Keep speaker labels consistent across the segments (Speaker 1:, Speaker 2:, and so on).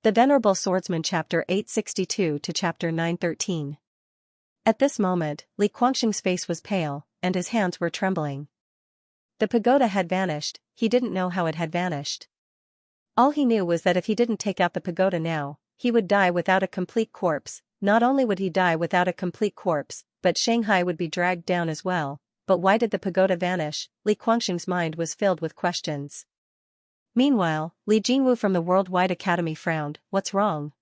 Speaker 1: The Venerable Swordsman Chapter 862 to Chapter 913. At this moment, Li Guangxing's face was pale, and his hands were trembling. The pagoda had vanished, he didn't know how it had vanished. All he knew was that if he didn't take out the pagoda now, he would die without a complete corpse. Not only would he die without a complete corpse, but Shanghai would be dragged down as well. But why did the pagoda vanish? Li Guangxing's mind was filled with questions. Meanwhile, Li Jingwu from the Worldwide Academy frowned. What's wrong?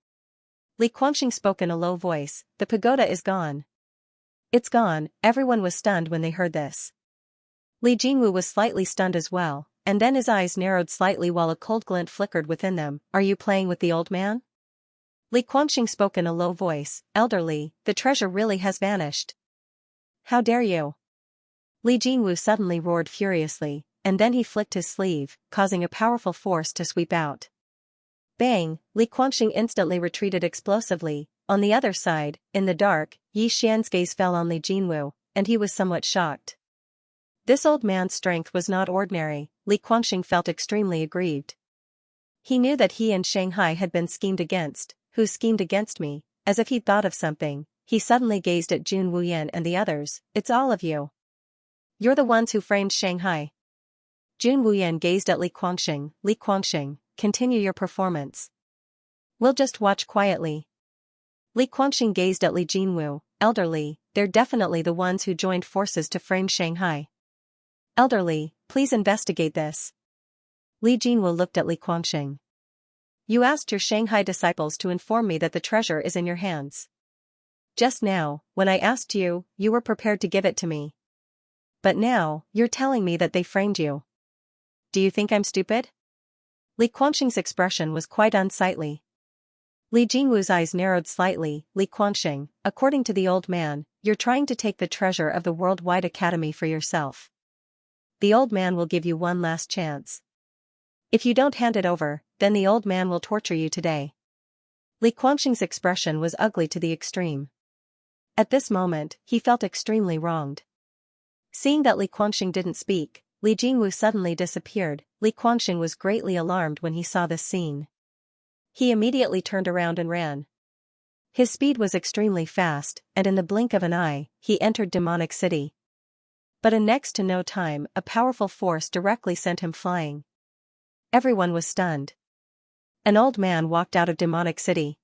Speaker 1: Li Guangxing spoke in a low voice. The pagoda is gone. It's gone. Everyone was stunned when they heard this. Li Jingwu was slightly stunned as well, and then his eyes narrowed slightly while a cold glint flickered within them. Are you playing with the old man? Li Guangxing spoke in a low voice. Elderly, the treasure really has vanished. How dare you? Li Jingwu suddenly roared furiously, and then he flicked his sleeve, causing a powerful force to sweep out. Bang! Li Guangxing instantly retreated explosively. On the other side, in the dark, Yi Xian's gaze fell on Li Jingwu, and he was somewhat shocked. This old man's strength was not ordinary. Li Guangxing felt extremely aggrieved. He knew that he and Shanghai had been schemed against. Who schemed against me? As if he'd thought of something, he suddenly gazed at Jun Wuyan and the others. It's all of you. You're the ones who framed Shanghai. Jun Wuyan gazed at Li Guangxing. Li Guangxing, continue your performance. We'll just watch quietly. Li Guangxing gazed at Li Jingwu. Elderly, they're definitely the ones who joined forces to frame Shanghai. Elderly, please investigate this. Li Jingwu looked at Li Guangxing. You asked your Shanghai disciples to inform me that the treasure is in your hands. Just now, when I asked you, you were prepared to give it to me. But now, you're telling me that they framed you. Do you think I'm stupid? Li Guangxing's expression was quite unsightly. Li Jingwu's eyes narrowed slightly. Li Guangxing, according to the old man, you're trying to take the treasure of the Worldwide Academy for yourself. The old man will give you one last chance. If you don't hand it over, then the old man will torture you today. Li Guangxing's expression was ugly to the extreme. At this moment, he felt extremely wronged. Seeing that Li Guangxing didn't speak, Li Jingwu suddenly disappeared. Li Guangxing was greatly alarmed when he saw this scene. He immediately turned around and ran. His speed was extremely fast, and in the blink of an eye, he entered Demonic City. But in next to no time, a powerful force directly sent him flying. Everyone was stunned. An old man walked out of Demonic City.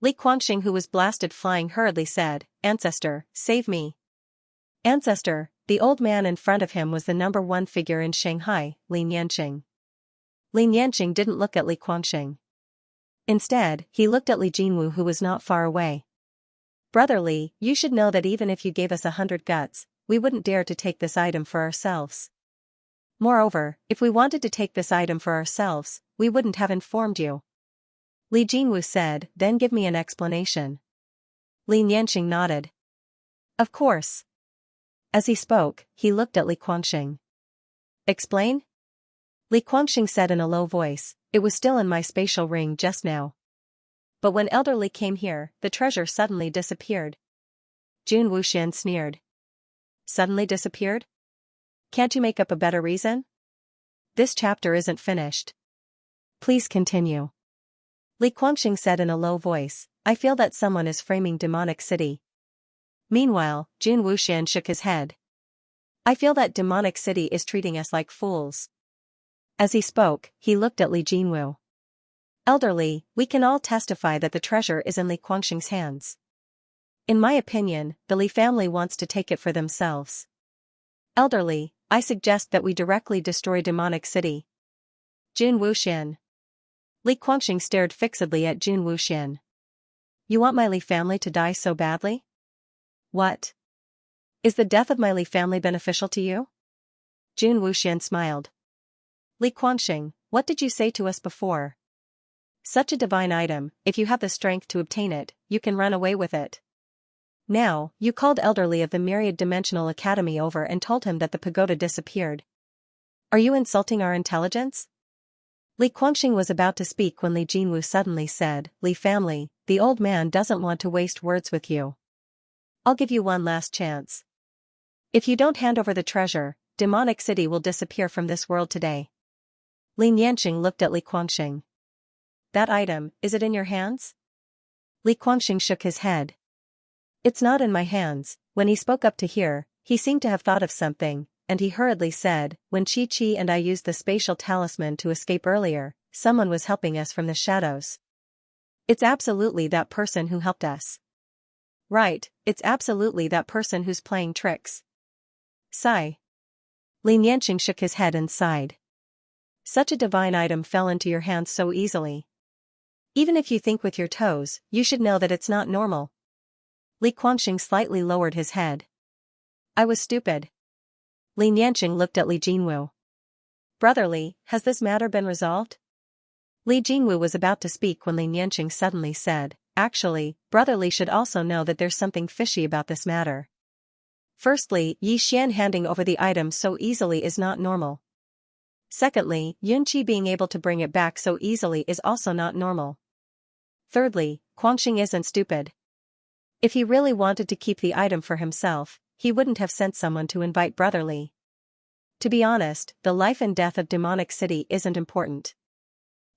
Speaker 1: Li Guangxing, who was blasted flying, hurriedly said, Ancestor, save me. Ancestor, the old man in front of him was the number one figure in Shanghai, Li Nianqing. Li Nianqing didn't look at Li Guangxing. Instead, he looked at Li Jingwu, who was not far away. Brother Li, you should know that even if you gave us 100 guts, we wouldn't dare to take this item for ourselves. Moreover, if we wanted to take this item for ourselves, we wouldn't have informed you. Li Jingwu said, then give me an explanation. Li Nianqing nodded. Of course. As he spoke, he looked at Li Guangxing. Explain? Li Guangxing said in a low voice, it was still in my spatial ring just now. But when Elderly came here, the treasure suddenly disappeared. Jun Wuxian sneered. Suddenly disappeared? Can't you make up a better reason? This chapter isn't finished. Please continue. Li Guangxing said in a low voice, I feel that someone is framing Demonic City. Meanwhile, Jun Wuxian shook his head. I feel that Demonic City is treating us like fools. As he spoke, he looked at Li Jingwu. Elderly, we can all testify that the treasure is in Li Guangxing's hands. In my opinion, the Li family wants to take it for themselves. Elderly, I suggest that we directly destroy Demonic City. Jun Wuxian. Li Guangxing stared fixedly at Jun Wuxian. You want my Li family to die so badly? What? Is the death of my Li family beneficial to you? Jun Wuxian smiled. Li Guangxing, what did you say to us before? Such a divine item, if you have the strength to obtain it, you can run away with it. Now, you called Elderly of the Myriad Dimensional Academy over and told him that the pagoda disappeared. Are you insulting our intelligence? Li Guangxing was about to speak when Li Jingwu suddenly said, Li family, the old man doesn't want to waste words with you. I'll give you one last chance. If you don't hand over the treasure, Demonic City will disappear from this world today. Li Nianqing looked at Li Guangxing. that item, is it in your hands? Li Guangxing shook his head. It's not in my hands. When he spoke up to here, he seemed to have thought of something, and he hurriedly said, when Chi and I used the spatial talisman to escape earlier, someone was helping us from the shadows. It's absolutely that person who helped us. Right, it's absolutely that person who's playing tricks. Sigh. Li Nianqing shook his head and sighed. Such a divine item fell into your hands so easily. Even if you think with your toes, you should know that it's not normal. Li Guangxing slightly lowered his head. I was stupid. Li Nianqing looked at Li Jinwu. Brotherly, has this matter been resolved? Li Jinwu was about to speak when Li Nianqing suddenly said, actually, Brotherly should also know that there's something fishy about this matter. Firstly, Yi Xian handing over the item so easily is not normal. Secondly, Yunqi being able to bring it back so easily is also not normal. Thirdly, Guangxing isn't stupid. If he really wanted to keep the item for himself, he wouldn't have sent someone to invite Brotherly. To be honest, the life and death of Demonic City isn't important.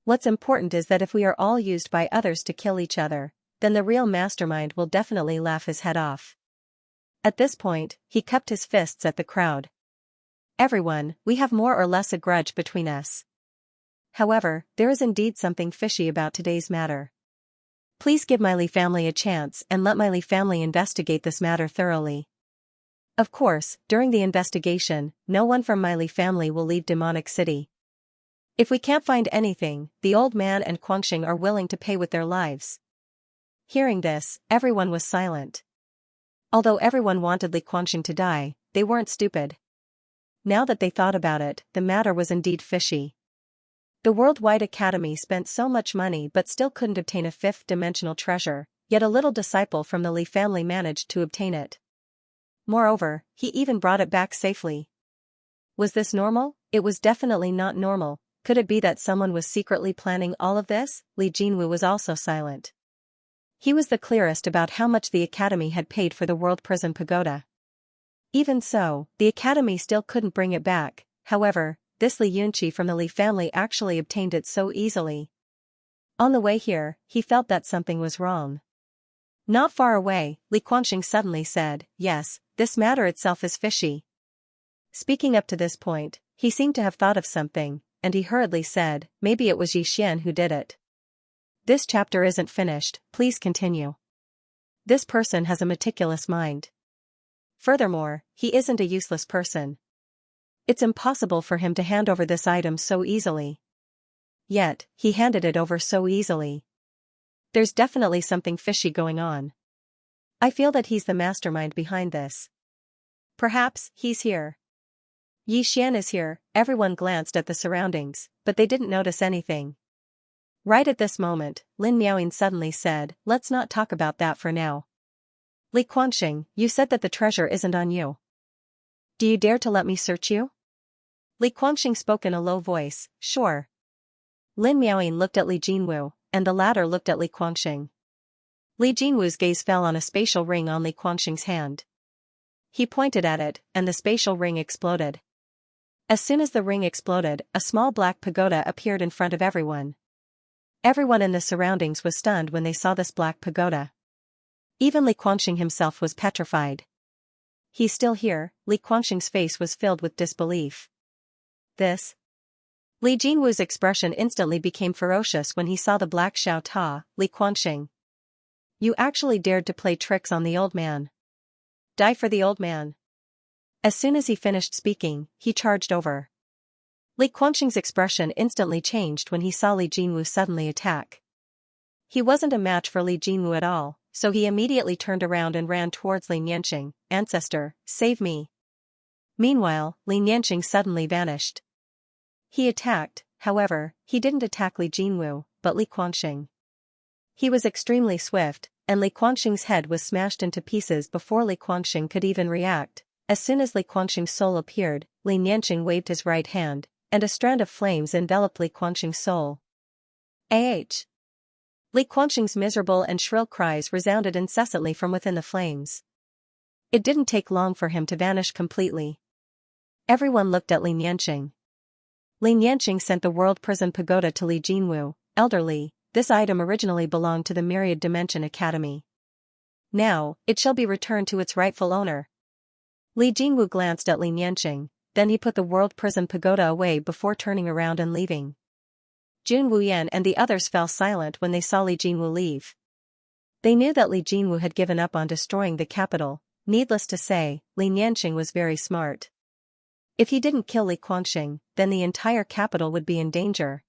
Speaker 1: What's important is that if we are all used by others to kill each other, then the real mastermind will definitely laugh his head off. At this point, he cupped his fists at the crowd. Everyone, we have more or less a grudge between us. However, there is indeed something fishy about today's matter. Please give my Li family a chance and let my Li family investigate this matter thoroughly. Of course, during the investigation, no one from my Li family will leave Demonic City. If we can't find anything, the old man and Guangxing are willing to pay with their lives. Hearing this, everyone was silent. Although everyone wanted Li Guangxing to die, they weren't stupid. Now that they thought about it, the matter was indeed fishy. The Worldwide Academy spent so much money but still couldn't obtain a fifth-dimensional treasure, yet a little disciple from the Li family managed to obtain it. Moreover, he even brought it back safely. Was this normal? It was definitely not normal. Could it be that someone was secretly planning all of this? Li Jinwu was also silent. He was the clearest about how much the Academy had paid for the World Prison Pagoda. Even so, the Academy still couldn't bring it back. However, this Li Yunqi from the Li family actually obtained it so easily. On the way here, he felt that something was wrong. Not far away, Li Guangxing suddenly said, yes, this matter itself is fishy. Speaking up to this point, he seemed to have thought of something, and he hurriedly said, maybe it was Yi Xian who did it. This chapter isn't finished, please continue. This person has a meticulous mind. Furthermore, he isn't a useless person. It's impossible for him to hand over this item so easily. Yet, he handed it over so easily. There's definitely something fishy going on. I feel that he's the mastermind behind this. Perhaps, he's here. Yi Xian is here. Everyone glanced at the surroundings, but they didn't notice anything. Right at this moment, Lin Miaoying suddenly said, let's not talk about that for now. Li Guangxing, you said that the treasure isn't on you. Do you dare to let me search you? Li Guangxing spoke in a low voice, sure. Lin Miaoying looked at Li Jinwu, and the latter looked at Li Guangxing. Li Jinwu's gaze fell on a spatial ring on Li Guangxing's hand. He pointed at it, and the spatial ring exploded. As soon as the ring exploded, a small black pagoda appeared in front of everyone. Everyone in the surroundings was stunned when they saw this black pagoda. Even Li Guangxing himself was petrified. He's still here. Li Guangxing's face was filled with disbelief. This? Li Jinwu's expression instantly became ferocious when he saw the black Xiao Ta. Li Guangxing. You actually dared to play tricks on the old man. Die for the old man. As soon as he finished speaking, he charged over. Li Guangxing's expression instantly changed when he saw Li Jinwu suddenly attack. He wasn't a match for Li Jinwu at all, so he immediately turned around and ran towards Li Nianqing. Ancestor, save me. Meanwhile, Li Nianqing suddenly vanished. He attacked, however, he didn't attack Li Jinwu, but Li Guangxing. He was extremely swift, and Li Guangxing's head was smashed into pieces before Li Guangxing could even react. As soon as Li Guangxing's soul appeared, Li Nianqing waved his right hand, and a strand of flames enveloped Li Guangxing's soul. Ah! Li Guangxing's miserable and shrill cries resounded incessantly from within the flames. It didn't take long for him to vanish completely. Everyone looked at Li Nianqing. Li Nianqing sent the World Prison Pagoda to Li Jinwu, elderly, this item originally belonged to the Myriad Dimension Academy. Now, it shall be returned to its rightful owner. Li Jingwu glanced at Li Nianxing, then he put the World Prison Pagoda away before turning around and leaving. Jun Wuyan and the others fell silent when they saw Li Jingwu leave. They knew that Li Jingwu had given up on destroying the capital. Needless to say, Li Nianxing was very smart. If he didn't kill Li Guangxing, then the entire capital would be in danger.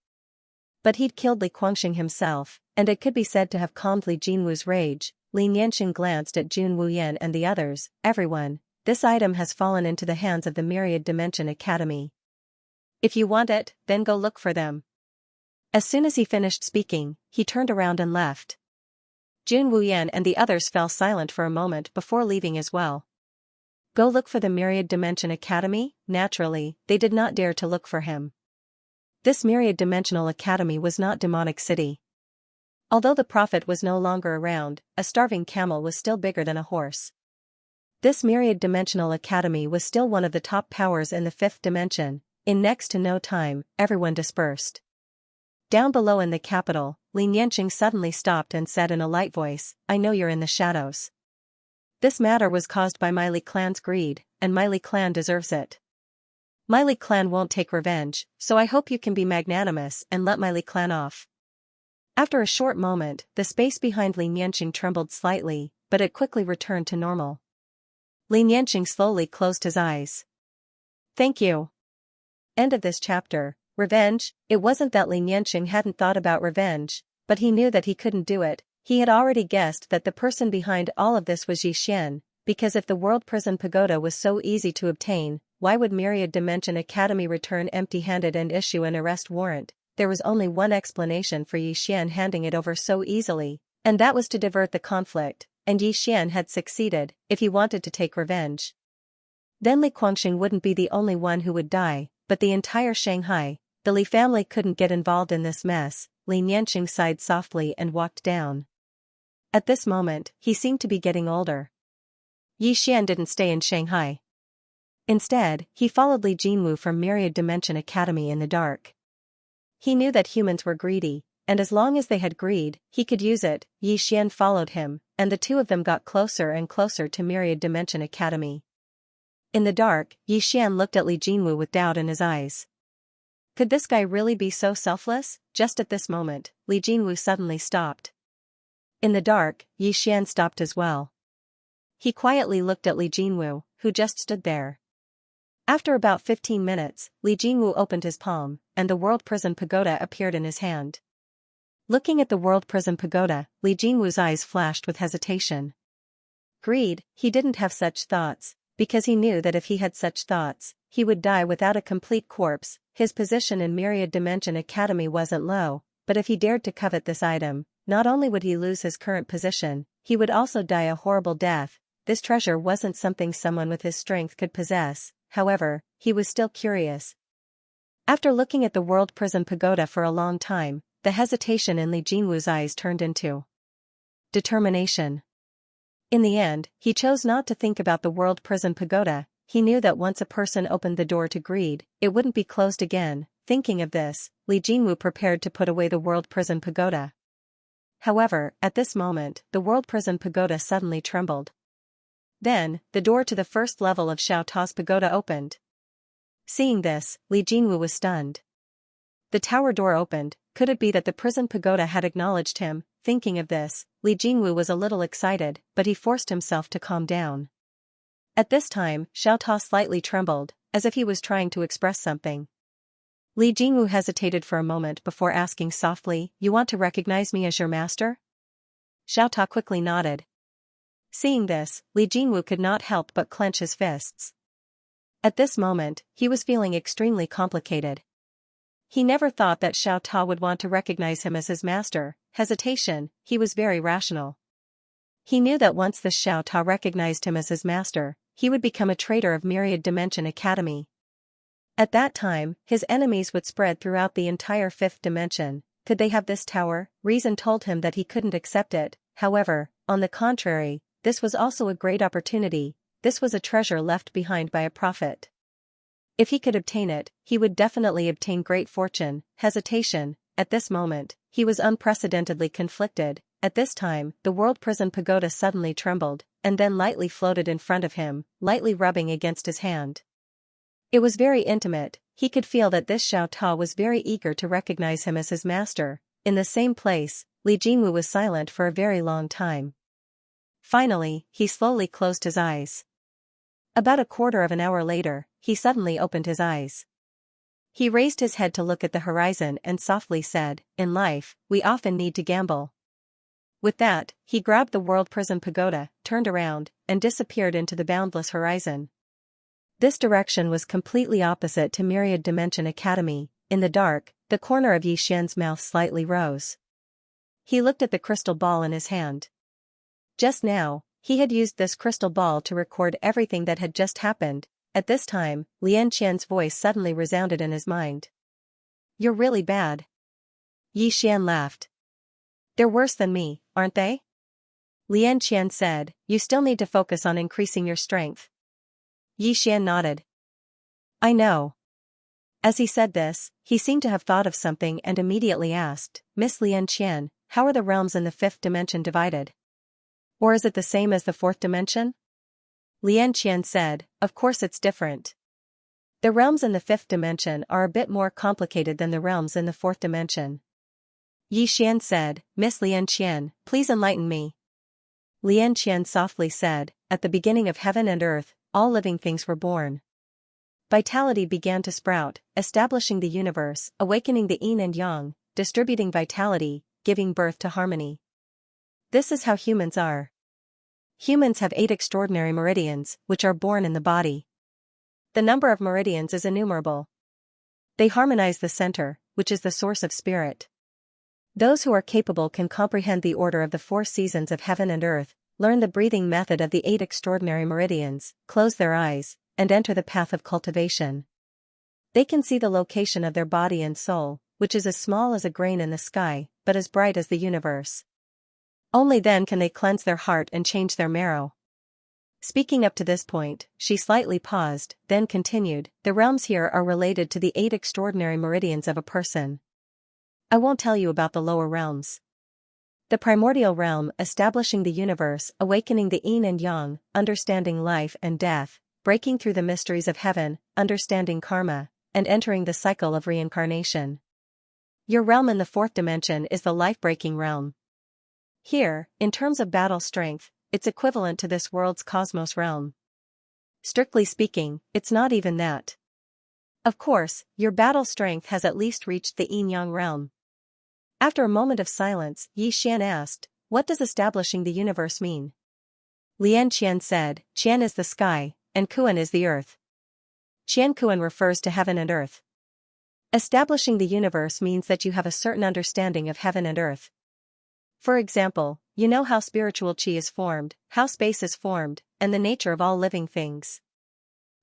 Speaker 1: But he'd killed Li Guangxing himself, and it could be said to have calmed Li Jingwu's rage. Li Nianxing glanced at Jun Wuyan and the others. Everyone, this item has fallen into the hands of the Myriad Dimension Academy. If you want it, then go look for them. As soon as he finished speaking, he turned around and left. Jun Wuyan and the others fell silent for a moment before leaving as well. Go look for the Myriad Dimension Academy? Naturally, they did not dare to look for him. This Myriad Dimensional Academy was not Demonic City. Although the prophet was no longer around, a starving camel was still bigger than a horse. This Myriad Dimensional Academy was still one of the top powers in the fifth dimension. In next to no time, everyone dispersed. Down below in the capital, Li Nianxing suddenly stopped and said in a light voice, I know you're in the shadows. This matter was caused by my Li clan's greed, and my Li clan deserves it. My Li clan won't take revenge, so I hope you can be magnanimous and let my Li clan off. After a short moment, the space behind Li Nianxing trembled slightly, but it quickly returned to normal. Li Nianxing slowly closed his eyes. Thank you. End of this chapter. Revenge. It wasn't that Li Nianxing hadn't thought about revenge, but he knew that he couldn't do it. He had already guessed that the person behind all of this was Xianxia, because if the World Prison Pagoda was so easy to obtain, why would Myriad Dimension Academy return empty-handed and issue an arrest warrant? There was only one explanation for Xianxia handing it over so easily, and that was to divert the conflict, and Xianxia had succeeded, if he wanted to take revenge. Then Li Guangxing wouldn't be the only one who would die, but the entire Shanghai. The Li family couldn't get involved in this mess. Li Nianxing sighed softly and walked down. At this moment, he seemed to be getting older. Xianxia didn't stay in Shanghai. Instead, he followed Li Jingwu from Myriad Dimension Academy in the dark. He knew that humans were greedy, and as long as they had greed, he could use it. Xianxia followed him, and the two of them got closer and closer to Myriad Dimension Academy. In the dark, Xianxia looked at Li Jingwu with doubt in his eyes. Could this guy really be so selfless? Just at this moment, Li Jingwu suddenly stopped. In the dark, Xianxia stopped as well. He quietly looked at Li Jingwu, who just stood there. After about 15 minutes, Li Jingwu opened his palm, and the World Prison Pagoda appeared in his hand. Looking at the World Prison Pagoda, Li Jingwu's eyes flashed with hesitation. Greed. He didn't have such thoughts, because he knew that if he had such thoughts, he would die without a complete corpse. His position in Myriad Dimension Academy wasn't low, but if he dared to covet this item, not only would he lose his current position, he would also die a horrible death. This treasure wasn't something someone with his strength could possess. However, he was still curious. After looking at the World Prison Pagoda for a long time, the hesitation in Li Jingwu's eyes turned into determination. In the end, he chose not to think about the World Prison Pagoda. He knew that once a person opened the door to greed, it wouldn't be closed again. Thinking of this, Li Jingwu prepared to put away the World Prison Pagoda. However, at this moment, the World Prison Pagoda suddenly trembled. Then, the door to the first level of Xiao Ta's pagoda opened. Seeing this, Li Jingwu was stunned. The tower door opened. Could it be that the prison pagoda had acknowledged him? Thinking of this, Li Jingwu was a little excited, but he forced himself to calm down. At this time, Xiao Ta slightly trembled, as if he was trying to express something. Li Jingwu hesitated for a moment before asking softly, "You want to recognize me as your master?" Xiao Ta quickly nodded. Seeing this, Li Jingwu could not help but clench his fists. At this moment, he was feeling extremely complicated. He never thought that Xiao Ta would want to recognize him as his master. Hesitation. He was very rational. He knew that once the Xiao Ta recognized him as his master, he would become a traitor of Myriad Dimension Academy. At that time, his enemies would spread throughout the entire fifth dimension. Could they have this tower? Reason told him that he couldn't accept it. However, on the contrary, this was also a great opportunity. This was a treasure left behind by a prophet. If he could obtain it, he would definitely obtain great fortune. Hesitation. at this moment, he was unprecedentedly conflicted. At this time, the world prison pagoda suddenly trembled, and then lightly floated in front of him, lightly rubbing against his hand. It was very intimate. He could feel that this Xiao Ta was very eager to recognize him as his master. In the same place, Li Jingwu was silent for a very long time. Finally, he slowly closed his eyes. About a quarter of an hour later, he suddenly opened his eyes. He raised his head to look at the horizon and softly said, "In life, we often need to gamble." With that, he grabbed the world prison pagoda, turned around, and disappeared into the boundless horizon. This direction was completely opposite to Myriad Dimension Academy. In the dark, the corner of Yi Xian's mouth slightly rose. He looked at the crystal ball in his hand. Just now, he had used this crystal ball to record everything that had just happened. At this time, Lian Qian's voice suddenly resounded in his mind. "You're really bad." Yi Xian laughed. "They're worse than me, aren't they?" Lian Qian said, "You still need to focus on increasing your strength." Yi Xian nodded. "I know." As he said this, he seemed to have thought of something and immediately asked, "Miss Lian Qian, how are the realms in the fifth dimension divided? Or is it the same as the fourth dimension?" Lian Qian said, "Of course it's different. The realms in the fifth dimension are a bit more complicated than the realms in the fourth dimension." Yi Xian said, "Miss Lian Qian, please enlighten me." Lian Qian softly said, "At the beginning of heaven and earth, all living things were born. Vitality began to sprout, establishing the universe, awakening the yin and yang, distributing vitality, giving birth to harmony. This is how humans are. Humans have 8 extraordinary meridians, which are born in the body. The number of meridians is innumerable. They harmonize the center, which is the source of spirit. Those who are capable can comprehend the order of the 4 seasons of heaven and earth, learn the breathing method of the 8 extraordinary meridians, close their eyes, and enter the path of cultivation. They can see the location of their body and soul, which is as small as a grain in the sky, but as bright as the universe. Only then can they cleanse their heart and change their marrow." Speaking up to this point, she slightly paused, then continued, "The realms here are related to the 8 extraordinary meridians of a person. I won't tell you about the lower realms. The primordial realm, establishing the universe, awakening the yin and yang, understanding life and death, breaking through the mysteries of heaven, understanding karma, and entering the cycle of reincarnation. Your realm in the 4th dimension is the life-breaking realm. Here, in terms of battle strength, it's equivalent to this world's cosmos realm. Strictly speaking, it's not even that. Of course, your battle strength has at least reached the yin-yang realm." After a moment of silence, Yi Xian asked, "What does establishing the universe mean?" Lian Qian said, "Qian is the sky, and Kuan is the earth. Qian Kuan refers to heaven and earth. Establishing the universe means that you have a certain understanding of heaven and earth. For example, you know how spiritual qi is formed, how space is formed, and the nature of all living things.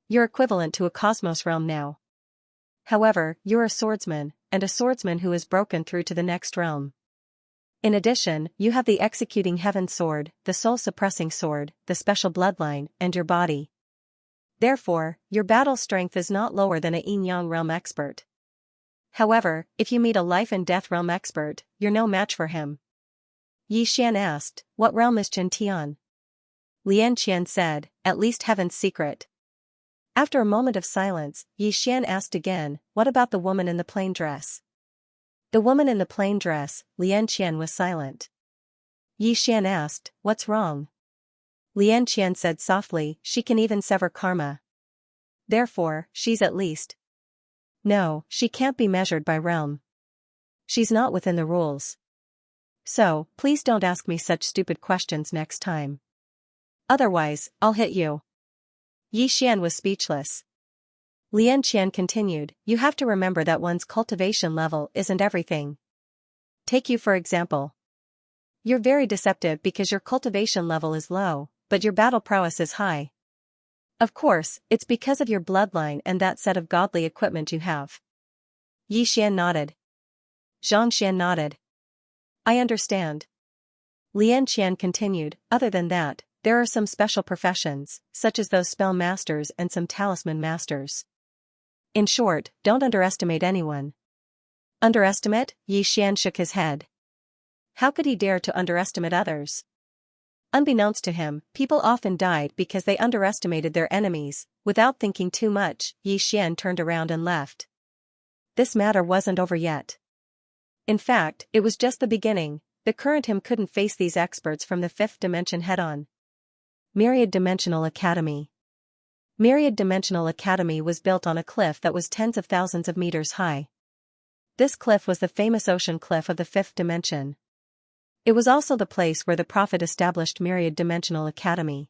Speaker 1: You're equivalent to a cosmos realm now. However, you're a swordsman, and a swordsman who has broken through to the next realm. In addition, you have the executing heaven sword, the soul-suppressing sword, the special bloodline, and your body. Therefore, your battle strength is not lower than a yin-yang realm expert. However, if you meet a life and death realm expert, you're no match for him." Yi Xian asked, "What realm is Chen Tian?" Lian Qian said, "At least heaven's secret." After a moment of silence, Yi Xian asked again, "What about the woman in the plain dress?" "The woman in the plain dress." Lian Qian was silent. Yi Xian asked, "What's wrong?" Lian Qian said softly, "She can even sever karma. Therefore, she's at least. No, she can't be measured by realm. She's not within the rules. So, please don't ask me such stupid questions next time. Otherwise, I'll hit you." Yi Xian was speechless. Lian Qian continued, "You have to remember that one's cultivation level isn't everything. Take you for example. You're very deceptive because your cultivation level is low, but your battle prowess is high. Of course, it's because of your bloodline and that set of godly equipment you have." Yi Xian nodded. Xianxia nodded. "I understand." Lian Qian continued, "Other than that, there are some special professions, such as those spell masters and some talisman masters. In short, don't underestimate anyone. Underestimate? Yi Xian shook his head. How could he dare to underestimate others? Unbeknownst to him, people often died because they underestimated their enemies. Without thinking too much, Yi Xian turned around and left. This matter wasn't over yet. In fact, it was just the beginning. The current him couldn't face these experts from the fifth dimension head-on. Myriad Dimensional Academy. Myriad Dimensional Academy was built on a cliff that was tens of thousands of meters high. This cliff was the famous ocean cliff of the fifth dimension. It was also the place where the Prophet established Myriad Dimensional Academy.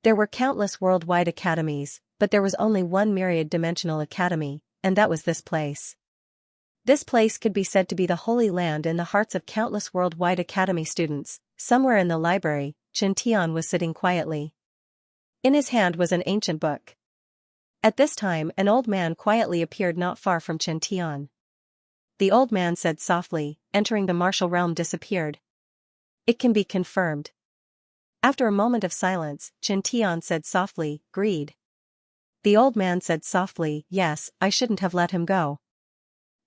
Speaker 1: There were countless worldwide academies, but there was only one Myriad Dimensional Academy, and that was this place. This place could be said to be the Holy Land in the hearts of countless worldwide academy students. Somewhere in the library, Xianxia was sitting quietly. In his hand was an ancient book. At this time an old man quietly appeared not far from Xianxia. The old man said softly, entering the martial realm disappeared. It can be confirmed. After a moment of silence, Xianxia said softly, greed. The old man said softly, yes, I shouldn't have let him go.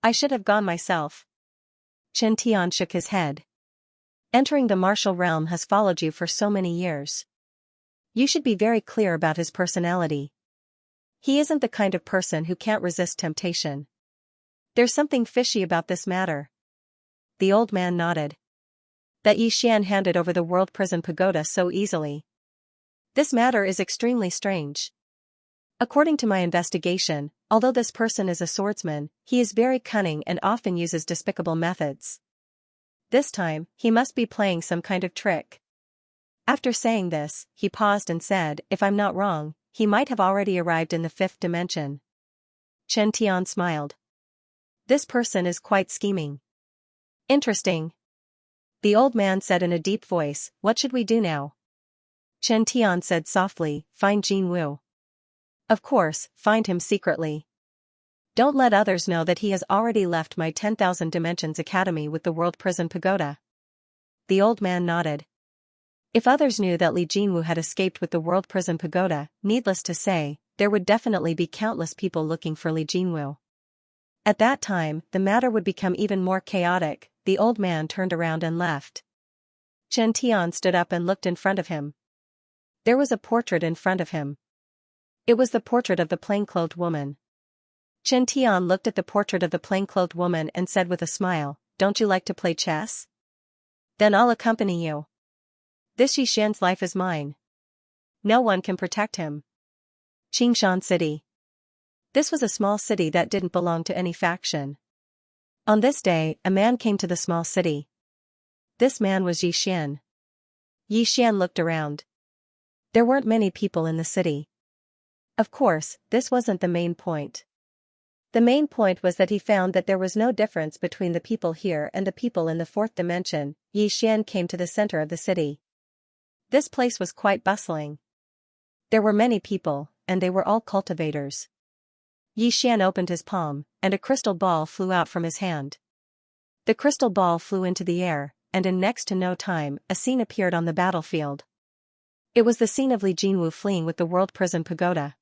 Speaker 1: I should have gone myself. Xianxia shook his head. Entering the martial realm has followed you for so many years. You should be very clear about his personality. He isn't the kind of person who can't resist temptation. There's something fishy about this matter. The old man nodded. That Yi Xian handed over the World Prison Pagoda so easily. This matter is extremely strange. According to my investigation, although this person is a swordsman, he is very cunning and often uses despicable methods. This time, he must be playing some kind of trick. After saying this, he paused and said, if I'm not wrong, he might have already arrived in the fifth dimension. Xianxia smiled. This person is quite scheming. Interesting. The old man said in a deep voice, what should we do now? Xianxia said softly, find Jin Wu. Of course, find him secretly. Don't let others know that he has already left my 10,000 Dimensions Academy with the World Prison Pagoda. The old man nodded. If others knew that Li Jinwu had escaped with the World Prison Pagoda, needless to say, there would definitely be countless people looking for Li Jinwu. At that time, the matter would become even more chaotic. The old man turned around and left. Xianxia stood up and looked in front of him. There was a portrait in front of him. It was the portrait of the plainclothed woman. Xianxia looked at the portrait of the plainclothed woman and said with a smile, don't you like to play chess? Then I'll accompany you. This Yi Xian's life is mine. No one can protect him. Qingshan City. This was a small city that didn't belong to any faction. On this day, a man came to the small city. This man was Yi Xian. Yi Xian looked around. There weren't many people in the city. Of course, this wasn't the main point. The main point was that he found that there was no difference between the people here and the people in the fourth dimension. Yi Xian came to the center of the city. This place was quite bustling. There were many people, and they were all cultivators. Yi Xian opened his palm, and a crystal ball flew out from his hand. The crystal ball flew into the air, and in next to no time, a scene appeared on the battlefield. It was the scene of Li Jinwu fleeing with the World Prison Pagoda.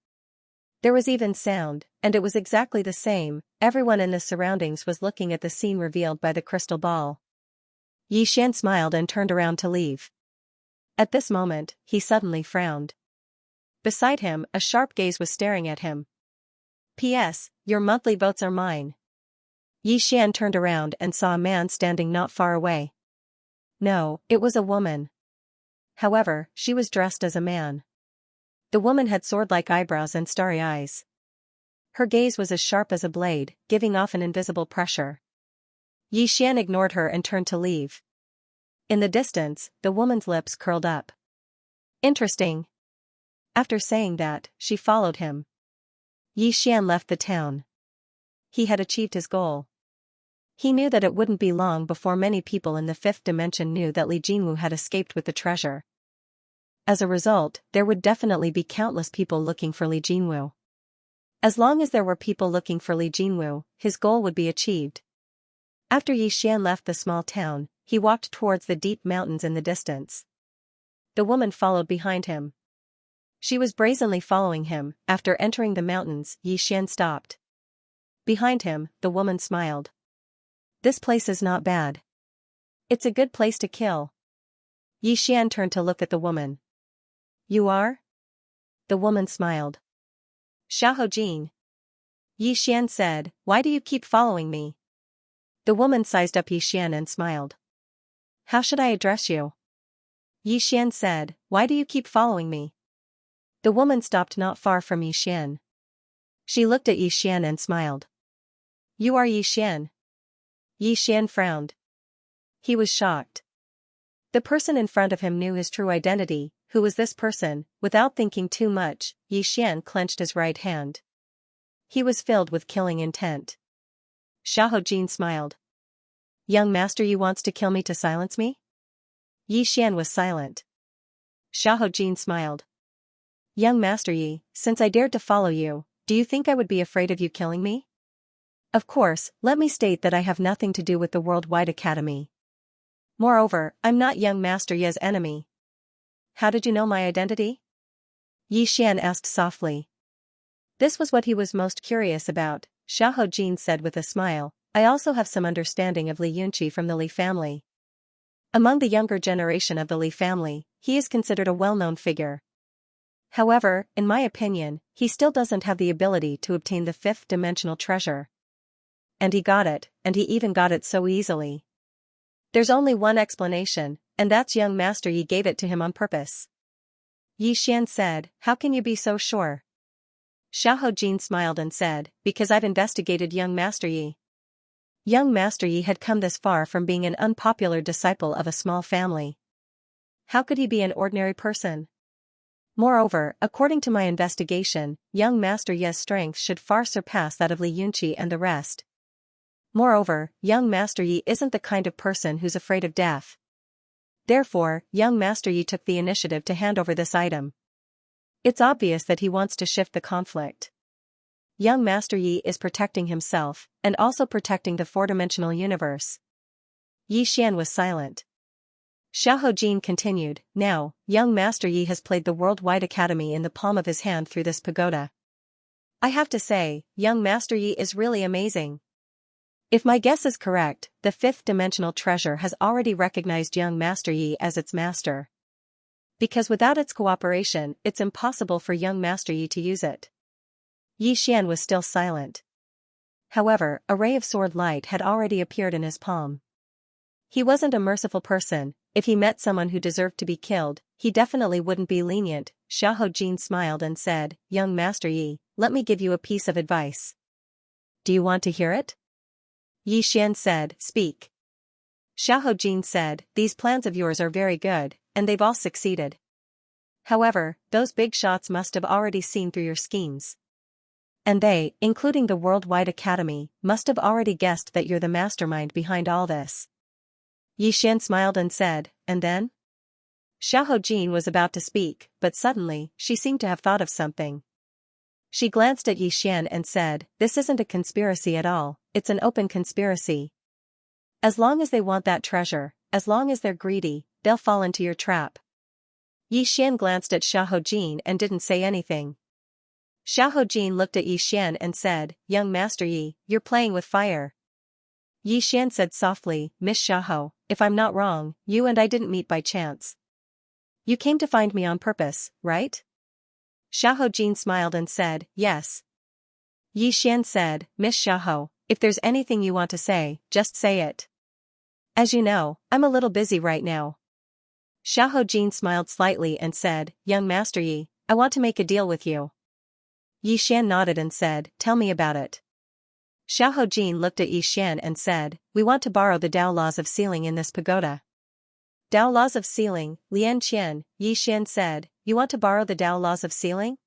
Speaker 1: There was even sound, and it was exactly the same. Everyone in the surroundings was looking at the scene revealed by the crystal ball. Yi Xian smiled and turned around to leave. At this moment, he suddenly frowned. Beside him, a sharp gaze was staring at him. P.S. Your monthly votes are mine. Yi Xian turned around and saw a man standing not far away. No, it was a woman. However, she was dressed as a man. The woman had sword-like eyebrows and starry eyes. Her gaze was as sharp as a blade, giving off an invisible pressure. Yi Xian ignored her and turned to leave. In the distance, the woman's lips curled up. Interesting. After saying that, she followed him. Yi Xian left the town. He had achieved his goal. He knew that it wouldn't be long before many people in the fifth dimension knew that Li Jinwu had escaped with the treasure. As a result, there would definitely be countless people looking for Li Jinwu. As long as there were people looking for Li Jinwu, his goal would be achieved. After Yi Xian left the small town, he walked towards the deep mountains in the distance. The woman followed behind him. She was brazenly following him. After entering the mountains, Yi Xian stopped. Behind him, the woman smiled. This place is not bad. It's a good place to kill. Xian turned to look at the woman. You are? The woman smiled. Xiahou. Xian said, why do you keep following me? The woman sized up Xian and smiled. How should I address you? Xian said, why do you keep following me? The woman stopped not far from Xian. She looked at Xian and smiled. You are Xian. Xian frowned. He was shocked. The person in front of him knew his true identity. Who was this person? Without thinking too much, Xian clenched his right hand. He was filled with killing intent. Xiahou smiled. Young master Yi wants to kill me to silence me? Xian was silent. Xiahou smiled. Young master Yi, since I dared to follow you, do you think I would be afraid of you killing me? Of course, let me state that I have nothing to do with the Worldwide Academy. Moreover, I'm not young master Yi's enemy. How did you know my identity? Xian asked softly. This was what he was most curious about. Xiahou said with a smile, I also have some understanding of Li Yunqi from the Li family. Among the younger generation of the Li family, he is considered a well-known figure. However, in my opinion, he still doesn't have the ability to obtain the fifth-dimensional treasure. And he got it, and he even got it so easily. There's only one explanation, and that's young master Yi gave it to him on purpose. Xian said, how can you be so sure? Xiahou smiled and said, because I've investigated young master Yi. Young master Yi had come this far from being an unpopular disciple of a small family. How could he be an ordinary person? Moreover, according to my investigation, young master Yi's strength should far surpass that of Li Yunqi and the rest. Moreover, young master Yi isn't the kind of person who's afraid of death. Therefore, young master Yi took the initiative to hand over this item. It's obvious that he wants to shift the conflict. Young master Yi is protecting himself, and also protecting the four-dimensional universe. Xian was silent. Xiahou continued, now, young master Yi has played the Worldwide Academy in the palm of his hand through this pagoda. I have to say, young master Yi is really amazing. If my guess is correct, the fifth-dimensional treasure has already recognized young master Yi as its master. Because without its cooperation, it's impossible for young master Yi to use it. Xian was still silent. However, a ray of sword light had already appeared in his palm. He wasn't a merciful person. If he met someone who deserved to be killed, he definitely wouldn't be lenient. Xiahou smiled and said, young master Yi, let me give you a piece of advice. Do you want to hear it? Xian said, speak. Xiahou said, these plans of yours are very good, and they've all succeeded. However, those big shots must have already seen through your schemes. And they, including the Worldwide Academy, must have already guessed that you're the mastermind behind all this. Xian smiled and said, and then? Xiahou was about to speak, but suddenly, she seemed to have thought of something. She glanced at Xian and said, this isn't a conspiracy at all, it's an open conspiracy. As long as they want that treasure, as long as they're greedy, they'll fall into your trap. Xian glanced at Xiahou and didn't say anything. Xiahou looked at Xian and said, young master Yi, you're playing with fire. Xian said softly, Miss Xiahou, if I'm not wrong, you and I didn't meet by chance. You came to find me on purpose, right? Xiahou smiled and said, yes. Xian said, Miss Xiahou, if there's anything you want to say, just say it. As you know, I'm a little busy right now. Xiahou smiled slightly and said, young master Yi, I want to make a deal with you. Xian nodded and said, tell me about it. Xiahou looked at Xian and said, we want to borrow the Tao laws of sealing in this pagoda. Tao laws of sealing, Lian Qian, Xian said, you want to borrow the Tao laws of sealing?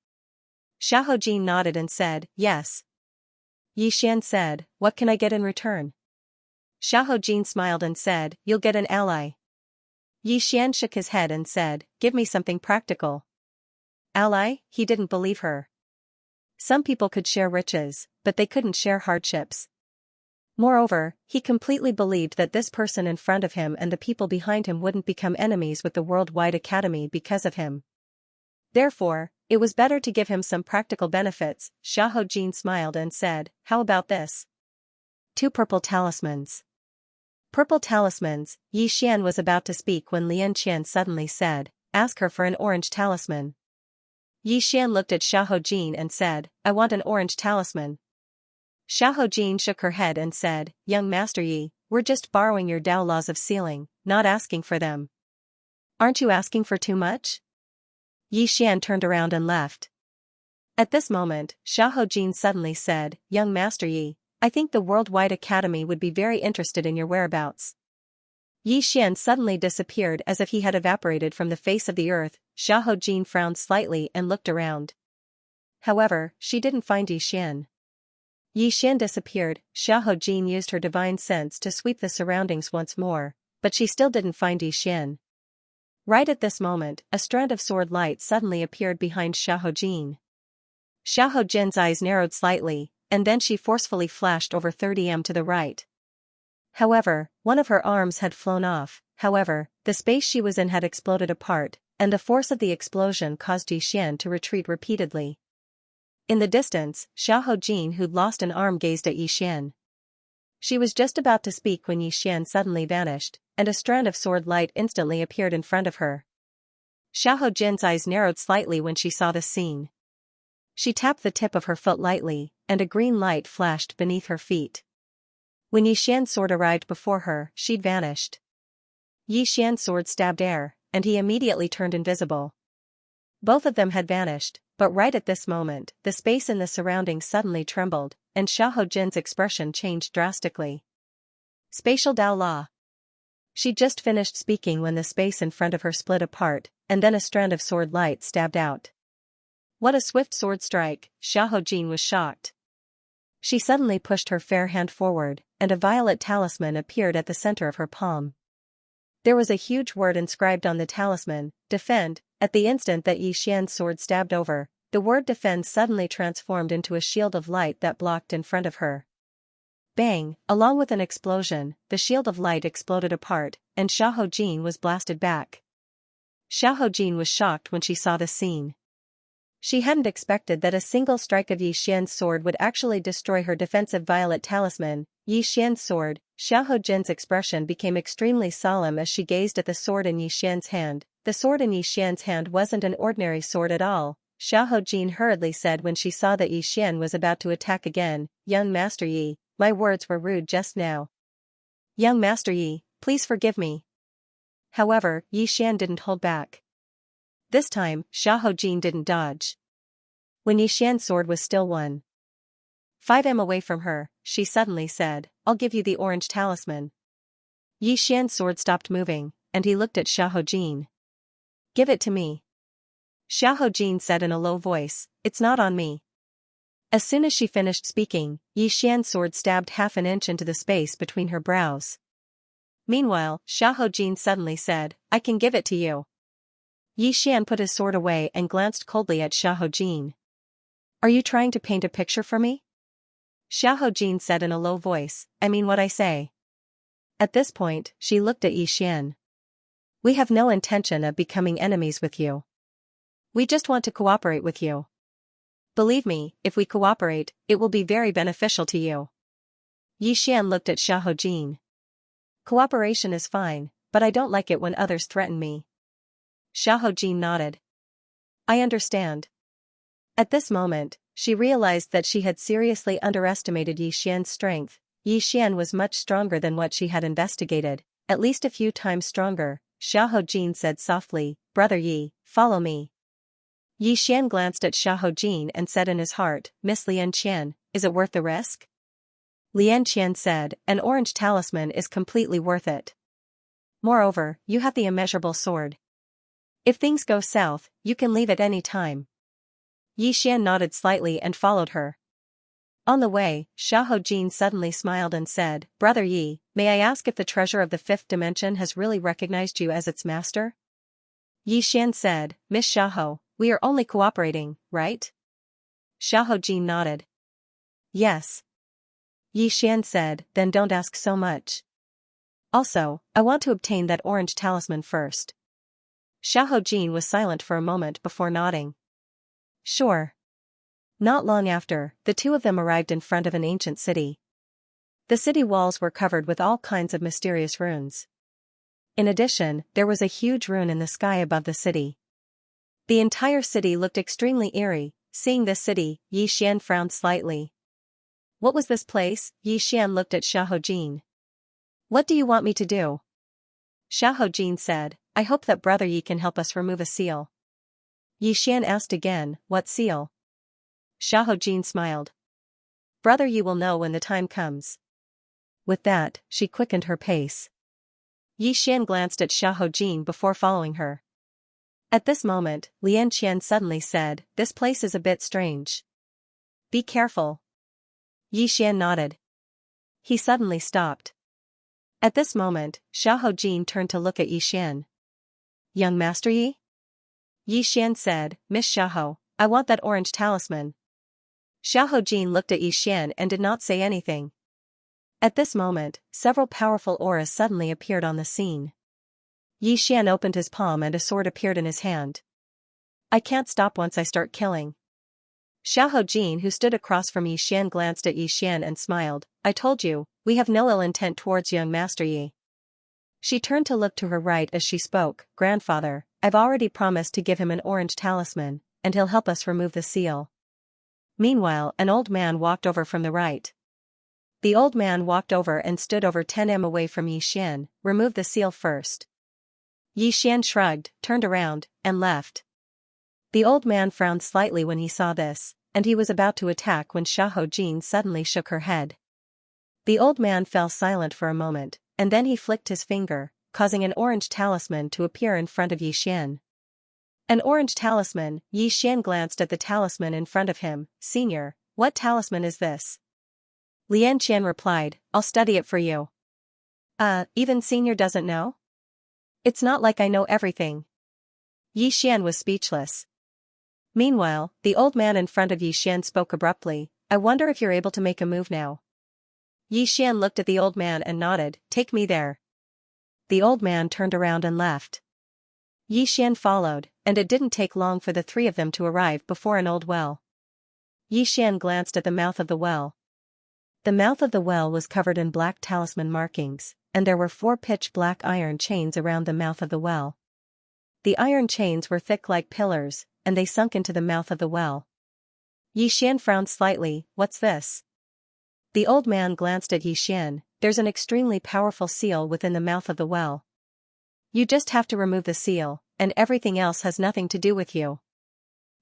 Speaker 1: Xiahou nodded and said, yes. Xian said, what can I get in return? Xiahou smiled and said, you'll get an ally. Xian shook his head and said, give me something practical. Ally? He didn't believe her. Some people could share riches, but they couldn't share hardships. Moreover, he completely believed that this person in front of him and the people behind him wouldn't become enemies with the Worldwide Academy because of him. Therefore, it was better to give him some practical benefits. Xiahou smiled and said, how about this? 2 purple talismans. Purple talismans. Yi Xian was about to speak when Lian Qian suddenly said, ask her for an orange talisman. Yi Xian looked at Xiahou Jin and said, I want an orange talisman. Xiahou Jin shook her head and said, young Master Yi, we're just borrowing your Tao laws of sealing, not asking for them. Aren't you asking for too much? Yi Xian turned around and left. At this moment, Xiahou Jin suddenly said, young Master Yi, I think the Worldwide Academy would be very interested in your whereabouts. Yi Xian suddenly disappeared as if he had evaporated from the face of the earth. Xiahou Jin frowned slightly and looked around. However, she didn't find Yi Xian. Yi Xian disappeared. Xiahou Jin used her divine sense to sweep the surroundings once more, but she still didn't find Yi Xian. Right at this moment, a strand of sword light suddenly appeared behind Xiahou Jin. Xiahou Jin's eyes narrowed slightly, and then she forcefully flashed over 30 to the right. However, one of her arms had flown off. However, the space she was in had exploded apart, and the force of the explosion caused Yi Xian to retreat repeatedly. In the distance, Xiahou Jin, who'd lost an arm, gazed at Yi Xian. She was just about to speak when Yi Xian suddenly vanished, and a strand of sword light instantly appeared in front of her. Xiahou Jin's eyes narrowed slightly when she saw this scene. She tapped the tip of her foot lightly, and a green light flashed beneath her feet. When Yi Xian's sword arrived before her, she'd vanished. Yi Xian's sword stabbed air, and he immediately turned invisible. Both of them had vanished, but right at this moment, the space in the surroundings suddenly trembled, and Xiahou Jin's expression changed drastically. Spatial Tao Law. She'd just finished speaking when the space in front of her split apart, and then a strand of sword light stabbed out. What a swift sword strike! Xiahou Jin was shocked. She suddenly pushed her fair hand forward, and a violet talisman appeared at the center of her palm. There was a huge word inscribed on the talisman, defend. At the instant that Yi Xian's sword stabbed over, the word defend suddenly transformed into a shield of light that blocked in front of her. Bang! Along with an explosion, the shield of light exploded apart, and Xiahou Jin was blasted back. Xiahou Jin was shocked when she saw the scene. She hadn't expected that a single strike of Yi Xian's sword would actually destroy her defensive violet talisman. Yi Xian's sword. Xiahou Jin's expression became extremely solemn as she gazed at the sword in Yi Xian's hand. The sword in Yi Xian's hand wasn't an ordinary sword at all, Xiahou Jin hurriedly said when she saw that Yi Xian was about to attack again. Young Master Yi, my words were rude just now. Young Master Yi, please forgive me. However, Yi Xian didn't hold back. This time, Xiahou Jin didn't dodge. When Yi Xian's sword was still 1.5 away from her, she suddenly said, I'll give you the orange talisman. Yi Xian's sword stopped moving, and he looked at Xiahou Jin. Give it to me. Xiahou Jin said in a low voice, it's not on me. As soon as she finished speaking, Yi Xian's sword stabbed half an inch into the space between her brows. Meanwhile, Xiahou Jin suddenly said, I can give it to you. Yi Xian put his sword away and glanced coldly at Xiahou Jin. Are you trying to paint a picture for me? Xiahou Jin said in a low voice, I mean what I say. At this point, she looked at Yi Xian. We have no intention of becoming enemies with you. We just want to cooperate with you. Believe me, if we cooperate, it will be very beneficial to you. Yi Xian looked at Xiahou Jin. Cooperation is fine, but I don't like it when others threaten me. Xiahou Jin nodded. I understand. At this moment, she realized that she had seriously underestimated Yi Xian's strength. Yi Xian was much stronger than what she had investigated, at least a few times stronger. Xiahou Jin said softly, Brother Yi, follow me. Yi Xian glanced at Xiahou Jin and said in his heart, Miss Lian Qian, is it worth the risk? Lian Qian said, an orange talisman is completely worth it. Moreover, you have the immeasurable sword. If things go south, you can leave at any time. Yi Xian nodded slightly and followed her. On the way, Xiahou Jin suddenly smiled and said, Brother Yi, may I ask if the treasure of the fifth dimension has really recognized you as its master? Yi Xian said, Miss Xiahou, we are only cooperating, right? Xiahou Jin nodded. Yes. Yi Xian said, then don't ask so much. Also, I want to obtain that orange talisman first. Xiahou Jin was silent for a moment before nodding. Sure. Not long after, the two of them arrived in front of an ancient city. The city walls were covered with all kinds of mysterious runes. In addition, there was a huge rune in the sky above the city. The entire city looked extremely eerie. Seeing this city, Yi Xian frowned slightly. What was this place? Yi Xian looked at Xiahou Jin. What do you want me to do? Xiahou Jin said, I hope that Brother Yi can help us remove a seal. Yi Xian asked again, what seal? Xiahou Jin smiled. Brother Yi will know when the time comes. With that, she quickened her pace. Yi Xian glanced at Xiahou Jin before following her. At this moment, Lian Qian suddenly said, this place is a bit strange. Be careful. Yi Xian nodded. He suddenly stopped. At this moment, Xiahou Jin turned to look at Yi Xian. Young Master Yi? Yi Xian said, Miss Xiahou, I want that orange talisman. Xiahou Jin looked at Yi Xian and did not say anything. At this moment, several powerful auras suddenly appeared on the scene. Yi Xian opened his palm and a sword appeared in his hand. I can't stop once I start killing. Xiahou Jin, who stood across from Yi Xian, glanced at Yi Xian and smiled. I told you, we have no ill intent towards young Master Yi. She turned to look to her right as she spoke. Grandfather, I've already promised to give him an orange talisman, and he'll help us remove the seal. Meanwhile, an old man walked over from the right. The old man walked over and stood over 10 m away from Yi Xian. Remove the seal first. Yi Xian shrugged, turned around, and left. The old man frowned slightly when he saw this, and he was about to attack when Xiahou Jin suddenly shook her head. The old man fell silent for a moment, and then he flicked his finger, causing an orange talisman to appear in front of Yi Xian. An orange talisman. Yi Xian glanced at the talisman in front of him. Senior, what talisman is this? Lian Qian replied, I'll study it for you. Even Senior doesn't know? It's not like I know everything. Yi Xian was speechless. Meanwhile, the old man in front of Yi Xian spoke abruptly, I wonder if you're able to make a move now. Yi Xian looked at the old man and nodded, take me there. The old man turned around and left. Yi Xian followed, and it didn't take long for the three of them to arrive before an old well. Yi Xian glanced at the mouth of the well. The mouth of the well was covered in black talisman markings, and there were 4 pitch-black iron chains around the mouth of the well. The iron chains were thick like pillars, and they sunk into the mouth of the well. Yi Xian frowned slightly, what's this? The old man glanced at Yi Xian, there's an extremely powerful seal within the mouth of the well. You just have to remove the seal, and everything else has nothing to do with you.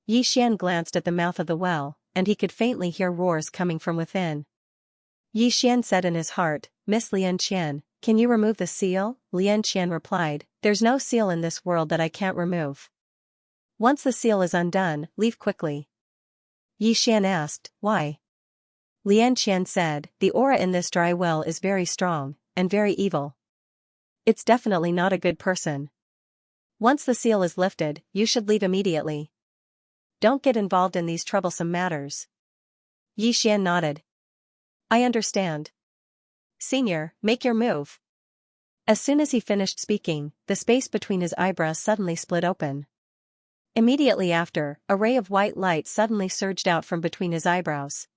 Speaker 1: Yi Xian glanced at the mouth of the well, and he could faintly hear roars coming from within. Yi Xian said in his heart, Miss Lian Qian, can you remove the seal? Lian Qian replied, there's no seal in this world that I can't remove. Once the seal is undone, leave quickly. Yi Xian asked, why? Lian Qian said, the aura in this dry well is very strong, and very evil. It's definitely not a good person. Once the seal is lifted, you should leave immediately. Don't get involved in these troublesome matters. Yi Xian nodded. I understand. Senior, make your move. As soon as he finished speaking, the space between his eyebrows suddenly split open. Immediately after, a ray of white light suddenly surged out from between his eyebrows.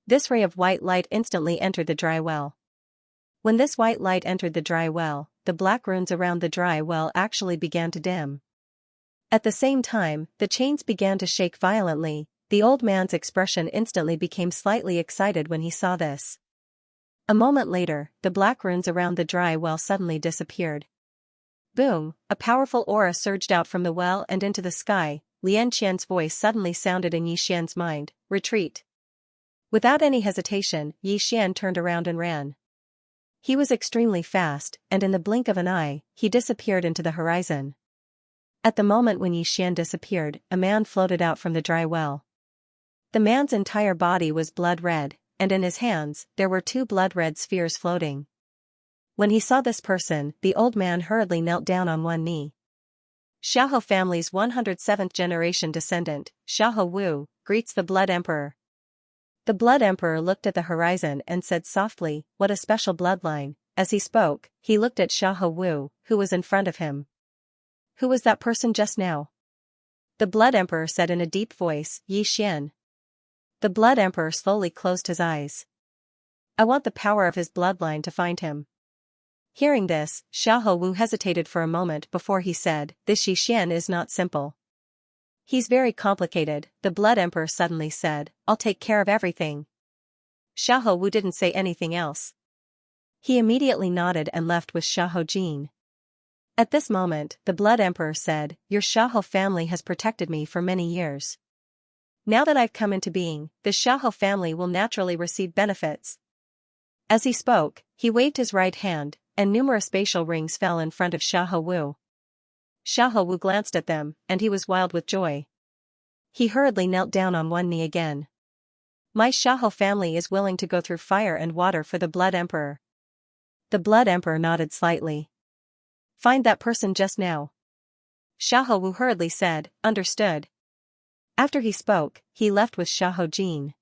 Speaker 1: This ray of white light instantly entered the dry well. When this white light entered the dry well, the black runes around the dry well actually began to dim. At the same time, the chains began to shake violently. The old man's expression instantly became slightly excited when he saw this. A moment later, the black runes around the dry well suddenly disappeared. Boom, a powerful aura surged out from the well and into the sky. Lian Qian's voice suddenly sounded in Yi Xian's mind, retreat. Without any hesitation, Yi Xian turned around and ran. He was extremely fast, and in the blink of an eye, he disappeared into the horizon. At the moment when Yi Xian disappeared, a man floated out from the dry well. The man's entire body was blood red, and in his hands, there were 2 blood-red spheres floating. When he saw this person, the old man hurriedly knelt down on one knee. Xiahou family's 107th generation descendant, Xiahou Wu, greets the Blood Emperor. The Blood Emperor looked at the horizon and said softly, what a special bloodline. As he spoke, he looked at Xiahou Wu, who was in front of him. Who was that person just now? The Blood Emperor said in a deep voice, Yi Xian. The Blood Emperor slowly closed his eyes. I want the power of his bloodline to find him. Hearing this, Xiahou Wu hesitated for a moment before he said, this Xian is not simple. He's very complicated, the Blood Emperor suddenly said, I'll take care of everything. Xiahou Wu didn't say anything else. He immediately nodded and left with Xiahou Jin. At this moment, the Blood Emperor said, your Xiahou family has protected me for many years. Now that I've come into being, the Xiahou family will naturally receive benefits. As he spoke, he waved his right hand, and numerous spatial rings fell in front of Xiahou Wu. Xiahou Wu glanced at them, and he was wild with joy. He hurriedly knelt down on one knee again. My Xiahou family is willing to go through fire and water for the Blood Emperor. The Blood Emperor nodded slightly. Find that person just now. Xiahou Wu hurriedly said, understood. After he spoke, he left with Xiahou Jin.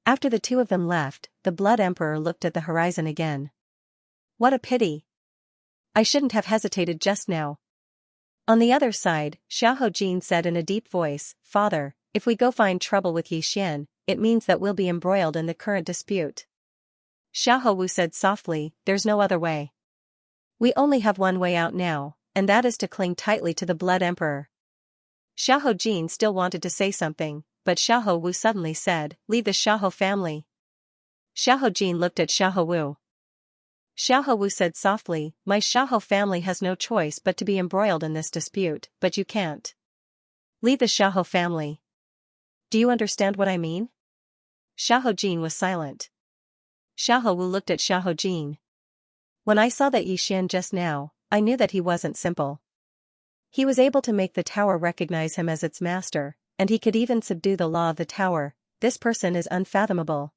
Speaker 1: After the two of them left, the Blood Emperor looked at the horizon again. What a pity. I shouldn't have hesitated just now. On the other side, Xiahou Jin said in a deep voice, Father, if we go find trouble with Yi Xian, it means that we'll be embroiled in the current dispute. Xiahou Wu said softly, there's no other way. We only have one way out now, and that is to cling tightly to the Blood Emperor. Xiahou Jin still wanted to say something, but Xiahou Wu suddenly said, leave the Xiahou family. Xiahou Jin looked at Xiahou Wu. Xiahou Wu said softly, my Xiahou family has no choice but to be embroiled in this dispute, but you can't. Leave the Xiahou family. Do you understand what I mean? Xiahou Jin was silent. Xiahou Wu looked at Xiahou Jin. When I saw that Yi Xian just now, I knew that he wasn't simple. He was able to make the tower recognize him as its master, and he could even subdue the law of the tower. This person is unfathomable.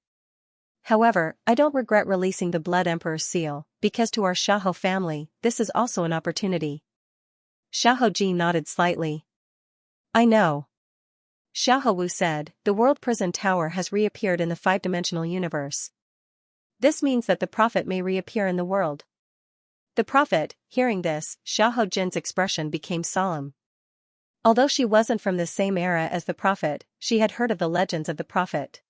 Speaker 1: However, I don't regret releasing the Blood Emperor's seal, because to our Xiahou family, this is also an opportunity. Xiahou Jin nodded slightly. I know. Xiahou Wu said, the World Prison Tower has reappeared in the five-dimensional universe. This means that the Prophet may reappear in the world. The Prophet, hearing this, Xiahou Jin's expression became solemn. Although she wasn't from the same era as the Prophet, she had heard of the legends of the Prophet.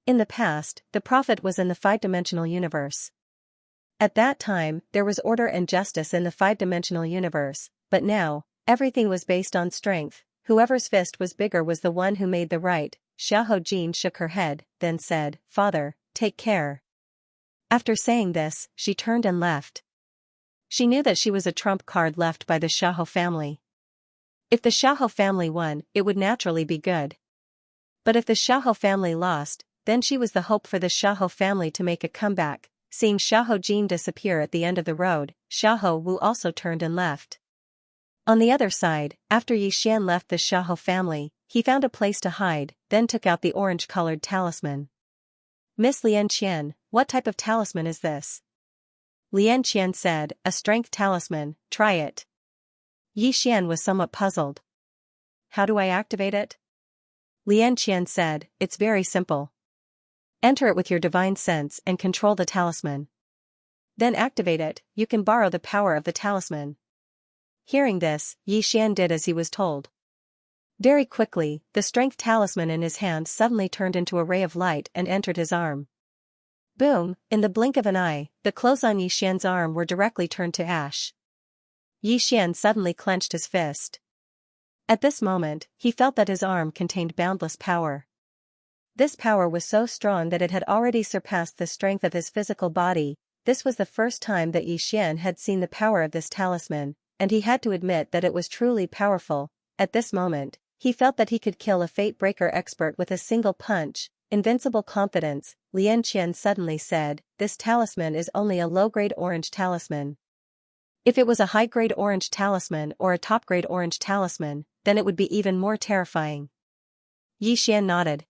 Speaker 1: In the past, the Prophet was in the five-dimensional universe. At that time, there was order and justice in the five-dimensional universe, but now, everything was based on strength. Whoever's fist was bigger was the one who made the right. Xiahou Jin shook her head, then said, Father, take care. After saying this, she turned and left. She knew that she was a trump card left by the Xiahou family. If the Xiahou family won, it would naturally be good. But if the Xiahou family lost, then she was the hope for the Xiahou family to make a comeback. Seeing Xiahou Jin disappear at the end of the road, Xiahou Wu also turned and left. On the other side, after Yi Xian left the Xiahou family, he found a place to hide, then took out the orange-colored talisman. Miss Lian Qian, what type of talisman is this? Lian Qian said, a strength talisman, try it. Yi Xian was somewhat puzzled. How do I activate it? Lian Qian said, it's very simple. Enter it with your divine sense and control the talisman. Then activate it, you can borrow the power of the talisman. Hearing this, Yi Xian did as he was told. Very quickly, the strength talisman in his hand suddenly turned into a ray of light and entered his arm. Boom, in the blink of an eye, the clothes on Yi Xian's arm were directly turned to ash. Yi Xian suddenly clenched his fist. At this moment, he felt that his arm contained boundless power. This power was so strong that it had already surpassed the strength of his physical body. This was the first time that Yi Xian had seen the power of this talisman, and he had to admit that it was truly powerful. At this moment, he felt that he could kill a fate-breaker expert with a single punch. Invincible confidence, Lian Qian suddenly said, this talisman is only a low-grade orange talisman. If it was a high-grade orange talisman or a top-grade orange talisman, then it would be even more terrifying. Yi Xian nodded.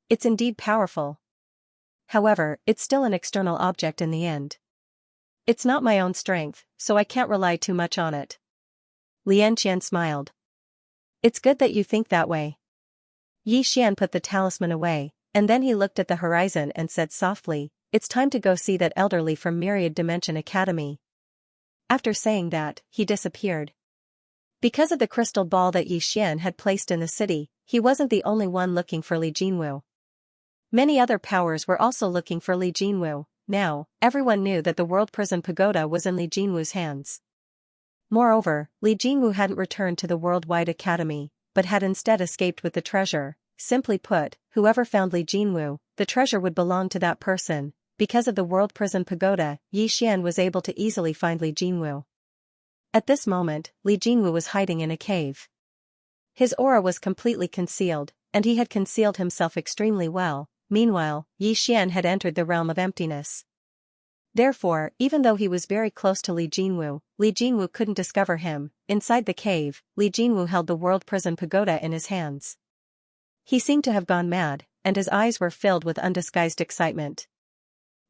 Speaker 1: It's indeed powerful. However, it's still an external object in the end. It's not my own strength, so I can't rely too much on it. Lian Qian smiled. It's good that you think that way. Yi Xian put the talisman away, and then he looked at the horizon and said softly, it's time to go see that elderly from Myriad Dimension Academy. After saying that, he disappeared. Because of the crystal ball that Yi Xian had placed in the city, he wasn't the only one looking for Li Jinwu. Many other powers were also looking for Li Jinwu. Now, everyone knew that the World Prison Pagoda was in Li Jinwu's hands. Moreover, Li Jinwu hadn't returned to the Worldwide Academy, but had instead escaped with the treasure. Simply put, whoever found Li Jinwu, the treasure would belong to that person. Because of the World Prison Pagoda, Yi Xian was able to easily find Li Jinwu. At this moment, Li Jinwu was hiding in a cave. His aura was completely concealed, and he had concealed himself extremely well. Meanwhile, Yi Xian had entered the realm of emptiness. Therefore, even though he was very close to Li Jinwu couldn't discover him. Inside the cave, Li Jinwu held the World Prison Pagoda in his hands. He seemed to have gone mad, and his eyes were filled with undisguised excitement.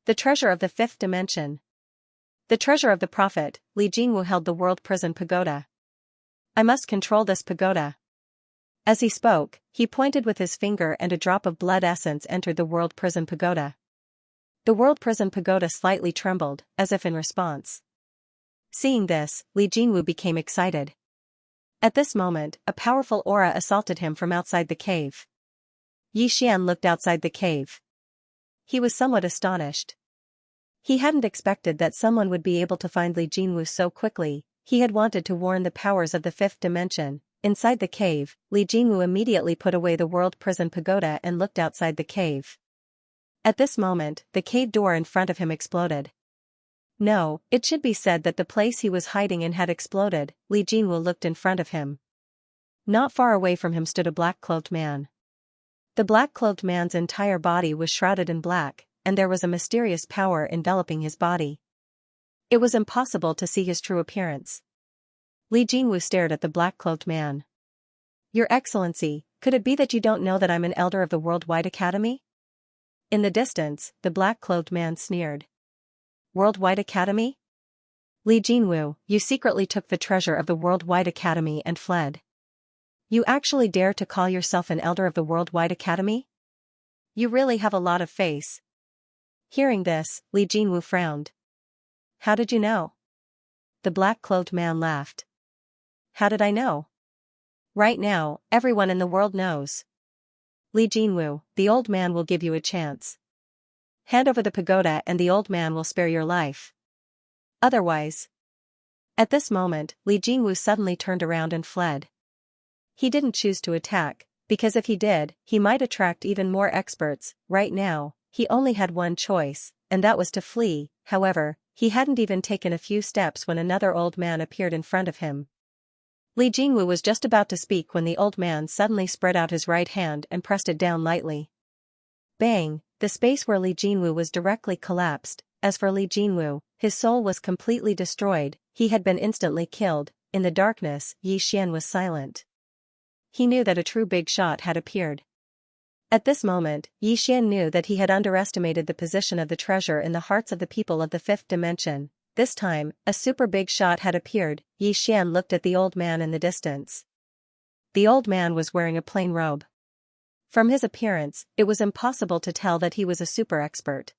Speaker 1: The treasure of the fifth dimension. The treasure of the prophet. Li Jinwu held the World Prison Pagoda. I must control this pagoda. As he spoke, he pointed with his finger and a drop of blood essence entered the World Prison Pagoda. The World Prison Pagoda slightly trembled, as if in response. Seeing this, Li Jinwu became excited. At this moment, a powerful aura assaulted him from outside the cave. Yi Xian looked outside the cave. He was somewhat astonished. He hadn't expected that someone would be able to find Li Jinwu so quickly. He had wanted to warn the powers of the fifth dimension. Inside the cave, Li Jinwu immediately put away the World Prison Pagoda and looked outside the cave. At this moment, the cave door in front of him exploded. No, it should be said that the place he was hiding in had exploded. Li Jinwu looked in front of him. Not far away from him stood a black-cloaked man. The black-cloaked man's entire body was shrouded in black, and there was a mysterious power enveloping his body. It was impossible to see his true appearance. Li Jinwu stared at the black-cloaked man. Your Excellency, could it be that you don't know that I'm an elder of the Worldwide Academy? In the distance, the black-cloaked man sneered. Worldwide Academy? Li Jinwu, you secretly took the treasure of the Worldwide Academy and fled. You actually dare to call yourself an elder of the Worldwide Academy? You really have a lot of face. Hearing this, Li Jinwu frowned. How did you know? The black-cloaked man laughed. How did I know? Right now, everyone in the world knows. Li Jinwu, the old man will give you a chance. Hand over the pagoda and the old man will spare your life. Otherwise. At this moment, Li Jinwu suddenly turned around and fled. He didn't choose to attack, because if he did, he might attract even more experts. Right now, he only had one choice, and that was to flee. However, he hadn't even taken a few steps when another old man appeared in front of him. Li Jinwu was just about to speak when the old man suddenly spread out his right hand and pressed it down lightly. Bang! The space where Li Jinwu was directly collapsed. As for Li Jinwu, his soul was completely destroyed. He had been instantly killed. In the darkness, Yi Xian was silent. He knew that a true big shot had appeared. At this moment, Yi Xian knew that he had underestimated the position of the treasure in the hearts of the people of the fifth dimension. This time, a super big shot had appeared. Yi Xian looked at the old man in the distance. The old man was wearing a plain robe. From his appearance, it was impossible to tell that he was a super expert.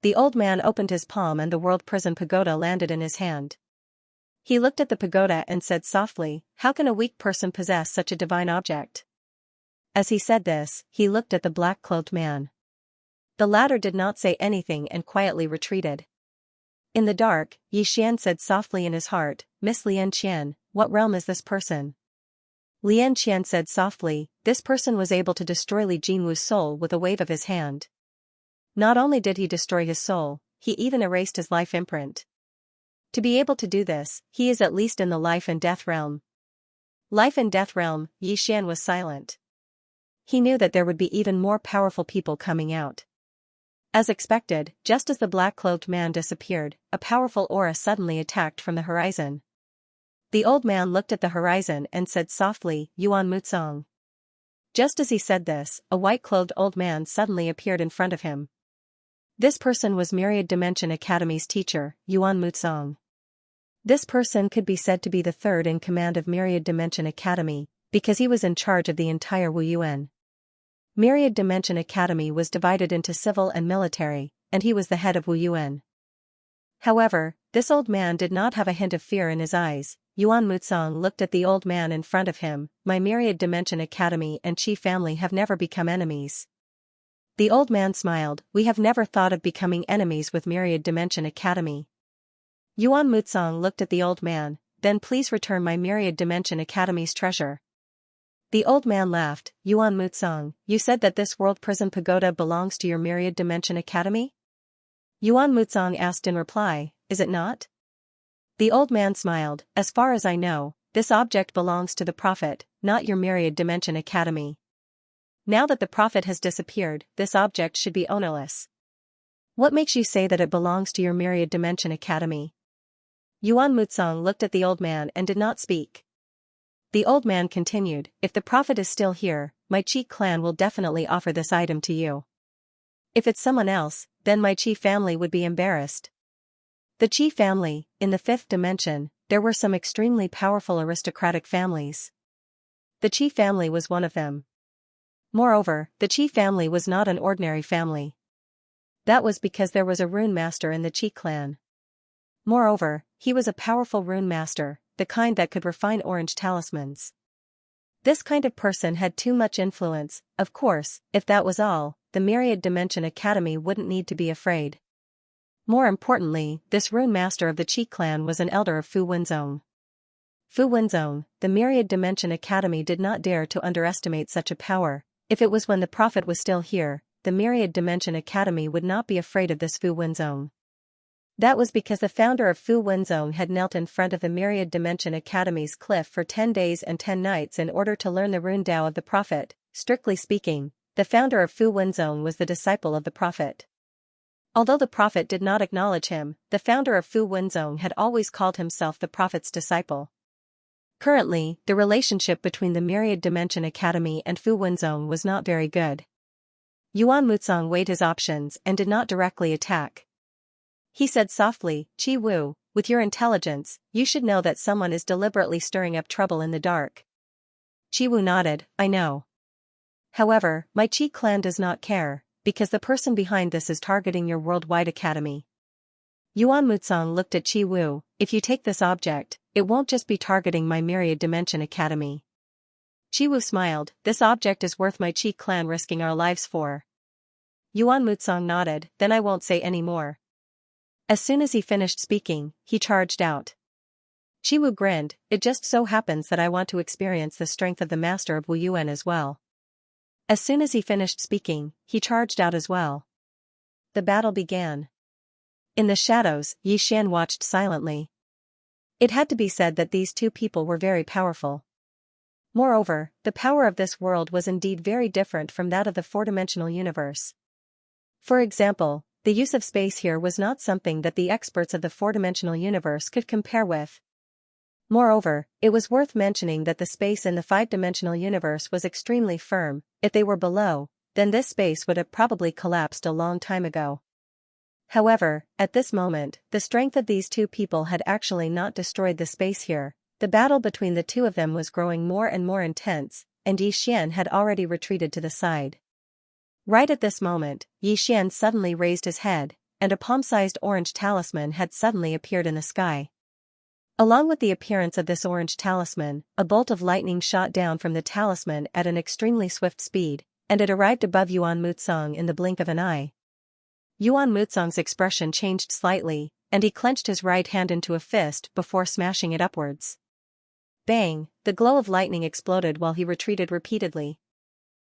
Speaker 1: The old man opened his palm and the World Prison Pagoda landed in his hand. He looked at the pagoda and said softly, "How can a weak person possess such a divine object?" As he said this, he looked at the black-cloaked man. The latter did not say anything and quietly retreated. In the dark, Yi Xian said softly in his heart, "Miss Lian Qian, what realm is this person?" Lian Qian said softly, "This person was able to destroy Li Jinwu's soul with a wave of his hand. Not only did he destroy his soul, he even erased his life imprint. To be able to do this, he is at least in the life and death realm." Life and death realm. Yi Xian was silent. He knew that there would be even more powerful people coming out. As expected, just as the black-cloaked man disappeared, a powerful aura suddenly attacked from the horizon. The old man looked at the horizon and said softly, "Yuan Mutsong." Just as he said this, a white-clothed old man suddenly appeared in front of him. This person was Myriad Dimension Academy's teacher, Yuan Mutsong. This person could be said to be the third in command of Myriad Dimension Academy, because he was in charge of the entire Wu Yuan. Myriad Dimension Academy was divided into civil and military, and he was the head of Wu Yuan. However, this old man did not have a hint of fear in his eyes. Yuan Mutsong looked at the old man in front of him. "My Myriad Dimension Academy and Qi family have never become enemies. The old man smiled. We have never thought of becoming enemies with Myriad Dimension Academy. Yuan Mutsong looked at the old man. Then please return my Myriad Dimension Academy's treasure. The old man laughed. Yuan Mutsong, you said that this world prison pagoda belongs to your Myriad Dimension Academy? Yuan Mutsong asked in reply, is it not? The old man smiled. As far as I know, this object belongs to the Prophet, not your Myriad Dimension Academy. Now that the Prophet has disappeared, this object should be ownerless. What makes you say that it belongs to your Myriad Dimension Academy? Yuan Mutsong looked at the old man and did not speak. The old man continued, if the Prophet is still here, my Qi clan will definitely offer this item to you. If it's someone else, then my Qi family would be embarrassed. The Qi family, in the fifth dimension, there were some extremely powerful aristocratic families. The Qi family was one of them. Moreover, the Qi family was not an ordinary family. That was because there was a rune master in the Qi clan. Moreover, he was a powerful rune master, the kind that could refine orange talismans. This kind of person had too much influence. Of course, if that was all, the Myriad Dimension Academy wouldn't need to be afraid. More importantly, this rune master of the Qi clan was an elder of Fu Wenzong. Fu Wenzong, the Myriad Dimension Academy did not dare to underestimate such a power. If it was when the Prophet was still here, the Myriad Dimension Academy would not be afraid of this Fu Wenzong. That was because the founder of Fu Wenzong had knelt in front of the Myriad Dimension Academy's cliff for 10 days and 10 nights in order to learn the rune Tao of the Prophet. Strictly speaking, the founder of Fu Wenzong was the disciple of the Prophet. Although the Prophet did not acknowledge him, the founder of Fu Wenzong had always called himself the Prophet's disciple. Currently, the relationship between the Myriad Dimension Academy and Fu Wenzong was not very good. Yuan Mutsong weighed his options and did not directly attack. He said softly, Qi Wu, with your intelligence, you should know that someone is deliberately stirring up trouble in the dark. Qi Wu nodded, I know. However, my Qi clan does not care, because the person behind this is targeting your worldwide academy. Yuan Mutsong looked at Qi Wu, if you take this object, it won't just be targeting my Myriad Dimension Academy. Qi Wu smiled, this object is worth my Qi clan risking our lives for. Yuan Mutsong nodded, then I won't say any more. As soon as he finished speaking, he charged out. Qi Wu grinned, it just so happens that I want to experience the strength of the master of Wu Yuan as well. As soon as he finished speaking, he charged out as well. The battle began. In the shadows, Yi Xian watched silently. It had to be said that these two people were very powerful. Moreover, the power of this world was indeed very different from that of the four-dimensional universe. For example, the use of space here was not something that the experts of the four-dimensional universe could compare with. Moreover, it was worth mentioning that the space in the five-dimensional universe was extremely firm. If they were below, then this space would have probably collapsed a long time ago. However, at this moment, the strength of these two people had actually not destroyed the space here. The battle between the two of them was growing more and more intense, and Yi Xian had already retreated to the side. Right at this moment, Yi Xian suddenly raised his head, and a palm-sized orange talisman had suddenly appeared in the sky. Along with the appearance of this orange talisman, a bolt of lightning shot down from the talisman at an extremely swift speed, and it arrived above Yuan Mutsong in the blink of an eye. Yuan Mutsong's expression changed slightly, and he clenched his right hand into a fist before smashing it upwards. Bang! The glow of lightning exploded while he retreated repeatedly.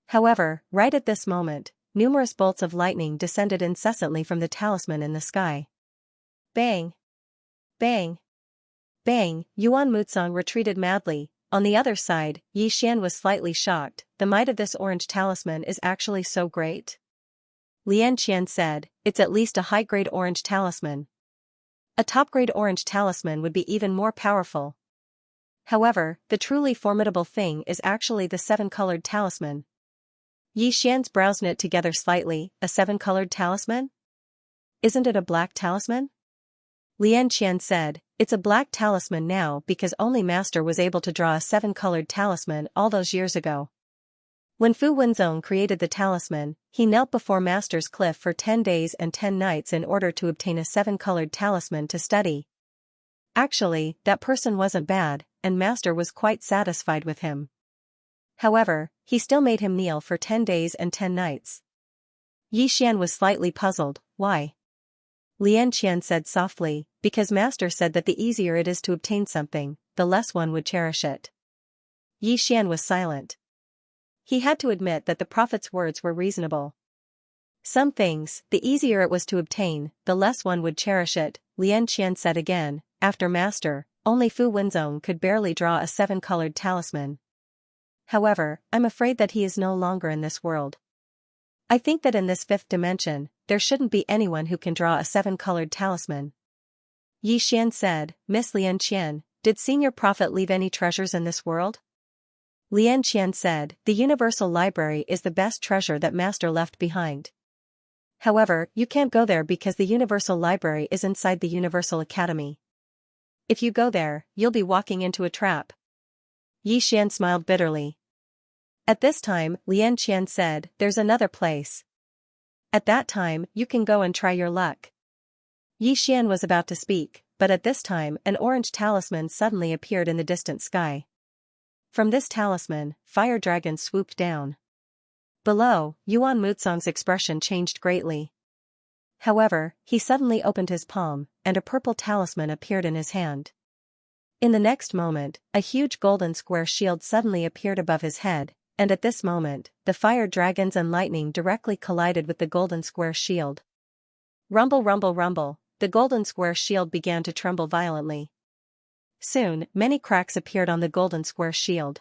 Speaker 1: However, right at this moment, numerous bolts of lightning descended incessantly from the talisman in the sky. Bang! Bang! Bang! Yuan Mutsong retreated madly. On the other side, Yi Xian was slightly shocked. The might of this orange talisman is actually so great. Lian Qian said, it's at least a high-grade orange talisman. A top-grade orange talisman would be even more powerful. However, the truly formidable thing is actually the seven-colored talisman. Yi Xian's brows knit together slightly, a seven-colored talisman? Isn't it a black talisman? Lian Qian said, it's a black talisman now because only Master was able to draw a seven-colored talisman all those years ago. When Fu Wenzong created the talisman, he knelt before Master's cliff for 10 days and 10 nights in order to obtain a seven-colored talisman to study. Actually, that person wasn't bad, and Master was quite satisfied with him. However, he still made him kneel for 10 days and 10 nights. Yi Xian was slightly puzzled. Why? Lian Qian said softly, because master said that the easier it is to obtain something, the less one would cherish it. Yi Xian was silent. He had to admit that the prophet's words were reasonable. Some things, the easier it was to obtain, the less one would cherish it, Lian Qian said again. After master, only Fu Wenzong could barely draw a 7-colored talisman. However, I'm afraid that he is no longer in this world. I think that in this 5th dimension, there shouldn't be anyone who can draw a 7-colored talisman. Yi Xian said, Miss Lian Qian, did Senior Prophet leave any treasures in this world? Lian Qian said, the Universal Library is the best treasure that Master left behind. However, you can't go there because the Universal Library is inside the Universal Academy. If you go there, you'll be walking into a trap. Yi Xian smiled bitterly. At this time, Lian Qian said, there's another place. At that time, you can go and try your luck. Yi Xian was about to speak, but at this time an orange talisman suddenly appeared in the distant sky. From this talisman, fire dragons swooped down. Below, Yuan Muzong's expression changed greatly. However, he suddenly opened his palm, and a purple talisman appeared in his hand. In the next moment, a huge golden square shield suddenly appeared above his head, and at this moment, the fire dragons and lightning directly collided with the golden square shield. Rumble, rumble, rumble, the golden square shield began to tremble violently. Soon, many cracks appeared on the golden square shield.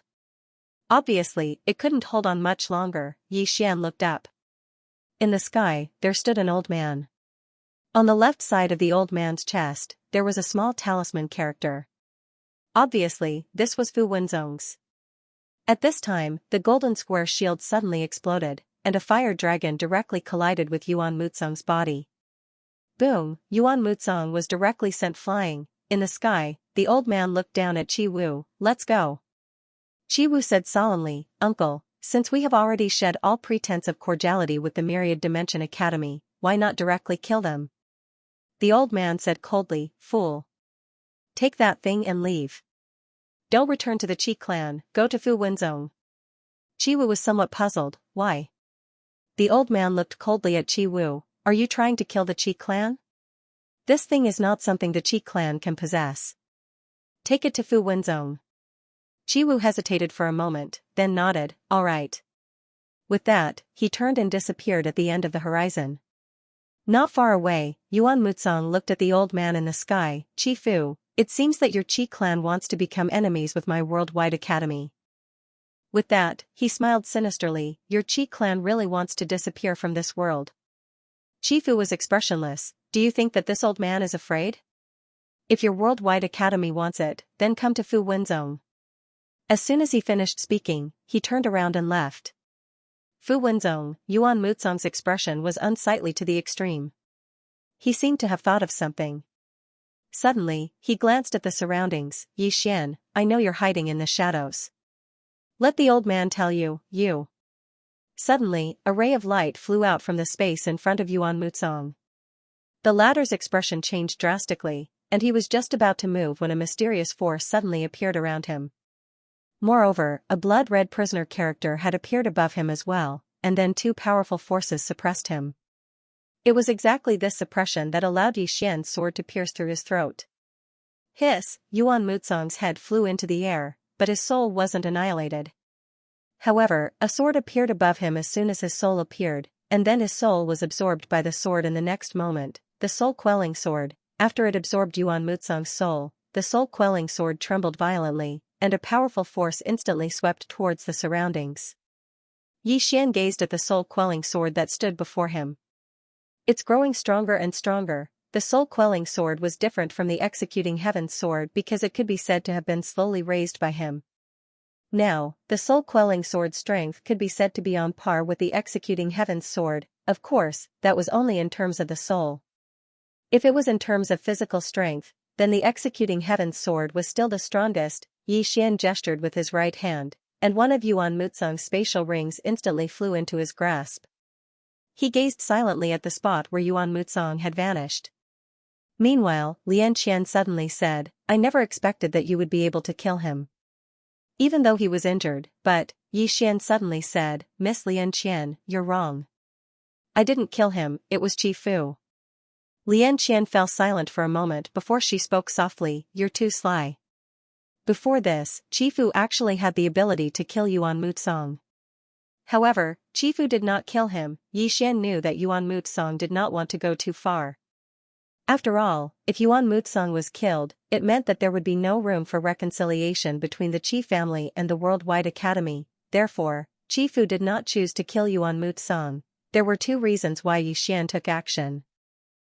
Speaker 1: Obviously, it couldn't hold on much longer. Yi Xian looked up. In the sky, there stood an old man. On the left side of the old man's chest, there was a small talisman character. Obviously, this was Fu Wenzong's. At this time, the golden square shield suddenly exploded, and a fire dragon directly collided with Yuan Muzong's body. Boom! Yuan Muzong was directly sent flying. In the sky, the old man looked down at Qi Wu. Let's go. Qi Wu said solemnly, Uncle, since we have already shed all pretense of cordiality with the Myriad Dimension Academy, why not directly kill them? The old man said coldly, Fool. Take that thing and leave. Don't return to the Qi clan, go to Fu Wenzong. Qi Wu was somewhat puzzled. Why? The old man looked coldly at Qi Wu. Are you trying to kill the Qi clan? This thing is not something the Qi clan can possess. Take it to Fu Wenzong. Qi Wu hesitated for a moment, then nodded, all right. With that, he turned and disappeared at the end of the horizon. Not far away, Yuan Muzong looked at the old man in the sky. Qi Fu, it seems that your Qi clan wants to become enemies with my worldwide academy. With that, he smiled sinisterly, your Qi clan really wants to disappear from this world. Qi Fu was expressionless. Do you think that this old man is afraid? If your worldwide academy wants it, then come to Fu Wenzong. As soon as he finished speaking, he turned around and left. Fu Wenzong, Yuan Muzong's expression was unsightly to the extreme. He seemed to have thought of something. Suddenly, he glanced at the surroundings. Yi Xian, I know you're hiding in the shadows. Let the old man tell you, you. Suddenly, a ray of light flew out from the space in front of Yuan Muzong. The latter's expression changed drastically, and he was just about to move when a mysterious force suddenly appeared around him. Moreover, a blood-red prisoner character had appeared above him as well, and then 2 powerful forces suppressed him. It was exactly this suppression that allowed Yi Xian's sword to pierce through his throat. Hiss! Yuan Muzong's head flew into the air, but his soul wasn't annihilated. However, a sword appeared above him as soon as his soul appeared, and then his soul was absorbed by the sword in the next moment. The soul-quelling sword, after it absorbed Yuan Muzong's soul, the soul-quelling sword trembled violently, and a powerful force instantly swept towards the surroundings. Yi Xian gazed at the soul-quelling sword that stood before him. It's growing stronger and stronger. The soul-quelling sword was different from the executing heaven's sword because it could be said to have been slowly raised by him. Now, the soul-quelling sword's strength could be said to be on par with the executing heaven's sword. Of course, that was only in terms of the soul. If it was in terms of physical strength, then the executing heaven's sword was still the strongest. Yi Xian gestured with his right hand, and one of Yuan Muzong's spatial rings instantly flew into his grasp. He gazed silently at the spot where Yuan Muzong had vanished. Meanwhile, Lian Qian suddenly said, I never expected that you would be able to kill him. Even though he was injured, but, Yi Xian suddenly said, Miss Lian Qian, you're wrong. I didn't kill him, it was Chi Fu. Xianxia fell silent for a moment before she spoke softly, you're too sly. Before this, Chi Fu actually had the ability to kill Yuan Mutsong. However, Chi Fu did not kill him. Yi Xian knew that Yuan Mutsong did not want to go too far. After all, if Yuan Mutsong was killed, it meant that there would be no room for reconciliation between the Qi family and the Worldwide Academy. Therefore, Chi Fu did not choose to kill Yuan Mutsong. There were two reasons why Yi Xian took action.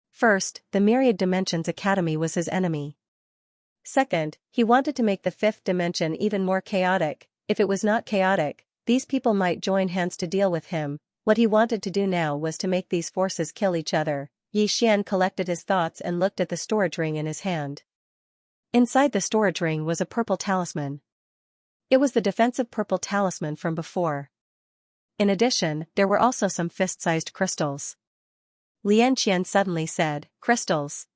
Speaker 1: First, the Myriad Dimensions Academy was his enemy. Second, he wanted to make the fifth dimension even more chaotic. If it was not chaotic, these people might join hands to deal with him. What he wanted to do now was to make these forces kill each other. Yi Xian collected his thoughts and looked at the storage ring in his hand. Inside the storage ring was a purple talisman. It was the defensive purple talisman from before. In addition, there were also some fist-sized crystals. Xianxia suddenly said, crystals.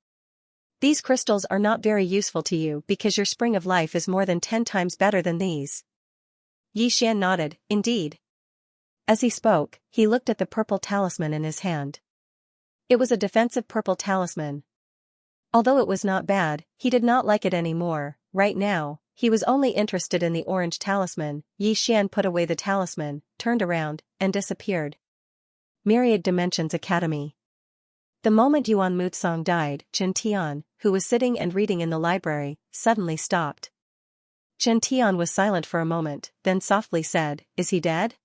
Speaker 1: These crystals are not very useful to you because your spring of life is more than 10 times better than these. Yi Xian nodded, indeed. As he spoke, he looked at the purple talisman in his hand. It was a defensive purple talisman. Although it was not bad, he did not like it anymore. Right now, he was only interested in the orange talisman. Yi Xian put away the talisman, turned around, and disappeared. Myriad Dimensions Academy. The moment Yuan Mutsong died, Chen Tian, who was sitting and reading in the library, suddenly stopped. Chen Tian was silent for a moment, then softly said, is he dead?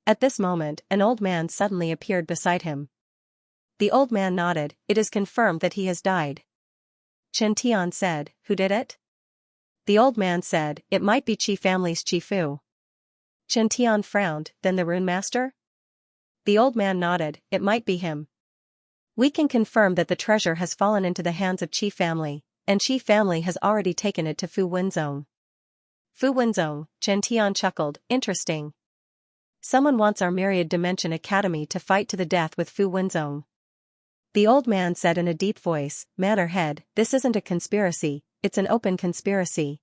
Speaker 1: At this moment, an old man suddenly appeared beside him. The old man nodded, it is confirmed that he has died. Chen Tian said, who did it? The old man said, it might be Qi family's Qi Fu. Chen Tian frowned, then the rune master? The old man nodded, it might be him. We can confirm that the treasure has fallen into the hands of Qi family, and Qi family has already taken it to Fu Wenzong. Fu Wenzong, Chen Tian chuckled, interesting. Someone wants our Myriad Dimension Academy to fight to the death with Fu Wenzong. The old man said in a deep voice, man or head, this isn't a conspiracy, it's an open conspiracy.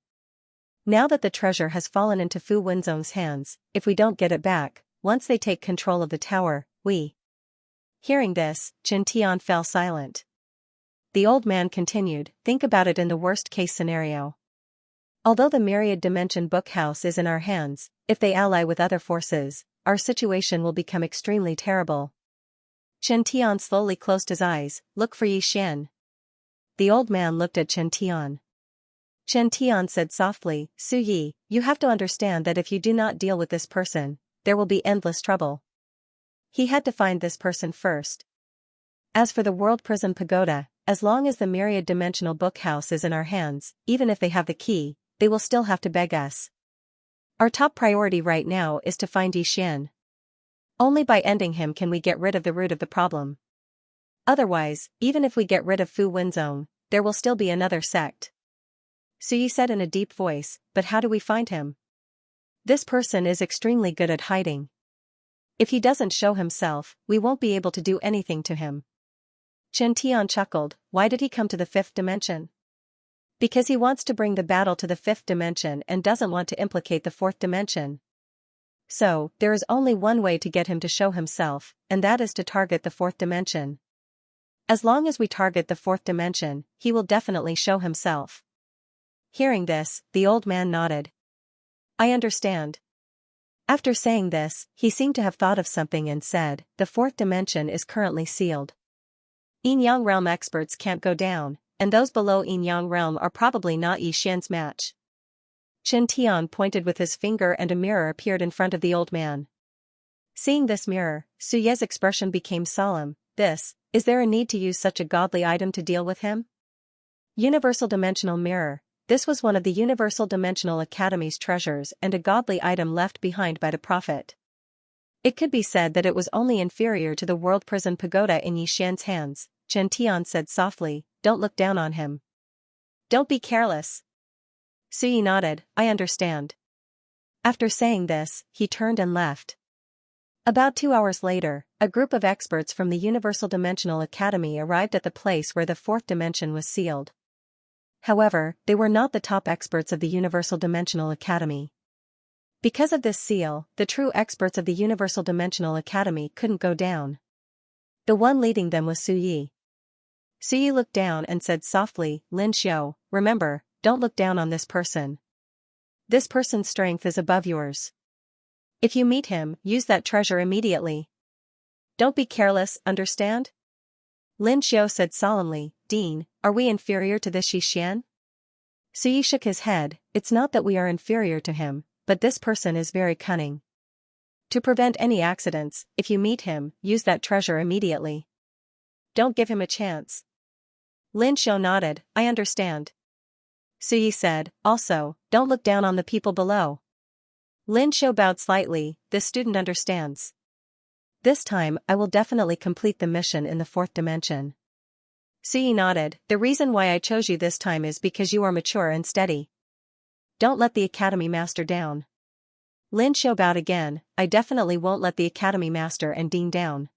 Speaker 1: Now that the treasure has fallen into Fu Wenzong's hands, if we don't get it back, once they take control of the tower, we... Hearing this, Chen Tian fell silent. The old man continued, think about it in the worst-case scenario. Although the Myriad Dimension Bookhouse is in our hands, if they ally with other forces, our situation will become extremely terrible. Chen Tian slowly closed his eyes, look for Yi Xian. The old man looked at Chen Tian. Chen Tian said softly, Su Yi, you have to understand that if you do not deal with this person, there will be endless trouble. He had to find this person first. As for the World Prison Pagoda, as long as the Myriad Dimensional Bookhouse is in our hands, even if they have the key, they will still have to beg us. Our top priority right now is to find Yi Xian. Only by ending him can we get rid of the root of the problem. Otherwise, even if we get rid of Fu Wenzong, there will still be another sect. Su Yi said in a deep voice, but how do we find him? This person is extremely good at hiding. If he doesn't show himself, we won't be able to do anything to him. Chen Tian chuckled, why did he come to the fifth dimension? Because he wants to bring the battle to the fifth dimension and doesn't want to implicate the fourth dimension. So, there is only one way to get him to show himself, and that is to target the fourth dimension. As long as we target the fourth dimension, he will definitely show himself. Hearing this, the old man nodded. I understand. After saying this, he seemed to have thought of something and said, the fourth dimension is currently sealed. Yin-Yang realm experts can't go down, and those below Yin-Yang realm are probably not Yi Xian's match. Chen Tian pointed with his finger and a mirror appeared in front of the old man. Seeing this mirror, Su Ye's expression became solemn. Is there a need to use such a godly item to deal with him? Universal Dimensional Mirror. This was one of the Universal Dimensional Academy's treasures and a godly item left behind by the Prophet. It could be said that it was only inferior to the World Prison Pagoda in Yi Xian's hands. Chen Tian said softly, don't look down on him. Don't be careless. Su Yi nodded, I understand. After saying this, he turned and left. About 2 hours later, a group of experts from the Universal Dimensional Academy arrived at the place where the fourth dimension was sealed. However, they were not the top experts of the Universal Dimensional Academy. Because of this seal, the true experts of the Universal Dimensional Academy couldn't go down. The one leading them was Su Yi. Su Yi looked down and said softly, Lin Xiu, remember, don't look down on this person. This person's strength is above yours. If you meet him, use that treasure immediately. Don't be careless, understand? Lin Xiu said solemnly, Dean, are we inferior to this Xian? Su Yi shook his head, it's not that we are inferior to him, but this person is very cunning. To prevent any accidents, if you meet him, use that treasure immediately. Don't give him a chance. Lin Xiu nodded, I understand. Su Yi said, also, don't look down on the people below. Lin Xiu bowed slightly, this student understands. This time I will definitely complete the mission in the fourth dimension. Su Yi nodded, the reason why I chose you this time is because you are mature and steady. Don't let the Academy Master down. Lin Xiu bowed again, I definitely won't let the Academy Master and Dean down.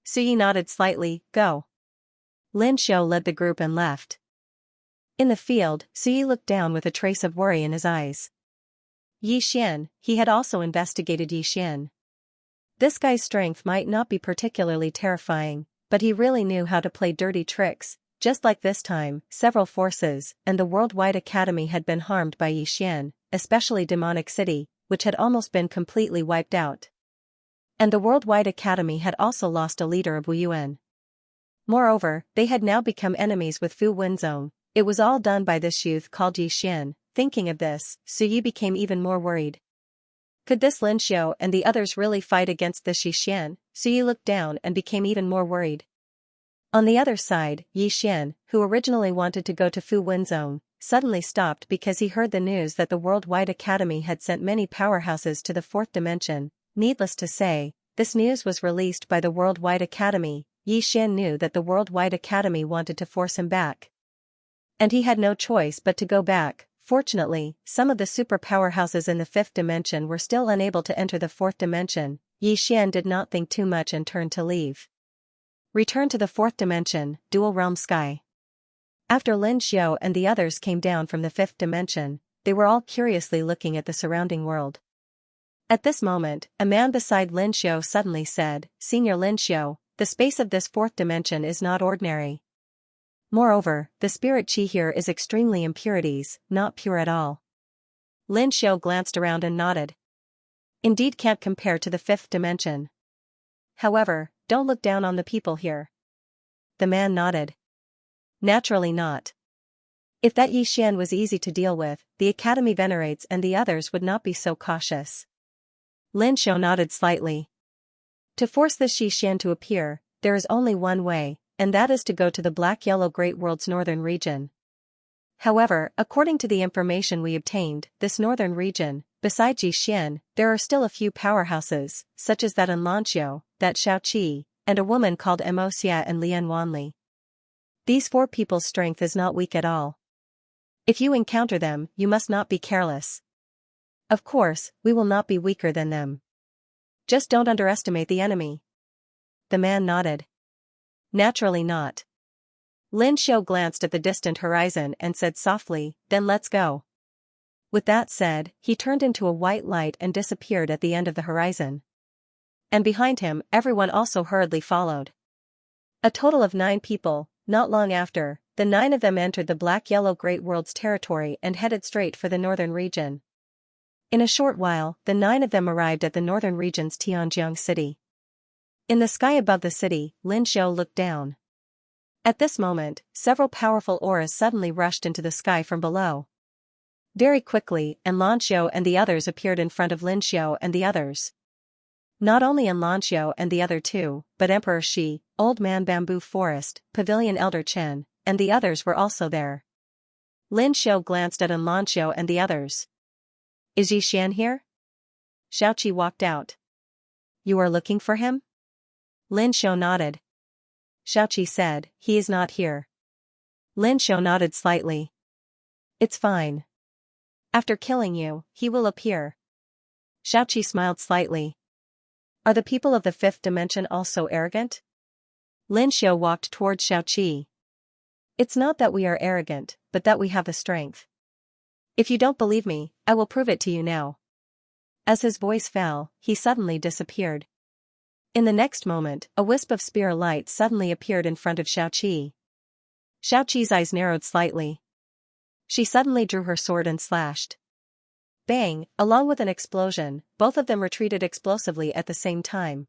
Speaker 1: Su Yi nodded slightly, go. Lin Xiu led the group and left. In the field, Su Yi looked down with a trace of worry in his eyes. Yi Xian, he had also investigated Yi Xian. This guy's strength might not be particularly terrifying, but he really knew how to play dirty tricks. Just like this time, several forces and the worldwide academy had been harmed by Yi Xian, especially Demonic City, which had almost been completely wiped out. And the worldwide academy had also lost a leader of Wu Yuan. Moreover, they had now become enemies with Fu Wenzong. It was all done by this youth called Yi Xian. Thinking of this, Su Yi became even more worried. Could this Lin Xiu and the others really fight against this Yi Xian? Su Yi looked down and became even more worried. On the other side, Yi Xian, who originally wanted to go to Fu Wenzong, suddenly stopped because he heard the news that the Worldwide Academy had sent many powerhouses to the fourth dimension. Needless to say, this news was released by the Worldwide Academy. Yi Xian knew that the Worldwide Academy wanted to force him back. And he had no choice but to go back. Fortunately, some of the super powerhouses in the fifth dimension were still unable to enter the fourth dimension. Yi Xian did not think too much and turned to leave. Return to the fourth dimension, Dual Realm Sky. After Lin Xiu and the others came down from the fifth dimension, they were all curiously looking at the surrounding world. At this moment, a man beside Lin Xiu suddenly said, Senior Lin Xiu, the space of this fourth dimension is not ordinary. Moreover, the spirit chi here is extremely impurities, not pure at all. Lin Xiu glanced around and nodded. Indeed can't compare to the fifth dimension. However, don't look down on the people here. The man nodded. Naturally not. If that Yi Xian was easy to deal with, the Academy venerates and the others would not be so cautious. Lin Xiu nodded slightly. To force this Yi Xian to appear, there is only one way, and that is to go to the Black-Yellow Great World's northern region. However, according to the information we obtained, this northern region, besides Yi Xian, there are still a few powerhouses, such as that in Lanqiu, that Xiaoqi, and a woman called Mo Xia and Lian Wanli. These four people's strength is not weak at all. If you encounter them, you must not be careless. Of course, we will not be weaker than them. Just don't underestimate the enemy. The man nodded. Naturally not. Lin Xiu glanced at the distant horizon and said softly, then let's go. With that said, he turned into a white light and disappeared at the end of the horizon. And behind him, everyone also hurriedly followed. A total of 9 people. Not long after, the 9 of them entered the Black-Yellow Great World's territory and headed straight for the northern region. In a short while, the 9 of them arrived at the northern region's Tianjiang city. In the sky above the city, Lin Xiu looked down. At this moment, several powerful auras suddenly rushed into the sky from below. Very quickly, Lan Xiu and the others appeared in front of Lin Xiu and the others. Not only Lan Xiu and the other 2, but Emperor Shi, Old Man Bamboo Forest, Pavilion Elder Chen, and the others were also there. Lin Xiu glanced at Lan Xiu and the others. Is Yi Xian here? Xiaoqi walked out. You are looking for him? Lin Xiu nodded. Xiaoqi said, he is not here. Lin Xiu nodded slightly. It's fine. After killing you, he will appear. Xiaoqi smiled slightly. Are the people of the fifth dimension also arrogant? Lin Xiu walked towards Xiaoqi. It's not that we are arrogant, but that we have the strength. If you don't believe me, I will prove it to you now. As his voice fell, he suddenly disappeared. In the next moment, a wisp of spear light suddenly appeared in front of Xiaoqi. Xiaoqi's eyes narrowed slightly. She suddenly drew her sword and slashed. Bang! Along with an explosion, both of them retreated explosively at the same time.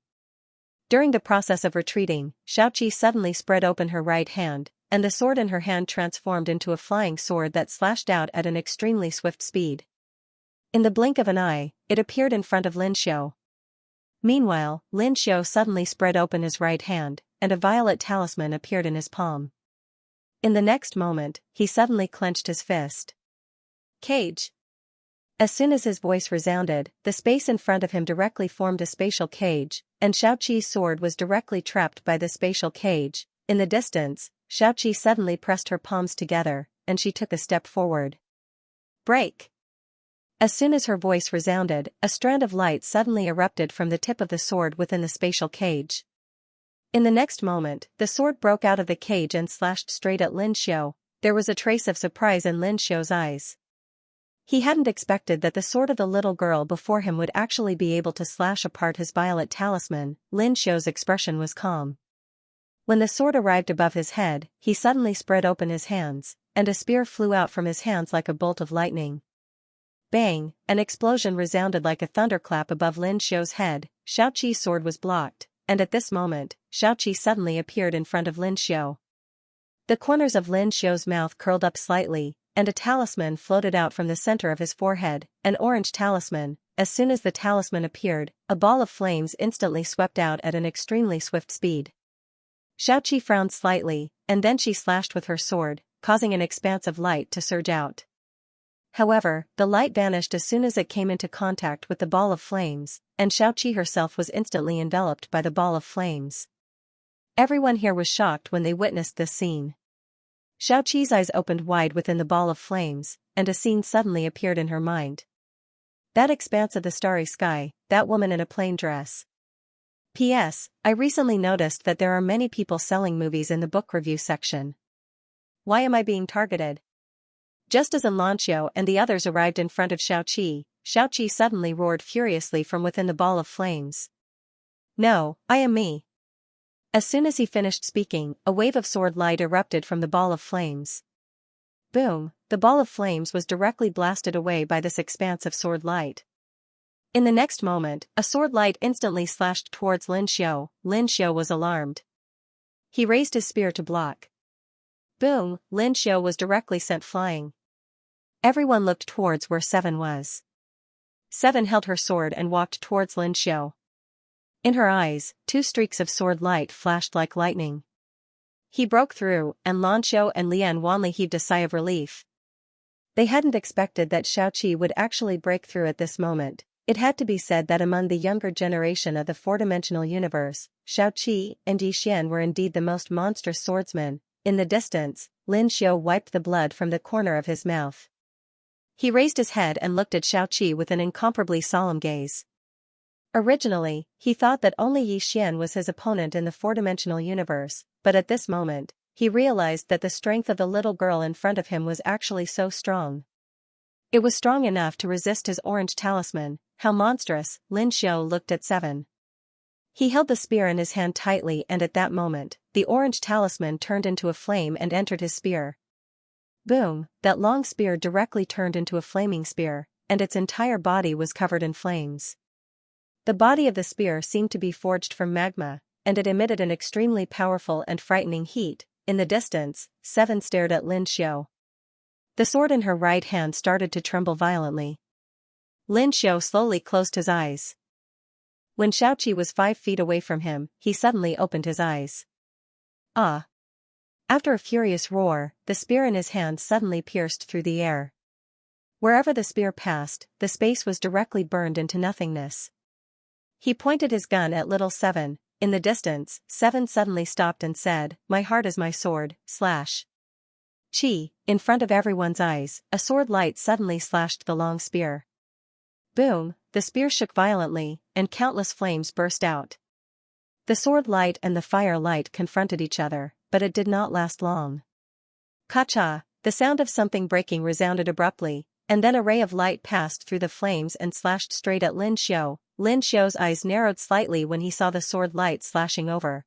Speaker 1: During the process of retreating, Xiaoqi suddenly spread open her right hand, and the sword in her hand transformed into a flying sword that slashed out at an extremely swift speed. In the blink of an eye, it appeared in front of Lin Xiu. Meanwhile, Lin Xiu suddenly spread open his right hand, and a violet talisman appeared in his palm. In the next moment, he suddenly clenched his fist. Cage! As soon as his voice resounded, the space in front of him directly formed a spatial cage, and Xiaoqi's sword was directly trapped by the spatial cage. In the distance, Xiaoqi suddenly pressed her palms together, and she took a step forward. Break! As soon as her voice resounded, a strand of light suddenly erupted from the tip of the sword within the spatial cage. In the next moment, the sword broke out of the cage and slashed straight at Lin Xiu. There was a trace of surprise in Lin Xiu's eyes. He hadn't expected that the sword of the little girl before him would actually be able to slash apart his violet talisman. Lin Xiu's expression was calm. When the sword arrived above his head, he suddenly spread open his hands, and a spear flew out from his hands like a bolt of lightning. Bang! An explosion resounded like a thunderclap above Lin Xiu's head. Xiaoqi's sword was blocked, and at this moment, Xiaoqi suddenly appeared in front of Lin Xiu. The corners of Lin Xiu's mouth curled up slightly, and a talisman floated out from the center of his forehead, an orange talisman. As soon as the talisman appeared, a ball of flames instantly swept out at an extremely swift speed. Xiaoqi frowned slightly, and then she slashed with her sword, causing an expanse of light to surge out. However, the light vanished as soon as it came into contact with the ball of flames, and Xiaoqi herself was instantly enveloped by the ball of flames. Everyone here was shocked when they witnessed this scene. Xiaoqi's eyes opened wide within the ball of flames, and a scene suddenly appeared in her mind. That expanse of the starry sky, that woman in a plain dress. P.S. I recently noticed that there are many people selling movies in the book review section. Why am I being targeted? Just as Lan Xiu and the others arrived in front of Xiaoqi, Xiaoqi suddenly roared furiously from within the ball of flames. No, I am me. As soon as he finished speaking, a wave of sword light erupted from the ball of flames. Boom! The ball of flames was directly blasted away by this expanse of sword light. In the next moment, a sword light instantly slashed towards Lin Xiu. Lin Xiu was alarmed. He raised his spear to block. Boom! Lin Xiu was directly sent flying. Everyone looked towards where Seven was. Seven held her sword and walked towards Lin Xiu. In her eyes, two streaks of sword light flashed like lightning. He broke through, and Lan Xiu and Lian Wanli heaved a sigh of relief. They hadn't expected that Xiaoqi would actually break through at this moment. It had to be said that among the younger generation of the four-dimensional universe, Xiaoqi and Yixian were indeed the most monstrous swordsmen. In the distance, Lin Xiu wiped the blood from the corner of his mouth. He raised his head and looked at Xiaoqi with an incomparably solemn gaze. Originally, he thought that only Yixian was his opponent in the four-dimensional universe, but at this moment, he realized that the strength of the little girl in front of him was actually so strong. It was strong enough to resist his orange talisman. How monstrous! Lin Xiu looked at Seven. He held the spear in his hand tightly, and at that moment, the orange talisman turned into a flame and entered his spear. Boom! That long spear directly turned into a flaming spear, and its entire body was covered in flames. The body of the spear seemed to be forged from magma, and it emitted an extremely powerful and frightening heat. In the distance, Seven stared at Lin Xiu. The sword in her right hand started to tremble violently. Lin Xiu slowly closed his eyes. When Xiaoqi was 5 feet away from him, he suddenly opened his eyes. Ah! After a furious roar, the spear in his hand suddenly pierced through the air. Wherever the spear passed, the space was directly burned into nothingness. He pointed his gun at little Seven. In the distance, Seven suddenly stopped and said, "My heart is my sword, slash." Chi! In front of everyone's eyes, a sword light suddenly slashed the long spear. Boom! The spear shook violently, and countless flames burst out. The sword light and the fire light confronted each other, but it did not last long. Ka-cha! The sound of something breaking resounded abruptly, and then a ray of light passed through the flames and slashed straight at Lin Xiu. Lin Xiu's eyes narrowed slightly when he saw the sword light slashing over.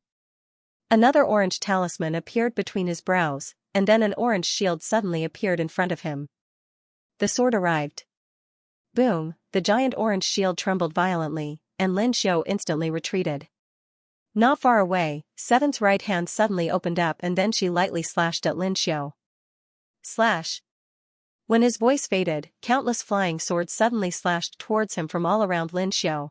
Speaker 1: Another orange talisman appeared between his brows, and then an orange shield suddenly appeared in front of him. The sword arrived. Boom, the giant orange shield trembled violently, and Lin Xiu instantly retreated. Not far away, Seven's right hand suddenly opened up and then she lightly slashed at Lin Xiu. Slash! When his voice faded, countless flying swords suddenly slashed towards him from all around Lin Xiu.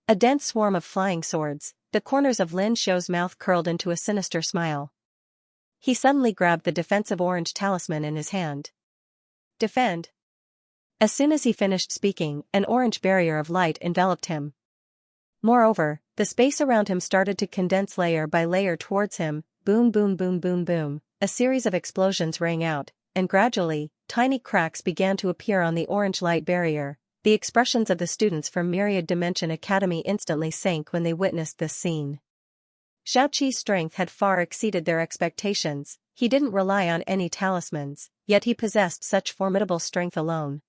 Speaker 1: A dense swarm of flying swords, the corners of Lin Xiu's mouth curled into a sinister smile. He suddenly grabbed the defensive orange talisman in his hand. Defend! As soon as he finished speaking, an orange barrier of light enveloped him. Moreover, the space around him started to condense layer by layer towards him. Boom boom boom boom boom, a series of explosions rang out, and gradually, tiny cracks began to appear on the orange light barrier. The expressions of the students from Myriad Dimension Academy instantly sank when they witnessed this scene. Xiaoqi's strength had far exceeded their expectations. He didn't rely on any talismans, yet he possessed such formidable strength alone.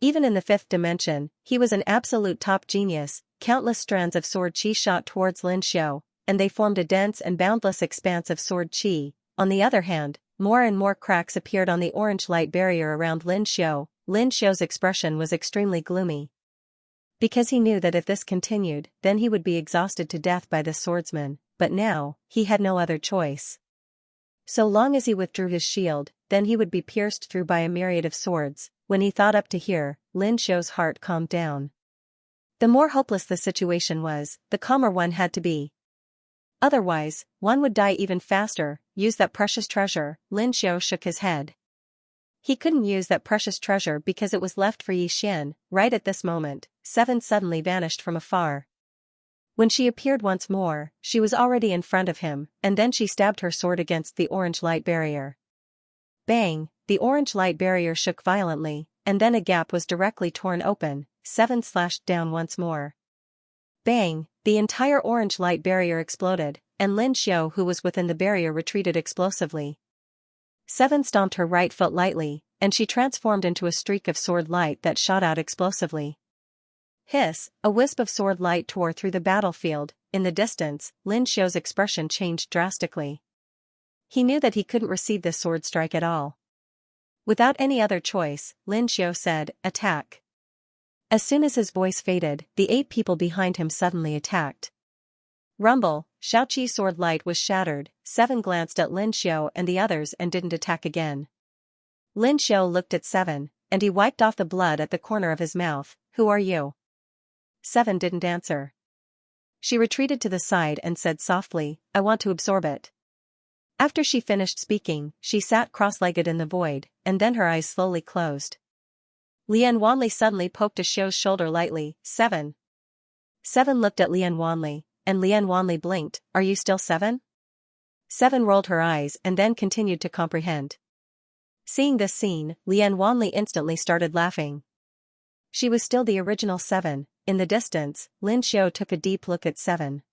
Speaker 1: Even in the fifth dimension, he was an absolute top genius. Countless strands of sword qi shot towards Lin Xiu, and they formed a dense and boundless expanse of sword qi. On the other hand, more and more cracks appeared on the orange light barrier around Lin Xiu. Lin Xiu's expression was extremely gloomy. Because he knew that if this continued, then he would be exhausted to death by the swordsman, but now, he had no other choice. So long as he withdrew his shield, then he would be pierced through by a myriad of swords. When he thought up to here, Lin Xiu's heart calmed down. The more hopeless the situation was, the calmer one had to be. Otherwise, one would die even faster. Use that precious treasure. Lin Xiu shook his head. He couldn't use that precious treasure because it was left for Yi Xian. Right at this moment, Seven suddenly vanished from afar. When she appeared once more, she was already in front of him, and then she stabbed her sword against the orange light barrier. Bang! The orange light barrier shook violently, and then a gap was directly torn open. Seven slashed down once more. Bang! The entire orange light barrier exploded, and Lin Xiu who was within the barrier retreated explosively. Seven stomped her right foot lightly, and she transformed into a streak of sword light that shot out explosively. Hiss! A wisp of sword light tore through the battlefield. In the distance, Lin Xiu's expression changed drastically. He knew that he couldn't receive this sword strike at all. Without any other choice, Lin Xiu said, "Attack." As soon as his voice faded, the 8 people behind him suddenly attacked. Rumble! Xiaoqi's sword light was shattered. Seven glanced at Lin Xiu and the others and didn't attack again. Lin Xiu looked at Seven, and he wiped off the blood at the corner of his mouth. "Who are you?" Seven didn't answer. She retreated to the side and said softly, "I want to absorb it." After she finished speaking, she sat cross-legged in the void, and then her eyes slowly closed. Lian Wanli suddenly poked a Xiu's shoulder lightly. "Seven." Seven looked at Lian Wanli, and Lian Wanli blinked. "Are you still Seven?" Seven rolled her eyes and then continued to comprehend. Seeing this scene, Lian Wanli instantly started laughing. She was still the original Seven. In the distance, Lin Xiu took a deep look at Seven.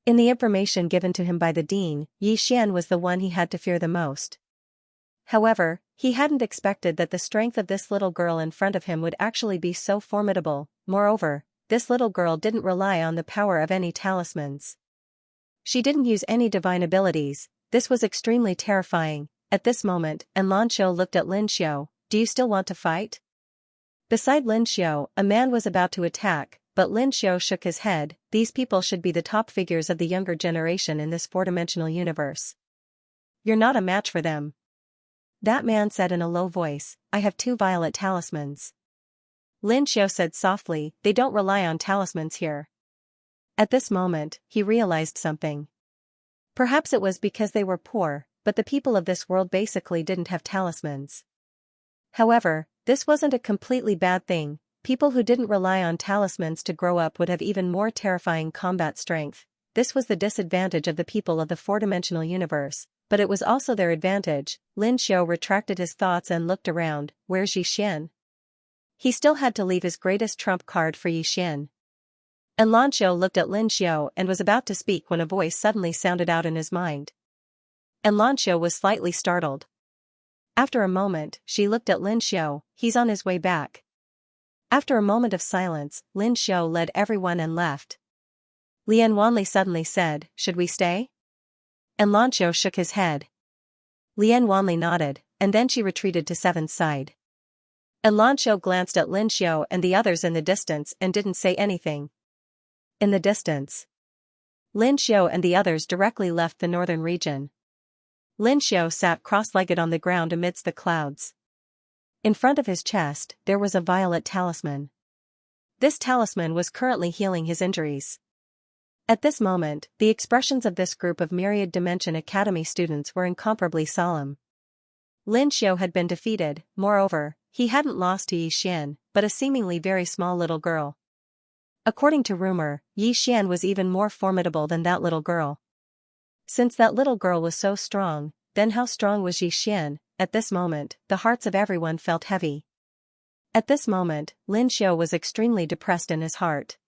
Speaker 1: In the information given to him by the dean, Yi Xian was the one he had to fear the most. However, he hadn't expected that the strength of this little girl in front of him would actually be so formidable. Moreover, this little girl didn't rely on the power of any talismans. She didn't use any divine abilities. This was extremely terrifying. At this moment, Lan Xiu looked at Lin Xiu. "Do you still want to fight?" Beside Lin Xiu, a man was about to attack, but Lin Xiu shook his head. These people should be the top figures of the younger generation in this four-dimensional universe. "You're not a match for them." That man said in a low voice, "I have 2 violet talismans." Lin Xiu said softly, "They don't rely on talismans here." At this moment, he realized something. Perhaps it was because they were poor, but the people of this world basically didn't have talismans. However, this wasn't a completely bad thing. People who didn't rely on talismans to grow up would have even more terrifying combat strength. This was the disadvantage of the people of the four-dimensional universe, but it was also their advantage. Lin Xiu retracted his thoughts and looked around. Where's Yi Xian? He still had to leave his greatest trump card for Yi Xian. And Lan Xiu looked at Lin Xiu and was about to speak when a voice suddenly sounded out in his mind. And Lan Xiu was slightly startled. After a moment, she looked at Lin Xiu. "He's on his way back." After a moment of silence, Lin Xiu led everyone and left. Lian Wanli suddenly said, "Should we stay?" And Lan Xiu shook his head. Lian Wanli nodded, and then she retreated to Seven's side. And Lan Xiu glanced at Lin Xiu and the others in the distance and didn't say anything. In the distance, Lin Xiu and the others directly left the northern region. Lin Xiu sat cross-legged on the ground amidst the clouds. In front of his chest, there was a violet talisman. This talisman was currently healing his injuries. At this moment, the expressions of this group of Myriad Dimension Academy students were incomparably solemn. Lin Xiu had been defeated, moreover, he hadn't lost to Yi Xian, but a seemingly very small little girl. According to rumor, Yi Xian was even more formidable than that little girl. Since that little girl was so strong, then how strong was Yi Xian? At this moment, the hearts of everyone felt heavy. At this moment, Lin Xiu was extremely depressed in his heart.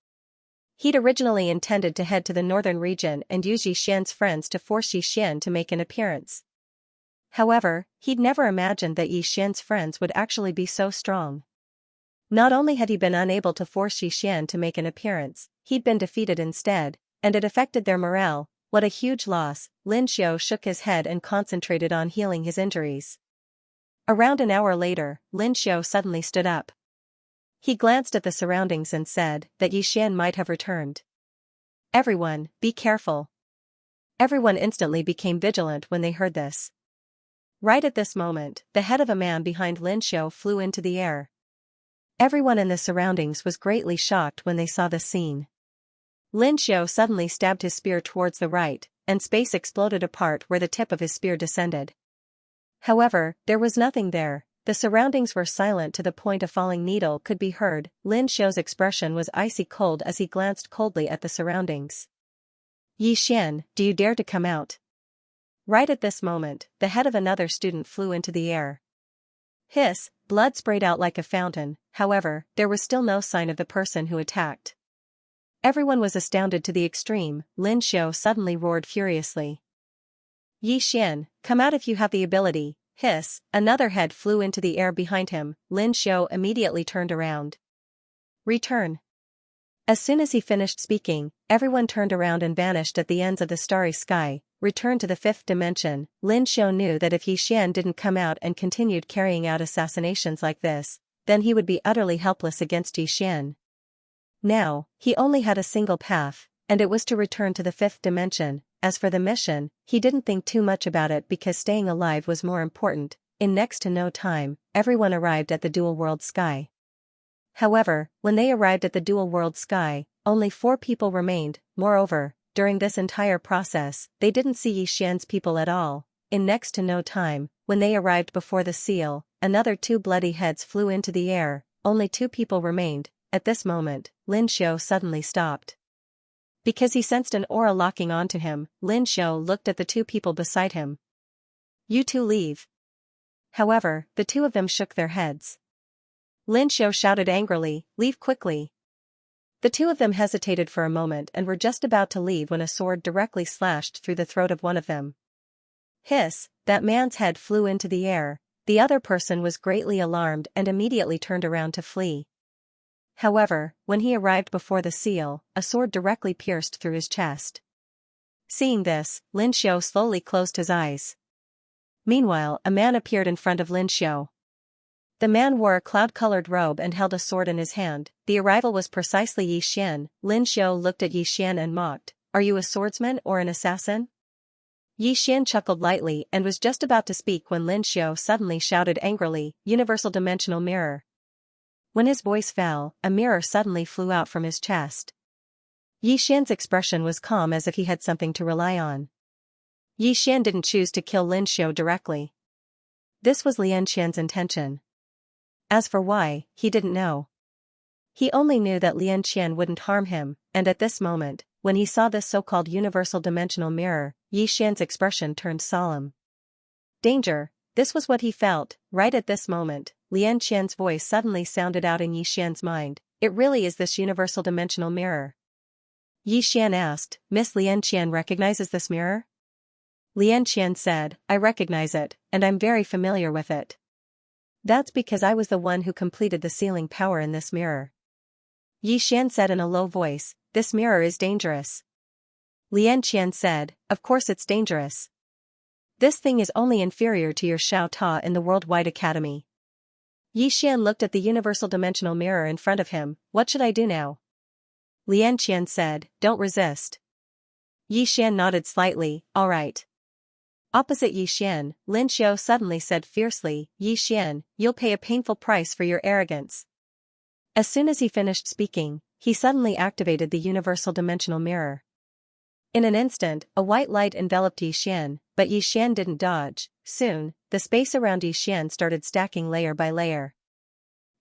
Speaker 1: He'd originally intended to head to the northern region and use Yi Xian's friends to force Yi Xian to make an appearance. However, he'd never imagined that Yi Xian's friends would actually be so strong. Not only had he been unable to force Yi Xian to make an appearance, he'd been defeated instead, and it affected their morale. What a huge loss. Lin Xiu shook his head and concentrated on healing his injuries. Around an hour later, Lin Xiu suddenly stood up. He glanced at the surroundings and said that Yi Xian might have returned. "Everyone, be careful." Everyone instantly became vigilant when they heard this. Right at this moment, the head of a man behind Lin Xiu flew into the air. Everyone in the surroundings was greatly shocked when they saw the scene. Lin Xiu suddenly stabbed his spear towards the right, and space exploded apart where the tip of his spear descended. However, there was nothing there. The surroundings were silent to the point a falling needle could be heard. Lin Xiu's expression was icy cold as he glanced coldly at the surroundings. "Yi Xian, do you dare to come out?" Right at this moment, the head of another student flew into the air. Hiss, blood sprayed out like a fountain. However, there was still no sign of the person who attacked. Everyone was astounded to the extreme. Lin Xiu suddenly roared furiously. "Yi Xian, come out if you have the ability." Hiss, another head flew into the air behind him. Lin Xiu immediately turned around. "Return." As soon as he finished speaking, everyone turned around and vanished at the ends of the starry sky. Return to the fifth dimension. Lin Xiu knew that if Yi Xian didn't come out and continued carrying out assassinations like this, then he would be utterly helpless against Yi Xian. Now, he only had a single path, and it was to return to the fifth dimension. As for the mission, he didn't think too much about it because staying alive was more important. In next to no time, everyone arrived at the dual world sky. However, when they arrived at the dual world sky, only 4 people remained. Moreover, during this entire process, they didn't see Yi Xian's people at all. In next to no time, when they arrived before the seal, another 2 bloody heads flew into the air. Only 2 people remained. At this moment, Lin Xiu suddenly stopped. Because he sensed an aura locking onto him, Lin Xiu looked at the 2 people beside him. "You two leave." However, the 2 of them shook their heads. Lin Xiu shouted angrily, "Leave quickly." The 2 of them hesitated for a moment and were just about to leave when a sword directly slashed through the throat of one of them. Hiss, that man's head flew into the air. The other person was greatly alarmed and immediately turned around to flee. However, when he arrived before the seal, a sword directly pierced through his chest. Seeing this, Lin Xiu slowly closed his eyes. Meanwhile, a man appeared in front of Lin Xiu. The man wore a cloud-colored robe and held a sword in his hand. The arrival was precisely Yi Xian. Lin Xiu looked at Yi Xian and mocked, "Are you a swordsman or an assassin?" Yi Xian chuckled lightly and was just about to speak when Lin Xiu suddenly shouted angrily, "Universal Dimensional Mirror." When his voice fell, a mirror suddenly flew out from his chest. Yi Xian's expression was calm as if he had something to rely on. Yi Xian didn't choose to kill Lin Xiu directly. This was Lian Qian's intention. As for why, he didn't know. He only knew that Lian Qian wouldn't harm him, and at this moment, when he saw this so-called universal dimensional mirror, Yi Xian's expression turned solemn. Danger, this was what he felt. Right at this moment, Lian Qian's voice suddenly sounded out in Yi Xian's mind, "It really is this universal dimensional mirror?" Yi Xian asked, "Miss Lian Qian recognizes this mirror?" Lian Qian said, "I recognize it, and I'm very familiar with it." That's because I was the one who completed the sealing power in this mirror. Xian said in a low voice, this mirror is dangerous. Xianxia said, of course it's dangerous. This thing is only inferior to your Xiao Ta in the Worldwide Academy. Xian looked at the universal dimensional mirror in front of him. What should I do now? Xianxia said, don't resist. Xian nodded slightly, all right. Opposite Xian, Lin Xiao suddenly said fiercely, Xian, you'll pay a painful price for your arrogance. As soon as he finished speaking, he suddenly activated the universal dimensional mirror. In an instant, a white light enveloped Xian, but Xian didn't dodge. Soon, the space around Xian started stacking layer by layer.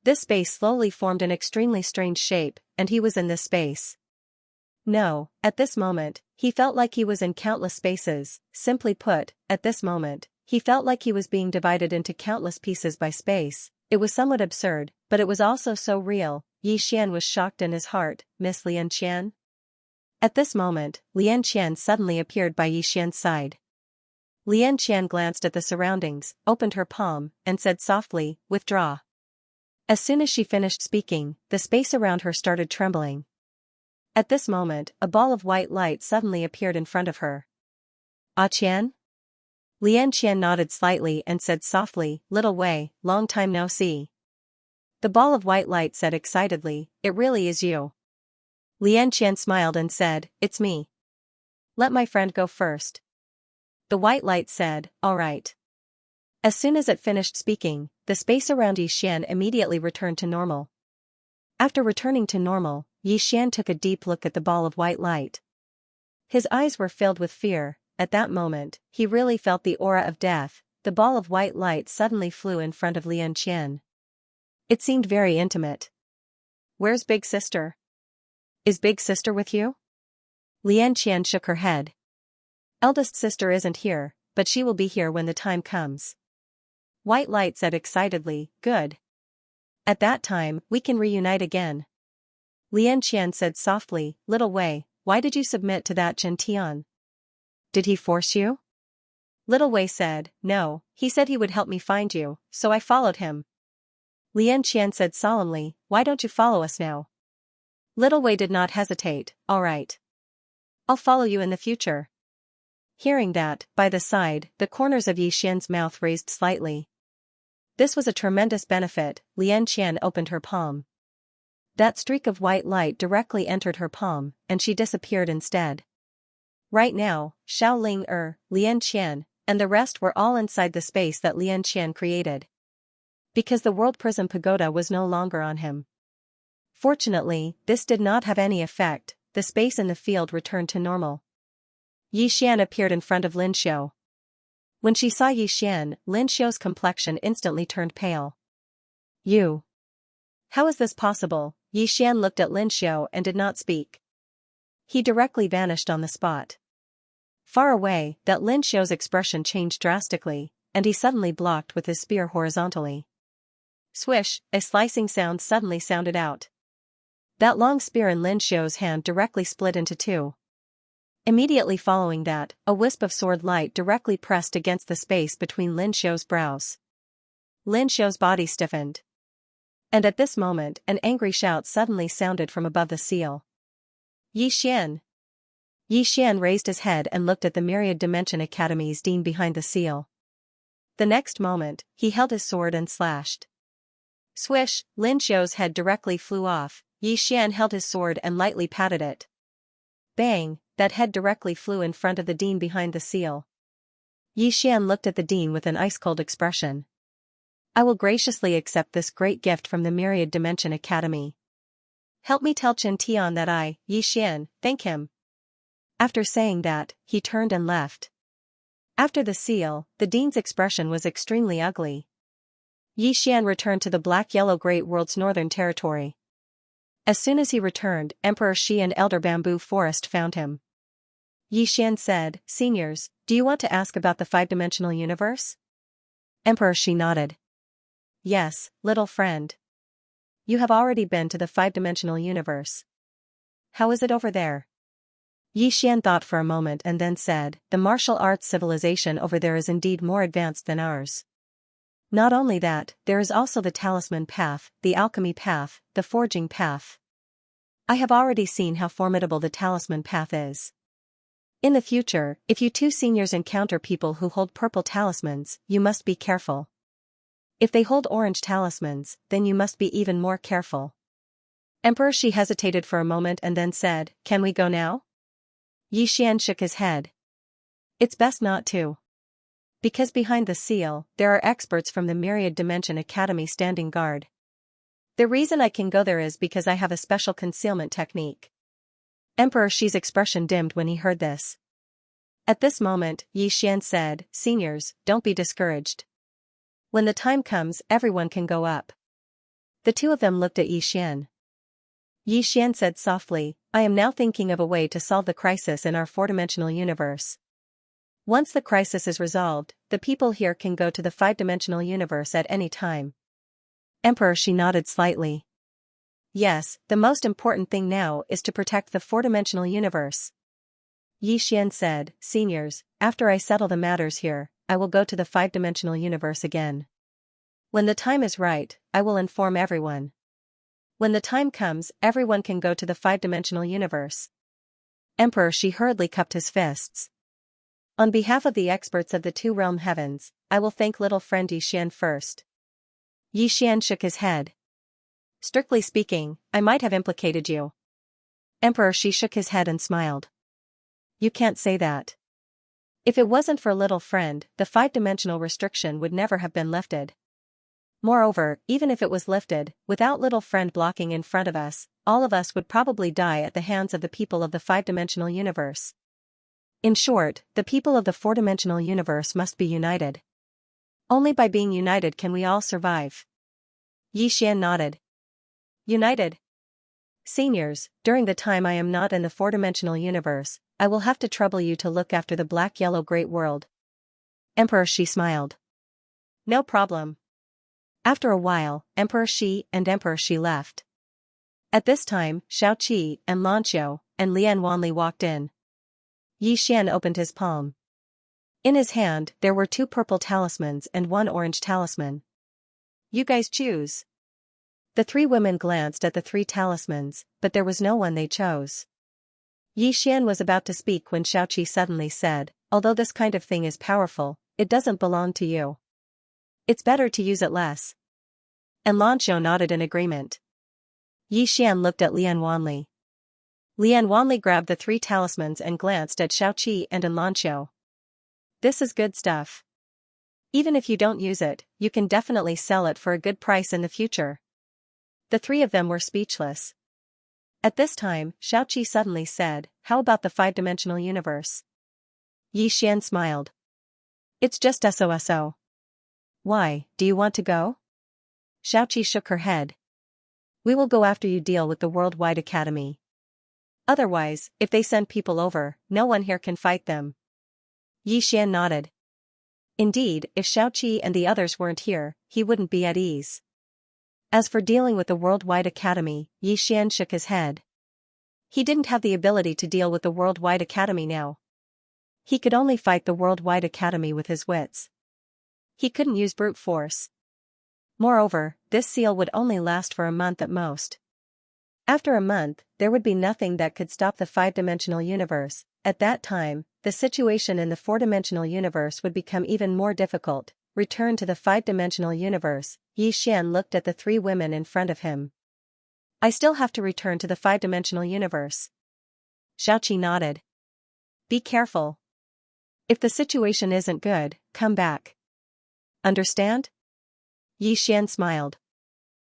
Speaker 1: This space slowly formed an extremely strange shape, and he was in this space. No, at this moment, he felt like he was in countless spaces. Simply put, at this moment, he felt like he was being divided into countless pieces by space. It was somewhat absurd, but it was also so real. Xian was shocked in his heart. Miss Lianqian? At this moment, Lianqian suddenly appeared by Xian's side. Lianqian glanced at the surroundings, opened her palm, and said softly, withdraw. As soon as she finished speaking, the space around her started trembling. At this moment, a ball of white light suddenly appeared in front of her. Ah Qian? Lianqian nodded slightly and said softly, little Wei, long time no see. The ball of white light said excitedly, it really is you. Lianqian smiled and said, it's me. Let my friend go first. The white light said, all right. As soon as it finished speaking, the space around Xian immediately returned to normal. After returning to normal, Xian took a deep look at the ball of white light. His eyes were filled with fear. At that moment, he really felt the aura of death. The ball of white light suddenly flew in front of Lianqian. It seemed very intimate. Where's Big Sister? Is Big Sister with you? Lianqian shook her head. Eldest sister isn't here, but she will be here when the time comes. White light said excitedly, good. At that time, we can reunite again. Lianqian said softly, little Wei, why did you submit to that Chen Tian? Did he force you? Little Wei said, no, he said he would help me find you, so I followed him. Lianqian said solemnly, why don't you follow us now? Little Wei did not hesitate, all right. I'll follow you in the future. Hearing that, by the side, the corners of Xian's mouth raised slightly. This was a tremendous benefit. Lianqian opened her palm. That streak of white light directly entered her palm, and she disappeared instead. Right now, Xiaoling Lianqian, and the rest were all inside the space that Lianqian created. Because the World Prism Pagoda was no longer on him. Fortunately, this did not have any effect. The space in the field returned to normal. Xian appeared in front of Lin Xiao. When she saw Xian, Lin Xiao's complexion instantly turned pale. You. How is this possible? Xian looked at Lin Xiao and did not speak. He directly vanished on the spot. Far away, that Lin Xiao's expression changed drastically, and he suddenly blocked with his spear horizontally. Swish, a slicing sound suddenly sounded out. That long spear in Lin Xiao's hand directly split into two. Immediately following that, a wisp of sword light directly pressed against the space between Lin Xiao's brows. Lin Xiao's body stiffened. And at this moment, an angry shout suddenly sounded from above the seal. Xian! Xian raised his head and looked at the Myriad Dimension Academy's dean behind the seal. The next moment, he held his sword and slashed. Swish, Lin Xiao's head directly flew off. Xian held his sword and lightly patted it. Bang, that head directly flew in front of the dean behind the seal. Xian looked at the dean with an ice-cold expression. I will graciously accept this great gift from the Myriad Dimension Academy. Help me tell Chen Tian that I, Xian, thank him. After saying that, he turned and left. After the seal, the dean's expression was extremely ugly. Xian returned to the Black-Yellow Great World's northern territory. As soon as he returned, Emperor Shi and Elder Bamboo Forest found him. Xian said, Seniors, do you want to ask about the five-dimensional universe? Emperor Shi nodded. Yes, little friend. You have already been to the five-dimensional universe. How is it over there? Xian thought for a moment and then said, the martial arts civilization over there is indeed more advanced than ours. Not only that, there is also the talisman path, the alchemy path, the forging path. I have already seen how formidable the talisman path is. In the future, if you two seniors encounter people who hold purple talismans, you must be careful. If they hold orange talismans, then you must be even more careful. Emperor Shi hesitated for a moment and then said, "Can we go now?" Yi Xian shook his head. "It's best not to. Because behind the seal, there are experts from the Myriad Dimension Academy standing guard. The reason I can go there is because I have a special concealment technique." Emperor Shi's expression dimmed when he heard this. At this moment, Yi Xian said, "Seniors, don't be discouraged. When the time comes, everyone can go up." The two of them looked at Yi Xian. Yi Xian said softly, "I am now thinking of a way to solve the crisis in our four-dimensional universe. Once the crisis is resolved, the people here can go to the five-dimensional universe at any time." Emperor Shi nodded slightly. "Yes, the most important thing now is to protect the four-dimensional universe." Yi Xian said, "Seniors, after I settle the matters here, I will go to the five-dimensional universe again. When the time is right, I will inform everyone. When the time comes, everyone can go to the five-dimensional universe." Emperor Shi hurriedly cupped his fists. "On behalf of the experts of the two realm heavens, I will thank little friend Yi Xian first." Yi Xian shook his head. "Strictly speaking, I might have implicated you." Emperor Shi shook his head and smiled. "You can't say that. If it wasn't for little friend, the five-dimensional restriction would never have been lifted. Moreover, even if it was lifted, without little friend blocking in front of us, all of us would probably die at the hands of the people of the five-dimensional universe. In short, the people of the four-dimensional universe must be united. Only by being united can we all survive." Yi Xian nodded. "United? Seniors, during the time I am not in the four-dimensional universe, I will have to trouble you to look after the black-yellow great world." Emperor Shi smiled. "No problem." After a while, Emperor Shi and Emperor Shi left. At this time, Xiaoqi and Lanqiu and Lian Wanli walked in. Yi Xian opened his palm. In his hand, there were 2 purple talismans and 1 orange talisman. "You guys choose." The 3 women glanced at the 3 talismans, but there was no one they chose. Yi Xian was about to speak when Xiaoqi suddenly said, "Although this kind of thing is powerful, it doesn't belong to you. It's better to use it less." And Lanqiu nodded in agreement. Yi Xian looked at Lian Wanli. Lian Wanli grabbed the 3 talismans and glanced at Xiaoqi and Lanqiu. "This is good stuff. Even if you don't use it, you can definitely sell it for a good price in the future." The 3 of them were speechless. At this time, Xiaoqi suddenly said, "How about the five-dimensional universe?" Yi Xian smiled. "It's just SOSO. Why, do you want to go?" Xiaoqi shook her head. "We will go after you deal with the Worldwide Academy. Otherwise, if they send people over, no one here can fight them." Yi Xian nodded. Indeed, if Xiaoqi and the others weren't here, he wouldn't be at ease. As for dealing with the Worldwide Academy, Yi Xian shook his head. He didn't have the ability to deal with the Worldwide Academy now. He could only fight the Worldwide Academy with his wits. He couldn't use brute force. Moreover, this seal would only last for a month at most. After a month, there would be nothing that could stop the five-dimensional universe. At that time, the situation in the four-dimensional universe would become even more difficult. Return to the five-dimensional universe, Yi Xian looked at the 3 women in front of him. "I still have to return to the five-dimensional universe." Xiaoqi nodded. "Be careful. If the situation isn't good, come back. Understand?" Yi Xian smiled.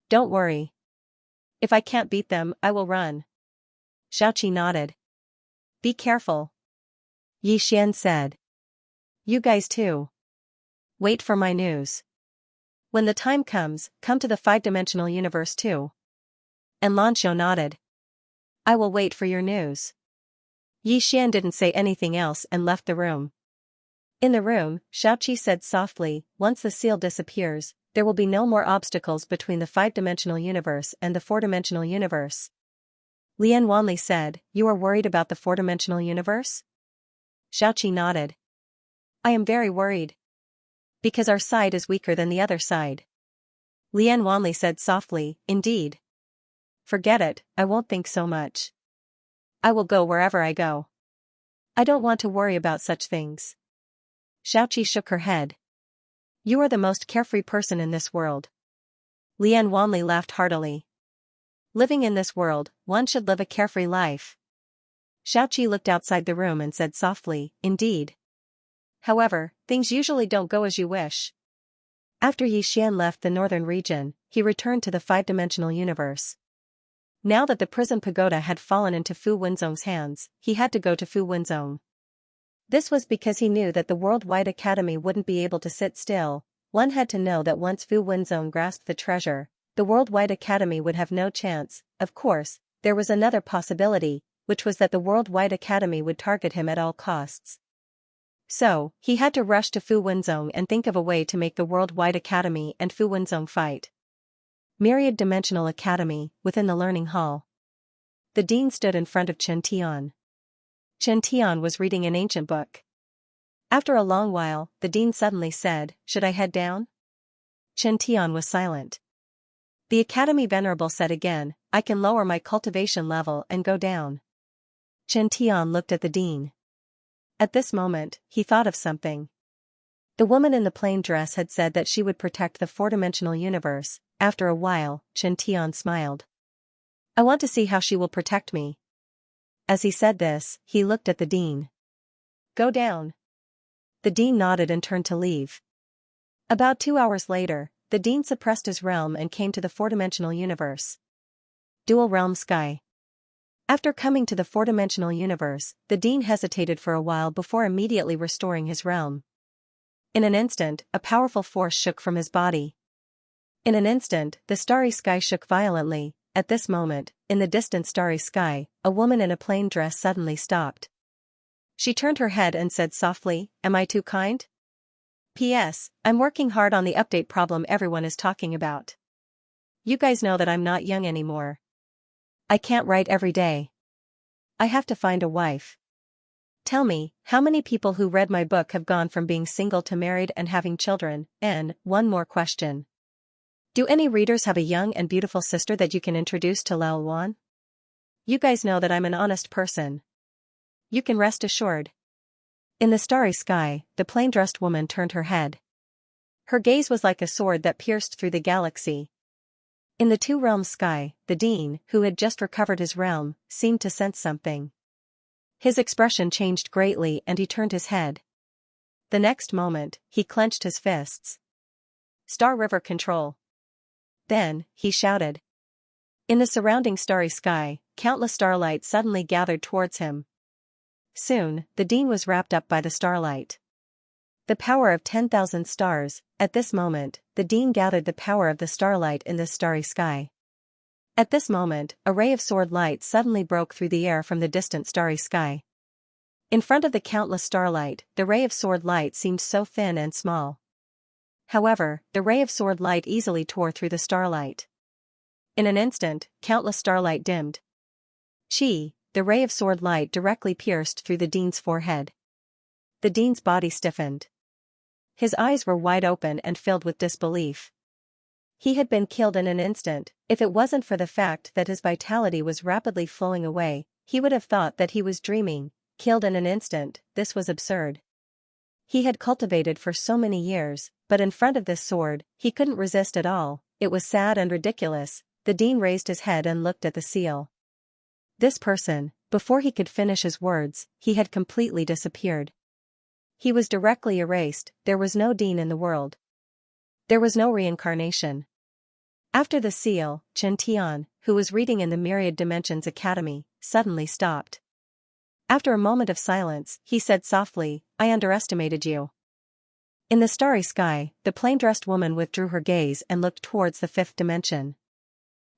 Speaker 1: "Don't worry. If I can't beat them, I will run." Xiaoqi nodded. "Be careful." Yi Xian said. "You guys too. Wait for my news. When the time comes, come to the five-dimensional universe too." And Lanqiu nodded. "I will wait for your news." Yi Xian didn't say anything else and left the room. In the room, Xiaoqi said softly, "Once the seal disappears, there will be no more obstacles between the five-dimensional universe and the four-dimensional universe." Lian Wanli said, "You are worried about the four-dimensional universe?" Xiaoqi nodded. "I am very worried. Because our side is weaker than the other side. Lian Wanli said softly, indeed. Forget it, I won't think so much. I will go wherever I go. I don't want to worry about such things. Xiaoqi shook her head. You are the most carefree person in this world. Lian Wanli laughed heartily. Living in this world, one should live a carefree life. Xiaoqi looked outside the room and said softly, indeed. However, things usually don't go as you wish. After Yi Xian left the northern region, he returned to the five-dimensional universe. Now that the prison pagoda had fallen into Fu Wenzong's hands, he had to go to Fu Wenzong. This was because he knew that the Worldwide Academy wouldn't be able to sit still. One had to know that once Fu Wenzong grasped the treasure, the Worldwide Academy would have no chance. Of course, there was another possibility, which was that the Worldwide Academy would target him at all costs. So, he had to rush to Fu Wenzong and think of a way to make the Worldwide Academy and Fu Wenzong fight. Myriad Dimensional Academy, within the learning hall. The dean stood in front of Chen Tian. Chen Tian was reading an ancient book. After a long while, the dean suddenly said, "Should I head down?" Chen Tian was silent. The Academy Venerable said again, "I can lower my cultivation level and go down." Chen Tian looked at the dean. At this moment, he thought of something. The woman in the plain dress had said that she would protect the four-dimensional universe. After a while, Chen Tian smiled. I want to see how she will protect me. As he said this, he looked at the dean. Go down. The dean nodded and turned to leave. About 2 hours later, the dean suppressed his realm and came to the four-dimensional universe. Dual Realm Sky. After coming to the four-dimensional universe, the dean hesitated for a while before immediately restoring his realm. In an instant, a powerful force shook from his body. In an instant, the starry sky shook violently. At this moment, in the distant starry sky, a woman in a plain dress suddenly stopped. She turned her head and said softly, "Am I too kind? P.S. I'm working hard on the update problem everyone is talking about. You guys know that I'm not young anymore. I can't write every day. I have to find a wife. Tell me, how many people who read my book have gone from being single to married and having children? And one more question. Do any readers have a young and beautiful sister that you can introduce to Lao Wan? You guys know that I'm an honest person. You can rest assured." In the starry sky, the plain-dressed woman turned her head. Her gaze was like a sword that pierced through the galaxy. In the two-realm sky, the dean, who had just recovered his realm, seemed to sense something. His expression changed greatly and he turned his head. The next moment, he clenched his fists. Star River Control. Then, he shouted. In the surrounding starry sky, countless starlight suddenly gathered towards him. Soon, the dean was wrapped up by the starlight. The power of 10,000 stars. At this moment, the dean gathered the power of the starlight in this starry sky. At this moment, a ray of sword light suddenly broke through the air from the distant starry sky. In front of the countless starlight, the ray of sword light seemed so thin and small. However, the ray of sword light easily tore through the starlight. In an instant, countless starlight dimmed. The ray of sword light directly pierced through the dean's forehead. The dean's body stiffened. His eyes were wide open and filled with disbelief. He had been killed in an instant. If it wasn't for the fact that his vitality was rapidly flowing away, he would have thought that he was dreaming. Killed in an instant, this was absurd. He had cultivated for so many years, but in front of this sword, he couldn't resist at all. It was sad and ridiculous. The dean raised his head and looked at the seal. This person, before he could finish his words, he had completely disappeared. He was directly erased. There was no dean in the world. There was no reincarnation. After the seal, Chen Tian, who was reading in the Myriad Dimensions Academy, suddenly stopped. After a moment of silence, he said softly, "I underestimated you." In the starry sky, the plain-dressed woman withdrew her gaze and looked towards the fifth dimension.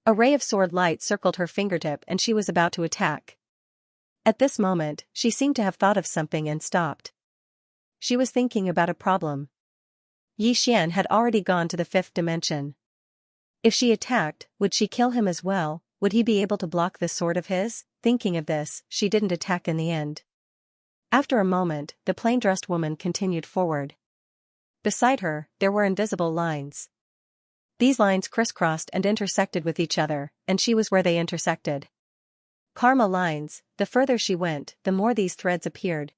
Speaker 1: A ray of sword light circled her fingertip and she was about to attack. At this moment, she seemed to have thought of something and stopped. She was thinking about a problem. Yi Xian had already gone to the fifth dimension. If she attacked, would she kill him as well? Would he be able to block this sword of his? Thinking of this, she didn't attack in the end. After a moment, the plain-dressed woman continued forward. Beside her, there were invisible lines. These lines crisscrossed and intersected with each other, and she was where they intersected. Karma lines, the further she went, the more these threads appeared.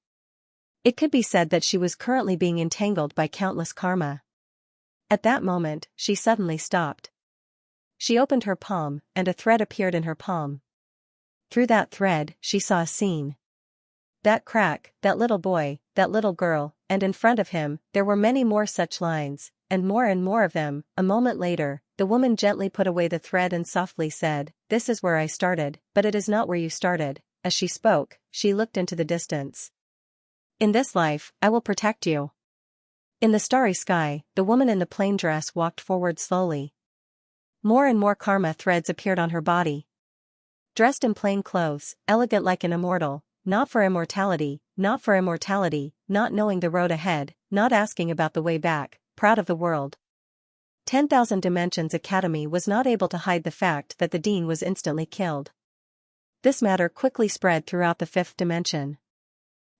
Speaker 1: It could be said that she was currently being entangled by countless karma. At that moment, she suddenly stopped. She opened her palm, and a thread appeared in her palm. Through that thread, she saw a scene. That crack, that little boy, that little girl, and in front of him, there were many more such lines, and more of them. A moment later, the woman gently put away the thread and softly said, "This is where I started, but it is not where you started." As she spoke, she looked into the distance. "In this life, I will protect you." In the starry sky, the woman in the plain dress walked forward slowly. More and more karma threads appeared on her body. Dressed in plain clothes, elegant like an immortal, not for immortality, not knowing the road ahead, not asking about the way back, proud of the world. 10,000 Dimensions Academy was not able to hide the fact that the dean was instantly killed. This matter quickly spread throughout the fifth dimension.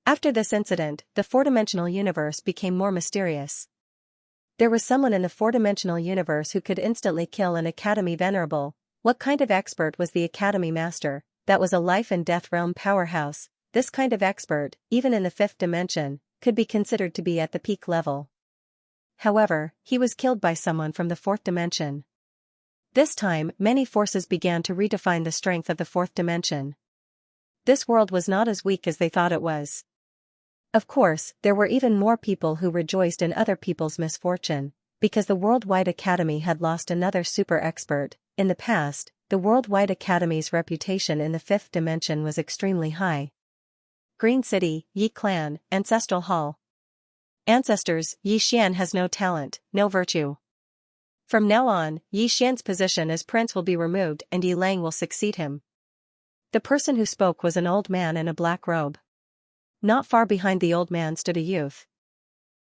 Speaker 1: After this incident, the four-dimensional universe became more mysterious. There was someone in the four-dimensional universe who could instantly kill an Academy Venerable. What kind of expert was the Academy Master? That was a life-and-death realm powerhouse. This kind of expert, even in the fifth dimension, could be considered to be at the peak level. However, he was killed by someone from the fourth dimension. This time, many forces began to redefine the strength of the fourth dimension. This world was not as weak as they thought it was. Of course, there were even more people who rejoiced in other people's misfortune, because the Worldwide Academy had lost another super expert. In the past, the Worldwide Academy's reputation in the fifth dimension was extremely high. Green City, Yi Clan, Ancestral Hall. Ancestors, Yi Xian has no talent, no virtue. From now on, Yi Xian's position as prince will be removed and Yi Lang will succeed him. The person who spoke was an old man in a black robe. Not far behind the old man stood a youth.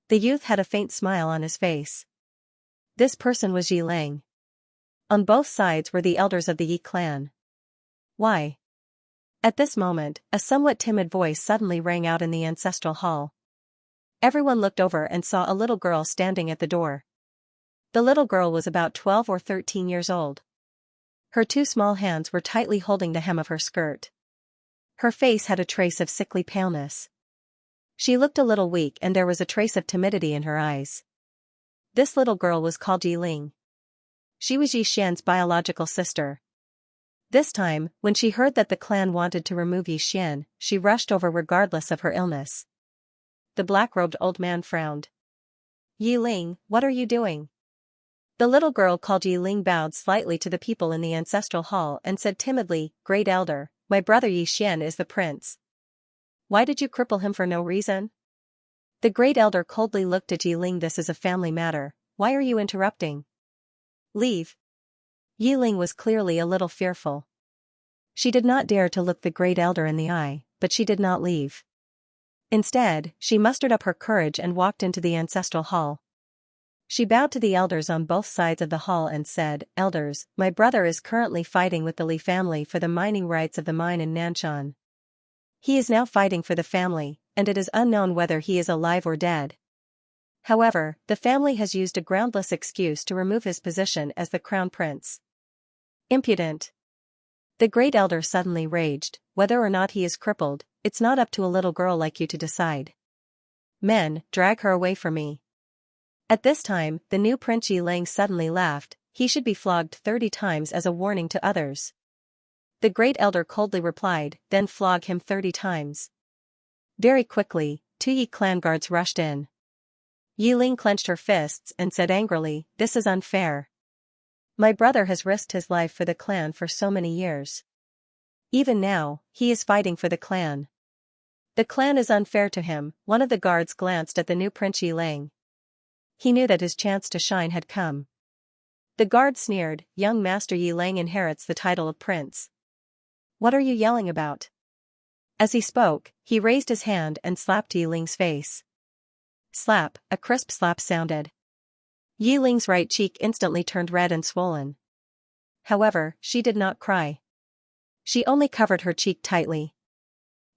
Speaker 1: The youth had a faint smile on his face. This person was Yi Lang. On both sides were the elders of the Yi clan. "Why?" At this moment, a somewhat timid voice suddenly rang out in the ancestral hall. Everyone looked over and saw a little girl standing at the door. The little girl was about 12 or 13 years old. Her two small hands were tightly holding the hem of her skirt. Her face had a trace of sickly paleness. She looked a little weak and there was a trace of timidity in her eyes. This little girl was called Yi Ling. She was Yi Xian's biological sister. This time, when she heard that the clan wanted to remove Yi Xian, she rushed over regardless of her illness. The black-robed old man frowned. "Yi Ling, what are you doing?" The little girl called Yi Ling bowed slightly to the people in the ancestral hall and said timidly, "Great elder, my brother Yi Xian is the prince. Why did you cripple him for no reason?" The great elder coldly looked at Yi Ling. "This is a family matter, why are you interrupting? Leave." Yi Ling was clearly a little fearful. She did not dare to look the great elder in the eye, but she did not leave. Instead, she mustered up her courage and walked into the ancestral hall. She bowed to the elders on both sides of the hall and said, "Elders, my brother is currently fighting with the Li family for the mining rights of the mine in Nanshan. He is now fighting for the family, and it is unknown whether he is alive or dead. However, the family has used a groundless excuse to remove his position as the crown prince." Impudent! The great elder suddenly raged. "Whether or not he is crippled, it's not up to a little girl like you to decide. Men, drag her away from me." At this time, the new Prince Yi Lang suddenly laughed. "He should be flogged 30 times as a warning to others." The great elder coldly replied, "Then flog him 30 times. Very quickly, 2 Yi clan guards rushed in. Yi Ling clenched her fists and said angrily, "This is unfair. My brother has risked his life for the clan for so many years. Even now, he is fighting for the clan. The clan is unfair to him." One of the guards glanced at the new Prince Yi Lang. He knew that his chance to shine had come. The guard sneered, "Young Master Yi Lang inherits the title of prince. What are you yelling about?" As he spoke, he raised his hand and slapped Yi Ling's face. Slap, a crisp slap sounded. Yi Ling's right cheek instantly turned red and swollen. However, she did not cry. She only covered her cheek tightly.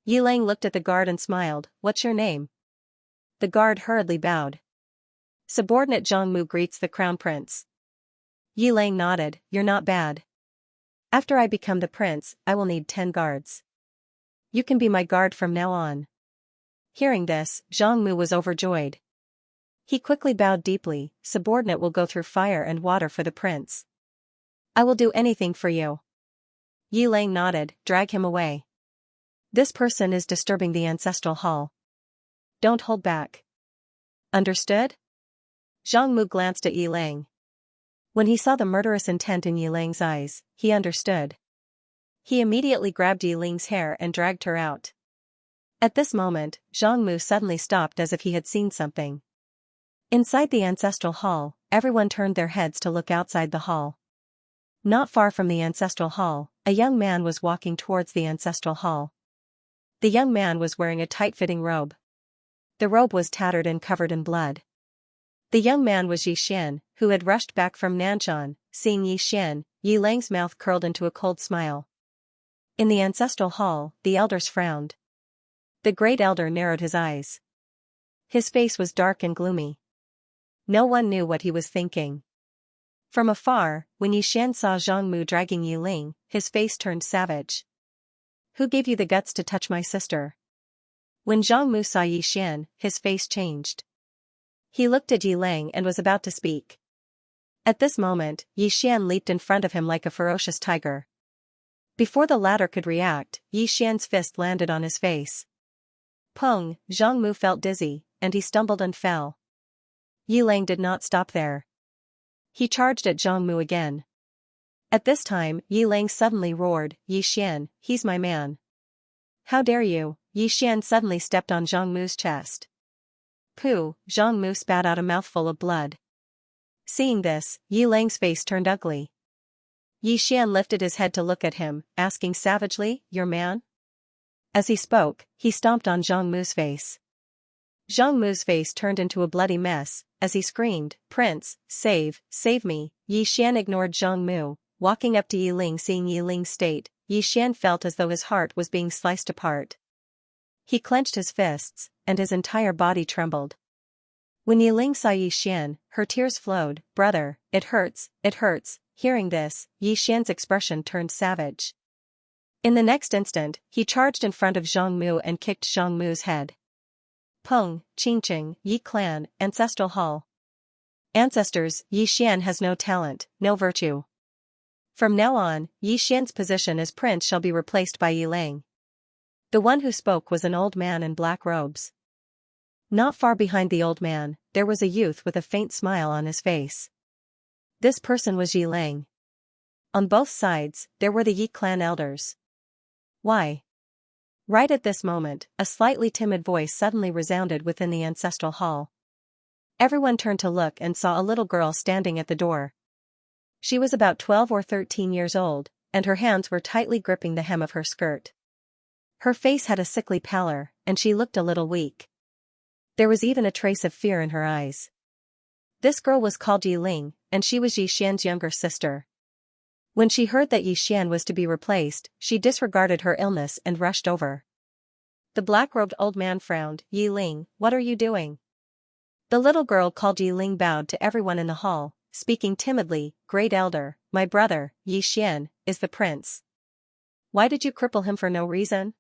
Speaker 1: Yi Lang looked at the guard and smiled, "What's your name?" The guard hurriedly bowed. Subordinate Zhang Mu greets the crown prince. Yi Lang nodded, you're not bad. After I become the prince, I will need 10 guards. You can be my guard from now on. Hearing this, Zhang Mu was overjoyed. He quickly bowed deeply, subordinate will go through fire and water for the prince. I will do anything for you. Yi Lang nodded, drag him away. This person is disturbing the ancestral hall. Don't hold back. Understood? Zhang Mu glanced at Yi Lang. When he saw the murderous intent in Yi Lang's eyes, he understood. He immediately grabbed Yi Lang's hair and dragged her out. At this moment, Zhang Mu suddenly stopped as if he had seen something. Inside the ancestral hall, everyone turned their heads to look outside the hall. Not far from the ancestral hall, a young man was walking towards the ancestral hall. The young man was wearing a tight-fitting robe. The robe was tattered and covered in blood. The young man was Yi Xian, who had rushed back from Nanshan. Seeing Yi Xian, Yi Lang's mouth curled into a cold smile. In the ancestral hall, the elders frowned. The great elder narrowed his eyes. His face was dark and gloomy. No one knew what he was thinking. From afar, when Yi Xian saw Zhang Mu dragging Yi Ling, his face turned savage. Who gave you the guts to touch my sister? When Zhang Mu saw Yi Xian, his face changed. He looked at Yi Lang and was about to speak. At this moment, Yi Xian leaped in front of him like a ferocious tiger. Before the latter could react, Yi Xian's fist landed on his face. Pung, Zhang Mu felt dizzy, and he stumbled and fell. Yi Lang did not stop there. He charged at Zhang Mu again. At this time, Yi Lang suddenly roared, Yi Xian, he's my man. How dare you? Yi Xian suddenly stepped on Zhang Mu's chest. Pooh, Zhang Mu spat out a mouthful of blood. Seeing this, Yi Lang's face turned ugly. Yi Xian lifted his head to look at him, asking savagely, your man? As he spoke, he stomped on Zhang Mu's face. Zhang Mu's face turned into a bloody mess, as he screamed, Prince, save me. Yi Xian ignored Zhang Mu, walking up to Yi Ling. Seeing Yi Ling's state, Yi Xian felt as though his heart was being sliced apart. He clenched his fists, and his entire body trembled. When Yi Ling saw Yi Xian, her tears flowed, brother, it hurts. Hearing this, Yi Xian's expression turned savage. In the next instant, he charged in front of Zhang Mu and kicked Zhang Mu's head. Peng, Qingqing, Yi Clan, Ancestral Hall. Ancestors, Yi Xian has no talent, no virtue. From now on, Yi Xian's position as prince shall be replaced by Yi Lang. The one who spoke was an old man in black robes. Not far behind the old man, there was a youth with a faint smile on his face. This person was Yi Lang. On both sides, there were the Yi clan elders. Why? Right at this moment, a slightly timid voice suddenly resounded within the ancestral hall. Everyone turned to look and saw a little girl standing at the door. She was about 12 or 13 years old, and her hands were tightly gripping the hem of her skirt. Her face had a sickly pallor, and she looked a little weak. There was even a trace of fear in her eyes. This girl was called Yi Ling, and she was Yi Xian's younger sister. When she heard that Yi Xian was to be replaced, she disregarded her illness and rushed over. The black-robed old man frowned, Yi Ling, what are you doing? The little girl called Yi Ling bowed to everyone in the hall, speaking timidly, Great Elder, my brother, Yi Xian, is the prince. Why did you cripple him for no reason?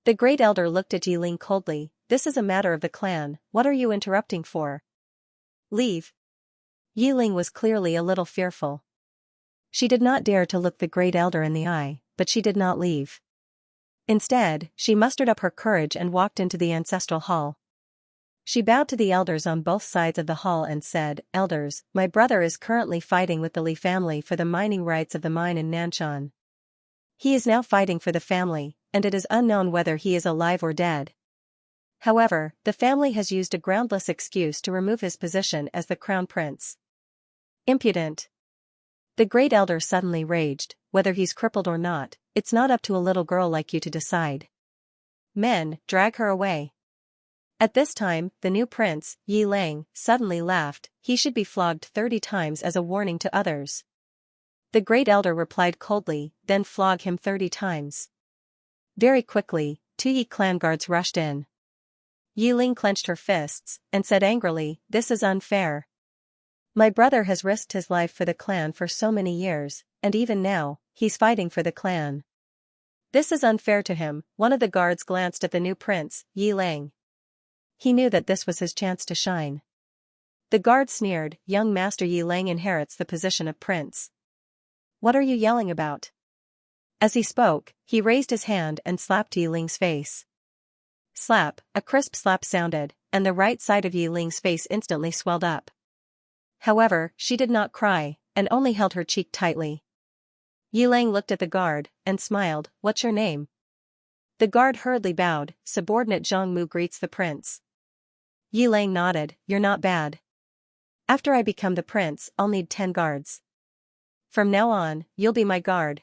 Speaker 1: The Great Elder looked at Yi Ling coldly, this is a matter of the clan, what are you interrupting for? Leave. Yi Ling was clearly a little fearful. She did not dare to look the Great Elder in the eye, but she did not leave. Instead, she mustered up her courage and walked into the ancestral hall. She bowed to the elders on both sides of the hall and said, Elders, my brother is currently fighting with the Li family for the mining rights of the mine in Nanshan. He is now fighting for the family, and it is unknown whether he is alive or dead. However, the family has used a groundless excuse to remove his position as the crown prince. Impudent. The Great Elder suddenly raged, whether he's crippled or not, it's not up to a little girl like you to decide. Men, drag her away. At this time, the new prince, Yi Lang, suddenly laughed, he should be flogged 30 times as a warning to others. The Great Elder replied coldly, then flog him 30 times. Very quickly, 2 Yi clan guards rushed in. Yi Ling clenched her fists, and said angrily, "This is unfair. My brother has risked his life for the clan for so many years, and even now, he's fighting for the clan. This is unfair to him." One of the guards glanced at the new prince, Yi Ling. He knew that this was his chance to shine. The guard sneered, "Young Master Yi Ling inherits the position of prince. What are you yelling about?" As he spoke, he raised his hand and slapped Yi Ling's face. Slap, a crisp slap sounded, and the right side of Yi Ling's face instantly swelled up. However, she did not cry, and only held her cheek tightly. Yi Ling looked at the guard, and smiled, "What's your name?" The guard hurriedly bowed, "Subordinate Zhang Mu greets the prince." Yi Ling nodded, "You're not bad. After I become the prince, I'll need 10 guards. From now on, you'll be my guard."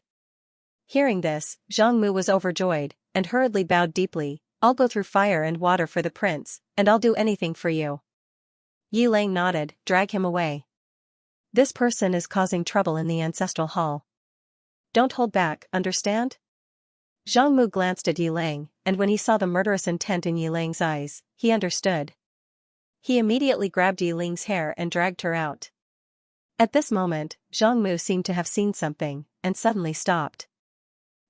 Speaker 1: Hearing this, Zhang Mu was overjoyed, and hurriedly bowed deeply, "I'll go through fire and water for the prince, and I'll do anything for you." Yi Ling nodded, "Drag him away. This person is causing trouble in the ancestral hall. Don't hold back, understand?" Zhang Mu glanced at Yi Ling, and when he saw the murderous intent in Yi Ling's eyes, he understood. He immediately grabbed Yi Ling's hair and dragged her out. At this moment, Zhang Mu seemed to have seen something, and suddenly stopped.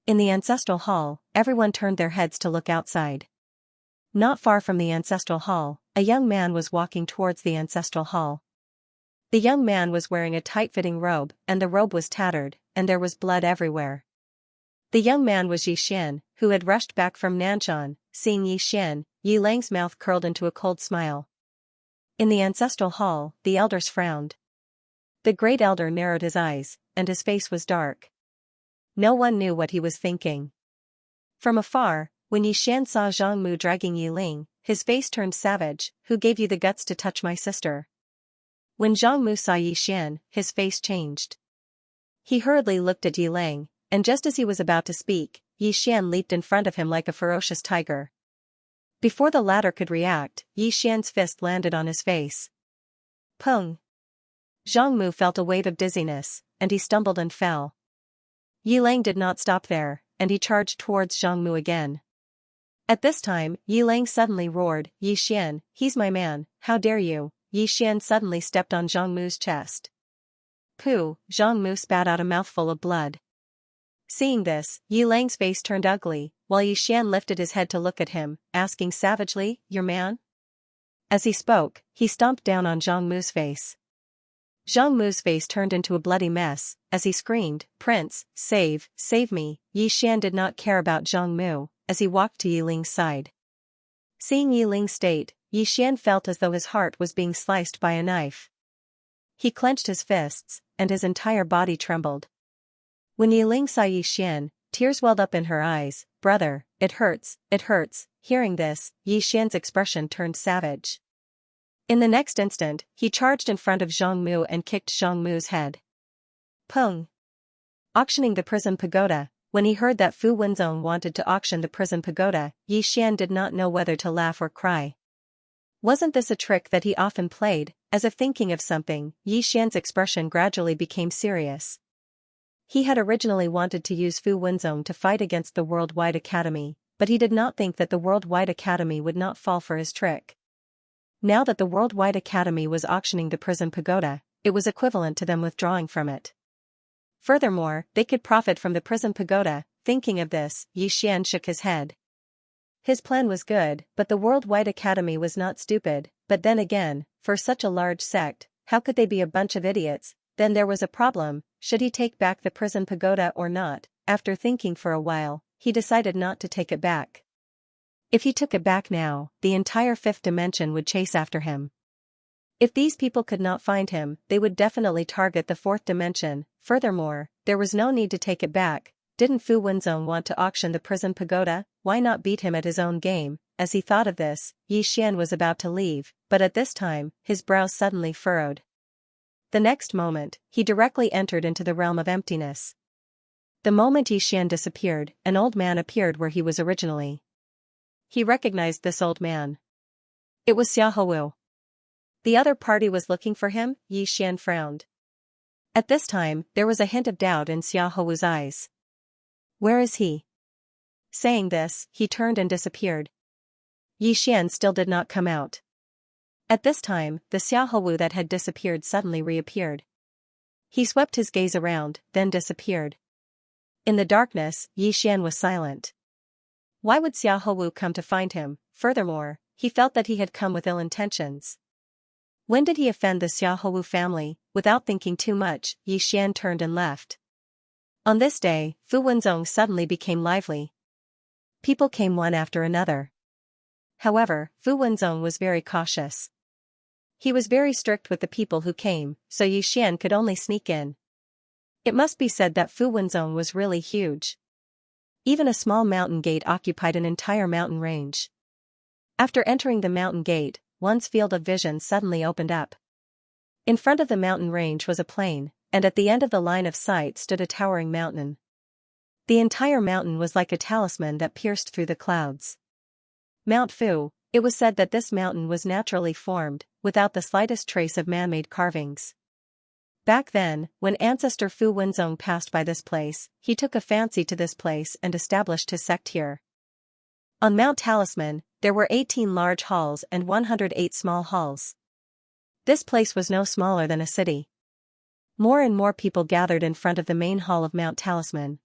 Speaker 1: In the ancestral hall, everyone turned their heads to look outside. Not far from the ancestral hall, a young man was walking towards the ancestral hall. The young man was wearing a tight-fitting robe, and the robe was tattered, and there was blood everywhere. The young man was Yi Xian, who had rushed back from Nanshan. Seeing Yi Xian, Yi Ling's mouth curled into a cold smile. In the ancestral hall, the elders frowned. The great elder narrowed his eyes, and his face was dark. No one knew what he was thinking. From afar, when Yi Xian saw Zhang Mu dragging Yi Ling, his face turned savage. "Who gave you the guts to touch my sister?" When Zhang Mu saw Yi Xian, his face changed. He hurriedly looked at Yi Ling, and just as he was about to speak, Yi Xian leaped in front of him like a ferocious tiger. Before the latter could react, Yi Xian's fist landed on his face. Pung! Zhang Mu felt a wave of dizziness, and he stumbled and fell. Yi Ling did not stop there, and he charged towards Zhang Mu again. At this time, Yi Ling suddenly roared, "Yi Xian, he's my man, how dare you!" Yi Xian suddenly stepped on Zhang Mu's chest. Pooh! Zhang Mu spat out a mouthful of blood. Seeing this, Yi Ling's face turned ugly, while Yi Xian lifted his head to look at him, asking savagely, "Your man?" As he spoke, he stomped down on Zhang Mu's face. Zhang Mu's face turned into a bloody mess, as he screamed, "Prince, save me!" Yi Xian did not care about Zhang Mu, as he walked to Yi Ling's side. Seeing Yi Ling's state, Yi Xian felt as though his heart was being sliced by a knife. He clenched his fists, and his entire body trembled. When Yi Ling saw Yi Xian, tears welled up in her eyes. "Brother, it hurts, it hurts." Hearing this, Yi Xian's expression turned savage. In the next instant, he charged in front of Zhang Mu and kicked Zhang Mu's head. Pung! Auctioning the prison pagoda. When he heard that Fu Wenzong wanted to auction the prison pagoda, Yi Xian did not know whether to laugh or cry. Wasn't this a trick that he often played? As if thinking of something, Yi Xian's expression gradually became serious. He had originally wanted to use Fu Wenzong to fight against the Worldwide Academy, but he did not think that the Worldwide Academy would not fall for his trick. Now that the Worldwide Academy was auctioning the prison pagoda, it was equivalent to them withdrawing from it. Furthermore, they could profit from the prison pagoda. Thinking of this, Yi Xian shook his head. His plan was good, but the Worldwide Academy was not stupid. But then again, for such a large sect, how could they be a bunch of idiots? Then there was a problem: should he take back the prison pagoda or not? After thinking for a while, he decided not to take it back. If he took it back now, the entire fifth dimension would chase after him. If these people could not find him, they would definitely target the fourth dimension. Furthermore, there was no need to take it back. Didn't Fu Wenzong want to auction the prison pagoda? Why not beat him at his own game? As he thought of this, Yi Xian was about to leave, but at this time, his brows suddenly furrowed. The next moment, he directly entered into the realm of emptiness. The moment Yi Xian disappeared, an old man appeared where he was originally. He recognized this old man. It was Xiaohu. The other party was looking for him. Yi Xian frowned. At this time, there was a hint of doubt in Xiaohu's eyes. Where is he? Saying this, he turned and disappeared. Yi Xian still did not come out. At this time, the Xiaohu that had disappeared suddenly reappeared. He swept his gaze around, then disappeared. In the darkness, Yi Xian was silent. Why would Xiaohu come to find him? Furthermore, he felt that he had come with ill intentions. When did he offend the Xiaohu family? Without thinking too much, Yi Xian turned and left. On this day, Fu Wenzong suddenly became lively. People came one after another. However, Fu Wenzong was very cautious. He was very strict with the people who came, so Yi Xian could only sneak in. It must be said that Fu Wenzong was really huge. Even a small mountain gate occupied an entire mountain range. After entering the mountain gate, one's field of vision suddenly opened up. In front of the mountain range was a plain, and at the end of the line of sight stood a towering mountain. The entire mountain was like a talisman that pierced through the clouds. Mount Fu, it was said that this mountain was naturally formed, without the slightest trace of man-made carvings. Back then, when ancestor Fu Wenzong passed by this place, he took a fancy to this place and established his sect here. On Mount Talisman, there were 18 large halls and 108 small halls. This place was no smaller than a city. More and more people gathered in front of the main hall of Mount Talisman.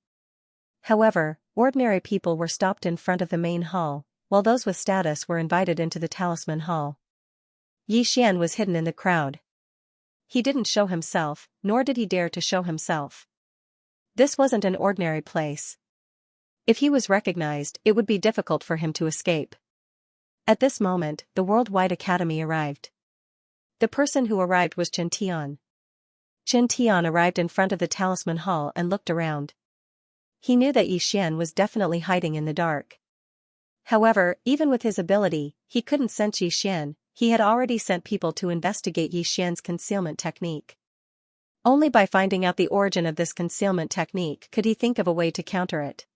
Speaker 1: However, ordinary people were stopped in front of the main hall, while those with status were invited into the Talisman Hall. Yi Xian was hidden in the crowd. He didn't show himself, nor did he dare to show himself. This wasn't an ordinary place. If he was recognized, it would be difficult for him to escape. At this moment, the Worldwide Academy arrived. The person who arrived was Chen Tian. Chen Tian arrived in front of the Talisman Hall and looked around. He knew that Yi Xian was definitely hiding in the dark. However, even with his ability, he couldn't sense Yi Xian. He had already sent people to investigate Yi Xian's concealment technique. Only by finding out the origin of this concealment technique could he think of a way to counter it.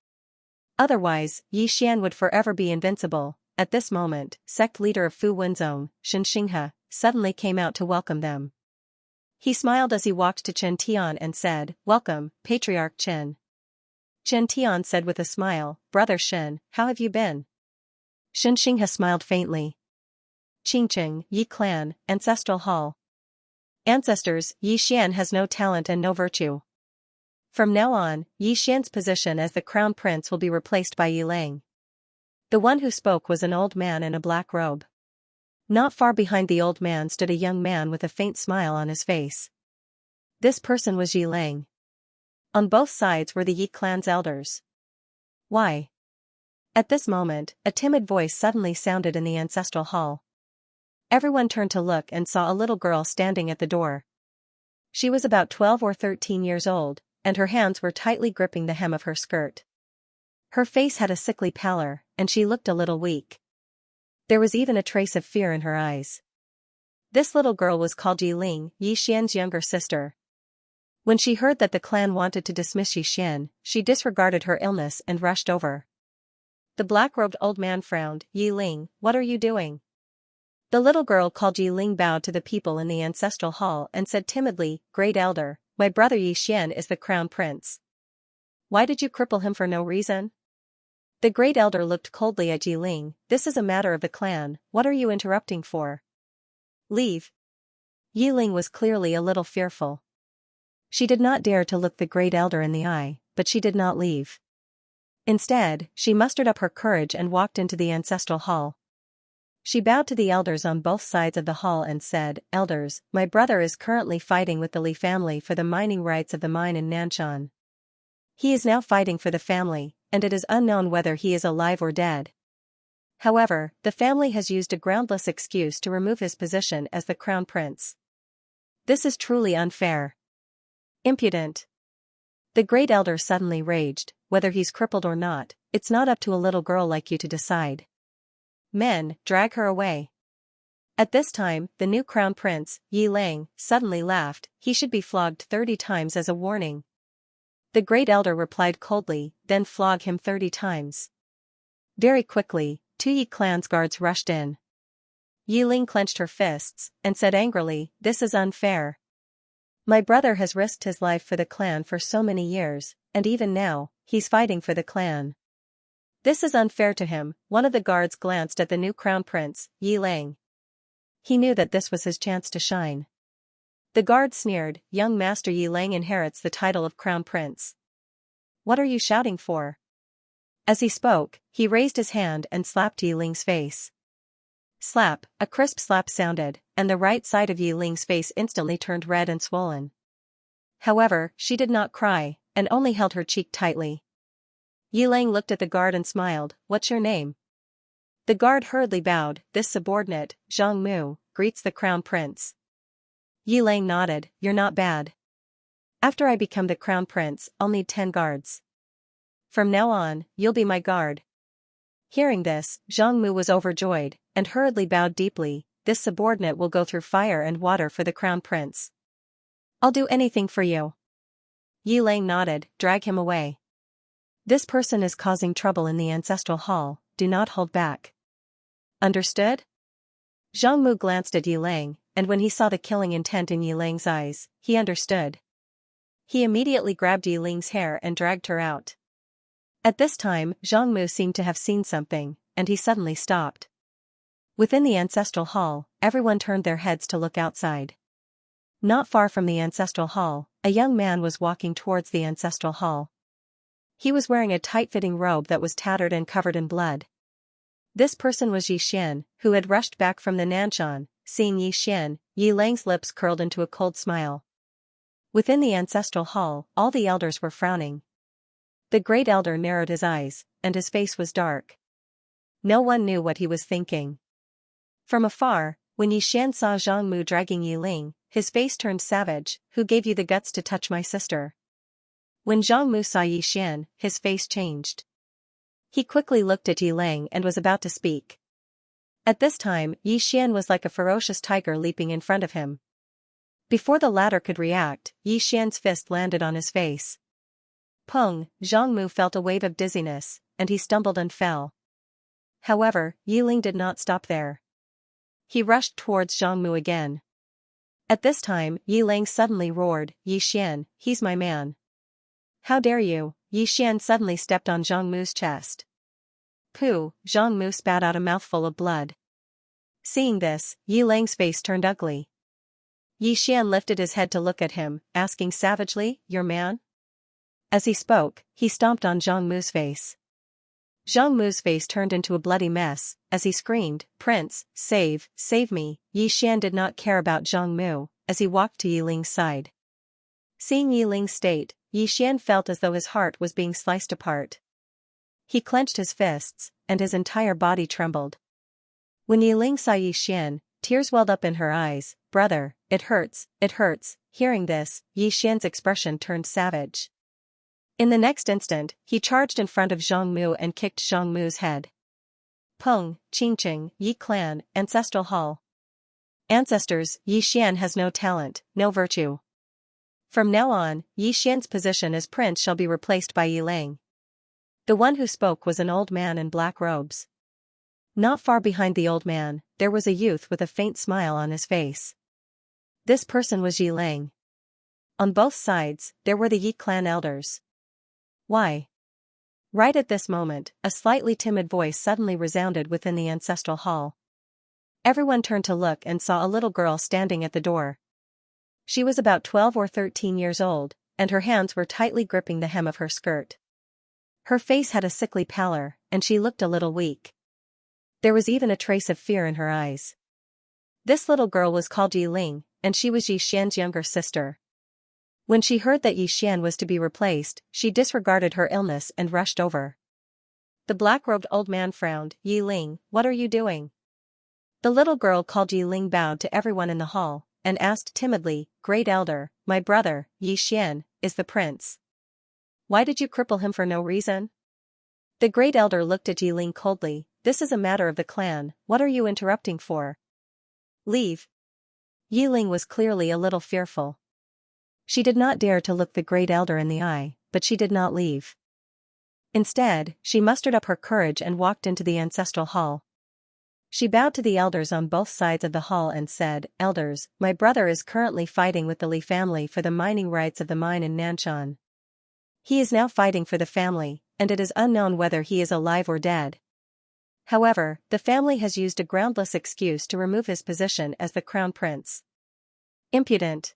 Speaker 1: Otherwise, Yi Xian would forever be invincible. At this moment, sect leader of Fu Wenzong, Xianxia, suddenly came out to welcome them. He smiled as he walked to Chen Tian and said, "Welcome, Patriarch Chen." Chen Tian said with a smile, "Brother Shen, how have you been?" Xianxia smiled faintly. Qingqing, Yi Clan, Ancestral Hall. Ancestors, Yi Xian has no talent and no virtue. From now on, Yi Xian's position as the crown prince will be replaced by Yi Lang. The one who spoke was an old man in a black robe. Not far behind the old man stood a young man with a faint smile on his face. This person was Yi Lang. On both sides were the Yi clan's elders. Why? At this moment, a timid voice suddenly sounded in the ancestral hall. Everyone turned to look and saw a little girl standing at the door. She was about 12 or 13 years old, and her hands were tightly gripping the hem of her skirt. Her face had a sickly pallor, and she looked a little weak. There was even a trace of fear in her eyes. This little girl was called Yi Ling, Yi Xian's younger sister. When she heard that the clan wanted to dismiss Yi Xian, she disregarded her illness and rushed over. The black-robed old man frowned. "Yi Ling, what are you doing?" The little girl called Yi Ling bowed to the people in the ancestral hall and said timidly, "Great elder, my brother Yi Xian is the crown prince. Why did you cripple him for no reason?" The great elder looked coldly at Yi Ling. "This is a matter of the clan, what are you interrupting for? Leave." Yi Ling was clearly a little fearful. She did not dare to look the great elder in the eye, but she did not leave. Instead, she mustered up her courage and walked into the ancestral hall. She bowed to the elders on both sides of the hall and said, "Elders, my brother is currently fighting with the Li family for the mining rights of the mine in Nanshan. He is now fighting for the family, and it is unknown whether he is alive or dead. However, the family has used a groundless excuse to remove his position as the crown prince. This is truly unfair. Impudent." The great elder suddenly raged, "Whether he's crippled or not, it's not up to a little girl like you to decide. Men, drag her away." At this time, the new crown prince, Yi Lang, suddenly laughed. "He should be flogged 30 times as a warning." The great elder replied coldly, "Then flog him 30 times. Very quickly, 2 Yi clan's guards rushed in. Yi Ling clenched her fists, and said angrily, "This is unfair. My brother has risked his life for the clan for so many years, and even now, he's fighting for the clan. This is unfair to him. One of the guards glanced at the new crown prince, Yi Lang. He knew that this was his chance to shine. The guard sneered, young master Yi Lang inherits the title of crown prince. What are you shouting for? As he spoke, he raised his hand and slapped Yi Ling's face. Slap, a crisp slap sounded, and the right side of Yi Ling's face instantly turned red and swollen. However, she did not cry, and only held her cheek tightly. Yi Lang looked at the guard and smiled, "What's your name?" The guard hurriedly bowed. "This subordinate, Zhang Mu, greets the crown prince." Yi Lang nodded, "You're not bad. After I become the crown prince, I'll need 10 guards. From now on, you'll be my guard." Hearing this, Zhang Mu was overjoyed, and hurriedly bowed deeply. "This subordinate will go through fire and water for the crown prince. I'll do anything for you." Yi Lang nodded, "Drag him away. This person is causing trouble in the ancestral hall, do not hold back. Understood?" Zhang Mu glanced at Yi Lang, and when he saw the killing intent in Yi Lang's eyes, he understood. He immediately grabbed Yi Ling's hair and dragged her out. At this time, Zhang Mu seemed to have seen something, and he suddenly stopped. Within the ancestral hall, everyone turned their heads to look outside. Not far from the ancestral hall, a young man was walking towards the ancestral hall. He was wearing a tight-fitting robe that was tattered and covered in blood. This person was Yi Xian, who had rushed back from the Nanshan. Seeing Yi Xian, Yi Lang's lips curled into a cold smile. Within the ancestral hall, all the elders were frowning. The great elder narrowed his eyes, and his face was dark. No one knew what he was thinking. From afar, when Yi Xian saw Zhang Mu dragging Yi Ling, his face turned savage. "Who gave you the guts to touch my sister?" When Zhang Mu saw Yi Xian, his face changed. He quickly looked at Yi Lang and was about to speak. At this time, Yi Xian was like a ferocious tiger leaping in front of him. Before the latter could react, Yi Xian's fist landed on his face. Pung, Zhang Mu felt a wave of dizziness, and he stumbled and fell. However, Yi Ling did not stop there. He rushed towards Zhang Mu again. At this time, Yi Lang suddenly roared, "Yi Xian, he's my man. How dare you?" Yi Xian suddenly stepped on Zhang Mu's chest. Pooh, Zhang Mu spat out a mouthful of blood. Seeing this, Yi Lang's face turned ugly. Yi Xian lifted his head to look at him, asking savagely, "Your man?" As he spoke, he stomped on Zhang Mu's face. Zhang Mu's face turned into a bloody mess, as he screamed, "Prince, save me." Yi Xian did not care about Zhang Mu, as he walked to Yi Ling's side. Seeing Yi Ling's state, Yi Xian felt as though his heart was being sliced apart. He clenched his fists, and his entire body trembled. When Yi Ling saw Yi Xian, tears welled up in her eyes. "Brother, it hurts, it hurts." Hearing this, Yi Xian's expression turned savage. In the next instant, he charged in front of Zhang Mu and kicked Zhang Mu's head. Peng, Qingqing, Yi Clan, Ancestral Hall. Ancestors, Yi Xian has no talent, no virtue. From now on, Yi Xian's position as prince shall be replaced by Yi Lang. The one who spoke was an old man in black robes. Not far behind the old man, there was a youth with a faint smile on his face. This person was Yi Lang. On both sides, there were the Yi clan elders. Why? Right at this moment, a slightly timid voice suddenly resounded within the ancestral hall. Everyone turned to look and saw a little girl standing at the door. She was about 12 or 13 years old, and her hands were tightly gripping the hem of her skirt. Her face had a sickly pallor, and she looked a little weak. There was even a trace of fear in her eyes. This little girl was called Yi Ling, and she was Yi Xian's younger sister. When she heard that Yi Xian was to be replaced, she disregarded her illness and rushed over. The black-robed old man frowned. "Yi Ling, what are you doing?" The little girl called Yi Ling bowed to everyone in the hall, and asked timidly, "Great elder, my brother, Yi Xian, is the prince. Why did you cripple him for no reason?" The great elder looked at Yi Ling coldly. "This is a matter of the clan, what are you interrupting for? Leave." Yi Ling was clearly a little fearful. She did not dare to look the great elder in the eye, but she did not leave. Instead, she mustered up her courage and walked into the ancestral hall. She bowed to the elders on both sides of the hall and said, "Elders, my brother is currently fighting with the Li family for the mining rights of the mine in Nanshan. He is now fighting for the family, and it is unknown whether he is alive or dead. However, the family has used a groundless excuse to remove his position as the crown prince. Impudent.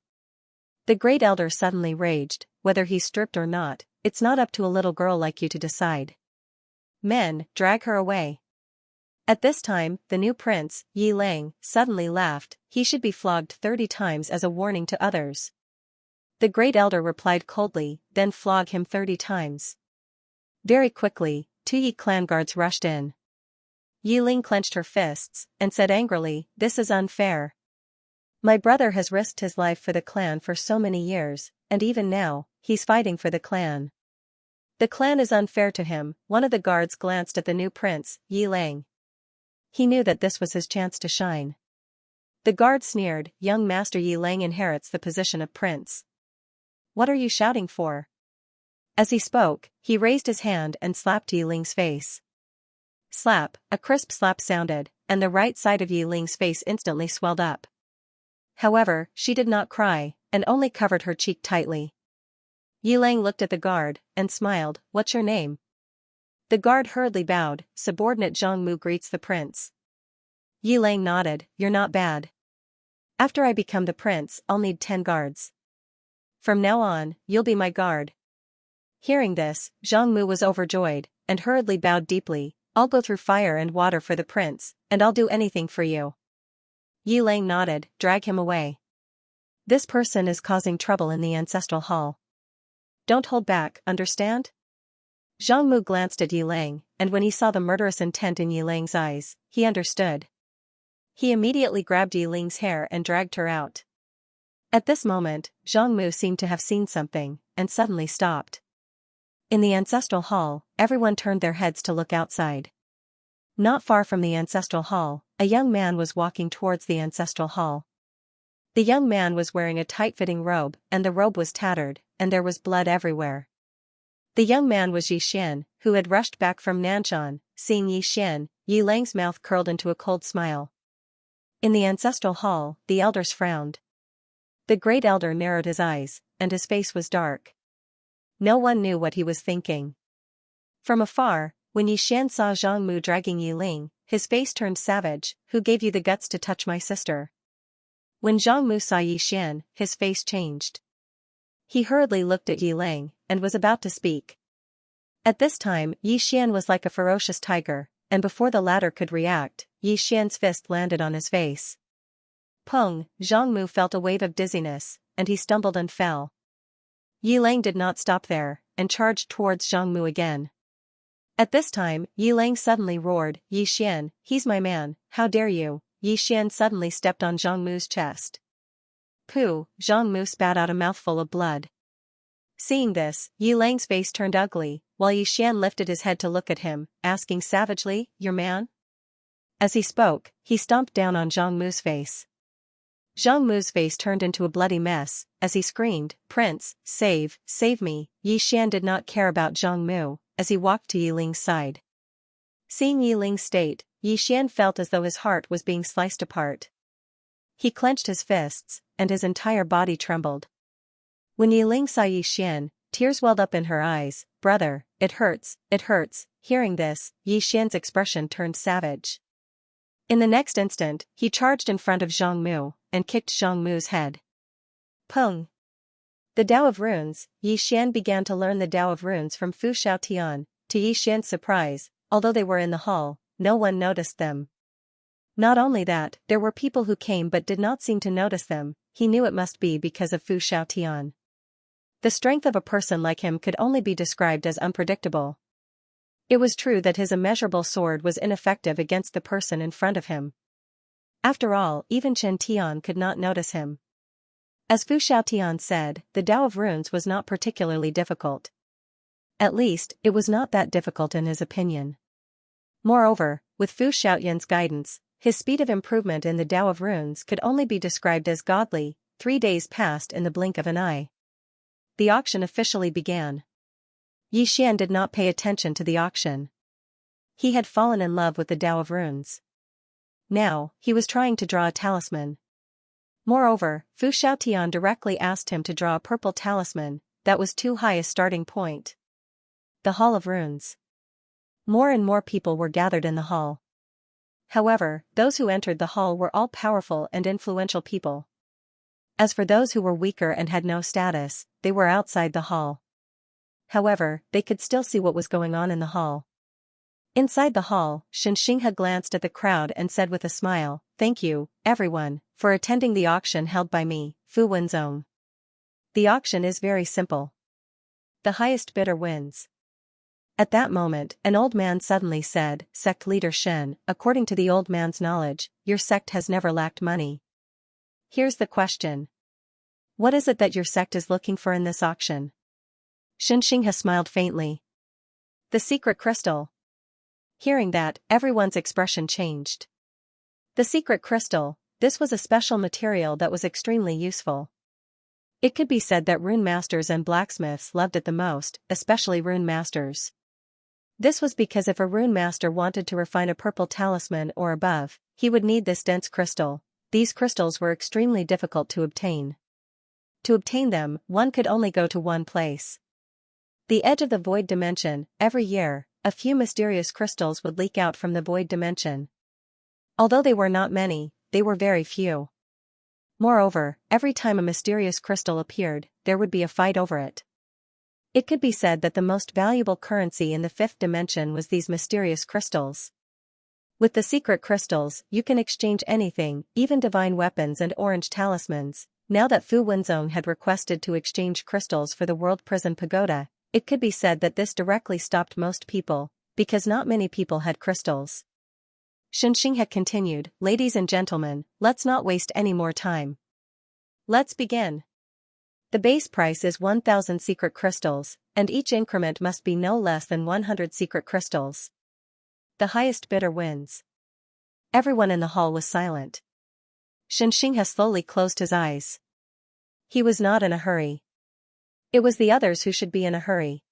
Speaker 1: The great elder suddenly raged, whether he's stripped or not, it's not up to a little girl like you to decide. Men, drag her away. At this time, the new prince, Yi Lang, suddenly laughed, he should be flogged 30 times as a warning to others. The great elder replied coldly, then flog him 30 times. Very quickly, 2 Yi clan guards rushed in. Yi Ling clenched her fists, and said angrily, this is unfair. My brother has risked his life for the clan for so many years, and even now, he's fighting for the clan. The clan is unfair to him. One of the guards glanced at the new prince, Yi Lang. He knew that this was his chance to shine. The guard sneered, young master Yi Lang inherits the position of prince. What are you shouting for? As he spoke, he raised his hand and slapped Yi Ling's face. Slap, a crisp slap sounded, and the right side of Yi Ling's face instantly swelled up. However, she did not cry, and only covered her cheek tightly. Yi Lang looked at the guard, and smiled, what's your name? The guard hurriedly bowed, subordinate Zhang Mu greets the prince. Yi Lang nodded, you're not bad. After I become the prince, I'll need 10 guards. From now on, you'll be my guard. Hearing this, Zhang Mu was overjoyed, and hurriedly bowed deeply, I'll go through fire and water for the prince, and I'll do anything for you. Yi Lang nodded, drag him away. This person is causing trouble in the ancestral hall. Don't hold back, understand? Zhang Mu glanced at Yi Lang, and when he saw the murderous intent in Yi Lang's eyes, he understood. He immediately grabbed Yi Ling's hair and dragged her out. At this moment, Zhang Mu seemed to have seen something, and suddenly stopped. In the ancestral hall, everyone turned their heads to look outside. Not far from the ancestral hall, a young man was walking towards the ancestral hall. The young man was wearing a tight-fitting robe, and the robe was tattered, and there was blood everywhere. The young man was Yi Xian, who had rushed back from Nanshan. Seeing Yi Xian, Yi Lang's mouth curled into a cold smile. In the ancestral hall, the elders frowned. The great elder narrowed his eyes, and his face was dark. No one knew what he was thinking. From afar, when Yi Xian saw Zhang Mu dragging Yi Ling, his face turned savage, who gave you the guts to touch my sister? When Zhang Mu saw Yi Xian, his face changed. He hurriedly looked at Yi Lang, and was about to speak. At this time, Yi Xian was like a ferocious tiger, and before the latter could react, Yi Xian's fist landed on his face. Pung, Zhang Mu felt a wave of dizziness, and he stumbled and fell. Yi Lang did not stop there, and charged towards Zhang Mu again. At this time, Yi Lang suddenly roared, Yi Xian, he's my man, how dare you? Yi Xian suddenly stepped on Zhang Mu's chest. Pooh, Zhang Mu spat out a mouthful of blood. Seeing this, Yi Lang's face turned ugly, while Yi Xian lifted his head to look at him, asking savagely, your man? As he spoke, he stomped down on Zhang Mu's face. Zhang Mu's face turned into a bloody mess, as he screamed, Prince, save me. Yi Xian did not care about Zhang Mu, as he walked to Yi Ling's side. Seeing Yi Ling's state, Yi Xian felt as though his heart was being sliced apart. He clenched his fists, and his entire body trembled. When Yi Ling saw Yi Xian, tears welled up in her eyes, brother, it hurts. Hearing this, Yi Xian's expression turned savage. In the next instant, he charged in front of Zhang Mu, and kicked Zhang Mu's head. Pung. The Tao of Runes. Yi Xian began to learn the Tao of Runes from Fu Xiaotian. To Yi Xian's surprise, although they were in the hall, no one noticed them. Not only that, there were people who came but did not seem to notice them. He knew it must be because of Fu Xiaotian. The strength of a person like him could only be described as unpredictable. It was true that his immeasurable sword was ineffective against the person in front of him. After all, even Chen Tian could not notice him. As Fu Xiaotian said, the Tao of Runes was not particularly difficult. At least, it was not that difficult in his opinion. Moreover, with Fu Xiaotian's guidance, his speed of improvement in the Tao of Runes could only be described as godly. 3 days passed in the blink of an eye. The auction officially began. Yi Xian did not pay attention to the auction. He had fallen in love with the Tao of Runes. Now, he was trying to draw a talisman. Moreover, Fu Xiaotian directly asked him to draw a purple talisman, that was too high a starting point. The Hall of Runes. More and more people were gathered in the hall. However, those who entered the hall were all powerful and influential people. As for those who were weaker and had no status, they were outside the hall. However, they could still see what was going on in the hall. Inside the hall, Xianxia glanced at the crowd and said with a smile, "Thank you, everyone, for attending the auction held by me, Fu Wenzong. The auction is very simple. The highest bidder wins." At that moment, an old man suddenly said, "Sect leader Shen, according to the old man's knowledge, your sect has never lacked money. Here's the question. What is it that your sect is looking for in this auction?" Xianxia smiled faintly. "The secret crystal." Hearing that, everyone's expression changed. The secret crystal, this was a special material that was extremely useful. It could be said that rune masters and blacksmiths loved it the most, especially rune masters. This was because if a rune master wanted to refine a purple talisman or above, he would need this dense crystal. These crystals were extremely difficult to obtain. To obtain them, one could only go to one place. The edge of the void dimension. Every year, a few mysterious crystals would leak out from the void dimension. Although they were not many, they were very few. Moreover, every time a mysterious crystal appeared, there would be a fight over it. It could be said that the most valuable currency in the fifth dimension was these mysterious crystals. With the secret crystals, you can exchange anything, even divine weapons and orange talismans. Now that Fu Wenzong had requested to exchange crystals for the World Prison Pagoda, it could be said that this directly stopped most people, because not many people had crystals. Xianxia continued, "Ladies and gentlemen, let's not waste any more time. Let's begin. The base price is 1,000 secret crystals, and each increment must be no less than 100 secret crystals. The highest bidder wins." Everyone in the hall was silent. Xianxia slowly closed his eyes. He was not in a hurry. It was the others who should be in a hurry.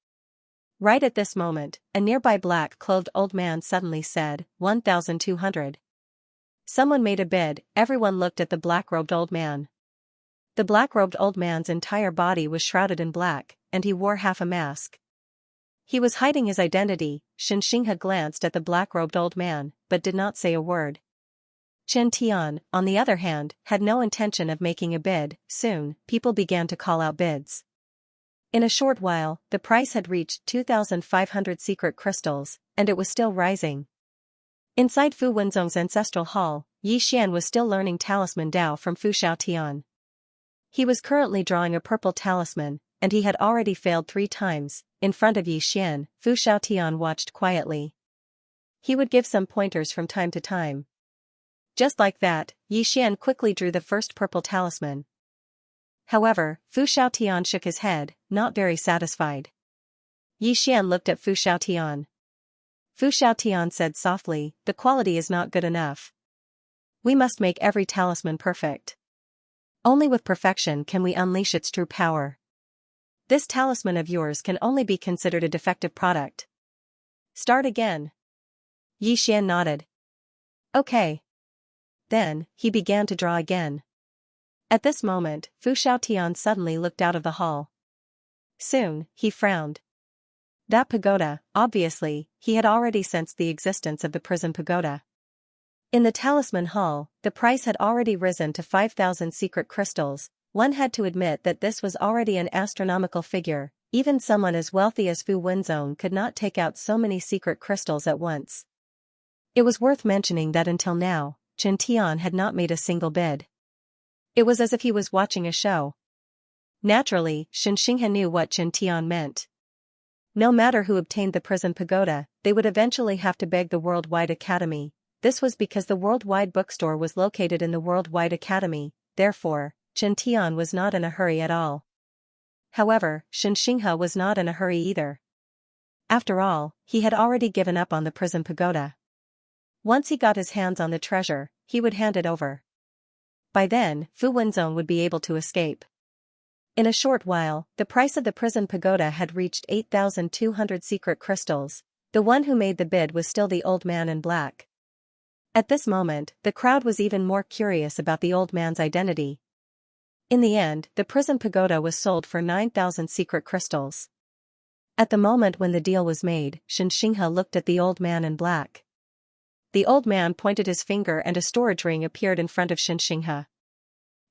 Speaker 1: Right at this moment, a nearby black-clothed old man suddenly said, 1,200. Someone made a bid. Everyone looked at the black-robed old man. The black-robed old man's entire body was shrouded in black, and he wore half a mask. He was hiding his identity. Xianxia glanced at the black-robed old man, but did not say a word. Chen Tian, on the other hand, had no intention of making a bid. Soon, people began to call out bids. In a short while, the price had reached 2,500 secret crystals, and it was still rising. Inside Fu Wenzong's ancestral hall, Yi Xian was still learning Talisman Dao from Fu Xiaotian. He was currently drawing a purple talisman, and he had already failed 3 times. In front of Yi Xian, Fu Xiaotian watched quietly. He would give some pointers from time to time. Just like that, Yi Xian quickly drew the first purple talisman. However, Fu Xiaotian shook his head, not very satisfied. Yi Xian looked at Fu Xiaotian. Fu Xiaotian said softly, "The quality is not good enough. We must make every talisman perfect. Only with perfection can we unleash its true power. This talisman of yours can only be considered a defective product. Start again." Yi Xian nodded. "Okay." Then, he began to draw again. At this moment, Fu Xiaotian suddenly looked out of the hall. Soon, he frowned. That pagoda, obviously, he had already sensed the existence of the prison pagoda. In the talisman hall, the price had already risen to 5,000 secret crystals. One had to admit that this was already an astronomical figure. Even someone as wealthy as Fu Wenzong could not take out so many secret crystals at once. It was worth mentioning that until now, Chen Tian had not made a single bid. It was as if he was watching a show. Naturally, Xianxia knew what Chen Tian meant. No matter who obtained the prison pagoda, they would eventually have to beg the Worldwide Academy. This was because the Worldwide Bookstore was located in the Worldwide Academy. Therefore, Chen Tian was not in a hurry at all. However, Xianxia was not in a hurry either. After all, he had already given up on the prison pagoda. Once he got his hands on the treasure, he would hand it over. By then, Fu Wenzong would be able to escape. In a short while, the price of the prison pagoda had reached 8,200 secret crystals. The one who made the bid was still the old man in black. At this moment, the crowd was even more curious about the old man's identity. In the end, the prison pagoda was sold for 9,000 secret crystals. At the moment when the deal was made, Xianxia looked at the old man in black. The old man pointed his finger and a storage ring appeared in front of Xianxia.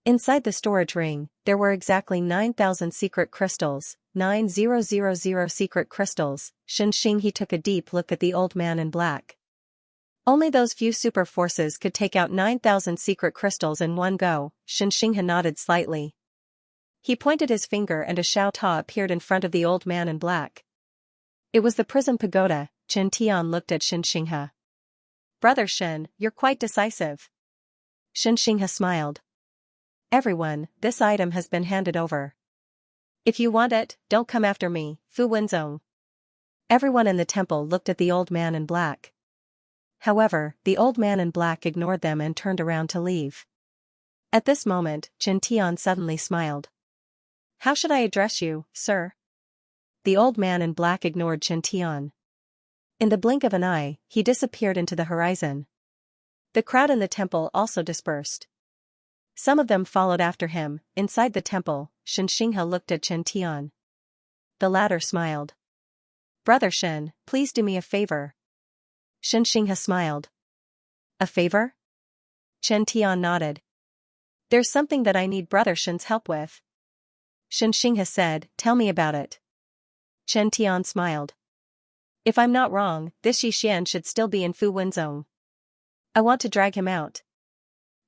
Speaker 1: Inside the storage ring, there were exactly 9,000 secret crystals, 9,000 secret crystals. Xianxia took a deep look at the old man in black. Only those few super forces could take out 9,000 secret crystals in one go. Xianxia nodded slightly. He pointed his finger and a Xiao Ta appeared in front of the old man in black. It was the Prism Pagoda. Chen Tian looked at Xianxia. Brother Shen, you're quite decisive. Xianxia smiled. Everyone, this item has been handed over. If you want it, don't come after me, Fu Wenzong. Everyone in the temple looked at the old man in black. However, the old man in black ignored them and turned around to leave. At this moment, Chen Tian suddenly smiled. How should I address you, sir? The old man in black ignored Chen Tian. In the blink of an eye, he disappeared into the horizon. The crowd in the temple also dispersed. Some of them followed after him. Inside the temple, Xianxia looked at Chen Tian. The latter smiled. Brother Shen, please do me a favor. Xianxia smiled. A favor? Chen Tian nodded. There's something that I need Brother Shen's help with. Xianxia said, tell me about it. Chen Tian smiled. If I'm not wrong, this Yixian should still be in Fu Wenzong. I want to drag him out.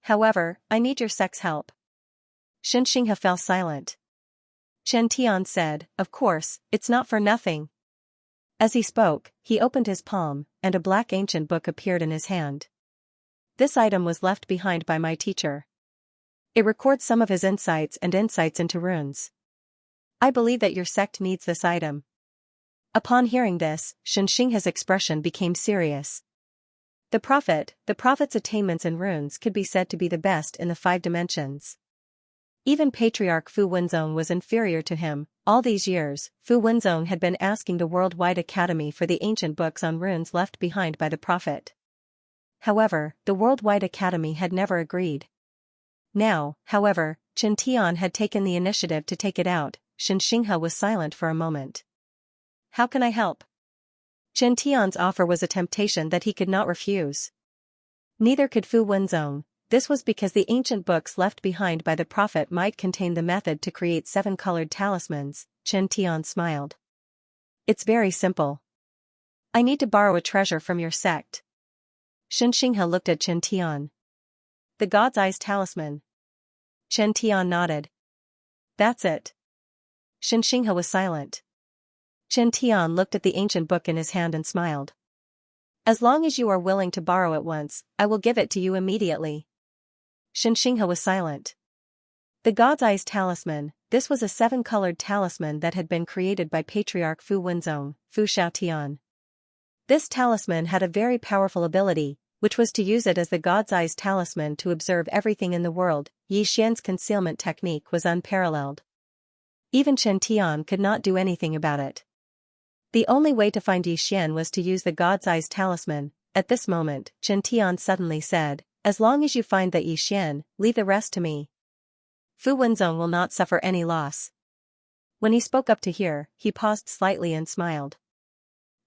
Speaker 1: However, I need your sex help. Xianxia fell silent. Chen Tian said, of course, it's not for nothing. As he spoke, he opened his palm, and a black ancient book appeared in his hand. This item was left behind by my teacher. It records some of his insights into runes. I believe that your sect needs this item. Upon hearing this, Xianxia's expression became serious. The prophet's attainments in runes could be said to be the best in the 5 dimensions. Even Patriarch Fu Wenzong was inferior to him. All these years, Fu Wenzong had been asking the Worldwide Academy for the ancient books on runes left behind by the prophet. However, the Worldwide Academy had never agreed. Now, however, Chen Tian had taken the initiative to take it out. Xianxia was silent for a moment. How can I help? Chen Tian's offer was a temptation that he could not refuse. Neither could Fu Wenzong. This was because the ancient books left behind by the prophet might contain the method to create 7-colored talismans. Chen Tian smiled. It's very simple. I need to borrow a treasure from your sect. Xianxia looked at Chen Tian. The God's Eyes Talisman. Chen Tian nodded. That's it. Xianxia was silent. Chen Tian looked at the ancient book in his hand and smiled. As long as you are willing to borrow it once, I will give it to you immediately. Xianxia was silent. The God's Eyes Talisman. This was a 7-colored talisman that had been created by Patriarch Fu Wenzong, Fu Xiaotian. This talisman had a very powerful ability, which was to use it as the God's Eyes Talisman to observe everything in the world. Yixian's concealment technique was unparalleled. Even Chen Tian could not do anything about it. The only way to find Yixian was to use the God's Eyes Talisman. At this moment, Chen Tian suddenly said, as long as you find that Yixian, leave the rest to me. Fu Wenzong will not suffer any loss. When he spoke up to hear, he paused slightly and smiled.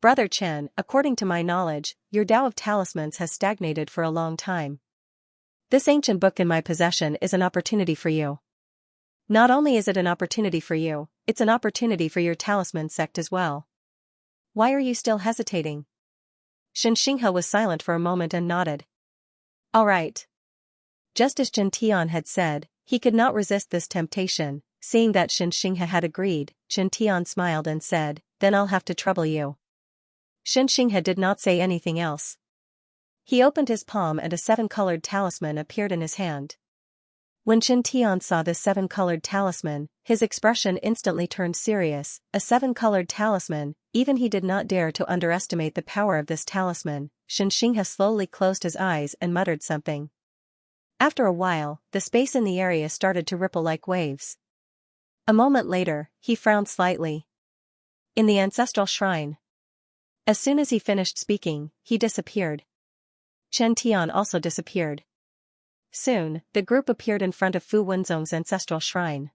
Speaker 1: Brother Chen, according to my knowledge, your Tao of Talismans has stagnated for a long time. This ancient book in my possession is an opportunity for you. Not only is it an opportunity for you, it's an opportunity for your talisman sect as well. Why are you still hesitating? Xianxia was silent for a moment and nodded. All right. Just as Chen Tian had said, he could not resist this temptation. Seeing that Xianxia had agreed, Chen Tian smiled and said, then I'll have to trouble you. Xianxia did not say anything else. He opened his palm and a 7-colored talisman appeared in his hand. When Chen Tian saw this 7-colored talisman, his expression instantly turned serious. A 7-colored talisman, even he did not dare to underestimate the power of this talisman. Xianxia slowly closed his eyes and muttered something. After a while, the space in the area started to ripple like waves. A moment later, he frowned slightly. In the ancestral shrine. As soon as he finished speaking, he disappeared. Chen Tian also disappeared. Soon, the group appeared in front of Fu Wenzong's ancestral shrine.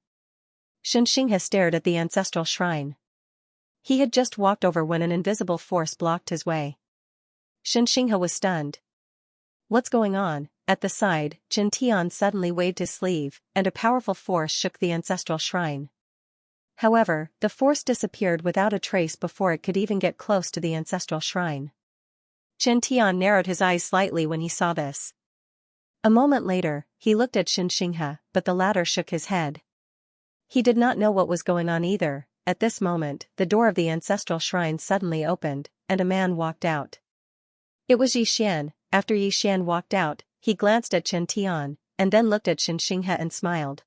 Speaker 1: Xianxia stared at the ancestral shrine. He had just walked over when an invisible force blocked his way. Xianxia was stunned. What's going on? At the side, Qin Tian suddenly waved his sleeve, and a powerful force shook the ancestral shrine. However, the force disappeared without a trace before it could even get close to the ancestral shrine. Qin Tian narrowed his eyes slightly when he saw this. A moment later, he looked at Xianxia, but the latter shook his head. He did not know what was going on either. At this moment, the door of the ancestral shrine suddenly opened, and a man walked out. It was Yixian. After Yixian walked out, he glanced at Qin Tian, and then looked at Xianxia and smiled.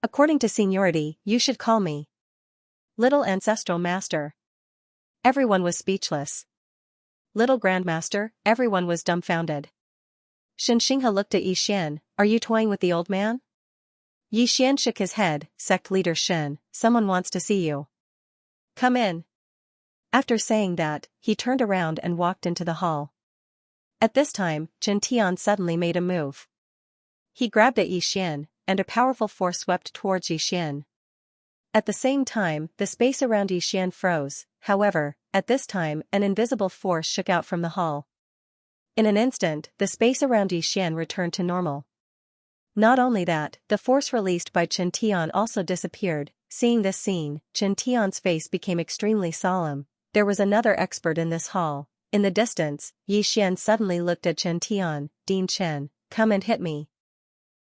Speaker 1: According to seniority, you should call me Little Ancestral Master. Everyone was speechless. Little Grandmaster, everyone was dumbfounded. Xianxia looked at Yixian. Are you toying with the old man? Yixian shook his head. Sect leader Shen, someone wants to see you. Come in. After saying that, he turned around and walked into the hall. At this time, Qin Tian suddenly made a move. He grabbed at Yixian, and a powerful force swept towards Yixian. At the same time, the space around Yixian froze. However, at this time, an invisible force shook out from the hall. In an instant, the space around Yixian returned to normal. Not only that, the force released by Qin Tian also disappeared. Seeing this scene, Qin Tian's face became extremely solemn. There was another expert in this hall. In the distance, Yixian suddenly looked at Qin Tian. Dean Chen, come and hit me.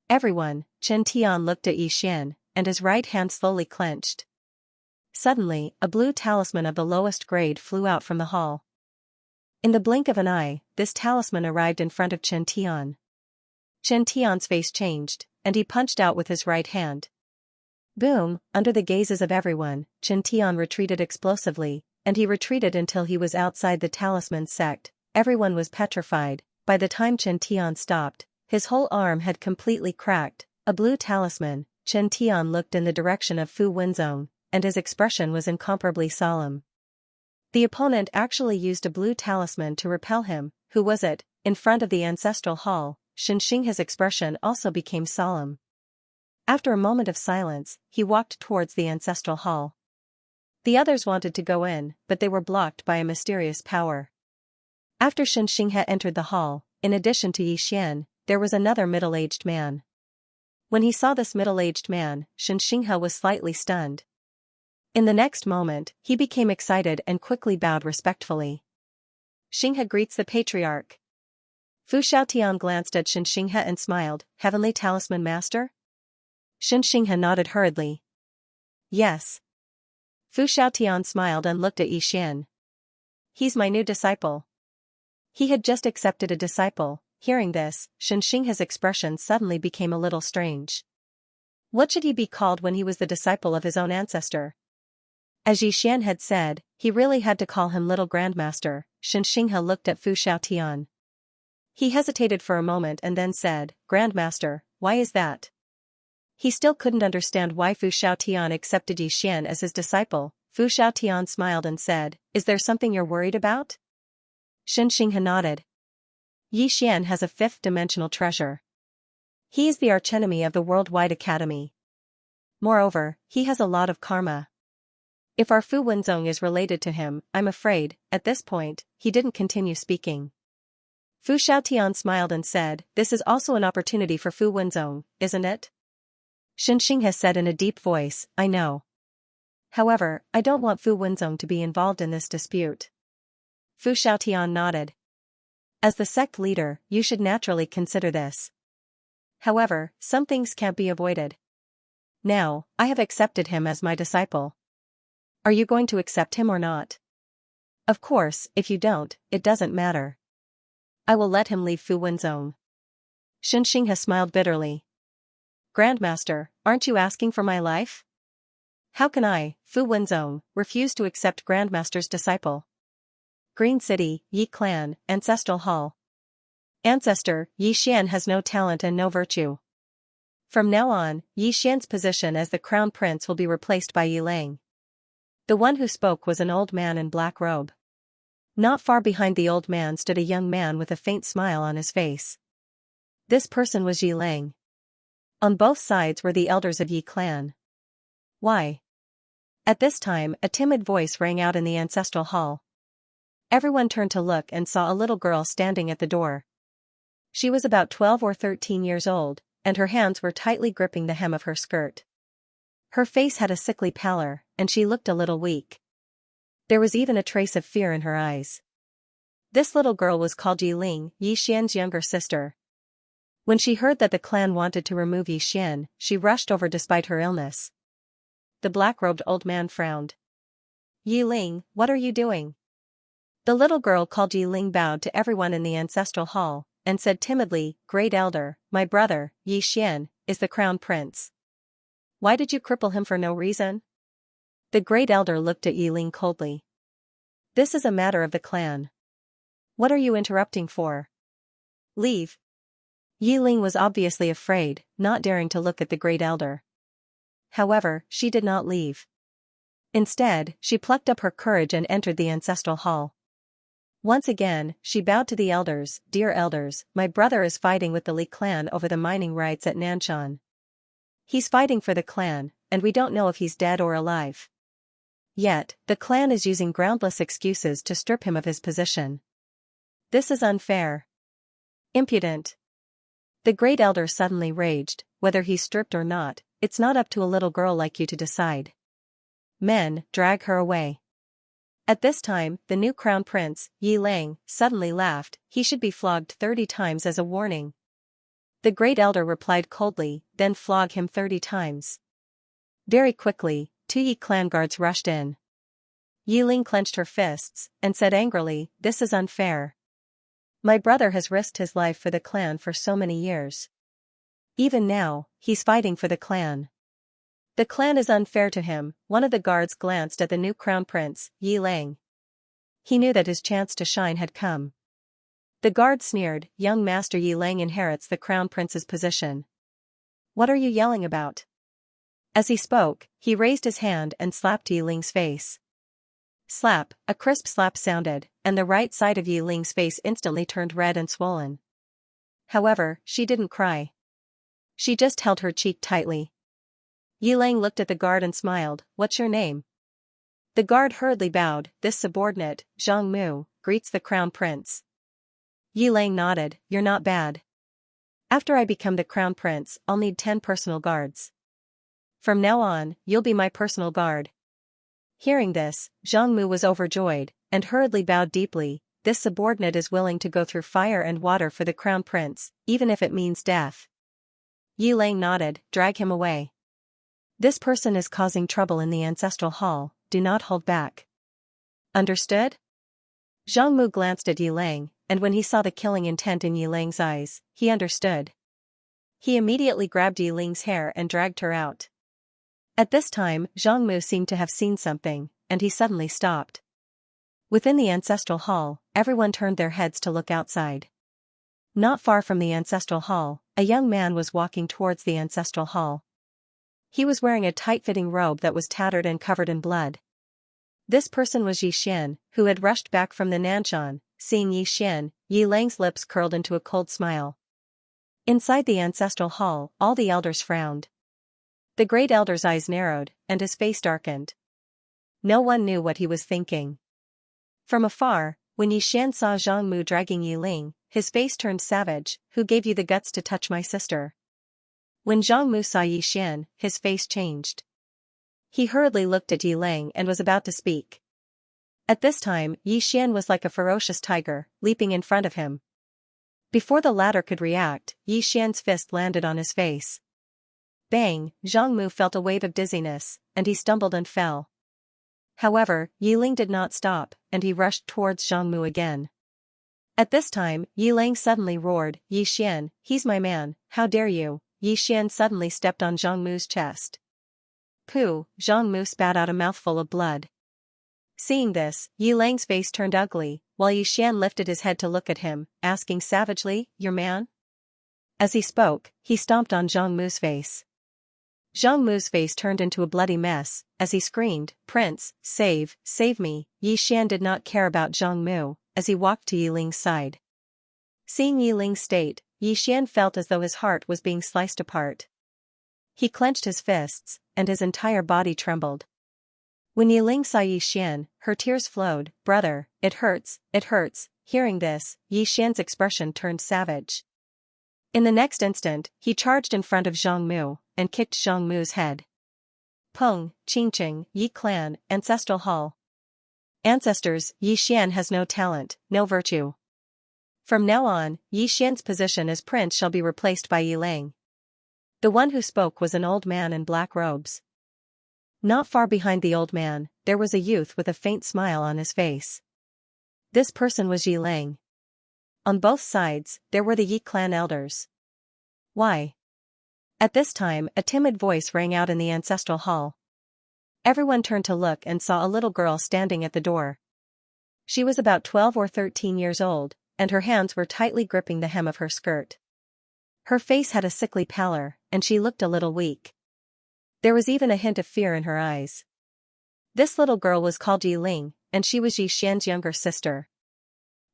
Speaker 1: Everyone, Qin Tian looked at Yixian, and his right hand slowly clenched. Suddenly, a blue talisman of the lowest grade flew out from the hall. In the blink of an eye, this talisman arrived in front of Qin Tian. Qin Tian's face changed, and he punched out with his right hand. Boom! Under the gazes of everyone, Qin Tian retreated explosively, and he retreated until he was outside the talisman's sect. Everyone was petrified. By the time Qin Tian stopped, his whole arm had completely cracked. A blue talisman. Qin Tian looked in the direction of Fu Wenzong, and his expression was incomparably solemn. The opponent actually used a blue talisman to repel him. Who was it? In front of the ancestral hall, Xianxia's expression also became solemn. After a moment of silence, he walked towards the ancestral hall. The others wanted to go in, but they were blocked by a mysterious power. After Xianxia entered the hall, in addition to Yixian, there was another middle-aged man. When he saw this middle-aged man, Xianxia was slightly stunned. In the next moment, he became excited and quickly bowed respectfully. Xinghe greets the patriarch. Fu Xiaotian glanced at Xianxia and smiled. Heavenly Talisman Master? Xianxia nodded hurriedly. Yes. Fu Xiaotian smiled and looked at Yixian. He's my new disciple. He had just accepted a disciple. Hearing this, Xianxia's expression suddenly became a little strange. What should he be called when he was the disciple of his own ancestor? As Yixian had said, he really had to call him Little Grandmaster. Xianxia looked at Fu Xiaotian. He hesitated for a moment and then said, Grandmaster, why is that? He still couldn't understand why Fu Xiaotian accepted Yixian as his disciple. Fu Xiaotian smiled and said, Is there something you're worried about? Xianxia nodded. Yixian has a fifth-dimensional treasure. He is the archenemy of the Worldwide Academy. Moreover, he has a lot of karma. If our Fu Wenzong is related to him, I'm afraid. At this point, he didn't continue speaking. Fu Xiaotian smiled and said, This is also an opportunity for Fu Wenzong, isn't it? Xianxia said in a deep voice, I know. However, I don't want Fu Wenzong to be involved in this dispute. Fu Xiaotian nodded. As the sect leader, you should naturally consider this. However, some things can't be avoided. Now, I have accepted him as my disciple. Are you going to accept him or not? Of course, if you don't, it doesn't matter. I will let him leave Fu Wenzong. Xianxia smiled bitterly. Grandmaster, aren't you asking for my life? How can I, Fu Wenzong, refuse to accept Grandmaster's disciple? Green City, Yi Clan, Ancestral Hall. Ancestor, Yixian has no talent and no virtue. From now on, Yixian's position as the crown prince will be replaced by Yi Lang. The one who spoke was an old man in black robe. Not far behind the old man stood a young man with a faint smile on his face. This person was Yi Lang. On both sides were the elders of Yi Clan. Why? At this time, a timid voice rang out in the ancestral hall. Everyone turned to look and saw a little girl standing at the door. She was about 12 or 13 years old, and her hands were tightly gripping the hem of her skirt. Her face had a sickly pallor, and she looked a little weak. There was even a trace of fear in her eyes. This little girl was called Yiling, Yi Xian's younger sister. When she heard that the clan wanted to remove Yi Xian, she rushed over despite her illness. The black-robed old man frowned. Yiling, what are you doing? The little girl called Yiling bowed to everyone in the ancestral hall, and said timidly, Great Elder, my brother, Yi Xian, is the crown prince. Why did you cripple him for no reason? The Great Elder looked at Yiling coldly. This is a matter of the clan. What are you interrupting for? Leave. Yiling was obviously afraid, not daring to look at the Great Elder. However, she did not leave. Instead, she plucked up her courage and entered the ancestral hall. Once again, she bowed to the elders. Dear elders, my brother is fighting with the Li clan over the mining rights at Nanshan. He's fighting for the clan, and we don't know if he's dead or alive. Yet, the clan is using groundless excuses to strip him of his position. This is unfair. Impudent. The Great Elder suddenly raged, whether he's stripped or not, it's not up to a little girl like you to decide. Men, drag her away. At this time, the new crown prince, Yi Lang, suddenly laughed. He should be flogged 30 times as a warning. The Great Elder replied coldly, then flog him 30 times. Very quickly, 2 Yi clan guards rushed in. Yi Ling clenched her fists, and said angrily, This is unfair. My brother has risked his life for the clan for so many years. Even now, he's fighting for the clan. The clan is unfair to him. One of the guards glanced at the new crown prince, Yi Lang. He knew that his chance to shine had come. The guard sneered, Young Master Yi Lang inherits the crown prince's position. What are you yelling about? As he spoke, he raised his hand and slapped Yi Ling's face. Slap, a crisp slap sounded, and the right side of Yi Ling's face instantly turned red and swollen. However, she didn't cry. She just held her cheek tightly. Yi Lang looked at the guard and smiled, What's your name? The guard hurriedly bowed, This subordinate, Zhang Mu, greets the crown prince. Yi Lang nodded, You're not bad. After I become the crown prince, I'll need 10 personal guards. From now on, you'll be my personal guard. Hearing this, Zhang Mu was overjoyed, and hurriedly bowed deeply. This subordinate is willing to go through fire and water for the crown prince, even if it means death. Yi Lang nodded, Drag him away. This person is causing trouble in the ancestral hall, do not hold back. Understood? Zhang Mu glanced at Yi Lang, and when he saw the killing intent in Yi Lang's eyes, he understood. He immediately grabbed Yi Ling's hair and dragged her out. At this time, Zhang Mu seemed to have seen something, and he suddenly stopped. Within the ancestral hall, everyone turned their heads to look outside. Not far from the ancestral hall, a young man was walking towards the ancestral hall. He was wearing a tight-fitting robe that was tattered and covered in blood. This person was Yi Xian, who had rushed back from the Nanshan. Seeing Yi Xian, Yi Lang's lips curled into a cold smile. Inside the ancestral hall, all the elders frowned. The Great Elder's eyes narrowed, and his face darkened. No one knew what he was thinking. From afar, when Yi Xian saw Zhang Mu dragging Yi Ling, his face turned savage. Who gave you the guts to touch my sister? When Zhang Mu saw Yi Xian, his face changed. He hurriedly looked at Yi Lang and was about to speak. At this time, Yi Xian was like a ferocious tiger, leaping in front of him. Before the latter could react, Yi Xian's fist landed on his face. Bang! Zhang Mu felt a wave of dizziness, and he stumbled and fell. However, Yi Ling did not stop, and he rushed towards Zhang Mu again. At this time, Yi Lang suddenly roared, Yi Xian, he's my man, how dare you? Yi Xian suddenly stepped on Zhang Mu's chest. Pooh! Zhang Mu spat out a mouthful of blood. Seeing this, Yi Lang's face turned ugly, while Yi Xian lifted his head to look at him, asking savagely, Your man? As he spoke, he stomped on Zhang Mu's face. Zhang Mu's face turned into a bloody mess, as he screamed, Prince, save me. Yi Xian did not care about Zhang Mu, as he walked to Yi Ling's side. Seeing Yi Ling's state, Yi Xian felt as though his heart was being sliced apart. He clenched his fists, and his entire body trembled. When Yiling saw Yi Xian, her tears flowed. "Brother, it hurts, it hurts." Hearing this, Yi Xian's expression turned savage. In the next instant, he charged in front of Zhang Mu, and kicked Zhang Mu's head. Peng, Qingqing, Yi Clan, Ancestral Hall. Ancestors, Yi Xian has no talent, no virtue. From now on, Yi Xian's position as prince shall be replaced by Yi Lang. The one who spoke was an old man in black robes. Not far behind the old man, there was a youth with a faint smile on his face. This person was Yi Lang. On both sides, there were the Yi clan elders. Why? At this time, a timid voice rang out in the ancestral hall. Everyone turned to look and saw a little girl standing at the door. She was about 12 or 13 years old, and her hands were tightly gripping the hem of her skirt. Her face had a sickly pallor, and she looked a little weak. There was even a hint of fear in her eyes. This little girl was called Yi Ling, and she was Yi Xian's younger sister.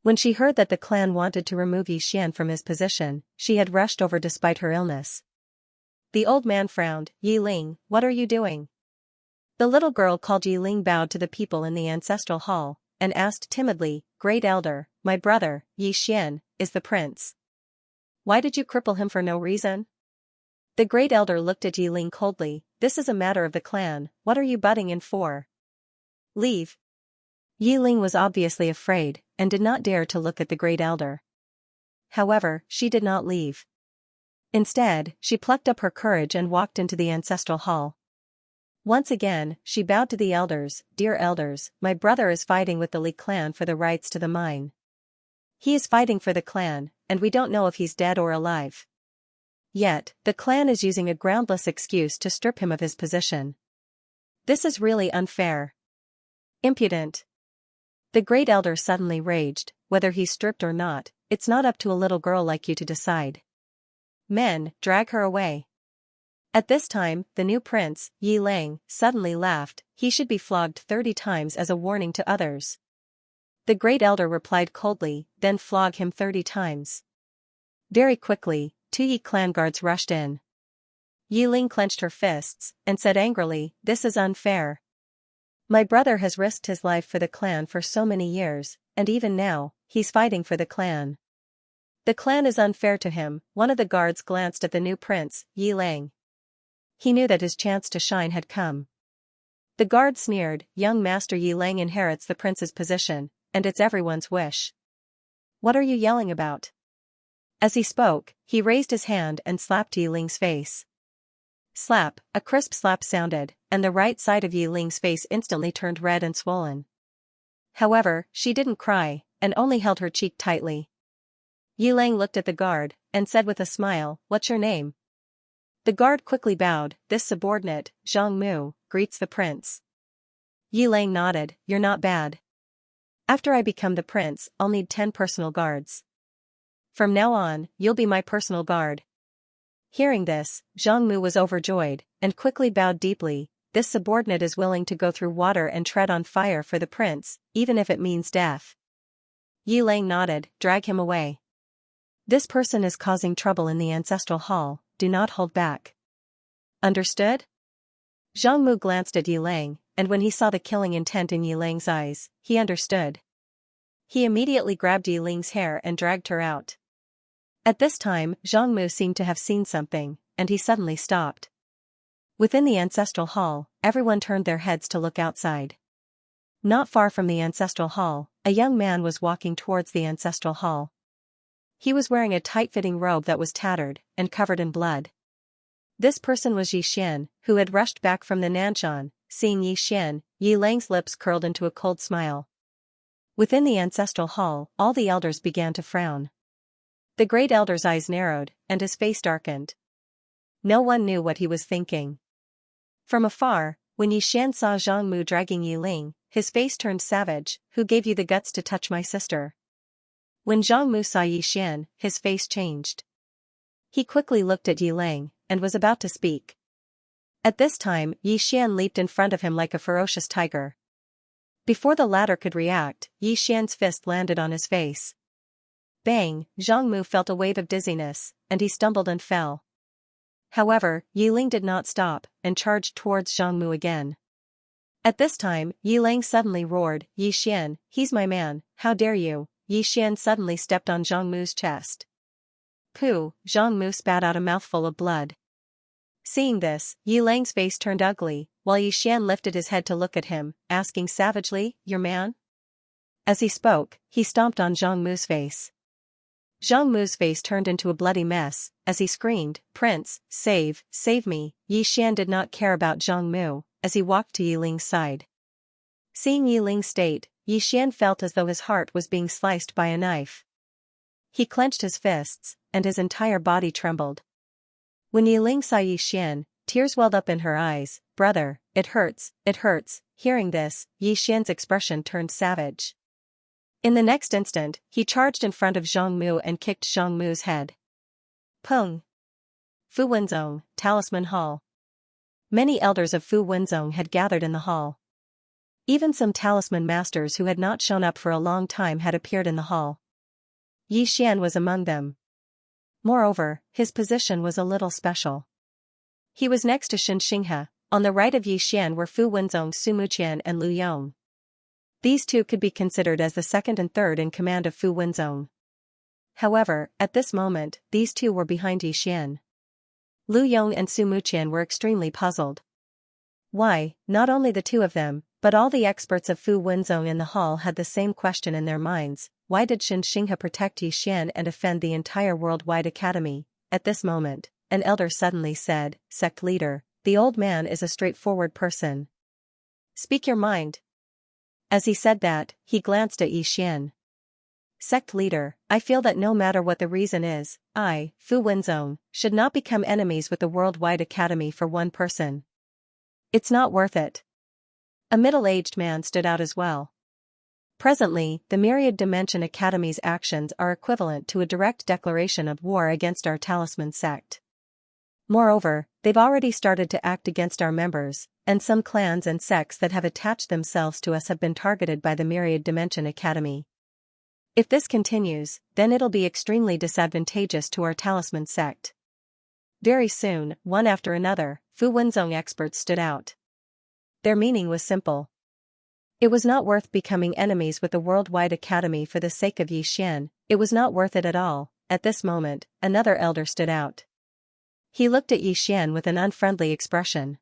Speaker 1: When she heard that the clan wanted to remove Yi Xian from his position, she had rushed over despite her illness. The old man frowned. "Yi Ling, what are you doing?" The little girl called Yi Ling bowed to the people in the ancestral hall, and asked timidly, "Great elder, my brother, Yi Xian, is the prince. Why did you cripple him for no reason?" The great elder looked at Yi Ling coldly. "This is a matter of the clan, what are you butting in for? Leave." Yi Ling was obviously afraid, and did not dare to look at the great elder. However, she did not leave. Instead, she plucked up her courage and walked into the ancestral hall. Once again, she bowed to the elders. "Dear elders, my brother is fighting with the Li clan for the rights to the mine. He is fighting for the clan, and we don't know if he's dead or alive. Yet, the clan is using a groundless excuse to strip him of his position. This is really unfair. Impudent." The great elder suddenly raged. "Whether he's stripped or not, it's not up to a little girl like you to decide. Men, drag her away." At this time, the new prince, Yi Lang, suddenly laughed. "He should be flogged 30 times as a warning to others." The great elder replied coldly, "Then flog him 30 times. Very quickly, 2 Yi clan guards rushed in. Yi Ling clenched her fists, and said angrily, "This is unfair. My brother has risked his life for the clan for so many years, and even now, he's fighting for the clan. The clan is unfair to him." One of the guards glanced at the new prince, Yi Lang. He knew that his chance to shine had come. The guard sneered, "Young Master Yi Lang inherits the prince's position, and it's everyone's wish. What are you yelling about?" As he spoke, he raised his hand and slapped Yi Ling's face. Slap, a crisp slap sounded, and the right side of Yi Ling's face instantly turned red and swollen. However, she didn't cry, and only held her cheek tightly. Yi Lang looked at the guard, and said with a smile, "What's your name?" The guard quickly bowed. "This subordinate, Zhang Mu, greets the prince." Yi Lang nodded. "You're not bad. After I become the prince, I'll need 10 personal guards. From now on, you'll be my personal guard." Hearing this, Zhang Mu was overjoyed, and quickly bowed deeply. "This subordinate is willing to go through water and tread on fire for the prince, even if it means death." Yi Lang nodded. "Drag him away. This person is causing trouble in the ancestral hall, do not hold back. Understood?" Zhang Mu glanced at Yi Lang, and when he saw the killing intent in Yi Lang's eyes, he understood. He immediately grabbed Yi Ling's hair and dragged her out. At this time, Zhang Mu seemed to have seen something, and he suddenly stopped. Within the ancestral hall, everyone turned their heads to look outside. Not far from the ancestral hall, a young man was walking towards the ancestral hall. He was wearing a tight-fitting robe that was tattered, and covered in blood. This person was Yi Xian, who had rushed back from the Nanshan. Seeing Yi Xian, Yi Lang's lips curled into a cold smile. Within the ancestral hall, all the elders began to frown. The great elder's eyes narrowed, and his face darkened. No one knew what he was thinking. From afar, when Yi Xian saw Zhang Mu dragging Yi Ling, his face turned savage. "Who gave you the guts to touch my sister?" When Zhang Mu saw Yi Xian, his face changed. He quickly looked at Yi Lang, and was about to speak. At this time, Yi Xian leaped in front of him like a ferocious tiger. Before the latter could react, Yi Xian's fist landed on his face. Bang! Zhang Mu felt a wave of dizziness, and he stumbled and fell. However, Yi Ling did not stop, and charged towards Zhang Mu again. At this time, Yi Lang suddenly roared, "Yi Xian, he's my man, how dare you?" Yi Xian suddenly stepped on Zhang Mu's chest. Pooh, Zhang Mu spat out a mouthful of blood. Seeing this, Yi Lang's face turned ugly, while Yi Xian lifted his head to look at him, asking savagely, "Your man?" As he spoke, he stomped on Zhang Mu's face. Zhang Mu's face turned into a bloody mess, as he screamed, "Prince, save me." Yi Xian did not care about Zhang Mu, as he walked to Yi Ling's side. Seeing Yi Ling's state, Yi Xian felt as though his heart was being sliced by a knife. He clenched his fists, and his entire body trembled. When Yi Ling saw Yi Xian, tears welled up in her eyes. "Brother, it hurts, it hurts." Hearing this, Yi Xian's expression turned savage. In the next instant, he charged in front of Zhang Mu and kicked Zhang Mu's head. Peng. Fu Wenzong, Talisman Hall. Many elders of Fu Wenzong had gathered in the hall. Even some talisman masters who had not shown up for a long time had appeared in the hall. Yi Xian was among them. Moreover, his position was a little special. He was next to Xianxia. On the right of Yi Xian were Fu Wenzong, Su Muqian and Lu Yong. These two could be considered as the second and third in command of Fu Wenzong. However, at this moment, these two were behind Yi Xian. Lu Yong and Su Muqian were extremely puzzled. Why, not only the two of them, but all the experts of Fu Wenzong in the hall had the same question in their minds: why did Xianxia protect Yi Xian and defend the entire worldwide academy? At this moment, an elder suddenly said, "Sect leader, the old man is a straightforward person. Speak your mind." As he said that, he glanced at Yi Xian. "Sect leader, I feel that no matter what the reason is, I, Fu Wenzong, should not become enemies with the worldwide academy for one person. It's not worth it." A middle-aged man stood out as well. Presently, the Myriad Dimension Academy's actions are equivalent to a direct declaration of war against our talisman sect. Moreover, they've already started to act against our members, and some clans and sects that have attached themselves to us have been targeted by the Myriad Dimension Academy. If this continues, then it'll be extremely disadvantageous to our talisman sect. Very soon, one after another, Fu Wenzong experts stood out. Their meaning was simple. It was not worth becoming enemies with the worldwide academy for the sake of Yi Xian. It was not worth it at all. At this moment, another elder stood out. He looked at Yi Xian with an unfriendly expression.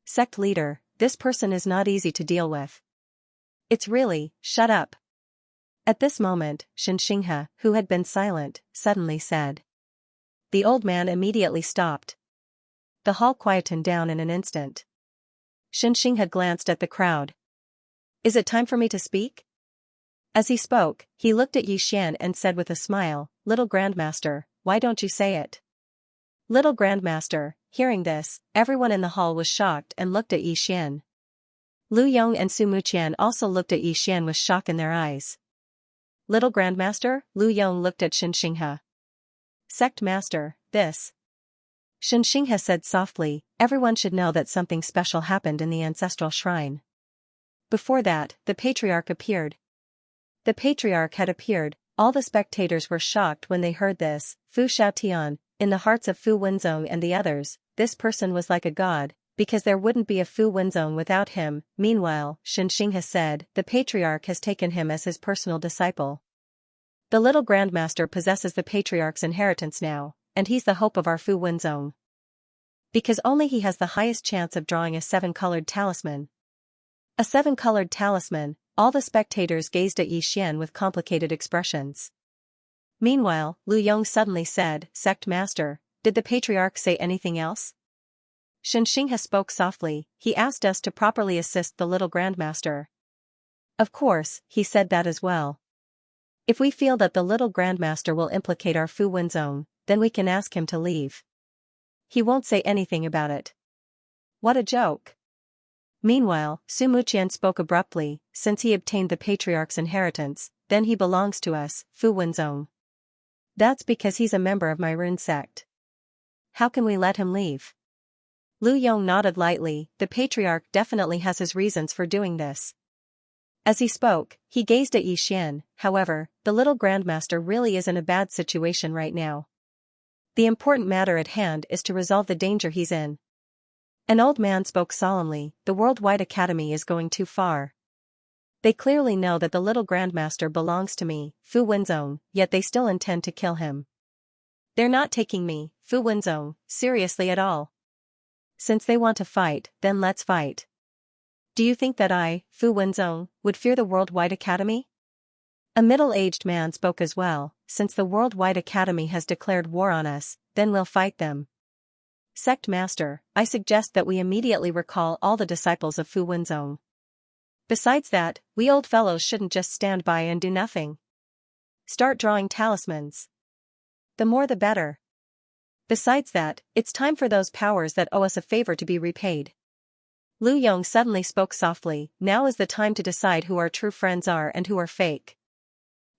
Speaker 1: "Sect leader, this person is not easy to deal with." "It's really, shut up." At this moment, Xianxia, who had been silent, suddenly said. The old man immediately stopped. The hall quietened down in an instant. Xianxia glanced at the crowd. "Is it time for me to speak?" As he spoke, he looked at Yi Xian and said with a smile, "Little Grandmaster, why don't you say it?" Little Grandmaster. Hearing this, everyone in the hall was shocked and looked at Yi Xian. Lu Yong and Su Muqian also looked at Yi Xian with shock in their eyes. "Little Grandmaster?" Lu Yong looked at Xianxia. "Sect Master, this." Xianxia said softly, "Everyone should know that something special happened in the ancestral shrine." Before that, the Patriarch appeared. The Patriarch had appeared. All the spectators were shocked when they heard this. Fu Shaotian, in the hearts of Fu Wenzong and the others, this person was like a god, because there wouldn't be a Fu Wenzong without him. Meanwhile, Xianxia said, the Patriarch has taken him as his personal disciple. The little Grandmaster possesses the Patriarch's inheritance now, and he's the hope of our Fu Wenzong. Because only he has the highest chance of drawing a 7-colored talisman. A 7-colored talisman. All the spectators gazed at Yi Xian with complicated expressions. Meanwhile, Lu Yong suddenly said, "Sect Master, did the Patriarch say anything else?" Xianxia spoke softly. "He asked us to properly assist the little Grandmaster." "Of course, he said that as well. If we feel that the little Grandmaster will implicate our Fu Wenzong, then we can ask him to leave. He won't say anything about it." What a joke. Meanwhile, Su Muqian spoke abruptly, "Since he obtained the Patriarch's inheritance, then he belongs to us, Fu Wenzong. That's because he's a member of my rune sect. How can we let him leave?" Lu Yong nodded lightly. The Patriarch definitely has his reasons for doing this. As he spoke, he gazed at Yi Xian. However, the little Grandmaster really is in a bad situation right now. The important matter at hand is to resolve the danger he's in. An old man spoke solemnly, the Worldwide Academy is going too far. They clearly know that the little Grandmaster belongs to me, Fu Wenzong, yet they still intend to kill him. They're not taking me, Fu Wenzong, seriously at all. Since they want to fight, then let's fight. Do you think that I, Fu Wenzong, would fear the Worldwide Academy? A middle-aged man spoke as well, since the Worldwide Academy has declared war on us, then we'll fight them. Sect Master, I suggest that we immediately recall all the disciples of Fu Wenzong. Besides that, we old fellows shouldn't just stand by and do nothing. Start drawing talismans. The more the better. Besides that, it's time for those powers that owe us a favor to be repaid. Lu Yong suddenly spoke softly, now is the time to decide who our true friends are and who are fake.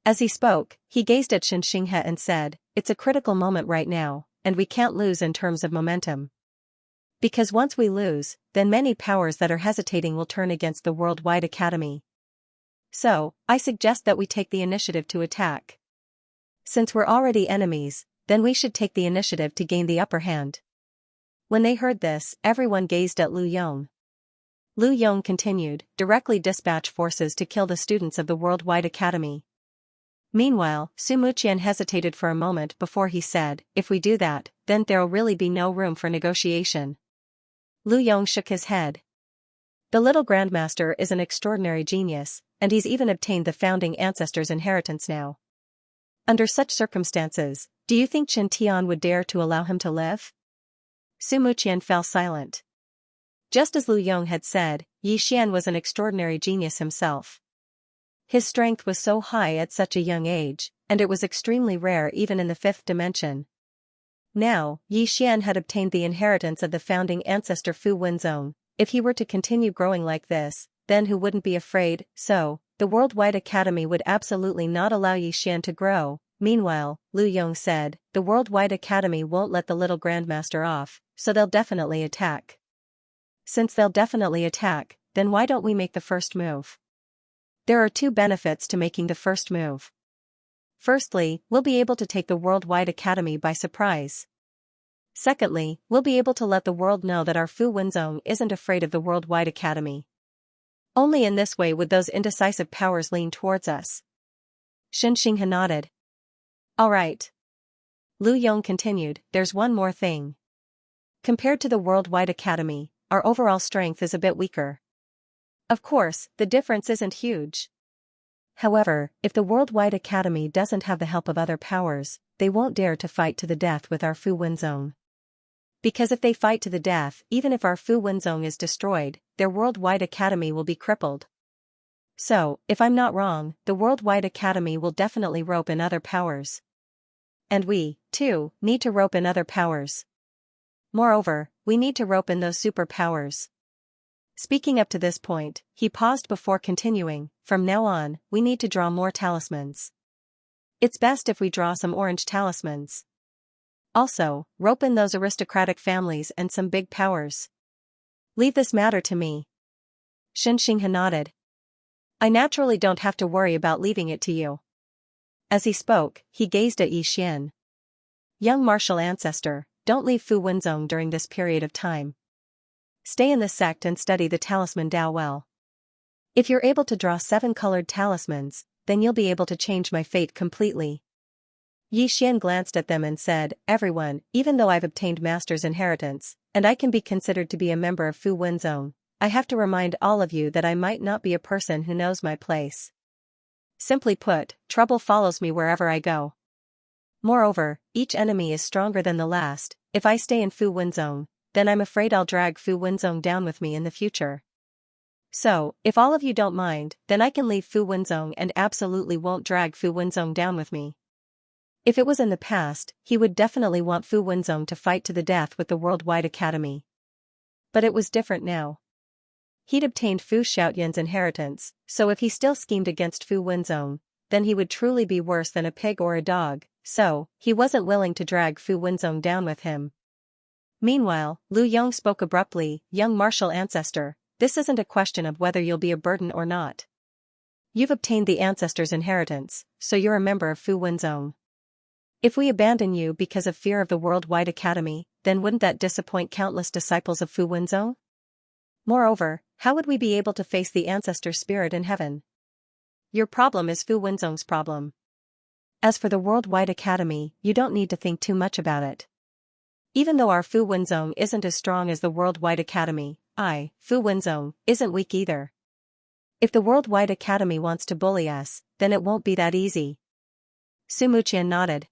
Speaker 1: As he spoke, he gazed at Xianxia and said, it's a critical moment right now, and we can't lose in terms of momentum. Because once we lose, then many powers that are hesitating will turn against the Worldwide Academy. So, I suggest that we take the initiative to attack. Since we're already enemies, then we should take the initiative to gain the upper hand. When they heard this, everyone gazed at Lu Yong. Lu Yong continued, directly dispatch forces to kill the students of the Worldwide Academy. Meanwhile, Su Muqian hesitated for a moment before he said, if we do that, then there'll really be no room for negotiation. Lu Yong shook his head. The little Grandmaster is an extraordinary genius, and he's even obtained the founding ancestor's inheritance now. Under such circumstances, do you think Chen Tian would dare to allow him to live? Su Muqian fell silent. Just as Lu Yong had said, Yi Xian was an extraordinary genius himself. His strength was so high at such a young age, and it was extremely rare even in the fifth dimension. Now, Yi Xian had obtained the inheritance of the founding ancestor Fu Wenzong. If he were to continue growing like this, then who wouldn't be afraid? So, the Worldwide Academy would absolutely not allow Yi Xian to grow. Meanwhile, Lu Yong said, the Worldwide Academy won't let the little Grandmaster off, so they'll definitely attack. Since they'll definitely attack, then why don't we make the first move? There are two benefits to making the first move. Firstly, we'll be able to take the Worldwide Academy by surprise. Secondly, we'll be able to let the world know that our Fu Wenzong isn't afraid of the Worldwide Academy. Only in this way would those indecisive powers lean towards us. Xianxia nodded. All right. Lu Yong continued, there's one more thing. Compared to the Worldwide Academy, our overall strength is a bit weaker. Of course, the difference isn't huge. However, if the Worldwide Academy doesn't have the help of other powers, they won't dare to fight to the death with our Fu Wenzong. Because if they fight to the death, even if our Fu Wenzong is destroyed, their Worldwide Academy will be crippled. So, if I'm not wrong, the Worldwide Academy will definitely rope in other powers. And we, too, need to rope in other powers. Moreover, we need to rope in those superpowers. Speaking up to this point, he paused before continuing, from now on, we need to draw more talismans. It's best if we draw some orange talismans. Also, rope in those aristocratic families and some big powers. Leave this matter to me. Xianxia nodded. I naturally don't have to worry about leaving it to you. As he spoke, he gazed at Yi Xian. Young martial ancestor, don't leave Fu Wenzong during this period of time. Stay in the sect and study the talisman Dao well. If you're able to draw 7 colored talismans, then you'll be able to change my fate completely. Yi Xian glanced at them and said, everyone, even though I've obtained master's inheritance, and I can be considered to be a member of Fu Wenzong, I have to remind all of you that I might not be a person who knows my place. Simply put, trouble follows me wherever I go. Moreover, each enemy is stronger than the last. If I stay in Fu Wenzong, then I'm afraid I'll drag Fu Wenzong down with me in the future. So, if all of you don't mind, then I can leave Fu Wenzong and absolutely won't drag Fu Wenzong down with me. If it was in the past, he would definitely want Fu Wenzong to fight to the death with the Worldwide Academy. But it was different now. He'd obtained Fu Xiaoyan's inheritance, so if he still schemed against Fu Wenzong, then he would truly be worse than a pig or a dog, so, he wasn't willing to drag Fu Wenzong down with him. Meanwhile, Lu Yong spoke abruptly, young martial ancestor, this isn't a question of whether you'll be a burden or not. You've obtained the ancestor's inheritance, so you're a member of Fu Wenzong. If we abandon you because of fear of the Worldwide Academy, then wouldn't that disappoint countless disciples of Fu Wenzhong? Moreover, how would we be able to face the ancestor spirit in heaven? Your problem is Fu Wenzhong's problem. As for the Worldwide Academy, you don't need to think too much about it. Even though our Fu Wenzhong isn't as strong as the Worldwide Academy, Fu Wenzhong, isn't weak either. If the Worldwide Academy wants to bully us, then it won't be that easy. Su Muqian nodded.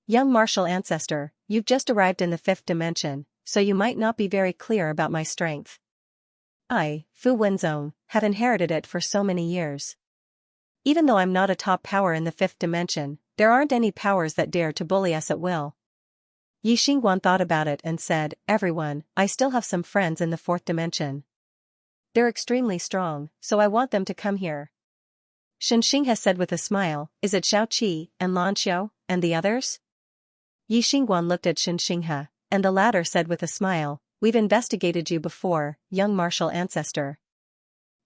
Speaker 1: Young martial ancestor, you've just arrived in the 5th dimension, so you might not be very clear about my strength. I, Fu Wenzhong, have inherited it for so many years. Even though I'm not a top power in the 5th dimension, there aren't any powers that dare to bully us at will. Yi Xingguan thought about it and said, everyone, I still have some friends in the 4th dimension. They're extremely strong, so I want them to come here. Xianxia said with a smile, is it Xiao Qi, and Lan Xiao, and the others? Yi Xingguan looked at Xianxia, and the latter said with a smile, we've investigated you before, young martial ancestor.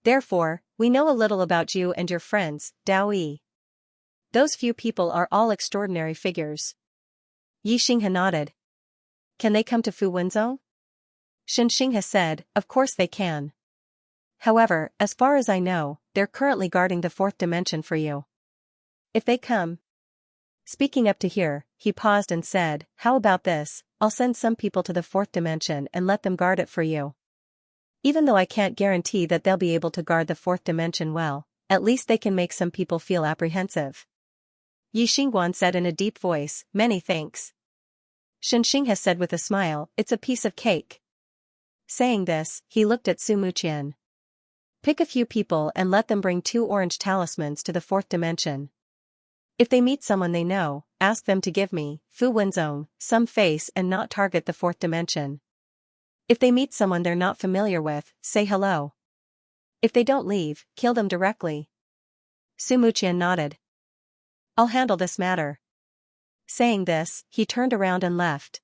Speaker 1: Therefore, we know a little about you and your friends, Dao Yi. Those few people are all extraordinary figures. Yi Xinghe nodded. Can they come to Fu Wenzhong? Xianxia said, of course they can. However, as far as I know, they're currently guarding the 4th dimension for you. If they come. Speaking up to here, he paused and said, how about this, I'll send some people to the 4th dimension and let them guard it for you. Even though I can't guarantee that they'll be able to guard the 4th dimension well, at least they can make some people feel apprehensive. Yi Xingguan said in a deep voice, many thanks. Xianxia said with a smile, it's a piece of cake. Saying this, he looked at Su Muqian. Pick a few people and let them bring 2 orange talismans to the 4th dimension. If they meet someone they know, ask them to give me, Fu Wenzhong, some face and not target the 4th dimension. If they meet someone they're not familiar with, say hello. If they don't leave, kill them directly. Su Muqian nodded. I'll handle this matter. Saying this, he turned around and left.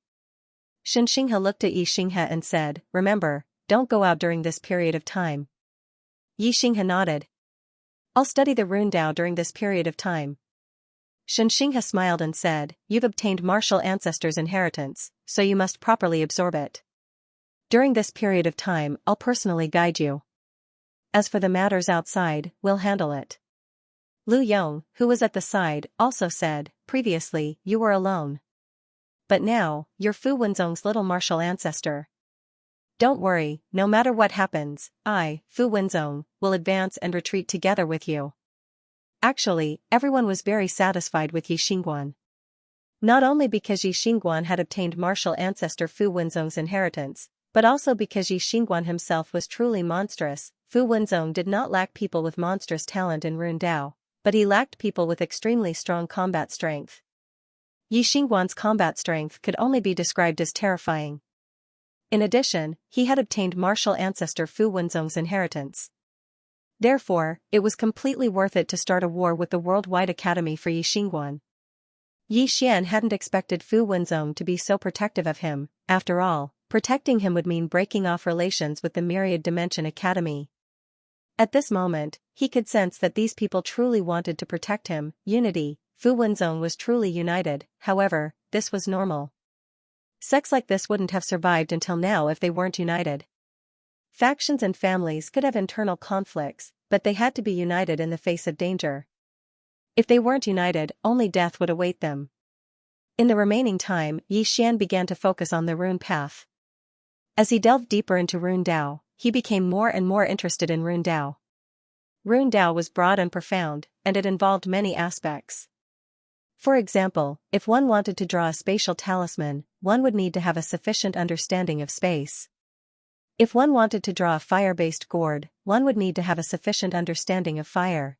Speaker 1: Xianxia looked at Yi Xinghe and said, remember, don't go out during this period of time. Yi Xinghe nodded. I'll study the Rune Dao during this period of time. Xianxia smiled and said, you've obtained martial ancestors' inheritance, so you must properly absorb it. During this period of time, I'll personally guide you. As for the matters outside, we'll handle it. Lu Yong, who was at the side, also said, previously, you were alone. But now, you're Fu Wenzhong's little martial ancestor. Don't worry, no matter what happens, I, Fu Wenzhong, will advance and retreat together with you. Actually, everyone was very satisfied with Yi Xingguan. Not only because Yi Xingguan had obtained martial ancestor Fu Wenzhong's inheritance, but also because Yi Xingguan himself was truly monstrous. Fu Wenzhong did not lack people with monstrous talent in Rune Dao, but he lacked people with extremely strong combat strength. Yi Xingguan's combat strength could only be described as terrifying. In addition, he had obtained martial ancestor Fu Wenzhong's inheritance. Therefore, it was completely worth it to start a war with the Worldwide Academy for Yi Xingguan. Yi Xian hadn't expected Fu Wenzhong to be so protective of him. After all, protecting him would mean breaking off relations with the Myriad Dimension Academy. At this moment, he could sense that these people truly wanted to protect him. Unity. Fu Wenzhong was truly united, however, this was normal. Sects like this wouldn't have survived until now if they weren't united. Factions and families could have internal conflicts, but they had to be united in the face of danger. If they weren't united, only death would await them. In the remaining time, Yi Xian began to focus on the rune path. As he delved deeper into Rune Dao, he became more and more interested in Rune Dao. Rune Dao was broad and profound, and it involved many aspects. For example, if one wanted to draw a spatial talisman, one would need to have a sufficient understanding of space. If one wanted to draw a fire-based gourd, one would need to have a sufficient understanding of fire.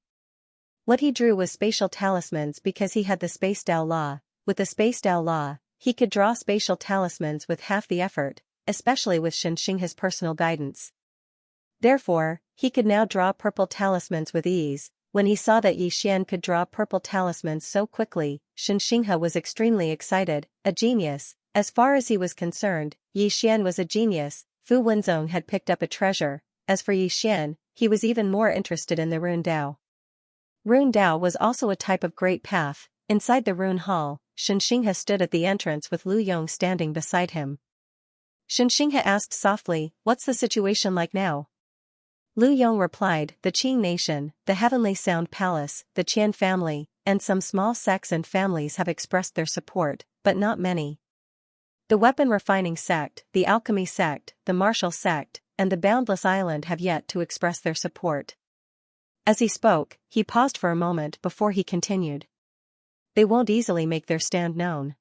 Speaker 1: What he drew was spatial talismans because he had the Space Dao Law. With the Space Dao Law, he could draw spatial talismans with half the effort, especially with Xianxia's personal guidance. Therefore, he could now draw purple talismans with ease. When he saw that Yi Xian could draw purple talismans so quickly, Xianxia was extremely excited. A genius. As far as he was concerned, Yi Xian was a genius. Fu Wenzhong had picked up a treasure. As for Yi Xian, he was even more interested in the Rune Dao. Rune Dao was also a type of great path, Inside the rune hall, Xianxia stood at the entrance with Lu Yong standing beside him. Xianxia asked softly, "What's the situation like now?" Lu Yong replied, "The Qing nation, the Heavenly Sound Palace, the Qian family, and some small sects and families have expressed their support, but not many. The weapon refining sect, the alchemy sect, the martial sect, and the Boundless Island have yet to express their support." As he spoke, he paused for a moment before he continued. "They won't easily make their stand known.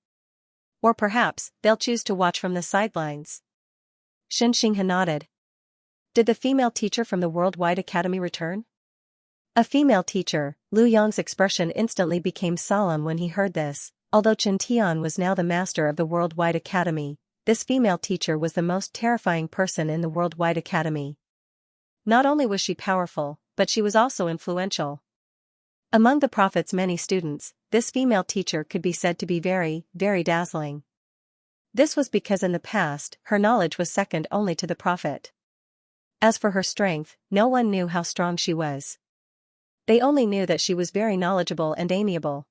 Speaker 1: Or perhaps, they'll choose to watch from the sidelines." Xianxia nodded. "Did the female teacher from the Worldwide Academy return?" A female teacher. Lu Yong's expression instantly became solemn when he heard this. Although Chen Tian was now the master of the Worldwide Academy, this female teacher was the most terrifying person in the Worldwide Academy. Not only was she powerful, but she was also influential. Among the Prophet's many students, this female teacher could be said to be very, very dazzling. This was because in the past, her knowledge was second only to the Prophet. As for her strength, no one knew how strong she was. They only knew that she was very knowledgeable and amiable.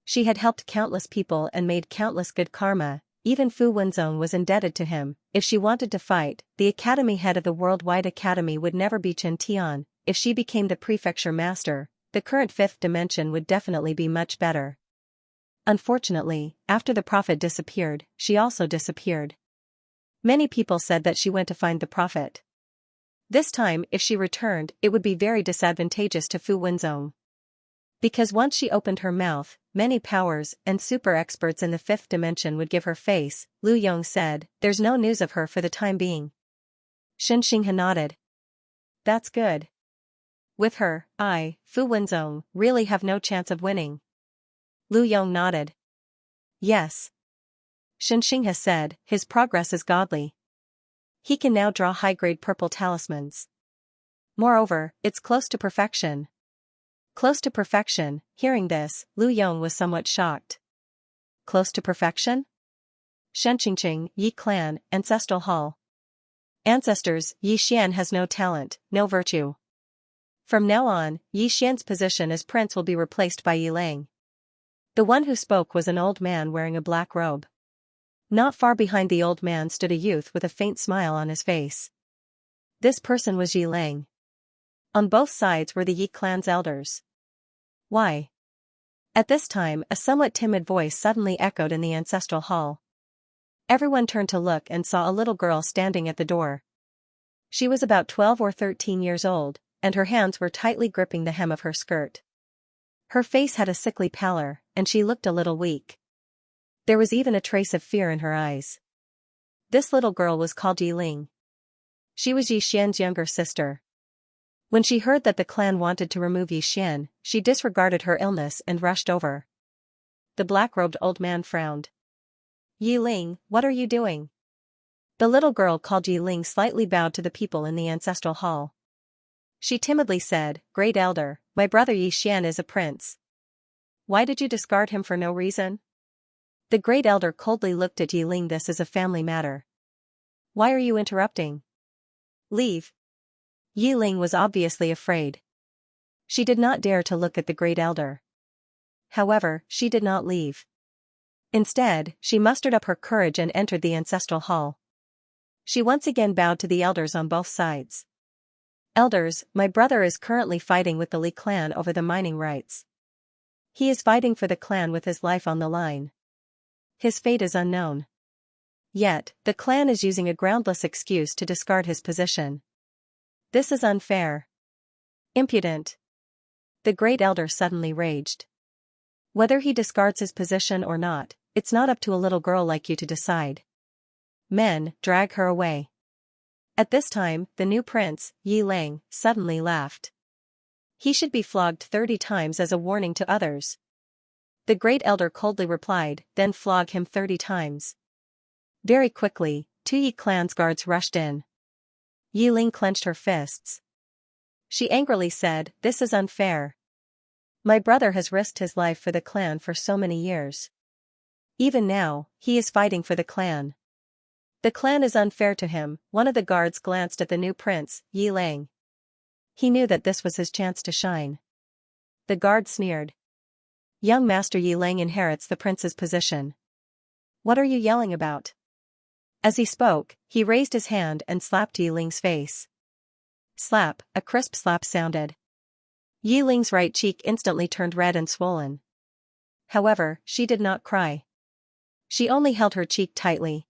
Speaker 1: She had helped countless people and made countless good karma. Even Fu Wenzong was indebted to him. If she wanted to fight, the academy head of the Worldwide Academy would never be Chen Tian. If she became the prefecture master, the current fifth dimension would definitely be much better. Unfortunately, after the Prophet disappeared, she also disappeared. Many people said that she went to find the Prophet. This time, if she returned, it would be very disadvantageous to Fu Wenzong. Because once she opened her mouth, many powers and super experts in the fifth dimension would give her face. Lu Yong said, "There's no news of her for the time being." Xianxia nodded. "That's good. With her, Fu Wenzong, really have no chance of winning." Lu Yong nodded. "Yes." Xianxia said, "His progress is godly. He can now draw high-grade purple talismans. Moreover, it's close to perfection." Close to perfection. Hearing this, Lu Yong was somewhat shocked. Close to perfection? Shenqingqing, Yi Clan, Ancestral Hall. Ancestors, Yi Xian has no talent, no virtue. From now on, Yi Xian's position as prince will be replaced by Yi Lang. The one who spoke was an old man wearing a black robe. Not far behind the old man stood a youth with a faint smile on his face. This person was Yi Lang. On both sides were the Yi clan's elders. "Why?" At this time, a somewhat timid voice suddenly echoed in the ancestral hall. Everyone turned to look and saw a little girl standing at the door. She was about 12 or 13 years old, and her hands were tightly gripping the hem of her skirt. Her face had a sickly pallor, and she looked a little weak. There was even a trace of fear in her eyes. This little girl was called Yi Ling. She was Yi Xian's younger sister. When she heard that the clan wanted to remove Yi Xian, she disregarded her illness and rushed over. The black-robed old man frowned. "Yi Ling, what are you doing?" The little girl called Yi Ling slightly bowed to the people in the ancestral hall. She timidly said, "Great elder, my brother Yi Xian is a prince. Why did you discard him for no reason?" The great elder coldly looked at Yi Ling. "This is a family matter. Why are you interrupting? Leave." Yi Ling was obviously afraid. She did not dare to look at the great elder. However, she did not leave. Instead, she mustered up her courage and entered the ancestral hall. She once again bowed to the elders on both sides. "Elders, my brother is currently fighting with the Li clan over the mining rights. He is fighting for the clan with his life on the line. His fate is unknown. Yet, the clan is using a groundless excuse to discard his position. This is unfair. Impudent." The great elder suddenly raged. "Whether he discards his position or not, it's not up to a little girl like you to decide. Men, drag her away." At this time, the new prince, Yi Lang, suddenly laughed. "He should be flogged 30 times as a warning to others." The great elder coldly replied, "Then flog him 30 times. Very quickly, 2 Yi clan's guards rushed in. Yi Ling clenched her fists. She angrily said, "This is unfair. My brother has risked his life for the clan for so many years. Even now, he is fighting for the clan. The clan is unfair to him." One of the guards glanced at the new prince, Yi Lang. He knew that this was his chance to shine. The guard sneered. Young Master Yi Lang inherits the prince's position. What are you yelling about? As he spoke, he raised his hand and slapped Yi Ling's face. Slap, a crisp slap sounded. Yi Ling's right cheek instantly turned red and swollen. However, she did not cry. She only held her cheek tightly.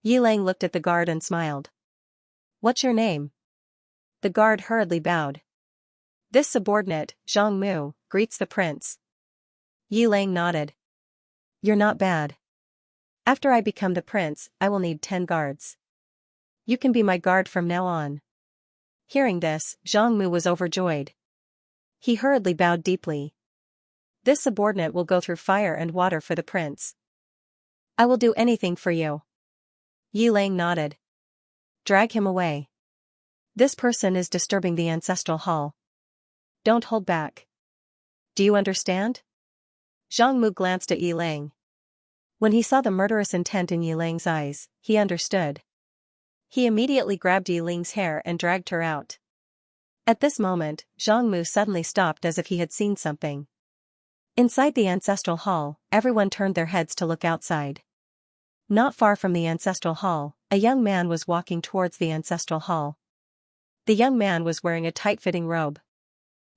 Speaker 1: Yi Lang looked at the guard and smiled. What's your name? The guard hurriedly bowed. This subordinate, Zhang Mu, greets the prince. Yi Lang nodded. You're not bad. After I become the prince, I will need 10 guards. You can be my guard from now on. Hearing this, Zhang Mu was overjoyed. He hurriedly bowed deeply. This subordinate will go through fire and water for the prince. I will do anything for you. Yi Lang nodded. Drag him away. This person is disturbing the ancestral hall. Don't hold back. Do you understand? Zhang Mu glanced at Yi Lang. When he saw the murderous intent in Yi Lang's eyes, he understood. He immediately grabbed Yi Ling's hair and dragged her out. At this moment, Zhang Mu suddenly stopped as if he had seen something. Inside the ancestral hall, everyone turned their heads to look outside. Not far from the ancestral hall, a young man was walking towards the ancestral hall. The young man was wearing a tight-fitting robe.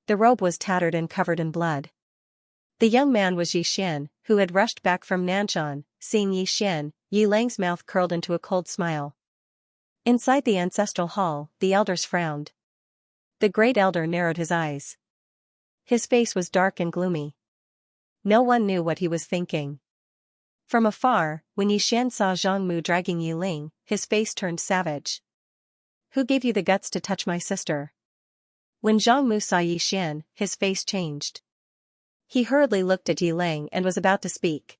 Speaker 1: The robe was tattered and covered in blood. The young man was Yi Xian, who had rushed back from Nanshan. Seeing Yi Xian, Yi Lang's mouth curled into a cold smile. Inside the ancestral hall, the elders frowned. The great elder narrowed his eyes. His face was dark and gloomy. No one knew what he was thinking. From afar, when Yi Xian saw Zhang Mu dragging Yi Ling, his face turned savage. Who gave you the guts to touch my sister? When Zhang Mu saw Yi Xian, his face changed. He hurriedly looked at Yi Lang and was about to speak.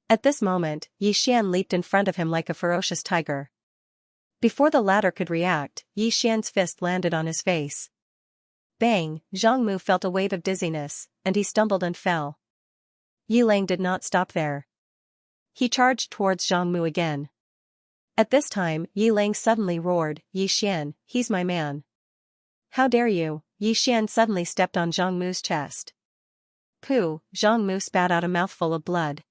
Speaker 1: At this moment, Yi Xian leaped in front of him like a ferocious tiger. Before the latter could react, Yi Xian's fist landed on his face. Bang! Zhang Mu felt a wave of dizziness, and he stumbled and fell. Yi Lang did not stop there. He charged towards Zhang Mu again. At this time, Yi Lang suddenly roared, Yi Xian, he's my man. How dare you? Yi Xian suddenly stepped on Zhang Mu's chest. Pooh! Zhang Mu spat out a mouthful of blood.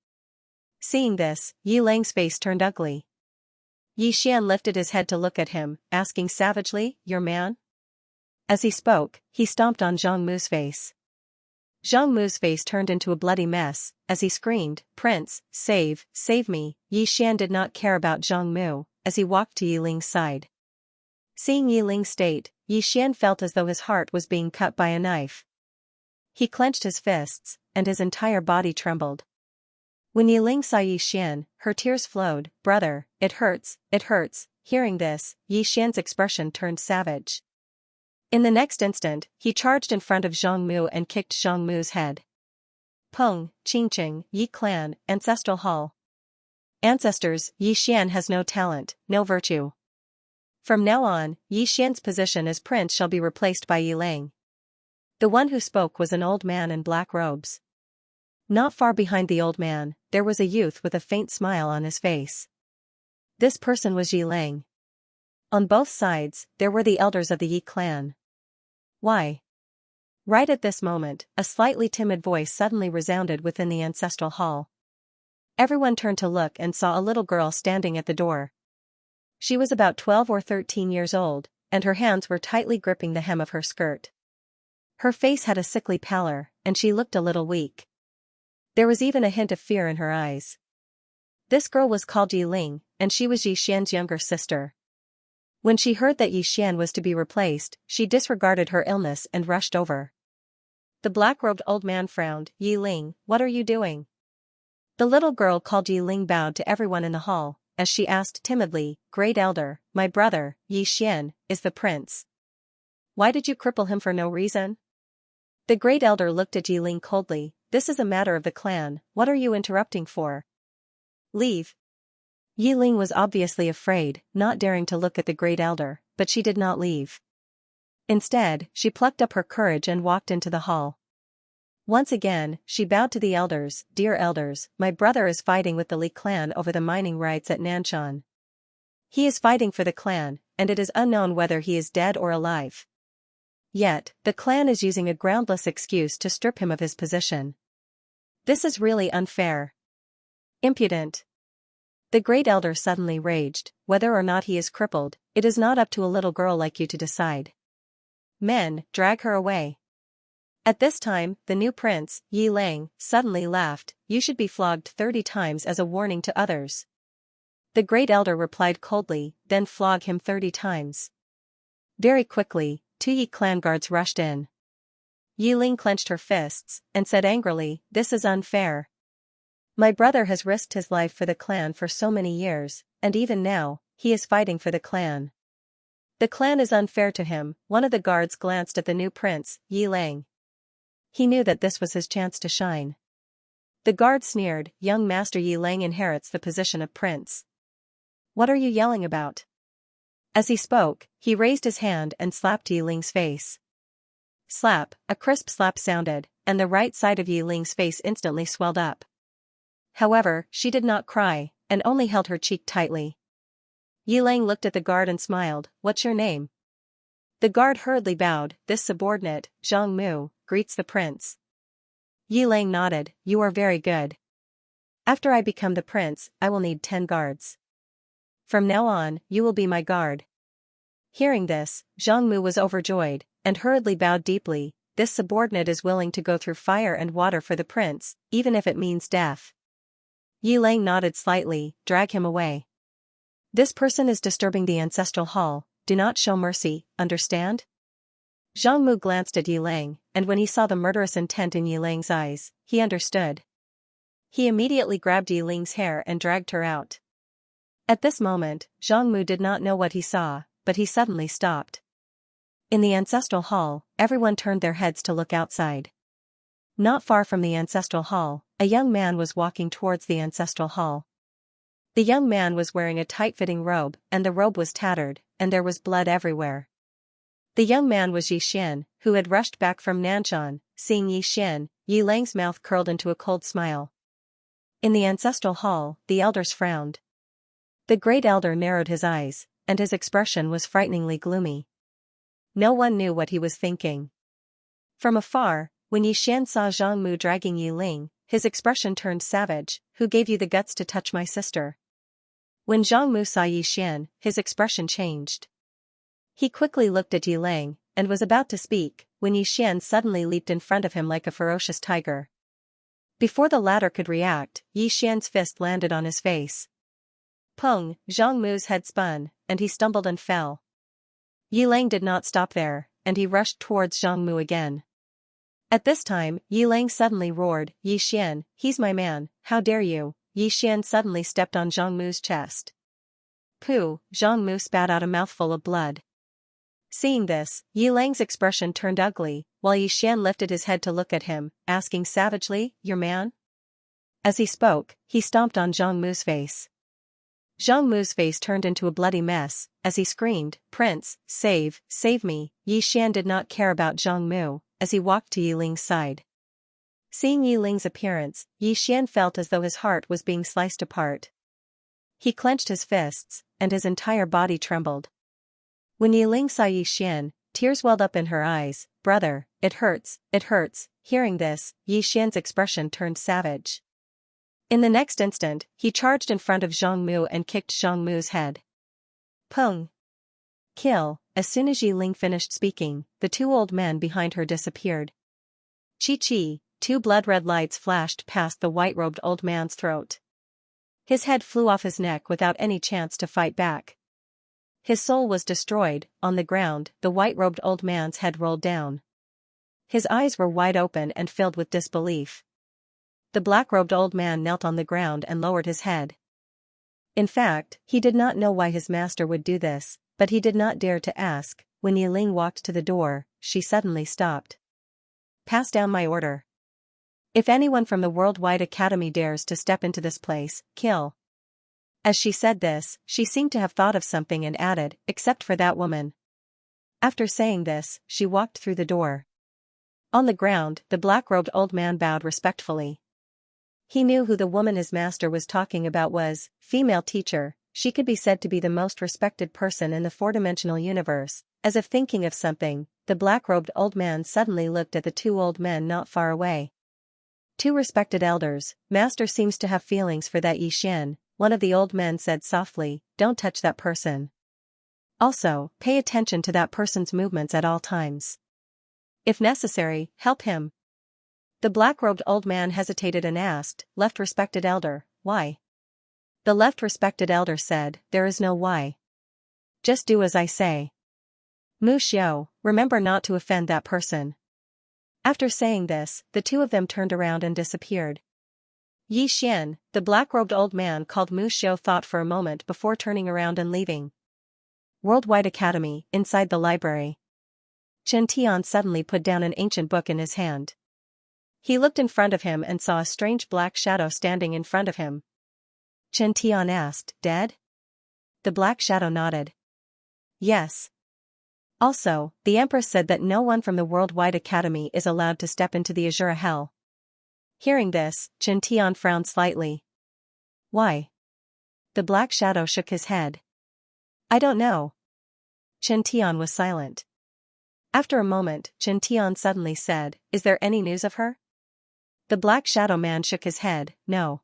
Speaker 1: Seeing this, Yi Lang's face turned ugly. Yi Xian lifted his head to look at him, asking savagely, your man? As he spoke, he stomped on Zhang Mu's face. Zhang Mu's face turned into a bloody mess, as he screamed, Prince, save me. Yi Xian did not care about Zhang Mu, as he walked to Yi Ling's side. Seeing Yi Ling's state, Yi Xian felt as though his heart was being cut by a knife. He clenched his fists, and his entire body trembled. When Yi Ling saw Yi Xian, her tears flowed, brother, it hurts, it hurts. Hearing this, Yi Xian's expression turned savage. In the next instant, he charged in front of Zhang Mu and kicked Zhang Mu's head. Peng, Qingqing, Yi Clan, Ancestral Hall. Ancestors, Yi Xian has no talent, no virtue. From now on, Yi Xian's position as prince shall be replaced by Yi Lang. The one who spoke was an old man in black robes. Not far behind the old man, there was a youth with a faint smile on his face. This person was Yi Lang. On both sides, there were the elders of the Yi clan. Why? Right at this moment, a slightly timid voice suddenly resounded within the ancestral hall. Everyone turned to look and saw a little girl standing at the door. She was about 12 or 13 years old, and her hands were tightly gripping the hem of her skirt. Her face had a sickly pallor, and she looked a little weak. There was even a hint of fear in her eyes. This girl was called Yi Ling, and she was Yi Xian's younger sister. When she heard that Yi Xian was to be replaced, she disregarded her illness and rushed over. The black-robed old man frowned, Yi Ling, what are you doing? The little girl called Yi Ling bowed to everyone in the hall, as she asked timidly, Great Elder, my brother, Yi Xian, is the prince. Why did you cripple him for no reason? The Great Elder looked at Yi Ling coldly, this is a matter of the clan, what are you interrupting for? Leave. Yi Ling was obviously afraid, not daring to look at the Great Elder, but she did not leave. Instead, she plucked up her courage and walked into the hall. Once again, she bowed to the elders, Dear elders, my brother is fighting with the Li clan over the mining rights at Nanshan. He is fighting for the clan, and it is unknown whether he is dead or alive. Yet, the clan is using a groundless excuse to strip him of his position. This is really unfair. Impudent. The great elder suddenly raged, whether or not he is crippled, it is not up to a little girl like you to decide. Men, drag her away. At this time, the new prince, Yi Lang, suddenly laughed, you should be flogged 30 times as a warning to others. The great elder replied coldly, then flog him 30 times. Very quickly, 2 Yi clan guards rushed in. Yi Ling clenched her fists, and said angrily, this is unfair. My brother has risked his life for the clan for so many years, and even now, he is fighting for the clan. The clan is unfair to him. One of the guards glanced at the new prince, Yi Lang. He knew that this was his chance to shine. The guard sneered, young master Yi Lang inherits the position of prince. What are you yelling about? As he spoke, he raised his hand and slapped Yi Ling's face. Slap, a crisp slap sounded, and the right side of Yi Ling's face instantly swelled up. However, she did not cry, and only held her cheek tightly. Yi Lang looked at the guard and smiled, what's your name? The guard hurriedly bowed, this subordinate, Zhang Mu, greets the prince. Yi Lang nodded, you are very good. After I become the prince, I will need 10 guards. From now on, you will be my guard. Hearing this, Zhang Mu was overjoyed, and hurriedly bowed deeply, this subordinate is willing to go through fire and water for the prince, even if it means death. Yi Lang nodded slightly, drag him away. This person is disturbing the ancestral hall, do not show mercy, understand? Zhang Mu glanced at Yi Lang, and when he saw the murderous intent in Yi Lang's eyes, he understood. He immediately grabbed Yi Ling's hair and dragged her out. At this moment, Zhang Mu did not know what he saw, but he suddenly stopped. In the ancestral hall, everyone turned their heads to look outside. Not far from the ancestral hall, a young man was walking towards the ancestral hall. The young man was wearing a tight-fitting robe, and the robe was tattered, and there was blood everywhere. The young man was Yi Xian, who had rushed back from Nanshan. Seeing Yi Xian, Yi Lang's mouth curled into a cold smile. In the ancestral hall, the elders frowned. The great elder narrowed his eyes, and his expression was frighteningly gloomy. No one knew what he was thinking. From afar, when Yi Xian saw Zhang Mu dragging Yi Ling, his expression turned savage, who gave you the guts to touch my sister? When Zhang Mu saw Yi Xian, his expression changed. He quickly looked at Yi Lang, and was about to speak, when Yi Xian suddenly leaped in front of him like a ferocious tiger. Before the latter could react, Yi Xian's fist landed on his face. Pung, Zhang Mu's head spun, and he stumbled and fell. Yi Lang did not stop there, and he rushed towards Zhang Mu again. At this time, Yi Lang suddenly roared, Yi Xian, he's my man, how dare you? Yi Xian suddenly stepped on Zhang Mu's chest. Pooh, Zhang Mu spat out a mouthful of blood. Seeing this, Yi Lang's expression turned ugly, while Yi Xian lifted his head to look at him, asking savagely, your man? As he spoke, he stomped on Zhang Mu's face. Zhang Mu's face turned into a bloody mess, as he screamed, Prince, save me. Yi Xian did not care about Zhang Mu, as he walked to Yi Ling's side. Seeing Yi Ling's appearance, Yi Xian felt as though his heart was being sliced apart. He clenched his fists, and his entire body trembled. When Yi Ling saw Yi Xian, tears welled up in her eyes, brother, it hurts. Hearing this, Yi Xian's expression turned savage. In the next instant, he charged in front of Zhang Mu and kicked Zhang Mu's head. Pung. Kill. As soon as Yi Ling finished speaking, the 2 old men behind her disappeared. Chi-chi, 2 blood-red lights flashed past the white-robed old man's throat. His head flew off his neck without any chance to fight back. His soul was destroyed. On the ground, the white-robed old man's head rolled down. His eyes were wide open and filled with disbelief. The black-robed old man knelt on the ground and lowered his head. In fact, he did not know why his master would do this, but he did not dare to ask. When Yi Ling walked to the door, she suddenly stopped. Pass down my order. If anyone from the Worldwide Academy dares to step into this place, kill. As she said this, she seemed to have thought of something and added, except for that woman. After saying this, she walked through the door. On the ground, the black-robed old man bowed respectfully. He knew who the woman his master was talking about was, female teacher. She could be said to be the most respected person in the 4-dimensional universe. As if thinking of something, the black-robed old man suddenly looked at the 2 old men not far away. Two respected elders, Master seems to have feelings for that Xian, one of the old men said softly, don't touch that person. Also, pay attention to that person's movements at all times. If necessary, help him. The black-robed old man hesitated and asked, left respected elder, why? The left respected elder said, there is no why. Just do as I say. Mu Xiao, remember not to offend that person. After saying this, the two of them turned around and disappeared. Yi Xian, the black-robed old man called Mu Xiao thought for a moment before turning around and leaving. Worldwide Academy, inside the library. Chen Tian suddenly put down an ancient book in his hand. He looked in front of him and saw a strange black shadow standing in front of him. Chen Tian asked, dead? The black shadow nodded. Yes. Also, the Empress said that no one from the Worldwide Academy is allowed to step into the Azura Hell. Hearing this, Chen Tian frowned slightly. Why? The black shadow shook his head. I don't know. Chen Tian was silent. After a moment, Chen Tian suddenly said, is there any news of her? The black shadow man shook his head, no.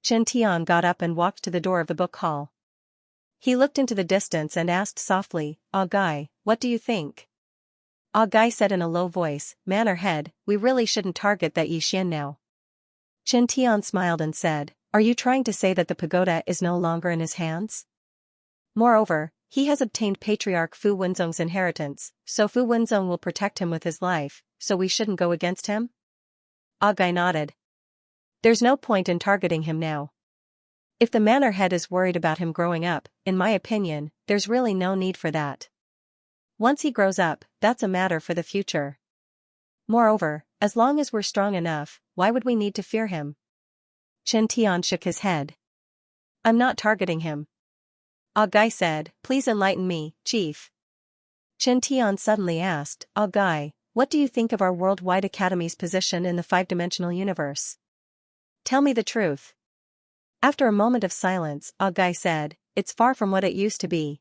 Speaker 1: Chen Tian got up and walked to the door of the book hall. He looked into the distance and asked softly, Guy, what do you think? Guy said in a low voice, man or head, we really shouldn't target that Yi Xian now. Chen Tian smiled and said, are you trying to say that the pagoda is no longer in his hands? Moreover, he has obtained Patriarch Fu Wenzong's inheritance, so Fu Wenzong will protect him with his life, so we shouldn't go against him? Guy nodded. There's no point in targeting him now. If the manor head is worried about him growing up, in my opinion, there's really no need for that. Once he grows up, that's a matter for the future. Moreover, as long as we're strong enough, why would we need to fear him? Chen Tian shook his head. I'm not targeting him. Guy said, please enlighten me, Chief. Chen Tian suddenly asked, Guy, what do you think of our Worldwide Academy's position in the five-dimensional universe? Tell me the truth. After a moment of silence, Guy said, it's far from what it used to be.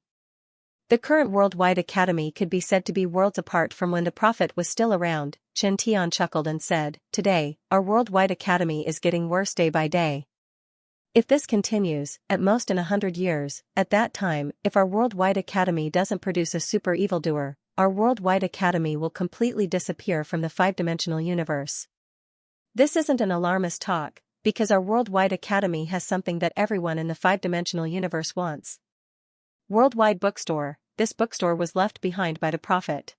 Speaker 1: The current Worldwide Academy could be said to be worlds apart from when the Prophet was still around. Chen Tian chuckled and said, today, our Worldwide Academy is getting worse day by day. If this continues, at most in 100 years, at that time, if our Worldwide Academy doesn't produce a super evildoer, our Worldwide Academy will completely disappear from the five-dimensional universe. This isn't an alarmist talk, because our Worldwide Academy has something that everyone in the five-dimensional universe wants. Worldwide Bookstore. This bookstore was left behind by the Prophet.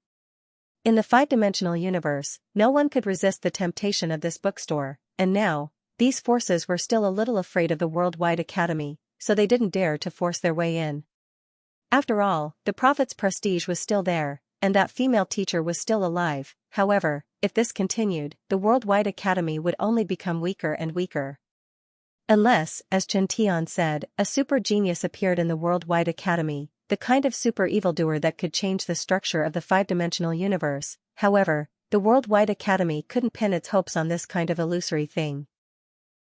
Speaker 1: In the five-dimensional universe, no one could resist the temptation of this bookstore, and now, these forces were still a little afraid of the Worldwide Academy, so they didn't dare to force their way in. After all, the Prophet's prestige was still there, and that female teacher was still alive. However, if this continued, the Worldwide Academy would only become weaker and weaker. Unless, as Chen Tian said, a super genius appeared in the Worldwide Academy, the kind of super evildoer that could change the structure of the five-dimensional universe. However, the Worldwide Academy couldn't pin its hopes on this kind of illusory thing.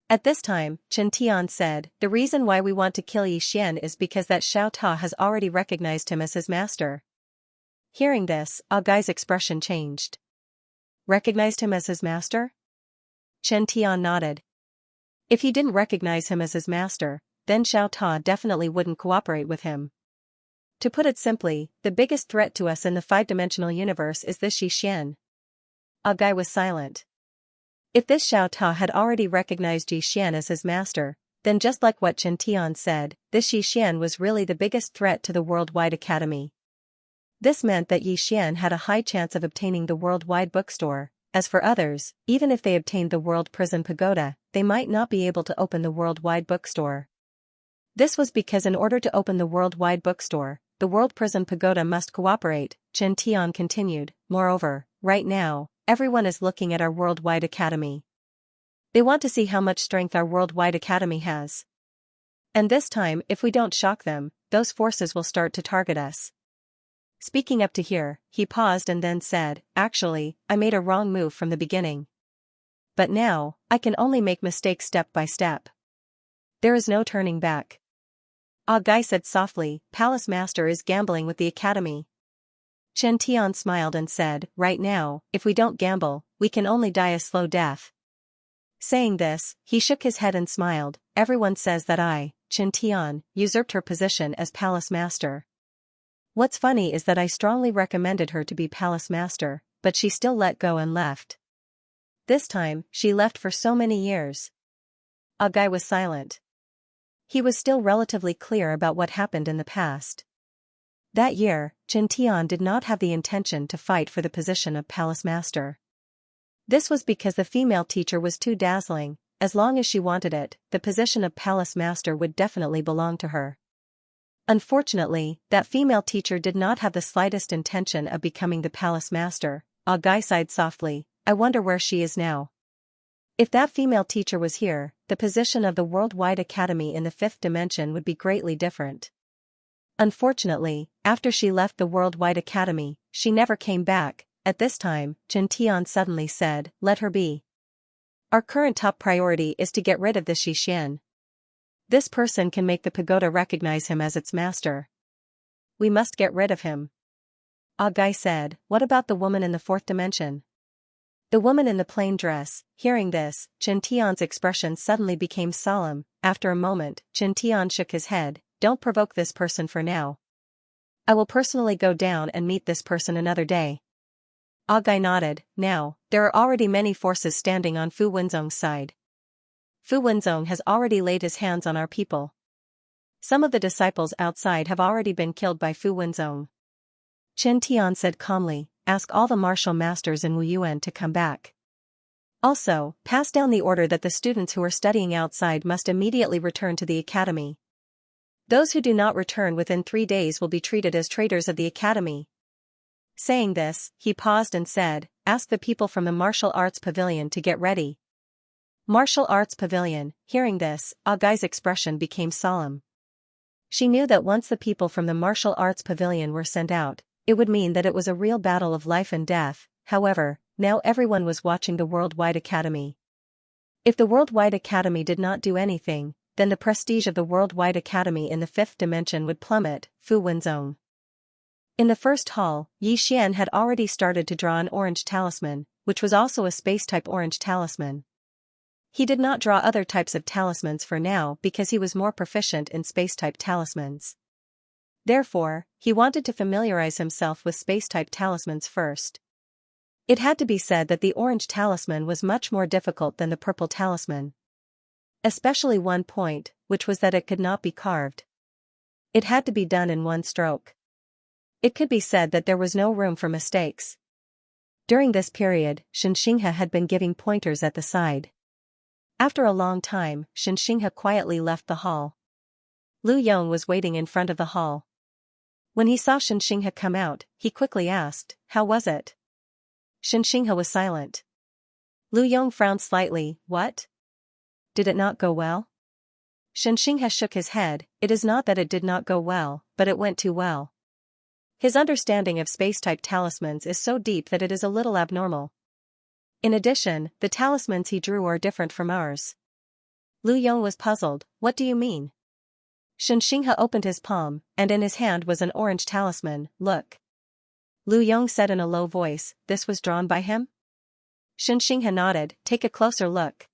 Speaker 1: At this time, Chen Tian said, the reason why we want to kill Yi Xian is because that Xiao Ta has already recognized him as his master. Hearing this, Guy's expression changed. Recognized him as his master? Chen Tian nodded. If he didn't recognize him as his master, then Xiao Ta definitely wouldn't cooperate with him. To put it simply, the biggest threat to us in the five-dimensional universe is this Yi Xian. Guy was silent. If this Xiao Ta had already recognized Yi Xian as his master, then just like what Chen Tian said, this Yi Xian was really the biggest threat to the Worldwide Academy. This meant that Yi Xian had a high chance of obtaining the Worldwide Bookstore. As for others, even if they obtained the World Prison Pagoda, they might not be able to open the Worldwide Bookstore. This was because in order to open the Worldwide Bookstore, the World Prison Pagoda must cooperate, Chen Tian continued. Moreover, right now, everyone is looking at our Worldwide Academy. They want to see how much strength our Worldwide Academy has. And this time, if we don't shock them, those forces will start to target us. Speaking up to here, he paused and then said, actually, I made a wrong move from the beginning. But now, I can only make mistakes step by step. There is no turning back. Guy said softly, Palace Master is gambling with the Academy. Chen Tian smiled and said, right now, if we don't gamble, we can only die a slow death. Saying this, he shook his head and smiled. Everyone says that I, Qin Tian, usurped her position as palace master. What's funny is that I strongly recommended her to be palace master, but she still let go and left. This time, she left for so many years. A guy was silent. He was still relatively clear about what happened in the past. That year, Qin Tian did not have the intention to fight for the position of palace master. This was because the female teacher was too dazzling. As long as she wanted it, the position of palace master would definitely belong to her. Unfortunately, that female teacher did not have the slightest intention of becoming the palace master. A guy sighed softly. I wonder where she is now. If that female teacher was here, the position of the worldwide academy in the fifth dimension would be greatly different. Unfortunately, after she left the worldwide academy, she never came back. At this time, Qin Tian suddenly said, let her be. Our current top priority is to get rid of this Xianxia. This person can make the pagoda recognize him as its master. We must get rid of him. A guy said, what about the woman in the fourth dimension? The woman in the plain dress. Hearing this, Qin Tian's expression suddenly became solemn. After a moment, Qin Tian shook his head. Don't provoke this person for now. I will personally go down and meet this person another day. A guy nodded. Now, there are already many forces standing on Fu Wenzong's side. Fu Wenzong has already laid his hands on our people. Some of the disciples outside have already been killed by Fu Wenzong. Qin Tian said calmly, ask all the martial masters in Wuyuan to come back. Also, pass down the order that the students who are studying outside must immediately return to the academy. Those who do not return within 3 days will be treated as traitors of the academy. Saying this, he paused and said, ask the people from the martial arts pavilion to get ready. Martial arts pavilion. Hearing this, A Gai's expression became solemn. She knew that once the people from the martial arts pavilion were sent out, it would mean that it was a real battle of life and death. However, now everyone was watching the worldwide academy. If the worldwide academy did not do anything, then the prestige of the worldwide academy in the fifth dimension would plummet. Fu Wenzong. In the first hall, Yi Xian had already started to draw an orange talisman, which was also a space-type orange talisman. He did not draw other types of talismans for now because he was more proficient in space-type talismans. Therefore, he wanted to familiarize himself with space-type talismans first. It had to be said that the orange talisman was much more difficult than the purple talisman. Especially one point, which was that it could not be carved. It had to be done in one stroke. It could be said that there was no room for mistakes. During this period, Xianxia had been giving pointers at the side. After a long time, Xianxia quietly left the hall. Lu Yong was waiting in front of the hall. When he saw Xianxia come out, he quickly asked, how was it? Xianxia was silent. Lu Yong frowned slightly. What? Did it not go well? Xianxia shook his head. It is not that it did not go well, but it went too well. His understanding of space-type talismans is so deep that it is a little abnormal. In addition, the talismans he drew are different from ours. Lu Yong was puzzled. What do you mean? Xianxia opened his palm, and in his hand was an orange talisman. Look. Lu Yong said in a low voice, this was drawn by him? Xianxia nodded. Take a closer look.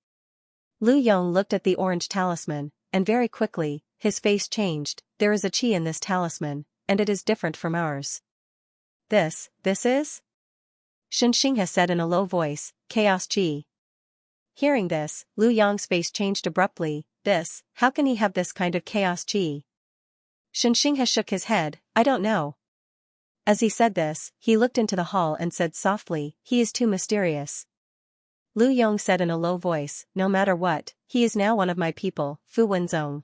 Speaker 1: Lu Yong looked at the orange talisman, and very quickly, his face changed. There is a qi in this talisman, and it is different from ours. This is? Xianxia said in a low voice, chaos qi. Hearing this, Lu Yong's face changed abruptly. How can he have this kind of chaos qi? Xianxia shook his head. I don't know. As he said this, he looked into the hall and said softly, he is too mysterious. Lu Yong said in a low voice, no matter what, he is now one of my people, Fu Wenzong.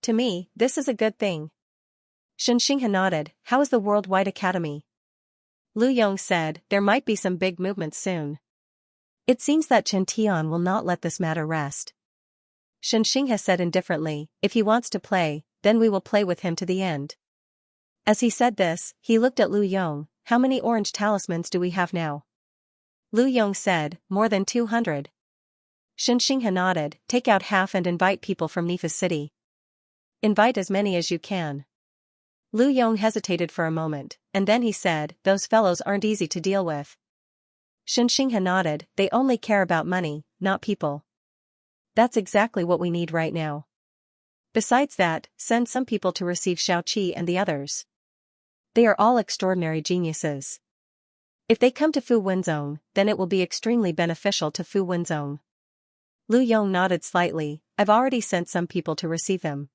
Speaker 1: To me, this is a good thing. Xianxia nodded. How is the Worldwide Academy? Lu Yong said, there might be some big movements soon. It seems that Qin Tian will not let this matter rest. Xianxia said indifferently, if he wants to play, then we will play with him to the end. As he said this, he looked at Lu Yong. How many orange talismans do we have now? Lu Yong said, more than 200. Xianxia nodded. Take out half and invite people from Nifa's city. Invite as many as you can. Lu Yong hesitated for a moment, and then he said, those fellows aren't easy to deal with. Xianxia nodded. They only care about money, not people. That's exactly what we need right now. Besides that, send some people to receive Xiaoqi and the others. They are all extraordinary geniuses. If they come to Fu Wenzong, then it will be extremely beneficial to Fu Wenzong. Lu Yong nodded slightly. I've already sent some people to receive them.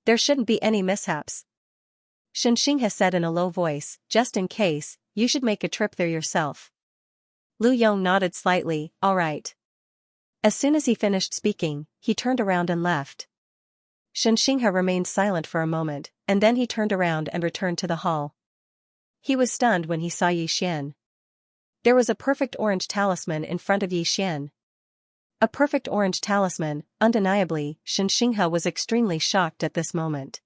Speaker 1: There shouldn't be any mishaps. Xianxia said in a low voice, just in case, you should make a trip there yourself. Lu Yong nodded slightly, all right. As soon as he finished speaking, he turned around and left. Xianxia remained silent for a moment, and then he turned around and returned to the hall. He was stunned when he saw Yi Xian. There was a perfect orange talisman in front of Yi Xian. A perfect orange talisman, undeniably. Xianxia was extremely shocked at this moment.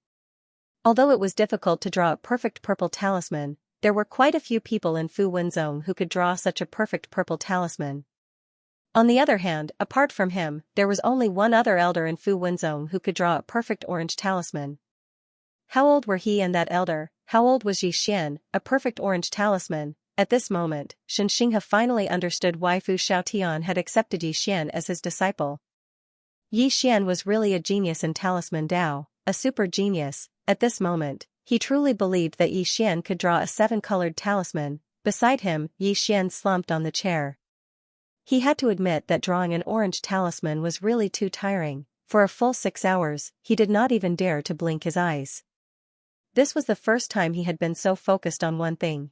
Speaker 1: Although it was difficult to draw a perfect purple talisman, there were quite a few people in Fu Wenzong who could draw such a perfect purple talisman. On the other hand, apart from him, there was only one other elder in Fu Wenzong who could draw a perfect orange talisman. How old were he and that elder? How old was Yi Xian? A perfect orange talisman. At this moment, Xianxia finally understood why Fu Xiaotian had accepted Yi Xian as his disciple. Yi Xian was really a genius in talisman Dao, a super genius. At this moment, he truly believed that Yi Xian could draw a 7-colored talisman. Beside him, Yi Xian slumped on the chair. He had to admit that drawing an orange talisman was really too tiring. For a full 6 hours, he did not even dare to blink his eyes. This was the first time he had been so focused on one thing.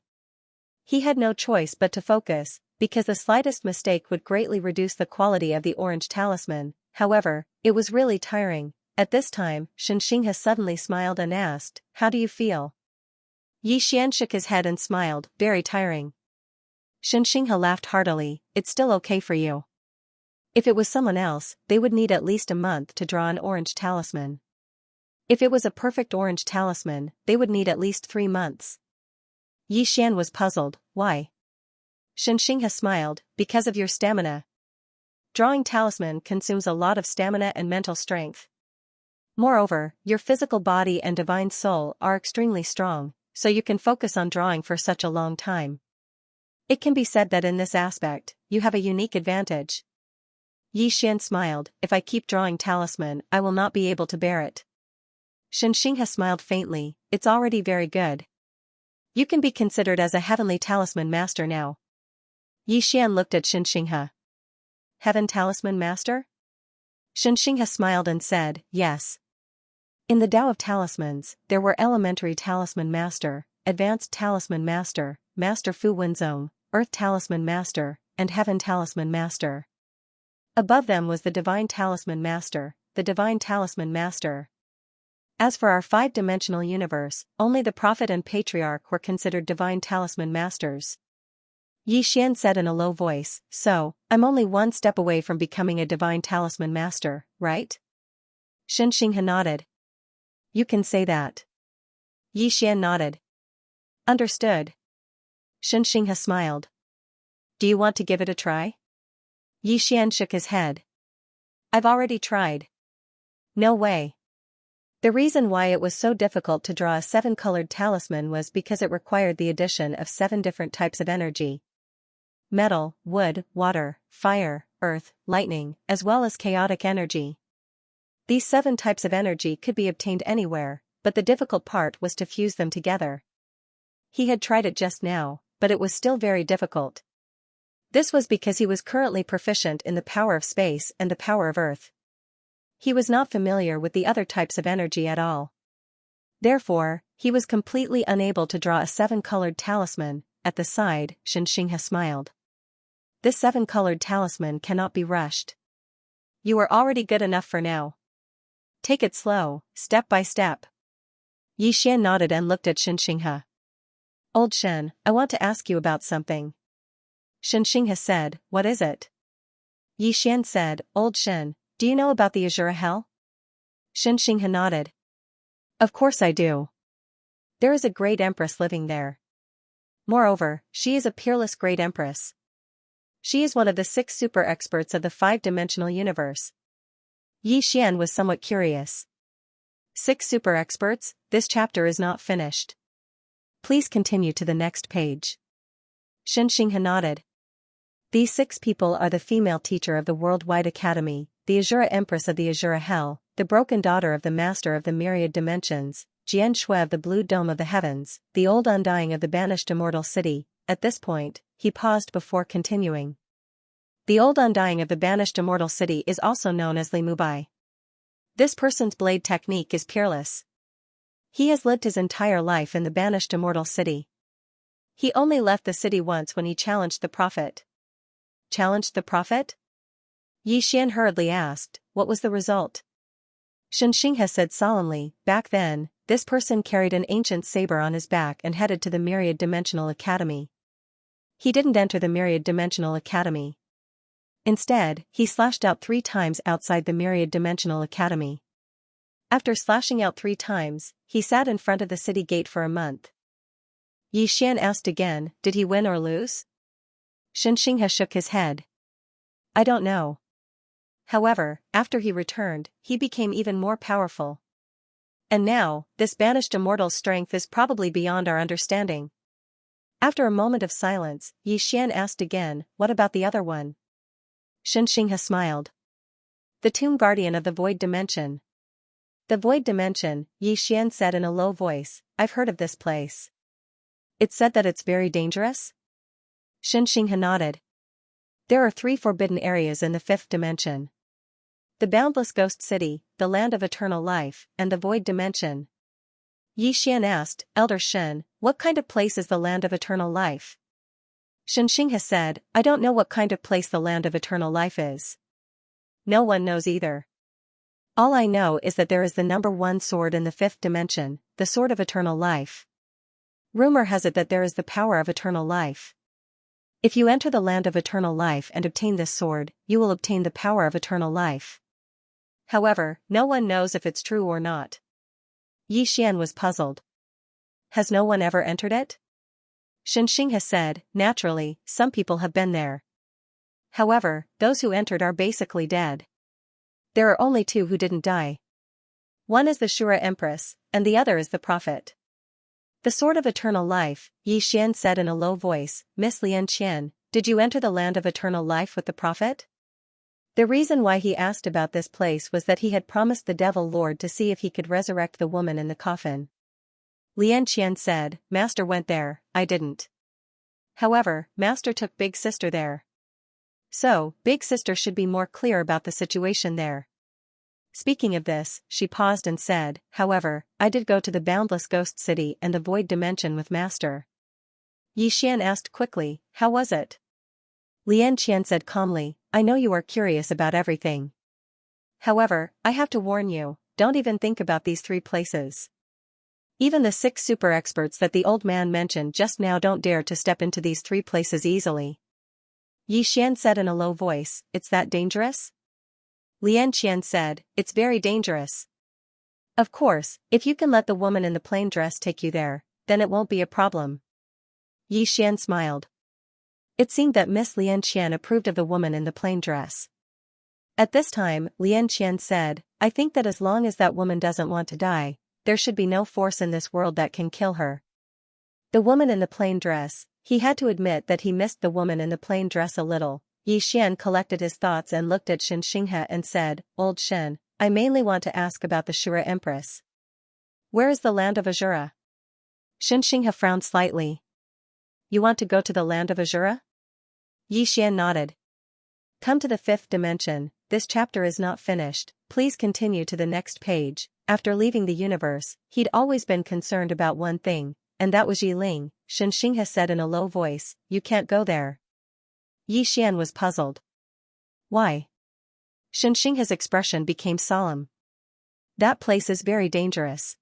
Speaker 1: He had no choice but to focus, because the slightest mistake would greatly reduce the quality of the orange talisman. However, it was really tiring. At this time, Xianxia suddenly smiled and asked, "How do you feel?" Yi Xian shook his head and smiled, "Very tiring." Xianxia laughed heartily, "It's still okay for you. If it was someone else, they would need at least a month to draw an orange talisman. If it was a perfect orange talisman, they would need at least 3 months. Yi Xian was puzzled, "Why?" Xianxia smiled, "Because of your stamina. Drawing talisman consumes a lot of stamina and mental strength. Moreover, your physical body and divine soul are extremely strong, so you can focus on drawing for such a long time. It can be said that in this aspect, you have a unique advantage." Yi Xian smiled, "If I keep drawing talisman, I will not be able to bear it." Xianxia smiled faintly, "It's already very good. You can be considered as a heavenly talisman master now." Yi Xian looked at Xianxia. "Heaven talisman master?" Xianxia smiled and said, "Yes. In the Tao of talismans, there were elementary talisman master, advanced talisman master, master Fu Wenzong, earth talisman master, and heaven talisman master. Above them was the divine talisman master, the divine talisman master. As for our 5-dimensional universe, only the prophet and patriarch were considered divine talisman masters." Yi Xian said in a low voice, "So, I'm only one step away from becoming a divine talisman master, right?" Xianxia nodded. "You can say that." Yi Xian nodded. "Understood." Xianxia smiled. "Do you want to give it a try?" Yi Xian shook his head. "I've already tried." "No way." The reason why it was so difficult to draw a 7-colored talisman was because it required the addition of 7 different types of energy. Metal, wood, water, fire, earth, lightning, as well as chaotic energy. These 7 types of energy could be obtained anywhere, but the difficult part was to fuse them together. He had tried it just now, but it was still very difficult. This was because he was currently proficient in the power of space and the power of earth. He was not familiar with the other types of energy at all. Therefore, he was completely unable to draw a 7-colored talisman. At the side, Xianxia smiled. "This 7-colored talisman cannot be rushed. You are already good enough for now. Take it slow, step by step." Yi Xian nodded and looked at Xianxia. "Old Shen, I want to ask you about something." Xianxia said, "What is it?" Yi Xian said, "Old Shen, do you know about the Azura Hell?" Xianxia nodded. "Of course I do. There is a great empress living there. Moreover, she is a peerless great empress. She is one of the 6 super experts of the 5-dimensional universe." Yi Xian was somewhat curious. 6 super experts? This chapter is not finished. Please continue to the next page. Xianxia nodded. "These 6 people are the female teacher of the Worldwide Academy, the Azura Empress of the Azura Hell, the broken daughter of the Master of the Myriad Dimensions, Xianxia of the Blue Dome of the Heavens, the old undying of the banished immortal city. At this point, he paused before continuing. The old undying of the banished immortal city is also known as Li Mubai. This person's blade technique is peerless. He has lived his entire life in the banished immortal city. He only left the city once when he challenged the prophet. Challenged the prophet? Yi Xian hurriedly asked, what was the result? Xianxia said solemnly, back then, this person carried an ancient saber on his back and headed to the Myriad Dimensional Academy. He didn't enter the Myriad Dimensional Academy. Instead, he slashed out 3 times outside the Myriad Dimensional Academy. After slashing out 3 times, he sat in front of the city gate for a month. Yi Xian asked again, did he win or lose? Xianxia shook his head. I don't know. However, after he returned, he became even more powerful. And now, this banished immortal's strength is probably beyond our understanding. After a moment of silence, Yi Xian asked again, what about the other one? Xianxia smiled. The tomb guardian of the void dimension. The void dimension, Yi Xian said in a low voice, I've heard of this place. It's said that it's very dangerous? Xianxia nodded. There are 3 forbidden areas in the 5th dimension. The boundless ghost city, the land of eternal life, and the void dimension. Yi Xian asked, Elder Shen, what kind of place is the land of eternal life? Xianxia said, I don't know what kind of place the land of eternal life is. No one knows either. All I know is that there is the number 1 sword in the 5th dimension, the sword of eternal life. Rumor has it that there is the power of eternal life. If you enter the land of eternal life and obtain this sword, you will obtain the power of eternal life. However, no one knows if it's true or not. Yi Xian was puzzled. Has no one ever entered it? Xianxia said, naturally, some people have been there. However, those who entered are basically dead. There are only 2 who didn't die. One is the Shura Empress, and the other is the Prophet. The Sword of Eternal Life, Yi Xian said in a low voice, Miss Lian Qian, did you enter the land of eternal life with the Prophet? The reason why he asked about this place was that he had promised the Devil Lord to see if he could resurrect the woman in the coffin. Lian Qian said, Master went there, I didn't. However, Master took Big Sister there. So, Big Sister should be more clear about the situation there. Speaking of this, she paused and said, however, I did go to the boundless ghost city and the void dimension with Master. Yi Xian asked quickly, how was it? Lian Qian said calmly, I know you are curious about everything. However, I have to warn you, don't even think about these 3 places. Even the 6 super experts that the old man mentioned just now don't dare to step into these 3 places easily. Yi Xian said in a low voice, it's that dangerous? Lian Qian said, it's very dangerous. Of course, if you can let the woman in the plain dress take you there, then it won't be a problem. Yi Xian smiled. It seemed that Miss Lian Qian approved of the woman in the plain dress. At this time, Lian Qian said, I think that as long as that woman doesn't want to die, there should be no force in this world that can kill her. The woman in the plain dress, he had to admit that he missed the woman in the plain dress a little. Yi Xian collected his thoughts and looked at Xianxia and said, Old Shen, I mainly want to ask about the Shura Empress. Where is the land of Azura? Xianxia frowned slightly. You want to go to the land of Azura? Yi Xian nodded. Come to the 5th dimension, this chapter is not finished, please continue to the next page. After leaving the universe, he'd always been concerned about one thing, and that was Yiling. Xianxia said in a low voice, you can't go there. Yi Xian was puzzled. Why? Xianxia's expression became solemn. That place is very dangerous.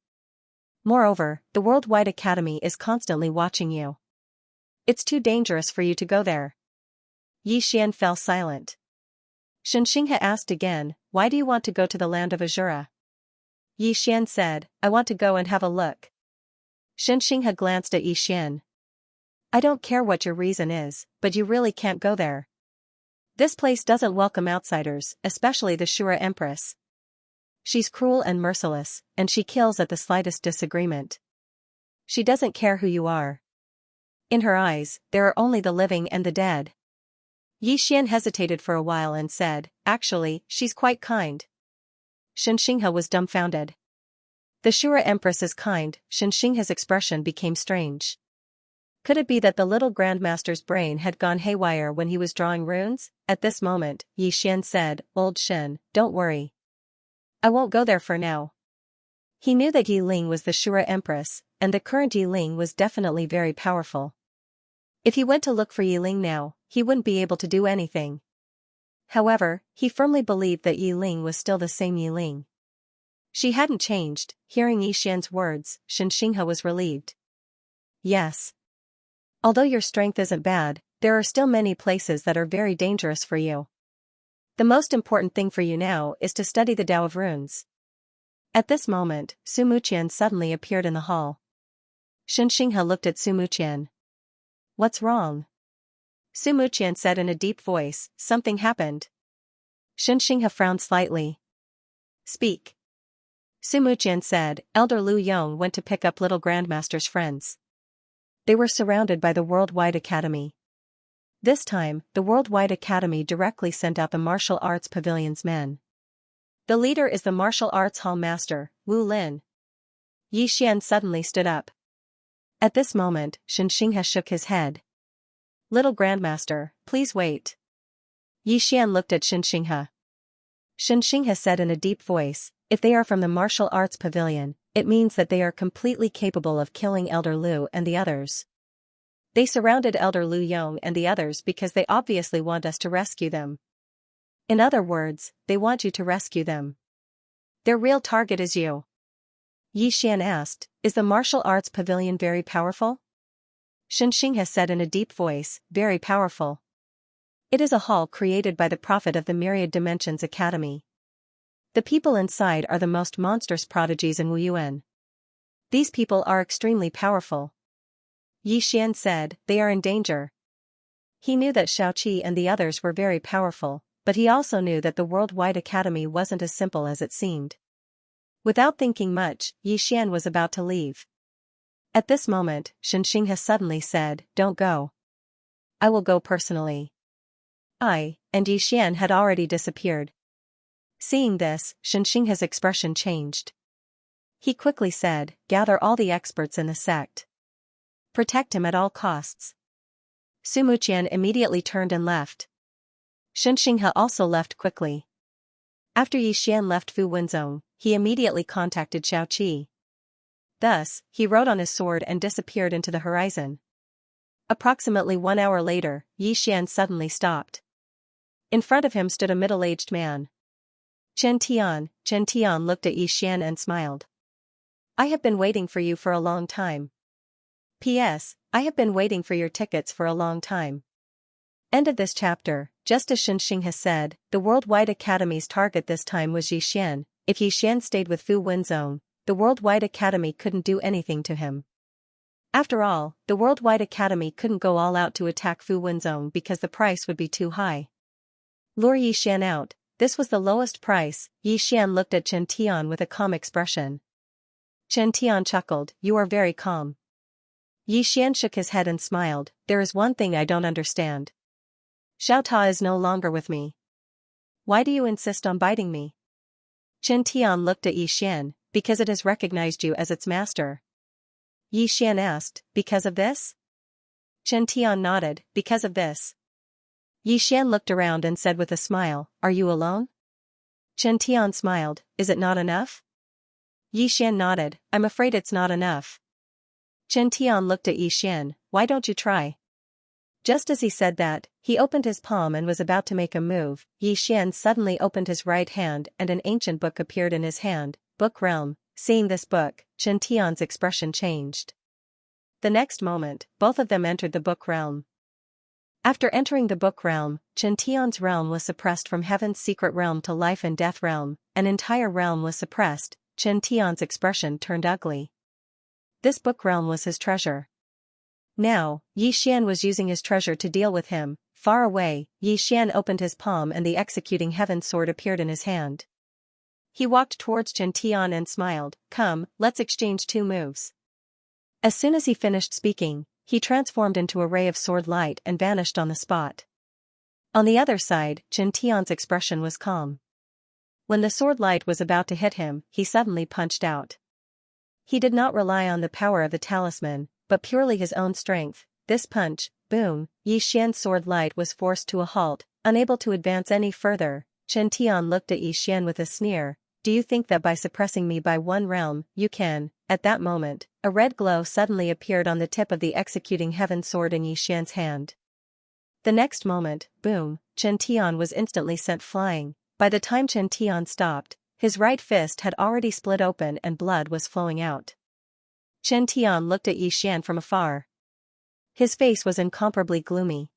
Speaker 1: Moreover, the Worldwide Academy is constantly watching you. It's too dangerous for you to go there. Yi Xian fell silent. Xianxia asked again, why do you want to go to the land of Azura? Yi Xian said, I want to go and have a look. Xianxia glanced at Yi Xian. I don't care what your reason is, but you really can't go there. This place doesn't welcome outsiders, especially the Shura Empress. She's cruel and merciless, and she kills at the slightest disagreement. She doesn't care who you are. In her eyes, there are only the living and the dead. Yi Xian hesitated for a while and said, "Actually, she's quite kind." Xianxia was dumbfounded. "The Shura Empress is kind." Xianxia's expression became strange. Could it be that the little Grandmaster's brain had gone haywire when he was drawing runes? At this moment, Yi Xian said, "Old Shen, don't worry. I won't go there for now." He knew that Yi Ling was the Shura Empress, and the current Yi Ling was definitely very powerful. If he went to look for Yi Ling now, he wouldn't be able to do anything. However, he firmly believed that Yi Ling was still the same Yi Ling. She hadn't changed. Hearing Yi Xian's words, Xianxia was relieved. "Yes. Although your strength isn't bad, there are still many places that are very dangerous for you. The most important thing for you now is to study the Tao of Runes." At this moment, Su Muqian suddenly appeared in the hall. Xianxia looked at Su Muqian. "What's wrong?" Su Muqian said in a deep voice, "Something happened." Xianxia frowned slightly. "Speak." Su Muqian said, "Elder Lu Yong went to pick up little Grandmaster's friends. They were surrounded by the Worldwide Academy. This time, the Worldwide Academy directly sent out the Martial Arts Pavilion's men. The leader is the Martial Arts Hall Master, Wu Lin." Yi Xian suddenly stood up. At this moment, Xianxia shook his head. "Little Grandmaster, please wait." Yi Xian looked at Xianxia. Xianxia said in a deep voice, "If they are from the Martial Arts Pavilion, it means that they are completely capable of killing Elder Lu and the others. They surrounded Elder Lu Yong and the others because they obviously want us to rescue them. In other words, they want you to rescue them. Their real target is you." Yi Xian asked, "Is the Martial Arts Pavilion very powerful?" Xianxia said in a deep voice, "Very powerful. It is a hall created by the Prophet of the Myriad Dimensions Academy. The people inside are the most monstrous prodigies in Wuyuan. These people are extremely powerful." Yi Xian said, "They are in danger." He knew that Xiaoqi and the others were very powerful, but he also knew that the Worldwide Academy wasn't as simple as it seemed. Without thinking much, Yi Xian was about to leave. At this moment, Xianxia suddenly said, "Don't go. I will go personally." And Yi Xian had already disappeared. Seeing this, Xianxia's expression changed. He quickly said, "Gather all the experts in the sect. Protect him at all costs." Su Muqian immediately turned and left. Xianxia also left quickly. After Yi Xian left Fu Wenzong, he immediately contacted Xiaoqi. Thus, he rode on his sword and disappeared into the horizon. Approximately 1 hour later, Yi Xian suddenly stopped. In front of him stood a middle-aged man. Chen Tian looked at Yi Xian and smiled. "I have been waiting for you for a long time. P.S. I have been waiting for your tickets for a long time." End of this chapter. Just as Xianxia said, the Worldwide Academy's target this time was Yi Xian. If Yi Xian stayed with Fu Wenzong, the Worldwide Academy couldn't do anything to him. After all, the Worldwide Academy couldn't go all out to attack Fu Wenzong because the price would be too high. Lure Yi Xian out, this was the lowest price. Yi Xian looked at Chen Tian with a calm expression. Chen Tian chuckled, "You are very calm." Yi Xian shook his head and smiled, "There is one thing I don't understand. Xiao Ta is no longer with me. Why do you insist on biting me?" Chen Tian looked at Yi Xian, "Because it has recognized you as its master." Yi Xian asked, "Because of this?" Chen Tian nodded, "Because of this." Yi Xian looked around and said with a smile, "Are you alone?" Chen Tian smiled, "Is it not enough?" Yi Xian nodded, "I'm afraid it's not enough." Chen Tian looked at Yi Xian, "Why don't you try?" Just as he said that, he opened his palm and was about to make a move. Yi Xian suddenly opened his right hand and an ancient book appeared in his hand, Book Realm. Seeing this book, Chen Tian's expression changed. The next moment, both of them entered the Book Realm. After entering the Book Realm, Chen Tian's realm was suppressed from Heaven's secret realm to Life and Death realm, an entire realm was suppressed. Chen Tian's expression turned ugly. This Book Realm was his treasure. Now, Yi Xian was using his treasure to deal with him. Far away, Yi Xian opened his palm and the executing heaven sword appeared in his hand. He walked towards Chen Tian and smiled, "Come, let's exchange 2 moves." As soon as he finished speaking, he transformed into a ray of sword light and vanished on the spot. On the other side, Chen Tian's expression was calm. When the sword light was about to hit him, he suddenly punched out. He did not rely on the power of the talisman, but purely his own strength. This punch, boom, Yi Xian's sword light was forced to a halt, unable to advance any further. Chen Tian looked at Yi Xian with a sneer. Do you think that by suppressing me by one realm, you can? At that moment, a red glow suddenly appeared on the tip of the executing heaven sword in Yi Xian's hand. The next moment, boom, Chen Tian was instantly sent flying. By the time Chen Tian stopped, his right fist had already split open and blood was flowing out. Chen Tian looked at Yi Xian from afar. His face was incomparably gloomy.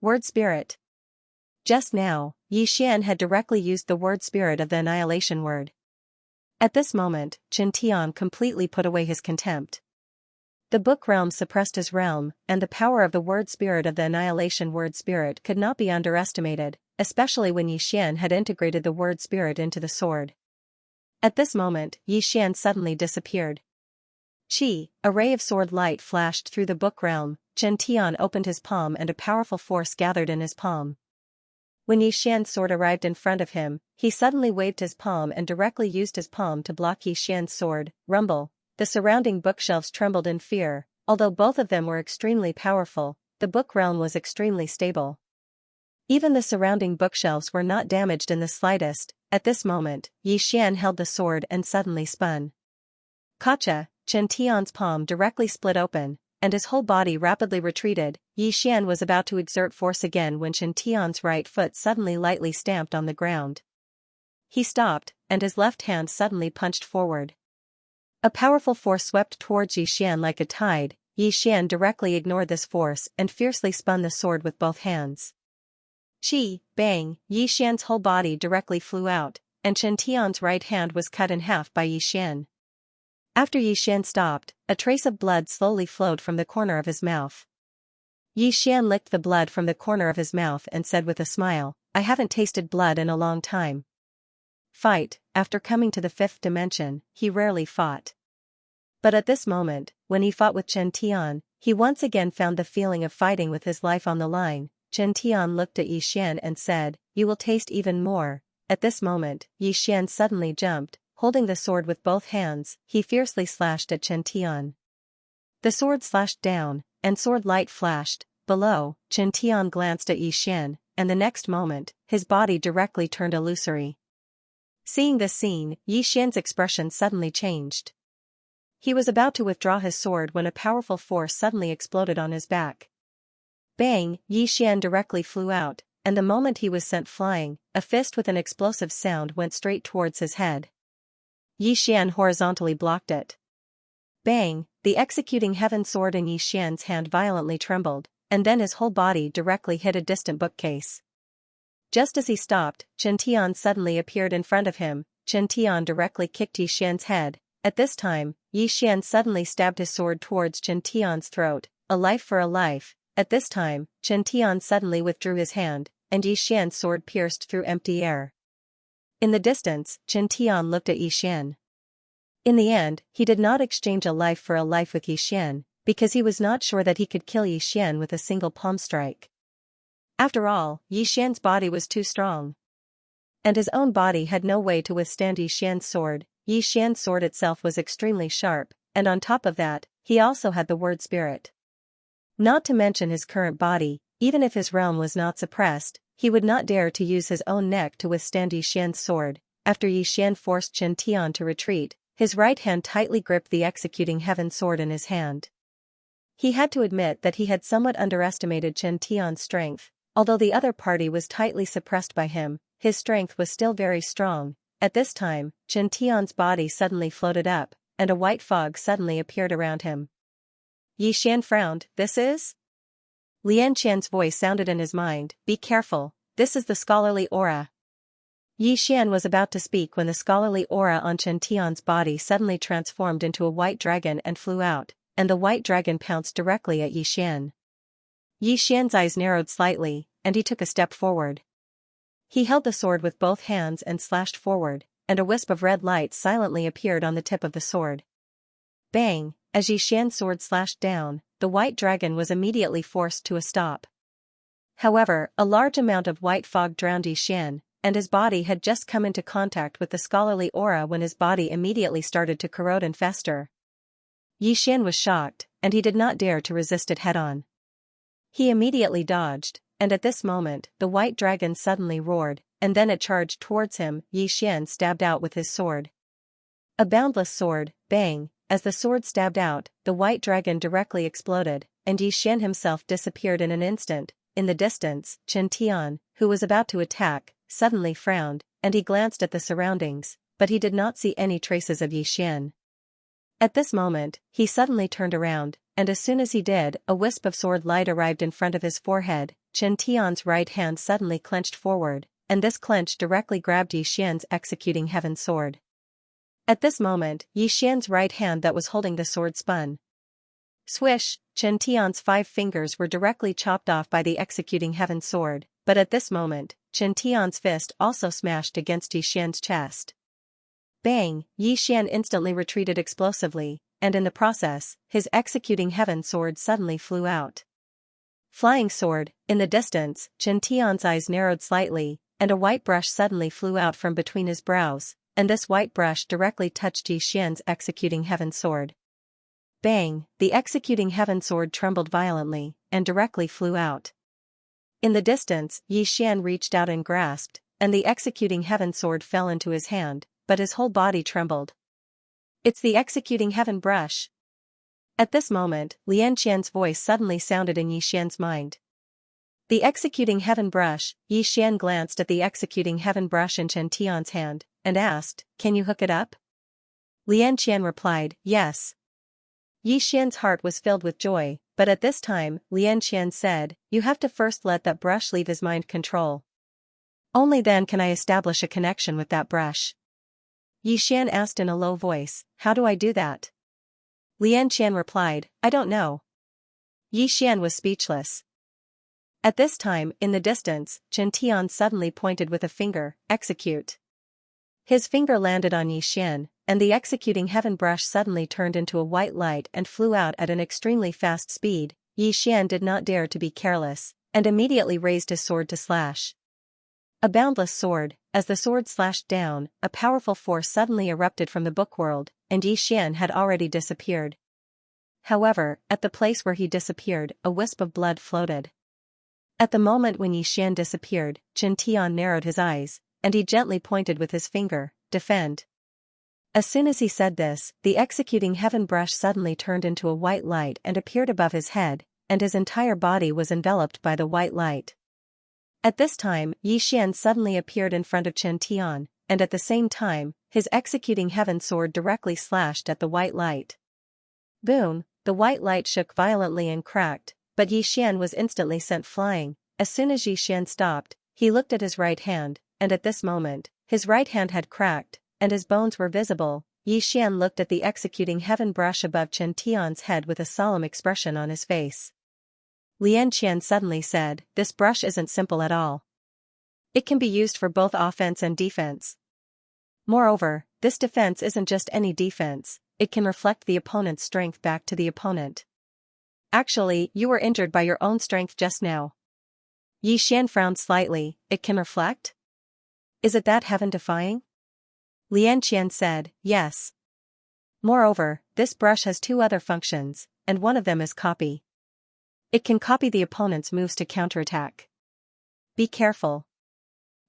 Speaker 1: Word spirit. Just now, Yi Xian had directly used the word spirit of the annihilation word. At this moment, Chen Tian completely put away his contempt. The book realm suppressed his realm, and the power of the word spirit of the annihilation word spirit could not be underestimated, especially when Yi Xian had integrated the word spirit into the sword. At this moment, Yi Xian suddenly disappeared. Chi, a ray of sword light flashed through the book realm. Chen Tian opened his palm and a powerful force gathered in his palm. When Yi Xian's sword arrived in front of him, he suddenly waved his palm and directly used his palm to block Yi Xian's sword. Rumble. The surrounding bookshelves trembled in fear. Although both of them were extremely powerful, the book realm was extremely stable. Even the surrounding bookshelves were not damaged in the slightest. At this moment, Yi Xian held the sword and suddenly spun. Gotcha! Chen Tian's palm directly split open, and his whole body rapidly retreated. Yi Xian was about to exert force again when Chen Tian's right foot suddenly lightly stamped on the ground. He stopped, and his left hand suddenly punched forward. A powerful force swept towards Yi Xian like a tide. Yi Xian directly ignored this force and fiercely spun the sword with both hands. Chi, bang, Yi Xian's whole body directly flew out, and Chen Tian's right hand was cut in half by Yi Xian. After Yi Xian stopped, a trace of blood slowly flowed from the corner of his mouth. Yi Xian licked the blood from the corner of his mouth and said with a smile, I haven't tasted blood in a long time. Fight. After coming to the fifth dimension, he rarely fought. But at this moment, when he fought with Chen Tian, he once again found the feeling of fighting with his life on the line. Chen Tian looked at Yi Xian and said, You will taste even more. At this moment, Yi Xian suddenly jumped. Holding the sword with both hands, he fiercely slashed at Chen Tian. The sword slashed down, and sword light flashed. Below, Chen Tian glanced at Yi Xian, and the next moment, his body directly turned illusory. Seeing this scene, Yi Xian's expression suddenly changed. He was about to withdraw his sword when a powerful force suddenly exploded on his back. Bang! Yi Xian directly flew out, and the moment he was sent flying, a fist with an explosive sound went straight towards his head. Yi Xian horizontally blocked it. Bang! The executing heaven sword in Yi Xian's hand violently trembled, and then his whole body directly hit a distant bookcase. Just as he stopped, Chen Tian suddenly appeared in front of him. Chen Tian directly kicked Yi Xian's head. At this time, Yi Xian suddenly stabbed his sword towards Chen Tian's throat. A life for a life. At this time, Chen Tian suddenly withdrew his hand, and Yi Xian's sword pierced through empty air. In the distance, Chen Tian looked at Yi Xian. In the end, he did not exchange a life for a life with Yi Xian, because he was not sure that he could kill Yi Xian with a single palm strike. After all, Yi Xian's body was too strong. And his own body had no way to withstand Yi Xian's sword. Yi Xian's sword itself was extremely sharp, and on top of that, he also had the word spirit. Not to mention his current body, even if his realm was not suppressed, he would not dare to use his own neck to withstand Yi Xian's sword. After Yi Xian forced Chen Tian to retreat, his right hand tightly gripped the executing heaven sword in his hand. He had to admit that he had somewhat underestimated Chen Tian's strength. Although the other party was tightly suppressed by him, his strength was still very strong. At this time, Chen Tian's body suddenly floated up, and a white fog suddenly appeared around him. Yi Xian frowned. This is? Lian Qian's voice sounded in his mind. Be careful, this is the scholarly aura. Yi Xian was about to speak when the scholarly aura on Chen Tian's body suddenly transformed into a white dragon and flew out, and the white dragon pounced directly at Yi Xian. Yi Xian's eyes narrowed slightly, and he took a step forward. He held the sword with both hands and slashed forward, and a wisp of red light silently appeared on the tip of the sword. Bang! As Yi Xian's sword slashed down, the white dragon was immediately forced to a stop. However, a large amount of white fog drowned Yixian, and his body had just come into contact with the scholarly aura when his body immediately started to corrode and fester. Yixian was shocked, and he did not dare to resist it head-on. He immediately dodged, and at this moment, the white dragon suddenly roared, and then it charged towards him. Yixian stabbed out with his sword. A boundless sword, bang, as the sword stabbed out, the white dragon directly exploded, and Yixian himself disappeared in an instant. In the distance, Chen Tian, who was about to attack, suddenly frowned, and he glanced at the surroundings, but he did not see any traces of Yixian. At this moment, he suddenly turned around, and as soon as he did, a wisp of sword light arrived in front of his forehead. Chen Tian's right hand suddenly clenched forward, and this clench directly grabbed Yixian's executing heaven sword. At this moment, Yixian's right hand that was holding the sword spun. Swish! Chen Tian's 5 fingers were directly chopped off by the executing heaven sword, but at this moment, Chen Tian's fist also smashed against Yixian's chest. Bang! Yixian instantly retreated explosively, and in the process, his executing heaven sword suddenly flew out. Flying sword! In the distance, Chen Tian's eyes narrowed slightly, and a white brush suddenly flew out from between his brows, and this white brush directly touched Yixian's executing heaven sword. Bang! The executing heaven sword trembled violently, and directly flew out. In the distance, Yixian reached out and grasped, and the executing heaven sword fell into his hand, but his whole body trembled. It's the executing heaven brush! At this moment, Lian Qian's voice suddenly sounded in Yixian's mind. The executing heaven brush! Yixian glanced at the executing heaven brush in Chen Tian's hand, and asked, "Can you hook it up?" Lian Qian replied, "Yes." Yixian's heart was filled with joy, but at this time, Lian Qian said, "You have to first let that brush leave his mind control. Only then can I establish a connection with that brush." Yixian asked in a low voice, "How do I do that?" Lian Qian replied, "I don't know." Yixian was speechless. At this time, in the distance, Chen Tian suddenly pointed with a finger, "Execute." His finger landed on Yixian, and the executing heaven brush suddenly turned into a white light and flew out at an extremely fast speed. Yixian did not dare to be careless, and immediately raised his sword to slash. A boundless sword! As the sword slashed down, a powerful force suddenly erupted from the book world, and Yixian had already disappeared. However, at the place where he disappeared, a wisp of blood floated. At the moment when Yixian disappeared, Chen Tian narrowed his eyes, and he gently pointed with his finger, "Defend." As soon as he said this, the executing heaven brush suddenly turned into a white light and appeared above his head, and his entire body was enveloped by the white light. At this time, Yixian suddenly appeared in front of Chen Tian, and at the same time, his executing heaven sword directly slashed at the white light. Boom! The white light shook violently and cracked, but Yixian was instantly sent flying. As soon as Yixian stopped, he looked at his right hand, and at this moment, his right hand had cracked, and his bones were visible. Yixian looked at the executing heaven brush above Chen Tian's head with a solemn expression on his face. Lian Qian suddenly said, "This brush isn't simple at all. It can be used for both offense and defense. Moreover, this defense isn't just any defense, it can reflect the opponent's strength back to the opponent. Actually, you were injured by your own strength just now." Yixian frowned slightly. "It can reflect? Is it that heaven-defying?" Lian Qian said, "Yes. Moreover, this brush has 2 other functions, and one of them is copy. It can copy the opponent's moves to counterattack. Be careful."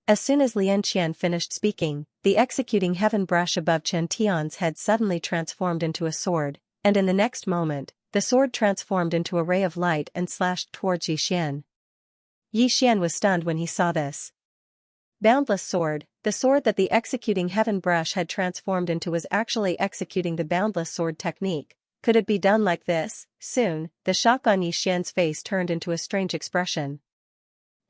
Speaker 1: As soon as Lian Qian finished speaking, the executing heaven brush above Chen Tian's head suddenly transformed into a sword, and in the next moment, the sword transformed into a ray of light and slashed towards Yixian. Yixian was stunned when he saw this. Boundless sword! The sword that the executing heaven brush had transformed into was actually executing the boundless sword technique. Could it be done like this? Soon, the shock on Yixian's face turned into a strange expression.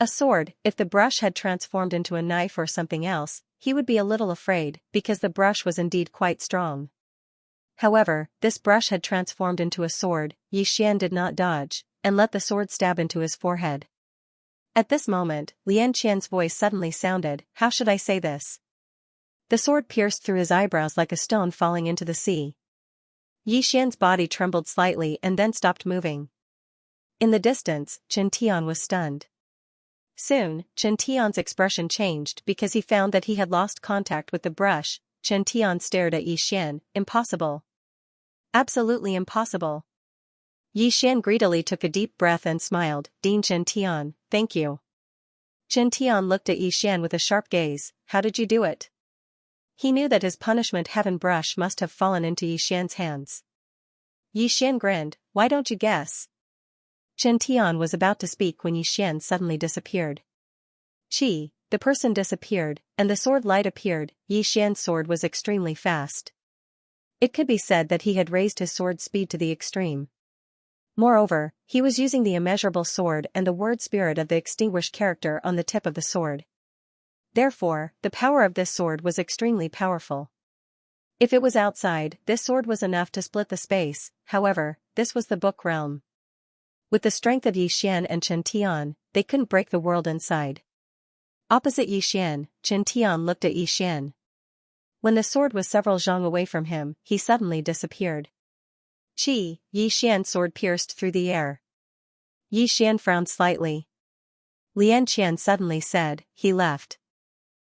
Speaker 1: A sword! If the brush had transformed into a knife or something else, he would be a little afraid, because the brush was indeed quite strong. However, this brush had transformed into a sword. Yixian did not dodge, and let the sword stab into his forehead. At this moment, Lian Qian's voice suddenly sounded, "How should I say this?" The sword pierced through his eyebrows like a stone falling into the sea. Yixian's body trembled slightly and then stopped moving. In the distance, Chen Tian was stunned. Soon, Chen Tian's expression changed because he found that he had lost contact with the brush. Chen Tian stared at Yi Xian. Impossible. Absolutely impossible. Yi Xian greedily took a deep breath and smiled. Dean Chen Tian, thank you. Chen Tian looked at Yi Xian with a sharp gaze. How did you do it? He knew that his punishment heaven brush must have fallen into Yi Xian's hands. Yi Xian grinned. Why don't you guess? Chen Tian was about to speak when Yi Xian suddenly disappeared. Chi, the person disappeared, and the sword light appeared. Yi Xian's sword was extremely fast. It could be said that he had raised his sword speed to the extreme. Moreover, he was using the immeasurable sword and the word spirit of the extinguished character on the tip of the sword. Therefore, the power of this sword was extremely powerful. If it was outside, this sword was enough to split the space. However, this was the book realm. With the strength of Yi Xian and Chen Tian, they couldn't break the world inside. Opposite Yi Xian, Chen Tian looked at Yi Xian. When the sword was several zhang away from him, he suddenly disappeared. Yi Xian's sword pierced through the air. Yi Xian frowned slightly. Lian Qian suddenly said, he left.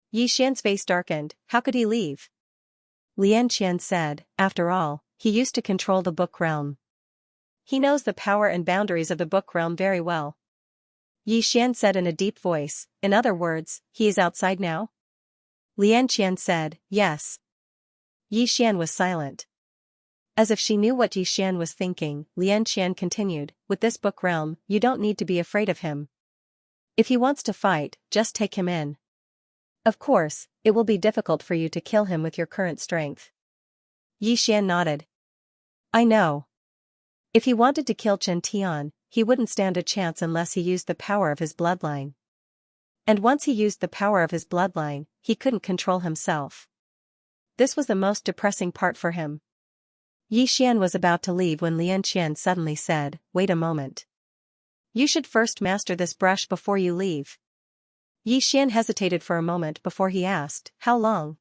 Speaker 1: Yi Xian's face darkened. How could he leave? Lian Qian said, after all, he used to control the book realm. He knows the power and boundaries of the book realm very well. Yi Xian said in a deep voice, in other words, he is outside now? Lian Qian said, yes. Yi Xian was silent. As if she knew what Yi Xian was thinking, Lian Qian continued, with this book realm, you don't need to be afraid of him. If he wants to fight, just take him in. Of course, it will be difficult for you to kill him with your current strength. Yi Xian nodded. I know. If he wanted to kill Chen Tian, he wouldn't stand a chance unless he used the power of his bloodline. And once he used the power of his bloodline, he couldn't control himself. This was the most depressing part for him. Yi Xian was about to leave when Lian Qian suddenly said, wait a moment. You should first master this brush before you leave. Yi Xian hesitated for a moment before he asked, how long?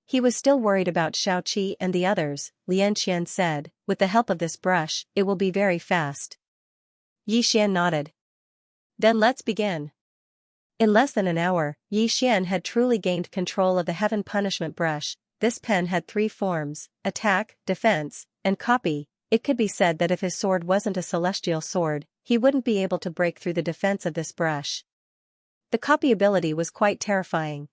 Speaker 1: He was still worried about Xiao Qi and the others. Lian Qian said, with the help of this brush, it will be very fast. Yi Xian nodded. Then let's begin. In less than an hour, Yi Xian had truly gained control of the heaven punishment brush. This pen had 3 forms, attack, defense, and copy. It could be said that if his sword wasn't a celestial sword, he wouldn't be able to break through the defense of this brush. The copy ability was quite terrifying.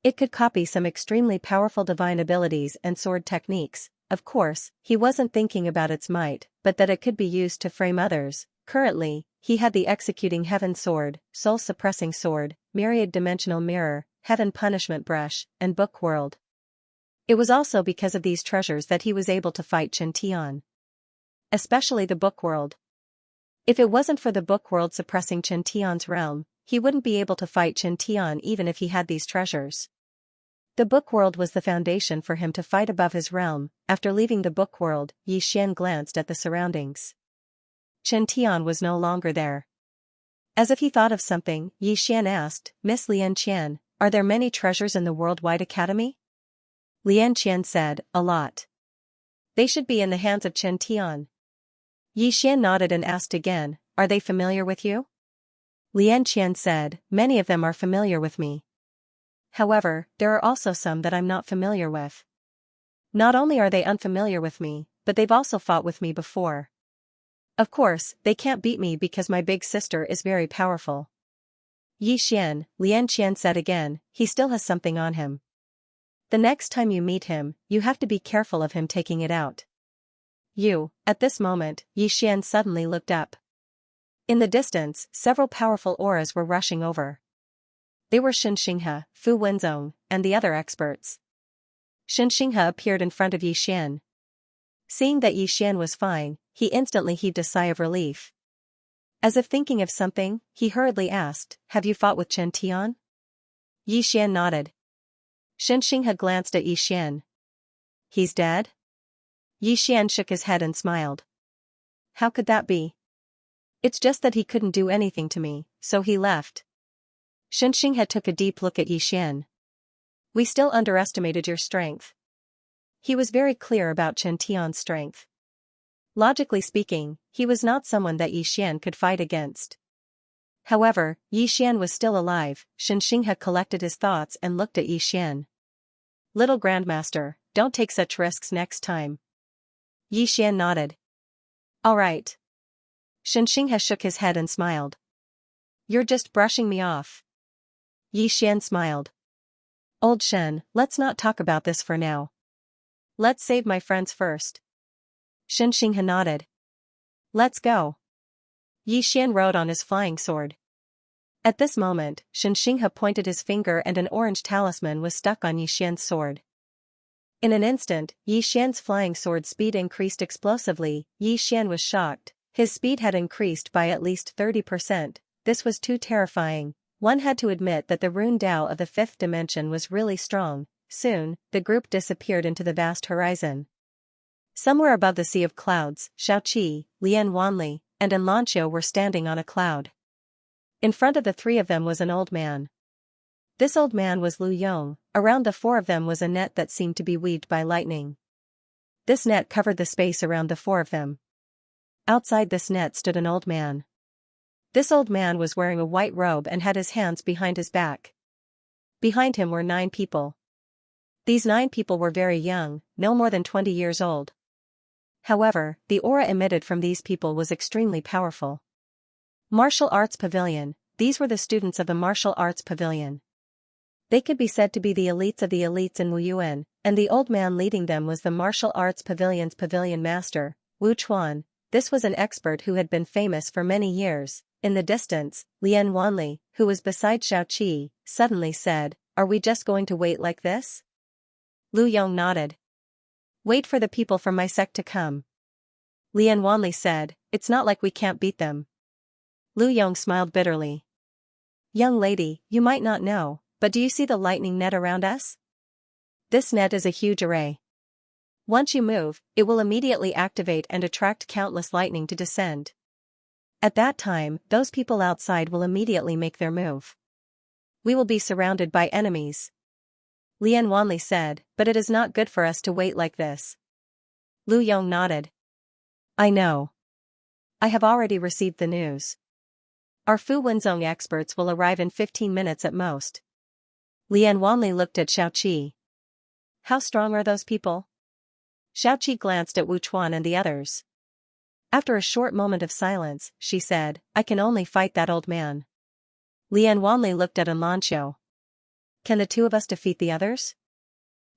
Speaker 1: It could copy some extremely powerful divine abilities and sword techniques. Of course, he wasn't thinking about its might, but that it could be used to frame others. Currently, he had the executing heaven sword, soul suppressing sword, myriad dimensional mirror, heaven punishment brush, and book world. It was also because of these treasures that he was able to fight Chen Tian. Especially the book world. If it wasn't for the book world suppressing Chen Tian's realm, he wouldn't be able to fight Chen Tian even if he had these treasures. The book world was the foundation for him to fight above his realm. After leaving the book world, Yi Xian glanced at the surroundings. Chen Tian was no longer there. As if he thought of something, Yi Xian asked, Miss Lian Qian, are there many treasures in the Worldwide Academy? Lian Qian said, a lot. They should be in the hands of Chen Tian. Yi Xian nodded and asked again, are they familiar with you? Lian Qian said, many of them are familiar with me. However, there are also some that I'm not familiar with. Not only are they unfamiliar with me, but they've also fought with me before. Of course, they can't beat me because my big sister is very powerful. Yi Xian, Lian Qian said again, he still has something on him. The next time you meet him, you have to be careful of him taking it out. At this moment, Yi Xian suddenly looked up. In the distance, several powerful auras were rushing over. They were Xianxia, Fu Wenzong, and the other experts. Xianxia appeared in front of Yi Xian. Seeing that Yi Xian was fine, he instantly heaved a sigh of relief. As if thinking of something, he hurriedly asked, have you fought with Chen Tian? Yi Xian nodded. Xianxia glanced at Yi Xian. He's dead? Yi Xian shook his head and smiled. How could that be? It's just that he couldn't do anything to me, so he left. Xianxia took a deep look at Yi Xian. We still underestimated your strength. He was very clear about Chen Tian's strength. Logically speaking, he was not someone that Yi Xian could fight against. However, Yi Xian was still alive. Xianxia had collected his thoughts and looked at Yi Xian. Little Grandmaster, don't take such risks next time. Yi Xian nodded. All right. Xianxia shook his head and smiled. You're just brushing me off. Yi Xian smiled. Old Shen, let's not talk about this for now. Let's save my friends first. Xianxia nodded. Let's go. Yi Xian rode on his flying sword. At this moment, Xianxia pointed his finger and an orange talisman was stuck on Yi Xian's sword. In an instant, Yi Xian's flying sword speed increased explosively. Yi Xian was shocked. His speed had increased by at least 30%. This was too terrifying. One had to admit that the rune Dao of the fifth dimension was really strong. Soon, the group disappeared into the vast horizon. Somewhere above the sea of clouds, Xiaoqi, Lian Wanli, and Xianxia were standing on a cloud. In front of the three of them was an old man. This old man was Lu Yong. Around the four of them was a net that seemed to be weaved by lightning. This net covered the space around the four of them. Outside this net stood an old man. This old man was wearing a white robe and had his hands behind his back. Behind him were 9 people. These 9 people were very young, no more than 20 years old. However, the aura emitted from these people was extremely powerful. Martial Arts Pavilion. These were the students of the Martial Arts Pavilion. They could be said to be the elites of the elites in Wuyuan, and the old man leading them was the Martial Arts Pavilion's pavilion master, Wu Chuan. This was an expert who had been famous for many years. In the distance, Lian Wanli, who was beside Xiaoqi, suddenly said, "Are we just going to wait like this?" Lu Yong nodded. "Wait for the people from my sect to come." Lian Wanli said, "It's not like we can't beat them." Lu Yong smiled bitterly. "Young lady, you might not know, but do you see the lightning net around us? This net is a huge array. Once you move, it will immediately activate and attract countless lightning to descend. At that time, those people outside will immediately make their move. We will be surrounded by enemies." Lian Wanli said, "But it is not good for us to wait like this." Lu Yong nodded. "I know. I have already received the news. Our Fu Wenzong experts will arrive in 15 minutes at most." Lian Wanli looked at Xiaoqi. "How strong are those people?" Xiaoqi glanced at Wu Chuan and the others. After a short moment of silence, she said, "I can only fight that old man." Lian Wanli looked at Xianxia. "Can the two of us defeat the others?"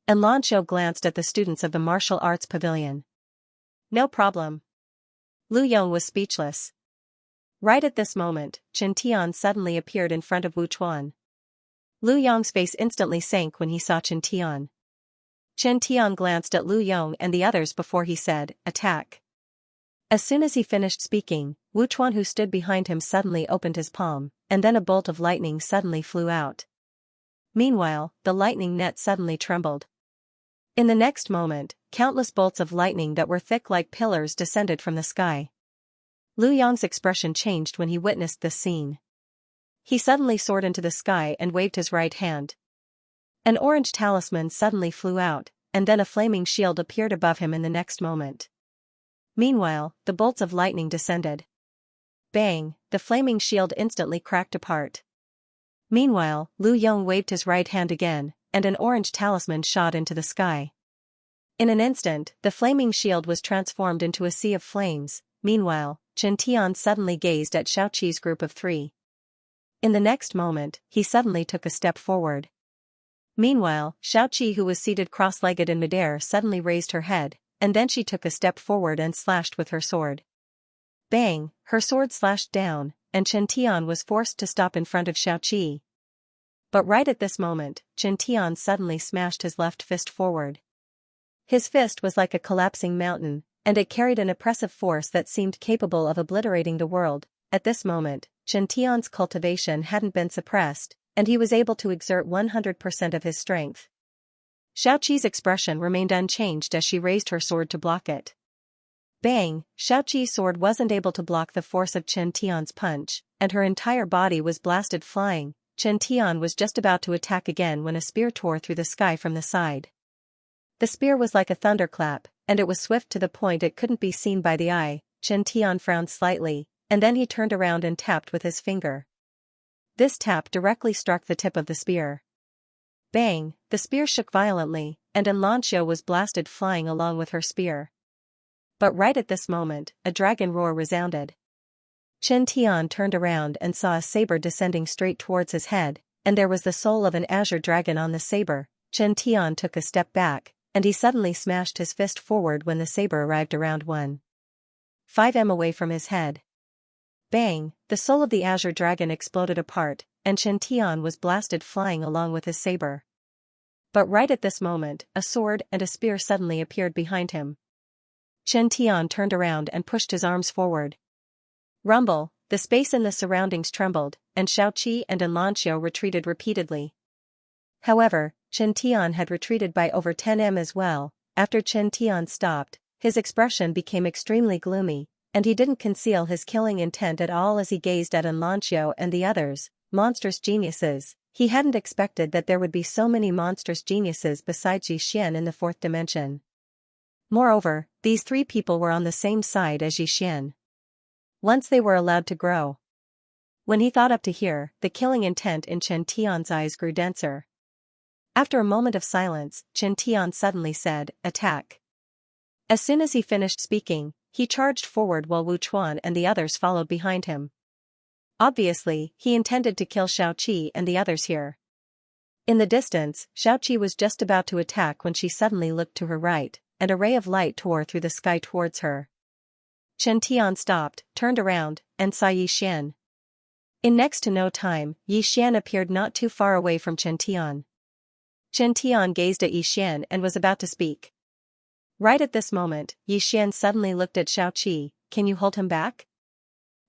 Speaker 1: Xianxia glanced at the students of the Martial Arts Pavilion. "No problem." Lu Yong was speechless. Right at this moment, Chen Tian suddenly appeared in front of Wu Chuan. Lu Yong's face instantly sank when he saw Chen Tian. Chen Tian glanced at Lu Yong and the others before he said, "Attack." As soon as he finished speaking, Wu Chuan, who stood behind him, suddenly opened his palm, and then a bolt of lightning suddenly flew out. Meanwhile, the lightning net suddenly trembled. In the next moment, countless bolts of lightning that were thick like pillars descended from the sky. Lu Yong's expression changed when he witnessed this scene. He suddenly soared into the sky and waved his right hand. An orange talisman suddenly flew out, and then a flaming shield appeared above him in the next moment. Meanwhile, the bolts of lightning descended. Bang! The flaming shield instantly cracked apart. Meanwhile, Lu Yong waved his right hand again, and an orange talisman shot into the sky. In an instant, the flaming shield was transformed into a sea of flames. Meanwhile, Chen Tian suddenly gazed at Xiaoqi's group of 3. In the next moment, he suddenly took a step forward. Meanwhile, Xiaoqi, who was seated cross-legged in midair, suddenly raised her head, and then she took a step forward and slashed with her sword. Bang! Her sword slashed down, and Chen Tian was forced to stop in front of Xiaoqi. But right at this moment, Chen Tian suddenly smashed his left fist forward. His fist was like a collapsing mountain, and it carried an oppressive force that seemed capable of obliterating the world. At this moment, Chen Tian's cultivation hadn't been suppressed, and he was able to exert 100% of his strength. Xiaoqi's expression remained unchanged as she raised her sword to block it. Bang! Xiaoqi's sword wasn't able to block the force of Chen Tian's punch, and her entire body was blasted flying. Chen Tian was just about to attack again when a spear tore through the sky from the side. The spear was like a thunderclap, and it was swift to the point it couldn't be seen by the eye. Chen Tian frowned slightly, and then he turned around and tapped with his finger. This tap directly struck the tip of the spear. Bang, the spear shook violently, and Xianxia was blasted flying along with her spear. But right at this moment, a dragon roar resounded. Chen Tian turned around and saw a saber descending straight towards his head, and there was the soul of an azure dragon on the saber. Chen Tian took a step back, and he suddenly smashed his fist forward when the saber arrived around 1.5 m away from his head. Bang, the soul of the azure dragon exploded apart, and Chen Tian was blasted flying along with his saber. But right at this moment, a sword and a spear suddenly appeared behind him. Chen Tian turned around and pushed his arms forward. Rumble, the space in the surroundings trembled, and Xiaoqi and Xianxia retreated repeatedly. However, Chen Tian had retreated by over 10 m as well. After Chen Tian stopped, his expression became extremely gloomy, and he didn't conceal his killing intent at all as he gazed at Xianxia and the others, monstrous geniuses. He hadn't expected that there would be so many monstrous geniuses besides Yixian in the fourth dimension. Moreover, these three people were on the same side as Yixian. Once they were allowed to grow. When he thought up to here, the killing intent in Chen Tian's eyes grew denser. After a moment of silence, Chen Tian suddenly said, "Attack." As soon as he finished speaking, he charged forward while Wu Chuan and the others followed behind him. Obviously, he intended to kill Xiaoqi and the others here. In the distance, Xiaoqi was just about to attack when she suddenly looked to her right, and a ray of light tore through the sky towards her. Chen Tian stopped, turned around, and saw Yixian. In next to no time, Yixian appeared not too far away from Chen Tian. Chen Tian gazed at Yixian and was about to speak. Right at this moment, Yixian suddenly looked at Xiaoqi. "Can you hold him back?"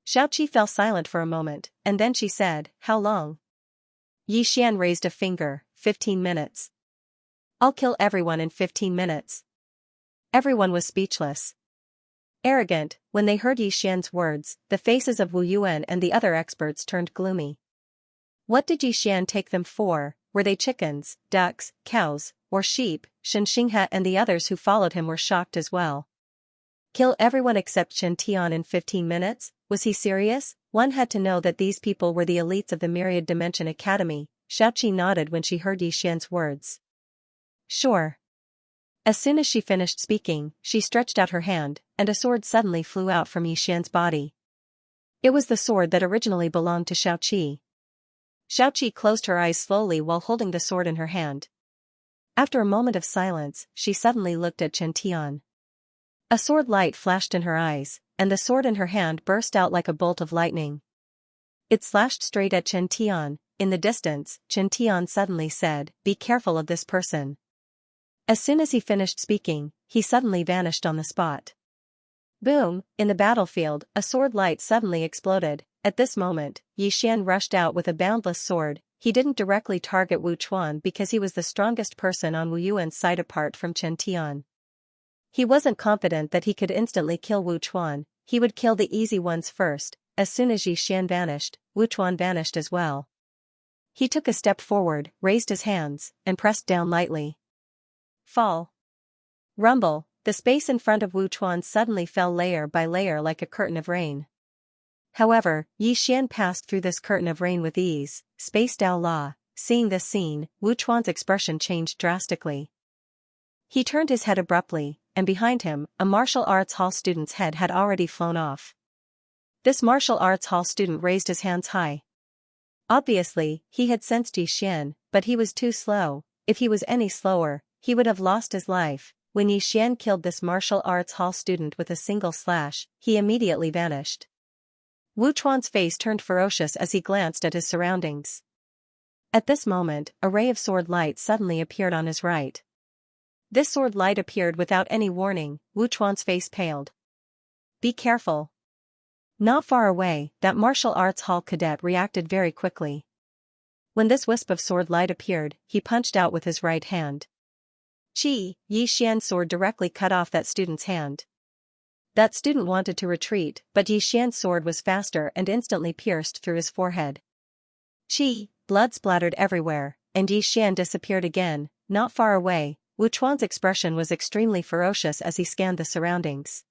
Speaker 1: Xiaoqi fell silent for a moment, and then she said, "How long?" Yixian raised a finger. 15 minutes. "I'll kill everyone in 15 minutes. Everyone was speechless. Arrogant. When they heard Yixian's words, the faces of Wu Yuan and the other experts turned gloomy. What did Yixian take them for? Were they chickens, ducks, cows, or sheep? Xianxia and the others who followed him were shocked as well. Kill everyone except Chen Tian in 15 minutes? Was he serious? One had to know that these people were the elites of the Myriad Dimension Academy. Xiaoqi nodded when she heard Yixian's words. Sure. As soon as she finished speaking, she stretched out her hand, and a sword suddenly flew out from Yixian's body. It was the sword that originally belonged to Xiaoqi. Xiaoqi closed her eyes slowly while holding the sword in her hand. After a moment of silence, she suddenly looked at Chen Tian. A sword light flashed in her eyes, and the sword in her hand burst out like a bolt of lightning. It slashed straight at Chen Tian. In the distance, Chen Tian suddenly said, "Be careful of this person." As soon as he finished speaking, he suddenly vanished on the spot. Boom! In the battlefield, a sword light suddenly exploded. At this moment, Yixian rushed out with a boundless sword. He didn't directly target Wu Chuan because he was the strongest person on Wu Yuan's side apart from Chen Tian. He wasn't confident that he could instantly kill Wu Chuan. He would kill the easy ones first. As soon as Yixian vanished, Wu Chuan vanished as well. He took a step forward, raised his hands, and pressed down lightly. Fall. Rumble. The space in front of Wu Chuan suddenly fell layer by layer like a curtain of rain. However, Yixian passed through this curtain of rain with ease. Space Dao La. Seeing this scene, Wu Chuan's expression changed drastically. He turned his head abruptly, and behind him, a martial arts hall student's head had already flown off. This martial arts hall student raised his hands high. Obviously, he had sensed Yixian, but he was too slow. If he was any slower, he would have lost his life. When Yixian killed this martial arts hall student with a single slash, he immediately vanished. Wu Chuan's face turned ferocious as he glanced at his surroundings. At this moment, a ray of sword light suddenly appeared on his right. This sword light appeared without any warning. Wu Chuan's face paled. Be careful. Not far away, that martial arts hall cadet reacted very quickly. When this wisp of sword light appeared, he punched out with his right hand. Yixian's sword directly cut off that student's hand. That student wanted to retreat, but Yixian's sword was faster and instantly pierced through his forehead. Blood splattered everywhere, and Yixian disappeared again. Not far away, Wu Chuan's expression was extremely ferocious as he scanned the surroundings.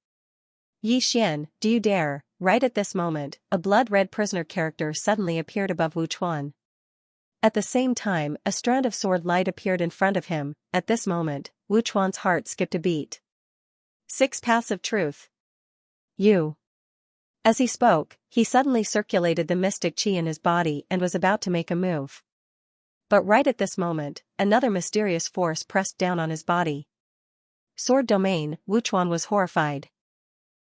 Speaker 1: Yi Xian, do you dare? Right at this moment, a blood-red prisoner character suddenly appeared above Wu Chuan. At the same time, a strand of sword light appeared in front of him. At this moment, Wu Chuan's heart skipped a beat. 6 Paths of Truth. You. As he spoke, he suddenly circulated the mystic chi in his body and was about to make a move. But right at this moment, another mysterious force pressed down on his body. Sword domain. Wu Chuan was horrified.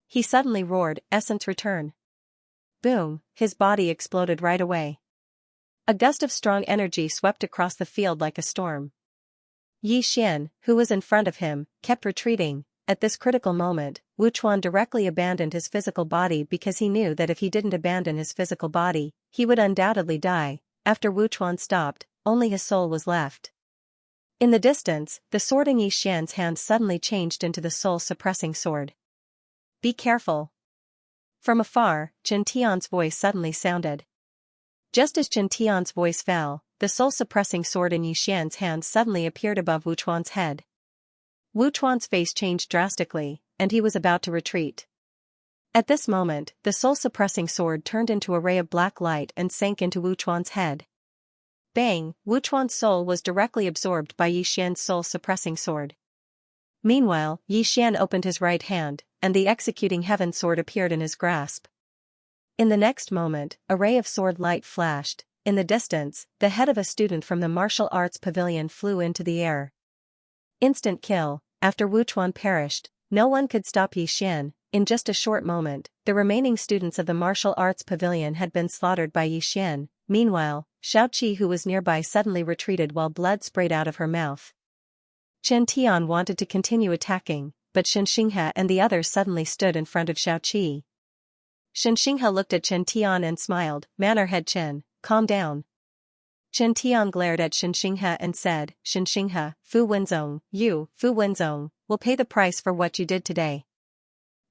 Speaker 1: He suddenly roared, "Essence return." Boom, his body exploded right away. A gust of strong energy swept across the field like a storm. Yi Xian, who was in front of him, kept retreating. At this critical moment, Wu Chuan directly abandoned his physical body because he knew that if he didn't abandon his physical body, he would undoubtedly die. After Wu Chuan stopped, only his soul was left. In the distance, the sword in Yi Xian's hand suddenly changed into the soul-suppressing sword. Be careful. From afar, Chen Tian's voice suddenly sounded. Just as Chen Tian's voice fell, the soul-suppressing sword in Yi Xian's hand suddenly appeared above Wu Chuan's head. Wu Chuan's face changed drastically, and he was about to retreat. At this moment, the soul-suppressing sword turned into a ray of black light and sank into Wu Chuan's head. Bang! Wu Chuan's soul was directly absorbed by Yi Xian's soul-suppressing sword. Meanwhile, Yi Xian opened his right hand, and the executing heaven sword appeared in his grasp. In the next moment, a ray of sword light flashed. In the distance, the head of a student from the martial arts pavilion flew into the air. Instant kill. After Wu Chuan perished, no one could stop Yi Xian. In just a short moment, the remaining students of the martial arts pavilion had been slaughtered by Yi Xian. Meanwhile, Xiaoqi, who was nearby, suddenly retreated while blood sprayed out of her mouth. Chen Tian wanted to continue attacking, but Xianxia and the others suddenly stood in front of Xiaoqi. Xianxia looked at Chen Tian and smiled. "Mannerhead Chen, calm down." Chen Tian glared at Xianxia and said, "Xianxia, Fu Wenzong, you, Fu Wenzong, will pay the price for what you did today."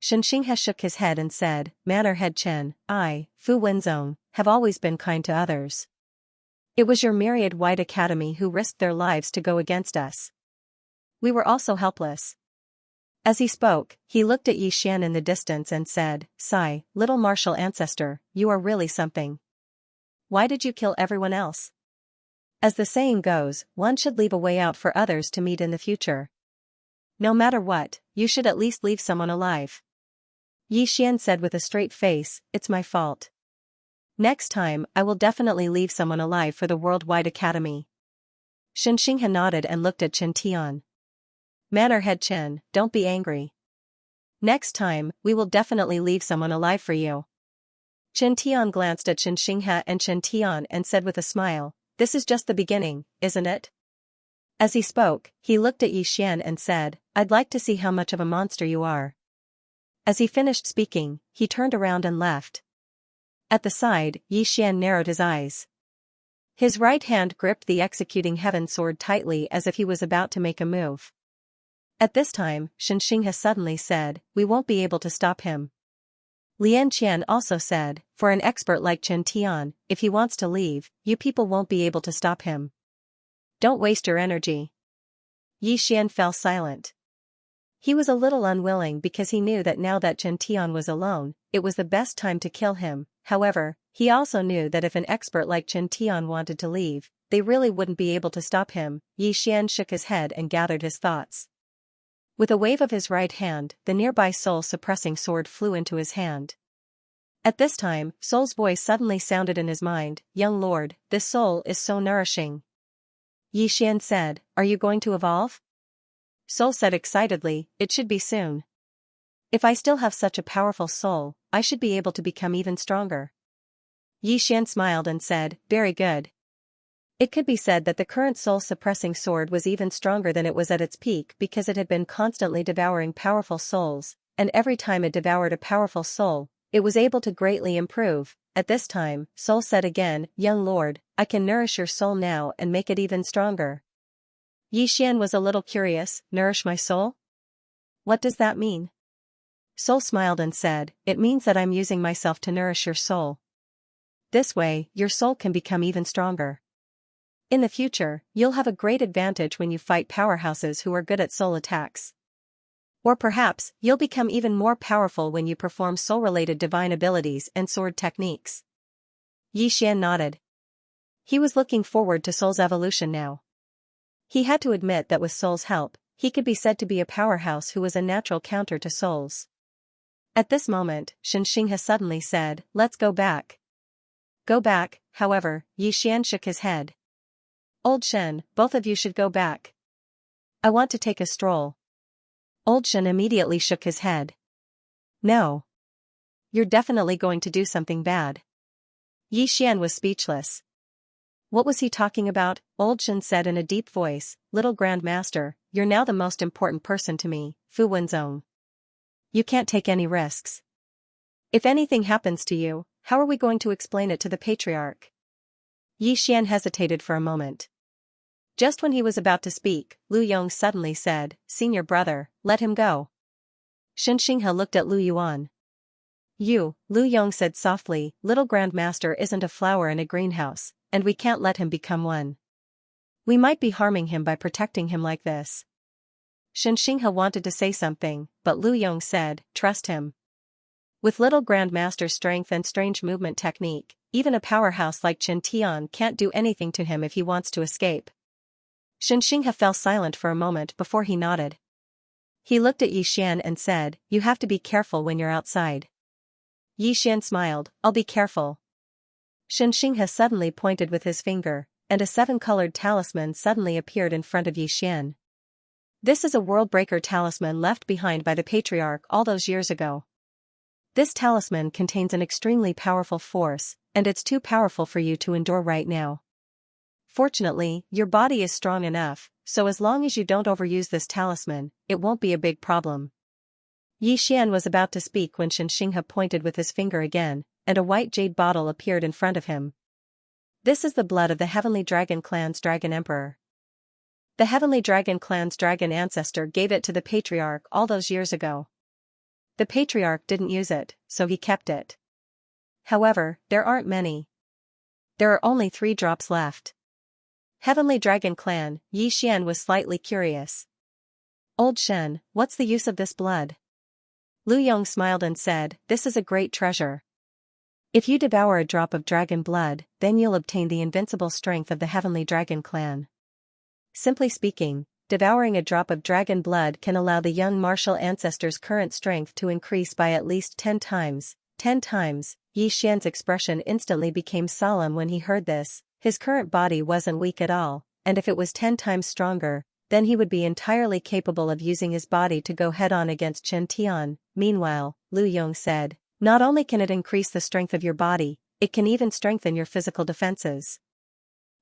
Speaker 1: Xianxia shook his head and said, "Mannerhead Chen, I, Fu Wenzong, have always been kind to others. It was your myriad White Academy who risked their lives to go against us. We were also helpless." As he spoke, he looked at Yi Xian in the distance and said, "Sai, little martial ancestor, you are really something. Why did you kill everyone else? As the saying goes, one should leave a way out for others to meet in the future. No matter what, you should at least leave someone alive." Yi Xian said with a straight face, "It's my fault. Next time, I will definitely leave someone alive for the Worldwide Academy." Xianxia nodded and looked at Chen Tian. "Mannerhead Chen, don't be angry. Next time, we will definitely leave someone alive for you." Chen Tian glanced at Xianxia and Chen Tian and said with a smile, "This is just the beginning, isn't it?" As he spoke, he looked at Yi Xian and said, "I'd like to see how much of a monster you are." As he finished speaking, he turned around and left. At the side, Yi Xian narrowed his eyes. His right hand gripped the executing heaven sword tightly as if he was about to make a move. At this time, Xianxia suddenly said, "We won't be able to stop him." Lian Qian also said, "For an expert like Chen Tian, if he wants to leave, you people won't be able to stop him. Don't waste your energy." Yi Xian fell silent. He was a little unwilling because he knew that now that Chen Tian was alone, it was the best time to kill him. However, he also knew that if an expert like Chen Tian wanted to leave, they really wouldn't be able to stop him. Yi Xian shook his head and gathered his thoughts. With a wave of his right hand, the nearby soul-suppressing sword flew into his hand. At this time, Soul's voice suddenly sounded in his mind, "Young lord, this soul is so nourishing." Yi Xian said, "Are you going to evolve?" Soul said excitedly, "It should be soon. If I still have such a powerful soul, I should be able to become even stronger." Yi Xian smiled and said, "Very good." It could be said that the current soul-suppressing sword was even stronger than it was at its peak because it had been constantly devouring powerful souls, and every time it devoured a powerful soul, it was able to greatly improve. At this time, Soul said again, "Young lord, I can nourish your soul now and make it even stronger." Yi Xian was a little curious, "Nourish my soul? What does that mean?" Soul smiled and said, "It means that I'm using myself to nourish your soul. This way, your soul can become even stronger. In the future, you'll have a great advantage when you fight powerhouses who are good at soul attacks." Or perhaps, you'll become even more powerful when you perform soul-related divine abilities and sword techniques. Yi Xian nodded. He was looking forward to Soul's evolution now. He had to admit that with Soul's help, he could be said to be a powerhouse who was a natural counter to Soul's. At this moment, Xianxia suddenly said, "Let's go back." Go back, however, Yi Xian shook his head. Old Shen, both of you should go back. I want to take a stroll. Old Shen immediately shook his head. No. You're definitely going to do something bad. Yi Xian was speechless. What was he talking about? Old Shen said in a deep voice, "Little Grand Master, you're now the most important person to me, Fu Wenzong. You can't take any risks. If anything happens to you, how are we going to explain it to the Patriarch?" Yi Xian hesitated for a moment. Just when he was about to speak, Lu Yong suddenly said, "Senior brother, let him go." Xianxia looked at Lu Yuan. Lu Yong said softly, "Little Grand Master isn't a flower in a greenhouse, and we can't let him become one. We might be harming him by protecting him like this." Xianxia wanted to say something, but Lu Yong said, "Trust him. With Little Grand Master's strength and strange movement technique, even a powerhouse like Chen Tian can't do anything to him if he wants to escape." Xianxia fell silent for a moment before he nodded. He looked at Yi Xian and said, "You have to be careful when you're outside." Yi Xian smiled, "I'll be careful." Xianxia suddenly pointed with his finger, and a seven-colored talisman suddenly appeared in front of Yi Xian. This is a world-breaker talisman left behind by the Patriarch all those years ago. This talisman contains an extremely powerful force, and it's too powerful for you to endure right now. Fortunately, your body is strong enough, so as long as you don't overuse this talisman, it won't be a big problem. Yi Xian was about to speak when Xianxia pointed with his finger again, and a white jade bottle appeared in front of him. This is the blood of the Heavenly Dragon Clan's Dragon Emperor. The Heavenly Dragon Clan's dragon ancestor gave it to the Patriarch all those years ago. The Patriarch didn't use it, so he kept it. However, there aren't many. There are only 3 drops left. Heavenly Dragon Clan, Yi Xian was slightly curious. Old Shen, what's the use of this blood? Lu Yong smiled and said, "This is a great treasure. If you devour a drop of dragon blood, then you'll obtain the invincible strength of the Heavenly Dragon Clan. Simply speaking, devouring a drop of dragon blood can allow the young martial ancestor's current strength to increase by at least 10 times. 10 times, Yi Xian's expression instantly became solemn when he heard this. His current body wasn't weak at all, and if it was 10 times stronger, then he would be entirely capable of using his body to go head-on against Chen Tian. Meanwhile, Lu Yong said, "Not only can it increase the strength of your body, it can even strengthen your physical defenses.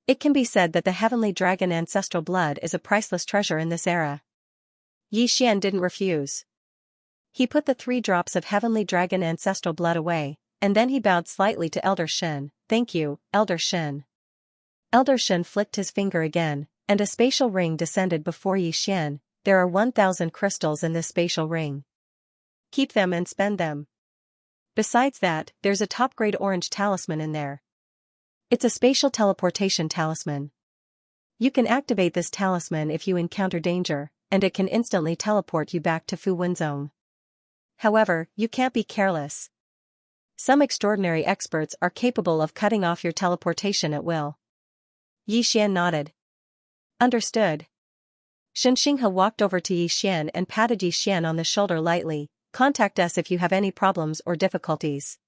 Speaker 1: It can be said that the Heavenly Dragon ancestral blood is a priceless treasure in this era." Yi Xian didn't refuse. He put the 3 drops of Heavenly Dragon ancestral blood away, and then he bowed slightly to Elder Shen. "Thank you, Elder Shen." Elder Shen flicked his finger again, and a spatial ring descended before Yi Xian. "There are 1,000 crystals in this spatial ring. Keep them and spend them. Besides that, there's a top-grade orange talisman in there. It's a spatial teleportation talisman. You can activate this talisman if you encounter danger, and it can instantly teleport you back to Fu Wenzong. However, you can't be careless. Some extraordinary experts are capable of cutting off your teleportation at will." Yi Xian nodded. "Understood." Xianxia walked over to Yi Xian and patted Yi Xian on the shoulder lightly. "Contact us if you have any problems or difficulties.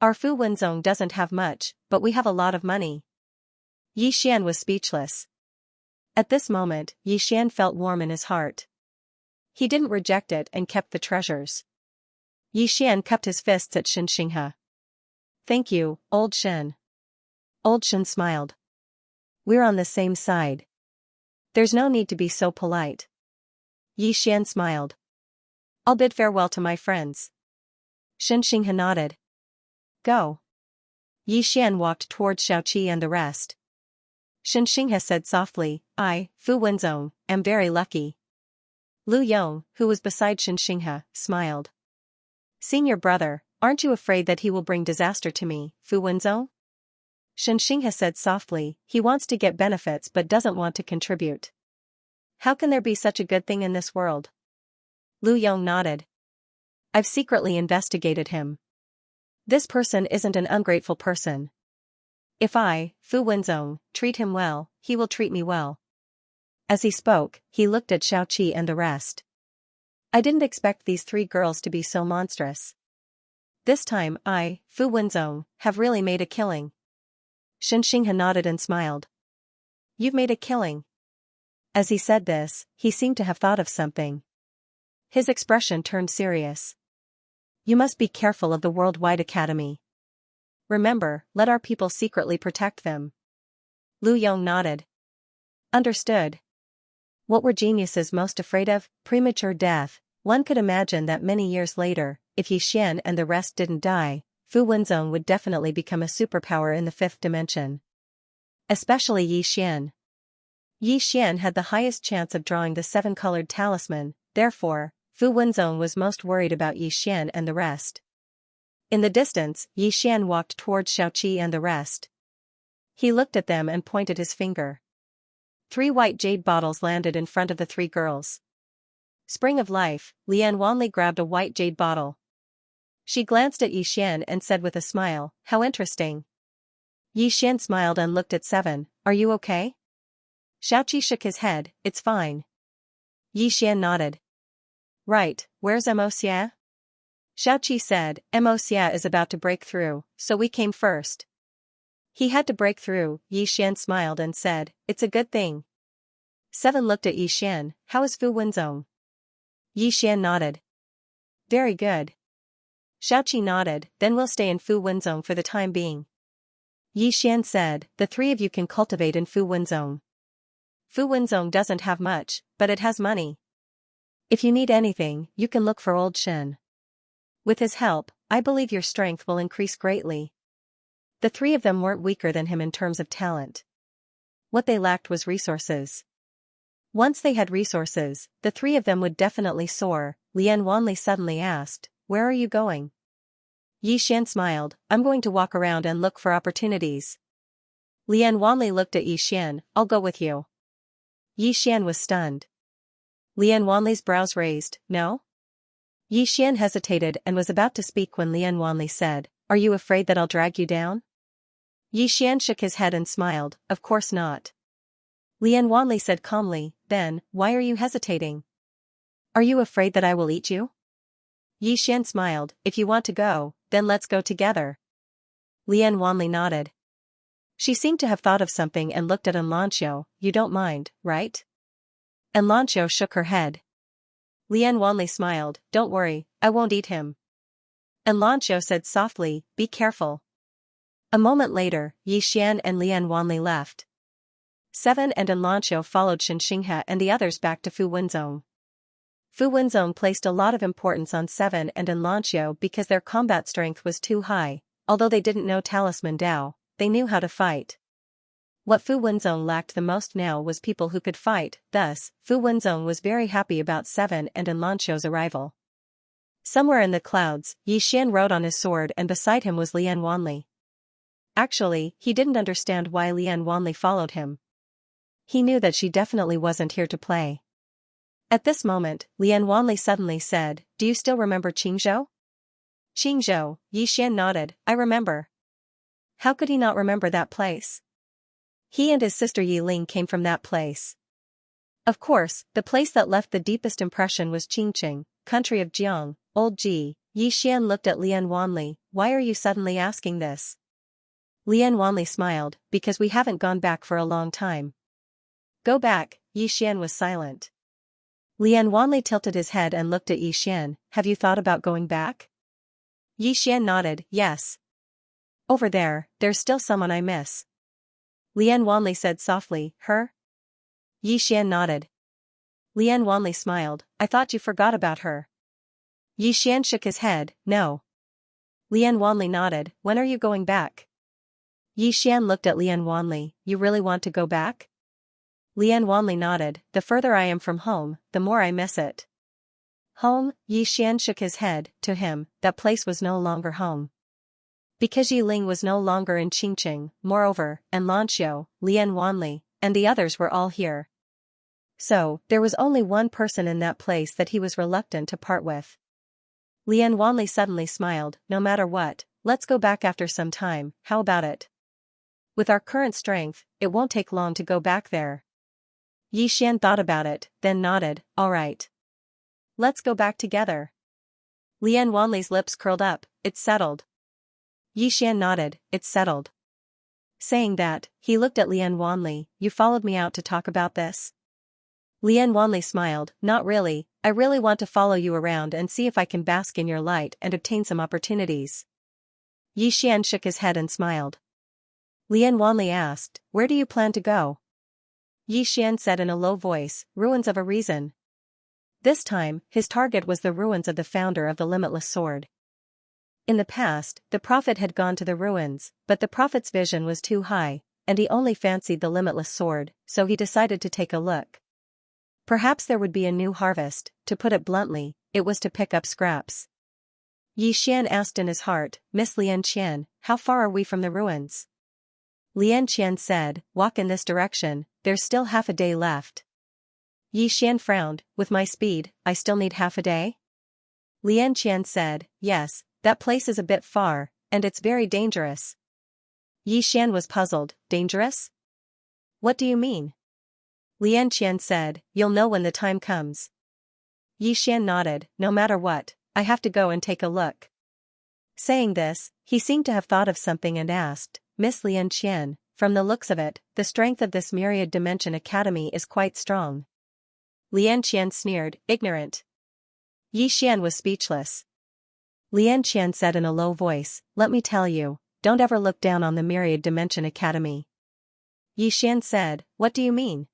Speaker 1: Our Fu Wenzong doesn't have much, but we have a lot of money." Yi Xian was speechless. At this moment, Yi Xian felt warm in his heart. He didn't reject it and kept the treasures. Yi Xian cupped his fists at Xianxia. "Thank you, Old Shen." Old Shen smiled. "We're on the same side. There's no need to be so polite." Yi Xian smiled. "I'll bid farewell to my friends." Xianxia nodded. "Go." Yi Xian walked towards Xiaoqi and the rest. Xianxia said softly, "I, Fu Wenzong, am very lucky." Lu Yong, who was beside Xianxia, smiled. "Senior brother, aren't you afraid that he will bring disaster to me, Fu Wenzong?" Xianxia said softly, "He wants to get benefits but doesn't want to contribute. How can there be such a good thing in this world?" Lu Yong nodded. I've secretly investigated him. This person isn't an ungrateful person. If I, Fu Wenzong, treat him well, he will treat me well. As he spoke, he looked at Xiaoqi and the rest. I didn't expect these three girls to be so monstrous. This time I, Fu Wenzong, have really made a killing. Xianxia nodded and smiled. You've made a killing. As he said this, he seemed to have thought of something. His expression turned serious. You must be careful of the Worldwide Academy. Remember, let our people secretly protect them. Lu Yong nodded. Understood. What were geniuses most afraid of? Premature death. One could imagine that many years later, if Yi Xian and the rest didn't die, Fu Wenzong would definitely become a superpower in the fifth dimension. Especially Yi Xian. Yi Xian had the highest chance of drawing the seven-colored talisman, therefore, Fu Wenzong was most worried about Yi Xian and the rest. In the distance, Yi Xian walked towards Xiaoqi and the rest. He looked at them and pointed his finger. 3 white jade bottles landed in front of the 3 girls. Spring of Life, Lian Wanli grabbed a white jade bottle. She glanced at Yi Xian and said with a smile, how interesting. Yi Xian smiled and looked at 7, are you okay? Xiaoqi shook his head, it's fine. Yi Xian nodded. Right, where's Xianxia? Xiaoqi said, Xianxia is about to break through, so we came first. He had to break through, Yi Xian smiled and said, it's a good thing. 7 looked at Yi Xian, how is Fu Wenzong? Yi Xian nodded. Very good. Xiaoqi nodded, then we'll stay in Fu Wenzong for the time being. Yi Xian said, the 3 of you can cultivate in Fu Wenzong. Fu Wenzong doesn't have much, but it has money. If you need anything, you can look for old Shen. With his help, I believe your strength will increase greatly. The 3 of them weren't weaker than him in terms of talent. What they lacked was resources. Once they had resources, the 3 of them would definitely soar. Lian Wanli suddenly asked, where are you going? Yi Xian smiled, I'm going to walk around and look for opportunities. Lian Wanli looked at Yi Xian, I'll go with you. Yi Xian was stunned. Lian Wanli's brows raised, no? Yi Xian hesitated and was about to speak when Lian Wanli said, are you afraid that I'll drag you down? Yi Xian shook his head and smiled, of course not. Lian Wanli said calmly, then, why are you hesitating? Are you afraid that I will eat you? Yi Xian smiled, if you want to go, then let's go together. Lian Wanli nodded. She seemed to have thought of something and looked at Xianxia, you don't mind, right? Xianxia shook her head. Lian Wanli smiled, don't worry, I won't eat him. Xianxia said softly, be careful. A moment later, Yi Xian and Lian Wanli left. 7 and Xianxia followed Xianxia and the others back to Fu Wenzong. Fu Wenzong placed a lot of importance on 7 and Xianxia because their combat strength was too high, although they didn't know Talisman Dao, they knew how to fight. What Fu Wenzong lacked the most now was people who could fight, thus, Fu Wenzong was very happy about 7 and Xianxia's arrival. Somewhere in the clouds, Yi Xian rode on his sword and beside him was Lian Wanli. Actually, he didn't understand why Lian Wanli followed him. He knew that she definitely wasn't here to play. At this moment, Lian Wanli suddenly said, do you still remember Qingzhou? Qingzhou, Yi Xian nodded, I remember. How could he not remember that place? He and his sister Yi Ling came from that place. Of course, the place that left the deepest impression was Qingqing, country of Jiang, Old Ji. Yi Xian looked at Lian Wanli, why are you suddenly asking this? Lian Wanli smiled, because we haven't gone back for a long time. Go back, Yi Xian was silent. Lian Wanli tilted his head and looked at Yi Xian, have you thought about going back? Yi Xian nodded, yes. Over there, there's still someone I miss. Lian Wanli said softly, her? Yi Xian nodded. Lian Wanli smiled, I thought you forgot about her. Yi Xian shook his head, no. Lian Wanli nodded, when are you going back? Yi Xian looked at Lian Wanli, you really want to go back? Lian Wanli nodded, the further I am from home, the more I miss it. Home? Yi Xian shook his head, to him, that place was no longer home. Because Yi Ling was no longer in Qingqing, moreover, Xianxia, Lian Wanli, and the others were all here. So, there was only one person in that place that he was reluctant to part with. Lian Wanli suddenly smiled, no matter what, let's go back after some time, how about it? With our current strength, it won't take long to go back there. Yi Xian thought about it, then nodded, all right. Let's go back together. Lian Wanli's lips curled up, it's settled. Yi Xian nodded, it's settled. Saying that, he looked at Lian Wanli, you followed me out to talk about this? Lian Wanli smiled, not really, I really want to follow you around and see if I can bask in your light and obtain some opportunities. Yi Xian shook his head and smiled. Lian Wanli asked, where do you plan to go? Yi Xian said in a low voice, ruins of a reason. This time, his target was the ruins of the founder of the limitless sword. In the past, the prophet had gone to the ruins, but the prophet's vision was too high, and he only fancied the limitless sword, so he decided to take a look. Perhaps there would be a new harvest, to put it bluntly, it was to pick up scraps. Yi Xian asked in his heart, Miss Lian Qian, how far are we from the ruins? Lian Qian said, walk in this direction, there's still half a day left. Yi Xian frowned, with my speed, I still need half a day? Lian Qian said, yes, that place is a bit far, and it's very dangerous. Yi Xian was puzzled, dangerous? What do you mean? Lian Qian said, you'll know when the time comes. Yi Xian nodded, no matter what, I have to go and take a look. Saying this, he seemed to have thought of something and asked, Miss Lian Qian, from the looks of it, the strength of this Myriad Dimension Academy is quite strong. Lian Qian sneered, ignorant. Yi Xian was speechless. Lian Qian said in a low voice, let me tell you, don't ever look down on the Myriad Dimension Academy. Yi Xian said, what do you mean?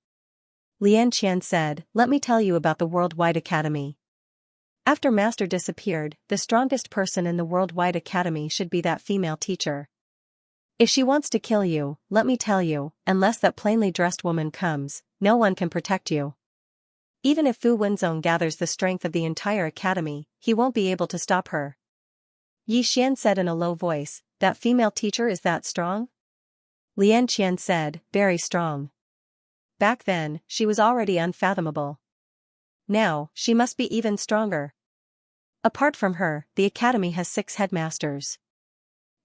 Speaker 1: Lian Qian said, let me tell you about the Worldwide Academy. After Master disappeared, the strongest person in the Worldwide Academy should be that female teacher. If she wants to kill you, let me tell you, unless that plainly dressed woman comes, no one can protect you. Even if Fu Wenzong gathers the strength of the entire academy, he won't be able to stop her. Yi Xian said in a low voice, that female teacher is that strong? Lian Qian said, very strong. Back then, she was already unfathomable. Now, she must be even stronger. Apart from her, the academy has 6 headmasters.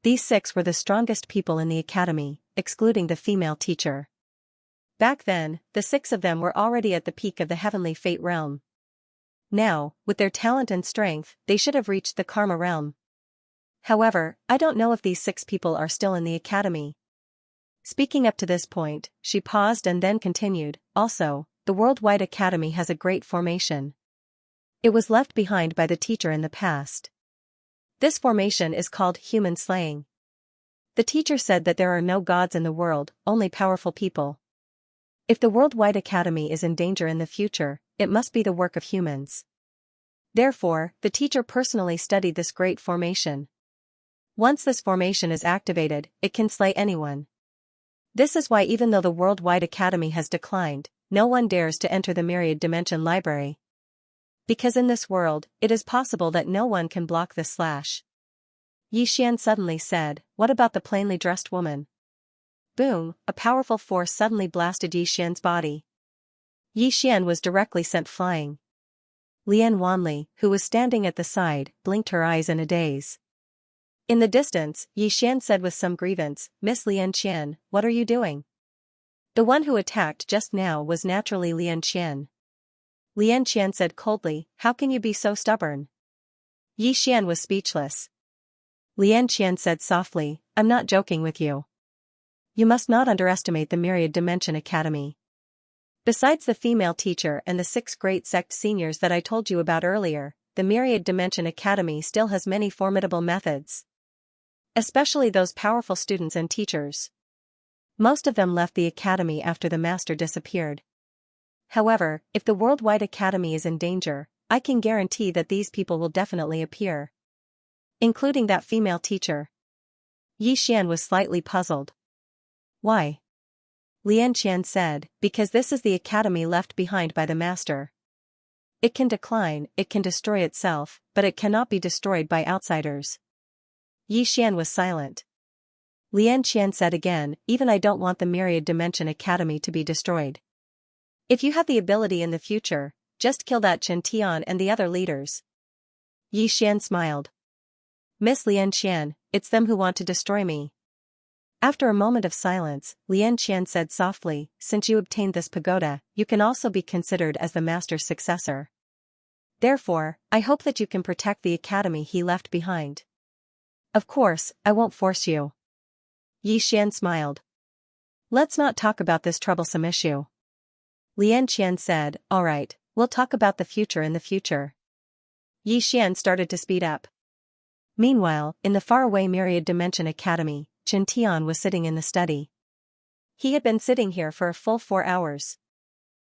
Speaker 1: These 6 were the strongest people in the academy, excluding the female teacher. Back then, the 6 of them were already at the peak of the heavenly fate realm. Now, with their talent and strength, they should have reached the karma realm. However, I don't know if these 6 people are still in the academy. Speaking up to this point, she paused and then continued, also, the Worldwide Academy has a great formation. It was left behind by the teacher in the past. This formation is called human slaying. The teacher said that there are no gods in the world, only powerful people. If the Worldwide Academy is in danger in the future, it must be the work of humans. Therefore, the teacher personally studied this great formation. Once this formation is activated, it can slay anyone. This is why even though the Worldwide Academy has declined, no one dares to enter the Myriad Dimension Library. Because in this world, it is possible that no one can block this slash. Yi Xian suddenly said, what about the plainly dressed woman? Boom, a powerful force suddenly blasted Yi Xian's body. Yi Xian was directly sent flying. Lian Wanli, who was standing at the side, blinked her eyes in a daze. In the distance, Yi Xian said with some grievance, Miss Lian Qian, what are you doing? The one who attacked just now was naturally Lian Qian. Lian Qian said coldly, how can you be so stubborn? Yi Xian was speechless. Lian Qian said softly, I'm not joking with you. You must not underestimate the Myriad Dimension Academy. Besides the female teacher and the 6 great sect seniors that I told you about earlier, the Myriad Dimension Academy still has many formidable methods. Especially those powerful students and teachers. Most of them left the academy after the master disappeared. However, if the Worldwide Academy is in danger, I can guarantee that these people will definitely appear. Including that female teacher. Yi Xian was slightly puzzled. Why? Lian Qian said, because this is the academy left behind by the master. It can decline, it can destroy itself, but it cannot be destroyed by outsiders. Yi Xian was silent. Lian Qian said again, even I don't want the Myriad Dimension Academy to be destroyed. If you have the ability in the future, just kill that Xianxia and the other leaders. Xian smiled. Miss Xianxia, it's them who want to destroy me. After a moment of silence, Xianxia said softly, since you obtained this pagoda, you can also be considered as the master's successor. Therefore, I hope that you can protect the academy he left behind. Of course, I won't force you. Xian smiled. Let's not talk about this troublesome issue. Xianxia said, alright, we'll talk about the future in the future. Xian started to speed up. Meanwhile, in the faraway Myriad Dimension Academy, Xianxia was sitting in the study. He had been sitting here for a full 4 hours.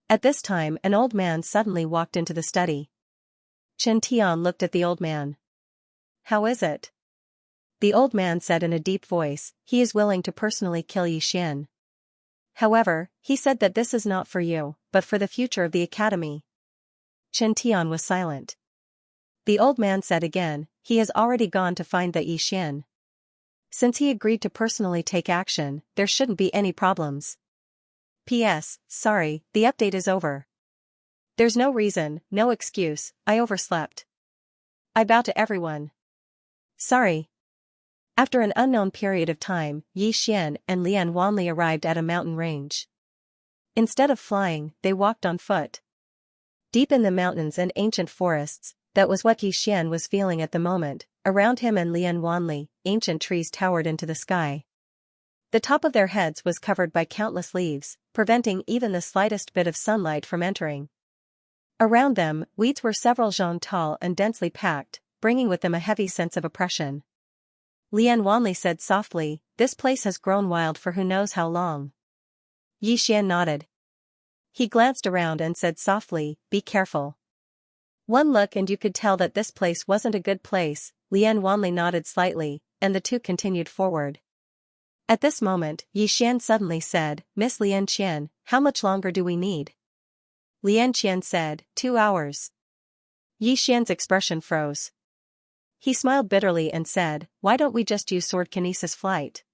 Speaker 1: At this time, an old man suddenly walked into the study. Xianxia looked at the old man. How is it? The old man said in a deep voice, he is willing to personally kill Xian. However, he said that this is not for you, but for the future of the academy. Xianxia was silent. The old man said again, he has already gone to find the Xian. Since he agreed to personally take action, there shouldn't be any problems. P.S. Sorry, the update is over. There's no reason, no excuse, I overslept. I bow to everyone. Sorry. After an unknown period of time, Xian and Lian Wanli arrived at a mountain range. Instead of flying, they walked on foot. Deep in the mountains and ancient forests, that was what Xian was feeling at the moment. Around him and Lian Wanli, ancient trees towered into the sky. The top of their heads was covered by countless leaves, preventing even the slightest bit of sunlight from entering. Around them, weeds were several zhang tall and densely packed, bringing with them a heavy sense of oppression. Lian Wanli said softly, this place has grown wild for who knows how long. Xian nodded. He glanced around and said softly, be careful. One look and you could tell that this place wasn't a good place. Lian Wanli nodded slightly, and the two continued forward. At this moment, Xian suddenly said, Miss Xianxia, how much longer do we need? Xianxia said, 2 hours. Xian's expression froze. He smiled bitterly and said, why don't we just use sword kinesis flight?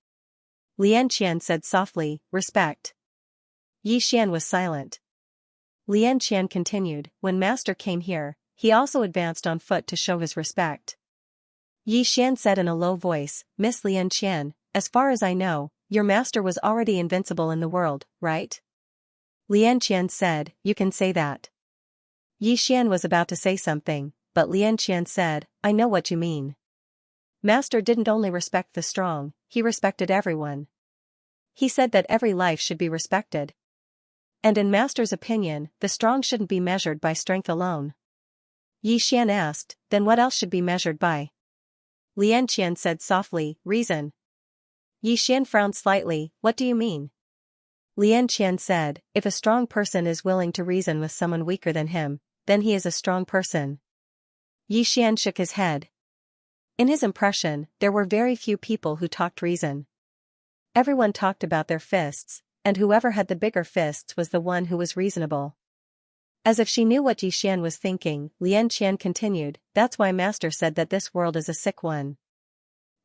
Speaker 1: Xianxia said softly, respect. Xian was silent. Xianxia continued, when Master came here, he also advanced on foot to show his respect. Xian said in a low voice, Miss Xianxia, as far as I know, your master was already invincible in the world, right? Xianxia said, you can say that. Xian was about to say something, but Xianxia said, I know what you mean. Master didn't only respect the strong, he respected everyone. He said that every life should be respected. And in Master's opinion, the strong shouldn't be measured by strength alone. Xian asked, then what else should be measured by? Xianxia said softly, reason. Xian frowned slightly, what do you mean? Xianxia said, if a strong person is willing to reason with someone weaker than him, then he is a strong person. Xian shook his head. In his impression, there were very few people who talked reason. Everyone talked about their fists, and whoever had the bigger fists was the one who was reasonable. As if she knew what Xian was thinking, Xian continued, that's why Master said that this world is a sick one.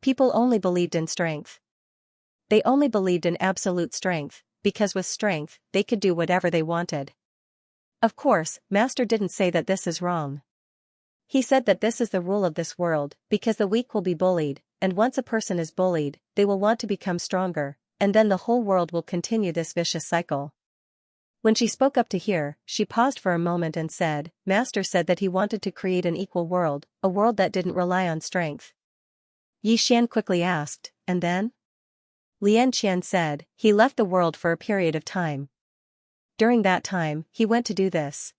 Speaker 1: People only believed in strength. They only believed in absolute strength, because with strength, they could do whatever they wanted. Of course, Master didn't say that this is wrong. He said that this is the rule of this world, because the weak will be bullied, and once a person is bullied, they will want to become stronger, and then the whole world will continue this vicious cycle. When she spoke up to hear, she paused for a moment and said, Master said that he wanted to create an equal world, a world that didn't rely on strength. Xian quickly asked, and then? Xian said, he left the world for a period of time. During that time, he went to do this.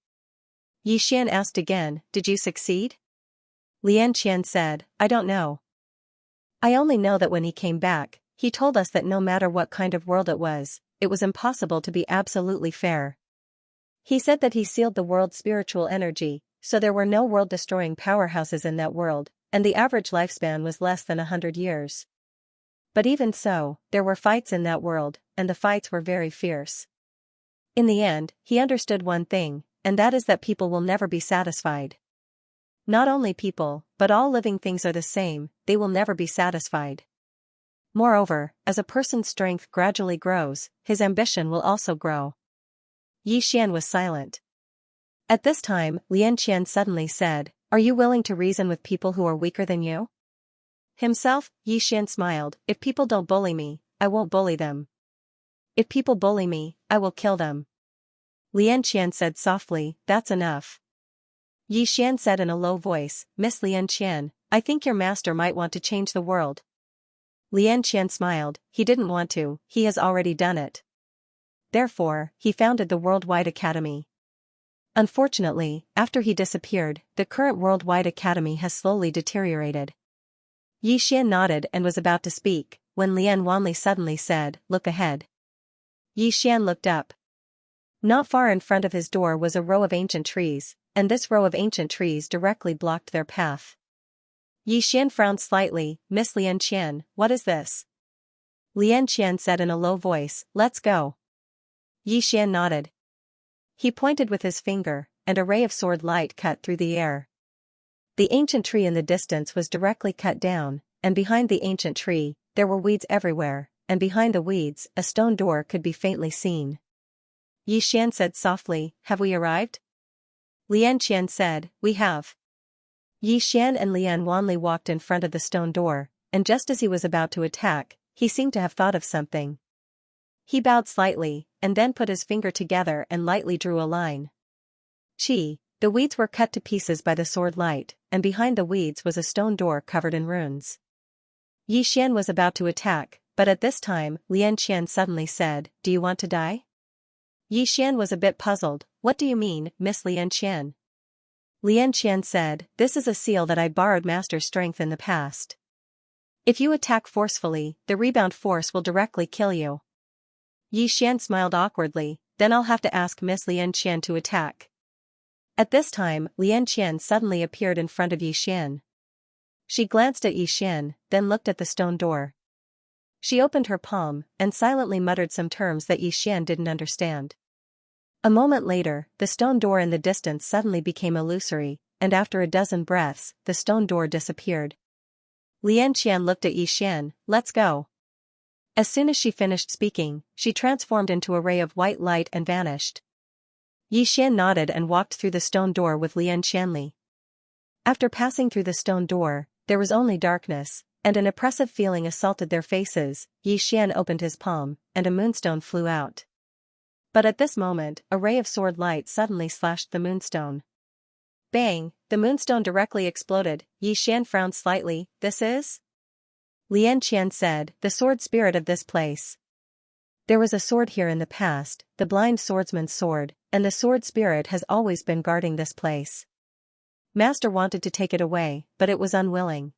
Speaker 1: Xian asked again, did you succeed? Xian said, I don't know. I only know that when he came back, he told us that no matter what kind of world it was impossible to be absolutely fair. He said that he sealed the world's spiritual energy, so there were no world-destroying powerhouses in that world, and the average lifespan was less than 100 years. But even so, there were fights in that world, and the fights were very fierce. In the end, he understood one thing, and that is that people will never be satisfied. Not only people, but all living things are the same, they will never be satisfied. Moreover, as a person's strength gradually grows, his ambition will also grow. Yi Xian was silent. At this time, Lian Qian suddenly said, "Are you willing to reason with people who are weaker than you?" Himself, Yi Xian smiled, "If people don't bully me, I won't bully them. If people bully me, I will kill them." Lian Qian said softly, "That's enough." Yi Xian said in a low voice, "Miss Lian Qian, I think your master might want to change the world." Lian Qian smiled, "He didn't want to, he has already done it. Therefore, he founded the Worldwide Academy. Unfortunately, after he disappeared, the current Worldwide Academy has slowly deteriorated." Yi Xian nodded and was about to speak, when Lian Wanli suddenly said, "Look ahead." Yi Xian looked up. Not far in front of his door was a row of ancient trees, and this row of ancient trees directly blocked their path. Yi Xian frowned slightly, "Miss Lian Qian, what is this?" Lian Qian said in a low voice, "Let's go." Yi Xian nodded. He pointed with his finger, and a ray of sword light cut through the air. The ancient tree in the distance was directly cut down, and behind the ancient tree, there were weeds everywhere, and behind the weeds, a stone door could be faintly seen. Yi Xian said softly, "Have we arrived?" Lian Qian said, "We have." Yi Xian and Lian Wanli walked in front of the stone door, and just as he was about to attack, he seemed to have thought of something. He bowed slightly, and then put his finger together and lightly drew a line. The weeds were cut to pieces by the sword light, and behind the weeds was a stone door covered in runes. Yi Xian was about to attack, but at this time, Lian Qian suddenly said, "Do you want to die?" Yi Xian was a bit puzzled, "What do you mean, Miss Lian Qian?" Lian Qian said, "This is a seal that I borrowed Master's strength in the past. If you attack forcefully, the rebound force will directly kill you." Yi Xian smiled awkwardly, "Then I'll have to ask Miss Lian Qian to attack." At this time, Lian Qian suddenly appeared in front of Yi Xian. She glanced at Yi Xian, then looked at the stone door. She opened her palm, and silently muttered some terms that Yi Xian didn't understand. A moment later, the stone door in the distance suddenly became illusory, and after a dozen breaths, the stone door disappeared. Lian Qian looked at Yi Xian, "Let's go." As soon as she finished speaking, she transformed into a ray of white light and vanished. Yi Xian nodded and walked through the stone door with Lian Qianli. After passing through the stone door, there was only darkness, and an oppressive feeling assaulted their faces. Yi Xian opened his palm, and a moonstone flew out. But at this moment, a ray of sword light suddenly slashed the moonstone. Bang! The moonstone directly exploded. Yi Xian frowned slightly, "This is?" Lian Qian said, "The sword spirit of this place. There was a sword here in the past, the blind swordsman's sword, and the sword spirit has always been guarding this place. Master wanted to take it away, but it was unwilling.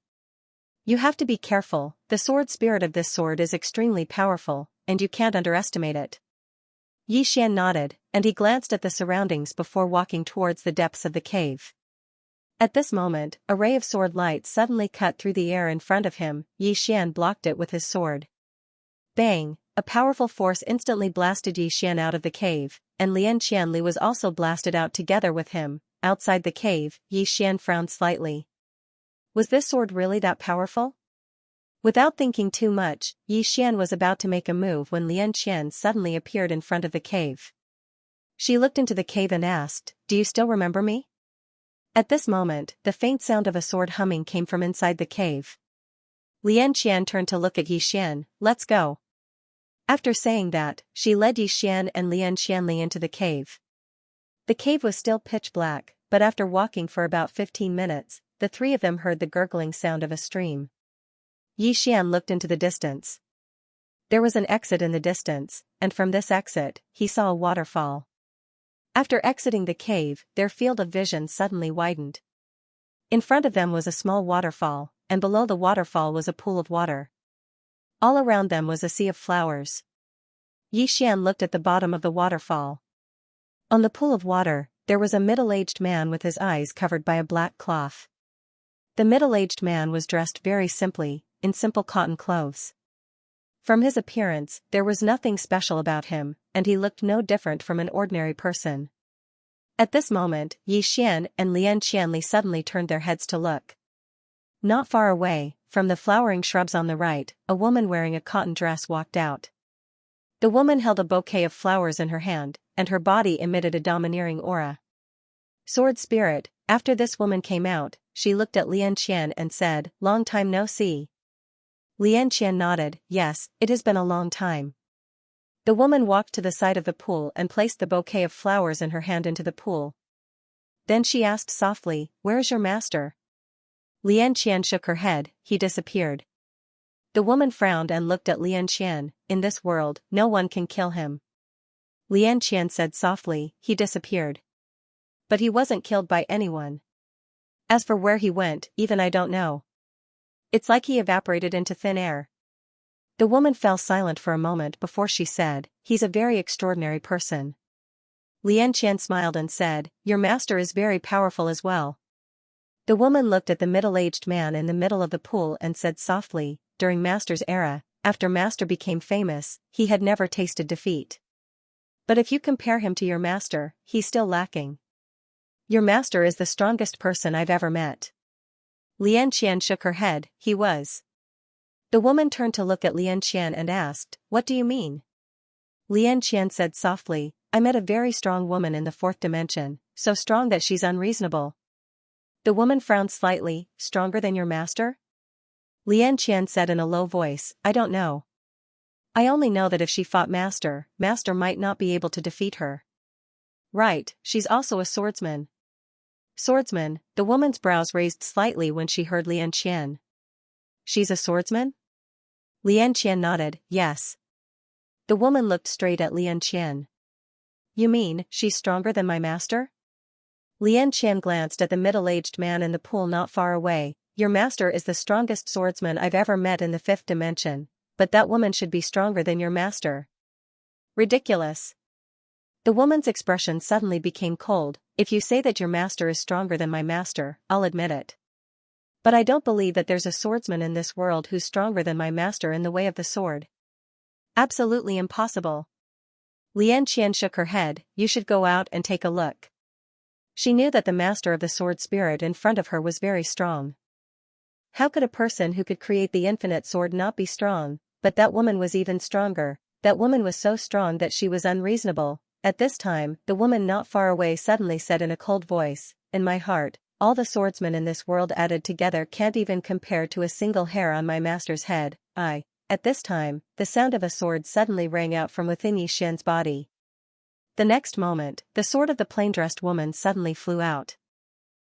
Speaker 1: You have to be careful, the sword spirit of this sword is extremely powerful, and you can't underestimate it." Yi Xian nodded, and he glanced at the surroundings before walking towards the depths of the cave. At this moment, a ray of sword light suddenly cut through the air in front of him. Yi Xian blocked it with his sword. Bang! A powerful force instantly blasted Yi Xian out of the cave, and Lian Qianli was also blasted out together with him. Outside the cave, Yi Xian frowned slightly. Was this sword really that powerful? Without thinking too much, Yi Xian was about to make a move when Lian Qian suddenly appeared in front of the cave. She looked into the cave and asked, "Do you still remember me?" At this moment, the faint sound of a sword humming came from inside the cave. Lian Qian turned to look at Yi Xian, "Let's go." After saying that, she led Yi Xian and Lian Qianli into the cave. The cave was still pitch black, but after walking for about 15 minutes, the three of them heard the gurgling sound of a stream. Yi Xian looked into the distance. There was an exit in the distance, and from this exit, he saw a waterfall. After exiting the cave, their field of vision suddenly widened. In front of them was a small waterfall, and below the waterfall was a pool of water. All around them was a sea of flowers. Yi Xian looked at the bottom of the waterfall. On the pool of water, there was a middle-aged man with his eyes covered by a black cloth. The middle-aged man was dressed very simply, in simple cotton clothes. From his appearance, there was nothing special about him, and he looked no different from an ordinary person. At this moment, Yi Xian and Lian Qianli suddenly turned their heads to look. Not far away, from the flowering shrubs on the right, a woman wearing a cotton dress walked out. The woman held a bouquet of flowers in her hand, and her body emitted a domineering aura. Sword spirit, after this woman came out, she looked at Xianxia and said, "Long time no see." Xianxia nodded, "Yes, it has been a long time." The woman walked to the side of the pool and placed the bouquet of flowers in her hand into the pool. Then she asked softly, "Where is your master?" Xianxia shook her head, "He disappeared." The woman frowned and looked at Xianxia, "In this world, no one can kill him." Xianxia said softly, "He disappeared. But he wasn't killed by anyone. As for where he went, even I don't know. It's like he evaporated into thin air." The woman fell silent for a moment before she said, "He's a very extraordinary person." Xianxia smiled and said, "Your master is very powerful as well." The woman looked at the middle-aged man in the middle of the pool and said softly, "During Master's era, after Master became famous, he had never tasted defeat. But if you compare him to your master, he's still lacking. Your master is the strongest person I've ever met." Xianxia shook her head, "He was." The woman turned to look at Xianxia and asked, "What do you mean?" Xianxia said softly, "I met a very strong woman in the fourth dimension, so strong that she's unreasonable." The woman frowned slightly, "Stronger than your master?" Xianxia said in a low voice, "I don't know. I only know that if she fought Master, Master might not be able to defeat her." "Right, she's also a swordsman." "Swordsman?" The woman's brows raised slightly when she heard Xianxia. "She's a swordsman?" Xianxia nodded, "Yes." The woman looked straight at Xianxia. "You mean, she's stronger than my master?" Xianxia glanced at the middle-aged man in the pool not far away. "Your master is the strongest swordsman I've ever met in the fifth dimension, but that woman should be stronger than your master." "Ridiculous." The woman's expression suddenly became cold. "If you say that your master is stronger than my master, I'll admit it. But I don't believe that there's a swordsman in this world who's stronger than my master in the way of the sword. Absolutely impossible." Xianxia shook her head, "You should go out and take a look." She knew that the master of the sword spirit in front of her was very strong. How could a person who could create the infinite sword not be strong? But that woman was even stronger. That woman was so strong that she was unreasonable. At this time, the woman not far away suddenly said in a cold voice, "In my heart, all the swordsmen in this world added together can't even compare to a single hair on my master's head." At this time, the sound of a sword suddenly rang out from within Xian's body. The next moment, the sword of the plain-dressed woman suddenly flew out.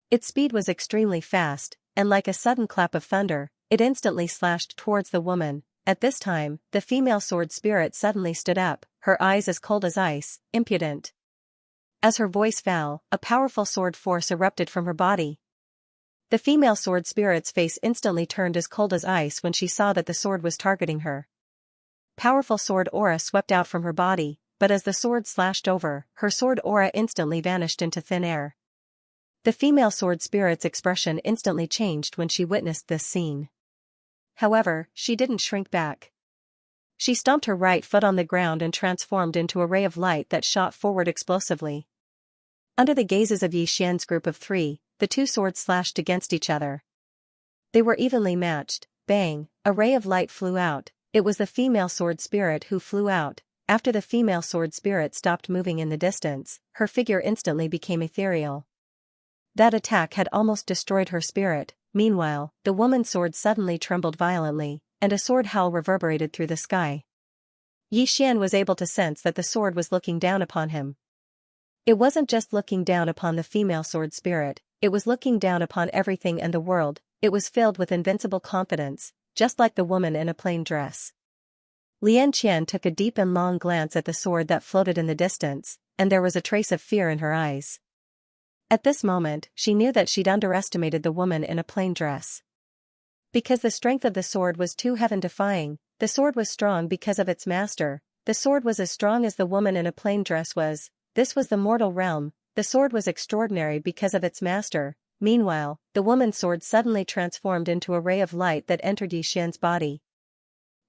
Speaker 1: Its speed was extremely fast, and like a sudden clap of thunder, it instantly slashed towards the woman. At this time, the female sword spirit suddenly stood up, her eyes as cold as ice, impudent. As her voice fell, a powerful sword force erupted from her body. The female sword spirit's face instantly turned as cold as ice when she saw that the sword was targeting her. Powerful sword aura swept out from her body, but as the sword slashed over, her sword aura instantly vanished into thin air. The female sword spirit's expression instantly changed when she witnessed this scene. However, she didn't shrink back. She stomped her right foot on the ground and transformed into a ray of light that shot forward explosively. Under the gazes of Xian's group of three, the two swords slashed against each other. They were evenly matched. Bang, a ray of light flew out. It was the female sword spirit who flew out. After the female sword spirit stopped moving in the distance, her figure instantly became ethereal. That attack had almost destroyed her spirit. Meanwhile, the woman's sword suddenly trembled violently, and a sword howl reverberated through the sky. Xian was able to sense that the sword was looking down upon him. It wasn't just looking down upon the female sword spirit, it was looking down upon everything and the world. It was filled with invincible confidence, just like the woman in a plain dress. Xianxia took a deep and long glance at the sword that floated in the distance, and there was a trace of fear in her eyes. At this moment, she knew that she'd underestimated the woman in a plain dress. Because the strength of the sword was too heaven-defying, the sword was strong because of its master, the sword was as strong as the woman in a plain dress was. This was the mortal realm. The sword was extraordinary because of its master. Meanwhile, the woman's sword suddenly transformed into a ray of light that entered Xian's body.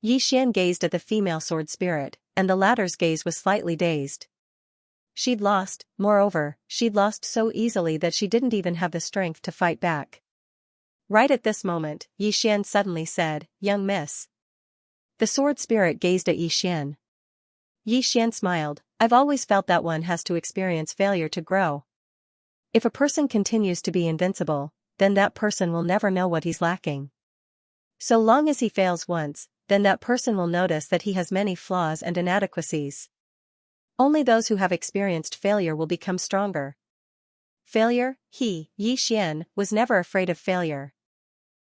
Speaker 1: Xian gazed at the female sword spirit, and the latter's gaze was slightly dazed. She'd lost, moreover, she'd lost so easily that she didn't even have the strength to fight back. Right at this moment, Xian suddenly said, "Young miss." The sword spirit gazed at Xian. Yi Xian smiled, I've always felt that one has to experience failure to grow. If a person continues to be invincible, then that person will never know what he's lacking. So long as he fails once, then that person will notice that he has many flaws and inadequacies. Only those who have experienced failure will become stronger. Failure, Yi Xian, was never afraid of failure.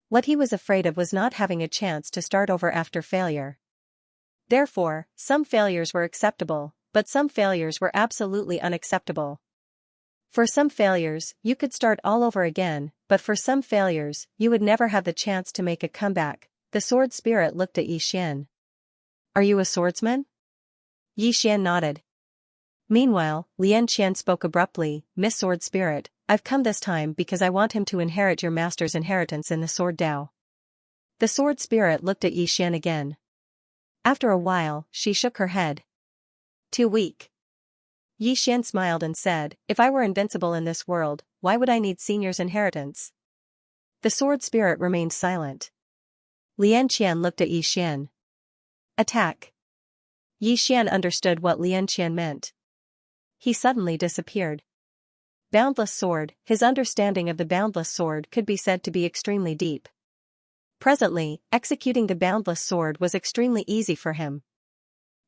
Speaker 1: What he was afraid of was not having a chance to start over after failure. Therefore, some failures were acceptable, but some failures were absolutely unacceptable. For some failures, you could start all over again, but for some failures, you would never have the chance to make a comeback. The sword spirit looked at Yi Xian. Are you a swordsman? Yi Xian nodded. Meanwhile, Lian Qian spoke abruptly, Miss Sword Spirit, I've come this time because I want him to inherit your master's inheritance in the sword Dao. The sword spirit looked at Yi Xian again. After a while, she shook her head. Too weak. Yi Xian smiled and said, if I were invincible in this world, why would I need senior's inheritance? The sword spirit remained silent. Lian Qian looked at Yi Xian. Attack. Yi Xian understood what Lian Qian meant. He suddenly disappeared. Boundless sword, his understanding of the boundless sword could be said to be extremely deep. Presently, executing the boundless sword was extremely easy for him.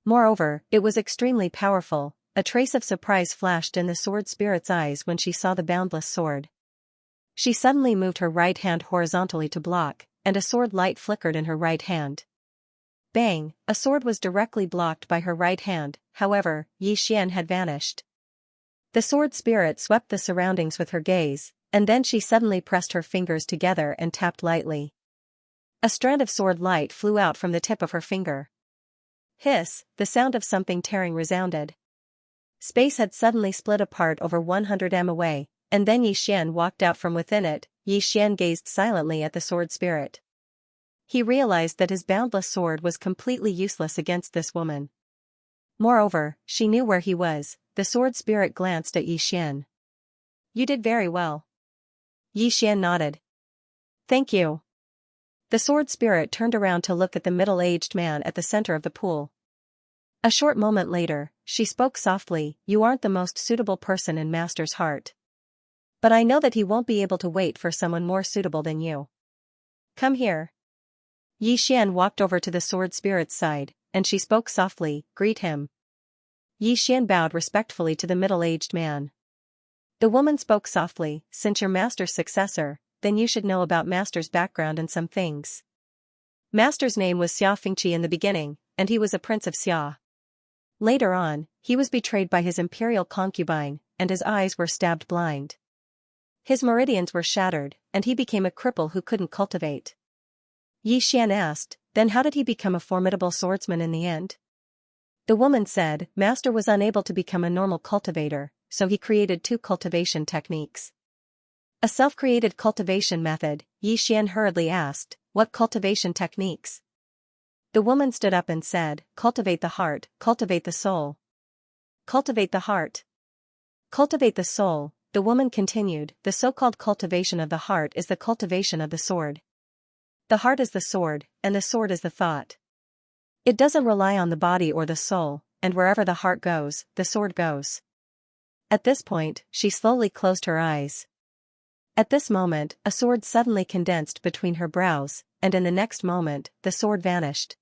Speaker 1: Moreover, it was extremely powerful. A trace of surprise flashed in the sword spirit's eyes when she saw the boundless sword. She suddenly moved her right hand horizontally to block, and a sword light flickered in her right hand. Bang! A sword was directly blocked by her right hand, however, Yi Xian had vanished. The sword spirit swept the surroundings with her gaze, and then she suddenly pressed her fingers together and tapped lightly. A strand of sword light flew out from the tip of her finger. Hiss! The sound of something tearing resounded. Space had suddenly split apart over 100 m away, and then Yi Xian walked out from within it. Yi Xian gazed silently at the sword spirit. He realized that his boundless sword was completely useless against this woman. Moreover, she knew where he was. The sword spirit glanced at Yi Xian. You did very well. Yi Xian nodded. Thank you. The sword spirit turned around to look at the middle-aged man at the center of the pool. A short moment later, she spoke softly, you aren't the most suitable person in Master's heart. But I know that he won't be able to wait for someone more suitable than you. Come here. Yi Xian walked over to the sword spirit's side, and she spoke softly, greet him. Yi Xian bowed respectfully to the middle-aged man. The woman spoke softly, since you're Master's successor, then you should know about Master's background and some things. Master's name was Xianxia in the beginning, and he was a prince of Xia. Later on, he was betrayed by his imperial concubine, and his eyes were stabbed blind. His meridians were shattered, and he became a cripple who couldn't cultivate. Yi Xian asked, then how did he become a formidable swordsman in the end? The woman said, Master was unable to become a normal cultivator, so he created 2 cultivation techniques. A self-created cultivation method. Yi Xian hurriedly asked, what cultivation techniques? The woman stood up and said, cultivate the heart, cultivate the soul. Cultivate the heart. Cultivate the soul, the woman continued, the so-called cultivation of the heart is the cultivation of the sword. The heart is the sword, and the sword is the thought. It doesn't rely on the body or the soul, and wherever the heart goes, the sword goes. At this point, she slowly closed her eyes. At this moment, a sword suddenly condensed between her brows, and in the next moment, the sword vanished.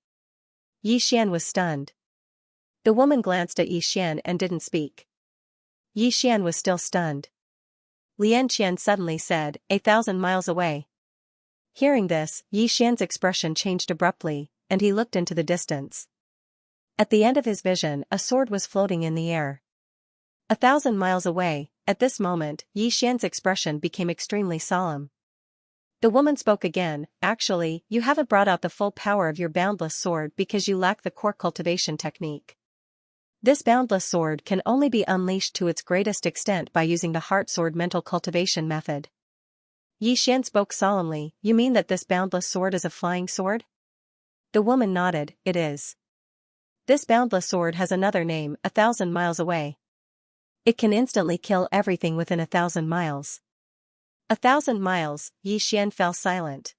Speaker 1: Yi Xian was stunned. The woman glanced at Yi Xian and didn't speak. Yi Xian was still stunned. Lian Qian suddenly said, 1,000 miles away. Hearing this, Yi Xian's expression changed abruptly, and he looked into the distance. At the end of his vision, a sword was floating in the air. 1,000 miles away. At this moment, Yi Xian's expression became extremely solemn. The woman spoke again, actually, you haven't brought out the full power of your boundless sword because you lack the core cultivation technique. This boundless sword can only be unleashed to its greatest extent by using the heart sword mental cultivation method. Yi Xian spoke solemnly, you mean that this boundless sword is a flying sword? The woman nodded, it is. This boundless sword has another name, 1,000 miles away. It can instantly kill everything within 1,000 miles. 1,000 miles, Yi Xian fell silent.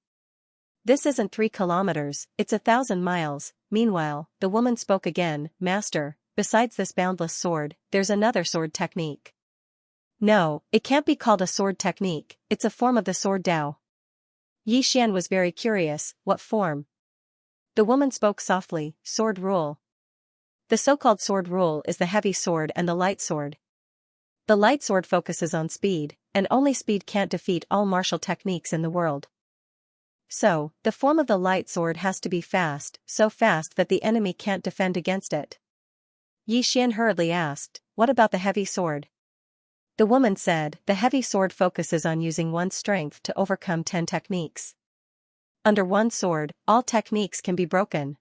Speaker 1: This isn't 3 kilometers, it's 1,000 miles. Meanwhile, the woman spoke again, Master, besides this boundless sword, there's another sword technique. No, it can't be called a sword technique, it's a form of the sword Tao. Xian was very curious, what form? The woman spoke softly, sword rule. The so-called sword rule is the heavy sword and the light sword. The light sword focuses on speed, and only speed can't defeat all martial techniques in the world. So, the form of the light sword has to be fast, so fast that the enemy can't defend against it. Xian hurriedly asked, what about the heavy sword? The woman said, the heavy sword focuses on using one's strength to overcome 10 techniques. Under one sword, all techniques can be broken.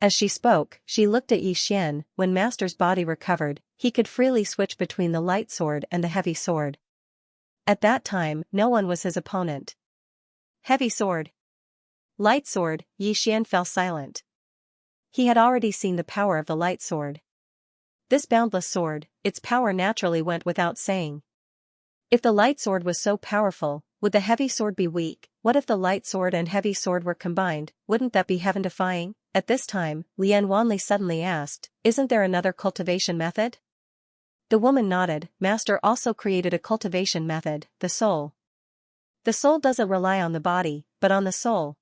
Speaker 1: As she spoke, she looked at Xian. When Master's body recovered, he could freely switch between the light sword and the heavy sword. At that time, no one was his opponent. Heavy sword. Light sword, Xian fell silent. He had already seen the power of the light sword. This boundless sword, its power naturally went without saying. If the light sword was so powerful, would the heavy sword be weak? What if the light sword and heavy sword were combined? Wouldn't that be heaven-defying? At this time, Lian Wanli suddenly asked, isn't there another cultivation method? The woman nodded. Master also created a cultivation method, the soul. The soul doesn't rely on the body, but on the soul.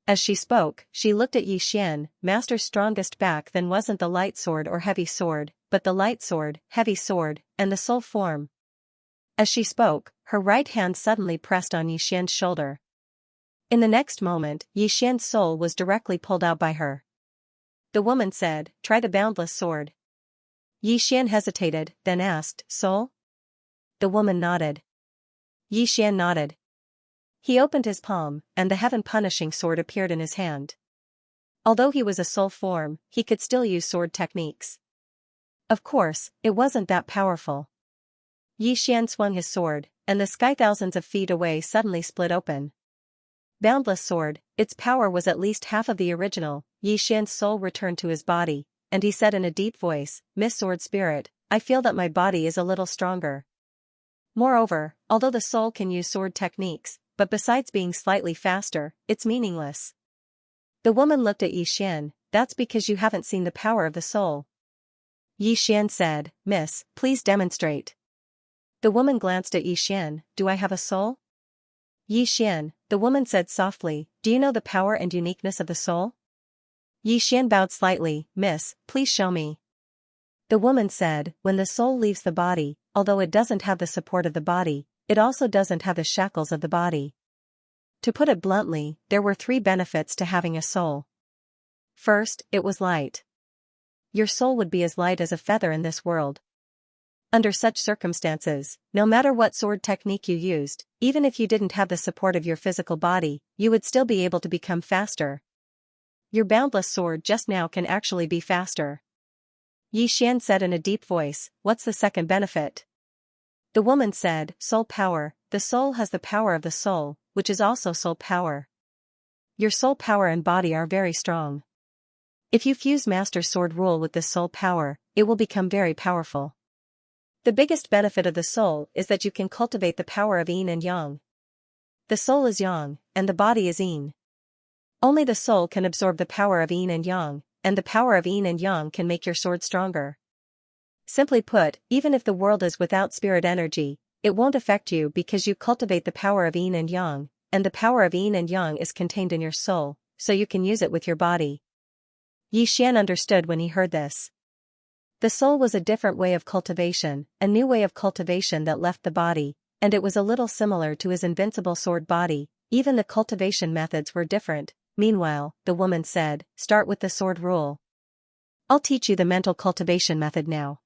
Speaker 1: As she spoke, she looked at Xian. Master's strongest back then wasn't the light sword or heavy sword, but the light sword, heavy sword, and the soul form. As she spoke, her right hand suddenly pressed on Xian's shoulder. In the next moment, Xian's soul was directly pulled out by her. The woman said, try the boundless sword. Xian hesitated, then asked, soul? The woman nodded. Xian nodded. He opened his palm, and the heaven-punishing sword appeared in his hand. Although he was a soul form, he could still use sword techniques. Of course, it wasn't that powerful. Xian swung his sword, and the sky thousands of feet away suddenly split open. Boundless sword, its power was at least half of the original. Xian's soul returned to his body, and he said in a deep voice, Miss Sword Spirit, I feel that my body is a little stronger. Moreover, although the soul can use sword techniques, but besides being slightly faster, it's meaningless. The woman looked at Xian, that's because you haven't seen the power of the soul. Xian said, Miss, please demonstrate. The woman glanced at Xian, do I have a soul? Xian, the woman said softly, do you know the power and uniqueness of the soul? Xian bowed slightly, Miss, please show me. The woman said, when the soul leaves the body, although it doesn't have the support of the body, it also doesn't have the shackles of the body. To put it bluntly, there were 3 benefits to having a soul. First, it was light. Your soul would be as light as a feather in this world. Under such circumstances, no matter what sword technique you used, even if you didn't have the support of your physical body, you would still be able to become faster. Your boundless sword just now can actually be faster. Xian said in a deep voice, what's the second benefit? The woman said, soul power, the soul has the power of the soul, which is also soul power. Your soul power and body are very strong. If you fuse Master Sword Rule with this soul power, it will become very powerful. The biggest benefit of the soul is that you can cultivate the power of yin and yang. The soul is yang, and the body is yin. Only the soul can absorb the power of yin and yang, and the power of yin and yang can make your sword stronger. Simply put, even if the world is without spirit energy, it won't affect you because you cultivate the power of yin and yang, and the power of yin and yang is contained in your soul, so you can use it with your body. Xian understood when he heard this. The soul was a different way of cultivation, a new way of cultivation that left the body, and it was a little similar to his invincible sword body. Even the cultivation methods were different. Meanwhile, the woman said, start with the sword rule. I'll teach you the mental cultivation method now.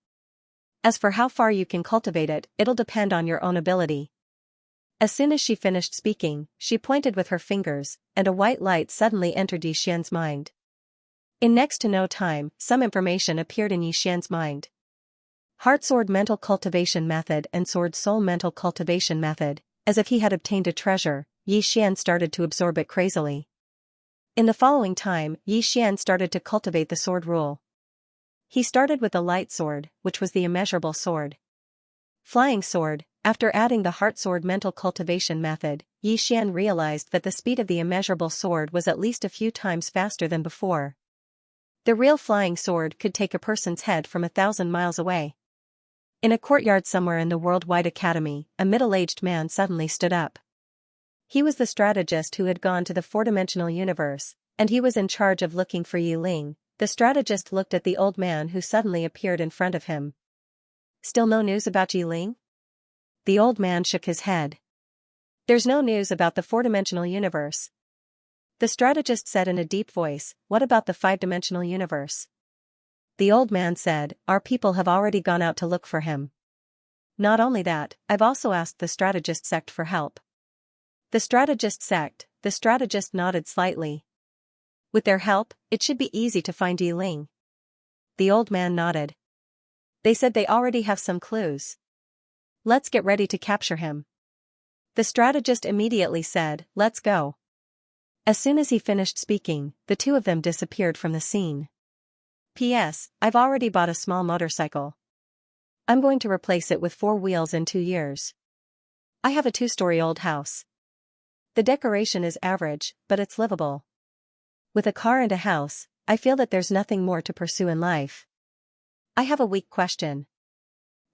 Speaker 1: As for how far you can cultivate it, it'll depend on your own ability. As soon as she finished speaking, she pointed with her fingers, and a white light suddenly entered Xian's mind. In next to no time, some information appeared in Xian's mind. Heart Sword Mental Cultivation Method and Sword Soul Mental Cultivation Method. As if he had obtained a treasure, Xian started to absorb it crazily. In the following time, Xian started to cultivate the sword rule. He started with the light sword, which was the immeasurable sword. Flying sword. After adding the Heart Sword Mental Cultivation Method, Xian realized that the speed of the immeasurable sword was at least a few times faster than before. The real flying sword could take a person's head from 1,000 miles away. In a courtyard somewhere in the Worldwide Academy, a middle-aged man suddenly stood up. He was the strategist who had gone to the four-dimensional universe, and he was in charge of looking for Yi Ling. The strategist looked at the old man who suddenly appeared in front of him. Still no news about Yi Ling? The old man shook his head. There's no news about the four-dimensional universe. The strategist said in a deep voice, what about the five-dimensional universe? The old man said, our people have already gone out to look for him. Not only that, I've also asked the strategist sect for help. The strategist sect, the strategist nodded slightly. With their help, it should be easy to find Yi Ling. The old man nodded. They said they already have some clues. Let's get ready to capture him. The strategist immediately said, let's go. As soon as he finished speaking, the two of them disappeared from the scene. P.S. I've already bought a small motorcycle. I'm going to replace it with 4 wheels in 2 years. I have a 2-story old house. The decoration is average, but it's livable. With a car and a house, I feel that there's nothing more to pursue in life. I have a weak question.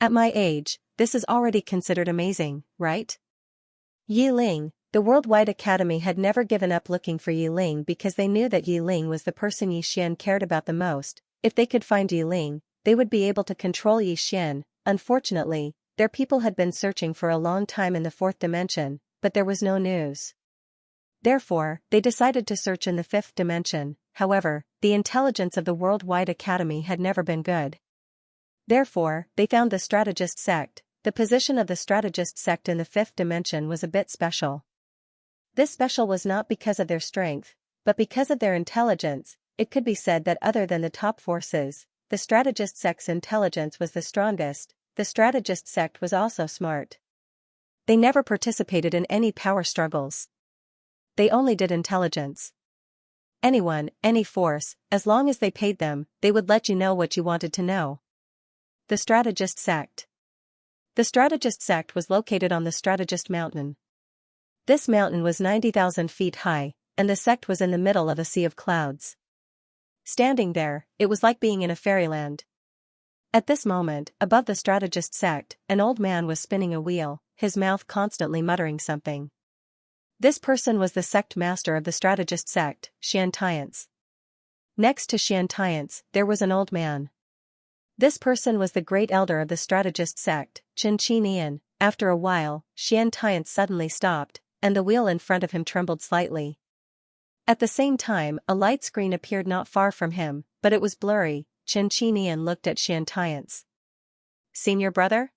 Speaker 1: At my age, this is already considered amazing, right? Yi Ling. The Worldwide Academy had never given up looking for Yi Ling because they knew that Yi Ling was the person Yi Xian cared about the most. If they could find Yi Ling, they would be able to control Yi Xian. Unfortunately, their people had been searching for a long time in the 4th dimension, but there was no news. Therefore, they decided to search in the 5th dimension. However, the intelligence of the Worldwide Academy had never been good. Therefore, they found the strategist sect. The position of the strategist sect in the 5th dimension was a bit special. This special was not because of their strength, but because of their intelligence. It could be said that other than the top forces, the strategist sect's intelligence was the strongest. The strategist sect was also smart. They never participated in any power struggles. They only did intelligence. Anyone, any force, as long as they paid them, they would let you know what you wanted to know. The strategist sect. The strategist sect was located on the Strategist Mountain. This mountain was 90,000 feet high, and the sect was in the middle of a sea of clouds. Standing there, it was like being in a fairyland. At this moment, above the strategist sect, an old man was spinning a wheel, his mouth constantly muttering something. This person was the sect master of the strategist sect, Xianxia. Next to Xianxia, there was an old man. This person was the great elder of the strategist sect, Xianxia. After a while, Xianxia suddenly stopped, and the wheel in front of him trembled slightly. At the same time, a light screen appeared not far from him, but it was blurry. Xianxia looked at Xianxia. Senior brother?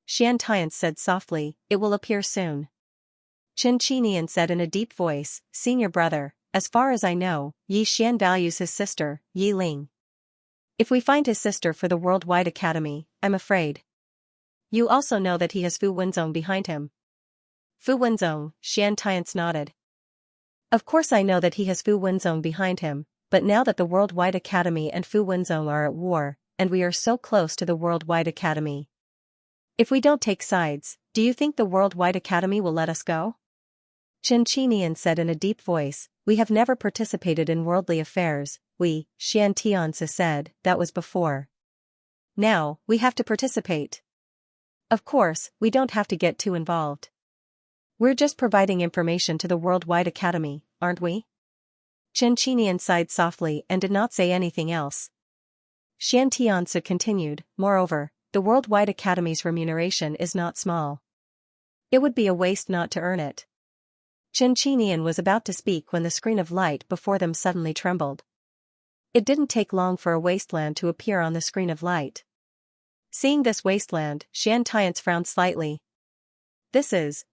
Speaker 1: Xianxia said softly, it will appear soon. Xianxia said in a deep voice, Senior brother, as far as I know, Yi Xian values his sister, Yi Ling. If we find his sister for the Worldwide Academy, I'm afraid. You also know that he has Fu Wenzong behind him. Fu Wenzong, Xianxia nodded. Of course I know that he has Fu Wenzong behind him, but now that the Worldwide Academy and Fu Wenzong are at war, and we are so close to the Worldwide Academy. If we don't take sides, do you think the Worldwide Academy will let us go? Xianxia said in a deep voice, we have never participated in worldly affairs, we, Xianxia said, that was before. Now, we have to participate. Of course, we don't have to get too involved. We're just providing information to the Worldwide Academy, aren't we? Xianxia sighed softly and did not say anything else. Xianxia continued, moreover, the Worldwide Academy's remuneration is not small. It would be a waste not to earn it. Xianxia was about to speak when the screen of light before them suddenly trembled. It didn't take long for a wasteland to appear on the screen of light. Seeing this wasteland, Xianxia frowned slightly.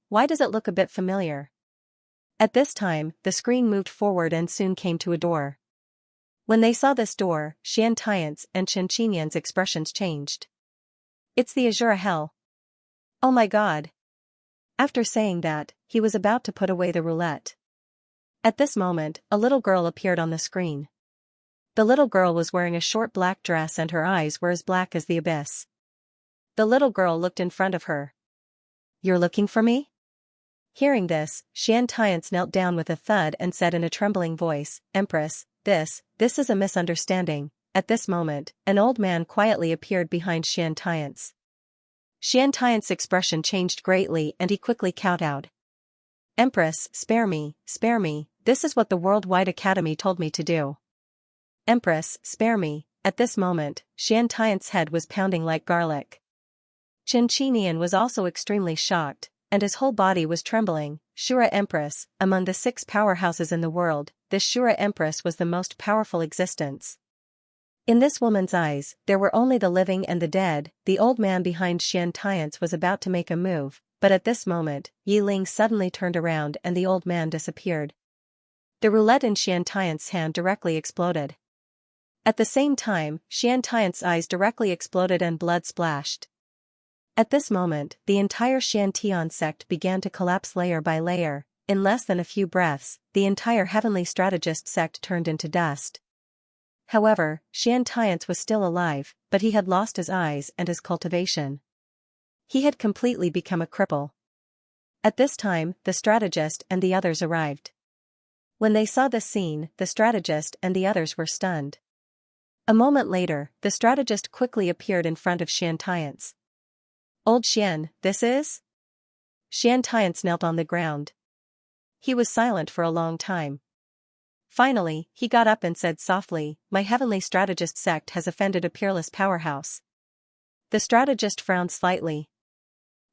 Speaker 1: Why does it look a bit familiar? At this time, the screen moved forward and soon came to a door. When they saw this door, Xianxia and Xianxia's expressions changed. It's the Azura Hell. Oh my god. After saying that, he was about to put away the roulette. At this moment, a little girl appeared on the screen. The little girl was wearing a short black dress and her eyes were as black as the abyss. The little girl looked in front of her. You're looking for me? Hearing this, Xianxia knelt down with a thud and said in a trembling voice, Empress, This is a misunderstanding." At this moment, an old man quietly appeared behind Xianxia's expression changed greatly and he quickly kowtowed. "Empress, spare me, this is what the Worldwide Academy told me to do. Empress, spare me." At this moment, Xianxia's head was pounding like garlic. Xianxian was also extremely shocked, and his whole body was trembling. Shura Empress, among the 6 powerhouses in the world, this Shura Empress was the most powerful existence. In this woman's eyes, there were only the living and the dead. The old man behind Xianxia's was about to make a move, but at this moment, Yi Ling suddenly turned around and the old man disappeared. The roulette in Xianxia's hand directly exploded. At the same time, Xianxia's eyes directly exploded and blood splashed. At this moment, the entire Xiantian sect began to collapse layer by layer. In less than a few breaths, the entire heavenly strategist sect turned into dust. However, Xianxia's was still alive, but he had lost his eyes and his cultivation. He had completely become a cripple. At this time, the strategist and the others arrived. When they saw this scene, the strategist and the others were stunned. A moment later, the strategist quickly appeared in front of Xianxia's. "Old Xian, this is?" Xianxia's knelt on the ground. He was silent for a long time. Finally, he got up and said softly, "My heavenly strategist sect has offended a peerless powerhouse." The strategist frowned slightly.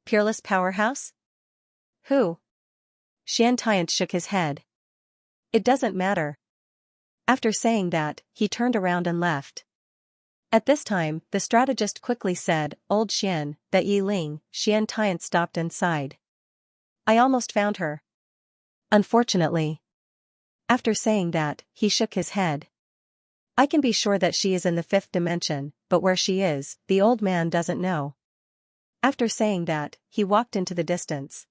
Speaker 1: "Peerless powerhouse? Who?" Xianxian shook his head. "It doesn't matter." After saying that, he turned around and left. At this time, the strategist quickly said, "Old Xian, that Yi Ling." Xianxian stopped and sighed. "I almost found her. Unfortunately." After saying that, he shook his head. "I can be sure that she is in the 5th dimension, but where she is, the old man doesn't know." After saying that, he walked into the distance.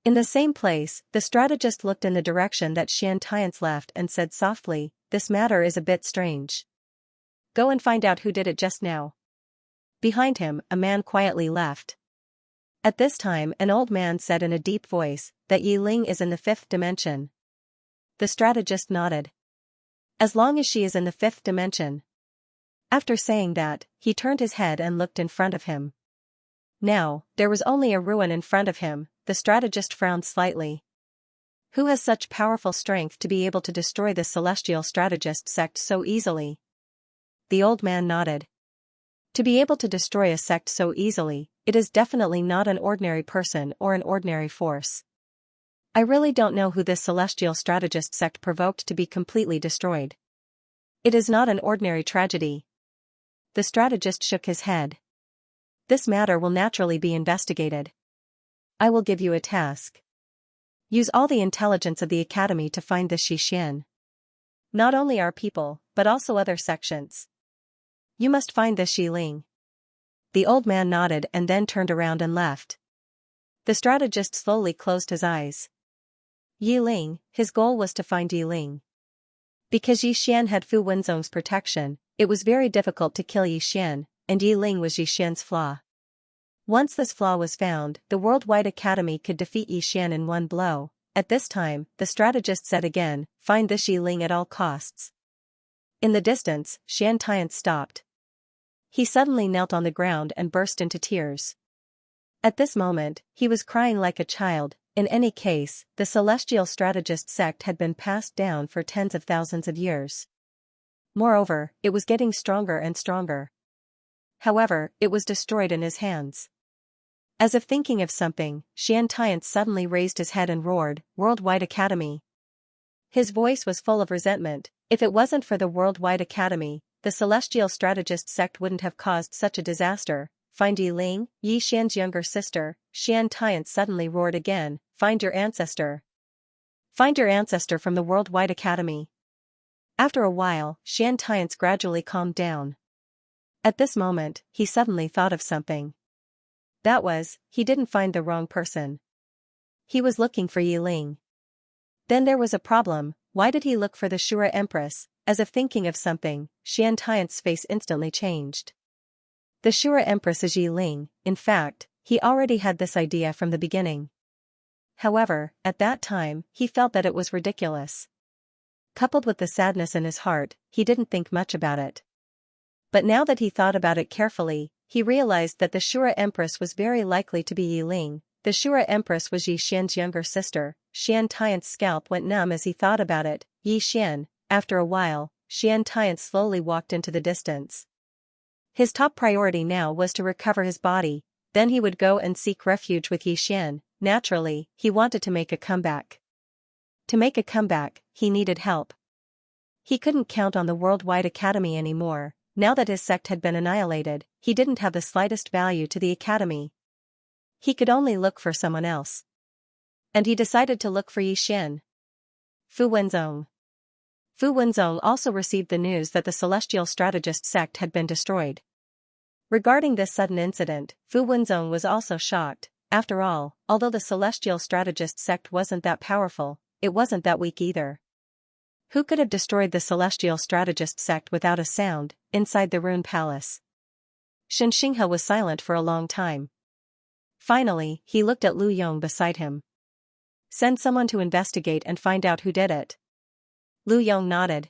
Speaker 1: In the same place, the strategist looked in the direction that Xianxia's left and said softly, "This matter is a bit strange. Go and find out who did it just now." Behind him, a man quietly left. At this time, an old man said in a deep voice, "That Yi Ling is in the 5th dimension." The strategist nodded. "As long as she is in the 5th dimension." After saying that, he turned his head and looked in front of him. Now, there was only a ruin in front of him. The strategist frowned slightly. Who has such powerful strength to be able to destroy this celestial strategist sect so easily? The old man nodded. To be able to destroy a sect so easily, it is definitely not an ordinary person or an ordinary force. I really don't know who this celestial strategist sect provoked to be completely destroyed. It is not an ordinary tragedy. The strategist shook his head. This matter will naturally be investigated. I will give you a task. Use all the intelligence of the academy to find this Xian. Not only our people, but also other sections. You must find this Yi Ling." The old man nodded and then turned around and left. The strategist slowly closed his eyes. Yi Ling, his goal was to find Yi Ling. Because Yi Xian had Fu Wenzong's protection, it was very difficult to kill Yi Xian, and Yi Ling was Yi Xian's flaw. Once this flaw was found, the Worldwide Academy could defeat Yi Xian in one blow. At this time, the strategist said again, "Find this Yi Ling at all costs." In the distance, Xianxian stopped. He suddenly knelt on the ground and burst into tears. At this moment, he was crying like a child. In any case, the celestial strategist sect had been passed down for tens of thousands of years. Moreover, it was getting stronger and stronger. However, it was destroyed in his hands. As if thinking of something, Xianxian suddenly raised his head and roared, "Worldwide Academy." His voice was full of resentment. If it wasn't for the Worldwide Academy, the celestial strategist sect wouldn't have caused such a disaster. "Find Yi Ling, Yi Xian's younger sister." Xianxian suddenly roared again, "Find your ancestor. Find your ancestor from the Worldwide Academy." After a while, Xianxian gradually calmed down. At this moment, he suddenly thought of something. That was, he didn't find the wrong person. He was looking for Yi Ling. Then there was a problem. Why did he look for the Shura Empress? As if thinking of something, Xianxian's face instantly changed. The Shura Empress is Yi Ling. In fact, he already had this idea from the beginning. However, at that time, he felt that it was ridiculous. coupled with the sadness in his heart, he didn't think much about it. But now that he thought about it carefully, he realized that the Shura Empress was very likely to be Yi Ling. The Shura Empress was Yi Xian's younger sister. Xian Tian's scalp went numb as he thought about it. Yi Xian. After a while, Xian Tian slowly walked into the distance. His top priority now was to recover his body, then he would go and seek refuge with Yi Xian. Naturally, he wanted to make a comeback. To make a comeback, he needed help. He couldn't count on the Worldwide Academy anymore. Now that his sect had been annihilated, he didn't have the slightest value to the academy. He could only look for someone else. And he decided to look for Yi Xian. Fu Wenzong. Fu Wenzong also received the news that the Celestial Strategist sect had been destroyed. Regarding this sudden incident, Fu Wenzong was also shocked. After all, although the Celestial Strategist sect wasn't that powerful, it wasn't that weak either. Who could have destroyed the Celestial Strategist sect without a sound, inside the Rune Palace? Xianxia was silent for a long time. Finally, he looked at Lu Yong beside him. Send someone to investigate and find out who did it. Lu Yong nodded.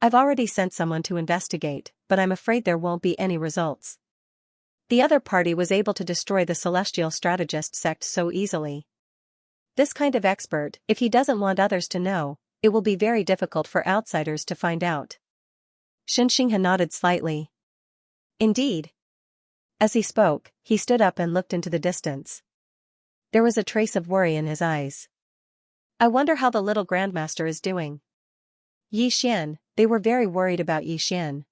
Speaker 1: I've already sent someone to investigate, but I'm afraid there won't be any results. The other party was able to destroy the Celestial Strategist sect so easily. This kind of expert, if he doesn't want others to know, it will be very difficult for outsiders to find out. Xianxia nodded slightly. Indeed. As he spoke, he stood up and looked into the distance. There was a trace of worry in his eyes. I wonder how the little Grandmaster is doing. Yi Xian, they were very worried about Yi Xian.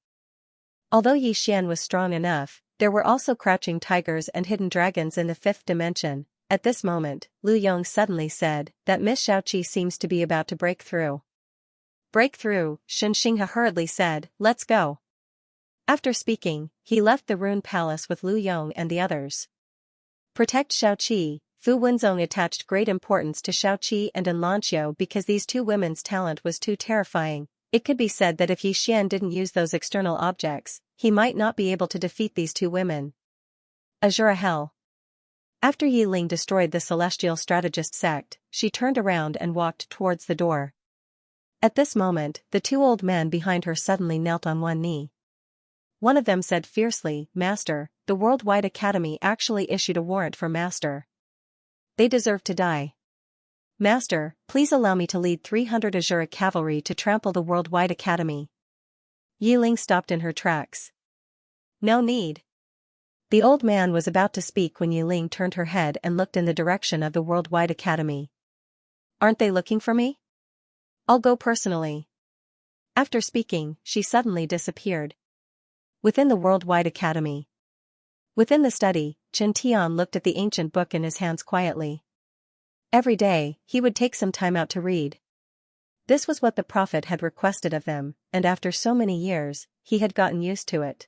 Speaker 1: Although Yi Xian was strong enough, there were also crouching tigers and hidden dragons in the fifth dimension. At this moment, Lu Yong suddenly said that Miss Xiaoqi seems to be about to break through. Break through, Xianxia hurriedly said, let's go. After speaking, he left the Rune Palace with Lu Yong and the others. Protect Xiaoqi. Fu Wenzong attached great importance to Xiaoqi and Xianxia because these two women's talent was too terrifying. It could be said that if Yi Xian didn't use those external objects, he might not be able to defeat these two women. Azura Hell. After Yi Ling destroyed the Celestial Strategist sect, she turned around and walked towards the door. At this moment, the two old men behind her suddenly knelt on one knee. One of them said fiercely, Master, the Worldwide Academy actually issued a warrant for Master. They deserve to die. Master, please allow me to lead 300 Azura cavalry to trample the Worldwide Academy. Yi Ling stopped in her tracks. No need. The old man was about to speak when Yi Ling turned her head and looked in the direction of the Worldwide Academy. Aren't they looking for me? I'll go personally. After speaking, she suddenly disappeared. Within the Worldwide Academy. Within the study, Chen Tian looked at the ancient book in his hands quietly. Every day, he would take some time out to read. This was what the Prophet had requested of them, and after so many years, he had gotten used to it.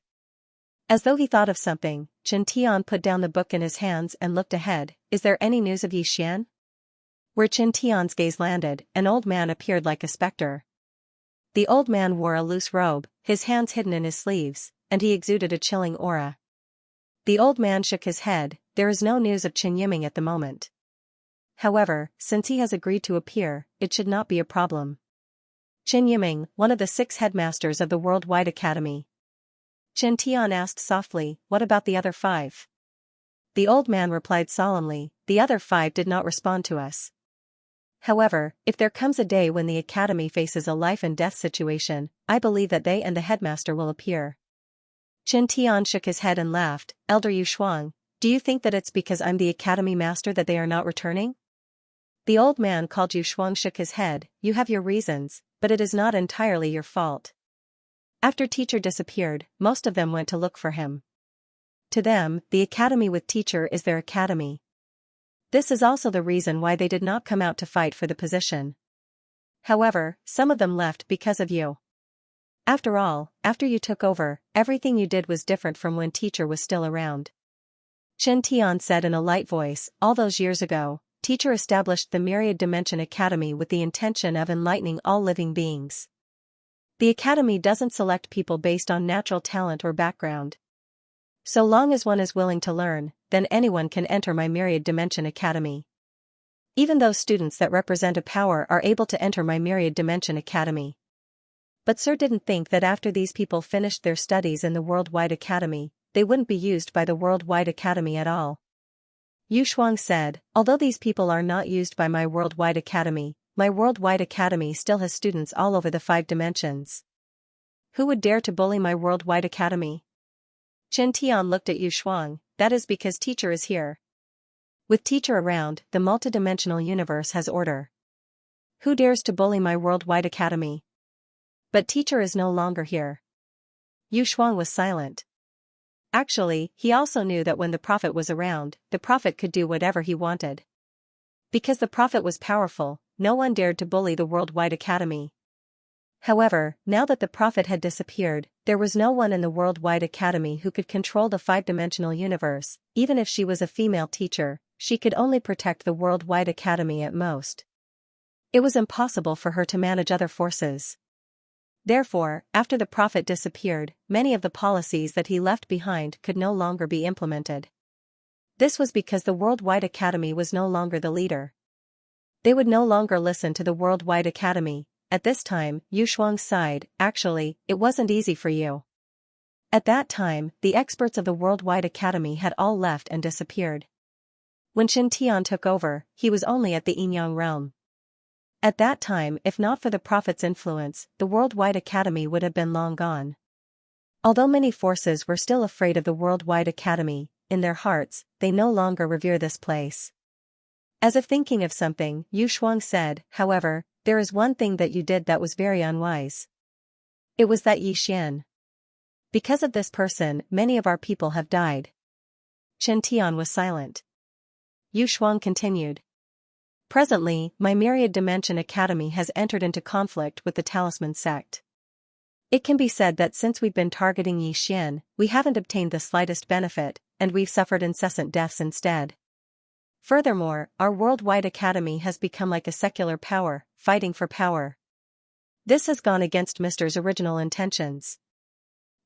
Speaker 1: As though he thought of something, Chen Tian put down the book in his hands and looked ahead. Is there any news of Yi Xian? Where Chen Tian's gaze landed, an old man appeared like a specter. The old man wore a loose robe, his hands hidden in his sleeves, and he exuded a chilling aura. The old man shook his head. There is no news of Chen Yiming at the moment. However, since he has agreed to appear, it should not be a problem. Chen Yiming, one of the 6 headmasters of the Worldwide Academy. Chen Tian asked softly, what about the other 5? The old man replied solemnly, the other 5 did not respond to us. However, if there comes a day when the academy faces a life and death situation, I believe that they and the headmaster will appear. Chen Tian shook his head and laughed. Elder Yu Shuang, do you think that it's because I'm the academy master that they are not returning? The old man called Yu Shuang shook his head. You have your reasons, but it is not entirely your fault. After teacher disappeared, most of them went to look for him. To them, the academy with teacher is their academy. This is also the reason why they did not come out to fight for the position. However, some of them left because of you. After all, after you took over, everything you did was different from when teacher was still around. Chen Tian said in a light voice, all those years ago, teacher established the Myriad Dimension Academy with the intention of enlightening all living beings. The academy doesn't select people based on natural talent or background. So long as one is willing to learn, then anyone can enter my Myriad Dimension Academy. Even those students that represent a power are able to enter my myriad dimension academy. But sir didn't think that after these people finished their studies in the worldwide academy, they wouldn't be used by the worldwide academy at all. Yu Shuang said, although these people are not used by my worldwide academy still has students all over the 5 dimensions. Who would dare to bully my worldwide academy? Chen Tian looked at Yu Shuang. That is because teacher is here. With teacher around, the multidimensional universe has order. Who dares to bully my worldwide academy? But teacher is no longer here. Yu Shuang was silent. Actually, he also knew that when the prophet was around, the prophet could do whatever he wanted. Because the prophet was powerful, no one dared to bully the worldwide academy. However, now that the prophet had disappeared, there was no one in the worldwide academy who could control the 5-dimensional universe. Even if she was a female teacher, she could only protect the worldwide academy at most. It was impossible for her to manage other forces. Therefore, after the prophet disappeared, many of the policies that he left behind could no longer be implemented. This was because the worldwide academy was no longer the leader. They would no longer listen to the worldwide academy. At this time, Yu Shuang sighed. Actually, it wasn't easy for you. At that time, the experts of the worldwide academy had all left and disappeared. When Chen Tian took over, he was only at the Yinyang realm. At that time, if not for the prophet's influence, the worldwide academy would have been long gone. Although many forces were still afraid of the worldwide academy, in their hearts, they no longer revere this place. As if thinking of something, Yu Shuang said, however, there is one thing that you did that was very unwise. It was that Yi Xian. Because of this person, many of our people have died. Chen Tian was silent. Yu Shuang continued. Presently, my Myriad Dimension Academy has entered into conflict with the Talisman sect. It can be said that since we've been targeting Yi Xian, we haven't obtained the slightest benefit, and we've suffered incessant deaths instead. Furthermore, our worldwide academy has become like a secular power, fighting for power. This has gone against Mr.'s original intentions.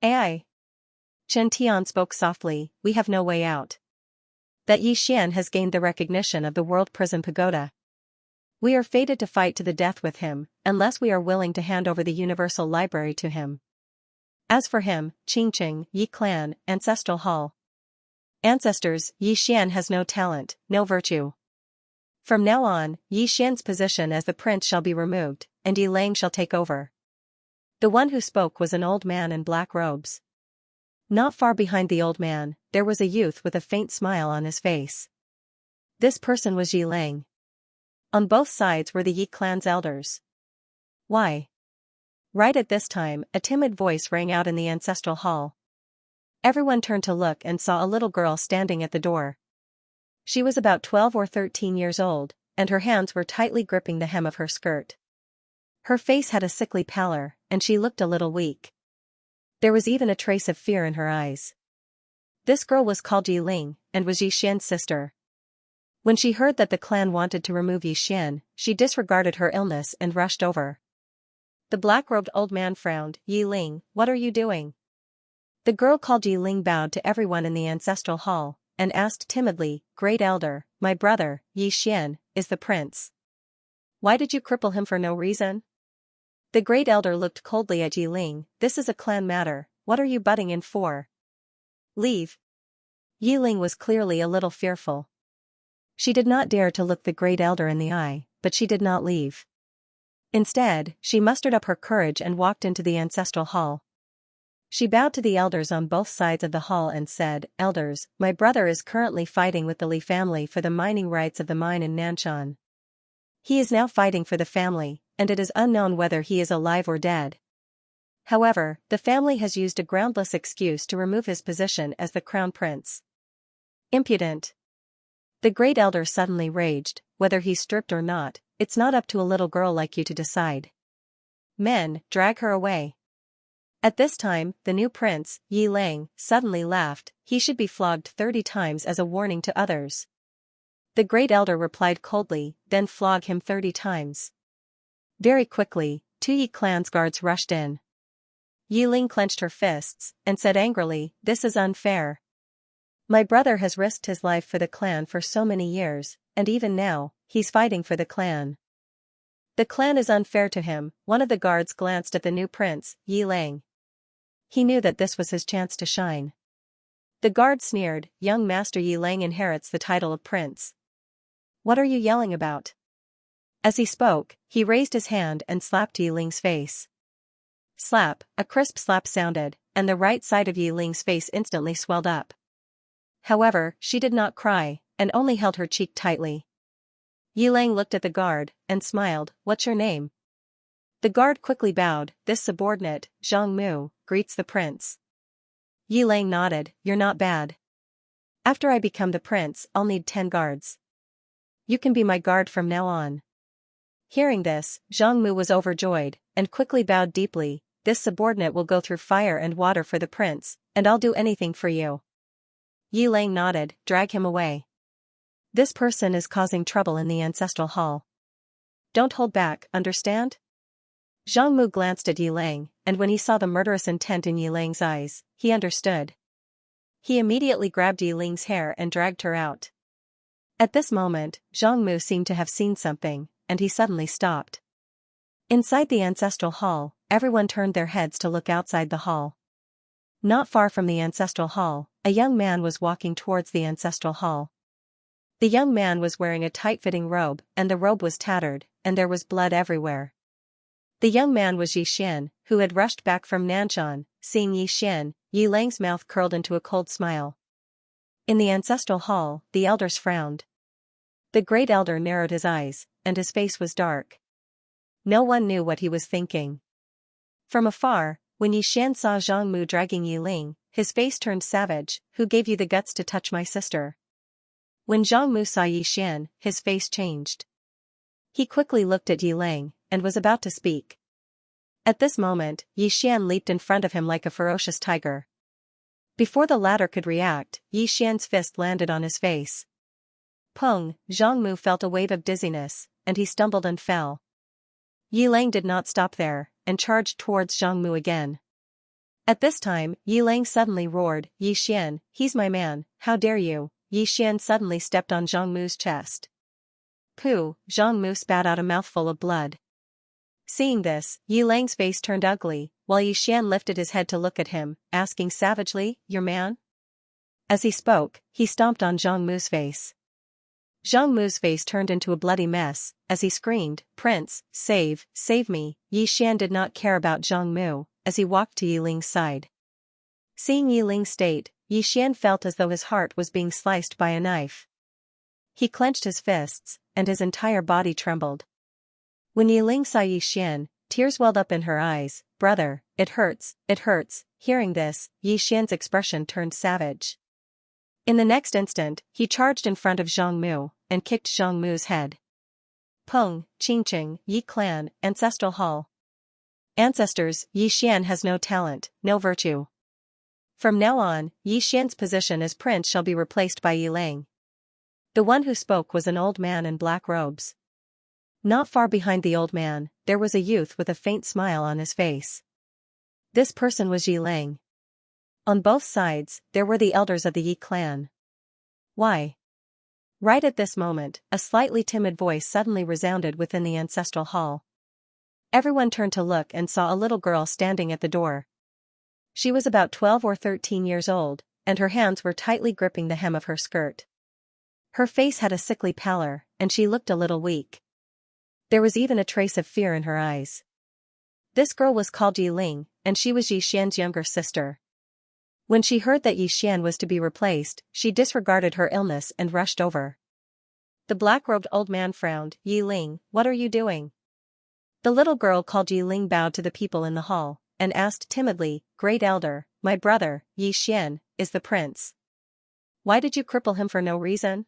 Speaker 1: Ai. Chen Tian spoke softly, we have no way out. That Yi Xian has gained the recognition of the World Prison Pagoda. We are fated to fight to the death with him, unless we are willing to hand over the Universal Library to him. As for him, Qingqing, Yi Clan, Ancestral Hall. Ancestors, Yi Xian has no talent, no virtue. From now on, Yi Xian's position as the prince shall be removed, and Yi Lang shall take over. The one who spoke was an old man in black robes. Not far behind the old man, there was a youth with a faint smile on his face. This person was Yi Lang. On both sides were the Yi clan's elders. Why? Right at this time, a timid voice rang out in the ancestral hall. Everyone turned to look and saw a little girl standing at the door. She was about 12 or 13 years old, and her hands were tightly gripping the hem of her skirt. Her face had a sickly pallor, and she looked a little weak. There was even a trace of fear in her eyes. This girl was called Yi Ling, and was Yi Xian's sister. When she heard that the clan wanted to remove Yi Xian, she disregarded her illness and rushed over. The black-robed old man frowned. Yi Ling, what are you doing? The girl called Yi Ling bowed to everyone in the ancestral hall, and asked timidly, Great Elder, my brother, Yi Xian, is the prince. Why did you cripple him for no reason? The Great Elder looked coldly at Yi Ling. This is a clan matter, what are you butting in for? Leave. Yi Ling was clearly a little fearful. She did not dare to look the Great Elder in the eye, but she did not leave. Instead, she mustered up her courage and walked into the ancestral hall. She bowed to the elders on both sides of the hall and said, Elders, my brother is currently fighting with the Li family for the mining rights of the mine in Nanshan. He is now fighting for the family, and it is unknown whether he is alive or dead. However, the family has used a groundless excuse to remove his position as the crown prince. Impudent. The Great Elder suddenly raged, whether he's stripped or not, it's not up to a little girl like you to decide. Men, drag her away. At this time, the new prince, Yi Lang, suddenly laughed. He should be flogged 30 times as a warning to others. The Great Elder replied coldly, then flog him 30 times. Very quickly, 2 Yi clan's guards rushed in. Yi Ling clenched her fists, and said angrily, This is unfair. My brother has risked his life for the clan for so many years, and even now, he's fighting for the clan. The clan is unfair to him. One of the guards glanced at the new prince, Yi Lang. He knew that this was his chance to shine. The guard sneered, young master Yi Lang inherits the title of prince. What are you yelling about? As he spoke, he raised his hand and slapped Yi Ling's face. Slap, a crisp slap sounded, and the right side of Yi Ling's face instantly swelled up. However, she did not cry, and only held her cheek tightly. Yi Lang looked at the guard, and smiled, what's your name? The guard quickly bowed, this subordinate, Zhang Mu, greets the prince. Yi Lang nodded, you're not bad. After I become the prince, I'll need 10 guards. You can be my guard from now on. Hearing this, Zhang Mu was overjoyed, and quickly bowed deeply, this subordinate will go through fire and water for the prince, and I'll do anything for you. Yi Lang nodded, drag him away. This person is causing trouble in the ancestral hall. Don't hold back, understand? Zhang Mu glanced at Yi Lang, and when he saw the murderous intent in Yi Lang's eyes, he understood. He immediately grabbed Yi Ling's hair and dragged her out. At this moment, Zhang Mu seemed to have seen something, and he suddenly stopped. Inside the ancestral hall, everyone turned their heads to look outside the hall. Not far from the ancestral hall, a young man was walking towards the ancestral hall. The young man was wearing a tight-fitting robe, and the robe was tattered, and there was blood everywhere. The young man was Yi Xian, who had rushed back from Nanshan. Seeing Yi Xian, Yi Lang's mouth curled into a cold smile. In the ancestral hall, the elders frowned. The great elder narrowed his eyes, and his face was dark. No one knew what he was thinking. From afar, when Yi Xian saw Zhang Mu dragging Yi Ling, his face turned savage. Who gave you the guts to touch my sister? When Zhang Mu saw Yi Xian, his face changed. He quickly looked at Yi Lang, and was about to speak. At this moment, Yi Xian leaped in front of him like a ferocious tiger. Before the latter could react, Yi Xian's fist landed on his face. Pung, Zhang Mu felt a wave of dizziness, and he stumbled and fell. Yi Lang did not stop there, and charged towards Zhang Mu again. At this time, Yi Lang suddenly roared, Yi Xian, he's my man, how dare you? Yi Xian suddenly stepped on Zhang Mu's chest. Pooh, Zhang Mu spat out a mouthful of blood. Seeing this, Yi Lang's face turned ugly, while Yi Xian lifted his head to look at him, asking savagely, your man? As he spoke, he stomped on Zhang Mu's face. Zhang Mu's face turned into a bloody mess, as he screamed, Prince, save me. Yi Xian did not care about Zhang Mu, as he walked to Yi Ling's side. Seeing Yi Ling's state, Yi Xian felt as though his heart was being sliced by a knife. He clenched his fists, and his entire body trembled. When Yi Ling saw Yi Xian, tears welled up in her eyes, brother, it hurts. Hearing this, Yi Xian's expression turned savage. In the next instant, he charged in front of Zhang Mu, and kicked Zhang Mu's head. Peng, Qingqing, Yi Clan, Ancestral Hall. Ancestors, Yi Xian has no talent, no virtue. From now on, Yi Xian's position as prince shall be replaced by Yi Lang. The one who spoke was an old man in black robes. Not far behind the old man, there was a youth with a faint smile on his face. This person was Yi Lang. On both sides, there were the elders of the Yi clan. Why? Right at this moment, a slightly timid voice suddenly resounded within the ancestral hall. Everyone turned to look and saw a little girl standing at the door. She was about 12 or 13 years old, and her hands were tightly gripping the hem of her skirt. Her face had a sickly pallor, and she looked a little weak. There was even a trace of fear in her eyes. This girl was called Yi Ling, and she was Yi Xian's younger sister. When she heard that Yi Xian was to be replaced, she disregarded her illness and rushed over. The black-robed old man frowned, Yi Ling, what are you doing? The little girl called Yi Ling bowed to the people in the hall, and asked timidly, Great Elder, my brother, Yi Xian, is the prince. Why did you cripple him for no reason?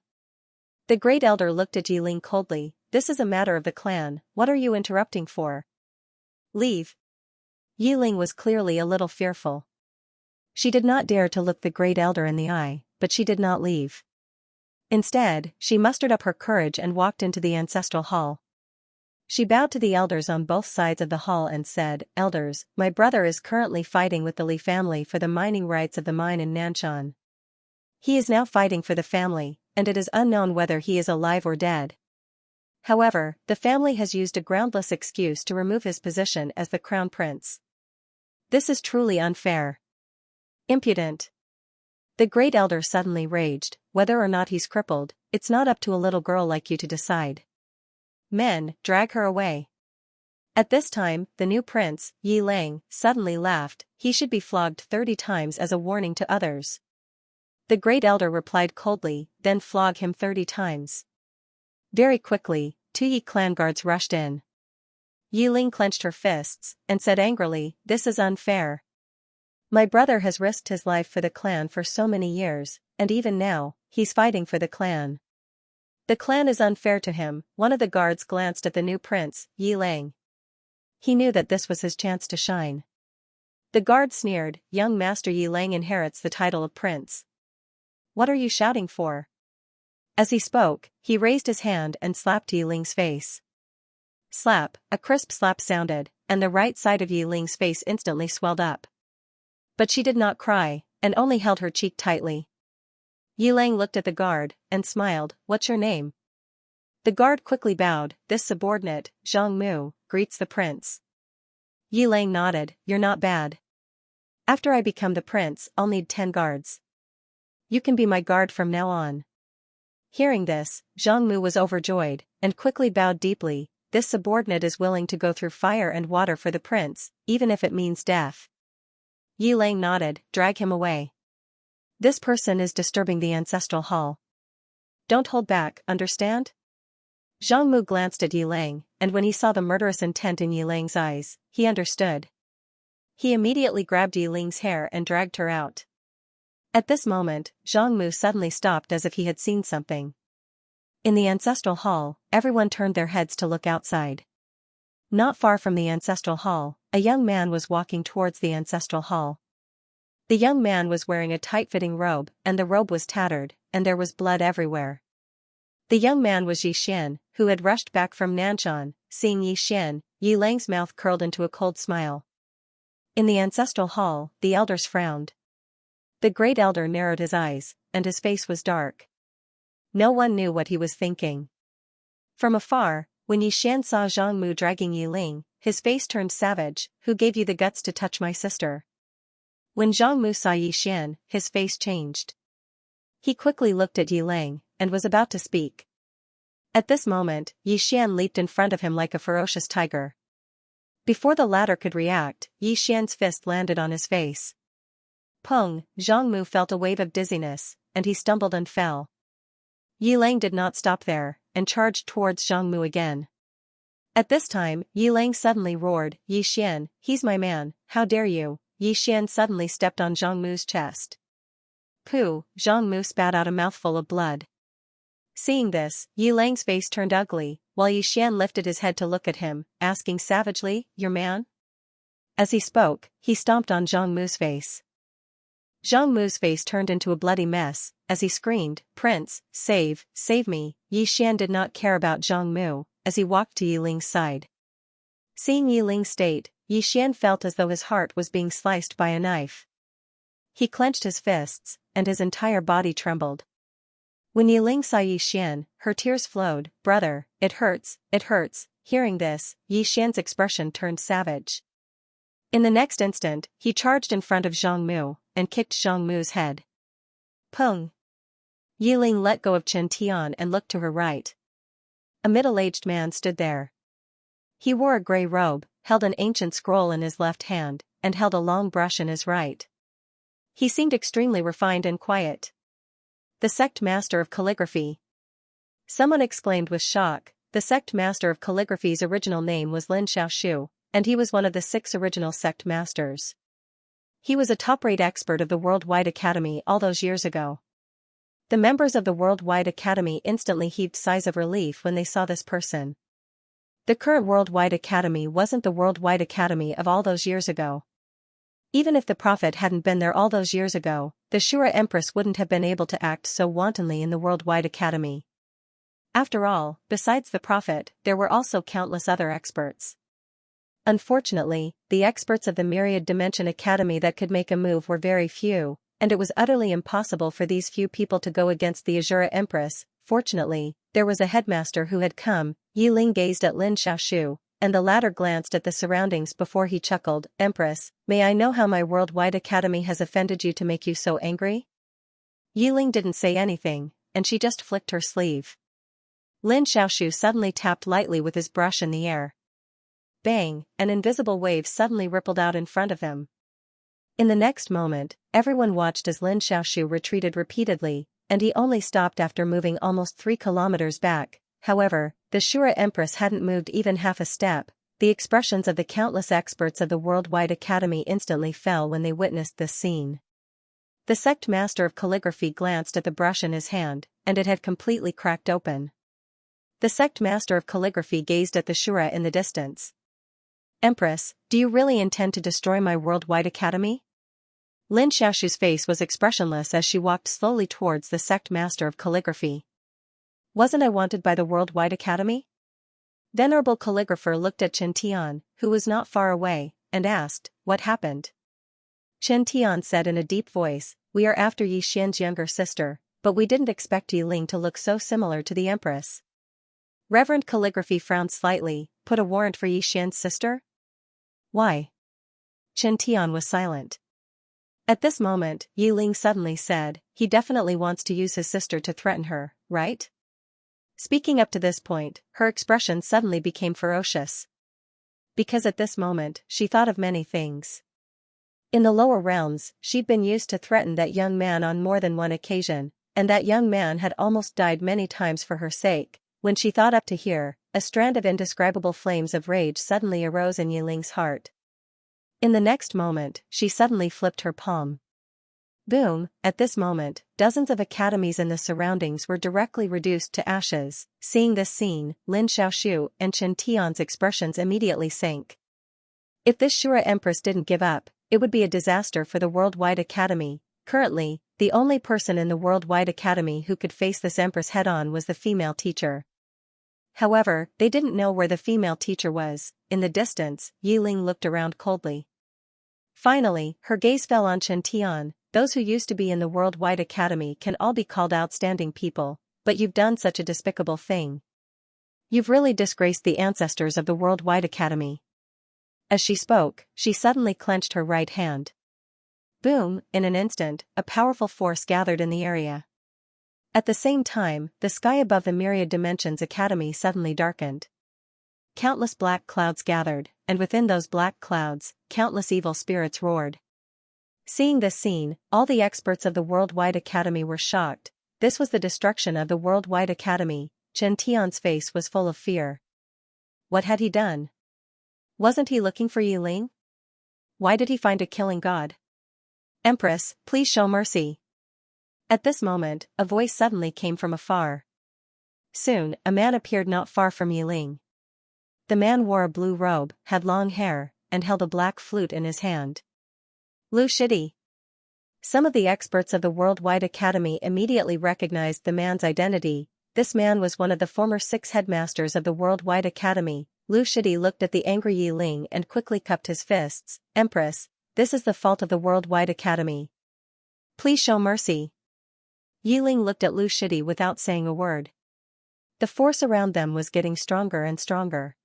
Speaker 1: The Great Elder looked at Yi Ling coldly, this is a matter of the clan, what are you interrupting for? Leave. Yi Ling was clearly a little fearful. She did not dare to look the Great Elder in the eye, but she did not leave. Instead, she mustered up her courage and walked into the ancestral hall. She bowed to the elders on both sides of the hall and said, Elders, my brother is currently fighting with the Li family for the mining rights of the mine in Nanshan. He is now fighting for the family, and it is unknown whether he is alive or dead. However, the family has used a groundless excuse to remove his position as the crown prince. This is truly unfair. Impudent. The great elder suddenly raged, whether or not he's crippled, it's not up to a little girl like you to decide. Men, drag her away. At this time, the new prince, Yi Lang, suddenly laughed, he should be flogged 30 times as a warning to others. The great elder replied coldly, then flog him 30 times. Very quickly, 2 Yi clan guards rushed in. Yi Ling clenched her fists, and said angrily, this is unfair. My brother has risked his life for the clan for so many years, and even now, he's fighting for the clan. The clan is unfair to him. One of the guards glanced at the new prince, Yi Lang. He knew that this was his chance to shine. The guard sneered, young master Yi Lang inherits the title of prince. What are you shouting for? As he spoke, he raised his hand and slapped Yi Ling's face. Slap, a crisp slap sounded, and the right side of Yi Ling's face instantly swelled up. But she did not cry, and only held her cheek tightly. Yi Lang looked at the guard, and smiled, what's your name? The guard quickly bowed, this subordinate, Zhang Mu, greets the prince. Yi Lang nodded, you're not bad. After I become the prince, I'll need 10 guards. You can be my guard from now on. Hearing this, Zhang Mu was overjoyed, and quickly bowed deeply, this subordinate is willing to go through fire and water for the prince, even if it means death. Yi Lang nodded, drag him away. This person is disturbing the ancestral hall. Don't hold back, understand? Zhang Mu glanced at Yi Lang, and when he saw the murderous intent in Yi Lang's eyes, he understood. He immediately grabbed Yi Ling's hair and dragged her out. At this moment, Zhang Mu suddenly stopped as if he had seen something. In the ancestral hall, everyone turned their heads to look outside. Not far from the ancestral hall, a young man was walking towards the ancestral hall. The young man was wearing a tight-fitting robe, and the robe was tattered, and there was blood everywhere. The young man was Yi Xian, who had rushed back from Nanshan. Seeing Yi Xian, Yi Lang's mouth curled into a cold smile. In the ancestral hall, the elders frowned. The great elder narrowed his eyes, and his face was dark. No one knew what he was thinking. From afar, when Yi Xian saw Zhang Mu dragging Yi Ling, his face turned savage, who gave you the guts to touch my sister? When Zhang Mu saw Yi Xian, his face changed. He quickly looked at Yi Lang, and was about to speak. At this moment, Yi Xian leaped in front of him like a ferocious tiger. Before the latter could react, Yi Xian's fist landed on his face. Pung, Zhang Mu felt a wave of dizziness, and he stumbled and fell. Yi Lang did not stop there, and charged towards Zhang Mu again. At this time, Yi Lang suddenly roared, Yi Xian, he's my man, how dare you? Yi Xian suddenly stepped on Zhang Mu's chest. Pooh, Zhang Mu spat out a mouthful of blood. Seeing this, Yi Lang's face turned ugly, while Yi Xian lifted his head to look at him, asking savagely, your man? As he spoke, he stomped on Zhang Mu's face. Zhang Mu's face turned into a bloody mess, as he screamed, Prince, save me. Yi Xian did not care about Zhang Mu, as he walked to Yi Ling's side. Seeing Yi Ling's state, Yi Xian felt as though his heart was being sliced by a knife. He clenched his fists, and his entire body trembled. When Yi Ling saw Yi Xian, her tears flowed, brother, it hurts, it hurts. Hearing this, Yi Xian's expression turned savage. In the next instant, he charged in front of Zhang Mu, and kicked Zhang Mu's head. Pung! Yi Ling let go of Chen Tian and looked to her right. A middle-aged man stood there. He wore a grey robe, held an ancient scroll in his left hand, and held a long brush in his right. He seemed extremely refined and quiet. The sect master of calligraphy. Someone exclaimed with shock. The sect master of calligraphy's original name was Lin Xiaoshu, and he was one of the 6 original sect masters. He was a top-rate expert of the Worldwide Academy all those years ago. The members of the Worldwide Academy instantly heaved sighs of relief when they saw this person. The current Worldwide Academy wasn't the Worldwide Academy of all those years ago. Even if the Prophet hadn't been there all those years ago, the Shura Empress wouldn't have been able to act so wantonly in the Worldwide Academy. After all, besides the Prophet, there were also countless other experts. Unfortunately, the experts of the Myriad Dimension Academy that could make a move were very few, and it was utterly impossible for these few people to go against the Azura Empress, Fortunately, there was a headmaster who had come. Yiling gazed at Lin Xiaoshu, and the latter glanced at the surroundings before he chuckled. Empress, may I know how my worldwide academy has offended you to make you so angry? Yiling didn't say anything, and she just flicked her sleeve. Lin Xiaoshu suddenly tapped lightly with his brush in the air. Bang, an invisible wave suddenly rippled out in front of him. In the next moment, everyone watched as Lin Xiaoshu retreated repeatedly, and he only stopped after moving almost 3 kilometers back. However, the Shura Empress hadn't moved even half a step. The expressions of the countless experts of the Worldwide Academy instantly fell when they witnessed this scene. The sect master of calligraphy glanced at the brush in his hand, and it had completely cracked open. The sect master of calligraphy gazed at the Shura in the distance. Empress, do you really intend to destroy my Worldwide Academy? Lin Xiaoshu's face was expressionless as she walked slowly towards the sect master of calligraphy. Wasn't I wanted by the Worldwide Academy? Venerable calligrapher looked at Chen Tian, who was not far away, and asked, what happened? Chen Tian said in a deep voice, we are after Yi Xian's younger sister, but we didn't expect Yi Ling to look so similar to the Empress. Reverend Calligraphy frowned slightly. Put a warrant for Yi Xian's sister? Why? Chen Tian was silent. At this moment, Yi Ling suddenly said, he definitely wants to use his sister to threaten her, right? Speaking up to this point, her expression suddenly became ferocious. Because at this moment, she thought of many things. In the lower realms, she'd been used to threaten that young man on more than one occasion, and that young man had almost died many times for her sake. When she thought up to here, a strand of indescribable flames of rage suddenly arose in Yi Ling's heart. In the next moment, she suddenly flipped her palm. Boom, at this moment, dozens of academies in the surroundings were directly reduced to ashes. Seeing this scene, Lin Xiaoshu and Chen Tian's expressions immediately sank. If this Shura Empress didn't give up, it would be a disaster for the Worldwide Academy. Currently, the only person in the Worldwide Academy who could face this Empress head-on was the female teacher. However, they didn't know where the female teacher was. In the distance, Yi Ling looked around coldly. Finally, her gaze fell on Chen Tian. Those who used to be in the Worldwide Academy can all be called outstanding people, but you've done such a despicable thing. You've really disgraced the ancestors of the Worldwide Academy. As she spoke, she suddenly clenched her right hand. Boom, in an instant, a powerful force gathered in the area. At the same time, the sky above the Myriad Dimensions Academy suddenly darkened. Countless black clouds gathered, and within those black clouds, countless evil spirits roared. Seeing this scene, all the experts of the Worldwide Academy were shocked. This was the destruction of the Worldwide Academy. Chen Tian's face was full of fear. What had he done? Wasn't he looking for Yi Ling? Why did he find a killing god? Empress, please show mercy. At this moment, a voice suddenly came from afar. Soon, a man appeared not far from Yi Ling. The man wore a blue robe, had long hair, and held a black flute in his hand. Lu Shidi. Some of the experts of the Worldwide Academy immediately recognized the man's identity. This man was one of the former 6 headmasters of the Worldwide Academy. Lu Shidi looked at the angry Yi Ling and quickly cupped his fists. Empress, this is the fault of the Worldwide Academy. Please show mercy. Yi Ling looked at Lu Shidi without saying a word. The force around them was getting stronger and stronger.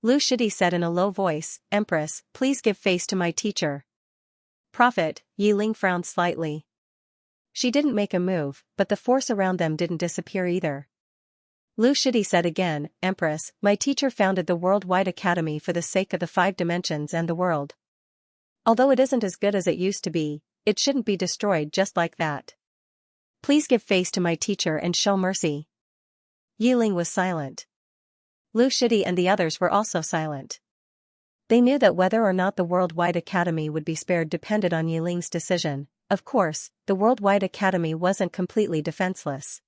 Speaker 1: Lu Shidi said in a low voice, Empress, please give face to my teacher. Prophet, Yi Ling frowned slightly. She didn't make a move, but the force around them didn't disappear either. Lu Shidi said again, Empress, my teacher founded the Worldwide Academy for the sake of the 5 dimensions and the world. Although it isn't as good as it used to be, it shouldn't be destroyed just like that. Please give face to my teacher and show mercy. Yi Ling was silent. Lu Shidi and the others were also silent. They knew that whether or not the Worldwide Academy would be spared depended on Yi Ling's decision. Of course, the Worldwide Academy wasn't completely defenseless.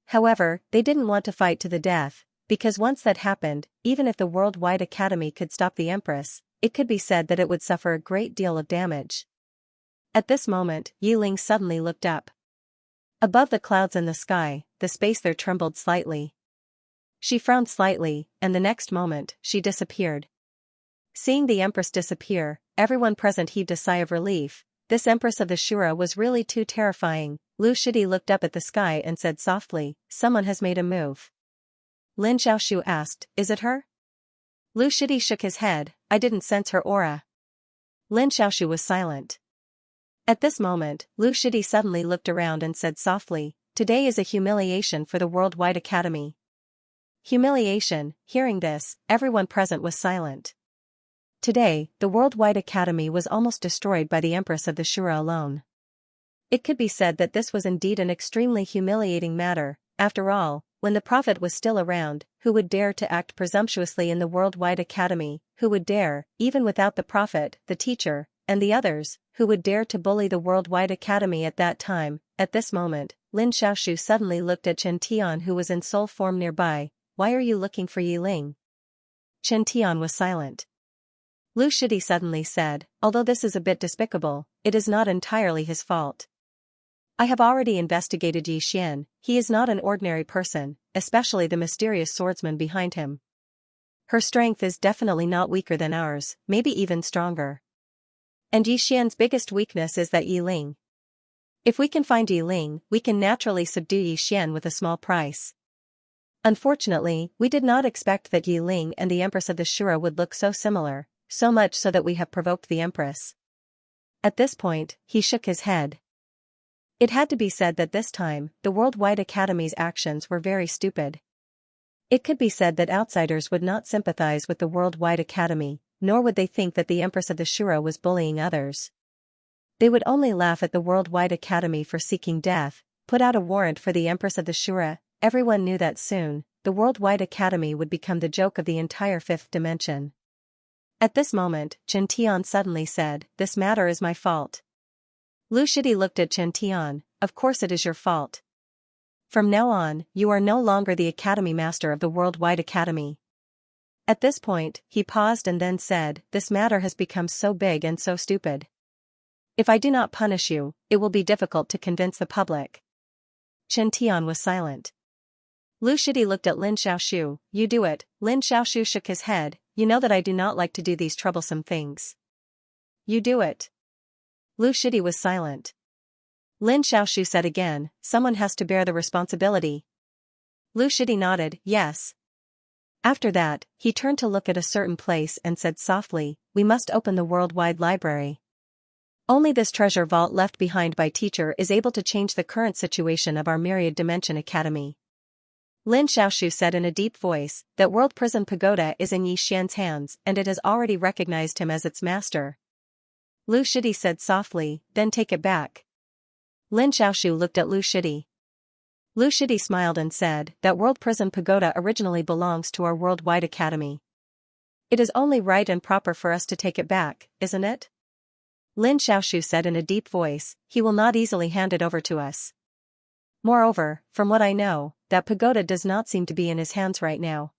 Speaker 1: However, they didn't want to fight to the death, because once that happened, even if the Worldwide Academy could stop the Empress, it could be said that it would suffer a great deal of damage. At this moment, Yi Ling suddenly looked up. Above the clouds in the sky, the space there trembled slightly. She frowned slightly, and the next moment, she disappeared. Seeing the Empress disappear, everyone present heaved a sigh of relief. This Empress of the Shura was really too terrifying. Lu Shidi looked up at the sky and said softly, "Someone has made a move." Lin Xiaoshu asked, "Is it her?" Lu Shidi shook his head, "I didn't sense her aura." Lin Xiaoshu was silent. At this moment, Lu Shidi suddenly looked around and said softly, "Today is a humiliation for the Worldwide Academy." Humiliation. Hearing this, everyone present was silent. Today, the Worldwide Academy was almost destroyed by the Empress of the Shura alone. It could be said that this was indeed an extremely humiliating matter. After all, when the Prophet was still around, who would dare to act presumptuously in the Worldwide Academy? Who would dare, even without the Prophet, the teacher, and the others, who would dare to bully the Worldwide Academy at that time? At this moment, Lin Xiaoshu suddenly looked at Chen Tian, who was in soul form nearby. "Why are you looking for Yi Ling?" Chen Tian was silent. Lu Shidi suddenly said, "Although this is a bit despicable, it is not entirely his fault. I have already investigated Yi Xian. He is not an ordinary person, especially the mysterious swordsman behind him. Her strength is definitely not weaker than ours, maybe even stronger. And Yi Xian's biggest weakness is that Yi Ling. If we can find Yi Ling, we can naturally subdue Yi Xian with a small price. Unfortunately, we did not expect that Yi Ling and the Empress of the Shura would look so similar, so much so that we have provoked the Empress." At this point, he shook his head. It had to be said that this time, the Worldwide Academy's actions were very stupid. It could be said that outsiders would not sympathize with the Worldwide Academy, nor would they think that the Empress of the Shura was bullying others. They would only laugh at the Worldwide Academy for seeking death, put out a warrant for the Empress of the Shura. Everyone knew that soon, the Worldwide Academy would become the joke of the entire fifth dimension. At this moment, Chen Tian suddenly said, "This matter is my fault." Lu Shidi looked at Chen Tian, "Of course it is your fault. From now on, you are no longer the Academy Master of the Worldwide Academy." At this point, he paused and then said, "This matter has become so big and so stupid. If I do not punish you, it will be difficult to convince the public." Chen Tian was silent. Lu Shidi looked at Lin Xiaoshu, "You do it." Lin Xiaoshu shook his head, "You know that I do not like to do these troublesome things. You do it." Lu Shidi was silent. Lin Xiaoshu said again, "Someone has to bear the responsibility." Lu Shidi nodded, "Yes." After that, he turned to look at a certain place and said softly, "We must open the Worldwide Library. Only this treasure vault left behind by teacher is able to change the current situation of our Myriad Dimension Academy." Lin Xiaoshu said in a deep voice, "That World Prison Pagoda is in Yi Xian's hands and it has already recognized him as its master." Lu Shidi said softly, "Then take it back." Lin Xiaoshu looked at Lu Shidi. Lu Shidi smiled and said, "That World Prison Pagoda originally belongs to our Worldwide Academy. It is only right and proper for us to take it back, isn't it?" Lin Xiaoshu said in a deep voice, "He will not easily hand it over to us. Moreover, from what I know, that pagoda does not seem to be in his hands right now."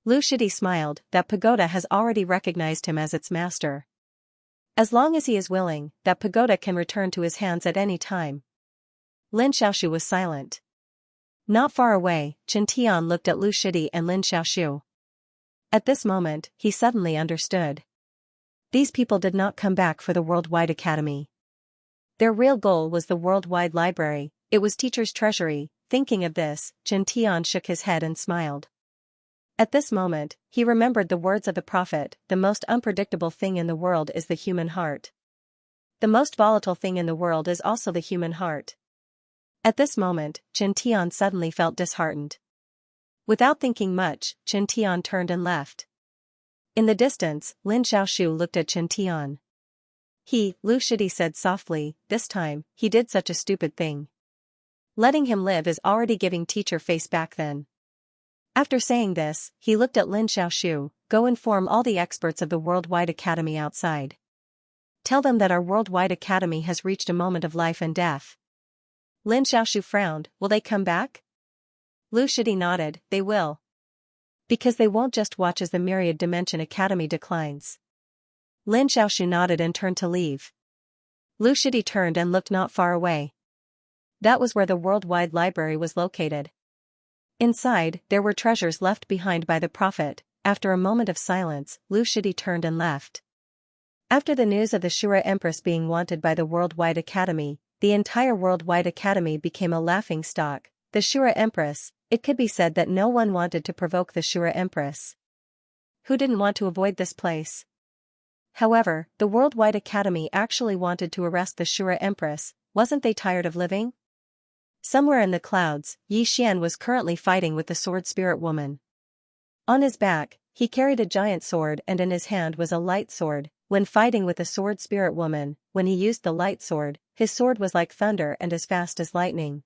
Speaker 1: Lu Shidi smiled, "That pagoda has already recognized him as its master. As long as he is willing, that pagoda can return to his hands at any time." Lin Xiaoshu was silent. Not far away, Chen Tian looked at Lu Shidi and Lin Xiaoshu. At this moment, he suddenly understood. These people did not come back for the Worldwide Academy. Their real goal was the Worldwide Library. It was teacher's treasury. Thinking of this, Chen Tian shook his head and smiled. At this moment, he remembered the words of the Prophet, "The most unpredictable thing in the world is the human heart. The most volatile thing in the world is also the human heart." At this moment, Chen Tian suddenly felt disheartened. Without thinking much, Chen Tian turned and left. In the distance, Lin Xiaoshu looked at Chen Tian. Lu Shidi said softly, "This time, he did such a stupid thing. Letting him live is already giving teacher face back then." After saying this, he looked at Lin Xiaoshu, "Go inform all the experts of the Worldwide Academy outside. Tell them that our Worldwide Academy has reached a moment of life and death." Lin Xiaoshu frowned, "Will they come back?" Lu Shidi nodded, "They will. Because they won't just watch as the Myriad Dimension Academy declines." Lin Xiaoshu nodded and turned to leave. Lu Shidi turned and looked not far away. That was where the Worldwide Library was located. Inside, there were treasures left behind by the Prophet. After a moment of silence, Lu Shidi turned and left. After the news of the Shura Empress being wanted by the Worldwide Academy, the entire worldwide academy became a laughingstock. The Shura Empress, it could be said that no one wanted to provoke the Shura Empress. Who didn't want to avoid this place? However, the worldwide academy actually wanted to arrest the Shura Empress. Wasn't they tired of living? Somewhere in the clouds, Xian was currently fighting with the sword spirit woman. On his back, he carried a giant sword and in his hand was a light sword. When fighting with the sword spirit woman, when he used the light sword, his sword was like thunder and as fast as lightning.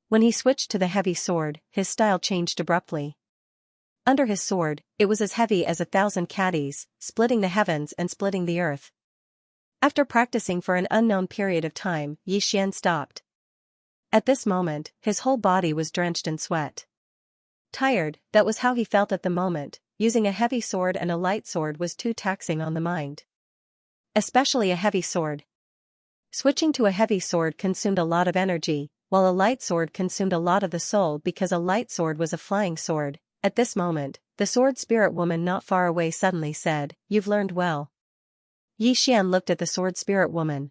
Speaker 1: When he switched to the heavy sword, his style changed abruptly. Under his sword, it was as heavy as 1,000 caddies, splitting the heavens and splitting the earth. After practicing for an unknown period of time, Xian stopped. At this moment, his whole body was drenched in sweat. Tired, that was how he felt at the moment. Using a heavy sword and a light sword was too taxing on the mind. Especially a heavy sword. Switching to a heavy sword consumed a lot of energy, while a light sword consumed a lot of the soul because a light sword was a flying sword. At this moment, the sword spirit woman not far away suddenly said, "You've learned well." Xian looked at the sword spirit woman.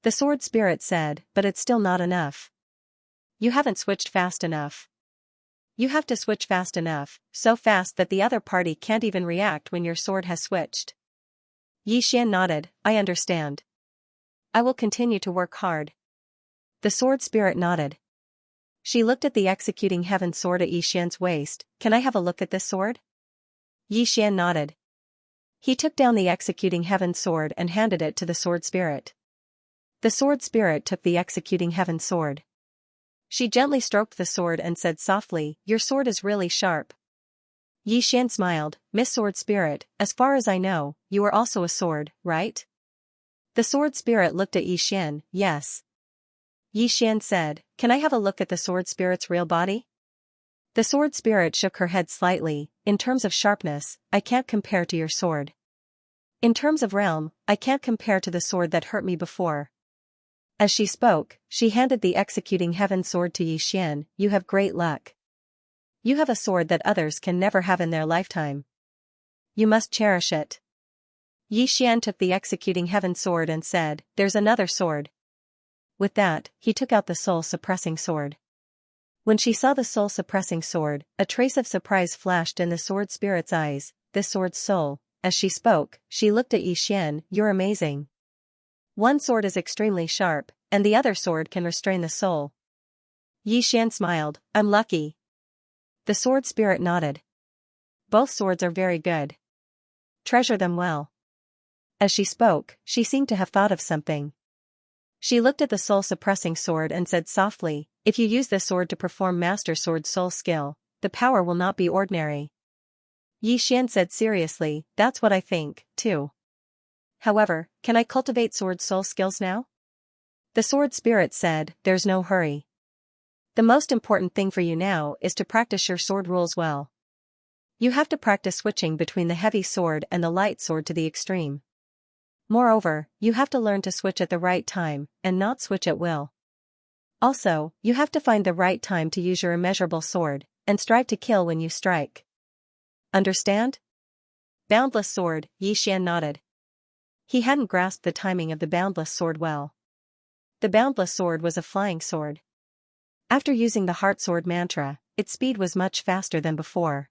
Speaker 1: The sword spirit said, "But it's still not enough. You haven't switched fast enough. You have to switch fast enough, so fast that the other party can't even react when your sword has switched." Xian nodded, "I understand. I will continue to work hard." The sword spirit nodded. She looked at the executing heaven sword at Xian's waist. "Can I have a look at this sword?" Xian nodded. He took down the executing heaven sword and handed it to the sword spirit. The sword spirit took the executing heaven sword. She gently stroked the sword and said softly, "Your sword is really sharp." Xian smiled, "Miss Sword Spirit, as far as I know, you are also a sword, right?" The sword spirit looked at Xian, "Yes." Xian said, "Can I have a look at the sword spirit's real body?" The sword spirit shook her head slightly. "In terms of sharpness, I can't compare to your sword. In terms of realm, I can't compare to the sword that hurt me before." As she spoke, she handed the executing heaven sword to Xian. "You have great luck. You have a sword that others can never have in their lifetime. You must cherish it." Xian took the executing heaven sword and said, "There's another sword." With that, he took out the soul-suppressing sword. When she saw the soul-suppressing sword, a trace of surprise flashed in the sword spirit's eyes. "This sword's soul." As she spoke, she looked at Xian, "You're amazing. One sword is extremely sharp, and the other sword can restrain the soul." Xian smiled, "I'm lucky." The sword spirit nodded. "Both swords are very good. Treasure them well." As she spoke, she seemed to have thought of something. She looked at the soul-suppressing sword and said softly, "If you use this sword to perform Master Sword soul skill, the power will not be ordinary." Xian said seriously, "That's what I think, too. However, can I cultivate sword soul skills now?" The sword spirit said, "There's no hurry. The most important thing for you now is to practice your sword rules well. You have to practice switching between the heavy sword and the light sword to the extreme. Moreover, you have to learn to switch at the right time, and not switch at will. Also, you have to find the right time to use your immeasurable sword, and strive to kill when you strike. Understand?" Boundless sword, Xian nodded. He hadn't grasped the timing of the boundless sword well. The boundless sword was a flying sword. After using the heart sword mantra, its speed was much faster than before.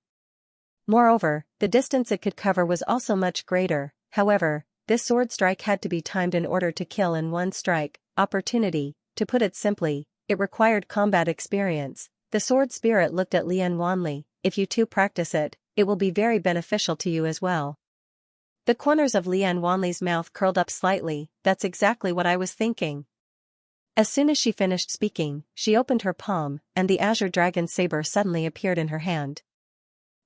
Speaker 1: Moreover, the distance it could cover was also much greater. However, this sword strike had to be timed in order to kill in one strike. Opportunity, to put it simply, it required combat experience. The sword spirit looked at Lian Wanli. "If you too practice it, it will be very beneficial to you as well." The corners of Lian Wanli's mouth curled up slightly. "That's exactly what I was thinking." As soon as she finished speaking, she opened her palm, and the azure dragon saber suddenly appeared in her hand.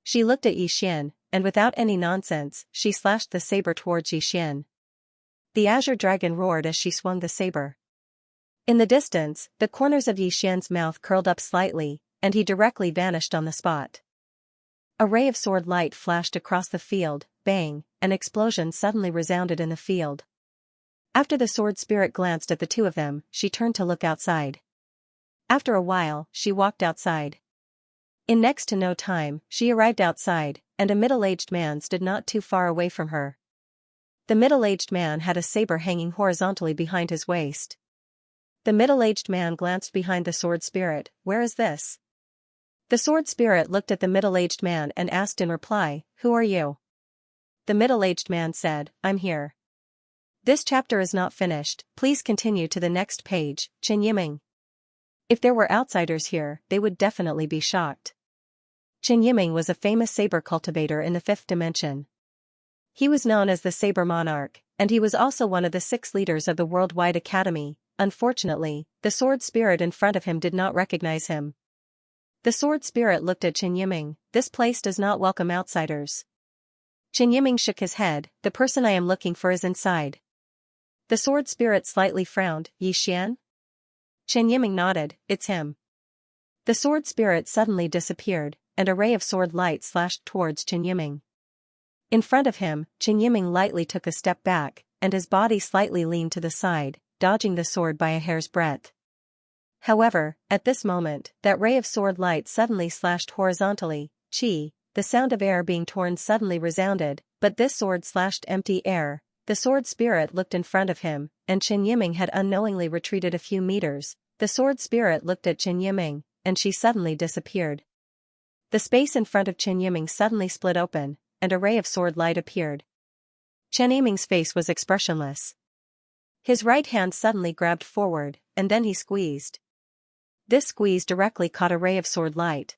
Speaker 1: She looked at Xian, and without any nonsense, she slashed the saber towards Xian. The azure dragon roared as she swung the saber. In the distance, the corners of Xian's mouth curled up slightly, and he directly vanished on the spot. A ray of sword light flashed across the field. Bang! An explosion suddenly resounded in the field. After the sword spirit glanced at the two of them, she turned to look outside. After a while, she walked outside. In next to no time, she arrived outside, and a middle-aged man stood not too far away from her. The middle-aged man had a saber hanging horizontally behind his waist. The middle-aged man glanced behind the sword spirit. Where is this? The sword spirit looked at the middle-aged man and asked in reply, who are you? The middle-aged man said, I'm here. This chapter is not finished, please continue to the next page, Chen Yiming. If there were outsiders here, they would definitely be shocked. Chen Yiming was a famous saber cultivator in the fifth dimension. He was known as the Saber Monarch, and he was also one of the 6 leaders of the Worldwide Academy. Unfortunately, the sword spirit in front of him did not recognize him. The sword spirit looked at Chen Yiming. This place does not welcome outsiders. Chen Yiming shook his head. The person I am looking for is inside. The sword spirit slightly frowned. Yi Xian? Chen Yiming nodded. It's him. The sword spirit suddenly disappeared, and a ray of sword light slashed towards Chen Yiming. In front of him, Chen Yiming lightly took a step back, and his body slightly leaned to the side, dodging the sword by a hair's breadth. However, at this moment, that ray of sword light suddenly slashed horizontally. Chi, the sound of air being torn suddenly resounded, but this sword slashed empty air. The sword spirit looked in front of him, and Chen Yiming had unknowingly retreated a few meters. The sword spirit looked at Chen Yiming, and she suddenly disappeared. The space in front of Chen Yiming suddenly split open, and a ray of sword light appeared. Chen Yiming's face was expressionless. His right hand suddenly grabbed forward, and then he squeezed. This squeeze directly caught a ray of sword light.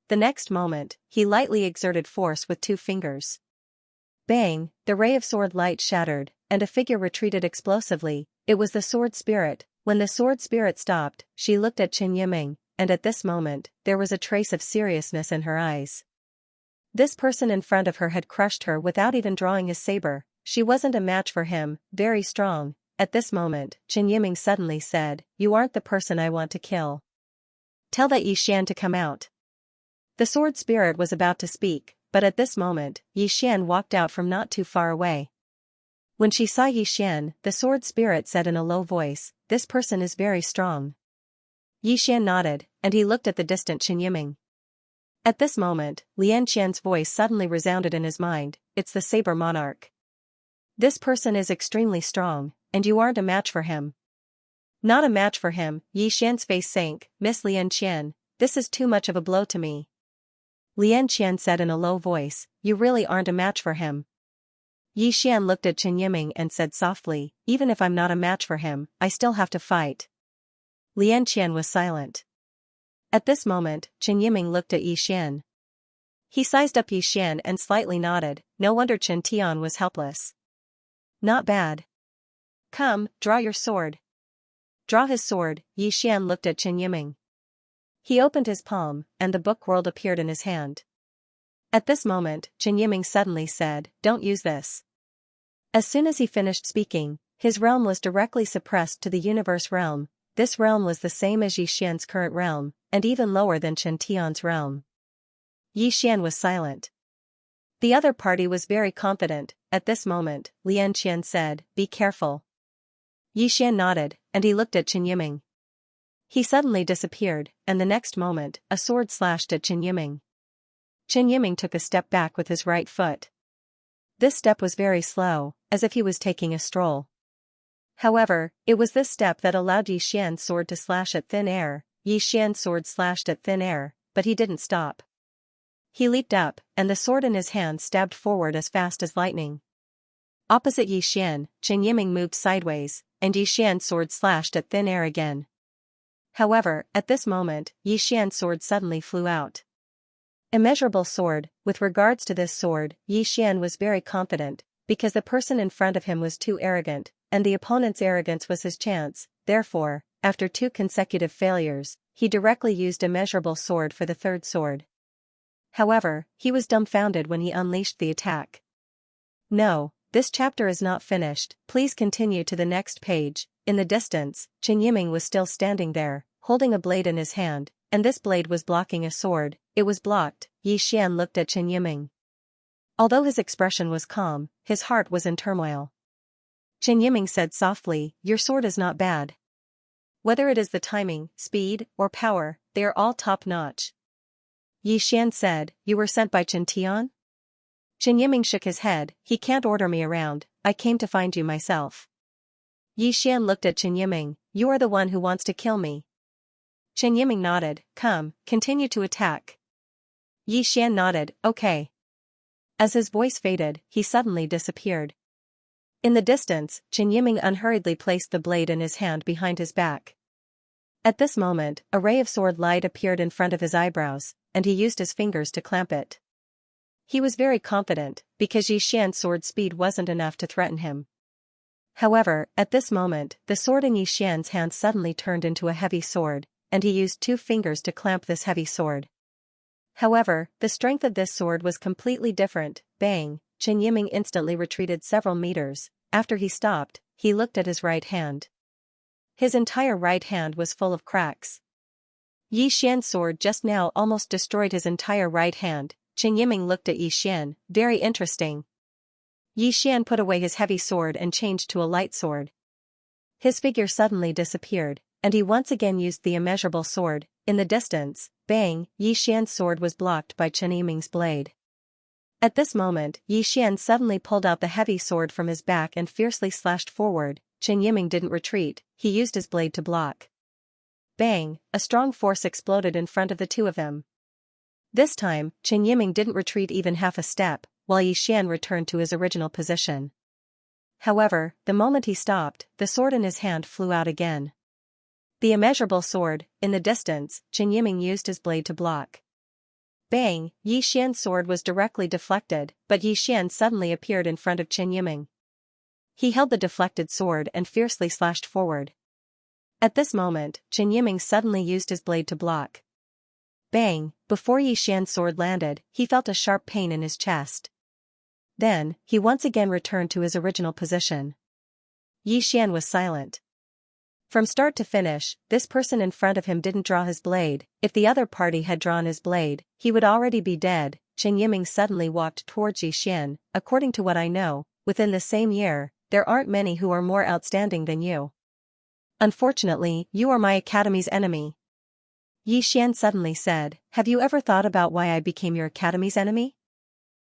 Speaker 1: The next moment, he lightly exerted force with 2 fingers. Bang, the ray of sword light shattered, and a figure retreated explosively. It was the sword spirit. When the sword spirit stopped, she looked at Chen Yiming, and at this moment, there was a trace of seriousness in her eyes. This person in front of her had crushed her without even drawing his saber. She wasn't a match for him, very strong. At this moment, Chen Yiming suddenly said, you aren't the person I want to kill. Tell that Yi Xian to come out. The sword spirit was about to speak, but at this moment, Yi Xian walked out from not too far away. When she saw Yi Xian, the sword spirit said in a low voice, this person is very strong. Yi Xian nodded, and he looked at the distant Chen Yiming. At this moment, Lian Qian's voice suddenly resounded in his mind, it's the Saber Monarch. This person is extremely strong, and you aren't a match for him. Not a match for him, Yi Xian's face sank, Miss Lian Qian, this is too much of a blow to me. Lian Qian said in a low voice, you really aren't a match for him. Yi Xian looked at Chen Yiming and said softly, even if I'm not a match for him, I still have to fight. Lian Qian was silent. At this moment, Chen Yiming looked at Yi Xian. He sized up Yi Xian and slightly nodded, no wonder Chen Tian was helpless. Not bad. Come, draw your sword. Draw his sword, Yi Xian looked at Chen Yiming. He opened his palm, and the book world appeared in his hand. At this moment, Chen Yiming suddenly said, don't use this. As soon as he finished speaking, his realm was directly suppressed to the universe realm. This realm was the same as Yi Xian's current realm, and even lower than Chen Tian's realm. Yi Xian was silent. The other party was very confident. At this moment, Lian Qian said, be careful. Yi Xian nodded, and he looked at Chen Yiming. He suddenly disappeared, and the next moment, a sword slashed at Chen Yiming. Chen Yiming took a step back with his right foot. This step was very slow, as if he was taking a stroll. However, it was this step that allowed Yi Xian's sword to slash at thin air. Yi Xian's sword slashed at thin air, but he didn't stop. He leaped up, and the sword in his hand stabbed forward as fast as lightning. Opposite Yi Xian, Chen Yiming moved sideways, and Yi Xian's sword slashed at thin air again. However, at this moment, Yi Xian's sword suddenly flew out. Immeasurable sword. With regards to this sword, Yi Xian was very confident, because the person in front of him was too arrogant, and the opponent's arrogance was his chance. Therefore, after 2 consecutive failures, he directly used immeasurable sword for the third sword. However, he was dumbfounded when he unleashed the attack. No, this chapter is not finished, please continue to the next page. In the distance, Chen Yiming was still standing there, holding a blade in his hand, and this blade was blocking a sword. It was blocked. Yi Xian looked at Chen Yiming. Although his expression was calm, his heart was in turmoil. Chen Yiming said softly, your sword is not bad. Whether it is the timing, speed, or power, they are all top-notch. Yi Xian said, you were sent by Chen Tian? Chen Yiming shook his head, he can't order me around, I came to find you myself. Yi Xian looked at Chen Yiming, you are the one who wants to kill me. Chen Yiming nodded, come, continue to attack. Yi Xian nodded, okay. As his voice faded, he suddenly disappeared. In the distance, Chen Yiming unhurriedly placed the blade in his hand behind his back. At this moment, a ray of sword light appeared in front of his eyebrows, and he used his fingers to clamp it. He was very confident, because Yi Xian's sword speed wasn't enough to threaten him. However, at this moment, the sword in Yi Xian's hand suddenly turned into a heavy sword, and he used 2 fingers to clamp this heavy sword. However, the strength of this sword was completely different. Bang! Chen Yiming instantly retreated several meters. After he stopped, he looked at his right hand. His entire right hand was full of cracks. Yi Xian's sword just now almost destroyed his entire right hand. Chen Yiming looked at Yi Xian, very interesting. Yi Xian put away his heavy sword and changed to a light sword. His figure suddenly disappeared, and he once again used the immeasurable sword. In the distance, bang, Yi Xian's sword was blocked by Chen Yiming's blade. At this moment, Yi Xian suddenly pulled out the heavy sword from his back and fiercely slashed forward. Chen Yiming didn't retreat, he used his blade to block. Bang, a strong force exploded in front of the two of them. This time, Chen Yiming didn't retreat even half a step, while Yi Xian returned to his original position. However, the moment he stopped, the sword in his hand flew out again. The immeasurable sword. In the distance, Chen Yiming used his blade to block. Bang, Yi Xian's sword was directly deflected, but Yi Xian suddenly appeared in front of Chen Yiming. He held the deflected sword and fiercely slashed forward. At this moment, Chen Yiming suddenly used his blade to block. Bang, before Yi Xian's sword landed, he felt a sharp pain in his chest. Then, he once again returned to his original position. Yi Xian was silent. From start to finish, this person in front of him didn't draw his blade. If the other party had drawn his blade, he would already be dead. Chen Yiming suddenly walked towards Yi Xian. According to what I know, within the same year, there aren't many who are more outstanding than you. Unfortunately, you are my academy's enemy. Yi Xian suddenly said, have you ever thought about why I became your academy's enemy?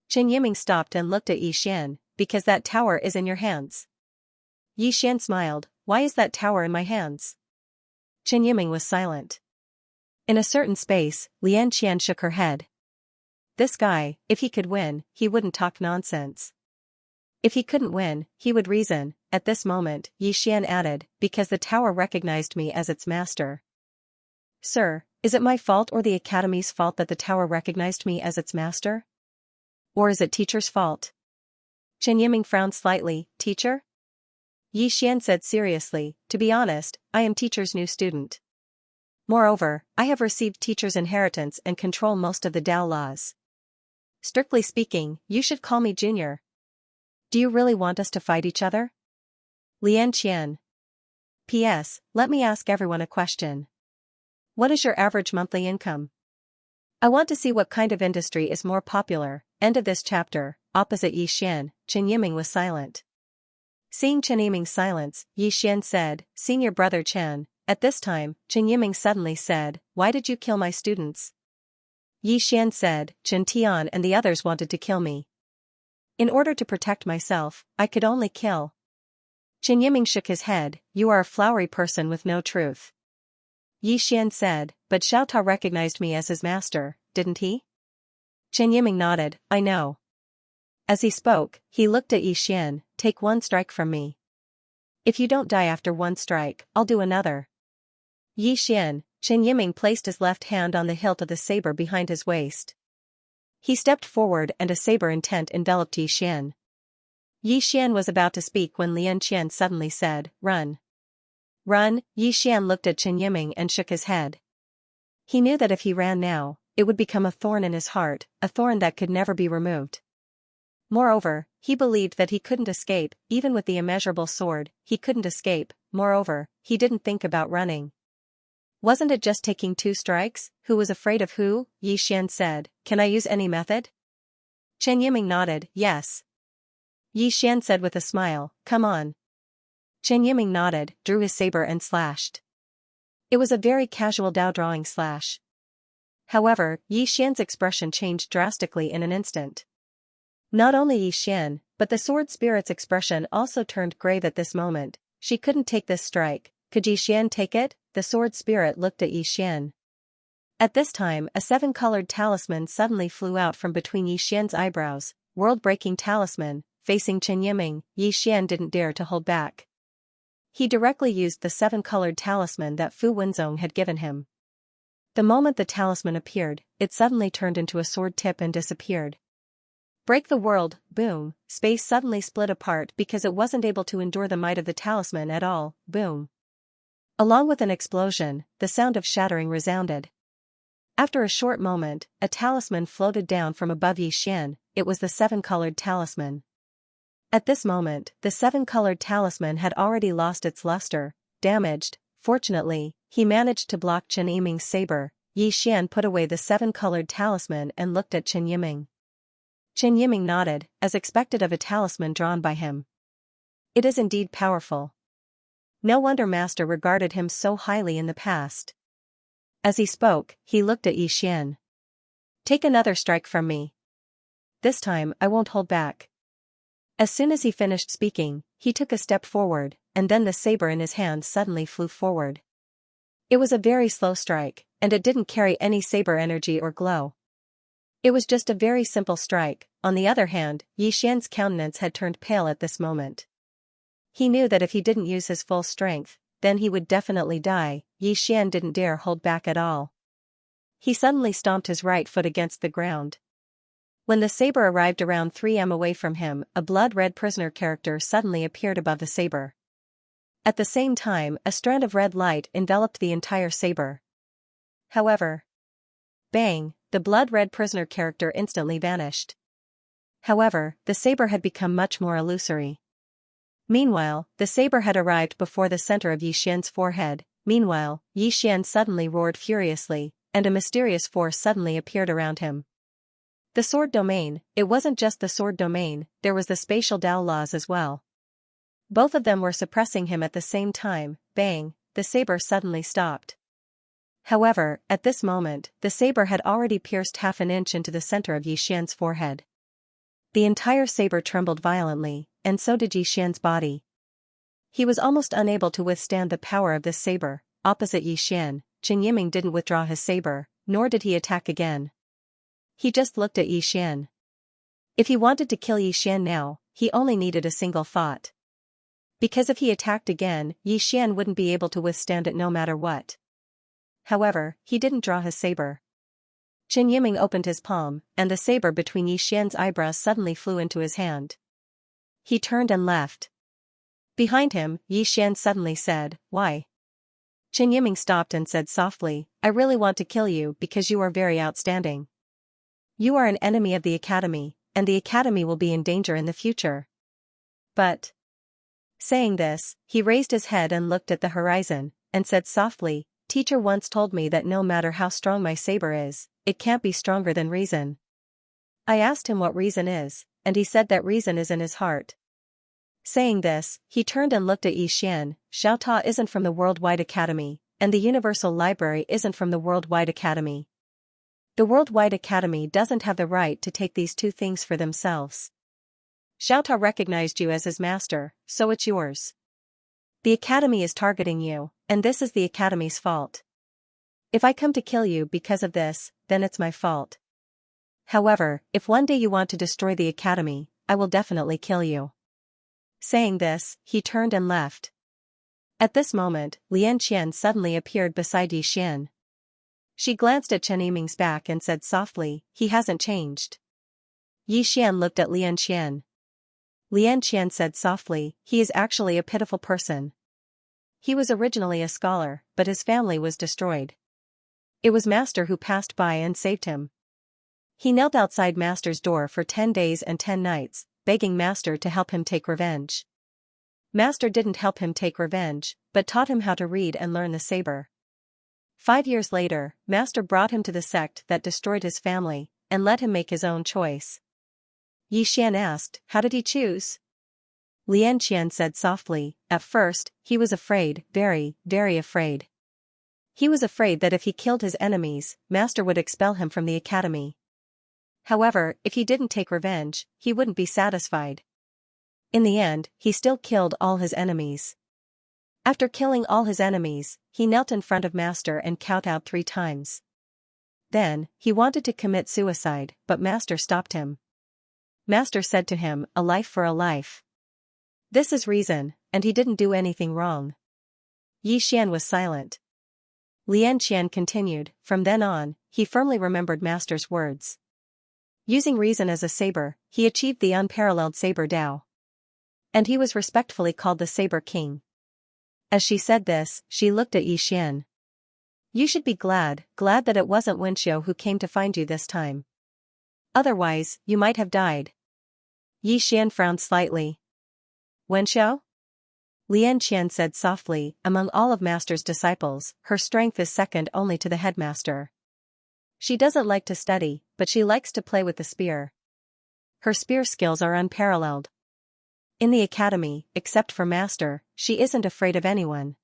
Speaker 1: Chen Yiming stopped and looked at Yi Xian, because that tower is in your hands. Yi Xian smiled, why is that tower in my hands? Chen Yiming was silent. In a certain space, Lian Qian shook her head. This guy, if he could win, he wouldn't talk nonsense. If he couldn't win, he would reason. At this moment, Yi Xian added, because the tower recognized me as its master. Sir, is it my fault or the academy's fault that the tower recognized me as its master? Or is it teacher's fault? Chen Yiming frowned slightly, teacher? Yi Xian said seriously, to be honest, I am teacher's new student. Moreover, I have received teacher's inheritance and control most of the Tao laws. Strictly speaking, you should call me junior. Do you really want us to fight each other? Lian Qian. P.S. Let me ask everyone a question. What is your average monthly income? I want to see what kind of industry is more popular. End of this chapter. Opposite Yi Xian, Chen Yiming was silent. Seeing Chen Yiming's silence, Yi Xian said, Senior brother Chen. At this time, Chen Yiming suddenly said, why did you kill my students? Yi Xian said, Chen Tian and the others wanted to kill me. In order to protect myself, I could only kill. Chen Yiming shook his head, you are a flowery person with no truth. Yi Xian said, but Xiao Ta recognized me as his master, didn't he? Chen Yiming nodded, I know. As he spoke, he looked at Yi Xian, take one strike from me. If you don't die after one strike, I'll do another. Yi Xian, Chen Yiming placed his left hand on the hilt of the saber behind his waist. He stepped forward and a saber intent enveloped Yi Xian. Yi Xian was about to speak when Lian Qian suddenly said, run. Run, Yi Xian looked at Chen Yiming and shook his head. He knew that if he ran now, it would become a thorn in his heart, a thorn that could never be removed. Moreover, he believed that he couldn't escape, even with the immeasurable sword, he couldn't escape. Moreover, he didn't think about running. Wasn't it just taking 2 strikes? Who was afraid of who? Yi Xian said, can I use any method? Chen Yiming nodded, yes. Yi Xian said with a smile, come on. Chen Yiming nodded, drew his saber and slashed. It was a very casual Dao drawing slash. However, Yi Xian's expression changed drastically in an instant. Not only Yi Xian, but the sword spirit's expression also turned grave at this moment. She couldn't take this strike, Could Yixian take it? The sword spirit looked at Yixian. At this time, a seven-colored talisman suddenly flew out from between Yixian's eyebrows, world-breaking talisman, facing Chen Yiming. Yixian didn't dare to hold back. He directly used the seven-colored talisman that Fu Wenzong had given him. The moment the talisman appeared, it suddenly turned into a sword tip and disappeared. Break the world, boom, space suddenly split apart because it wasn't able to endure the might of the talisman at all, boom. Along with an explosion, the sound of shattering resounded. After a short moment, a talisman floated down from above Yixian. It was the seven-colored talisman. At this moment, the seven-colored talisman had already lost its luster, damaged. Fortunately, he managed to block Chen Yiming's saber. Yixian put away the seven-colored talisman and looked at Chen Yiming. Chen Yiming nodded, as expected of a talisman drawn by him. It is indeed powerful. No wonder Master regarded him so highly in the past. As he spoke, he looked at Yixian. Take another strike from me. This time I won't hold back. As soon as he finished speaking, he took a step forward, and then the saber in his hand suddenly flew forward. It was a very slow strike, and it didn't carry any saber energy or glow. It was just a very simple strike. On the other hand, Yixian's countenance had turned pale at this moment. He knew that if he didn't use his full strength, then he would definitely die. Yixian didn't dare hold back at all. He suddenly stomped his right foot against the ground. When the saber arrived around 3 m away from him, a blood-red prisoner character suddenly appeared above the saber. At the same time, a strand of red light enveloped the entire saber. However, bang, the blood-red prisoner character instantly vanished. However, the saber had become much more illusory. Meanwhile, the saber had arrived before the center of Yixian's forehead. Meanwhile, Yixian suddenly roared furiously, and a mysterious force suddenly appeared around him. The sword domain. It wasn't just the sword domain, there was the spatial Dao laws as well. Both of them were suppressing him at the same time. Bang, the saber suddenly stopped. However, at this moment, the saber had already pierced half an inch into the center of Yixian's forehead. The entire saber trembled violently, and so did Yixian's body. He was almost unable to withstand the power of this saber. Opposite Yixian, Chen Yiming didn't withdraw his saber, nor did he attack again. He just looked at Yixian. If he wanted to kill Yixian now, he only needed a single thought. Because if he attacked again, Yixian wouldn't be able to withstand it no matter what. However, he didn't draw his saber. Chen Yiming opened his palm, and the saber between Yixian's eyebrows suddenly flew into his hand. He turned and left. Behind him, Yixian suddenly said, "Why?" Chen Yiming stopped and said softly, "I really want to kill you because you are very outstanding. You are an enemy of the academy, and the academy will be in danger in the future." But, saying this, he raised his head and looked at the horizon, and said softly, "Teacher once told me that no matter how strong my saber is, it can't be stronger than reason." I asked him what reason is, and he said that reason is in his heart. Saying this, he turned and looked at Yixian. Xiaota isn't from the Worldwide Academy, and the Universal Library isn't from the Worldwide Academy. The Worldwide Academy doesn't have the right to take these two things for themselves. Xiaota recognized you as his master, so it's yours. The academy is targeting you, and this is the academy's fault. If I come to kill you because of this, then it's my fault. However, if one day you want to destroy the academy, I will definitely kill you. Saying this, he turned and left. At this moment, Lian Qian suddenly appeared beside Yixian. She glanced at Chen Yiming's back and said softly, "He hasn't changed." Yixian looked at Lian Qian. Lian Qian said softly, "He is actually a pitiful person. He was originally a scholar, but his family was destroyed. It was Master who passed by and saved him. He knelt outside Master's door for 10 days and 10 nights, begging Master to help him take revenge. Master didn't help him take revenge, but taught him how to read and learn the saber. 5 years later, Master brought him to the sect that destroyed his family, and let him make his own choice." Yixian asked, "How did he choose?" Lian Qian said softly, "At first, he was afraid, very, very afraid. He was afraid that if he killed his enemies, Master would expel him from the academy. However, if he didn't take revenge, he wouldn't be satisfied. In the end, he still killed all his enemies. After killing all his enemies, he knelt in front of Master and kowtowed 3 times. Then, he wanted to commit suicide, but Master stopped him. Master said to him, "A life for a life. This is reason, and he didn't do anything wrong." Yi Xian was silent. Lian Qian continued, "From then on, he firmly remembered Master's words. Using reason as a saber, he achieved the unparalleled saber Dao. And he was respectfully called the Saber King." As she said this, she looked at Yi Xian. "You should be glad that it wasn't Wenxiu who came to find you this time. Otherwise, you might have died." Yi Xian frowned slightly. "Wenxiu?" Lian Qian said softly, "Among all of Master's disciples, her strength is second only to the headmaster. She doesn't like to study, but she likes to play with the spear. Her spear skills are unparalleled. In the academy, except for Master, she isn't afraid of anyone.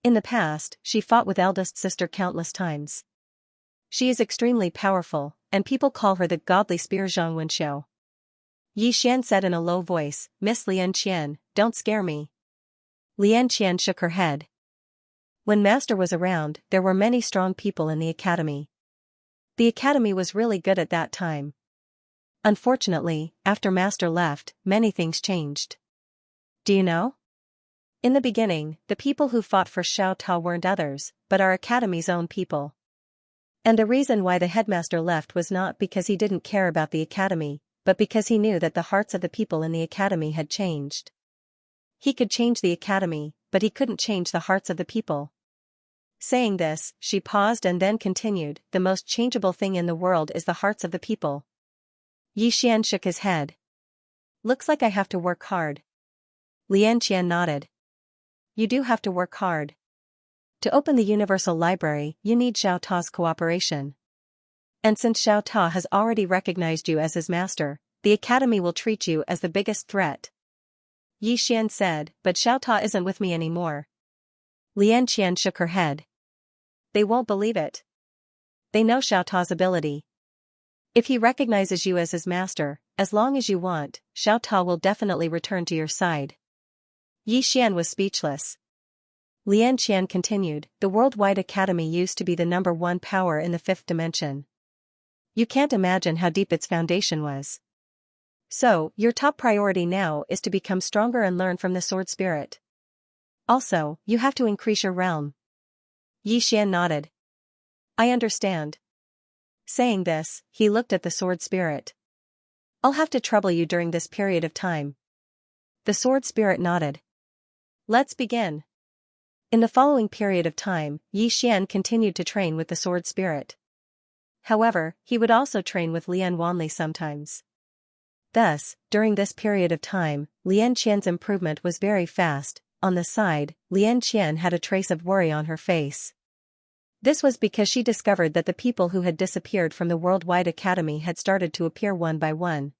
Speaker 1: In the past, she fought with eldest sister countless times. She is extremely powerful, and people call her the godly spear Zhang Wenxiu." Yi Xian said in a low voice, "Miss Lian Qian, don't scare me." Lian Qian shook her head. When Master was around, there were many strong people in the academy. The academy was really good at that time. Unfortunately, after Master left, many things changed. Do you know? In the beginning, the people who fought for Xiao Ta weren't others, but our academy's own people. And the reason why the headmaster left was not because he didn't care about the academy, but because he knew that the hearts of the people in the academy had changed. He could change the academy, but he couldn't change the hearts of the people. Saying this, she paused and then continued, "The most changeable thing in the world is the hearts of the people." Yi Xian shook his head. "Looks like I have to work hard." Lian Qian nodded. "You do have to work hard. To open the Universal Library, you need Xiao Ta's cooperation. And since Xiao Ta has already recognized you as his master, the academy will treat you as the biggest threat." Yi Xian said, "But Xiao Ta isn't with me anymore." Lian Qian shook her head. "They won't believe it. They know Xiao Ta's ability. If he recognizes you as his master, as long as you want, Xiao Ta will definitely return to your side." Yi Xian was speechless. Lian Qian continued, "The Worldwide Academy used to be the #1 power in the 5th dimension. You can't imagine how deep its foundation was. So, your top priority now is to become stronger and learn from the sword spirit. Also, you have to increase your realm." Yi Xian nodded. "I understand." Saying this, he looked at the sword spirit. "I'll have to trouble you during this period of time." The sword spirit nodded. "Let's begin." In the following period of time, Yi Xian continued to train with the sword spirit. However, he would also train with Lian Wanli sometimes. Thus, during this period of time, Lian Qian's improvement was very fast. On the side, Lian Qian had a trace of worry on her face. This was because she discovered that the people who had disappeared from the Worldwide Academy had started to appear one by one.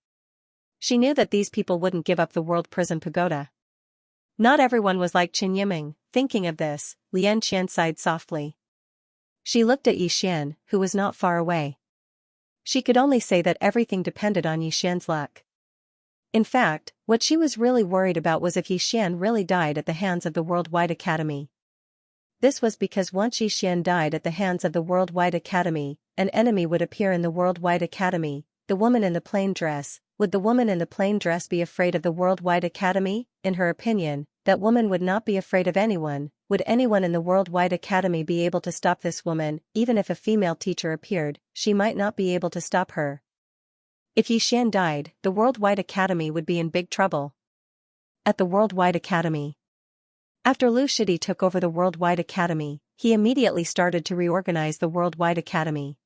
Speaker 1: She knew that these people wouldn't give up the World Prison Pagoda. Not everyone was like Qin Yiming. Thinking of this, Lian Qian sighed softly. She looked at Yi Xian, who was not far away. She could only say that everything depended on Yi Xian's luck. In fact, what she was really worried about was if Yi Xian really died at the hands of the Worldwide Academy. This was because once Yi Xian died at the hands of the Worldwide Academy, an enemy would appear in the Worldwide Academy, the woman in the plain dress. Would the woman in the plain dress be afraid of the Worldwide Academy? In her opinion, that woman would not be afraid of anyone. Would anyone in the Worldwide Academy be able to stop this woman? Even if a female teacher appeared, she might not be able to stop her. If Yi Xian died, the Worldwide Academy would be in big trouble. At the Worldwide Academy. After Lu Shidi took over the Worldwide Academy, he immediately started to reorganize the Worldwide Academy.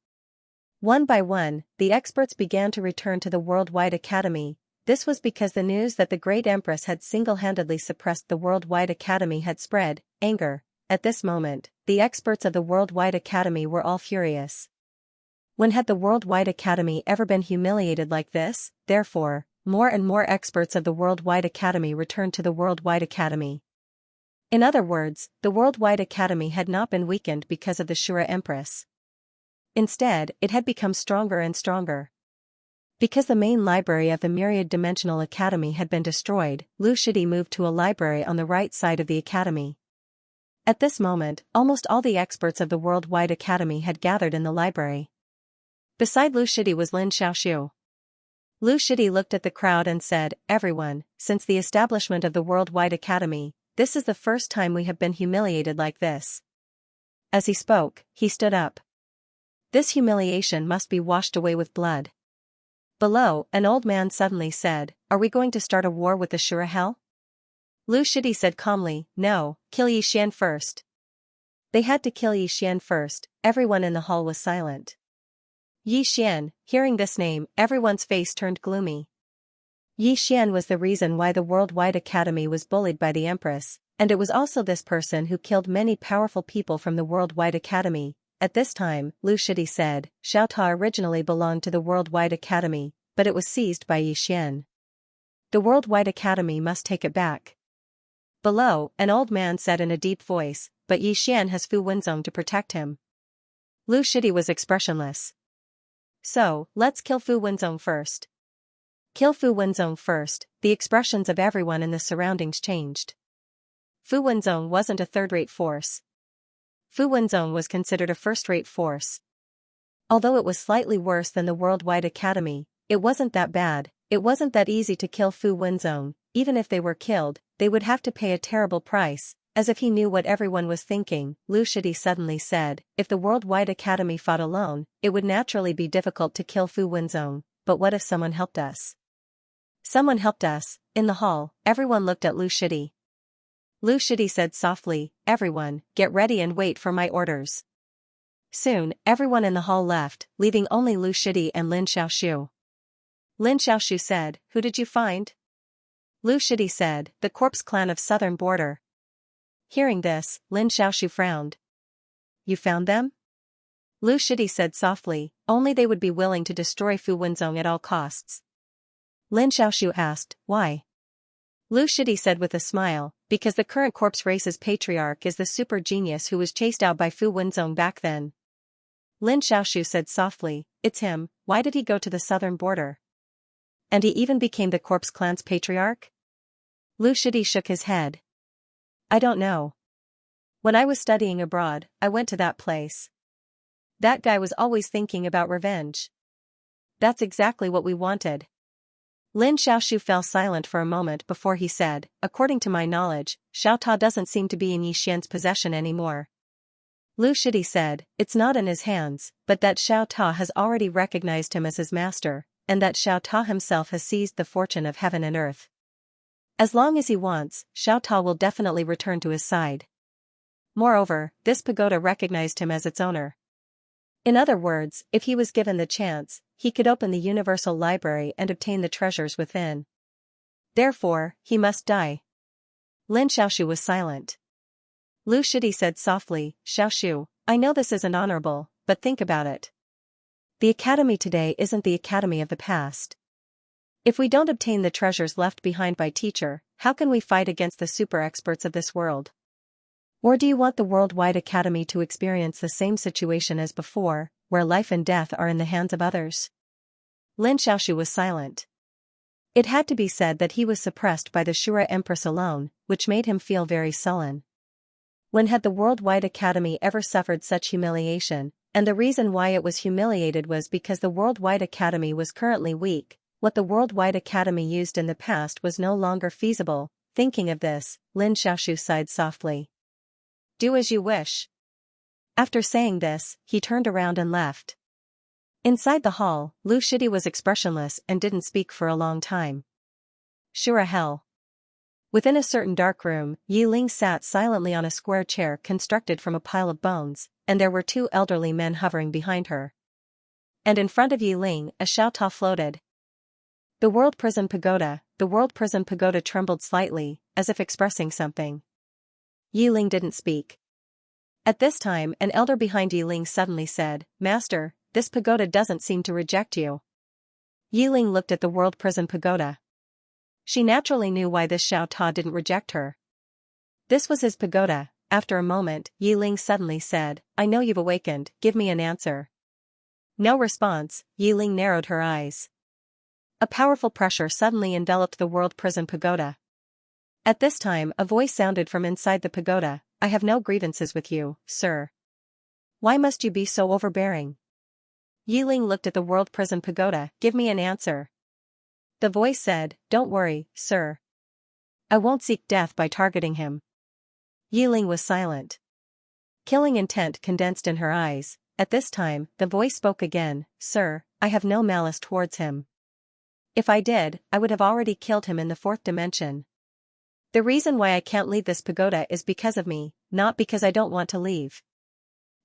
Speaker 1: One by one, the experts began to return to the Worldwide Academy. This was because the news that the Great Empress had single-handedly suppressed the Worldwide Academy had spread. Anger. At this moment, the experts of the Worldwide Academy were all furious. When had the Worldwide Academy ever been humiliated like this? Therefore, more and more experts of the Worldwide Academy returned to the Worldwide Academy. In other words, the Worldwide Academy had not been weakened because of the Shura Empress. Instead, it had become stronger and stronger. Because the main library of the Myriad Dimensional Academy had been destroyed, Lu Shidi moved to a library on the right side of the academy. At this moment, almost all the experts of the Worldwide Academy had gathered in the library. Beside Lu Shidi was Lin Xiaoxiu. Lu Shidi looked at the crowd and said, "Everyone, since the establishment of the Worldwide Academy, this is the first time we have been humiliated like this." As he spoke, he stood up. "This humiliation must be washed away with blood." Below, an old man suddenly said, "Are we going to start a war with the Shura Hell?" Lu Shidi said calmly, "No, kill Yi Xian first." They had to kill Yi Xian first. Everyone in the hall was silent. Yi Xian, hearing this name, everyone's face turned gloomy. Yi Xian was the reason why the Worldwide Academy was bullied by the Empress, and it was also this person who killed many powerful people from the Worldwide Academy. At this time, Lu Shidi said, Xiao Ta originally belonged to the Worldwide Academy, but it was seized by Yi Xian. The Worldwide Academy must take it back. Below, an old man said in a deep voice, "But Yi Xian has Fu Wenzong to protect him." Lu Shidi was expressionless. "So, let's kill Fu Wenzong first." Kill Fu Wenzong first. The expressions of everyone in the surroundings changed. Fu Wenzong wasn't a third-rate force. Fu Wenzong was considered a first-rate force. Although it was slightly worse than the Worldwide Academy, it wasn't that bad. It wasn't that easy to kill Fu Wenzong. Even if they were killed, they would have to pay a terrible price. As if he knew what everyone was thinking, Lu Shidi suddenly said, "If the Worldwide Academy fought alone, it would naturally be difficult to kill Fu Wenzong, but what if someone helped us?" Someone helped us. In the hall, everyone looked at Lu Shidi. Lu Shidi said softly, "Everyone, get ready and wait for my orders." Soon, everyone in the hall left, leaving only Lu Shidi and Lin Xiaoxiu. Lin Xiaoxiu said, "Who did you find?" Lu Shidi said, "The corpse clan of southern border." Hearing this, Lin Xiaoxiu frowned. "You found them?" Lu Shidi said softly, "Only they would be willing to destroy Fu Wenzong at all costs." Lin Xiaoxiu asked, "Why?" Lu Shidi said with a smile, "Because the current corpse race's patriarch is the super genius who was chased out by Fu Wenzong back then." Lin Xiaoxiu said softly, "It's him. Why did he go to the southern border? And he even became the corpse clan's patriarch?" Lu Shidi shook his head. "I don't know. When I was studying abroad, I went to that place. That guy was always thinking about revenge. That's exactly what we wanted." Lin Xiaoxiu fell silent for a moment before he said, "According to my knowledge, Xiao Ta doesn't seem to be in Yi Xian's possession anymore." Lu Shidi said, "It's not in his hands, but that Xiao Ta has already recognized him as his master, and that Xiao Ta himself has seized the fortune of heaven and earth. As long as he wants, Xiao Ta will definitely return to his side. Moreover, this pagoda recognized him as its owner. In other words, if he was given the chance, he could open the universal library and obtain the treasures within. Therefore, he must die." Lin Xiaoxiu was silent. Lu Shidi said softly, "Xiaoxiu, I know this isn't honorable, but think about it. The academy today isn't the academy of the past. If we don't obtain the treasures left behind by teacher, how can we fight against the super experts of this world? Or do you want the Worldwide Academy to experience the same situation as before, where life and death are in the hands of others?" Lin Xiaoxiu was silent. It had to be said that he was suppressed by the Shura Empress alone, which made him feel very sullen. When had the Worldwide Academy ever suffered such humiliation? And the reason why it was humiliated was because the Worldwide Academy was currently weak. What the Worldwide Academy used in the past was no longer feasible. Thinking of this, Lin Xiaoxiu sighed softly. "Do as you wish." After saying this, he turned around and left. Inside the hall, Lu Shidi was expressionless and didn't speak for a long time. Shura Hell. Within a certain dark room, Yi Ling sat silently on a square chair constructed from a pile of bones, and there were two elderly men hovering behind her. And in front of Yi Ling, a Xiao Ta floated. The World Prison Pagoda. The World Prison Pagoda trembled slightly, as if expressing something. Yi Ling didn't speak. At this time, an elder behind Yi Ling suddenly said, "Master, this pagoda doesn't seem to reject you." Yi Ling looked at the World Prison Pagoda. She naturally knew why this Xiao Ta didn't reject her. This was his pagoda. After a moment, Yi Ling suddenly said, "I know you've awakened, give me an answer." No response. Yi Ling narrowed her eyes. A powerful pressure suddenly enveloped the World Prison Pagoda. At this time, a voice sounded from inside the pagoda, I have no grievances with you, sir. Why must you be so overbearing? Yiling looked at the world prison pagoda. Give me an answer. The voice said, don't worry, sir. I won't seek death by targeting him. Yiling was silent. Killing intent condensed in her eyes. At this time, the voice spoke again, sir, I have no malice towards him. If I did, I would have already killed him in the fourth dimension. The reason why I can't leave this pagoda is because of me, not because I don't want to leave.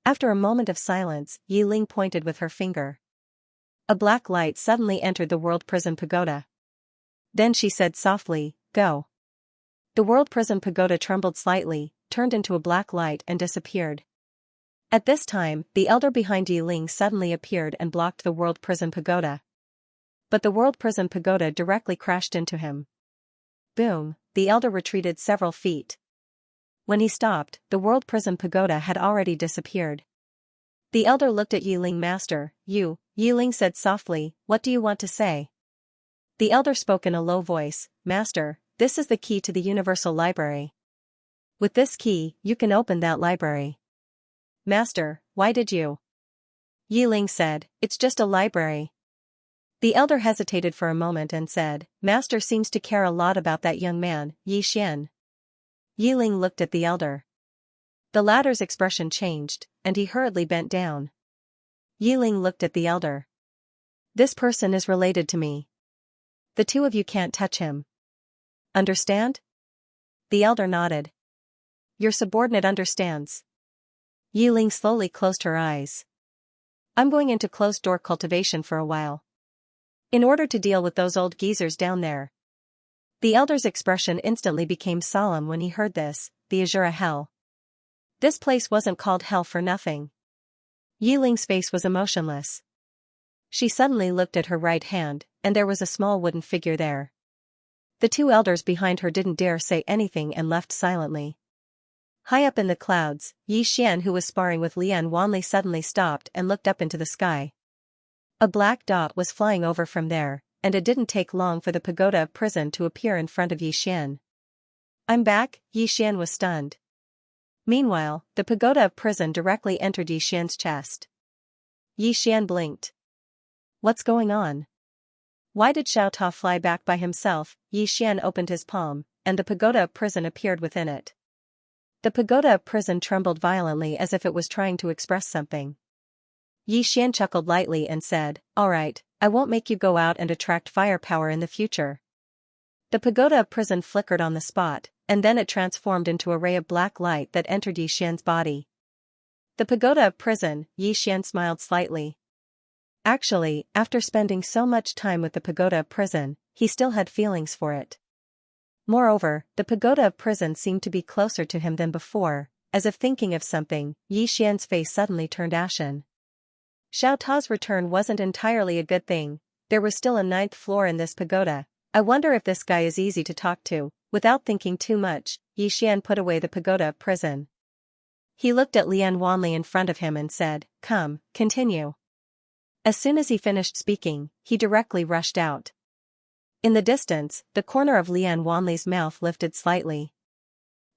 Speaker 1: After a moment of silence, Yiling pointed with her finger. A black light suddenly entered the world prison pagoda. Then she said softly, go. The world prison pagoda trembled slightly, turned into a black light and disappeared. At this time, the elder behind Yiling suddenly appeared and blocked the world prison pagoda. But the world prison pagoda directly crashed into him. Boom, the elder retreated several feet. When he stopped, the world prison pagoda had already disappeared. The elder looked at Yiling. Master, you, Yiling said softly, what do you want to say? The elder spoke in a low voice, Master, this is the key to the Universal Library. With this key, you can open that library. Master, why did you? Yiling said, it's just a library. The elder hesitated for a moment and said, Master seems to care a lot about that young man, Yi Xian. Yiling looked at the elder. The latter's expression changed, and he hurriedly bent down. Yiling looked at the elder. This person is related to me. The two of you can't touch him. Understand? The elder nodded. Your subordinate understands. Yiling slowly closed her eyes. I'm going into closed-door cultivation for a while. In order to deal with those old geezers down there. The elder's expression instantly became solemn when he heard this, the Azura Hell. This place wasn't called hell for nothing. Yiling's face was emotionless. She suddenly looked at her right hand, and there was a small wooden figure there. The two elders behind her didn't dare say anything and left silently. High up in the clouds, Yi Xian, who was sparring with Lian Wanli, suddenly stopped and looked up into the sky. A black dot was flying over from there, and it didn't take long for the pagoda of prison to appear in front of Yi Xian. I'm back, Yi Xian was stunned. Meanwhile, the pagoda of prison directly entered Yi Xian's chest. Yi Xian blinked. What's going on? Why did Xiao Ta fly back by himself? Yi Xian opened his palm, and the pagoda of prison appeared within it. The pagoda of prison trembled violently as if it was trying to express something. Yi Xian chuckled lightly and said, all right, I won't make you go out and attract firepower in the future. The pagoda of prison flickered on the spot, and then it transformed into a ray of black light that entered Yi Xian's body. The pagoda of prison, Yi Xian smiled slightly. Actually, after spending so much time with the pagoda of prison, he still had feelings for it. Moreover, the pagoda of prison seemed to be closer to him than before, as if thinking of something. Yi Xian's face suddenly turned ashen. Xiao Ta's return wasn't entirely a good thing. There was still a 9th floor in this pagoda. I wonder if this guy is easy to talk to. Without thinking too much, Yi Xian put away the pagoda of prison. He looked at Lian Wanli in front of him and said, come, continue. As soon as he finished speaking, he directly rushed out. In the distance, the corner of Lian Wanli's mouth lifted slightly.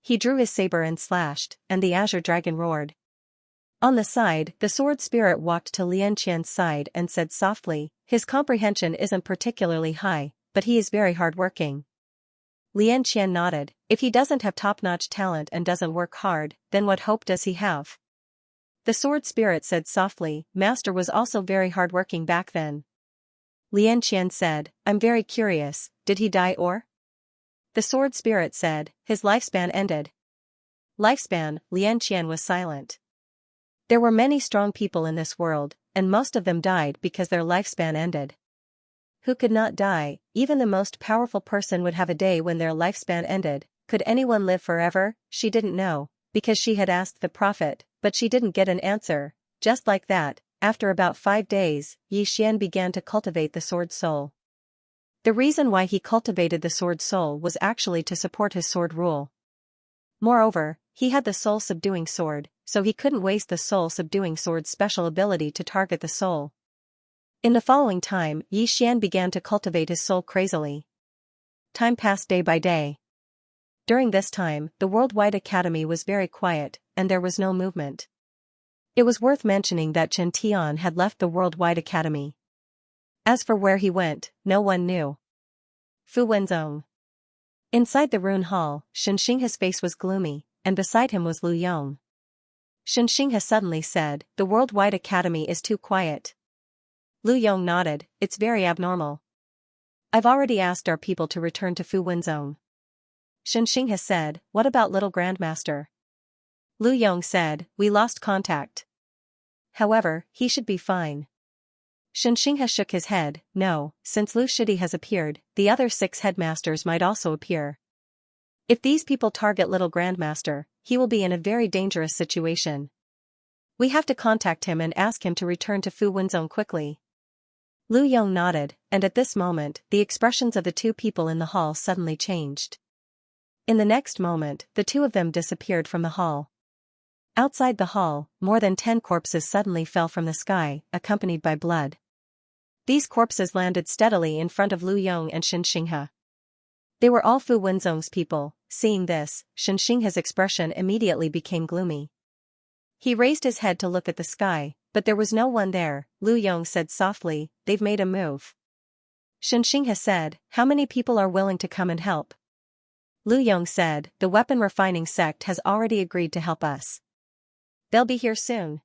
Speaker 1: He drew his saber and slashed, and the azure dragon roared. On the side, the sword spirit walked to Lian Qian's side and said softly, his comprehension isn't particularly high, but he is very hardworking. Lian Qian nodded. If he doesn't have top-notch talent and doesn't work hard, then what hope does he have? The sword spirit said softly, Master was also very hardworking back then. Lian Qian said, I'm very curious, did he die or? The sword spirit said, his lifespan ended. Lifespan, Lian Qian was silent. There were many strong people in this world, and most of them died because their lifespan ended. Who could not die? Even the most powerful person would have a day when their lifespan ended. Could anyone live forever? She didn't know, because she had asked the prophet, but she didn't get an answer. Just like that, after about 5 days, Yi Xian began to cultivate the sword soul. The reason why he cultivated the sword soul was actually to support his sword rule. Moreover, he had the soul-subduing sword, so he couldn't waste the soul-subduing sword's special ability to target the soul. In the following time, Yi Xian began to cultivate his soul crazily. Time passed day by day. During this time, the Worldwide Academy was very quiet, and there was no movement. It was worth mentioning that Chen Tian had left the Worldwide Academy. As for where he went, no one knew. Fu Wenzong. Inside the rune hall, Xianxia's face was gloomy, and beside him was Lu Yong. Xianxia suddenly said, "The Worldwide Academy is too quiet." Lu Yong nodded, "It's very abnormal. I've already asked our people to return to Fu Wenzong." Xianxia said, "What about little Grandmaster?" Lu Yong said, "We lost contact. However, he should be fine." Xianxia shook his head, "No, since Lu Shidi has appeared, the other 6 headmasters might also appear. If these people target little Grandmaster, he will be in a very dangerous situation. We have to contact him and ask him to return to Fu Wenzong quickly." Lu Yong nodded, and at this moment, the expressions of the 2 people in the hall suddenly changed. In the next moment, the 2 of them disappeared from the hall. Outside the hall, more than 10 corpses suddenly fell from the sky, accompanied by blood. These corpses landed steadily in front of Lu Yong and Xianxia. They were all Fu Wenzong's people. Seeing this, Xianxia's expression immediately became gloomy. He raised his head to look at the sky, but there was no one there. Lu Yong said softly, "They've made a move." Xianxia said, "How many people are willing to come and help?" Lu Yong said, "The weapon refining sect has already agreed to help us. They'll be here soon."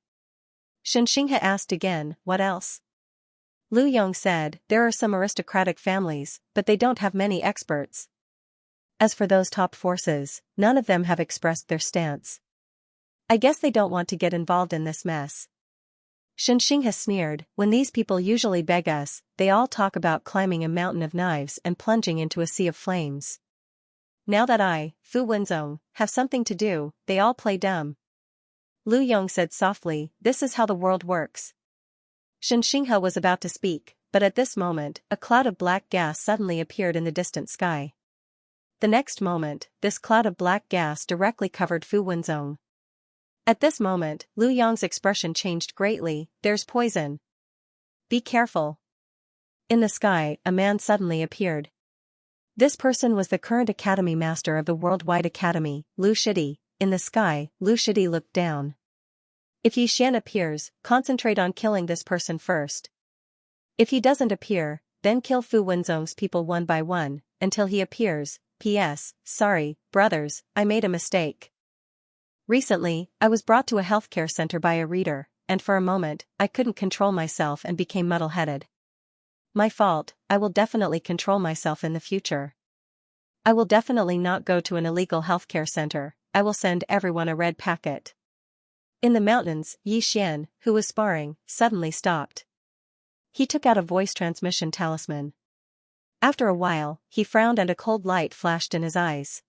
Speaker 1: Xianxia asked again, "What else?" Lu Yong said, "There are some aristocratic families, but they don't have many experts. As for those top forces, none of them have expressed their stance. I guess they don't want to get involved in this mess." Xianxia sneered, "When these people usually beg us, they all talk about climbing a mountain of knives and plunging into a sea of flames. Now that I, Fu Wenzong, have something to do, they all play dumb." Lu Yong said softly, "This is how the world works." Xianxia was about to speak, but at this moment, a cloud of black gas suddenly appeared in the distant sky. The next moment, this cloud of black gas directly covered Fu Wenzong. At this moment, Lu Yong's expression changed greatly, "There's poison. Be careful." In the sky, a man suddenly appeared. This person was the current Academy Master of the Worldwide Academy, Lu Shidi. In the sky, Lu Shidi looked down. "If Yi Xian appears, concentrate on killing this person first. If he doesn't appear, then kill Fu Wenzong's people one by one, until he appears. P.S. Sorry, brothers, I made a mistake. Recently, I was brought to a healthcare center by a reader, and for a moment, I couldn't control myself and became muddle-headed. My fault. I will definitely control myself in the future. I will definitely not go to an illegal healthcare center. I will send everyone a red packet." In the mountains, Yi Xian, who was sparring, suddenly stopped. He took out a voice transmission talisman. After a while, he frowned and a cold light flashed in his eyes.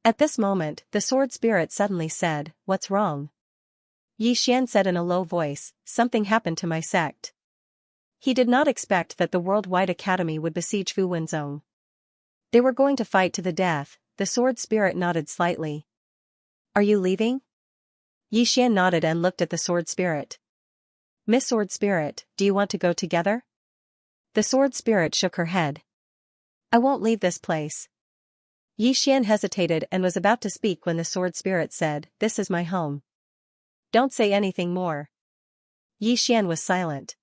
Speaker 1: At this moment, the sword spirit suddenly said, "What's wrong?" Yi Xian said in a low voice, "Something happened to my sect." He did not expect that the Worldwide Academy would besiege Fu Wenzong. They were going to fight to the death. The sword spirit nodded slightly. "Are you leaving?" Yi Xian nodded and looked at the sword spirit. "Miss Sword Spirit, do you want to go together?" The sword spirit shook her head. "I won't leave this place." Yi Xian hesitated and was about to speak when the sword spirit said, "This is my home. Don't say anything more." Yi Xian was silent.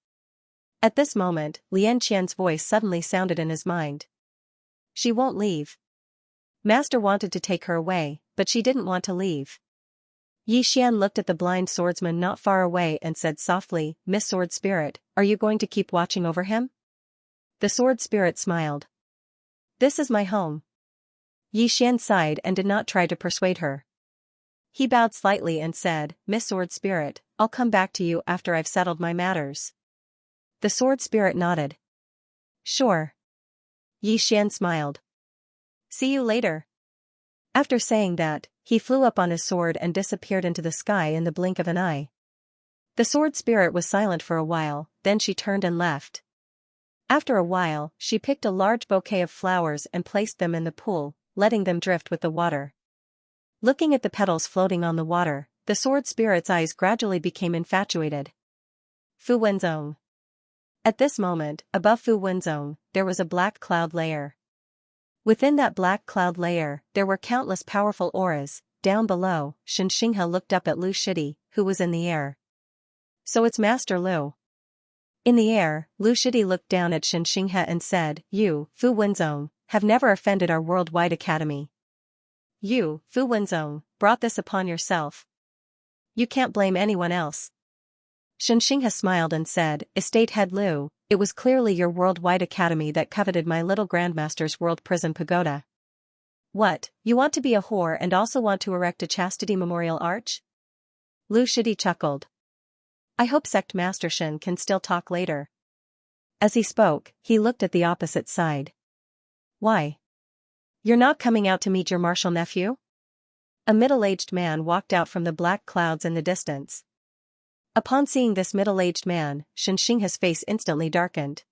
Speaker 1: At this moment, Lian Qian's voice suddenly sounded in his mind. "She won't leave. Master wanted to take her away, but she didn't want to leave." Yi Xian looked at the blind swordsman not far away and said softly, "Miss Sword Spirit, are you going to keep watching over him?" The sword spirit smiled. "This is my home." Yi Xian sighed and did not try to persuade her. He bowed slightly and said, "Miss Sword Spirit, I'll come back to you after I've settled my matters." The sword spirit nodded. "Sure." Yi Xian smiled. "See you later." After saying that, he flew up on his sword and disappeared into the sky in the blink of an eye. The sword spirit was silent for a while, then she turned and left. After a while, she picked a large bouquet of flowers and placed them in the pool, letting them drift with the water. Looking at the petals floating on the water, the sword spirit's eyes gradually became infatuated. Fu Wenzong. At this moment, above Fu Wenzong, there was a black cloud layer. Within that black cloud layer, there were countless powerful auras. Down below, Xianxia looked up at Lu Shidi, who was in the air. So it's Master Lu. In the air, Lu Shidi looked down at Xianxia and said, You, Fu Wenzong, have never offended our worldwide academy. You, Fu Wenzong, brought this upon yourself. You can't blame anyone else. Xianxia smiled and said, Estate Head Lu, it was clearly your worldwide academy that coveted my little grandmaster's world prison pagoda. What, you want to be a whore and also want to erect a chastity memorial arch? Lu Shidi chuckled. I hope Sect Master Shen can still talk later. As he spoke, he looked at the opposite side. Why? You're not coming out to meet your martial nephew? A middle-aged man walked out from the black clouds in the distance. Upon seeing this middle-aged man, Xianxia's face instantly darkened.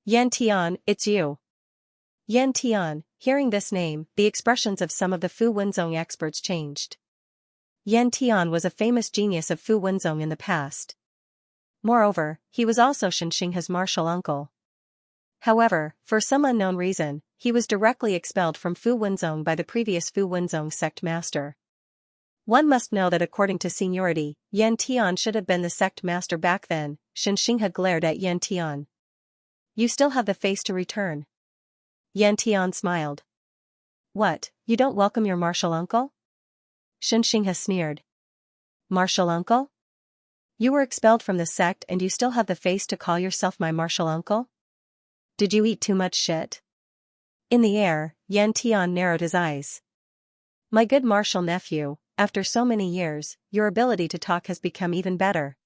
Speaker 1: Yan Tian, it's you. Yan Tian, hearing this name, the expressions of some of the Fu Wenzong experts changed. Yan Tian was a famous genius of Fu Wenzong in the past. Moreover, he was also Xianxia's martial uncle. However, for some unknown reason, he was directly expelled from Fu Wenzong by the previous Fu Wenzong sect master. One must know that according to seniority, Yan Tian should have been the sect master back then. Xianxia glared at Yan Tian. You still have the face to return. Yan Tian smiled. What, you don't welcome your martial uncle? Xianxia sneered. Martial uncle? You were expelled from the sect and you still have the face to call yourself my martial uncle? Did you eat too much shit? In the air, Yan Tian narrowed his eyes. My good martial nephew, after so many years, your ability to talk has become even better.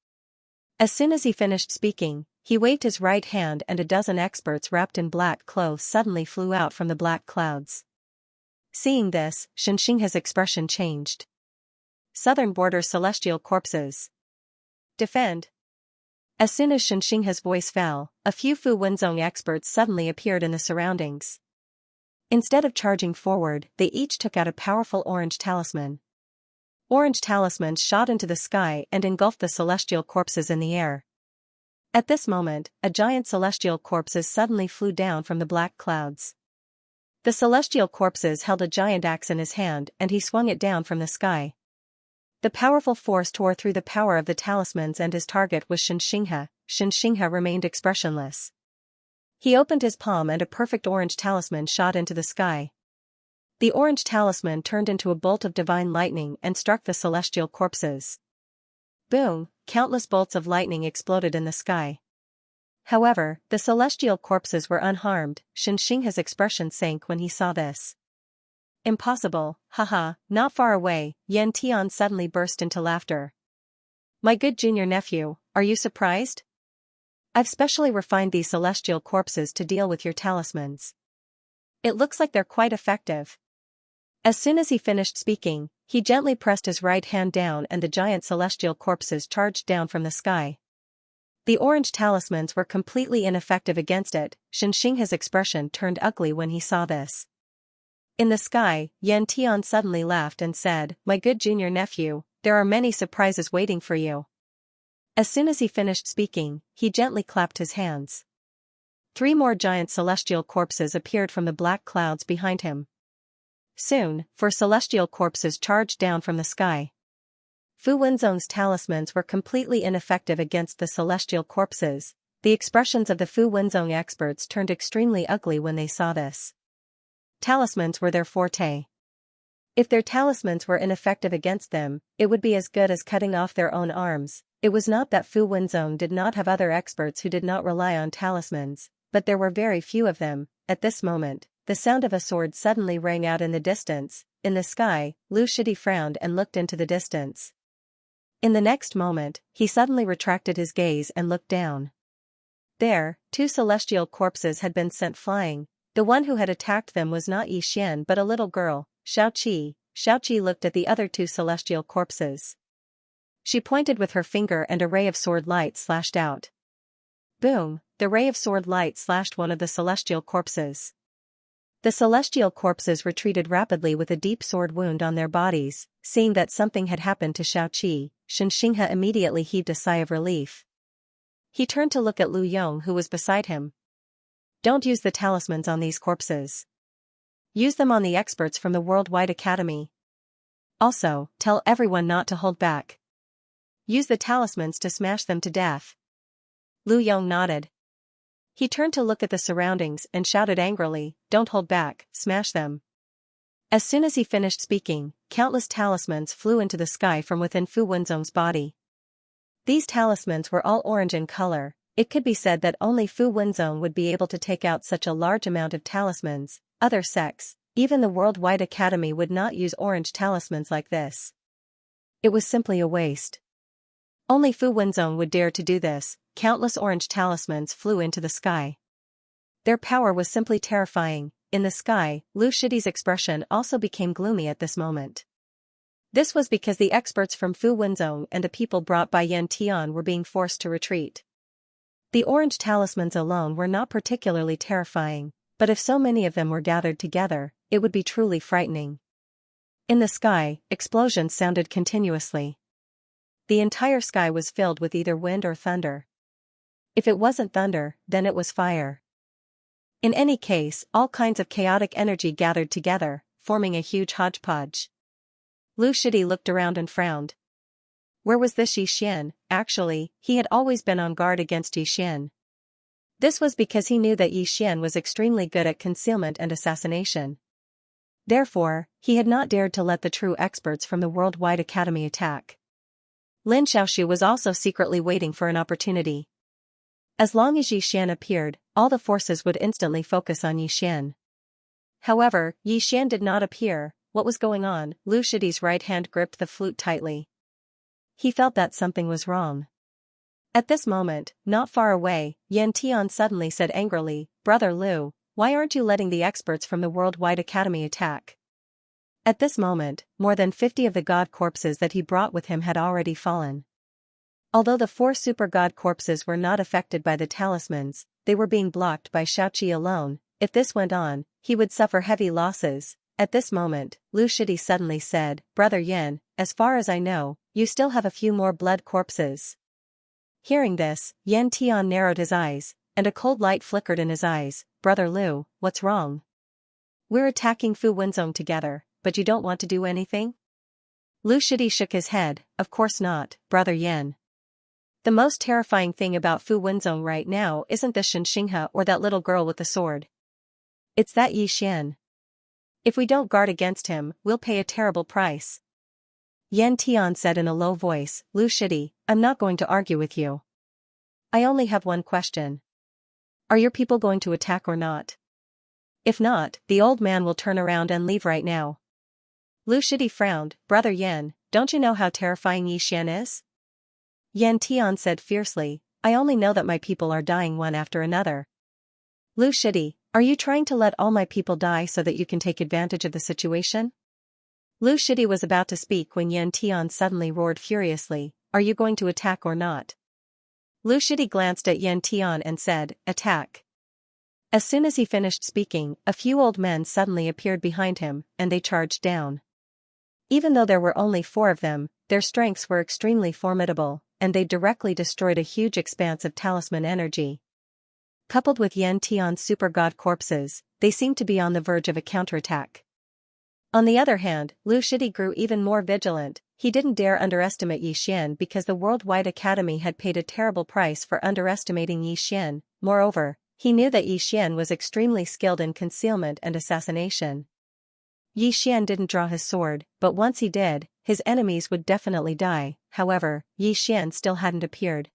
Speaker 1: As soon as he finished speaking, he waved his right hand and a dozen experts wrapped in black clothes suddenly flew out from the black clouds. Seeing this, Xianxia's expression changed. Southern border celestial corpses. Defend. As soon as Xianxia's voice fell, a few Fu Wenzong experts suddenly appeared in the surroundings. Instead of charging forward, they each took out a powerful orange talisman. Orange talismans shot into the sky and engulfed the celestial corpses in the air. At this moment, a giant celestial corpses suddenly flew down from the black clouds. The celestial corpses held a giant axe in his hand and he swung it down from the sky. The powerful force tore through the power of the talismans and his target was Xianxia. Xianxia remained expressionless. He opened his palm and a perfect orange talisman shot into the sky. The orange talisman turned into a bolt of divine lightning and struck the celestial corpses. Boom, countless bolts of lightning exploded in the sky. However, the celestial corpses were unharmed. Xianxia's expression sank when he saw this. Impossible, haha, not far away, Yan Tian suddenly burst into laughter. My good junior nephew, are you surprised? I've specially refined these celestial corpses to deal with your talismans. It looks like they're quite effective. As soon as he finished speaking, he gently pressed his right hand down and the giant celestial corpses charged down from the sky. The orange talismans were completely ineffective against it. Xianxia's expression turned ugly when he saw this. In the sky, Yan Tian suddenly laughed and said, My good junior nephew, there are many surprises waiting for you. As soon as he finished speaking, he gently clapped his hands. 3 more giant celestial corpses appeared from the black clouds behind him. Soon, 4 celestial corpses charged down from the sky. Fu Wenzong's talismans were completely ineffective against the celestial corpses. The expressions of the Fu Wenzong experts turned extremely ugly when they saw this. Talismans were their forte. If their talismans were ineffective against them, it would be as good as cutting off their own arms. It was not that Fu Wenzong did not have other experts who did not rely on talismans, but there were very few of them. At this moment, the sound of a sword suddenly rang out in the distance. In the sky, Lu Shidi frowned and looked into the distance. In the next moment, he suddenly retracted his gaze and looked down. There, 2 celestial corpses had been sent flying. The one who had attacked them was not Yi Xian but a little girl, Xiaoqi. Xiaoqi looked at the other 2 celestial corpses. She pointed with her finger and a ray of sword light slashed out. Boom, the ray of sword light slashed one of the celestial corpses. The celestial corpses retreated rapidly with a deep sword wound on their bodies. Seeing that something had happened to Xiaoqi, Xianxia immediately heaved a sigh of relief. He turned to look at Lu Yong who was beside him. Don't use the talismans on these corpses. use them on the experts from the Worldwide Academy. Also, tell everyone not to hold back. Use the talismans to smash them to death. Lu Yong nodded. He turned to look at the surroundings and shouted angrily, "Don't hold back, smash them." As soon as he finished speaking, countless talismans flew into the sky from within Fu Wenzong's body. These talismans were all orange in color. It could be said that only Fu Wenzong would be able to take out such a large amount of talismans. Other sects, even the Worldwide Academy, would not use orange talismans like this. It was simply a waste. Only Fu Wenzong would dare to do this. Countless orange talismans flew into the sky. Their power was simply terrifying. In the sky, Lu Shidi's expression also became gloomy at this moment. This was because the experts from Fu Wenzong and the people brought by Yan Tian were being forced to retreat. The orange talismans alone were not particularly terrifying, but if so many of them were gathered together, it would be truly frightening. In the sky, explosions sounded continuously. The entire sky was filled with either wind or thunder. If it wasn't thunder, then it was fire. In any case, all kinds of chaotic energy gathered together, forming a huge hodgepodge. Lu Shidi looked around and frowned. Where was this Yi Xian? Actually, he had always been on guard against Yi Xian. This was because he knew that Yi Xian was extremely good at concealment and assassination. Therefore, he had not dared to let the true experts from the Worldwide Academy attack. Lin Xiaoxu was also secretly waiting for an opportunity. As long as Yi Xian appeared, all the forces would instantly focus on Yi Xian. However, Yi Xian did not appear. What was going on? Lu Shidi's right hand gripped the flute tightly. He felt that something was wrong. At this moment, not far away, Yan Tian suddenly said angrily, "Brother Lu, why aren't you letting the experts from the Worldwide Academy attack?" At this moment, more than 50 of the god corpses that he brought with him had already fallen. Although the 4 super god corpses were not affected by the talismans, they were being blocked by Xiaoqi alone. If this went on, he would suffer heavy losses. At this moment, Lu Shidi suddenly said, "Brother Yan, as far as I know, you still have a few more blood corpses." Hearing this, Yan Tian narrowed his eyes, and a cold light flickered in his eyes. "Brother Lu, what's wrong? We're attacking Fu Wenzong together, but you don't want to do anything?" Lu Shidi shook his head. "Of course not, Brother Yan. The most terrifying thing about Fu Wenzong right now isn't the Xianxia or that little girl with the sword. It's that Yi Xian. If we don't guard against him, we'll pay a terrible price." Yan Tian said in a low voice, "Lu Shidi, I'm not going to argue with you. I only have one question. Are your people going to attack or not? If not, the old man will turn around and leave right now." Lu Shidi frowned. "Brother Yan, don't you know how terrifying Yi Xian is?" Yan Tian said fiercely, "I only know that my people are dying one after another." "Lu Shidi, are you trying to let all my people die so that you can take advantage of the situation?" Lu Shidi was about to speak when Yan Tian suddenly roared furiously, "Are you going to attack or not?" Lu Shidi glanced at Yan Tian and said, "Attack." As soon as he finished speaking, a few old men suddenly appeared behind him, and they charged down. Even though there were only 4 of them, their strengths were extremely formidable, and they directly destroyed a huge expanse of talisman energy. Coupled with Yan Tian's super god corpses, they seemed to be on the verge of a counterattack. On the other hand, Lu Shidi grew even more vigilant. He didn't dare underestimate Yi Xian because the Worldwide Academy had paid a terrible price for underestimating Yi Xian. Moreover, he knew that Yi Xian was extremely skilled in concealment and assassination. Yi Xian didn't draw his sword, but once he did, his enemies would definitely die. However, Yi Xian still hadn't appeared.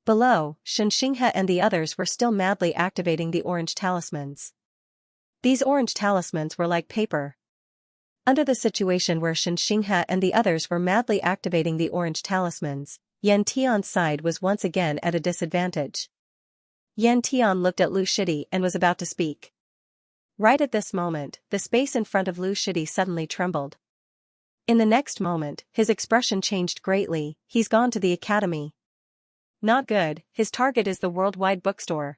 Speaker 1: Below, Xianxia and the others were still madly activating the orange talismans. These orange talismans were like paper. Under the situation where Xianxia and the others were madly activating the orange talismans, Yan Tian's side was once again at a disadvantage. Yan Tian looked at Lu Shidi and was about to speak. Right at this moment, the space in front of Lu Shidi suddenly trembled. In the next moment, his expression changed greatly. "He's gone to the academy. Not good, his target is the worldwide bookstore.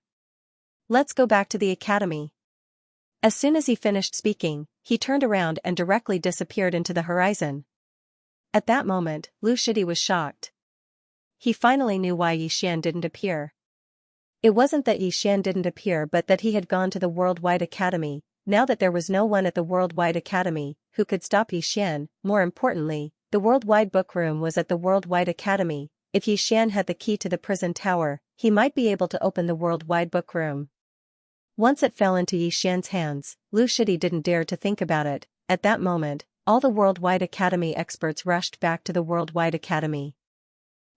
Speaker 1: Let's go back to the academy." As soon as he finished speaking, he turned around and directly disappeared into the horizon. At that moment, Lu Shidi was shocked. He finally knew why Yi Xian didn't appear. It wasn't that Yi Xian didn't appear but that he had gone to the Worldwide Academy. now that there was no one at the Worldwide Academy who could stop Xian, more importantly, the Worldwide Book Room was at the Worldwide Academy. If Xian had the key to the prison tower, he might be able to open the Worldwide Book Room. Once it fell into Xian's hands, Lu Shidi didn't dare to think about it. At that moment, all the Worldwide Academy experts rushed back to the Worldwide Academy.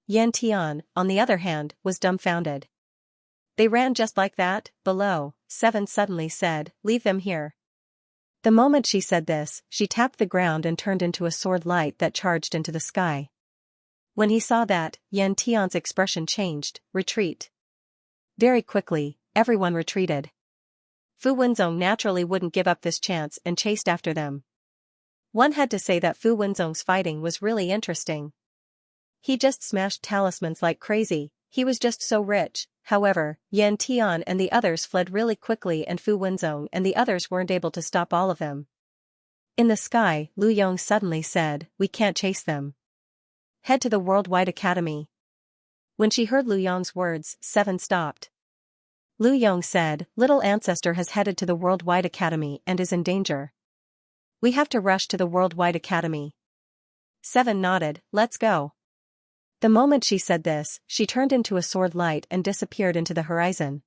Speaker 1: Yan Tian, on the other hand, was dumbfounded. They ran just like that, below, Seven suddenly said, leave them here. The moment she said this, she tapped the ground and turned into a sword light that charged into the sky. When he saw that, Yan Tian's expression changed, retreat. Very quickly, everyone retreated. Fu Wenzong naturally wouldn't give up this chance and chased after them. One had to say that Fu Wenzong's fighting was really interesting. He just smashed talismans like crazy, he was just so rich. However, Yan Tian and the others fled really quickly and Fu Wenzong and the others weren't able to stop all of them. In the sky, Lu Yong suddenly said, we can't chase them. Head to the Worldwide Academy. When she heard Lu Yong's words, Seven stopped. Lu Yong said, little ancestor has headed to the Worldwide Academy and is in danger. We have to rush to the Worldwide Academy. Seven nodded, let's go. The moment she said this, she turned into a sword light and disappeared into the horizon.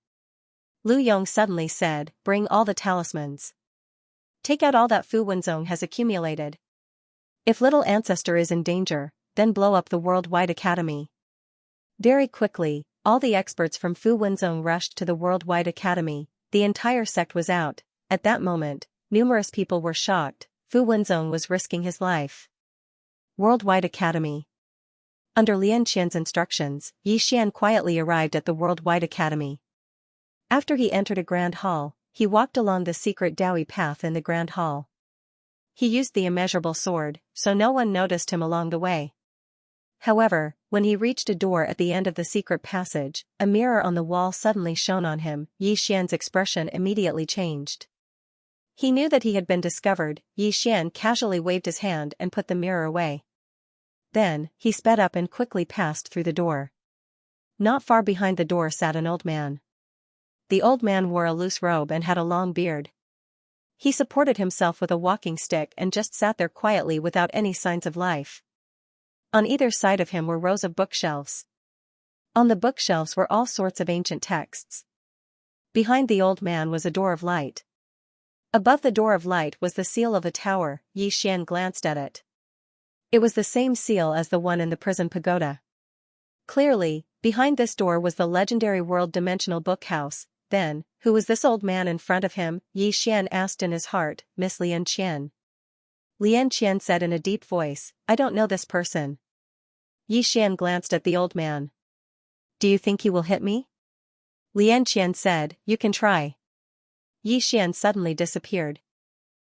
Speaker 1: Lu Yong suddenly said, bring all the talismans. Take out all that Fu Wenzong has accumulated. If little ancestor is in danger, then blow up the Worldwide Academy. Very quickly, all the experts from Fu Wenzong rushed to the Worldwide Academy. The entire sect was out. At that moment, numerous people were shocked. Fu Wenzong was risking his life. Worldwide Academy. Under Lian Qian's instructions, Xian quietly arrived at the Worldwide Academy. After he entered a grand hall, he walked along the secret Dowie path in the grand hall. He used the immeasurable sword, so no one noticed him along the way. However, when he reached a door at the end of the secret passage, a mirror on the wall suddenly shone on him. Xian's expression immediately changed. He knew that he had been discovered. Xian casually waved his hand and put the mirror away. Then, he sped up and quickly passed through the door. Not far behind the door sat an old man. The old man wore a loose robe and had a long beard. He supported himself with a walking stick and just sat there quietly without any signs of life. On either side of him were rows of bookshelves. On the bookshelves were all sorts of ancient texts. Behind the old man was a door of light. Above the door of light was the seal of a tower. Xian glanced at it. It was the same seal as the one in the prison pagoda. Clearly, behind this door was the legendary world-dimensional bookhouse. Then, who was this old man in front of him? Xian asked in his heart, Miss Lian Qian. Lian Qian said in a deep voice, I don't know this person. Xian glanced at the old man. Do you think he will hit me? Lian Qian said, you can try. Xian suddenly disappeared.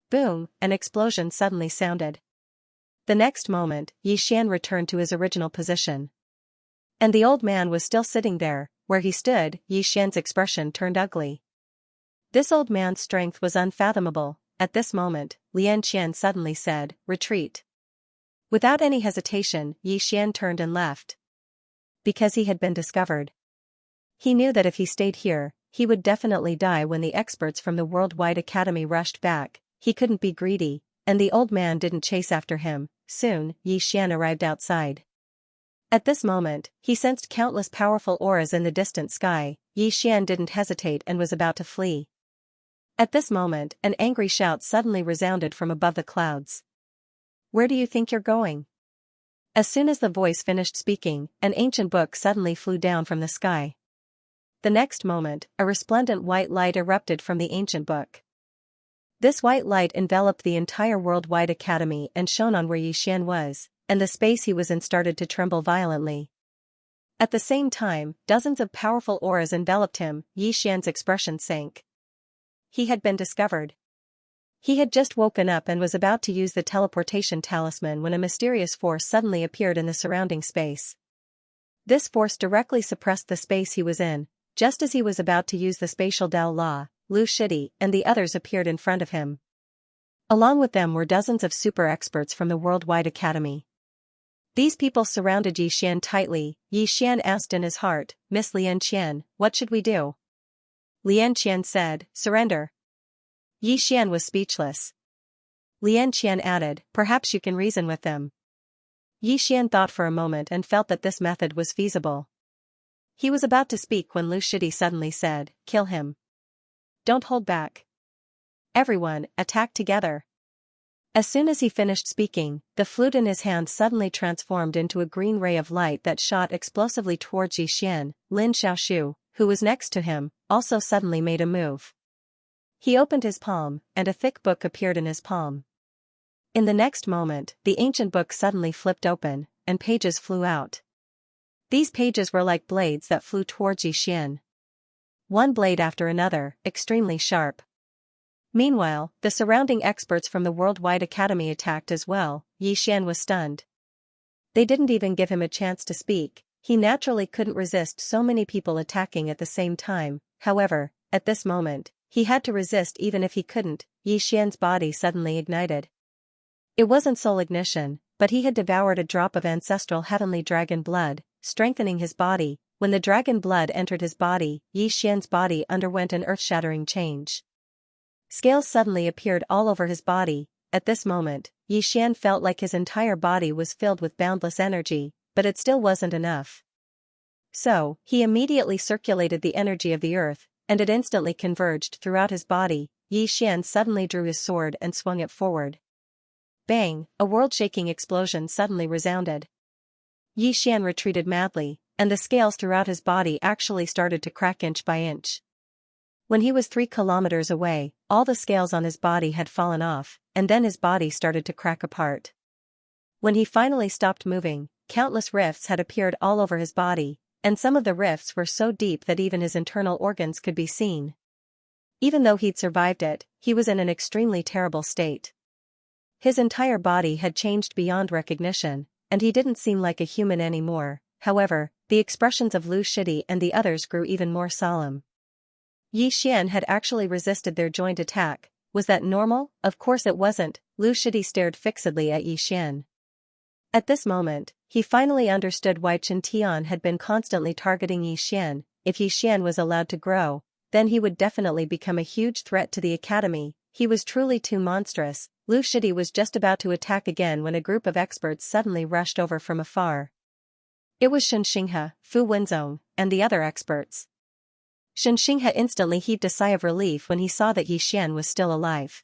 Speaker 1: Boom, an explosion suddenly sounded. The next moment, Xian returned to his original position. And the old man was still sitting there. Where he stood, Xian's expression turned ugly. This old man's strength was unfathomable. At this moment, Lian Qian suddenly said, retreat. Without any hesitation, Xian turned and left. Because he had been discovered. He knew that if he stayed here, he would definitely die. When the experts from the Worldwide Academy rushed back, he couldn't be greedy, and the old man didn't chase after him. Soon, Xian arrived outside. At this moment, he sensed countless powerful auras in the distant sky. Xian didn't hesitate and was about to flee. At this moment, an angry shout suddenly resounded from above the clouds. Where do you think you're going? As soon as the voice finished speaking, an ancient book suddenly flew down from the sky. The next moment, a resplendent white light erupted from the ancient book. This white light enveloped the entire Worldwide Academy and shone on where Xian was, and the space he was in started to tremble violently. At the same time, dozens of powerful auras enveloped him. Xian's expression sank. He had been discovered. He had just woken up and was about to use the teleportation talisman when a mysterious force suddenly appeared in the surrounding space. This force directly suppressed the space he was in. Just as he was about to use the spatial Dao Law, Lu Shidi and the others appeared in front of him. Along with them were dozens of super experts from the Worldwide Academy. These people surrounded Xian tightly. Xian asked in his heart, Miss Lian Qian, what should we do? Lian Qian said, surrender. Yi Xian was speechless. Lian Qian added, perhaps you can reason with them. Yi Xian thought for a moment and felt that this method was feasible. He was about to speak when Lu Shidi suddenly said, kill him. Don't hold back. Everyone, attack together. As soon as he finished speaking, the flute in his hand suddenly transformed into a green ray of light that shot explosively towards Yi Xian. Lin Xiaoshu, who was next to him, also suddenly made a move. He opened his palm, and a thick book appeared in his palm. In the next moment, the ancient book suddenly flipped open, and pages flew out. These pages were like blades that flew towards Yi Xian. One blade after another, extremely sharp. Meanwhile, the surrounding experts from the Worldwide Academy attacked as well. Yi Xian was stunned. They didn't even give him a chance to speak. He naturally couldn't resist so many people attacking at the same time. However, at this moment, he had to resist even if he couldn't. Yi Xian's body suddenly ignited. It wasn't soul ignition, but he had devoured a drop of ancestral heavenly dragon blood, strengthening his body. When the dragon blood entered his body, Yi Xian's body underwent an earth-shattering change. Scales suddenly appeared all over his body. At this moment, Yi Xian felt like his entire body was filled with boundless energy, but it still wasn't enough. So, he immediately circulated the energy of the earth, and it instantly converged throughout his body. Yi Xian suddenly drew his sword and swung it forward. Bang! A world-shaking explosion suddenly resounded. Yi Xian retreated madly, and the scales throughout his body actually started to crack inch by inch. When he was 3 kilometers away, all the scales on his body had fallen off, and then his body started to crack apart. When he finally stopped moving, countless rifts had appeared all over his body, and some of the rifts were so deep that even his internal organs could be seen. Even though he'd survived it, he was in an extremely terrible state. His entire body had changed beyond recognition, and he didn't seem like a human anymore. However, the expressions of Lu Shidi and the others grew even more solemn. Yi Xian had actually resisted their joint attack. Was that normal? Of course it wasn't. Lu Shidi stared fixedly at Yi Xian. At this moment, he finally understood why Chen Tian had been constantly targeting Yi Xian. If Yi Xian was allowed to grow, then he would definitely become a huge threat to the academy. He was truly too monstrous. Lu Shidi was just about to attack again when a group of experts suddenly rushed over from afar. It was Xianxia, Fu Wenzong, and the other experts. Xianxia instantly heaved a sigh of relief when he saw that Yi Xian was still alive.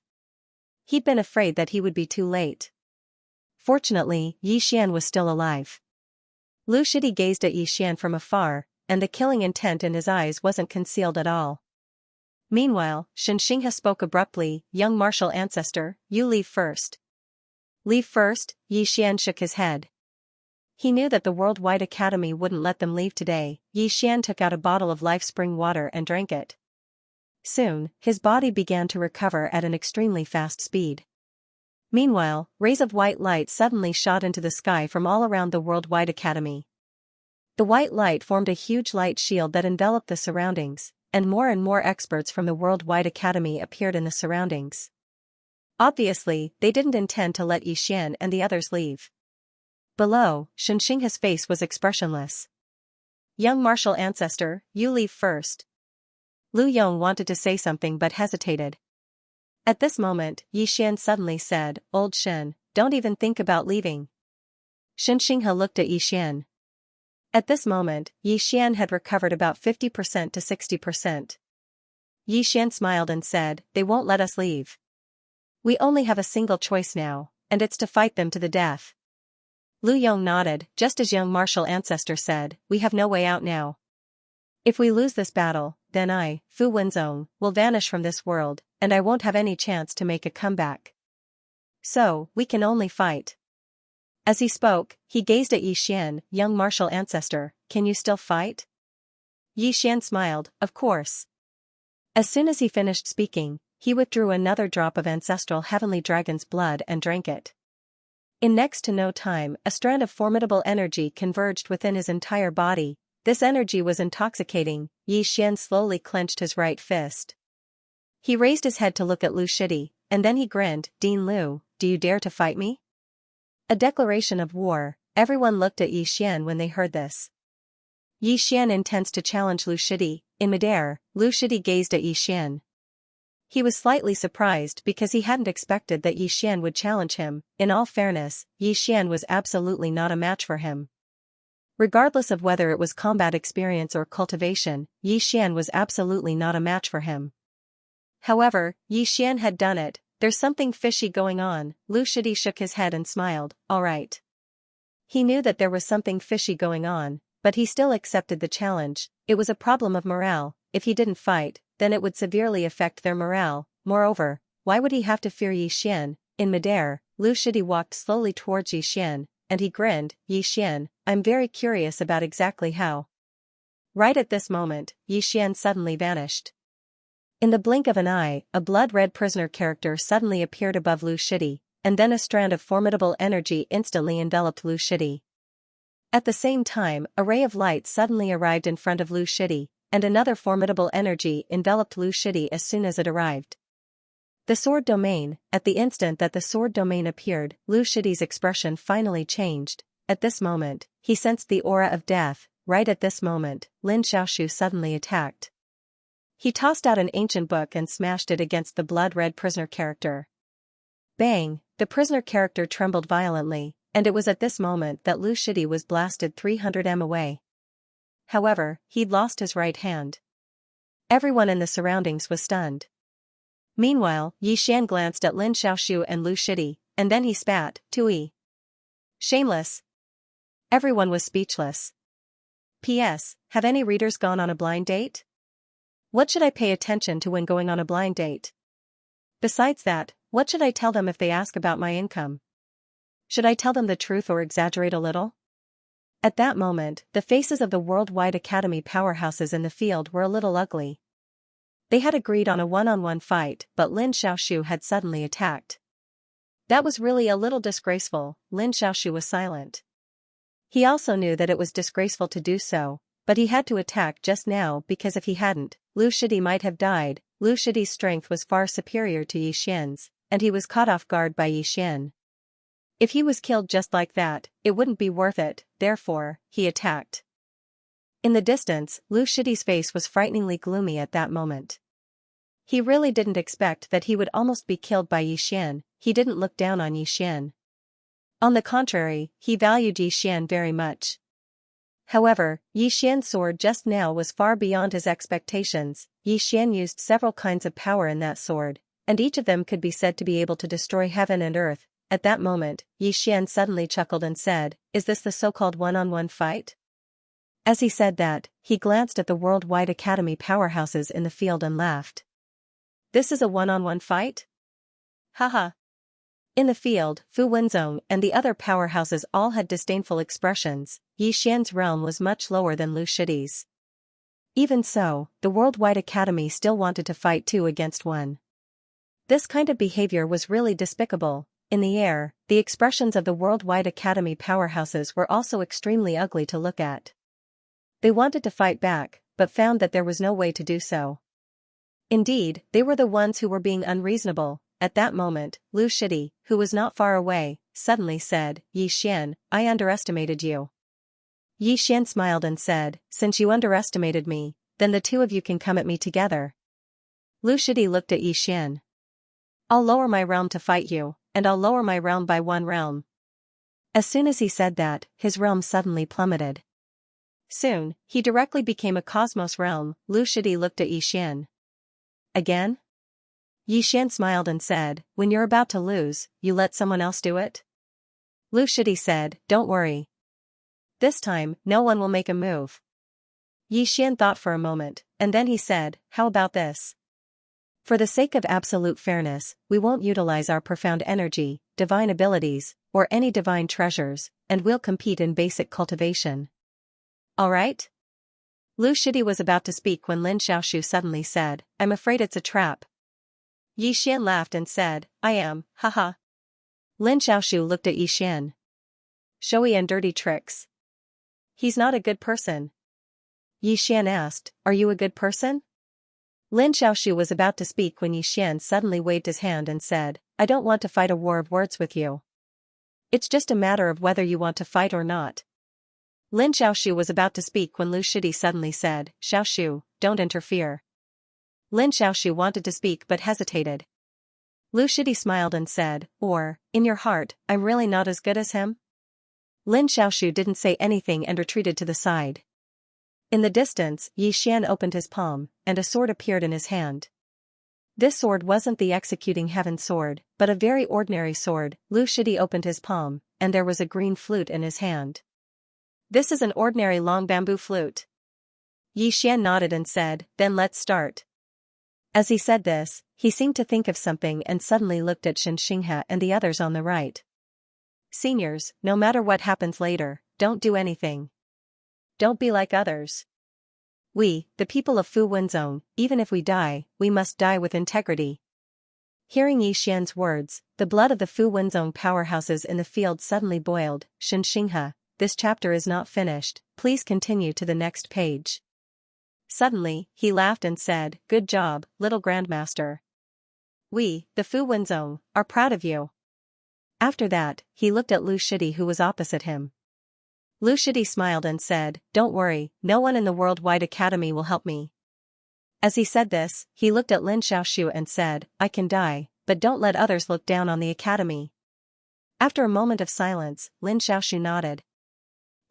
Speaker 1: He'd been afraid that he would be too late. Fortunately, Yi Xian was still alive. Lu Shidi gazed at Yi Xian from afar, and the killing intent in his eyes wasn't concealed at all. Meanwhile, Xianxia spoke abruptly, "Young martial ancestor, you leave first." "Leave first?" Yi Xian shook his head. He knew that the Worldwide Academy wouldn't let them leave today. Yi Xian took out a bottle of life spring water and drank it. Soon, his body began to recover at an extremely fast speed. Meanwhile, rays of white light suddenly shot into the sky from all around the Worldwide Academy. The white light formed a huge light shield that enveloped the surroundings, and more experts from the Worldwide Academy appeared in the surroundings. Obviously, they didn't intend to let Yi Xian and the others leave. Below, Xianxia's face was expressionless. "Young martial ancestor, you leave first." Lu Yong wanted to say something but hesitated. At this moment, Yi Xian suddenly said, "Old Shen, don't even think about leaving." Xianxia looked at Yi Xian. At this moment, Yi Xian had recovered about 50% to 60%. Yi Xian smiled and said, "They won't let us leave. We only have a single choice now, and it's to fight them to the death." Lu Yong nodded, just as young martial ancestor said, "We have no way out now. If we lose this battle, then I, Fu Wenzong, will vanish from this world, and I won't have any chance to make a comeback. So, we can only fight." As he spoke, he gazed at Yi Xian. "Young martial ancestor, can you still fight?" Yi Xian smiled, "Of course." As soon as he finished speaking, he withdrew another drop of ancestral heavenly dragon's blood and drank it. In next to no time, a strand of formidable energy converged within his entire body. This energy was intoxicating. Yi Xian slowly clenched his right fist. He raised his head to look at Lu Shidi, and then he grinned, "Dean Lu, do you dare to fight me?" A declaration of war. Everyone looked at Yi Xian when they heard this. Yi Xian intends to challenge Lu Shidi. In midair, Lu Shidi gazed at Yi Xian. He was slightly surprised because he hadn't expected that Xian would challenge him. In all fairness, Xian was absolutely not a match for him. Regardless of whether it was combat experience or cultivation, Xian was absolutely not a match for him. However, Xian had done it. There's something fishy going on. Lu Shidi shook his head and smiled. All right. He knew that there was something fishy going on, but he still accepted the challenge. It was a problem of morale. If he didn't fight, then it would severely affect their morale. Moreover, why would he have to fear Xian? In midair, Lu Shidi walked slowly towards Xian, and he grinned. Xian, I'm very curious about exactly how. Right at this moment, Xian suddenly vanished. In the blink of an eye, a blood-red prisoner character suddenly appeared above Lu Shidi, and then a strand of formidable energy instantly enveloped Lu Shidi. At the same time, a ray of light suddenly arrived in front of Lu Shidi, and another formidable energy enveloped Lu Shidi as soon as it arrived. The sword domain. At the instant that the sword domain appeared, Lu Shidi's expression finally changed. At this moment, he sensed the aura of death. Right at this moment, Lin Xiaoshu suddenly attacked. He tossed out an ancient book and smashed it against the blood-red prisoner character. Bang! The prisoner character trembled violently, and it was at this moment that Lu Shidi was blasted 300 m away. However, he'd lost his right hand. Everyone in the surroundings was stunned. Meanwhile, Xian glanced at Lin Xiaoshu and Lu Shidi, and then he spat. Tui. Shameless. Everyone was speechless. P.S. Have any readers gone on a blind date? What should I pay attention to when going on a blind date? Besides that, what should I tell them if they ask about my income? Should I tell them the truth or exaggerate a little? At that moment, the faces of the worldwide academy powerhouses in the field were a little ugly. They had agreed on a one-on-one fight, but Lin Xiaoshu had suddenly attacked. That was really a little disgraceful. Lin Xiaoshu was silent. He also knew that it was disgraceful to do so, but he had to attack just now because if he hadn't, Lu Shidi might have died. Lu Shidi's strength was far superior to Xian's, and he was caught off guard by Xian. If he was killed just like that, it wouldn't be worth it, therefore, he attacked. In the distance, Lu Shidi's face was frighteningly gloomy at that moment. He really didn't expect that he would almost be killed by Xian. He didn't look down on Xian. On the contrary, he valued Xian very much. However, Xian's sword just now was far beyond his expectations. Xian used several kinds of power in that sword, and each of them could be said to be able to destroy heaven and earth. At that moment, Xian suddenly chuckled and said, "Is this the so-called one-on-one fight?" As he said that, he glanced at the worldwide academy powerhouses in the field and laughed. This is a one-on-one fight? Haha. In the field, Fu Wenzong and the other powerhouses all had disdainful expressions. Xian's realm was much lower than Lu Shidi's. Even so, the worldwide academy still wanted to fight 2 against 1. This kind of behavior was really despicable. In the air, the expressions of the worldwide academy powerhouses were also extremely ugly to look at. They wanted to fight back, but found that there was no way to do so. Indeed, they were the ones who were being unreasonable. At that moment, Lu Shidi, who was not far away, suddenly said, "Xian, I underestimated you." Xian smiled and said, "Since you underestimated me, then the 2 of you can come at me together." Lu Shidi looked at Xian. "I'll lower my realm to fight you, and I'll lower my realm by 1 realm." As soon as he said that, his realm suddenly plummeted. Soon, he directly became a cosmos realm. Lu Shidi looked at Xian. "Again?" Xian smiled and said, "When you're about to lose, you let someone else do it?" Lu Shidi said, "Don't worry. This time, no one will make a move." Xian thought for a moment, and then he said, "How about this? For the sake of absolute fairness, we won't utilize our profound energy, divine abilities, or any divine treasures, and we'll compete in basic cultivation. All right?" Lu Shidi was about to speak when Lin Xiaoshu suddenly said, "I'm afraid it's a trap." Xian laughed and said, "I am, haha." Lin Xiaoshu looked at Xian. "Showy and dirty tricks. He's not a good person." Xian asked, "Are you a good person?" Lin Xiaoshu was about to speak when Xian suddenly waved his hand and said, "I don't want to fight a war of words with you. It's just a matter of whether you want to fight or not." Lin Xiaoshu was about to speak when Lu Shidi suddenly said, "Xiaoshu, don't interfere." Lin Xiaoshu wanted to speak but hesitated. Lu Shidi smiled and said, or, in your heart, I'm really not as good as him? Lin Xiaoshu didn't say anything and retreated to the side. In the distance, Yi Xian opened his palm, and a sword appeared in his hand. This sword wasn't the executing heaven sword, but a very ordinary sword. Lu Shidi opened his palm, and there was a green flute in his hand. This is an ordinary long bamboo flute. Yi Xian nodded and said, then let's start. As he said this, he seemed to think of something and suddenly looked at Xianxia and the others on the right. Seniors, no matter what happens later, don't do anything. Don't be like others. We, the people of Fu Wenzong, even if we die, we must die with integrity. Hearing Yi Xian's words, the blood of the Fu Wenzong powerhouses in the field suddenly boiled. Xianxia, this chapter is not finished, please continue to the next page. Suddenly, he laughed and said, good job, little grandmaster. We, the Fu Wenzong, are proud of you. After that, he looked at Lu Shidi who was opposite him. Lu Shidi smiled and said, don't worry, no one in the Worldwide Academy will help me. As he said this, he looked at Lin Xiaoshu and said, I can die, but don't let others look down on the academy. After a moment of silence, Lin Xiaoshu nodded.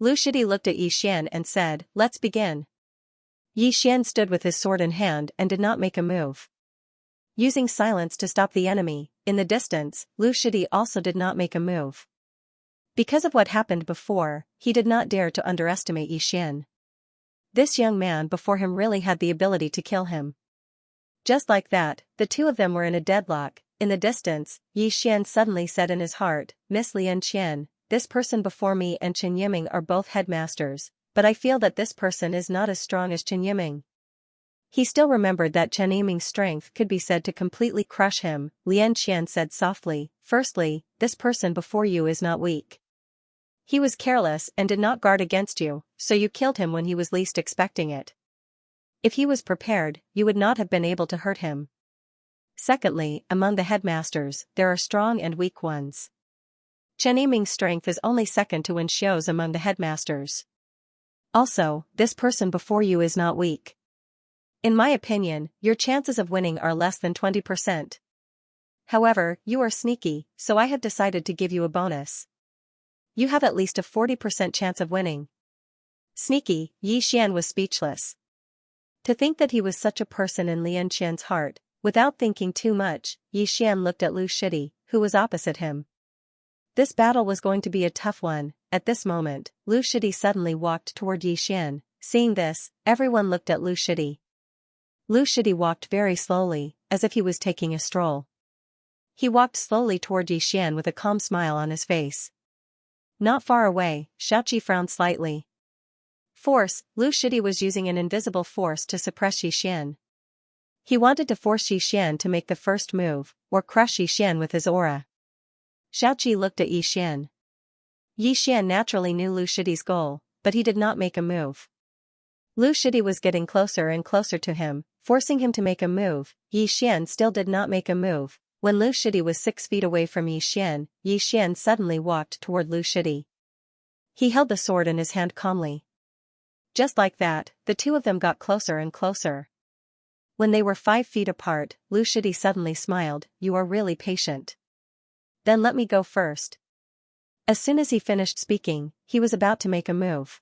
Speaker 1: Lu Shidi looked at Yi Xian and said, let's begin. Yi Xian stood with his sword in hand and did not make a move. Using silence to stop the enemy, in the distance, Lu Shidi also did not make a move. Because of what happened before, he did not dare to underestimate Yi Xian. This young man before him really had the ability to kill him. Just like that, the two of them were in a deadlock. In the distance, Yi Xian suddenly said in his heart, Miss Lian Qian, this person before me and Chen Yiming are both headmasters, but I feel that this person is not as strong as Chen Yiming. He still remembered that Chen Yiming's strength could be said to completely crush him. Lian Qian said softly, firstly, this person before you is not weak. He was careless and did not guard against you, so you killed him when he was least expecting it. If he was prepared, you would not have been able to hurt him. Secondly, among the headmasters, there are strong and weak ones. Chen Yiming's strength is only second to Wen Xiu's among the headmasters. Also, this person before you is not weak. In my opinion, your chances of winning are less than 20%. However, you are sneaky, so I have decided to give you a bonus. You have at least a 40% chance of winning. Sneaky, Yi Xian was speechless. To think that he was such a person in Lian Qian's heart, without thinking too much, Yi Xian looked at Lu Shidi, who was opposite him. This battle was going to be a tough one. At this moment, Lu Shidi suddenly walked toward Yi Xian. Seeing this, everyone looked at Lu Shidi. Lu Shidi walked very slowly, as if he was taking a stroll. He walked slowly toward Yi Xian with a calm smile on his face. Not far away, Xiaoqi frowned slightly. Force, Lu Shidi was using an invisible force to suppress Yi Xian. He wanted to force Yi Xian to make the first move, or crush Yi Xian with his aura. Xiaoqi looked at Yi Xian. Yi Xian naturally knew Lu Shidi's goal, but he did not make a move. Lu Shidi was getting closer and closer to him, forcing him to make a move. Yi Xian still did not make a move. When Lu Shidi was 6 feet away from Yi Xian suddenly walked toward Lu Shidi. He held the sword in his hand calmly. Just like that, the two of them got closer and closer. When they were 5 feet apart, Lu Shidi suddenly smiled, you are really patient. Then let me go first. As soon as he finished speaking, he was about to make a move.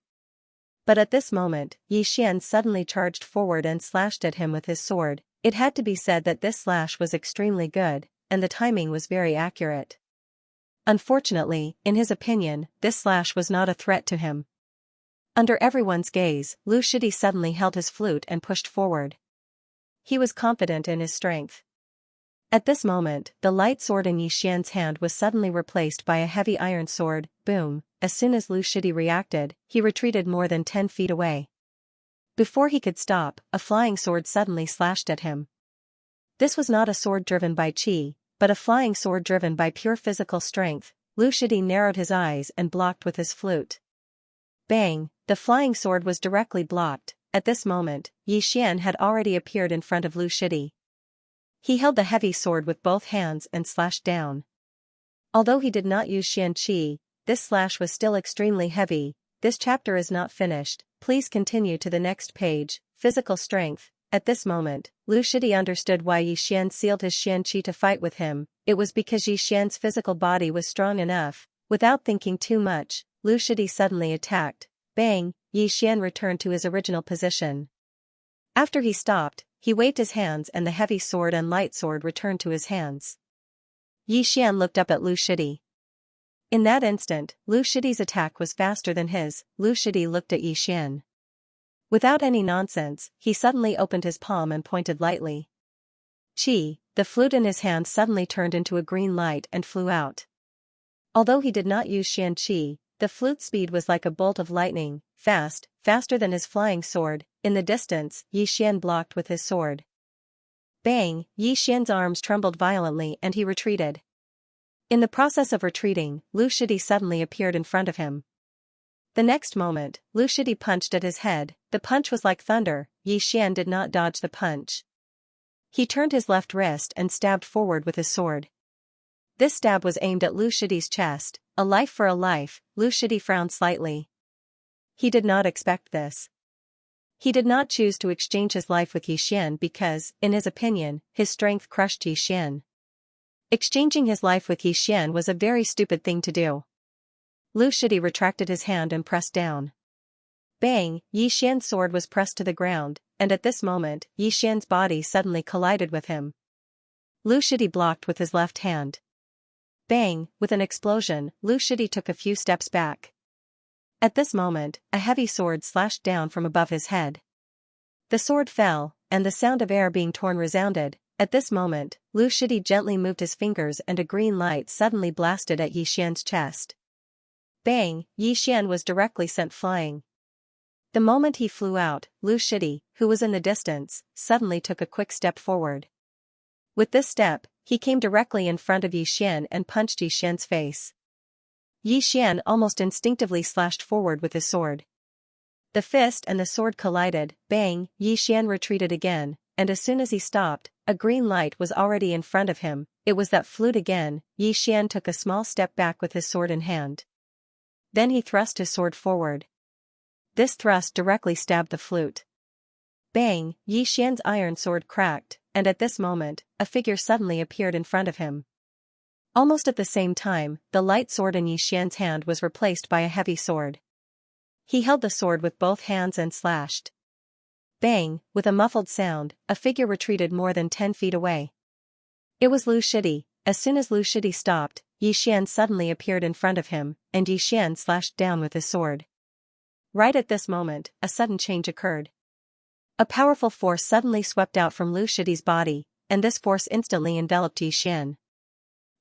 Speaker 1: But at this moment, Yi Xian suddenly charged forward and slashed at him with his sword. It had to be said that this slash was extremely good, and the timing was very accurate. Unfortunately, in his opinion, this slash was not a threat to him. Under everyone's gaze, Lu Shidi suddenly held his flute and pushed forward. He was confident in his strength. At this moment, the light sword in Yi Xian's hand was suddenly replaced by a heavy iron sword. Boom! As soon as Lu Shidi reacted, he retreated more than 10 feet away. Before he could stop, a flying sword suddenly slashed at him. This was not a sword driven by qi, but a flying sword driven by pure physical strength. Lu Shidi narrowed his eyes and blocked with his flute. Bang! The flying sword was directly blocked. At this moment, Yi Xian had already appeared in front of Lu Shidi. He held the heavy sword with both hands and slashed down. Although he did not use Xian Qi, this slash was still extremely heavy. This chapter is not finished, please continue to the next page. Physical strength. At this moment, Lu Shidi understood why Yi Xian sealed his Xianxia to fight with him. It was because Yi Xian's physical body was strong enough. Without thinking too much, Lu Shidi suddenly attacked. Bang! Yi Xian returned to his original position. After he stopped, he waved his hands and the heavy sword and light sword returned to his hands. Yi Xian looked up at Lu Shidi. In that instant, Lu Shidi's attack was faster than his. Lu Shidi looked at Yi Xian. Without any nonsense, he suddenly opened his palm and pointed lightly. Qi, the flute in his hand suddenly turned into a green light and flew out. Although he did not use Xianqi, the flute's speed was like a bolt of lightning, faster than his flying sword. In the distance, Yi Xian blocked with his sword. Bang! Yi Xian's arms trembled violently and he retreated. In the process of retreating, Lu Shidi suddenly appeared in front of him. The next moment, Lu Shidi punched at his head. The punch was like thunder. Yi Xian did not dodge the punch. He turned his left wrist and stabbed forward with his sword. This stab was aimed at Lu Shidi's chest. A life for a life. Lu Shidi frowned slightly. He did not expect this. He did not choose to exchange his life with Yi Xian because, in his opinion, his strength crushed Yi Xian. Exchanging his life with Yi Xian was a very stupid thing to do. Lu Shidi retracted his hand and pressed down. Bang! Yi Xian's sword was pressed to the ground, and at this moment, Yi Xian's body suddenly collided with him. Lu Shidi blocked with his left hand. Bang! With an explosion, Lu Shidi took a few steps back. At this moment, a heavy sword slashed down from above his head. The sword fell, and the sound of air being torn resounded. At this moment, Lu Shidi gently moved his fingers and a green light suddenly blasted at Yi Xian's chest. Bang! Yi Xian was directly sent flying. The moment he flew out, Lu Shidi, who was in the distance, suddenly took a quick step forward. With this step, he came directly in front of Yi Xian and punched Yi Xian's face. Yi Xian almost instinctively slashed forward with his sword. The fist and the sword collided. Bang! Yi Xian retreated again, and as soon as he stopped, a green light was already in front of him. It was that flute again. Yi Xian took a small step back with his sword in hand. Then he thrust his sword forward. This thrust directly stabbed the flute. Bang! Yi Xian's iron sword cracked, and at this moment, a figure suddenly appeared in front of him. Almost at the same time, the light sword in Yi Xian's hand was replaced by a heavy sword. He held the sword with both hands and slashed. Bang! With a muffled sound, a figure retreated more than 10 feet away. It was Lu Shidi. As soon as Lu Shidi stopped, Yi Xian suddenly appeared in front of him, and Yi Xian slashed down with his sword. Right at this moment, a sudden change occurred. A powerful force suddenly swept out from Lu Shidi's body, and this force instantly enveloped Yi Xian.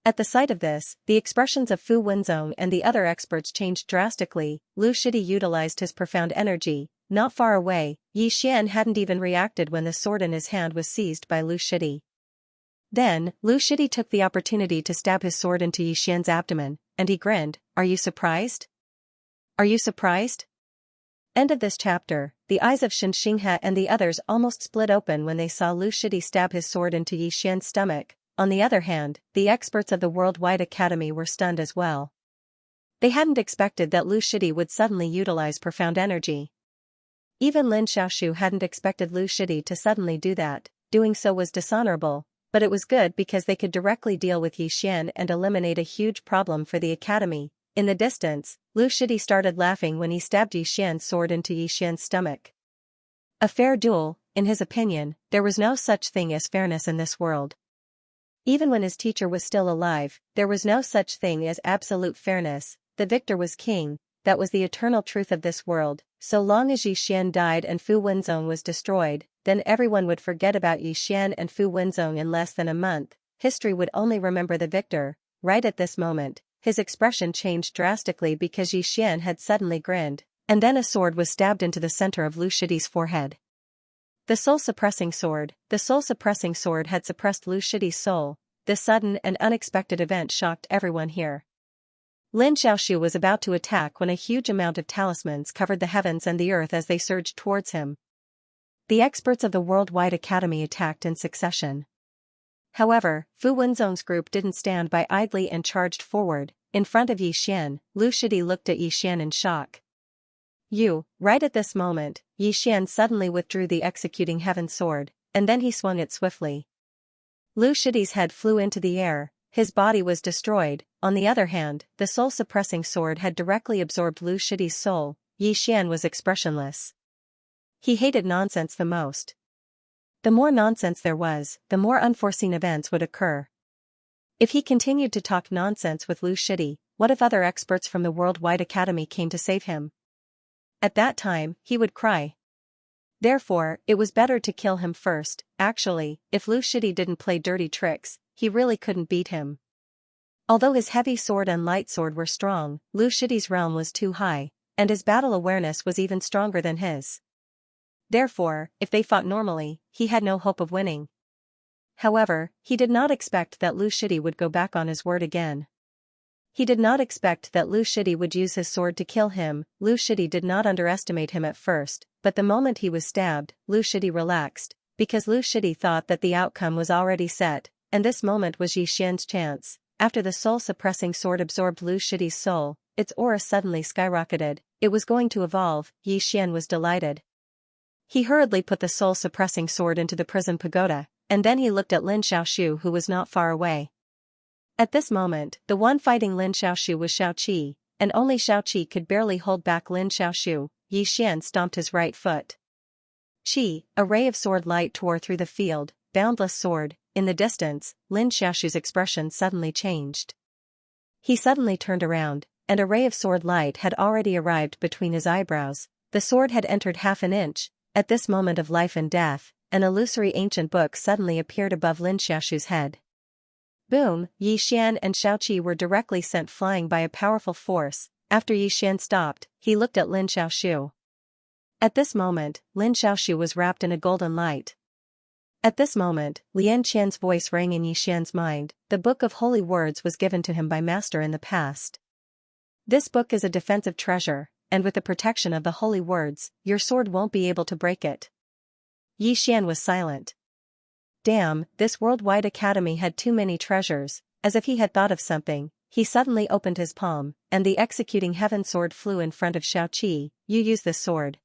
Speaker 1: At the sight of this, the expressions of Fu Wenzong and the other experts changed drastically. Lu Shidi utilized his profound energy. Not far away, Yi Xian hadn't even reacted when the sword in his hand was seized by Lu Shidi. Then, Lu Shidi took the opportunity to stab his sword into Yi Xian's abdomen, and he grinned. Are you surprised? Are you surprised? End of this chapter. The eyes of Xianxia and the others almost split open when they saw Lu Shidi stab his sword into Yi Xian's stomach. On the other hand, the experts of the Worldwide Academy were stunned as well. They hadn't expected that Lu Shidi would suddenly utilize profound energy. Even Lin Xiaoshu hadn't expected Lu Shidi to suddenly do that. Doing so was dishonorable, but it was good because they could directly deal with Yi Xian and eliminate a huge problem for the academy. In the distance, Lu Shidi started laughing when he stabbed Yi Xian's sword into Yi Xian's stomach. A fair duel. In his opinion, there was no such thing as fairness in this world. Even when his teacher was still alive, there was no such thing as absolute fairness. The victor was king. That was the eternal truth of this world. So long as Yi Xian died and Fu Wenzong was destroyed, then everyone would forget about Yi Xian and Fu Wenzong in less than a month. History would only remember the victor. Right at this moment, his expression changed drastically because Yi Xian had suddenly grinned, and then a sword was stabbed into the center of Lu Shidi's forehead. The soul-suppressing sword. The soul-suppressing sword had suppressed Lu Shidi's soul. This sudden and unexpected event shocked everyone here. Lin Xiaoshu was about to attack when a huge amount of talismans covered the heavens and the earth as they surged towards him. The experts of the Worldwide Academy attacked in succession. However, Fu Wenzong's group didn't stand by idly and charged forward. In front of Yi Xian, Lu Shidi looked at Yi Xian in shock. Right at this moment, Xian suddenly withdrew the executing heaven sword, and then he swung it swiftly. Lu Shidi's head flew into the air, his body was destroyed. On the other hand, the soul-suppressing sword had directly absorbed Lu Shidi's soul. Xian was expressionless. He hated nonsense the most. The more nonsense there was, the more unforeseen events would occur. If he continued to talk nonsense with Lu Shidi, what if other experts from the Worldwide Academy came to save him? At that time, he would cry. Therefore, it was better to kill him first. Actually, if Lu Shidi didn't play dirty tricks, he really couldn't beat him. Although his heavy sword and light sword were strong, Lu Shidi's realm was too high, and his battle awareness was even stronger than his. Therefore, if they fought normally, he had no hope of winning. However, he did not expect that Lu Shidi would go back on his word again. He did not expect that Lu Shidi would use his sword to kill him. Lu Shidi did not underestimate him at first, but the moment he was stabbed, Lu Shidi relaxed, because Lu Shidi thought that the outcome was already set, and this moment was Xian's chance. After the soul-suppressing sword absorbed Lu Shidi's soul, its aura suddenly skyrocketed. It was going to evolve. Xian was delighted. He hurriedly put the soul-suppressing sword into the prison pagoda, and then he looked at Lin Xiaoshu, who was not far away. At this moment, the one fighting Lin Xiaoshu was Xiaoqi, and only Xiaoqi could barely hold back Lin Xiaoshu. Xian stomped his right foot. Qi, a ray of sword light tore through the field. Boundless sword. In the distance, Lin Xiaoshu's expression suddenly changed. He suddenly turned around, and a ray of sword light had already arrived between his eyebrows. The sword had entered half an inch. At this moment of life and death, an illusory ancient book suddenly appeared above Lin Xiaoshu's head. Boom! Xian and Xiaoqi were directly sent flying by a powerful force. After Xian stopped, he looked at Lin Xiaoshu. At this moment, Lin Xiaoshu was wrapped in a golden light. At this moment, Lian Qian's voice rang in Xian's mind. The Book of Holy Words was given to him by Master in the past. This book is a defensive treasure, and with the protection of the holy words, your sword won't be able to break it. Xian was silent. Damn, this Worldwide Academy had too many treasures. As if he had thought of something, he suddenly opened his palm, and the executing heaven sword flew in front of Xiaoqi. You use this sword.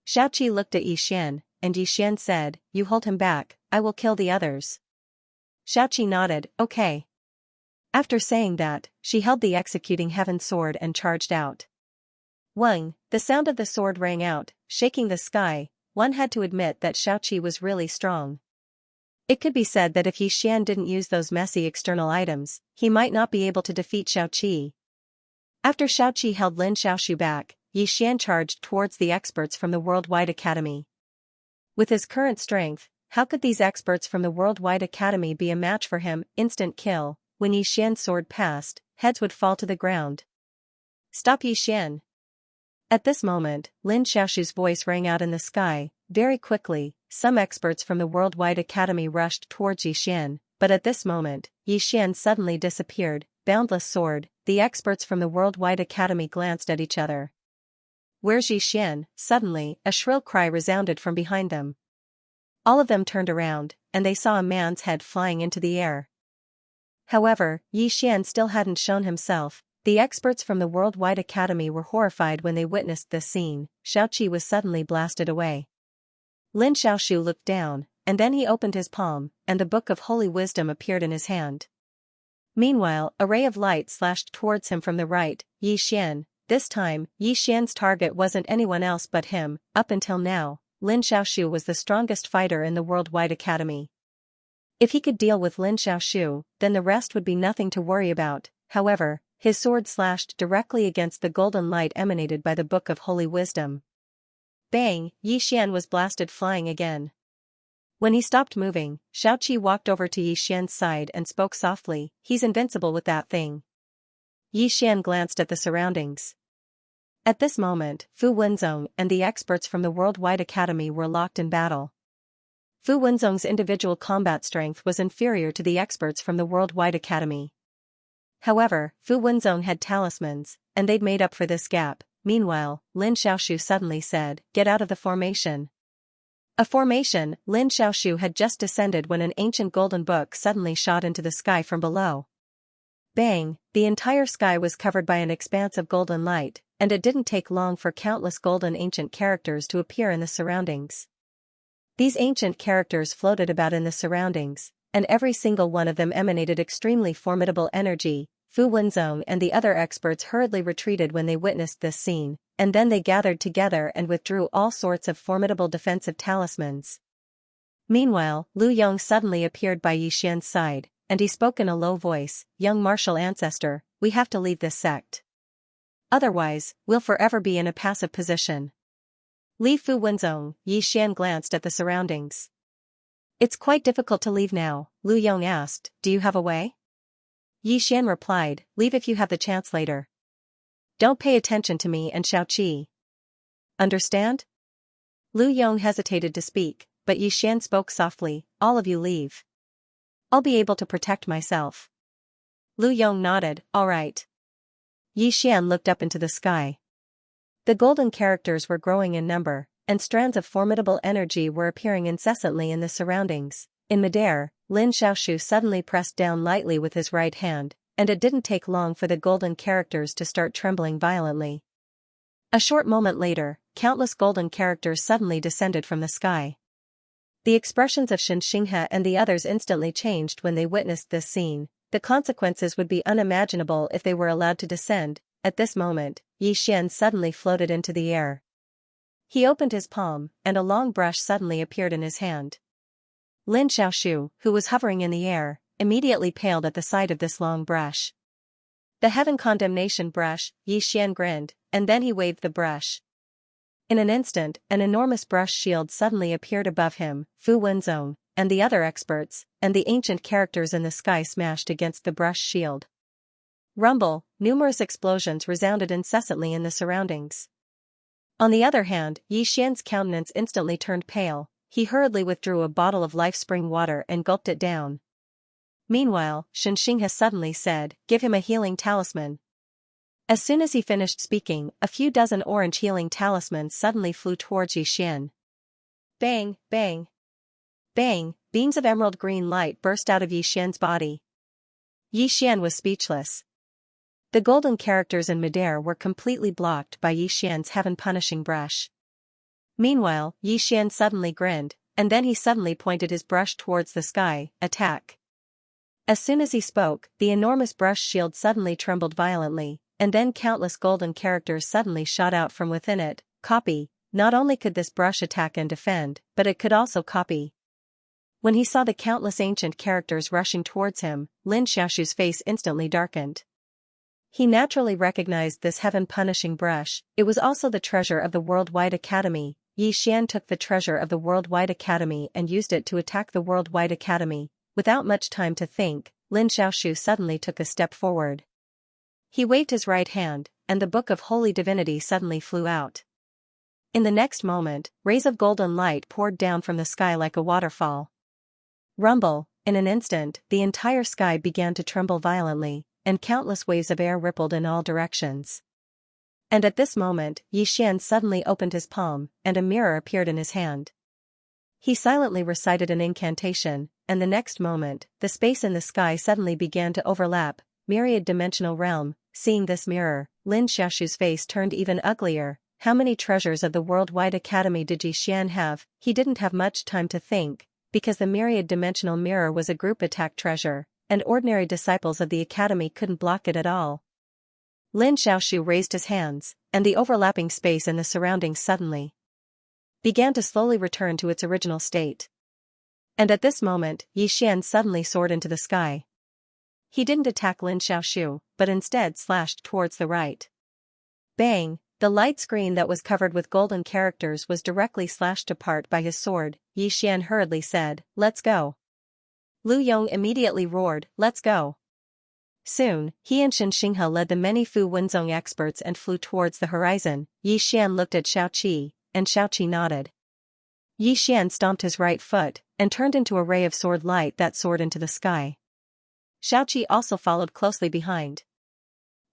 Speaker 1: Xiaoqi looked at Xian, and Xian said, you hold him back, I will kill the others. Xiaoqi nodded, okay. After saying that, she held the executing heaven sword and charged out. Wang, the sound of the sword rang out, shaking the sky. One had to admit that Xiaoqi was really strong. It could be said that if Xian didn't use those messy external items, he might not be able to defeat Xiaoqi. After Xiaoqi held Lin Xiaoshu back, Xian charged towards the experts from the Worldwide Academy. With his current strength, how could these experts from the Worldwide Academy be a match for him? Instant kill. When Xian's sword passed, heads would fall to the ground. Stop Xian! At this moment, Lin Xiaoshu's voice rang out in the sky. Very quickly, some experts from the Worldwide Academy rushed towards Xian, but at this moment, Xian suddenly disappeared. Boundless sword. The experts from the Worldwide Academy glanced at each other. Where's Xian? Suddenly, a shrill cry resounded from behind them. All of them turned around, and they saw a man's head flying into the air. However, Xian still hadn't shown himself. The experts from the Worldwide Academy were horrified when they witnessed this scene. Xiaoqi was suddenly blasted away. Lin Xiaoshu looked down, and then he opened his palm, and the Book of Holy Wisdom appeared in his hand. Meanwhile, a ray of light slashed towards him from the right. Xian. This time, Xian's target wasn't anyone else but him. Up until now, Lin Xiaoshu was the strongest fighter in the Worldwide Academy. If he could deal with Lin Xiaoshu, then the rest would be nothing to worry about. However, his sword slashed directly against the golden light emanated by the Book of Holy Wisdom. Bang! Xian was blasted flying again. When he stopped moving, Xiaoqi walked over to Xian's side and spoke softly, he's invincible with that thing. Xian glanced at the surroundings. At this moment, Fu Wenzong and the experts from the Worldwide Academy were locked in battle. Fu Wenzong's individual combat strength was inferior to the experts from the Worldwide Academy. However, Fu Wenzong had talismans, and they'd made up for this gap. Meanwhile, Lin Xiaoshu suddenly said, get out of the formation. A formation. Lin Xiaoshu had just descended when an ancient golden book suddenly shot into the sky from below. Bang! The entire sky was covered by an expanse of golden light. and it didn't take long for countless golden ancient characters to appear in the surroundings. These ancient characters floated about in the surroundings, and every single one of them emanated extremely formidable energy. Fu Wenzong and the other experts hurriedly retreated when they witnessed this scene, and then they gathered together and withdrew all sorts of formidable defensive talismans. Meanwhile, Lu Yong suddenly appeared by Yi Xian's side, and he spoke in a low voice, "Young martial ancestor, we have to leave this sect. Otherwise, we'll forever be in a passive position." Li Fu Wenzong, Yi Xian glanced at the surroundings. "It's quite difficult to leave now," Lu Yong asked, "do you have a way?" Yi Xian replied, "Leave if you have the chance later. Don't pay attention to me and Xiaoqi. Understand?" Lu Yong hesitated to speak, but Yi Xian spoke softly, "All of you leave. I'll be able to protect myself." Lu Yong nodded, "All right." Yi Xian looked up into the sky. The golden characters were growing in number, and strands of formidable energy were appearing incessantly in the surroundings. In midair, Lin Xiaoshu suddenly pressed down lightly with his right hand, and it didn't take long for the golden characters to start trembling violently. A short moment later, countless golden characters suddenly descended from the sky. The expressions of Xianxia and the others instantly changed when they witnessed this scene. The consequences would be unimaginable if they were allowed to descend. At this moment, Yi Xian suddenly floated into the air. He opened his palm, and a long brush suddenly appeared in his hand. Lin Xiaoshu, who was hovering in the air, immediately paled at the sight of this long brush. "The heaven condemnation brush," Yi Xian grinned, and then he waved the brush. In an instant, an enormous brush shield suddenly appeared above him. Fu Wenzong, and the other experts, and the ancient characters in the sky smashed against the brush shield. Rumble, numerous explosions resounded incessantly in the surroundings. On the other hand, Yi Xian's countenance instantly turned pale. He hurriedly withdrew a bottle of life spring water and gulped it down. Meanwhile, Xianxia suddenly said, "Give him a healing talisman." As soon as he finished speaking, a few dozen orange healing talismans suddenly flew towards Yi Xian. Bang, bang, bang, beams of emerald green light burst out of Yi Xian's body. Yi Xian was speechless. The golden characters in midair were completely blocked by Yi Xian's heaven-punishing brush. Meanwhile, Yi Xian suddenly grinned, and then he suddenly pointed his brush towards the sky, "Attack." As soon as he spoke, the enormous brush shield suddenly trembled violently, and then countless golden characters suddenly shot out from within it. Copy. Not only could this brush attack and defend, but it could also copy. When he saw the countless ancient characters rushing towards him, Lin Xiaoshu's face instantly darkened. He naturally recognized this heaven-punishing brush. It was also the treasure of the Worldwide Academy. Yi Xian took the treasure of the Worldwide Academy and used it to attack the Worldwide Academy. Without much time to think, Lin Xiaoshu suddenly took a step forward. He waved his right hand, and the Book of Holy Divinity suddenly flew out. In the next moment, rays of golden light poured down from the sky like a waterfall. Rumble, in an instant, the entire sky began to tremble violently, and countless waves of air rippled in all directions. And at this moment, Yi Xian suddenly opened his palm, and a mirror appeared in his hand. He silently recited an incantation, and the next moment, the space in the sky suddenly began to overlap. Myriad-dimensional realm. Seeing this mirror, Lin Xiaoshu's face turned even uglier. How many treasures of the Worldwide Academy did Yi Xian have? He didn't have much time to think, because the myriad-dimensional mirror was a group attack treasure, and ordinary disciples of the Academy couldn't block it at all. Lin Xiaoshu raised his hands, and the overlapping space in the surroundings suddenly began to slowly return to its original state. And at this moment, Yi Xian suddenly soared into the sky. He didn't attack Lin Xiaoshu, but instead slashed towards the right. Bang! The light screen that was covered with golden characters was directly slashed apart by his sword. Yi Xian hurriedly said, "Let's go." Lu Yong immediately roared, "Let's go." Soon, he and Xianxia led the many Fu Wenzong experts and flew towards the horizon. Yi Xian looked at Xiaoqi, and Xiaoqi nodded. Yi Xian stomped his right foot, and turned into a ray of sword light that soared into the sky. Xiaoqi also followed closely behind.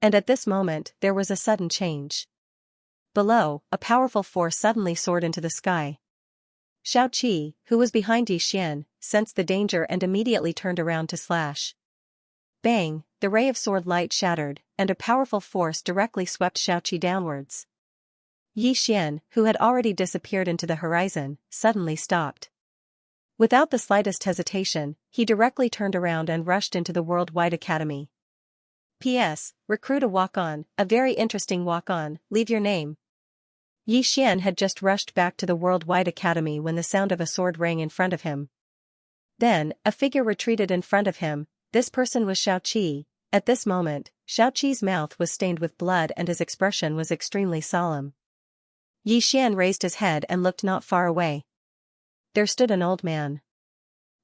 Speaker 1: And at this moment, there was a sudden change. Below, a powerful force suddenly soared into the sky. Xiaoqi, who was behind Yi Xian, sensed the danger and immediately turned around to slash. Bang! the ray of sword light shattered, and a powerful force directly swept Xiaoqi downwards. Yi Xian, who had already disappeared into the horizon, suddenly stopped. Without the slightest hesitation, he directly turned around and rushed into the Worldwide Academy. P.S. Recruit a walk-on, a very interesting walk-on, leave your name. Yi Xian had just rushed back to the Worldwide Academy when the sound of a sword rang in front of him. Then, a figure retreated in front of him. This person was Xiaoqi. At this moment, Xiaoqi's mouth was stained with blood and his expression was extremely solemn. Yi Xian raised his head and looked not far away. There stood an old man.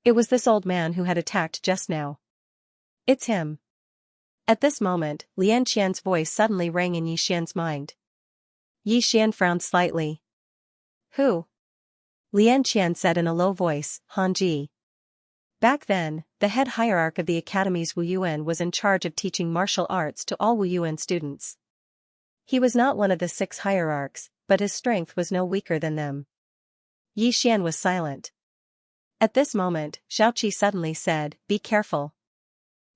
Speaker 1: It was this old man who had attacked just now. It's him. At this moment, Lian Qian's voice suddenly rang in Yi Xian's mind. Yi Xian frowned slightly. Who? Lian Qian said in a low voice, Han Ji. Back then, the head hierarch of the Academy's Wu Yuan was in charge of teaching martial arts to all Wu Yuan students. He was not one of the 6 hierarchs, but his strength was no weaker than them. Yi Xian was silent. At this moment, Xiaoqi suddenly said, "Be careful."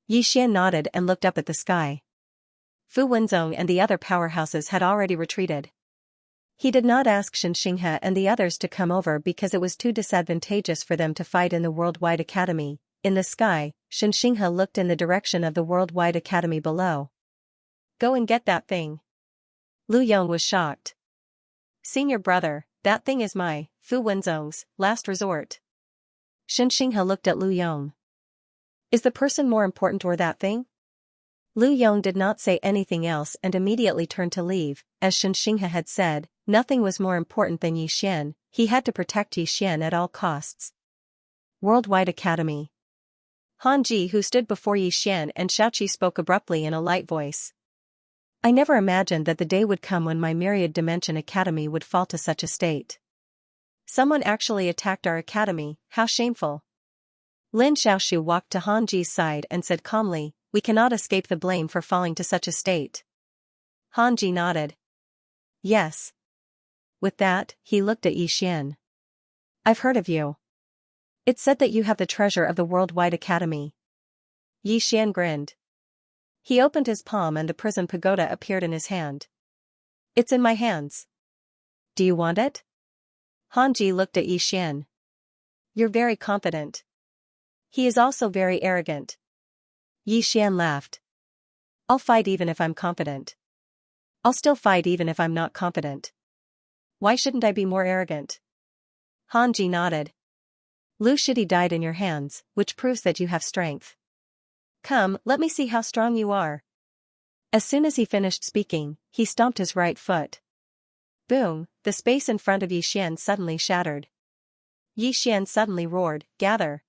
Speaker 1: Yi Xian nodded and looked up at the sky. Fu Wenzong and the other powerhouses had already retreated. He did not ask Xianxia and the others to come over because it was too disadvantageous for them to fight in the Worldwide Academy. In the sky, Xianxia looked in the direction of the Worldwide Academy below. Go and get that thing. Lu Yong was shocked. Senior brother, that thing is my, Fu Wenzong's, last resort. Xianxia looked at Lu Yong. Is the person more important or that thing? Lu Yong did not say anything else and immediately turned to leave. As Xianxia had said, nothing was more important than Yi Xian. He had to protect Yi Xian at all costs. Worldwide Academy. Han Ji, who stood before Yi Xian and Xiaoqi, spoke abruptly in a light voice. I never imagined that the day would come when my myriad dimension academy would fall to such a state. Someone actually attacked our academy, how shameful. Lin Xiaoshu walked to Han Ji's side and said calmly, we cannot escape the blame for falling to such a state. Han Ji nodded. Yes. With that, he looked at Yi Xian. I've heard of you. It's said that you have the treasure of the Worldwide Academy. Yi Xian grinned. He opened his palm and the prison pagoda appeared in his hand. It's in my hands. Do you want it? Han Ji looked at Yi Xian. You're very confident. He is also very arrogant. Yi Xian laughed. I'll fight even if I'm confident. I'll still fight even if I'm not confident. Why shouldn't I be more arrogant? Han Ji nodded. Lu Shidi died in your hands, which proves that you have strength. Come, let me see how strong you are. As soon as he finished speaking, he stomped his right foot. Boom, the space in front of Yi Xian suddenly shattered. Yi Xian suddenly roared, gather.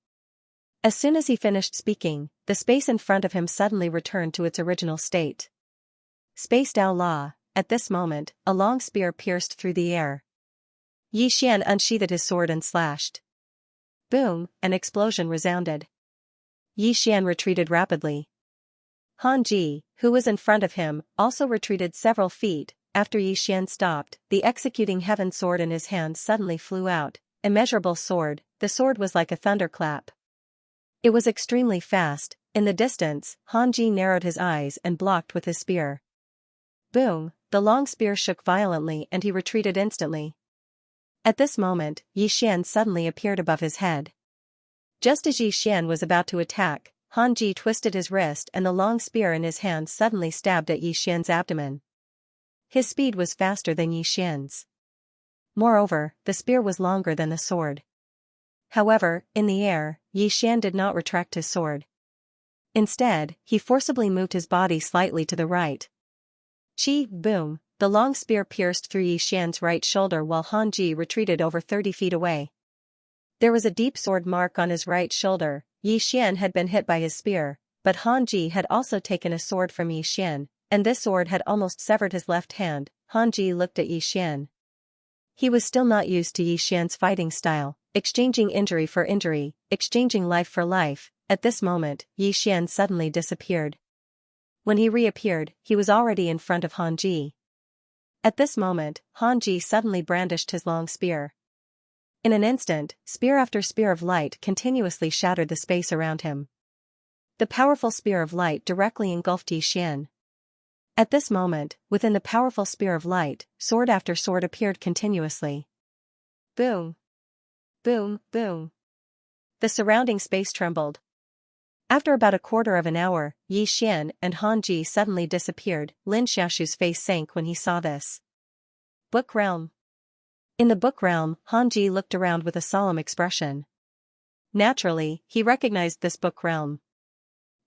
Speaker 1: As soon as he finished speaking, the space in front of him suddenly returned to its original state. Space Dao La. At this moment, a long spear pierced through the air. Yi Xian unsheathed his sword and slashed. Boom, an explosion resounded. Yi Xian retreated rapidly. Han Ji, who was in front of him, also retreated several feet. After Yi Xian stopped, the executing heaven sword in his hand suddenly flew out. Immeasurable sword, the sword was like a thunderclap. It was extremely fast. In the distance, Han Ji narrowed his eyes and blocked with his spear. Boom, the long spear shook violently and he retreated instantly. At this moment, Yi Xian suddenly appeared above his head. Just as Yi Xian was about to attack, Han Ji twisted his wrist and the long spear in his hand suddenly stabbed at Yi Xian's abdomen. His speed was faster than Yi Xian's. Moreover, the spear was longer than the sword. However, in the air, Yi Xian did not retract his sword. Instead, he forcibly moved his body slightly to the right. Boom, the long spear pierced through Yi Xian's right shoulder while Han Ji retreated over 30 feet away. There was a deep sword mark on his right shoulder. Yi Xian had been hit by his spear, but Han Ji had also taken a sword from Yi Xian, and this sword had almost severed his left hand. Han Ji looked at Yi Xian. He was still not used to Yi Xian's fighting style, exchanging injury for injury, exchanging life for life. At this moment, Yi Xian suddenly disappeared. When he reappeared, he was already in front of Han Ji. At this moment, Han Ji suddenly brandished his long spear. In an instant, spear after spear of light continuously shattered the space around him. The powerful spear of light directly engulfed Xian. At this moment, within the powerful spear of light, sword after sword appeared continuously. Boom! Boom! Boom! The surrounding space trembled. After about a quarter of an hour, Yi Xian and Han Ji suddenly disappeared. Lin Xiaoshu's face sank when he saw this. Book realm. In the book realm, Han Ji looked around with a solemn expression. Naturally, he recognized this book realm.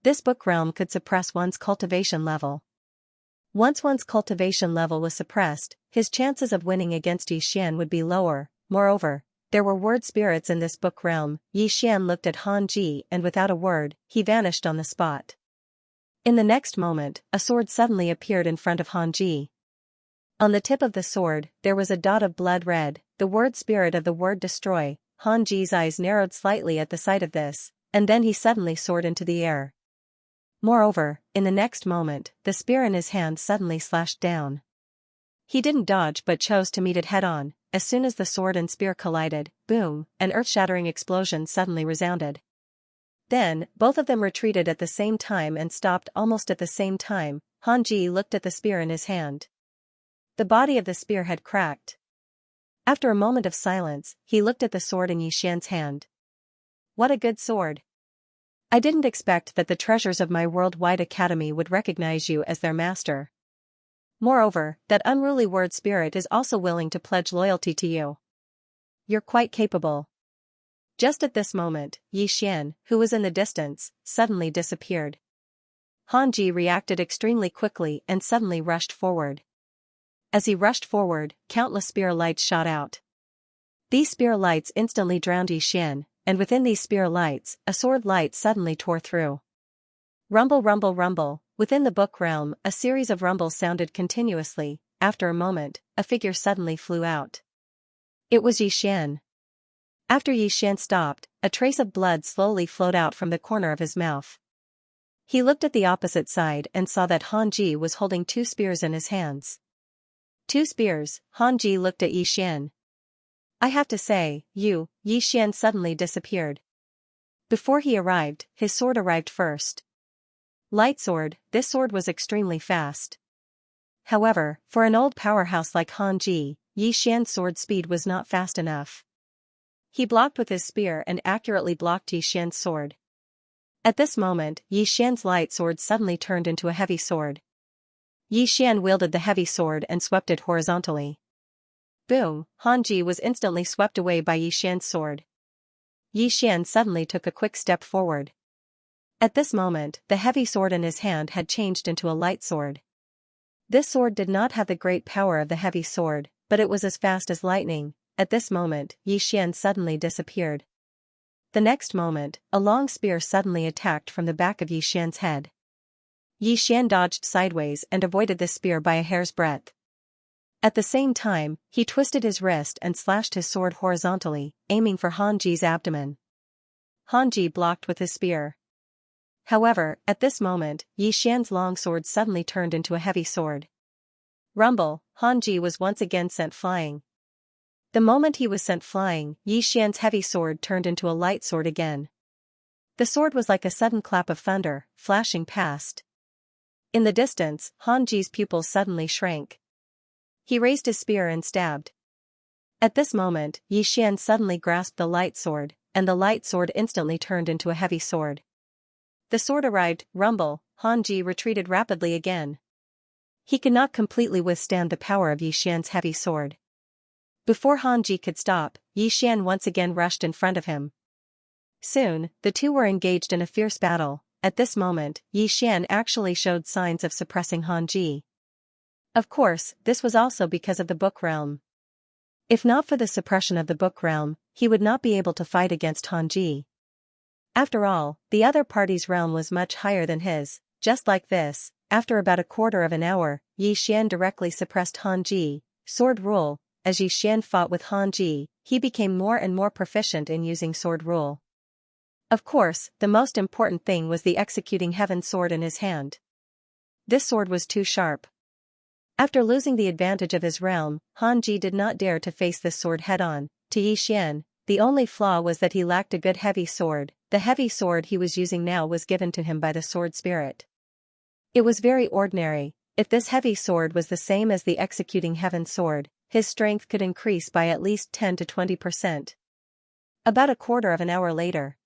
Speaker 1: This book realm could suppress one's cultivation level. Once one's cultivation level was suppressed, his chances of winning against Yi Xian would be lower. Moreover, there were word spirits in this book realm. Yi Xian looked at Han Ji and without a word, he vanished on the spot. In the next moment, a sword suddenly appeared in front of Han Ji. On the tip of the sword, there was a dot of blood red, the word spirit of the word destroy. Han Ji's eyes narrowed slightly at the sight of this, and then he suddenly soared into the air. Moreover, in the next moment, the spear in his hand suddenly slashed down. He didn't dodge but chose to meet it head-on. As soon as the sword and spear collided, boom, an earth-shattering explosion suddenly resounded. Then, both of them retreated at the same time and stopped almost at the same time. Han Ji looked at the spear in his hand. The body of the spear had cracked. After a moment of silence, he looked at the sword in Yi Xian's hand. What a good sword! I didn't expect that the treasures of my worldwide academy would recognize you as their master. Moreover, that unruly word spirit is also willing to pledge loyalty to you. You're quite capable. Just at this moment, Yi Xian, who was in the distance, suddenly disappeared. Han Ji reacted extremely quickly and suddenly rushed forward. As he rushed forward, countless spear lights shot out. These spear lights instantly drowned Yi Xian, and within these spear lights, a sword light suddenly tore through. Rumble, rumble, rumble. Within the book realm, a series of rumbles sounded continuously. After a moment, a figure suddenly flew out. It was Yi Xian. After Yi Xian stopped, a trace of blood slowly flowed out from the corner of his mouth. He looked at the opposite side and saw that Han Ji was holding 2 spears in his hands. 2 spears. Han Ji looked at Yi Xian. I have to say, Yi Xian suddenly disappeared. Before he arrived, his sword arrived first. Light sword. This sword was extremely fast. However, for an old powerhouse like Han Ji, Yi Xian's sword speed was not fast enough. He blocked with his spear and accurately blocked Yi Xian's sword. At this moment, Yi Xian's light sword suddenly turned into a heavy sword. Yi Xian wielded the heavy sword and swept it horizontally. Boom! Han Ji was instantly swept away by Yi Xian's sword. Yi Xian suddenly took a quick step forward. At this moment, the heavy sword in his hand had changed into a light sword. This sword did not have the great power of the heavy sword, but it was as fast as lightning. At this moment, Yi Xian suddenly disappeared. The next moment, a long spear suddenly attacked from the back of Yi Xian's head. Yi Xian dodged sideways and avoided this spear by a hair's breadth. At the same time, he twisted his wrist and slashed his sword horizontally, aiming for Han Ji's abdomen. Han Ji blocked with his spear. However, at this moment, Yi Xian's long sword suddenly turned into a heavy sword. Rumble! Han Ji was once again sent flying. The moment he was sent flying, Yi Xian's heavy sword turned into a light sword again. The sword was like a sudden clap of thunder, flashing past. In the distance, Han Ji's pupils suddenly shrank. He raised his spear and stabbed. At this moment, Yi Xian suddenly grasped the light sword, and the light sword instantly turned into a heavy sword. The sword arrived. Rumble! Han Ji retreated rapidly again. He could not completely withstand the power of Yi Xian's heavy sword. Before Han Ji could stop, Yi Xian once again rushed in front of him. Soon, the two were engaged in a fierce battle. At this moment, Yi Xian actually showed signs of suppressing Han Ji. Of course, this was also because of the book realm. If not for the suppression of the book realm, he would not be able to fight against Han Ji. After all, the other party's realm was much higher than his. Just like this, after about a quarter of an hour, Yi Xian directly suppressed Han Ji. Sword rule. As Yi Xian fought with Han Ji, he became more and more proficient in using sword rule. Of course, the most important thing was the executing heaven sword in his hand. This sword was too sharp. After losing the advantage of his realm, Han Ji did not dare to face this sword head-on. To Yi Xian, the only flaw was that he lacked a good heavy sword. the heavy sword he was using now was given to him by the sword spirit. It was very ordinary. If this heavy sword was the same as the executing heaven sword, his strength could increase by at least 10 to 20%. About a quarter of an hour later.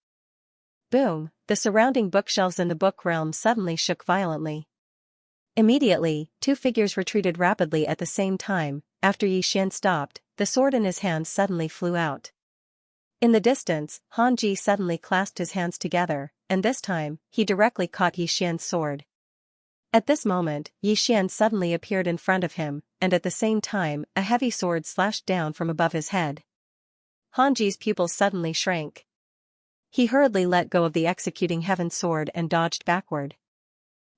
Speaker 1: Boom, the surrounding bookshelves in the book realm suddenly shook violently. Immediately, two figures retreated rapidly at the same time. After Xian stopped, the sword in his hand suddenly flew out. In the distance, Han Ji suddenly clasped his hands together, and this time, he directly caught Xian's sword. At this moment, Xian suddenly appeared in front of him, and at the same time, a heavy sword slashed down from above his head. Han Ji's pupils suddenly shrank. He hurriedly let go of the executing heaven sword and dodged backward.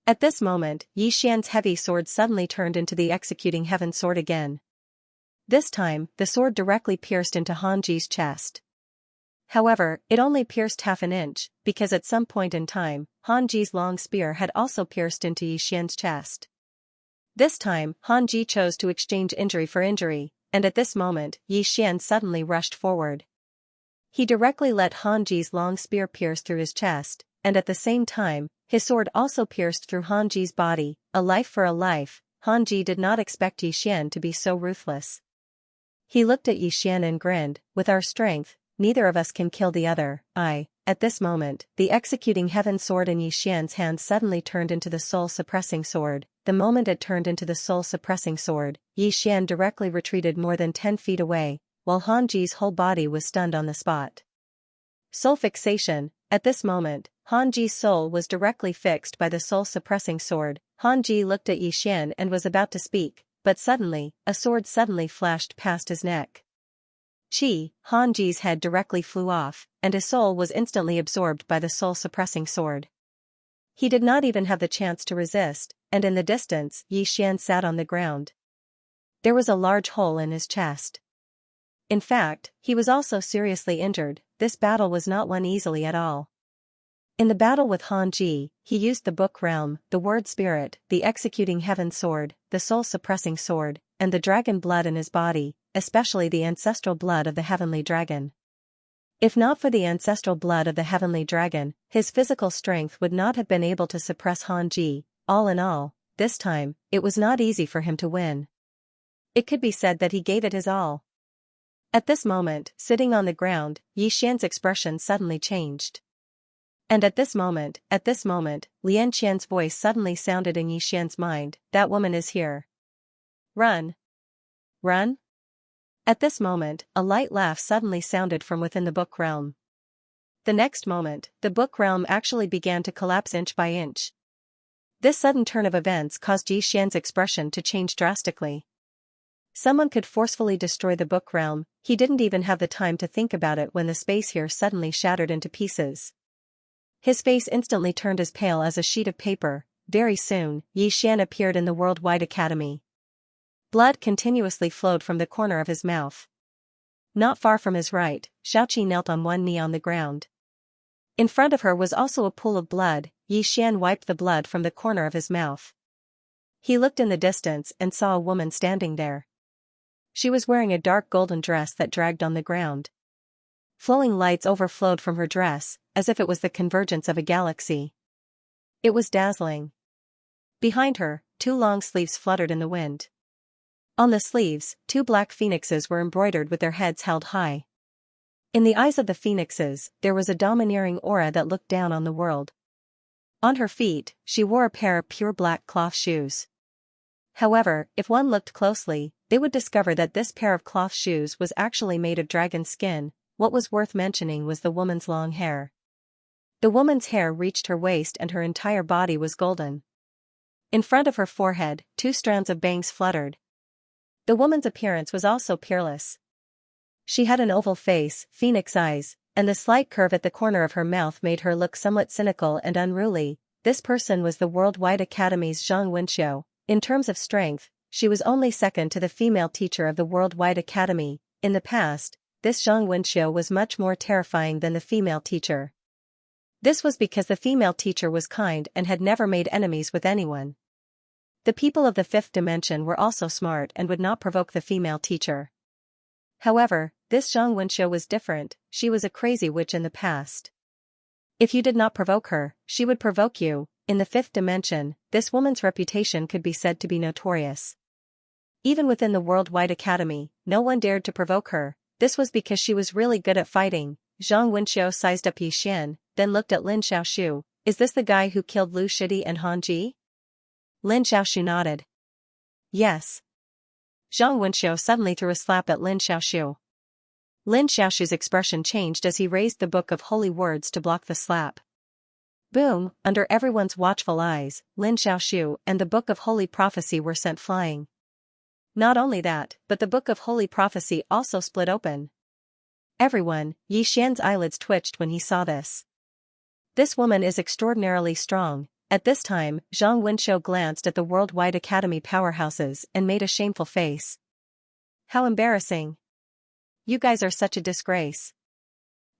Speaker 1: At this moment, Xian's heavy sword suddenly turned into the executing heaven sword again. This time, the sword directly pierced into Han Ji's chest. However, it only pierced half an inch, because at some point in time, Han Ji's long spear had also pierced into Xian's chest. This time, Han Ji chose to exchange injury for injury, and at this moment, Xian suddenly rushed forward. He directly let Han Ji's long spear pierce through his chest, and at the same time, his sword also pierced through Han Ji's body. A life for a life. Han Ji did not expect Xian to be so ruthless. He looked at Xian and grinned, "With our strength, neither of us can kill the other." At this moment, the executing heaven sword in Xian's hand suddenly turned into the soul-suppressing sword. The moment it turned into the soul-suppressing sword, Xian directly retreated more than 10 feet away, while Han Ji's whole body was stunned on the spot. Soul fixation. At this moment, Han Ji's soul was directly fixed by the soul-suppressing sword. Han Ji looked at Xian and was about to speak, but suddenly, a sword suddenly flashed past his neck. Han Ji's head directly flew off, and his soul was instantly absorbed by the soul-suppressing sword. He did not even have the chance to resist, and in the distance, Xian sat on the ground. There was a large hole in his chest. In fact, he was also seriously injured. This battle was not won easily at all. In the battle with Han Ji, he used the book realm, the word spirit, the executing heaven sword, the soul-suppressing sword, and the dragon blood in his body, especially the ancestral blood of the heavenly dragon. If not for the ancestral blood of the heavenly dragon, his physical strength would not have been able to suppress Han Ji. All in all, this time, it was not easy for him to win. It could be said that he gave it his all. At this moment, sitting on the ground, Xian's expression suddenly changed. And at this moment, Lian Qian's voice suddenly sounded in Xian's mind, "That woman is here. Run! Run!" At this moment, a light laugh suddenly sounded from within the book realm. The next moment, the book realm actually began to collapse inch by inch. This sudden turn of events caused Xian's expression to change drastically. Someone could forcefully destroy the book realm. He didn't even have the time to think about it when the space here suddenly shattered into pieces. His face instantly turned as pale as a sheet of paper. Very soon, Xian appeared in the Worldwide Academy. Blood continuously flowed from the corner of his mouth. Not far from his right, Xiaoqi knelt on one knee on the ground. In front of her was also a pool of blood. Xian wiped the blood from the corner of his mouth. He looked in the distance and saw a woman standing there. She was wearing a dark golden dress that dragged on the ground. Flowing lights overflowed from her dress, as if it was the convergence of a galaxy. It was dazzling. Behind her, 2 long sleeves fluttered in the wind. On the sleeves, 2 black phoenixes were embroidered with their heads held high. In the eyes of the phoenixes, there was a domineering aura that looked down on the world. On her feet, she wore a pair of pure black cloth shoes. However, if one looked closely, they would discover that this pair of cloth shoes was actually made of dragon skin. What was worth mentioning was the woman's long hair. The woman's hair reached her waist and her entire body was golden. In front of her forehead, 2 strands of bangs fluttered. The woman's appearance was also peerless. She had an oval face, phoenix eyes, and the slight curve at the corner of her mouth made her look somewhat cynical and unruly. This person was the Worldwide Academy's Zhang Wenxiu. In terms of strength, she was only second to the female teacher of the Worldwide Academy. In the past, this Zhang Wenxiu was much more terrifying than the female teacher. This was because the female teacher was kind and had never made enemies with anyone. The people of the 5th dimension were also smart and would not provoke the female teacher. However, this Zhang Wenxiu was different. She was a crazy witch in the past. If you did not provoke her, she would provoke you. In the fifth dimension, this woman's reputation could be said to be notorious. Even within the Worldwide Academy, no one dared to provoke her. This was because she was really good at fighting. Zhang Wenxiu sized up Yi Xian, then looked at Lin Xiaoshu. Is this the guy who killed Lu Shidi and Han Ji? Lin Xiaoshu nodded. Yes. Zhang Wenxiu suddenly threw a slap at Lin Xiaoshu. Lin Xiaoshu's expression changed as he raised the Book of Holy Words to block the slap. Boom! Under everyone's watchful eyes, Lin Xiaoshu and the Book of Holy Prophecy were sent flying. Not only that, but the Book of Holy Prophecy also split open. Everyone, Yi Xian's eyelids twitched when he saw this. This woman is extraordinarily strong. At this time, Zhang Wenxiu glanced at the Worldwide Academy powerhouses and made a shameful face. How embarrassing. You guys are such a disgrace.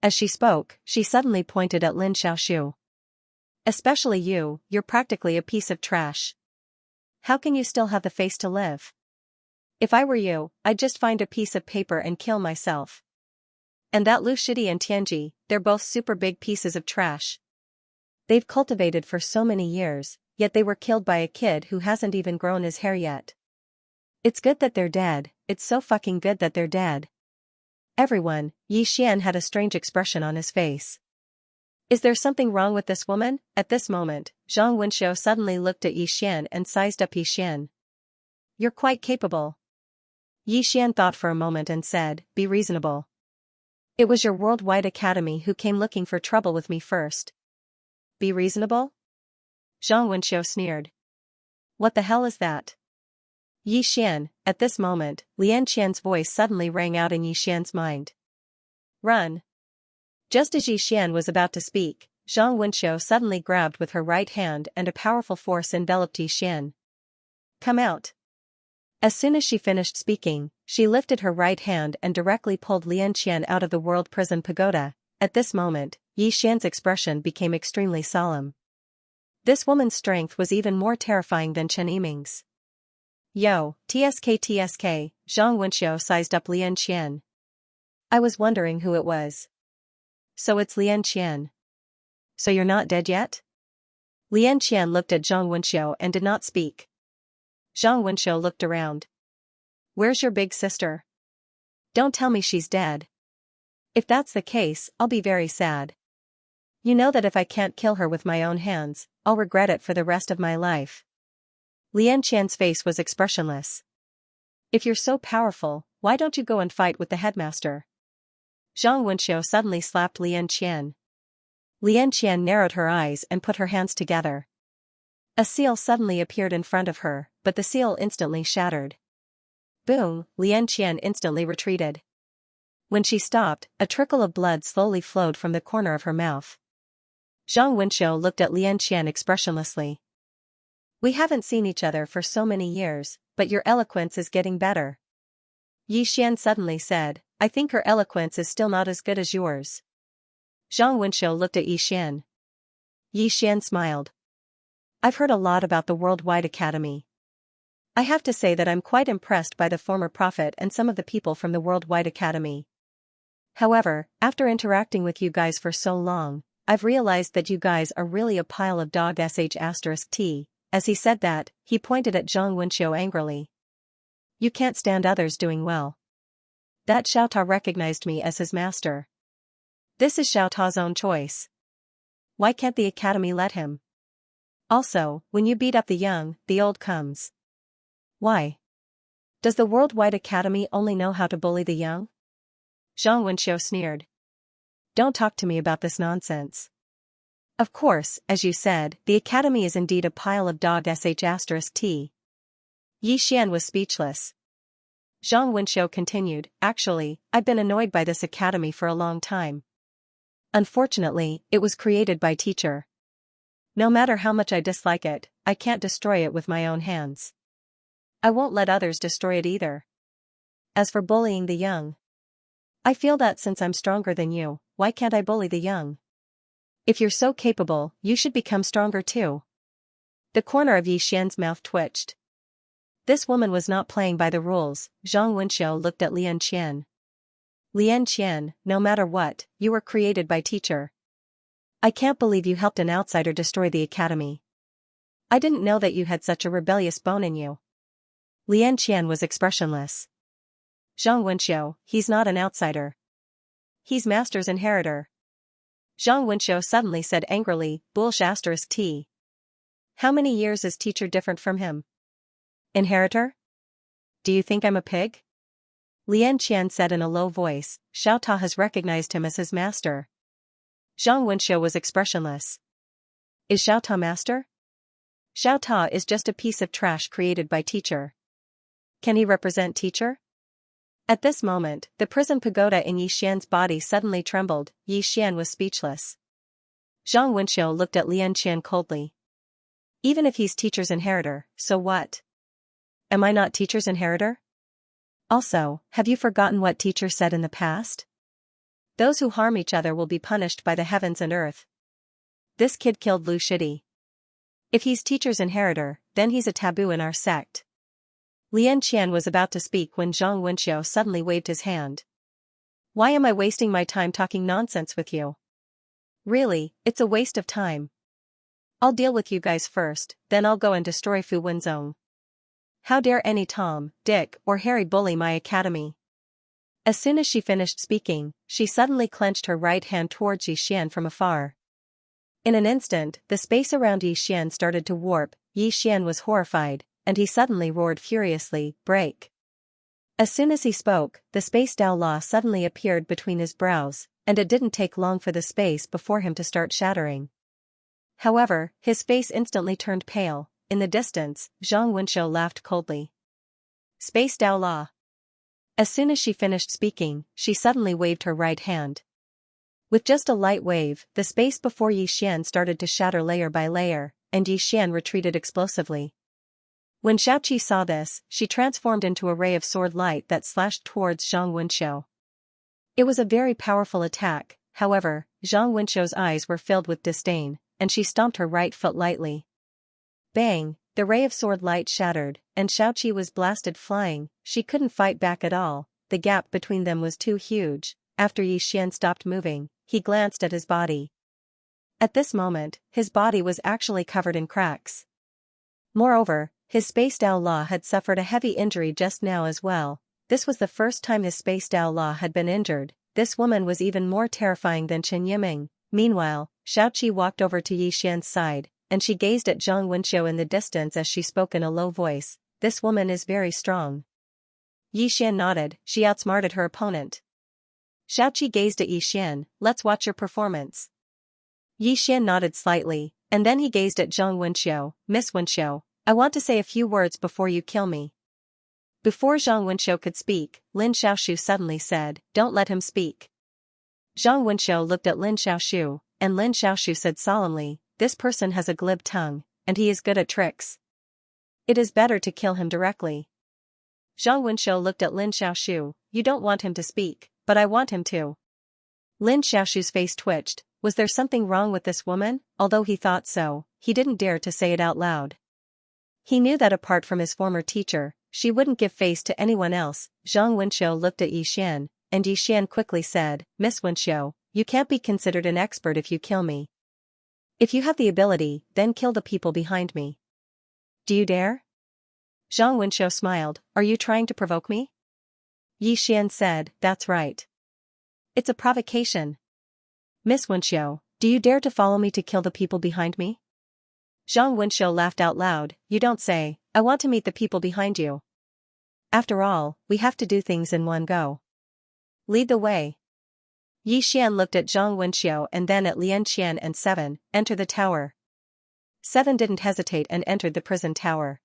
Speaker 1: As she spoke, she suddenly pointed at Lin Xiaoshu. Especially you, you're practically a piece of trash. How can you still have the face to live? If I were you, I'd just find a piece of paper and kill myself. And that Lu Shidi and Tianji, they're both super big pieces of trash. They've cultivated for so many years, yet they were killed by a kid who hasn't even grown his hair yet. It's good that they're dead, it's so fucking good that they're dead. Everyone, Yi Xian had a strange expression on his face. Is there something wrong with this woman? At this moment, Zhang Wenxiu suddenly looked at Yi Xian and sized up Yi Xian. You're quite capable. Yi Xian thought for a moment and said, be reasonable. It was your Worldwide Academy who came looking for trouble with me first. Be reasonable? Zhang Wenxiu sneered. What the hell is that? Yi Xian, at this moment, Lian Qian's voice suddenly rang out in Yi Xian's mind. Run. Just as Yi Xian was about to speak, Zhang Wenxiu suddenly grabbed with her right hand and a powerful force enveloped Yi Xian. Come out. As soon as she finished speaking, she lifted her right hand and directly pulled Lian Qian out of the World Prison Pagoda. At this moment, Yi Xian's expression became extremely solemn. This woman's strength was even more terrifying than Chen Yiming's. Yo, TSK, Zhang Wenxiu sized up Lian Qian. I was wondering who it was. So it's Lian Qian. So you're not dead yet? Lian Qian looked at Zhang Wenxiu and did not speak. Zhang Wenxiu looked around. Where's your big sister? Don't tell me she's dead. If that's the case, I'll be very sad. You know that if I can't kill her with my own hands, I'll regret it for the rest of my life. Lian Qian's face was expressionless. If you're so powerful, why don't you go and fight with the headmaster? Zhang Wenxiu suddenly slapped Lian Qian. Lian Qian narrowed her eyes and put her hands together. A seal suddenly appeared in front of her, but the seal instantly shattered. Boom, Lian Qian instantly retreated. When she stopped, a trickle of blood slowly flowed from the corner of her mouth. Zhang Wenxiu looked at Lian Qian expressionlessly. We haven't seen each other for so many years, but your eloquence is getting better. Yi Xian suddenly said, I think her eloquence is still not as good as yours. Zhang Wenxiu looked at Yi Xian. Yi Xian smiled. I've heard a lot about the Worldwide Academy. I have to say that I'm quite impressed by the former prophet and some of the people from the Worldwide Academy. However, after interacting with you guys for so long, I've realized that you guys are really a pile of dog sh*t. As he said that, he pointed at Zhang Wenxiu angrily. You can't stand others doing well. That Xiao Ta recognized me as his master. This is Xiao Ta's own choice. Why can't the academy let him? Also, when you beat up the young, the old comes. Why? Does the Worldwide Academy only know how to bully the young? Zhang Wenxiu sneered. Don't talk to me about this nonsense. Of course, as you said, the academy is indeed a pile of dog sh*t. Yi Xian was speechless. Zhang Wenxiu continued, actually, I've been annoyed by this academy for a long time. Unfortunately, it was created by teacher. No matter how much I dislike it, I can't destroy it with my own hands. I won't let others destroy it either. As for bullying the young, I feel that since I'm stronger than you, why can't I bully the young? If you're so capable, you should become stronger too. The corner of Yi Xian's mouth twitched. This woman was not playing by the rules. Zhang Wenxiu looked at Lian Qian. Lian Qian, no matter what, you were created by teacher. I can't believe you helped an outsider destroy the academy. I didn't know that you had such a rebellious bone in you. Lian Qian was expressionless. Zhang Wenxiu, he's not an outsider. He's master's inheritor. Zhang Wenxiu suddenly said angrily, Bullsh *T. How many years is teacher different from him? Inheritor? Do you think I'm a pig? Lian Qian said in a low voice, Xiao Ta has recognized him as his master. Zhang Wenxiu was expressionless. Is Xiao Ta master? Xiao Ta is just a piece of trash created by teacher. Can he represent teacher? At this moment, the prison pagoda in Yi Xian's body suddenly trembled. Yi Xian was speechless. Zhang Wenxiu looked at Lian Qian coldly. Even if he's teacher's inheritor, so what? Am I not teacher's inheritor? Also, have you forgotten what teacher said in the past? Those who harm each other will be punished by the heavens and earth. This kid killed Lu Shidi. If he's teacher's inheritor, then he's a taboo in our sect. Lian Qian was about to speak when Zhang Wenxiu suddenly waved his hand. Why am I wasting my time talking nonsense with you? Really, it's a waste of time. I'll deal with you guys first, then I'll go and destroy Fu Wenzong. How dare any Tom, Dick, or Harry bully my academy? As soon as she finished speaking, she suddenly clenched her right hand towards Yi Xian from afar. In an instant, the space around Yi Xian started to warp. Yi Xian was horrified, and he suddenly roared furiously, break. As soon as he spoke, the space Dao Law suddenly appeared between his brows, and it didn't take long for the space before him to start shattering. However, his face instantly turned pale. In the distance, Zhang Wenxiu laughed coldly. Space Dao Law. As soon as she finished speaking, she suddenly waved her right hand. With just a light wave, the space before Yi Xian started to shatter layer by layer, and Yi Xian retreated explosively. When Xiaoqi saw this, she transformed into a ray of sword light that slashed towards Zhang Wenxiu. It was a very powerful attack, however, Zhang Wenxiu's eyes were filled with disdain, and she stomped her right foot lightly. Bang! The ray of sword light shattered, and Xiaoqi was blasted flying. She couldn't fight back at all, the gap between them was too huge. After Yi Xian stopped moving, he glanced at his body. At this moment, his body was actually covered in cracks. Moreover, his Space Dao Law had suffered a heavy injury just now as well. This was the first time his Space Dao Law had been injured. This woman was even more terrifying than Chen Yiming. Meanwhile, Xiaoqi walked over to Yi Xian's side, and she gazed at Zhang Wenxiu in the distance as she spoke in a low voice. This woman is very strong. Yi Xian nodded, she outsmarted her opponent. Xiaoqi gazed at Yi Xian, let's watch your performance. Yi Xian nodded slightly, and then he gazed at Zhang Wenxiu. Miss Wenxiu, I want to say a few words before you kill me. Before Zhang Wenxiu could speak, Lin Xiaoshu suddenly said, don't let him speak. Zhang Wenxiu looked at Lin Xiaoshu, and Lin Xiaoshu said solemnly, this person has a glib tongue, and he is good at tricks. It is better to kill him directly. Zhang Wenxiu looked at Lin Xiaoshu, you don't want him to speak, but I want him to. Lin Xiaoshu's face twitched. Was there something wrong with this woman? Although he thought so, he didn't dare to say it out loud. He knew that apart from his former teacher, she wouldn't give face to anyone else. Zhang Wenxiu looked at Yi Xian, and Yi Xian quickly said, Miss Wenxiu, you can't be considered an expert if you kill me. If you have the ability, then kill the people behind me. Do you dare? Zhang Wenxiu smiled, are you trying to provoke me? Yi Xian said, that's right. It's a provocation. Miss Wenxiu, do you dare to follow me to kill the people behind me? Zhang Wenxiu laughed out loud, you don't say, I want to meet the people behind you. After all, we have to do things in one go. Lead the way. Yi Xian looked at Zhang Wenxiu and then at Lian Qian and Seven, enter the tower. Seven didn't hesitate and entered the prison tower.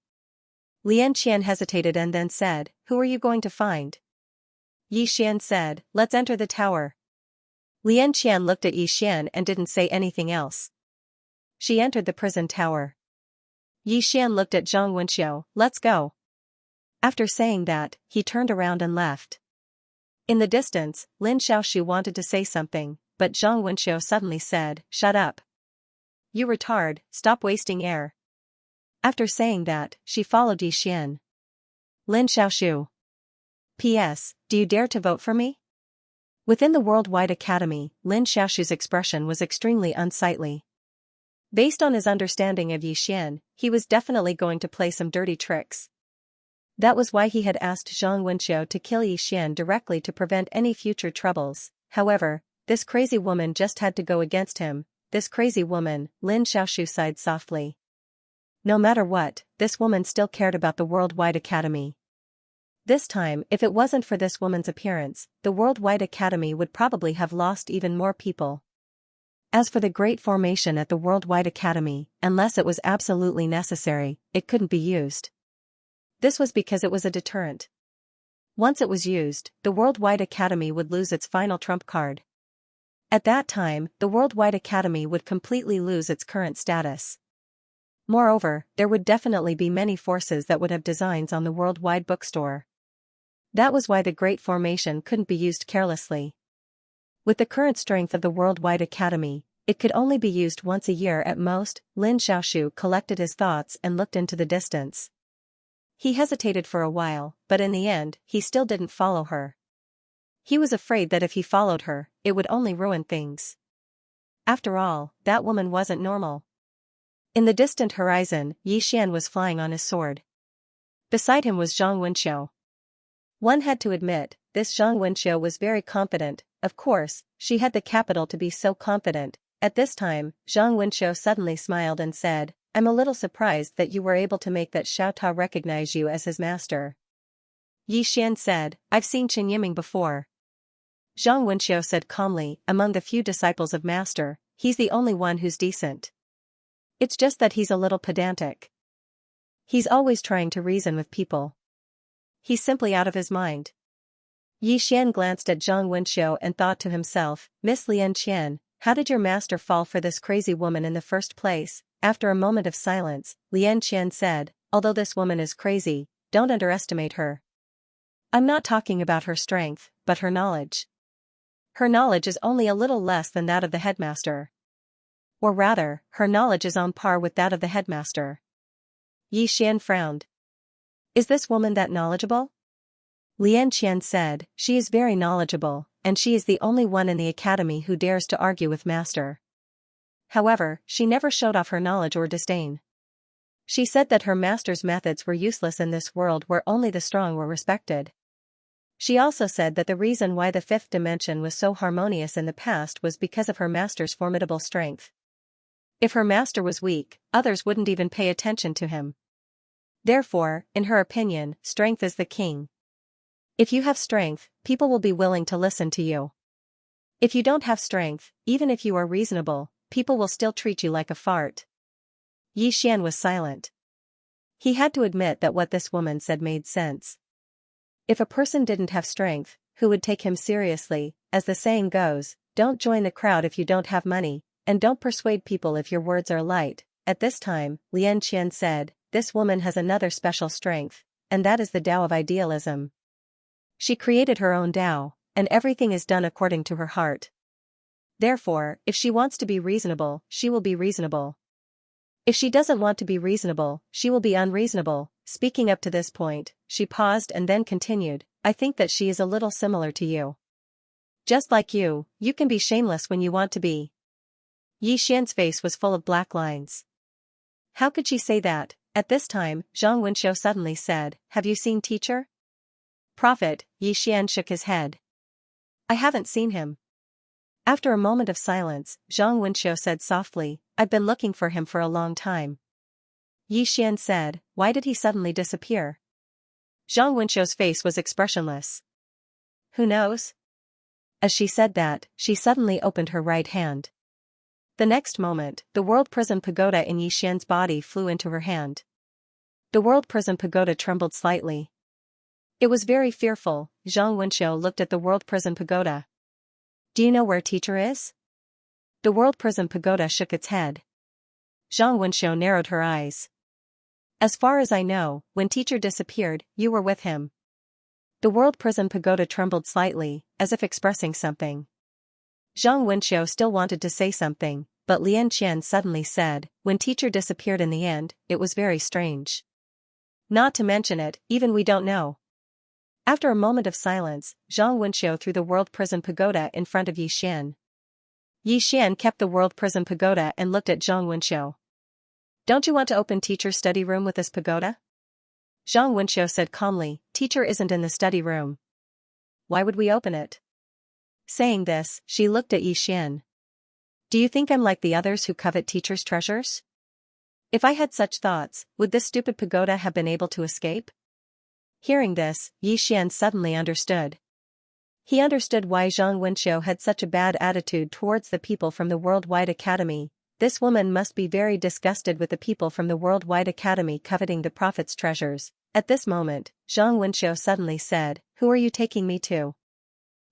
Speaker 1: Lian Qian hesitated and then said, who are you going to find? Yi Xian said, let's enter the tower. Lian Qian looked at Yi Xian and didn't say anything else. She entered the prison tower. Yi Xian looked at Zhang Wenxiu, let's go. After saying that, he turned around and left. In the distance, Lin Xiaoshu wanted to say something, but Zhang Wenxiu suddenly said, shut up. You retard, stop wasting air. After saying that, she followed Yi Xian. Lin Xiaoshu. P.S. Do you dare to vote for me? Within the Worldwide Academy, Lin Xiaoshu's expression was extremely unsightly. Based on his understanding of Yi Xian, he was definitely going to play some dirty tricks. That was why he had asked Zhang Wenxiao to kill Yi Xian directly to prevent any future troubles. However, this crazy woman just had to go against him. This crazy woman, Lin Xiaoshu sighed softly. No matter what, this woman still cared about the Worldwide Academy. This time, if it wasn't for this woman's appearance, the Worldwide Academy would probably have lost even more people. As for the Great Formation at the Worldwide Academy, unless it was absolutely necessary, it couldn't be used. This was because it was a deterrent. Once it was used, the Worldwide Academy would lose its final trump card. At that time, the Worldwide Academy would completely lose its current status. Moreover, there would definitely be many forces that would have designs on the Worldwide Bookstore. That was why the Great Formation couldn't be used carelessly. With the current strength of the Worldwide Academy, it could only be used once a year at most. Lin Xiaoshu collected his thoughts and looked into the distance. He hesitated for a while, but in the end, he still didn't follow her. He was afraid that if he followed her, it would only ruin things. After all, that woman wasn't normal. In the distant horizon, Yi Xian was flying on his sword. Beside him was Zhang Wenxiao. One had to admit, this Zhang Wenxiao was very confident. Of course, she had the capital to be so confident. At this time, Zhang Wenxiao suddenly smiled and said, "I'm a little surprised that you were able to make that Xiao Ta recognize you as his master." Yi Xian said, "I've seen Chen Yiming before." Zhang Wenxiao said calmly, "Among the few disciples of master, he's the only one who's decent. It's just that he's a little pedantic. He's always trying to reason with people. He's simply out of his mind." Yi Xian glanced at Zhang Wenxiao and thought to himself, "Miss Lian Qian, how did your master fall for this crazy woman in the first place?" After a moment of silence, Lian Qian said, "Although this woman is crazy, don't underestimate her. I'm not talking about her strength, but her knowledge. Her knowledge is only a little less than that of the headmaster. Or rather, her knowledge is on par with that of the headmaster." Yi Xian frowned. "Is this woman that knowledgeable?" Lian Qian said, "She is very knowledgeable, and she is the only one in the academy who dares to argue with master. However, she never showed off her knowledge or disdain. She said that her master's methods were useless in this world where only the strong were respected. She also said that the reason why the fifth dimension was so harmonious in the past was because of her master's formidable strength. If her master was weak, others wouldn't even pay attention to him. Therefore, in her opinion, strength is the king. If you have strength, people will be willing to listen to you. If you don't have strength, even if you are reasonable, people will still treat you like a fart." Yi Xian was silent. He had to admit that what this woman said made sense. If a person didn't have strength, who would take him seriously? As the saying goes, don't join the crowd if you don't have money, and don't persuade people if your words are light. At this time, Lian Qian said, "This woman has another special strength, and that is the Tao of idealism. She created her own Tao, and everything is done according to her heart. Therefore, if she wants to be reasonable, she will be reasonable. If she doesn't want to be reasonable, she will be unreasonable." Speaking up to this point, she paused and then continued, "I think that she is a little similar to you. Just like you can be shameless when you want to be." Yi Xian's face was full of black lines. How could she say that? At this time, Zhang Wenxiao suddenly said, "Have you seen teacher?" "Prophet." Yi Xian shook his head. "I haven't seen him." After a moment of silence, Zhang Wenxiao said softly, "I've been looking for him for a long time." Yi Xian said, "Why did he suddenly disappear?" Zhang Wenxiao's face was expressionless. "Who knows?" As she said that, she suddenly opened her right hand. The next moment, the World Prism Pagoda in Yi Xian's body flew into her hand. The World Prism Pagoda trembled slightly. It was very fearful. Zhang Wenxiao looked at the World Prism Pagoda. "Do you know where teacher is?" The World Prism Pagoda shook its head. Zhang Wenxiao narrowed her eyes. "As far as I know, when teacher disappeared, you were with him." The World Prism Pagoda trembled slightly, as if expressing something. Zhang Wenxiao still wanted to say something, but Lian Qian suddenly said, "When teacher disappeared in the end, it was very strange. Not to mention it, even we don't know." After a moment of silence, Zhang Wenxiu threw the World Prison Pagoda in front of Yi Xian. Yi Xian kept the World Prison Pagoda and looked at Zhang Wenxiu. Don't you want to open teacher's study room with this pagoda? Zhang Wenxiu said calmly, teacher isn't in the study room. Why would we open it? Saying this, she looked at Yi Xian. Do you think I'm like the others who covet teacher's treasures? If I had such thoughts, would this stupid pagoda have been able to escape? Hearing this, Yi Xian suddenly understood. He understood why Zhang Wenxiu had such a bad attitude towards the people from the Worldwide Academy. This woman must be very disgusted with the people from the Worldwide Academy coveting the Prophet's treasures. At this moment, Zhang Wenxiu suddenly said, Who are you taking me to?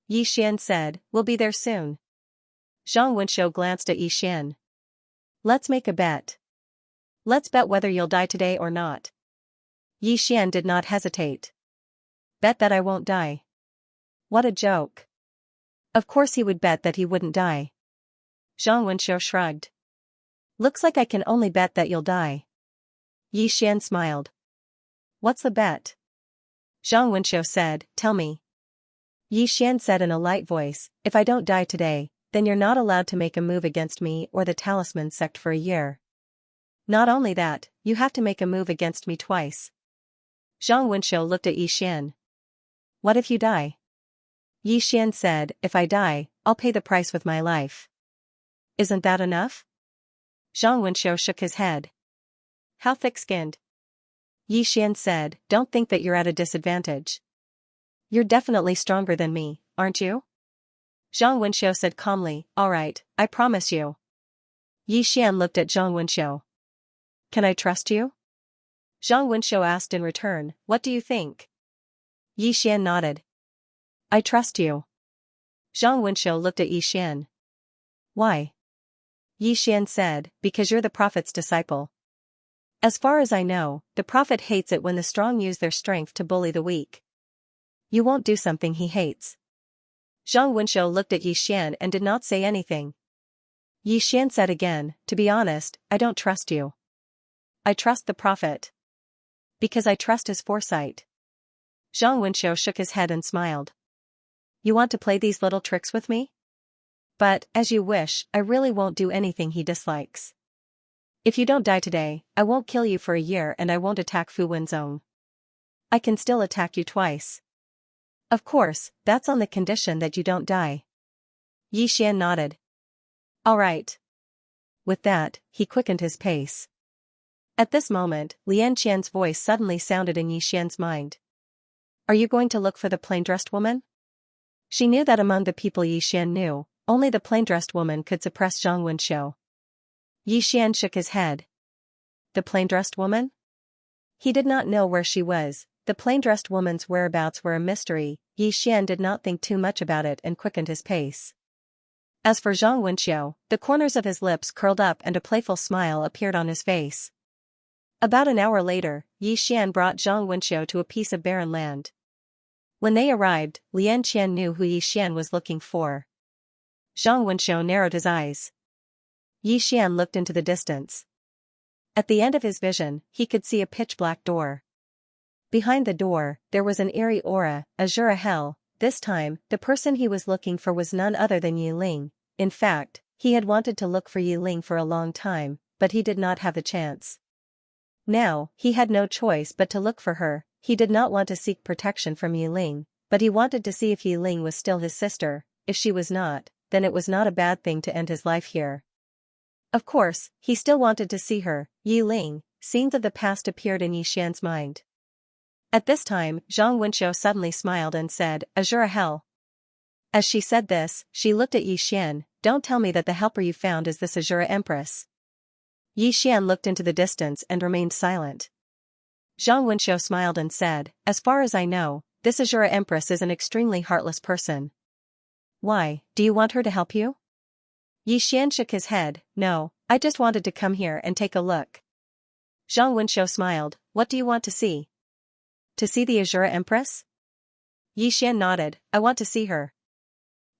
Speaker 1: Yi Xian said, We'll be there soon. Zhang Wenxiu glanced at Yi Xian. Let's make a bet. Let's bet whether you'll die today or not. Yi Xian did not hesitate. Bet that I won't die. What a joke. Of course he would bet that he wouldn't die. Zhang Wenxiu shrugged. Looks like I can only bet that you'll die. Yi Xian smiled. What's the bet? Zhang Wenxiu said, Tell me. Yi Xian said in a light voice, If I don't die today, then you're not allowed to make a move against me or the Talisman sect for a year. Not only that, you have to make a move against me twice. Zhang Wenxiu looked at Yi Xian. What if you die? Yi Xian said, If I die, I'll pay the price with my life. Isn't that enough? Zhang Wenxiu shook his head. How thick-skinned? Yi Xian said, Don't think that you're at a disadvantage. You're definitely stronger than me, aren't you? Zhang Wenxiu said calmly, All right, I promise you. Yi Xian looked at Zhang Wenxiu. Can I trust you? Zhang Wenxiu asked in return, What do you think? Yi Xian nodded. I trust you. Zhang Wenxiu looked at Yi Xian. Why? Yi Xian said, Because you're the Prophet's disciple. As far as I know, the Prophet hates it when the strong use their strength to bully the weak. You won't do something he hates. Zhang Wenxiu looked at Yi Xian and did not say anything. Yi Xian said again, To be honest, I don't trust you. I trust the Prophet. Because I trust his foresight. Zhang Wenxiu shook his head and smiled. You want to play these little tricks with me? But, as you wish, I really won't do anything he dislikes. If you don't die today, I won't kill you for a year and I won't attack Fu Wenzong. I can still attack you twice. Of course, that's on the condition that you don't die. Yi Xian nodded. All right. With that, he quickened his pace. At this moment, Lian Qian's voice suddenly sounded in Yi Xian's mind. Are you going to look for the plain-dressed woman? She knew that among the people Yi Xian knew, only the plain-dressed woman could suppress Zhang Wenxiu. Yi Xian shook his head. The plain-dressed woman? He did not know where she was. The plain-dressed woman's whereabouts were a mystery. Yi Xian did not think too much about it and quickened his pace. As for Zhang Wenxiu, the corners of his lips curled up and a playful smile appeared on his face. About an hour later, Yi Xian brought Zhang Wenxiu to a piece of barren land. When they arrived, Lian Qian knew who Yi Xian was looking for. Zhang Wenxiu narrowed his eyes. Yi Xian looked into the distance. At the end of his vision, he could see a pitch-black door. Behind the door, there was an eerie aura, azure hell. This time, the person he was looking for was none other than Yi Ling. In fact, he had wanted to look for Yi Ling for a long time, but he did not have the chance. Now, he had no choice but to look for her. He did not want to seek protection from Yi Ling, but he wanted to see if Yi Ling was still his sister. If she was not, then it was not a bad thing to end his life here. Of course, he still wanted to see her, Yi Ling. Scenes of the past appeared in Yi Xian's mind. At this time, Zhang Wenxiu suddenly smiled and said, Azure hell. As she said this, she looked at Yi Xian. Don't tell me that the helper you found is this Azure Empress. Yi Xian looked into the distance and remained silent. Zhang Wenxiu smiled and said, As far as I know, this Azure Empress is an extremely heartless person. Why, do you want her to help you? Yi Xian shook his head. No, I just wanted to come here and take a look. Zhang Wenxiu smiled. What do you want to see? To see the Azure Empress? Yi Xian nodded. I want to see her.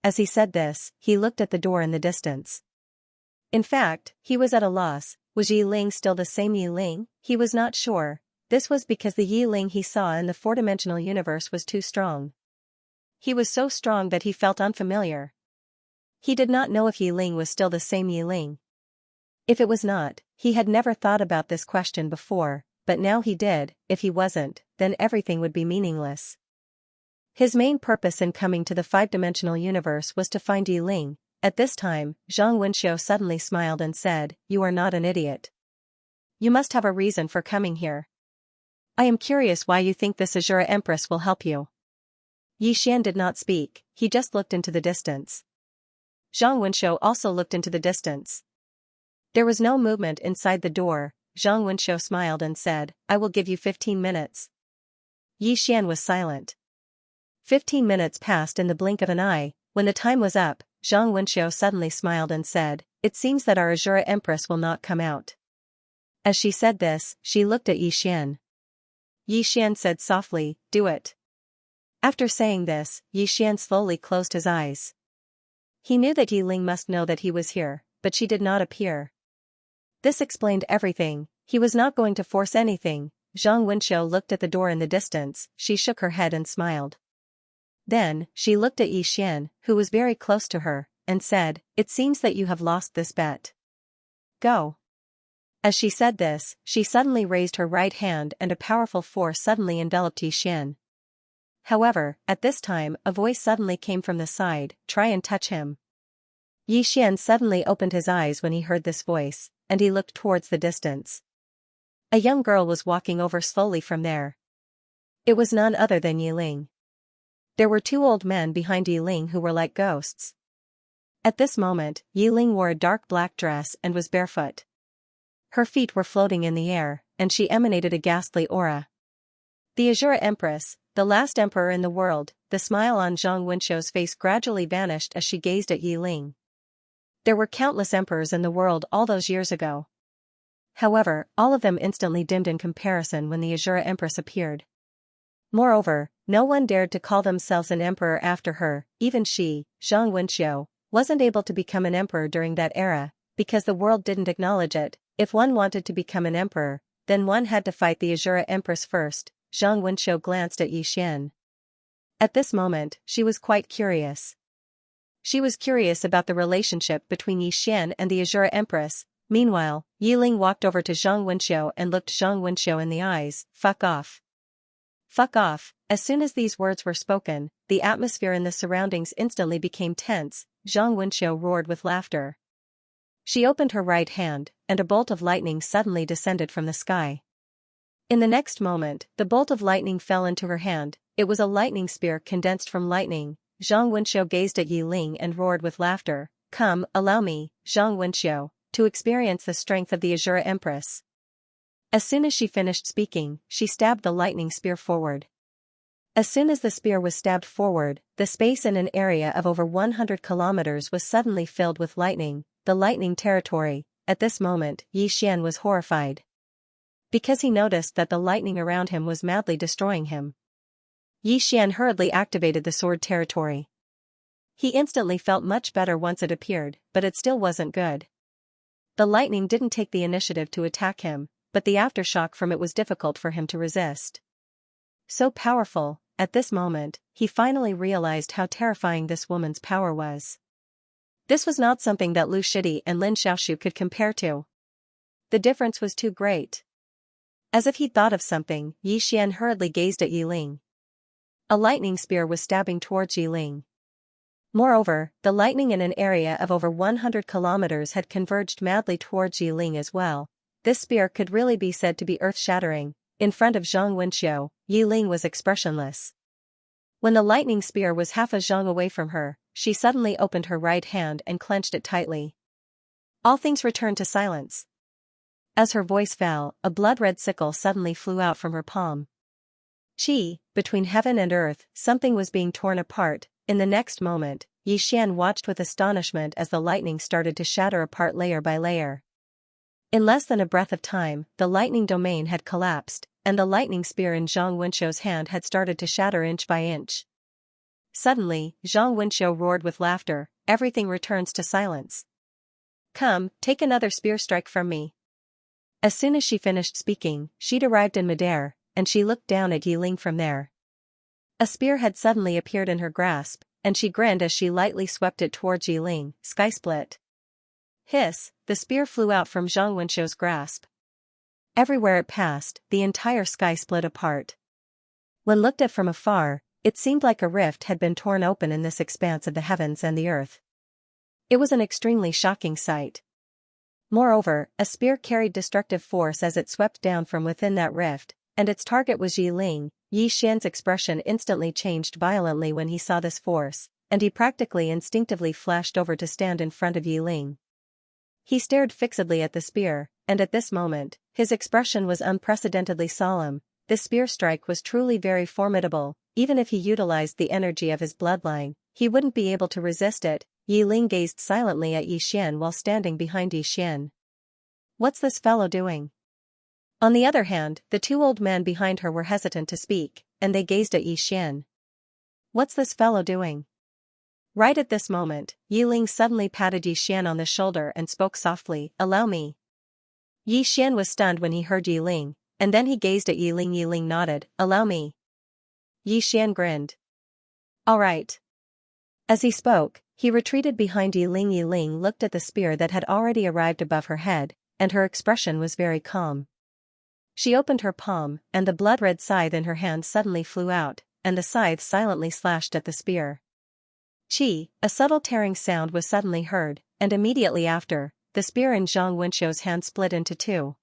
Speaker 1: As he said this, he looked at the door in the distance. In fact, he was at a loss. Was Yi Ling still the same Yi Ling? He was not sure. This was because the Yi Ling he saw in the four-dimensional universe was too strong. He was so strong that he felt unfamiliar. He did not know if Yi Ling was still the same Yi Ling. If it was not, he had never thought about this question before, but now he did. If he wasn't, then everything would be meaningless. His main purpose in coming to the five-dimensional universe was to find Yi Ling. At this time, Zhang Wenxiu suddenly smiled and said, "You are not an idiot. You must have a reason for coming here. I am curious why you think this Azura Empress will help you." Yi Xian did not speak, he just looked into the distance. Zhang Wenxiu also looked into the distance. There was no movement inside the door. Zhang Wenxiu smiled and said, "I will give you 15 minutes. Yi Xian was silent. 15 minutes passed in the blink of an eye. When the time was up, Zhang Wenxiu suddenly smiled and said, "It seems that our Azura Empress will not come out." As she said this, she looked at Yi Xian. Yi Xian said softly, "Do it." After saying this, Yi Xian slowly closed his eyes. He knew that Yi Ling must know that he was here, but she did not appear. This explained everything. He was not going to force anything. Zhang Wenxiu looked at the door in the distance, she shook her head and smiled. Then, she looked at Yi Xian, who was very close to her, and said, "It seems that you have lost this bet. Go." As she said this, she suddenly raised her right hand and a powerful force suddenly enveloped Yi Xian. However, at this time, a voice suddenly came from the side, "Try and touch him." Yi Xian suddenly opened his eyes when he heard this voice, and he looked towards the distance. A young girl was walking over slowly from there. It was none other than Yi Ling. There were two old men behind Yi Ling who were like ghosts. At this moment, Yi Ling wore a dark black dress and was barefoot. Her feet were floating in the air, and she emanated a ghastly aura. The Azura Empress, the last emperor in the world. The smile on Zhang Wenxiu's face gradually vanished as she gazed at Yi Ling. There were countless emperors in the world all those years ago. However, all of them instantly dimmed in comparison when the Azura Empress appeared. Moreover, no one dared to call themselves an emperor after her. Even she, Zhang Wenxiu, wasn't able to become an emperor during that era, because the world didn't acknowledge it. If one wanted to become an emperor, then one had to fight the Azura Empress first. Zhang Wenxiu glanced at Yi Xian. At this moment, she was quite curious. She was curious about the relationship between Yi Xian and the Azura Empress. Meanwhile, Yi Ling walked over to Zhang Wenxiu and looked Zhang Wenxiu in the eyes. "Fuck off. Fuck off." As soon as these words were spoken, the atmosphere in the surroundings instantly became tense. Zhang Wenxiu roared with laughter. She opened her right hand, and a bolt of lightning suddenly descended from the sky. In the next moment, the bolt of lightning fell into her hand. It was a lightning spear condensed from lightning. Zhang Wenxiu gazed at Yi Ling and roared with laughter. "Come, allow me, Zhang Wenxiu, to experience the strength of the Azura Empress." As soon as she finished speaking, she stabbed the lightning spear forward. As soon as the spear was stabbed forward, the space in an area of over 100 kilometers was suddenly filled with lightning, the lightning territory. At this moment, Yi Xian was horrified, because he noticed that the lightning around him was madly destroying him. Yi Xian hurriedly activated the sword territory. He instantly felt much better once it appeared, but it still wasn't good. The lightning didn't take the initiative to attack him, but the aftershock from it was difficult for him to resist. So powerful. At this moment, he finally realized how terrifying this woman's power was. This was not something that Lu Shidi and Lin Xiaoshu could compare to. The difference was too great. As if he'd thought of something, Yi Xian hurriedly gazed at Yi Ling. A lightning spear was stabbing towards Yi Ling. Moreover, the lightning in an area of over 100 kilometers had converged madly towards Yi Ling as well. This spear could really be said to be earth-shattering. In front of Zhang Wenxiu, Yi Ling was expressionless. When the lightning spear was half a zhang away from her, she suddenly opened her right hand and clenched it tightly. All things returned to silence. As her voice fell, a blood-red sickle suddenly flew out from her palm. Between heaven and earth, something was being torn apart. In the next moment, Yi Xian watched with astonishment as the lightning started to shatter apart layer by layer. In less than a breath of time, the lightning domain had collapsed, and the lightning spear in Zhang Wenxiu's hand had started to shatter inch by inch. Suddenly, Zhang Wenxiu roared with laughter. "Everything returns to silence. Come, take another spear strike from me." As soon as she finished speaking, she'd arrived in midair, and she looked down at Yi Ling from there. A spear had suddenly appeared in her grasp, and she grinned as she lightly swept it towards Yi Ling. Sky split. Hiss, the spear flew out from Zhang Wenxiu's grasp. Everywhere it passed, the entire sky split apart. When looked at from afar, it seemed like a rift had been torn open in this expanse of the heavens and the earth. It was an extremely shocking sight. Moreover, a spear carried destructive force as it swept down from within that rift, and its target was Yi Ling. Yi Xian's expression instantly changed violently when he saw this force, and he practically instinctively flashed over to stand in front of Yi Ling. He stared fixedly at the spear, and at this moment, his expression was unprecedentedly solemn. This spear strike was truly very formidable. Even if he utilized the energy of his bloodline, he wouldn't be able to resist it. Yi Ling gazed silently at Yi Xian while standing behind Yi Xian. What's this fellow doing? On the other hand, the two old men behind her were hesitant to speak, and they gazed at Yi Xian. What's this fellow doing? Right at this moment, Yi Ling suddenly patted Yi Xian on the shoulder and spoke softly, "Allow me." Yi Xian was stunned when he heard Yi Ling, and then he gazed at Yi Ling. Yi Ling nodded, "Allow me." Yi Xian grinned. "All right." As he spoke, he retreated behind Yi Ling. Yi Ling looked at the spear that had already arrived above her head, and her expression was very calm. She opened her palm, and the blood-red scythe in her hand suddenly flew out, and the scythe silently slashed at the spear. Chi, a subtle tearing sound was suddenly heard, and immediately after, the spear in Zhang Wenxiu's hand split into two.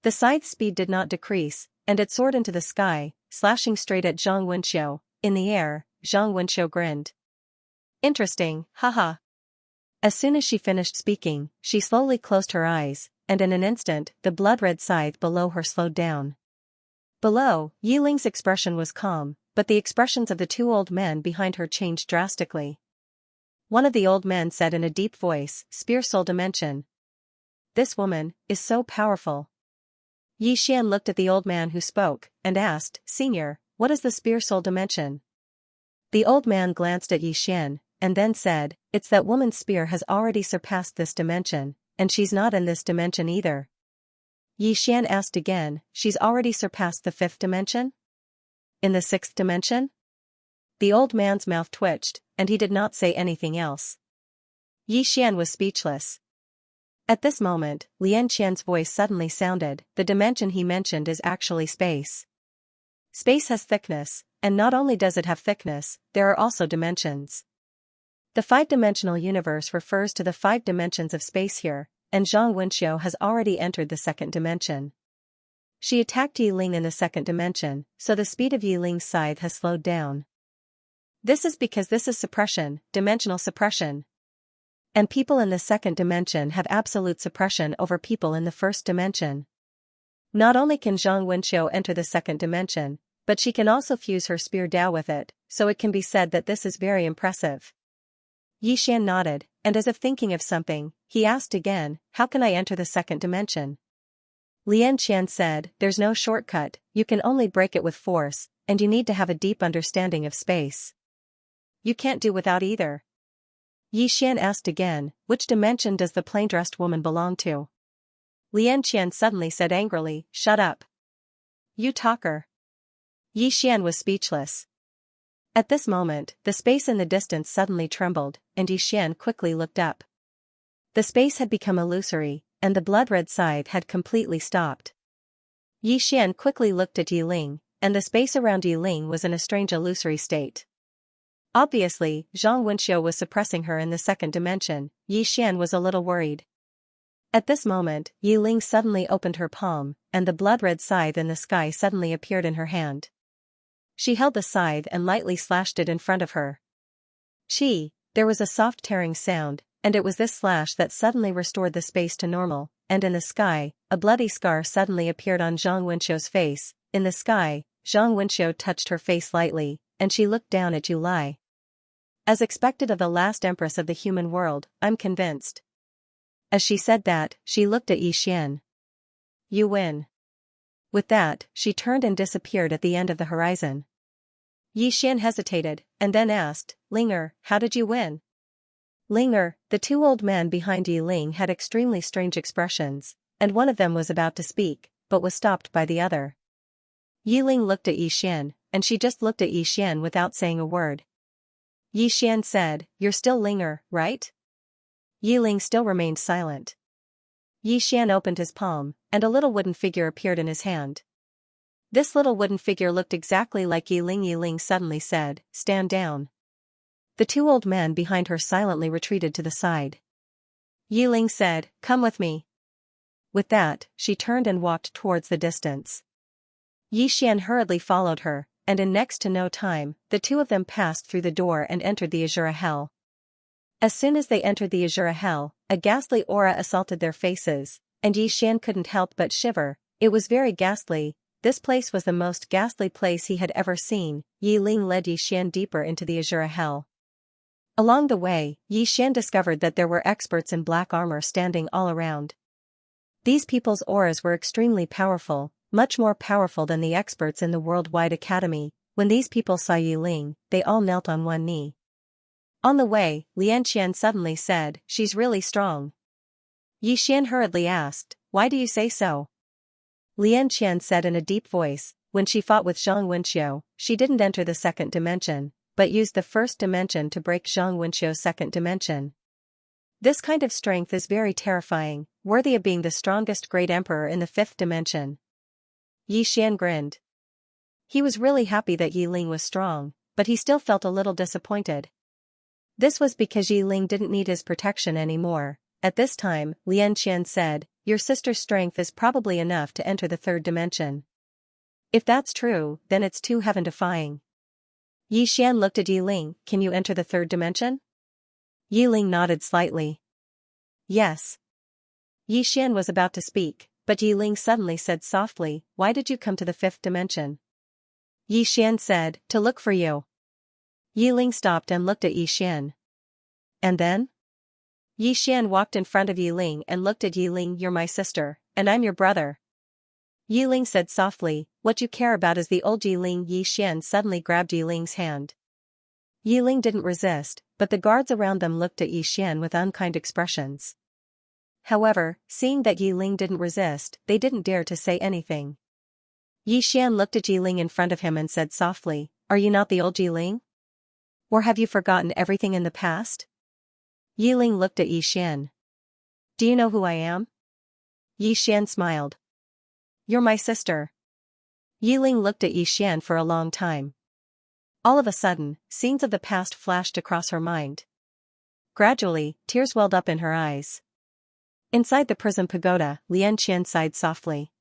Speaker 1: The scythe's speed did not decrease, and it soared into the sky, slashing straight at Zhang Wenxiu. In the air, Zhang Wenxiu grinned. "Interesting, haha." As soon as she finished speaking, she slowly closed her eyes, and in an instant, the blood-red scythe below her slowed down. Below, Yi Ling's expression was calm, but the expressions of the two old men behind her changed drastically. One of the old men said in a deep voice, "Spear Soul Dimension. This woman is so powerful." Yi Xian looked at the old man who spoke, and asked, "Senior, what is the Spear Soul Dimension?" The old man glanced at Yi Xian, and then said, "It's that woman's spear has already surpassed this dimension, and she's not in this dimension either." Yi Xian asked again, "She's already surpassed the fifth dimension? In the sixth dimension?" The old man's mouth twitched, and he did not say anything else. Yi Xian was speechless. At this moment, Lian Qian's voice suddenly sounded. "The dimension he mentioned is actually space. Space has thickness, and not only does it have thickness, there are also dimensions. The five-dimensional universe refers to the 5 dimensions of space here, and Zhang Wenxiu has already entered the second dimension. She attacked Yi Ling in the second dimension, so the speed of Yi Ling's scythe has slowed down. This is because this is suppression, dimensional suppression. And people in the second dimension have absolute suppression over people in the first dimension. Not only can Zhang Wenxiu enter the second dimension, but she can also fuse her spear Dao with it, so it can be said that this is very impressive." Yi Xian nodded, and as if thinking of something, he asked again, "How can I enter the second dimension?" Lian Qian said, "There's no shortcut, you can only break it with force, and you need to have a deep understanding of space. You can't do without either." Yi Xian asked again, "Which dimension does the plain-dressed woman belong to?" Lian Qian suddenly said angrily, "Shut up. You talker." Yi Xian was speechless. At this moment, the space in the distance suddenly trembled, and Yi Xian quickly looked up. The space had become illusory, and the blood-red scythe had completely stopped. Yi Xian quickly looked at Yi Ling, and the space around Yi Ling was in a strange illusory state. Obviously, Zhang Wenxiu was suppressing her in the second dimension. Yi Xian was a little worried. At this moment, Yi Ling suddenly opened her palm, and the blood-red scythe in the sky suddenly appeared in her hand. She held the scythe and lightly slashed it in front of her. There was a soft tearing sound, and it was this slash that suddenly restored the space to normal, and in the sky, a bloody scar suddenly appeared on Zhang Wenxiu's face. In the sky, Zhang Wenxiu touched her face lightly, and she looked down at Yu Lai. "As expected of the last empress of the human world, I'm convinced." As she said that, she looked at Yi Xian. "You win." With that, she turned and disappeared at the end of the horizon. Yi Xian hesitated, and then asked, "Linger, how did you win?" Linger, the two old men behind Yi Ling had extremely strange expressions, and one of them was about to speak, but was stopped by the other. Yiling looked at Yixian, and she just looked at Yixian without saying a word. Yixian said, "You're still Linger, right?" Yiling still remained silent. Yixian opened his palm, and a little wooden figure appeared in his hand. This little wooden figure looked exactly like Yiling. Yiling suddenly said, "Stand down." The two old men behind her silently retreated to the side. Yiling said, "Come with me." With that, she turned and walked towards the distance. Yixian hurriedly followed her, and in next to no time, the two of them passed through the door and entered the Azura Hell. As soon as they entered the Azura Hell, a ghastly aura assaulted their faces, and Yixian couldn't help but shiver. It was very ghastly. This place was the most ghastly place he had ever seen. Yiling led Yixian deeper into the Azura Hell. Along the way, Yixian discovered that there were experts in black armor standing all around. These people's auras were extremely powerful, much more powerful than the experts in the Worldwide Academy. When these people saw Yiling, they all knelt on one knee. On the way, Xianxia suddenly said, "She's really strong." Yixian hurriedly asked, "Why do you say so?" Xianxia said in a deep voice, "When she fought with Zhang Wenqiu, she didn't enter the second dimension, but used the first dimension to break Zhang Wenqiu's second dimension. This kind of strength is very terrifying, worthy of being the strongest great emperor in the fifth dimension." Yixian grinned. He was really happy that Yiling was strong, but he still felt a little disappointed. This was because Yiling didn't need his protection anymore. At this time, Xianxia said, "Your sister's strength is probably enough to enter the third dimension. If that's true, then it's too heaven-defying." Yixian looked at Yiling, "Can you enter the third dimension?" Yiling nodded slightly. "Yes." Yixian was about to speak, but Yiling suddenly said softly, "Why did you come to the fifth dimension?" Yixian said, "To look for you." Yiling stopped and looked at Yixian. "And then?" Yixian walked in front of Yiling and looked at Yiling. "You're my sister, and I'm your brother." Yiling said softly, "What you care about is the old Yiling." Yixian suddenly grabbed Yiling's hand. Yiling didn't resist, but the guards around them looked at Yixian with unkind expressions. However, seeing that Yiling didn't resist, they didn't dare to say anything. Yixian looked at Yiling in front of him and said softly, "Are you not the old Yiling? Or have you forgotten everything in the past?" Yiling looked at Yixian. "Do you know who I am?" Yixian smiled. "You're my sister." Yiling looked at Yixian for a long time. All of a sudden, scenes of the past flashed across her mind. Gradually, tears welled up in her eyes. Inside the prison pagoda, Xianxia sighed softly.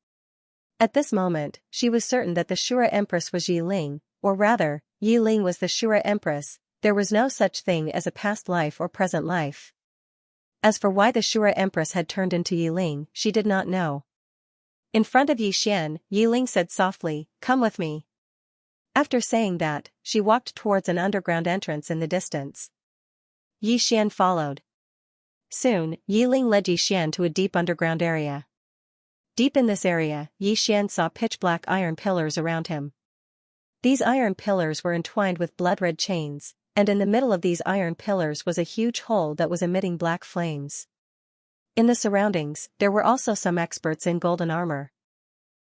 Speaker 1: At this moment, she was certain that the Shura Empress was Yiling, or rather, Yiling was the Shura Empress. There was no such thing as a past life or present life. As for why the Shura Empress had turned into Yiling, she did not know. In front of Yixian, Yiling said softly, "Come with me." After saying that, she walked towards an underground entrance in the distance. Yixian followed. Soon, Yiling led Yixian to a deep underground area. Deep in this area, Yixian saw pitch-black iron pillars around him. These iron pillars were entwined with blood-red chains, and in the middle of these iron pillars was a huge hole that was emitting black flames. In the surroundings, there were also some experts in golden armor.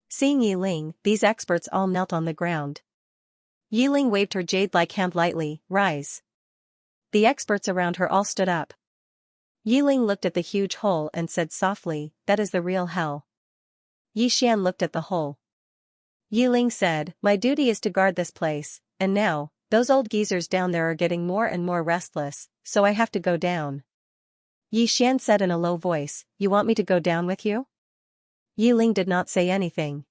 Speaker 1: Seeing Yiling, these experts all knelt on the ground. Yiling waved her jade-like hand lightly, "Rise." The experts around her all stood up. Yiling looked at the huge hole and said softly, "That is the real hell." Yixian looked at the hole. Yiling said, "My duty is to guard this place, and now, those old geezers down there are getting more and more restless, so I have to go down." Yixian said in a low voice, "You want me to go down with you?" Yiling did not say anything.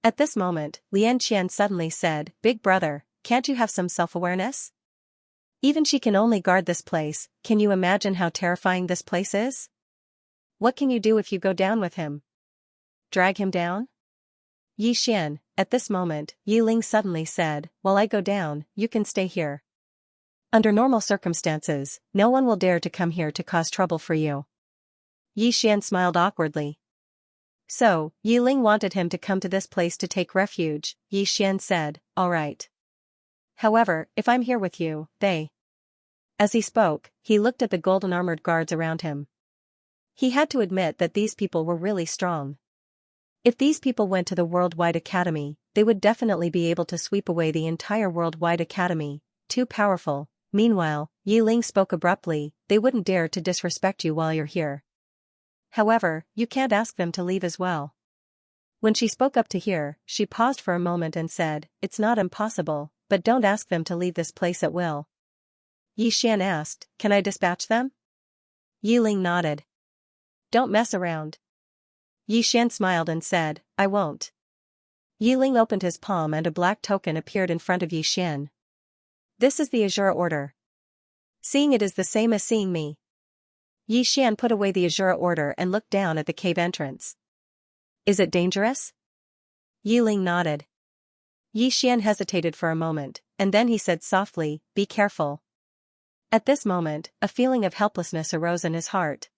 Speaker 1: At this moment, Xianxia suddenly said, "Big brother, can't you have some self-awareness? Even she can only guard this place, can you imagine how terrifying this place is? What can you do if you go down with him? Drag him down?" Yixian, at this moment, Yiling suddenly said, "While I go down, you can stay here. Under normal circumstances, no one will dare to come here to cause trouble for you." Yixian smiled awkwardly. So, Yiling wanted him to come to this place to take refuge. Yixian said, "All right. However, if I'm here with you, they..." As he spoke, he looked at the golden-armored guards around him. He had to admit that these people were really strong. If these people went to the Worldwide Academy, they would definitely be able to sweep away the entire Worldwide Academy, too powerful. Meanwhile, Yi Ling spoke abruptly, they wouldn't dare to disrespect you while you're here. However, you can't ask them to leave as well. When she spoke up to here, she paused for a moment and said, it's not impossible, but don't ask them to leave this place at will. Yi Xian asked, can I dispatch them? Yi Ling nodded. Don't mess around. Yi Xian smiled and said, I won't. Yi Ling opened his palm and a black token appeared in front of Yi Xian. This is the Azura Order. Seeing it is the same as seeing me. Yi Xian put away the Azura Order and looked down at the cave entrance. Is it dangerous? Yi Ling nodded. Yi Xian hesitated for a moment, and then he said softly, be careful. At this moment, a feeling of helplessness arose in his heart.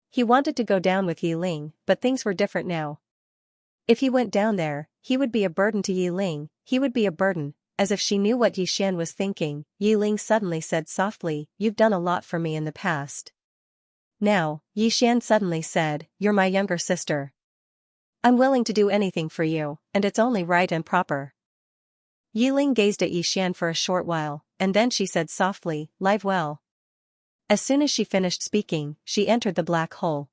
Speaker 1: He wanted to go down with Yi Ling, but things were different now. If he went down there, he would be a burden to Yi Ling, he would be a burden. As if she knew what Yi Xian was thinking, Yi Ling suddenly said softly, you've done a lot for me in the past. Now, Yi Xian suddenly said, you're my younger sister. I'm willing to do anything for you, and it's only right and proper. Yi Ling gazed at Yi Xian for a short while, and then she said softly, live well. As soon as she finished speaking, she entered the black hole.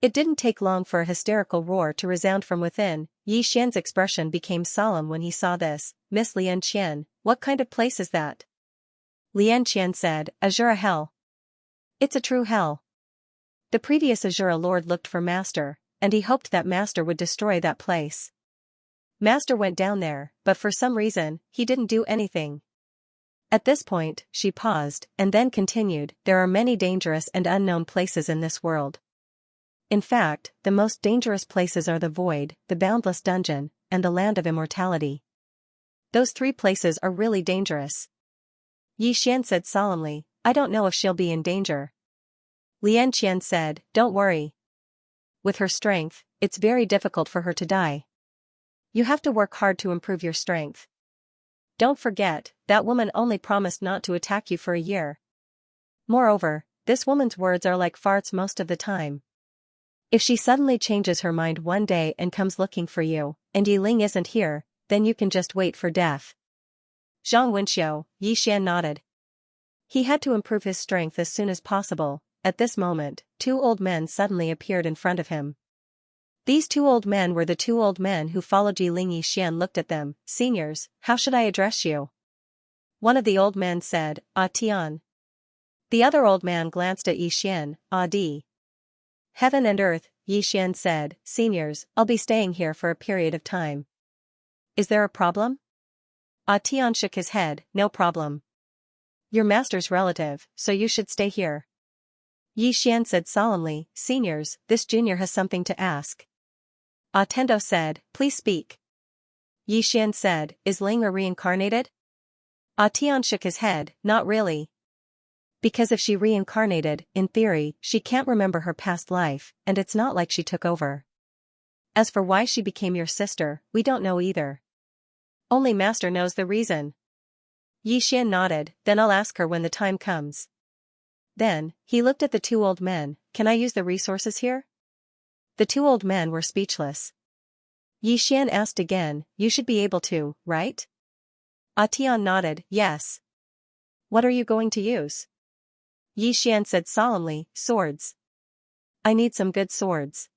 Speaker 1: It didn't take long for a hysterical roar to resound from within. Yi Xian's expression became solemn when he saw this. Miss Lian Qian, what kind of place is that? Lian Qian said, Azura Hell. It's a true hell. The previous Azura Lord looked for Master, and he hoped that Master would destroy that place. Master went down there, but for some reason, he didn't do anything. At this point, she paused, and then continued, there are many dangerous and unknown places in this world. In fact, the most dangerous places are the Void, the Boundless Dungeon, and the Land of Immortality. Those three places are really dangerous. Yi Xian said solemnly, I don't know if she'll be in danger. Lian Qian said, don't worry. With her strength, it's very difficult for her to die. You have to work hard to improve your strength. Don't forget, that woman only promised not to attack you for a year. Moreover, this woman's words are like farts most of the time. If she suddenly changes her mind one day and comes looking for you, and Yi Ling isn't here, then you can just wait for death. Zhang Wenxiu, Yi Xian nodded. He had to improve his strength as soon as possible. At this moment, two old men suddenly appeared in front of him. These two old men were the two old men who followed Yi Ling. Yi Xian looked at them. Seniors, how should I address you? One of the old men said, Ah Tian. The other old man glanced at Yi Xian, Ah Di. Heaven and earth, Yi Xian said, seniors, I'll be staying here for a period of time. Is there a problem? Ah Tian shook his head, no problem. Your master's relative, so you should stay here. Yi Xian said solemnly, seniors, this junior has something to ask. Ah Tendo said, please speak. Yi Xian said, is Ling reincarnated? Ah Tian shook his head, not really. Because if she reincarnated, in theory, she can't remember her past life, and it's not like she took over. As for why she became your sister, we don't know either. Only Master knows the reason. Yi Xian nodded, then I'll ask her when the time comes. Then, he looked at the two old men, can I use the resources here? The two old men were speechless. Yi Xian asked again, you should be able to, right? Ah Tian nodded, yes. What are you going to use? Yi Xian said solemnly, swords. I need some good swords.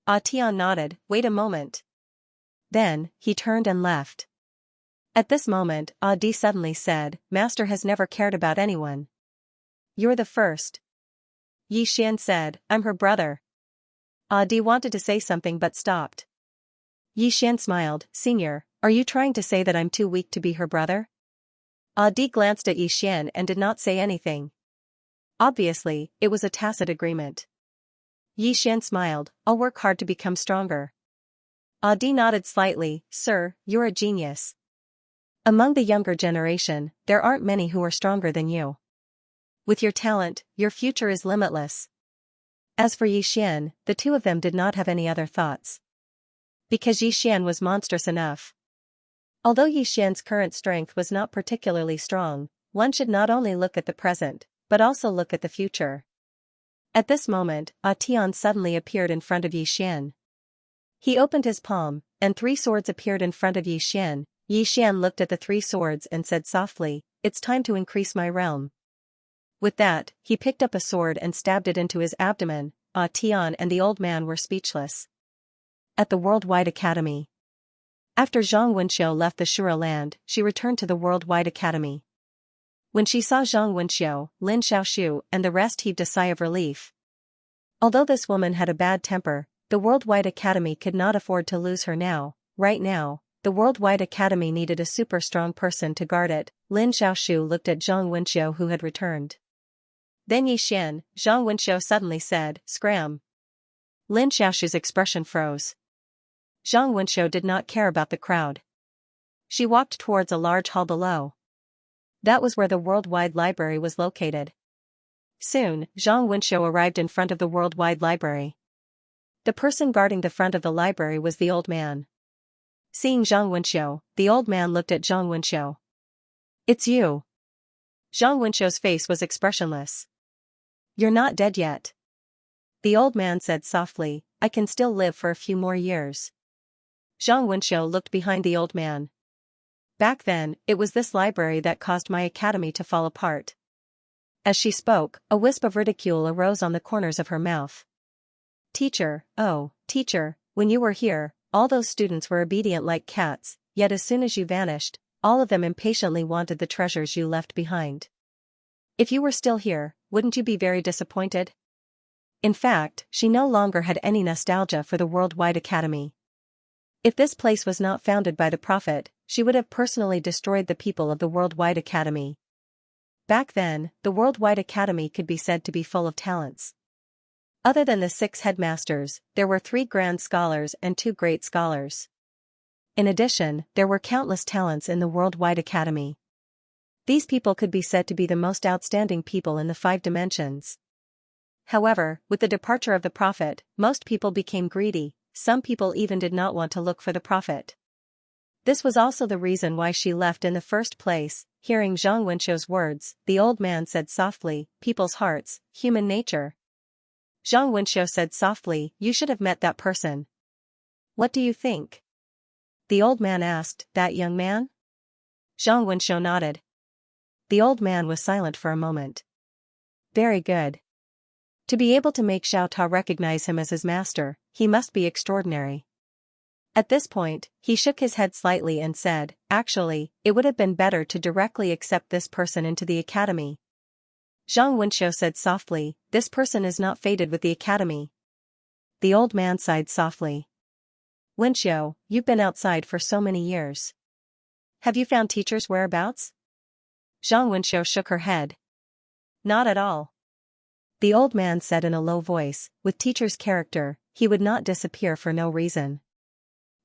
Speaker 1: Ah Tian nodded, wait a moment. Then, he turned and left. At this moment, Ah Di suddenly said, Master has never cared about anyone. You're the first. Yi Xian said, I'm her brother. Ah Di wanted to say something but stopped. Yi Xian smiled, Senior, are you trying to say that I'm too weak to be her brother? Ah Di glanced at Yi Xian and did not say anything. Obviously, it was a tacit agreement. Yi Xian smiled, I'll work hard to become stronger. Ah Di nodded slightly, Sir, you're a genius. Among the younger generation, there aren't many who are stronger than you. With your talent, your future is limitless. As for Yi Xian, the two of them did not have any other thoughts. Because Yi Xian was monstrous enough. Although Yi Xian's current strength was not particularly strong, one should not only look at the present, but also look at the future. At this moment, Tian suddenly appeared in front of Yi Xian. He opened his palm, and 3 swords appeared in front of Yi Xian. Yi Xian looked at the 3 swords and said softly, "It's time to increase my realm." With that, he picked up a sword and stabbed it into his abdomen. Tian and the old man were speechless. At the Worldwide Academy. After Zhang Wenxiu left the Shura land, she returned to the Worldwide Academy. When she saw Zhang Wenxiu, Lin Xiaoshu and the rest heaved a sigh of relief. Although this woman had a bad temper, the Worldwide Academy could not afford to lose her now. Right now, the Worldwide Academy needed a super strong person to guard it. Lin Xiaoshu looked at Zhang Wenxiu who had returned. Then Yi Xian, Zhang Wenxiu suddenly said, "Scram." Lin Xiaoshu's expression froze. Zhang Wenxiu did not care about the crowd. She walked towards a large hall below. That was where the Worldwide Library was located. Soon, Zhang Wenxiu arrived in front of the Worldwide Library. The person guarding the front of the library was the old man. Seeing Zhang Wenxiu, the old man looked at Zhang Wenxiu. "It's you." Zhang Wenxiu's face was expressionless. "You're not dead yet." The old man said softly, "I can still live for a few more years." Zhang Wenxiu looked behind the old man. "Back then, it was this library that caused my academy to fall apart." As she spoke, a wisp of ridicule arose on the corners of her mouth. "Teacher, oh, teacher, when you were here, all those students were obedient like cats, yet as soon as you vanished, all of them impatiently wanted the treasures you left behind. If you were still here, wouldn't you be very disappointed?" In fact, she no longer had any nostalgia for the Worldwide Academy. If this place was not founded by the Prophet, she would have personally destroyed the people of the Worldwide Academy. Back then, the Worldwide Academy could be said to be full of talents. Other than the 6 headmasters, there were 3 grand scholars and 2 great scholars. In addition, there were countless talents in the Worldwide Academy. These people could be said to be the most outstanding people in the 5 dimensions. However, with the departure of the Prophet, most people became greedy. Some people even did not want to look for the Prophet. This was also the reason why she left in the first place. Hearing Zhang Wenxiu's words, the old man said softly, "People's hearts, human nature." Zhang Wenxiu said softly, "You should have met that person." "What do you think?" the old man asked. "That young man?" Zhang Wenxiu nodded. The old man was silent for a moment. "Very good. To be able to make Xiao Ta recognize him as his master, he must be extraordinary." At this point, he shook his head slightly and said, "Actually, it would have been better to directly accept this person into the academy." Zhang Wenxiu said softly, "This person is not fated with the academy." The old man sighed softly. "Wenxiu, you've been outside for so many years. Have you found teacher's whereabouts?" Zhang Wenxiu shook her head. "Not at all." The old man said in a low voice, "With teacher's character, he would not disappear for no reason.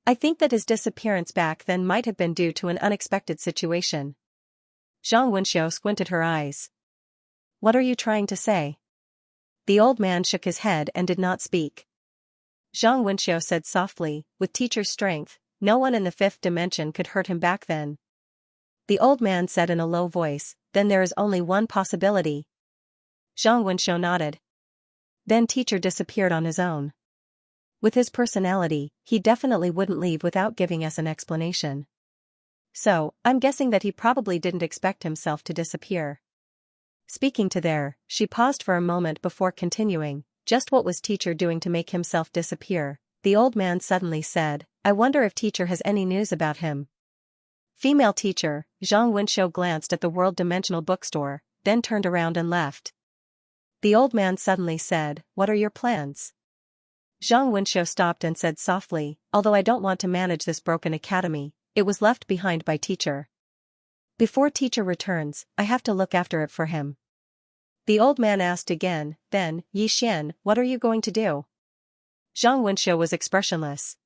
Speaker 1: I think that his disappearance back then might have been due to an unexpected situation." Zhang Wenxiu squinted her eyes. "What are you trying to say?" The old man shook his head and did not speak. Zhang Wenxiu said softly, "With teacher's strength, no one in the 5th dimension could hurt him back then." The old man said in a low voice, "Then there is only one possibility." Zhang Wenxiu nodded. "Then teacher disappeared on his own. With his personality, he definitely wouldn't leave without giving us an explanation. So, I'm guessing that he probably didn't expect himself to disappear." Speaking to there, she paused for a moment before continuing, "Just what was teacher doing to make himself disappear?" The old man suddenly said, "I wonder if teacher has any news about him." Female teacher. Zhang Wenxiu glanced at the world dimensional bookstore, then turned around and left. The old man suddenly said, "What are your plans?" Zhang Wenxiu stopped and said softly, "Although I don't want to manage this broken academy, it was left behind by teacher. Before teacher returns, I have to look after it for him." The old man asked again, "Then, Yi Xian, what are you going to do?" Zhang Wenxiu was expressionless.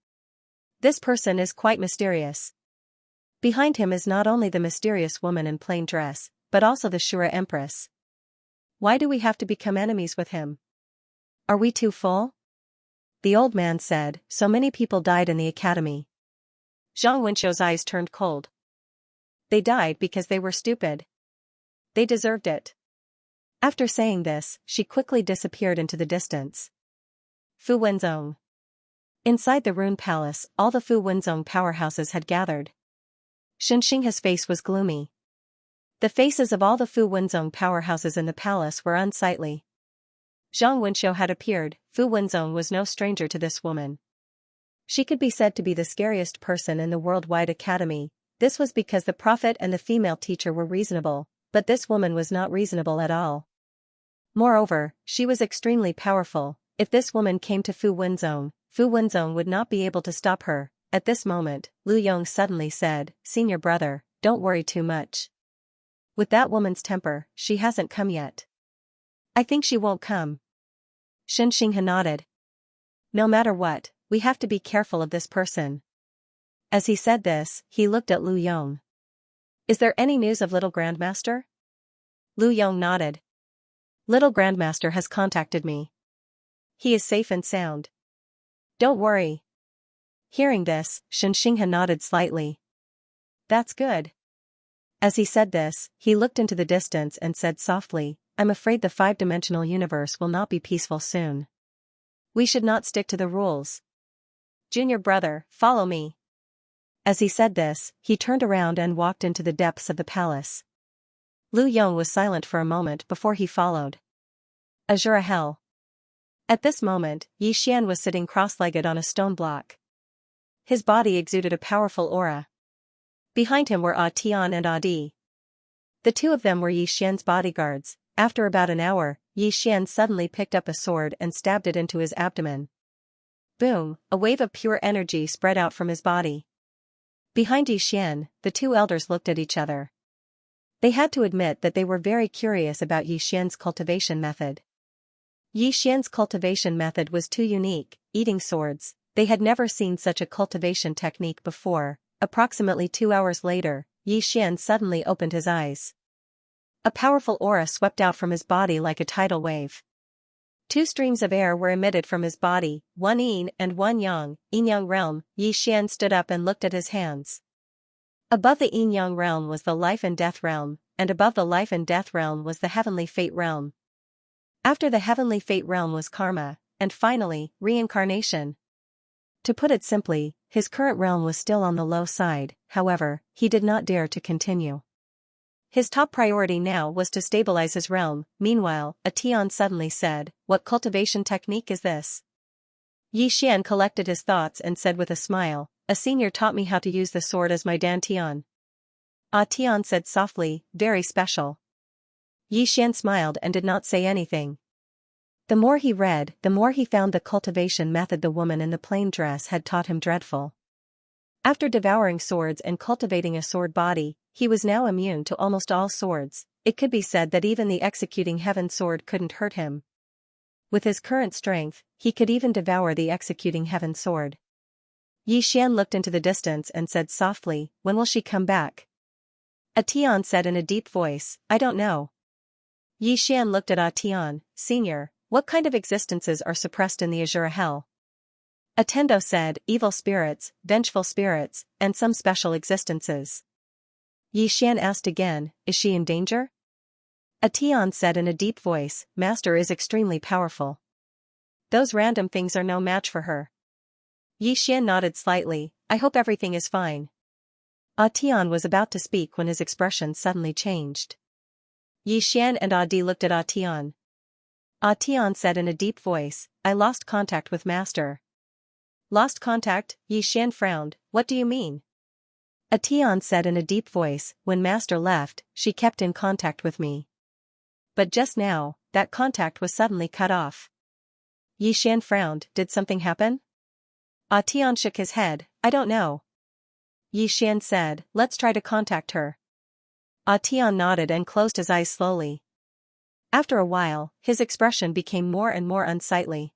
Speaker 1: "This person is quite mysterious." Behind him is not only the mysterious woman in plain dress, but also the Shura Empress. "Why do we have to become enemies with him? Are we too full?" The old man said, "So many people died in the academy." Zhang Wenxiu's eyes turned cold. "They died because they were stupid. They deserved it." After saying this, she quickly disappeared into the distance. Fu Wenzong. Inside the Rune Palace, all the Fu Wenzong powerhouses had gathered. Xianxia's face was gloomy. The faces of all the Fu Wenzong powerhouses in the palace were unsightly. Zhang Wenxiu had appeared. Fu Wenzong was no stranger to this woman. She could be said to be the scariest person in the worldwide academy. This was because the prophet and the female teacher were reasonable, but this woman was not reasonable at all. Moreover, she was extremely powerful. If this woman came to Fu Wenzong would not be able to stop her. At this moment, Lu Yong suddenly said, "Senior brother, don't worry too much. With that woman's temper, she hasn't come yet. I think she won't come." Xianxia nodded. "No matter what, we have to be careful of this person." As he said this, he looked at Lu Yong. "Is there any news of Little Grandmaster?" Lu Yong nodded. "Little Grandmaster has contacted me. He is safe and sound. Don't worry." Hearing this, Xianxia nodded slightly. "That's good." As he said this, he looked into the distance and said softly, "I'm afraid the five-dimensional universe will not be peaceful soon. We should not stick to the rules. Junior brother, follow me." As he said this, he turned around and walked into the depths of the palace. Lu Yong was silent for a moment before he followed. Azura Hell. At this moment, Yi Xian was sitting cross-legged on a stone block. His body exuded a powerful aura. Behind him were Ah Tian and Ah Di. The two of them were Yi Xian's bodyguards. After about an hour, Yi Xian suddenly picked up a sword and stabbed it into his abdomen. Boom, a wave of pure energy spread out from his body. Behind Yi Xian, the two elders looked at each other. They had to admit that they were very curious about Yi Xian's cultivation method. Yi Xian's cultivation method was too unique, eating swords. They had never seen such a cultivation technique before. Approximately 2 hours later, Yi Xian suddenly opened his eyes. A powerful aura swept out from his body like a tidal wave. 2 streams of air were emitted from his body, one yin and one yang, yin-yang realm. Yi Xian stood up and looked at his hands. Above the yin-yang realm was the life and death realm, and above the life and death realm was the heavenly fate realm. After the heavenly fate realm was karma, and finally, reincarnation. To put it simply, his current realm was still on the low side. However, he did not dare to continue. His top priority now was to stabilize his realm. Meanwhile, a Tian suddenly said, "What cultivation technique is this?" Yi Xian collected his thoughts and said with a smile, "A senior taught me how to use the sword as my Dan Tian." Ah Tian said softly, "Very special." Yi Xian smiled and did not say anything. The more he read, the more he found the cultivation method the woman in the plain dress had taught him dreadful. After devouring swords and cultivating a sword body, he was now immune to almost all swords. It could be said that even the executing heaven sword couldn't hurt him. With his current strength, he could even devour the executing heaven sword. Yi Xian looked into the distance and said softly, "When will she come back?" Ah Tian said in a deep voice, "I don't know." Yi Xian looked at Ah Tian, "Senior, what kind of existences are suppressed in the Azura Hell?" Atendo said, "Evil spirits, vengeful spirits, and some special existences." Yi Xian asked again, "Is she in danger?" Ah Tian said in a deep voice, "Master is extremely powerful. Those random things are no match for her." Yi Xian nodded slightly, "I hope everything is fine." Ah Tian was about to speak when his expression suddenly changed. Yi Xian and Ah Di looked at Ah Tian. Ah Tian said in a deep voice, "I lost contact with Master." "Lost contact?" Yi Xian frowned, "What do you mean?" Ah Tian said in a deep voice, "When Master left, she kept in contact with me. But just now, that contact was suddenly cut off." Yi Xian frowned, "Did something happen?" Ah Tian shook his head, "I don't know." Yi Xian said, "Let's try to contact her." Ah Tian nodded and closed his eyes slowly. After a while, his expression became more and more unsightly.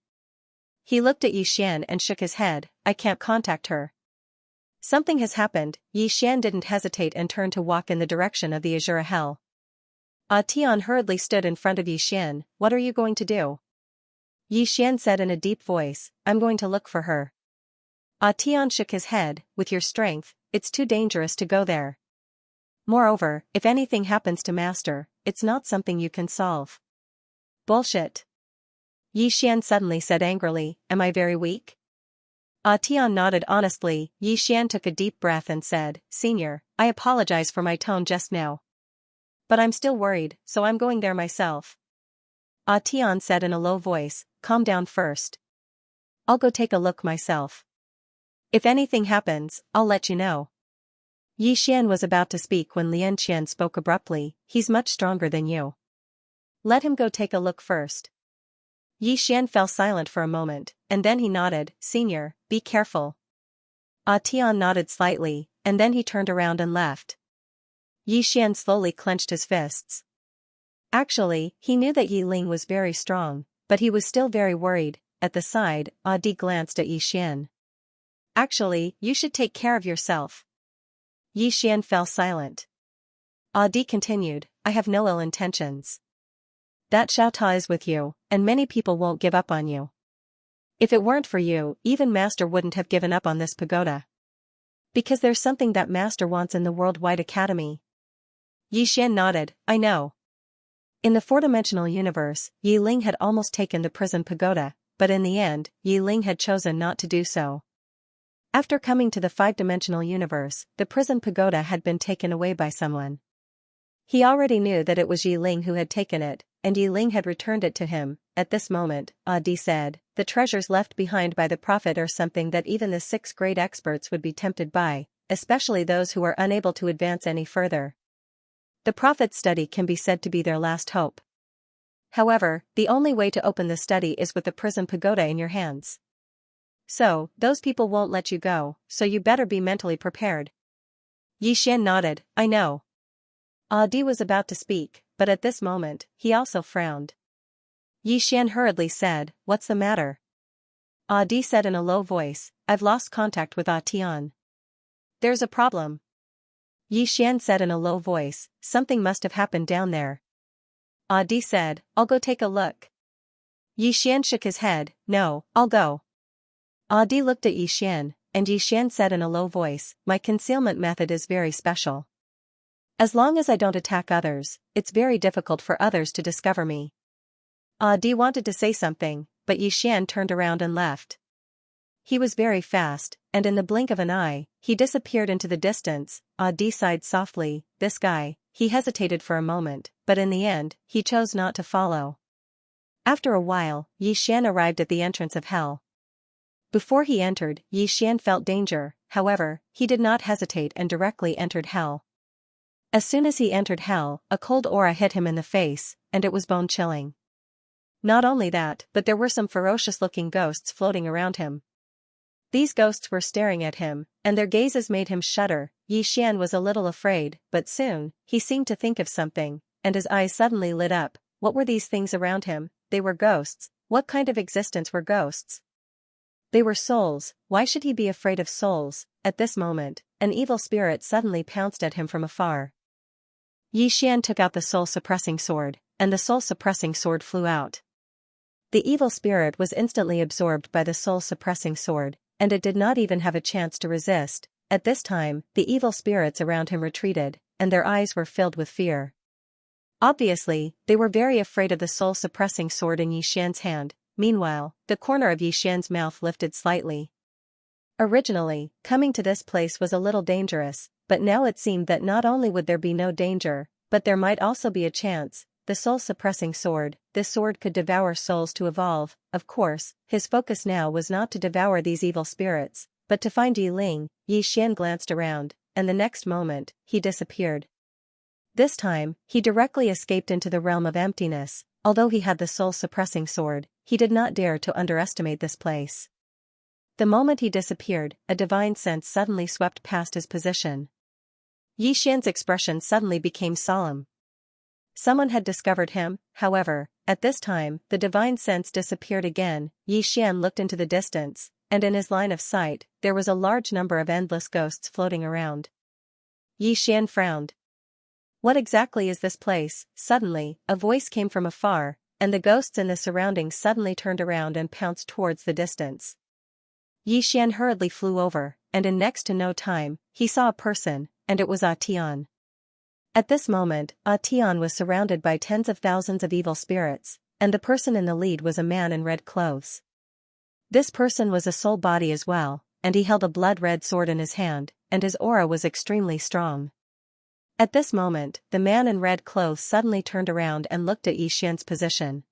Speaker 1: He looked at Yi Xian and shook his head, "I can't contact her." "Something has happened." Yi Xian didn't hesitate and turned to walk in the direction of the Azura Hell. Ah Tian hurriedly stood in front of Yi Xian, "What are you going to do?" Yi Xian said in a deep voice, "I'm going to look for her." Ah Tian shook his head, "With your strength, it's too dangerous to go there. Moreover, if anything happens to Master, it's not something you can solve." Bullshit. Yi Xian suddenly said angrily, am I very weak? Tian nodded honestly. Yi Xian took a deep breath and said, Senior, I apologize for my tone just now. But I'm still worried, so I'm going there myself. Tian said in a low voice, calm down first. I'll go take a look myself. If anything happens, I'll let you know. Yi Xian was about to speak when Lian Qian spoke abruptly, he's much stronger than you. Let him go take a look first. Yi Xian fell silent for a moment, and then he nodded, Senior, be careful. Tian nodded slightly, and then he turned around and left. Yi Xian slowly clenched his fists. Actually, he knew that Yi Ling was very strong, but he was still very worried. At the side, Di glanced at Yi Xian. Actually, you should take care of yourself. Yi Xian fell silent. Di continued, I have no ill intentions. That Xiaota is with you, and many people won't give up on you. If it weren't for you, even Master wouldn't have given up on this pagoda. Because there's something that Master wants in the Worldwide Academy. Yi Xian nodded, I know. In the four-dimensional universe, Yi Ling had almost taken the prison pagoda, but in the end, Yi Ling had chosen not to do so. After coming to the five-dimensional universe, the prison pagoda had been taken away by someone. He already knew that it was Yi Ling who had taken it, and Yi Ling had returned it to him. At this moment, Di said, the treasures left behind by the prophet are something that even the sixth-grade experts would be tempted by, especially those who are unable to advance any further. The prophet's study can be said to be their last hope. However, the only way to open the study is with the prison pagoda in your hands. So, those people won't let you go, so you better be mentally prepared. Yi Xian nodded, I know. Di was about to speak, but at this moment, he also frowned. Yi Xian hurriedly said, what's the matter? Di said in a low voice, I've lost contact with Tian. There's a problem. Yi Xian said in a low voice, something must have happened down there. Di said, I'll go take a look. Yi Xian shook his head, no, I'll go. Di looked at Yi Xian, and Yi Xian said in a low voice, my concealment method is very special. As long as I don't attack others, it's very difficult for others to discover me. Di wanted to say something, but Yi Xian turned around and left. He was very fast, and in the blink of an eye, he disappeared into the distance. Di sighed softly, this guy. He hesitated for a moment, but in the end, he chose not to follow. After a while, Yi Xian arrived at the entrance of hell. Before he entered, Yi Xian felt danger, however, he did not hesitate and directly entered hell. As soon as he entered hell, a cold aura hit him in the face, and it was bone-chilling. Not only that, but there were some ferocious-looking ghosts floating around him. These ghosts were staring at him, and their gazes made him shudder. Yi Xian was a little afraid, but soon, he seemed to think of something, and his eyes suddenly lit up. What were these things around him? They were ghosts. What kind of existence were ghosts? They were souls. Why should he be afraid of souls? At this moment, an evil spirit suddenly pounced at him from afar. Yi Xian took out the soul-suppressing sword, and the soul-suppressing sword flew out. The evil spirit was instantly absorbed by the soul-suppressing sword, and it did not even have a chance to resist. At this time, the evil spirits around him retreated, and their eyes were filled with fear. Obviously, they were very afraid of the soul-suppressing sword in Yi Xian's hand. Meanwhile, the corner of Yi Xian's mouth lifted slightly. Originally, coming to this place was a little dangerous, but now it seemed that not only would there be no danger, but there might also be a chance. The soul-suppressing sword, this sword could devour souls to evolve. Of course, his focus now was not to devour these evil spirits, but to find Yi Ling. Yi Xian glanced around, and the next moment, he disappeared. This time, he directly escaped into the realm of emptiness. Although he had the soul-suppressing sword, he did not dare to underestimate this place. The moment he disappeared, a divine sense suddenly swept past his position. Yi Xian's expression suddenly became solemn. Someone had discovered him. However, at this time, the divine sense disappeared again. Yi Xian looked into the distance, and in his line of sight, there was a large number of endless ghosts floating around. Yi Xian frowned. What exactly is this place? Suddenly, a voice came from afar, and the ghosts in the surroundings suddenly turned around and pounced towards the distance. Yi Xian hurriedly flew over, and in next to no time, he saw a person, and it was Tian. At this moment, Tian was surrounded by tens of thousands of evil spirits, and the person in the lead was a man in red clothes. This person was a soul body as well, and he held a blood-red sword in his hand, and his aura was extremely strong. At this moment, the man in red clothes suddenly turned around and looked at Yi Xian's position.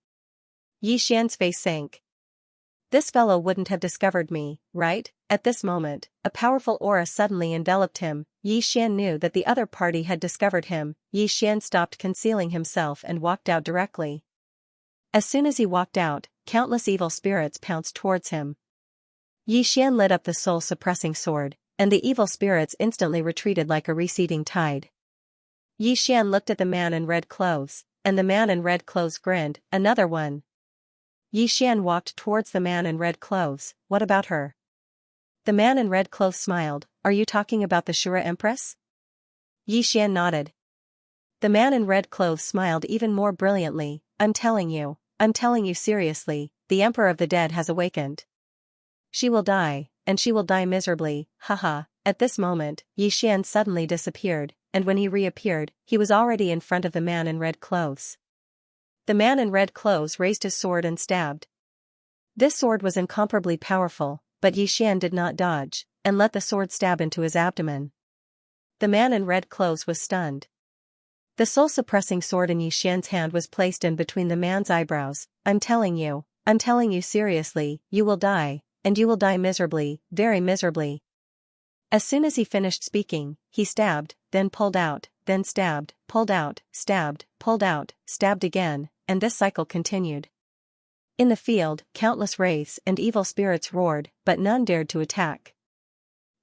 Speaker 1: Yi Xian's face sank. This fellow wouldn't have discovered me, right? At this moment, a powerful aura suddenly enveloped him. Yi Xian knew that the other party had discovered him. Yi Xian stopped concealing himself and walked out directly. As soon as he walked out, countless evil spirits pounced towards him. Yi Xian lit up the soul-suppressing sword, and the evil spirits instantly retreated like a receding tide. Yi Xian looked at the man in red clothes, and the man in red clothes grinned. Another one. Yi Xian walked towards the man in red clothes. What about her? The man in red clothes smiled. Are you talking about the Shura Empress? Yi Xian nodded. The man in red clothes smiled even more brilliantly. I'm telling you seriously, the Emperor of the Dead has awakened. She will die, and she will die miserably, haha. At this moment, Yi Xian suddenly disappeared, and when he reappeared, he was already in front of the man in red clothes. The man in red clothes raised his sword and stabbed. This sword was incomparably powerful, but Yi Xian did not dodge, and let the sword stab into his abdomen. The man in red clothes was stunned. The soul-suppressing sword in Yi Xian's hand was placed in between the man's eyebrows. I'm telling you seriously, you will die, and you will die miserably, very miserably. As soon as he finished speaking, he stabbed, then pulled out, then stabbed, pulled out, stabbed, pulled out, stabbed again, and this cycle continued. In the field, countless wraiths and evil spirits roared, but none dared to attack.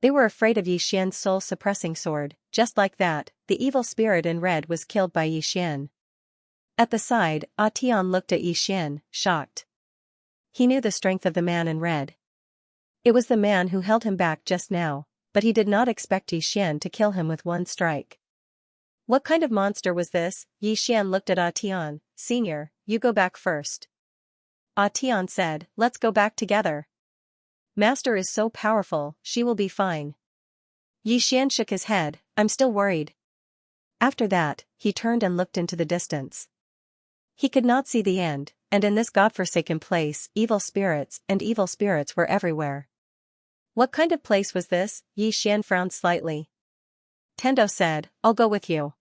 Speaker 1: They were afraid of Yi Xian's soul-suppressing sword. Just like that, the evil spirit in red was killed by Yi Xian. At the side, Tian looked at Yi Xian, shocked. He knew the strength of the man in red. It was the man who held him back just now, but he did not expect Yi Xian to kill him with one strike. What kind of monster was this? Yi Xian looked at Tian. Senior, you go back first. Tian said, let's go back together. Master is so powerful, she will be fine. Yi Xian shook his head. I'm still worried. After that, he turned and looked into the distance. He could not see the end, and in this godforsaken place, evil spirits were everywhere. What kind of place was this? Yi Xian frowned slightly. Tendo said, I'll go with you.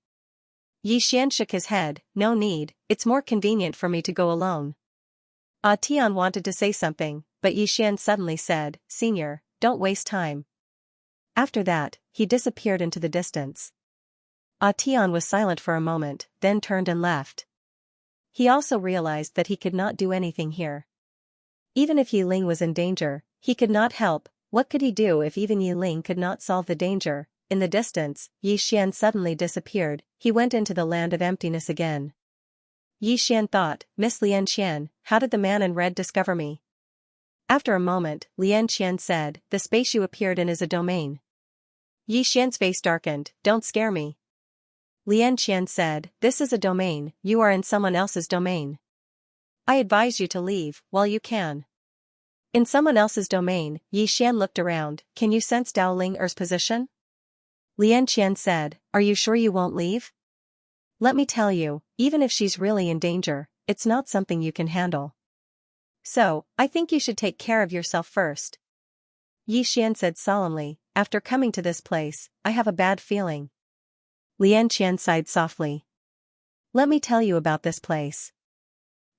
Speaker 1: Yi Xian shook his head. No need, it's more convenient for me to go alone. Tian wanted to say something, but Yi Xian suddenly said, Senior, don't waste time. After that, he disappeared into the distance. Tian was silent for a moment, then turned and left. He also realized that he could not do anything here. Even if Yi Ling was in danger, he could not help. What could he do if even Yi Ling could not solve the danger? In the distance, Yi Xian suddenly disappeared. He went into the land of emptiness again. Yi Xian thought, Miss Lian Qian, how did the man in red discover me? After a moment, Lian Qian said, the space you appeared in is a domain. Yi Xian's face darkened. Don't scare me. Lian Qian said, this is a domain, you are in someone else's domain. I advise you to leave, while you can. In someone else's domain, Yi Xian looked around. Can you sense Dao Ling Er's position? Lian Qian said, are you sure you won't leave? Let me tell you, even if she's really in danger, it's not something you can handle. So, I think you should take care of yourself first. Yi Xian said solemnly, after coming to this place, I have a bad feeling. Lian Qian sighed softly. Let me tell you about this place.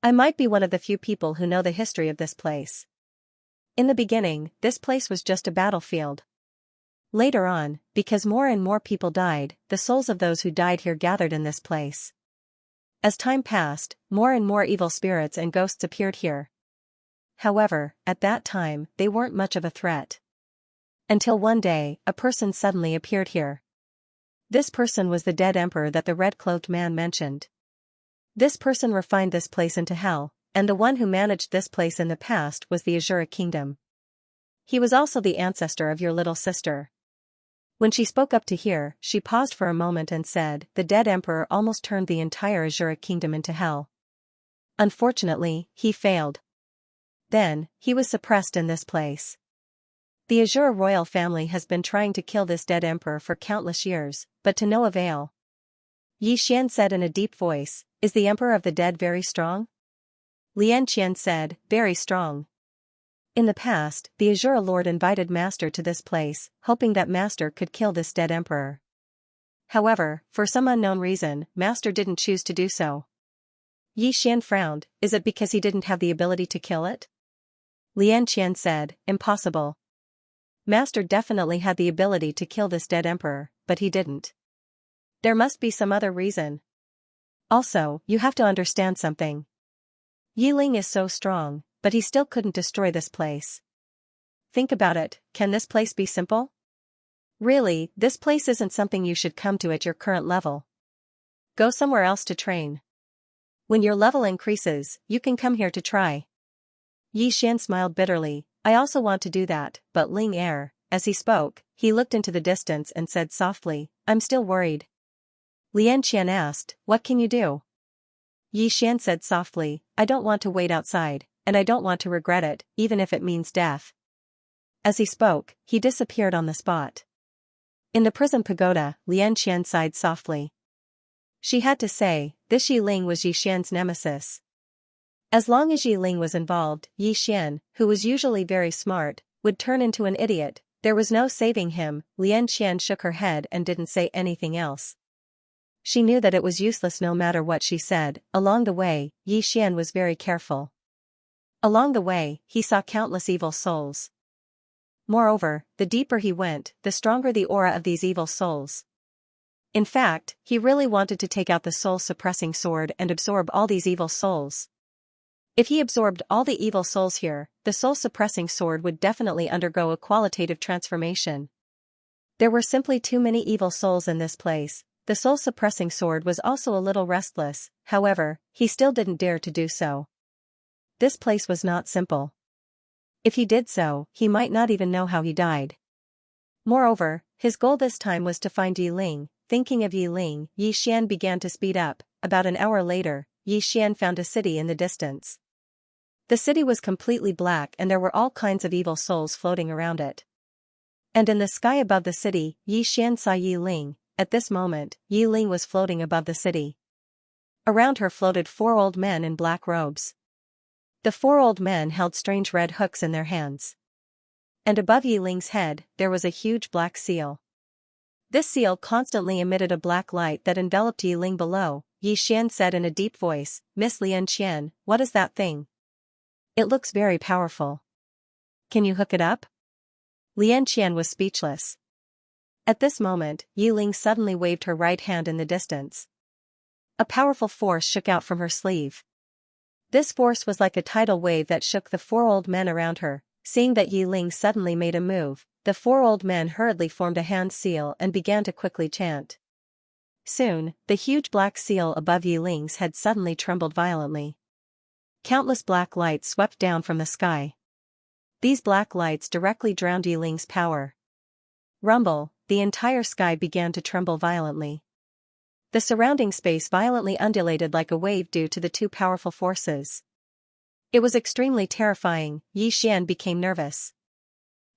Speaker 1: I might be one of the few people who know the history of this place. In the beginning, this place was just a battlefield. Later on, because more and more people died, the souls of those who died here gathered in this place. As time passed, more and more evil spirits and ghosts appeared here. However, at that time, they weren't much of a threat. Until one day, a person suddenly appeared here. This person was the dead emperor that the red-cloaked man mentioned. This person refined this place into hell, and the one who managed this place in the past was the Azura kingdom. He was also the ancestor of your little sister. When she spoke up to hear, she paused for a moment and said, the dead emperor almost turned the entire Azura kingdom into hell. Unfortunately, he failed. Then, he was suppressed in this place. The Azura royal family has been trying to kill this dead emperor for countless years, but to no avail. Yi Xian said in a deep voice, is the emperor of the dead very strong? Xianxia said, very strong. In the past, the Azura Lord invited Master to this place, hoping that Master could kill this dead emperor. However, for some unknown reason, Master didn't choose to do so. Yi Xian frowned. Is it because he didn't have the ability to kill it? Xianxia said, impossible. Master definitely had the ability to kill this dead emperor, but he didn't. There must be some other reason. Also, you have to understand something. Yi Ling is so strong, but he still couldn't destroy this place. Think about it, can this place be simple? Really, this place isn't something you should come to at your current level. Go somewhere else to train. When your level increases, you can come here to try. Yi Xian smiled bitterly, I also want to do that, but Ling Er, as he spoke, he looked into the distance and said softly, I'm still worried. Xianxia asked, what can you do? Yi Xian said softly, I don't want to wait outside, and I don't want to regret it, even if it means death. As he spoke, he disappeared on the spot. In the prison pagoda, Xianxia sighed softly. She had to say, this Yi Ling was Yi Xian's nemesis. As long as Yi Ling was involved, Yi Xian, who was usually very smart, would turn into an idiot. There was no saving him. Xianxia shook her head and didn't say anything else. She knew that it was useless no matter what she said. Along the way, Yi Xian was very careful. Along the way, he saw countless evil souls. Moreover, the deeper he went, the stronger the aura of these evil souls. In fact, he really wanted to take out the soul-suppressing sword and absorb all these evil souls. If he absorbed all the evil souls here, the soul-suppressing sword would definitely undergo a qualitative transformation. There were simply too many evil souls in this place. The soul-suppressing sword was also a little restless, however, he still didn't dare to do so. This place was not simple. If he did so, he might not even know how he died. Moreover, his goal this time was to find Yi Ling. Thinking of Yi Ling, Yi Xian began to speed up. About an hour later, Yi Xian found a city in the distance. The city was completely black and there were all kinds of evil souls floating around it. And in the sky above the city, Yi Xian saw Yi Ling. At this moment, Yi Ling was floating above the city. Around her floated 4 old men in black robes. The 4 old men held strange red hooks in their hands. And above Yi Ling's head, there was a huge black seal. This seal constantly emitted a black light that enveloped Yi Ling below. Yi Xian said in a deep voice, Miss Xianxia, what is that thing? It looks very powerful. Can you hook it up? Xianxia was speechless. At this moment, Yi Ling suddenly waved her right hand in the distance. A powerful force shook out from her sleeve. This force was like a tidal wave that shook the 4 old men around her. Seeing that Yi Ling suddenly made a move, the 4 old men hurriedly formed a hand seal and began to quickly chant. Soon, the huge black seal above Yi Ling's head suddenly trembled violently. Countless black lights swept down from the sky. These black lights directly drowned Yi Ling's power. Rumble, the entire sky began to tremble violently. The surrounding space violently undulated like a wave due to the 2 powerful forces. It was extremely terrifying. Yi Xian became nervous.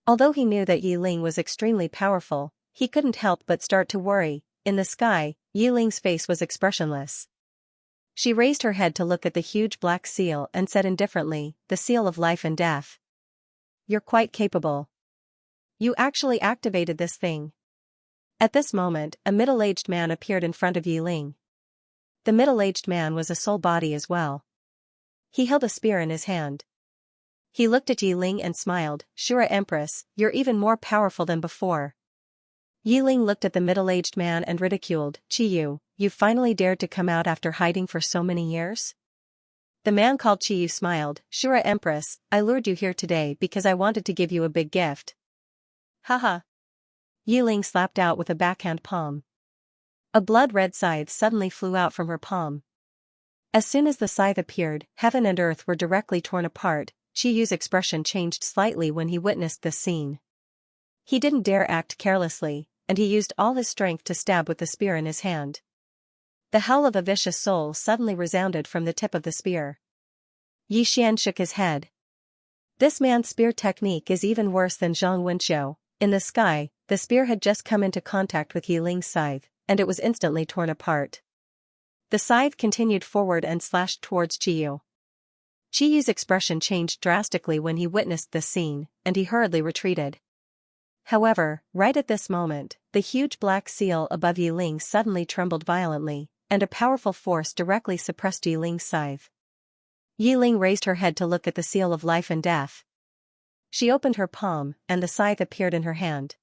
Speaker 1: Although he knew that Yi Ling was extremely powerful, he couldn't help but start to worry. In the sky, Yi Ling's face was expressionless. She raised her head to look at the huge black seal and said indifferently, the seal of life and death. You're quite capable. You actually activated this thing. At this moment, a middle-aged man appeared in front of Yi Ling. The middle-aged man was a soul body as well. He held a spear in his hand. He looked at Yi Ling and smiled, Shura Empress, you're even more powerful than before. Yi Ling looked at the middle-aged man and ridiculed, Qiyu, you finally dared to come out after hiding for so many years? The man called Qiyu smiled, Shura Empress, I lured you here today because I wanted to give you a big gift. Haha. Yi Ling slapped out with a backhand palm. A blood-red scythe suddenly flew out from her palm. As soon as the scythe appeared, heaven and earth were directly torn apart. Qiyu's expression changed slightly when he witnessed this scene. He didn't dare act carelessly, and he used all his strength to stab with the spear in his hand. The howl of a vicious soul suddenly resounded from the tip of the spear. Yi Xian shook his head. This man's spear technique is even worse than Zhang Wenqiu. In the sky, the spear had just come into contact with Yi Ling's scythe, and it was instantly torn apart. The scythe continued forward and slashed towards Qiyu. Qiyu's expression changed drastically when he witnessed this scene, and he hurriedly retreated. However, right at this moment, the huge black seal above Yiling suddenly trembled violently, and a powerful force directly suppressed Yiling's scythe. Yiling raised her head to look at the seal of life and death. She opened her palm, and the scythe appeared in her hand.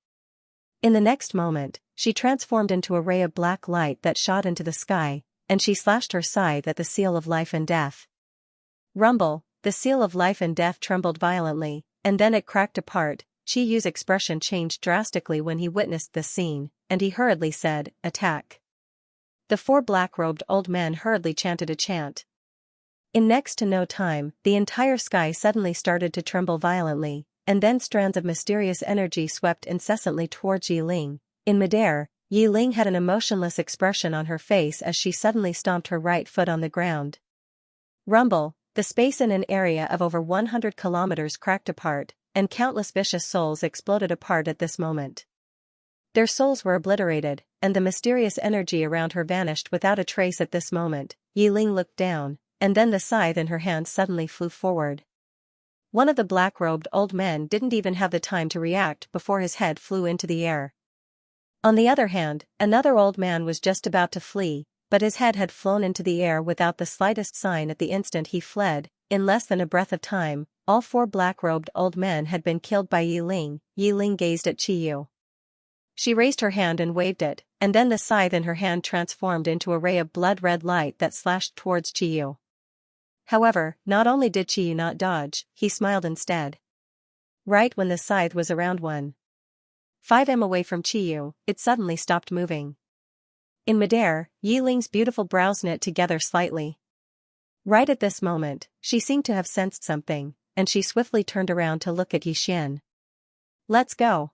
Speaker 1: In the next moment, she transformed into a ray of black light that shot into the sky, and she slashed her scythe at the seal of life and death. Rumble, the seal of life and death trembled violently, and then it cracked apart. Qiyu's expression changed drastically when he witnessed this scene, and he hurriedly said, "Attack." The 4 black-robed old men hurriedly chanted a chant. In next to no time, the entire sky suddenly started to tremble violently, and then strands of mysterious energy swept incessantly towards Yiling. In midair, Yiling had an emotionless expression on her face as she suddenly stomped her right foot on the ground. Rumble, the space in an area of over 100 kilometers cracked apart, and countless vicious souls exploded apart at this moment. Their souls were obliterated, and the mysterious energy around her vanished without a trace at this moment. Yiling looked down, and then the scythe in her hand suddenly flew forward. One of the black-robed old men didn't even have the time to react before his head flew into the air. On the other hand, another old man was just about to flee, but his head had flown into the air without the slightest sign at the instant he fled. In less than a breath of time, all 4 black-robed old men had been killed by Yiling. Yiling gazed at Qiyu. She raised her hand and waved it, and then the scythe in her hand transformed into a ray of blood-red light that slashed towards Qiyu. However, not only did Qiyu not dodge, he smiled instead. Right when the scythe was around 1.5 m away from Qiyu, it suddenly stopped moving. In midair, Yiling's beautiful brows knit together slightly. Right at this moment, she seemed to have sensed something, and she swiftly turned around to look at Yixian. "Let's go."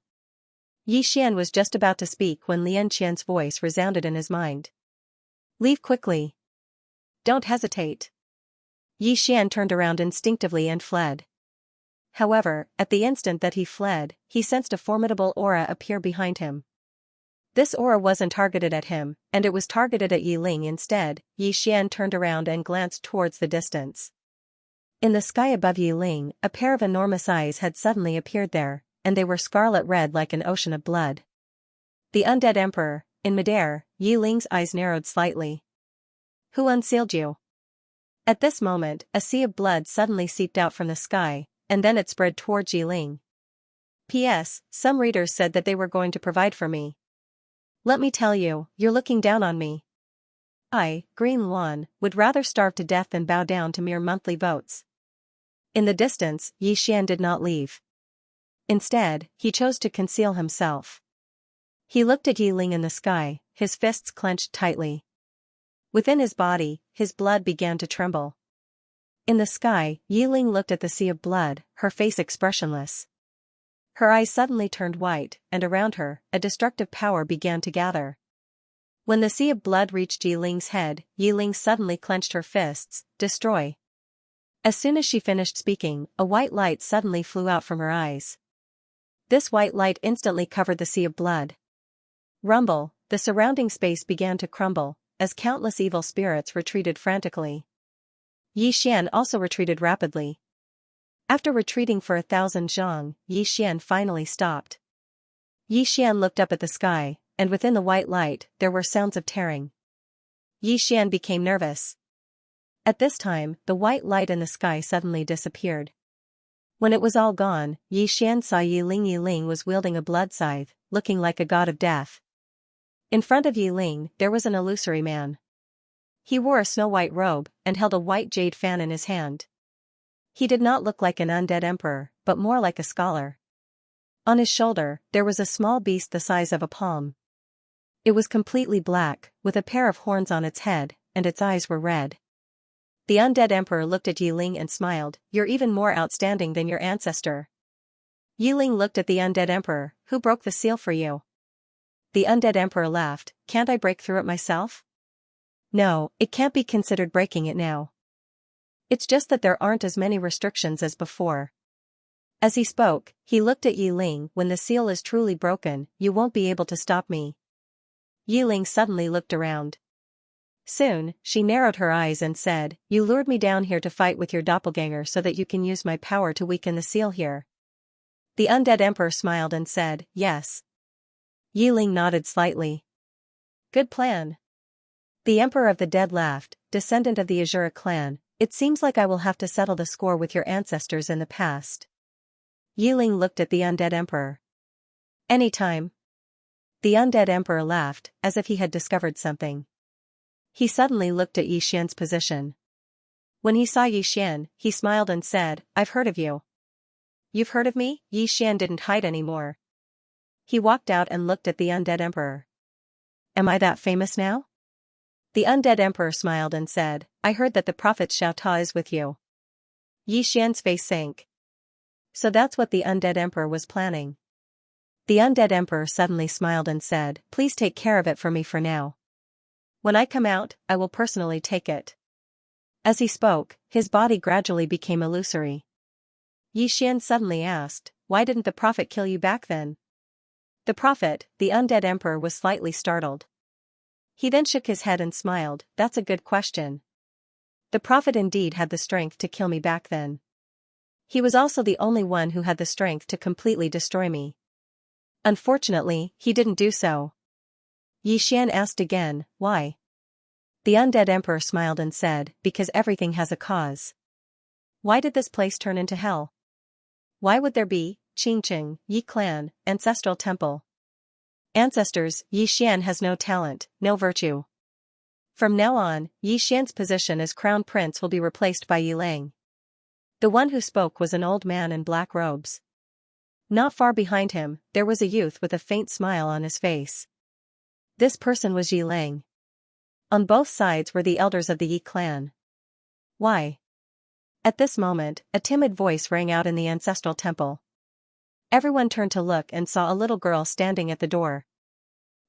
Speaker 1: Yixian was just about to speak when Lian Qian's voice resounded in his mind. "Leave quickly. Don't hesitate." Yixian turned around instinctively and fled. However, at the instant that he fled, he sensed a formidable aura appear behind him. This aura wasn't targeted at him, and it was targeted at Yiling instead. Yixian turned around and glanced towards the distance. In the sky above Yiling, a pair of enormous eyes had suddenly appeared there, and they were scarlet red like an ocean of blood. The undead emperor. In midair, Yiling's eyes narrowed slightly. "Who unsealed you?" At this moment, a sea of blood suddenly seeped out from the sky, and then it spread towards Yiling. P.S. Some readers said that they were going to provide for me. Let me tell you, you're looking down on me. I, Green Luan, would rather starve to death than bow down to mere monthly votes. In the distance, Yixian did not leave. Instead, he chose to conceal himself. He looked at Yiling in the sky, his fists clenched tightly. Within his body, his blood began to tremble. In the sky, Yiling looked at the sea of blood, her face expressionless. Her eyes suddenly turned white, and around her, a destructive power began to gather. When the sea of blood reached Yiling's head, Yiling suddenly clenched her fists. "Destroy." As soon as she finished speaking, a white light suddenly flew out from her eyes. This white light instantly covered the sea of blood. Rumble, the surrounding space began to crumble, as countless evil spirits retreated frantically. Yixian also retreated rapidly. After retreating for 1,000 zhang, Yixian finally stopped. Yixian looked up at the sky, and within the white light, there were sounds of tearing. Yixian became nervous. At this time, the white light in the sky suddenly disappeared. When it was all gone, Yixian saw Yiling. Yiling was wielding a blood scythe, looking like a god of death. In front of Yiling, there was an illusory man. He wore a snow-white robe, and held a white jade fan in his hand. He did not look like an undead emperor, but more like a scholar. On his shoulder, there was a small beast the size of a palm. It was completely black, with a pair of horns on its head, and its eyes were red. The undead emperor looked at Yiling and smiled. "You're even more outstanding than your ancestor." Yiling looked at the undead emperor. "Who broke the seal for you?" The undead emperor laughed. "Can't I break through it myself?" "No, it can't be considered breaking it now. It's just that there aren't as many restrictions as before." As he spoke, he looked at Yiling. "When the seal is truly broken, you won't be able to stop me." Yiling suddenly looked around. Soon, she narrowed her eyes and said, "You lured me down here to fight with your doppelganger so that you can use my power to weaken the seal here." The undead emperor smiled and said, "Yes." Yiling nodded slightly. "Good plan." The emperor of the dead laughed, "Descendant of the Azura clan, it seems like I will have to settle the score with your ancestors in the past." Yiling looked at the undead emperor. "Anytime." The undead emperor laughed, as if he had discovered something. He suddenly looked at Yi Xian's position. When he saw Yi Xian, he smiled and said, "I've heard of you." "You've heard of me?" Yi Xian didn't hide anymore. He walked out and looked at the undead emperor. "Am I that famous now?" The undead emperor smiled and said, "I heard that the prophet Xiao Ta is with you." Yi Xian's face sank. So that's what the undead emperor was planning. The undead emperor suddenly smiled and said, "Please take care of it for me for now. When I come out, I will personally take it." As he spoke, his body gradually became illusory. Yi Xian suddenly asked, "Why didn't the prophet kill you back then?" The prophet, the undead emperor, was slightly startled. He then shook his head and smiled, "That's a good question. The prophet indeed had the strength to kill me back then. He was also the only one who had the strength to completely destroy me. Unfortunately, he didn't do so." Yi Xian asked again, "Why?" The undead emperor smiled and said, "Because everything has a cause. Why did this place turn into hell? Why would there be, Qingqing, Yi clan, ancestral temple? Ancestors, Yi Xian has no talent, no virtue. From now on, Yi Xian's position as crown prince will be replaced by Yi Lang." The one who spoke was an old man in black robes. Not far behind him, there was a youth with a faint smile on his face. This person was Yi Lang. On both sides were the elders of the Yi clan. "Why?" At this moment, a timid voice rang out in the ancestral temple. Everyone turned to look and saw a little girl standing at the door.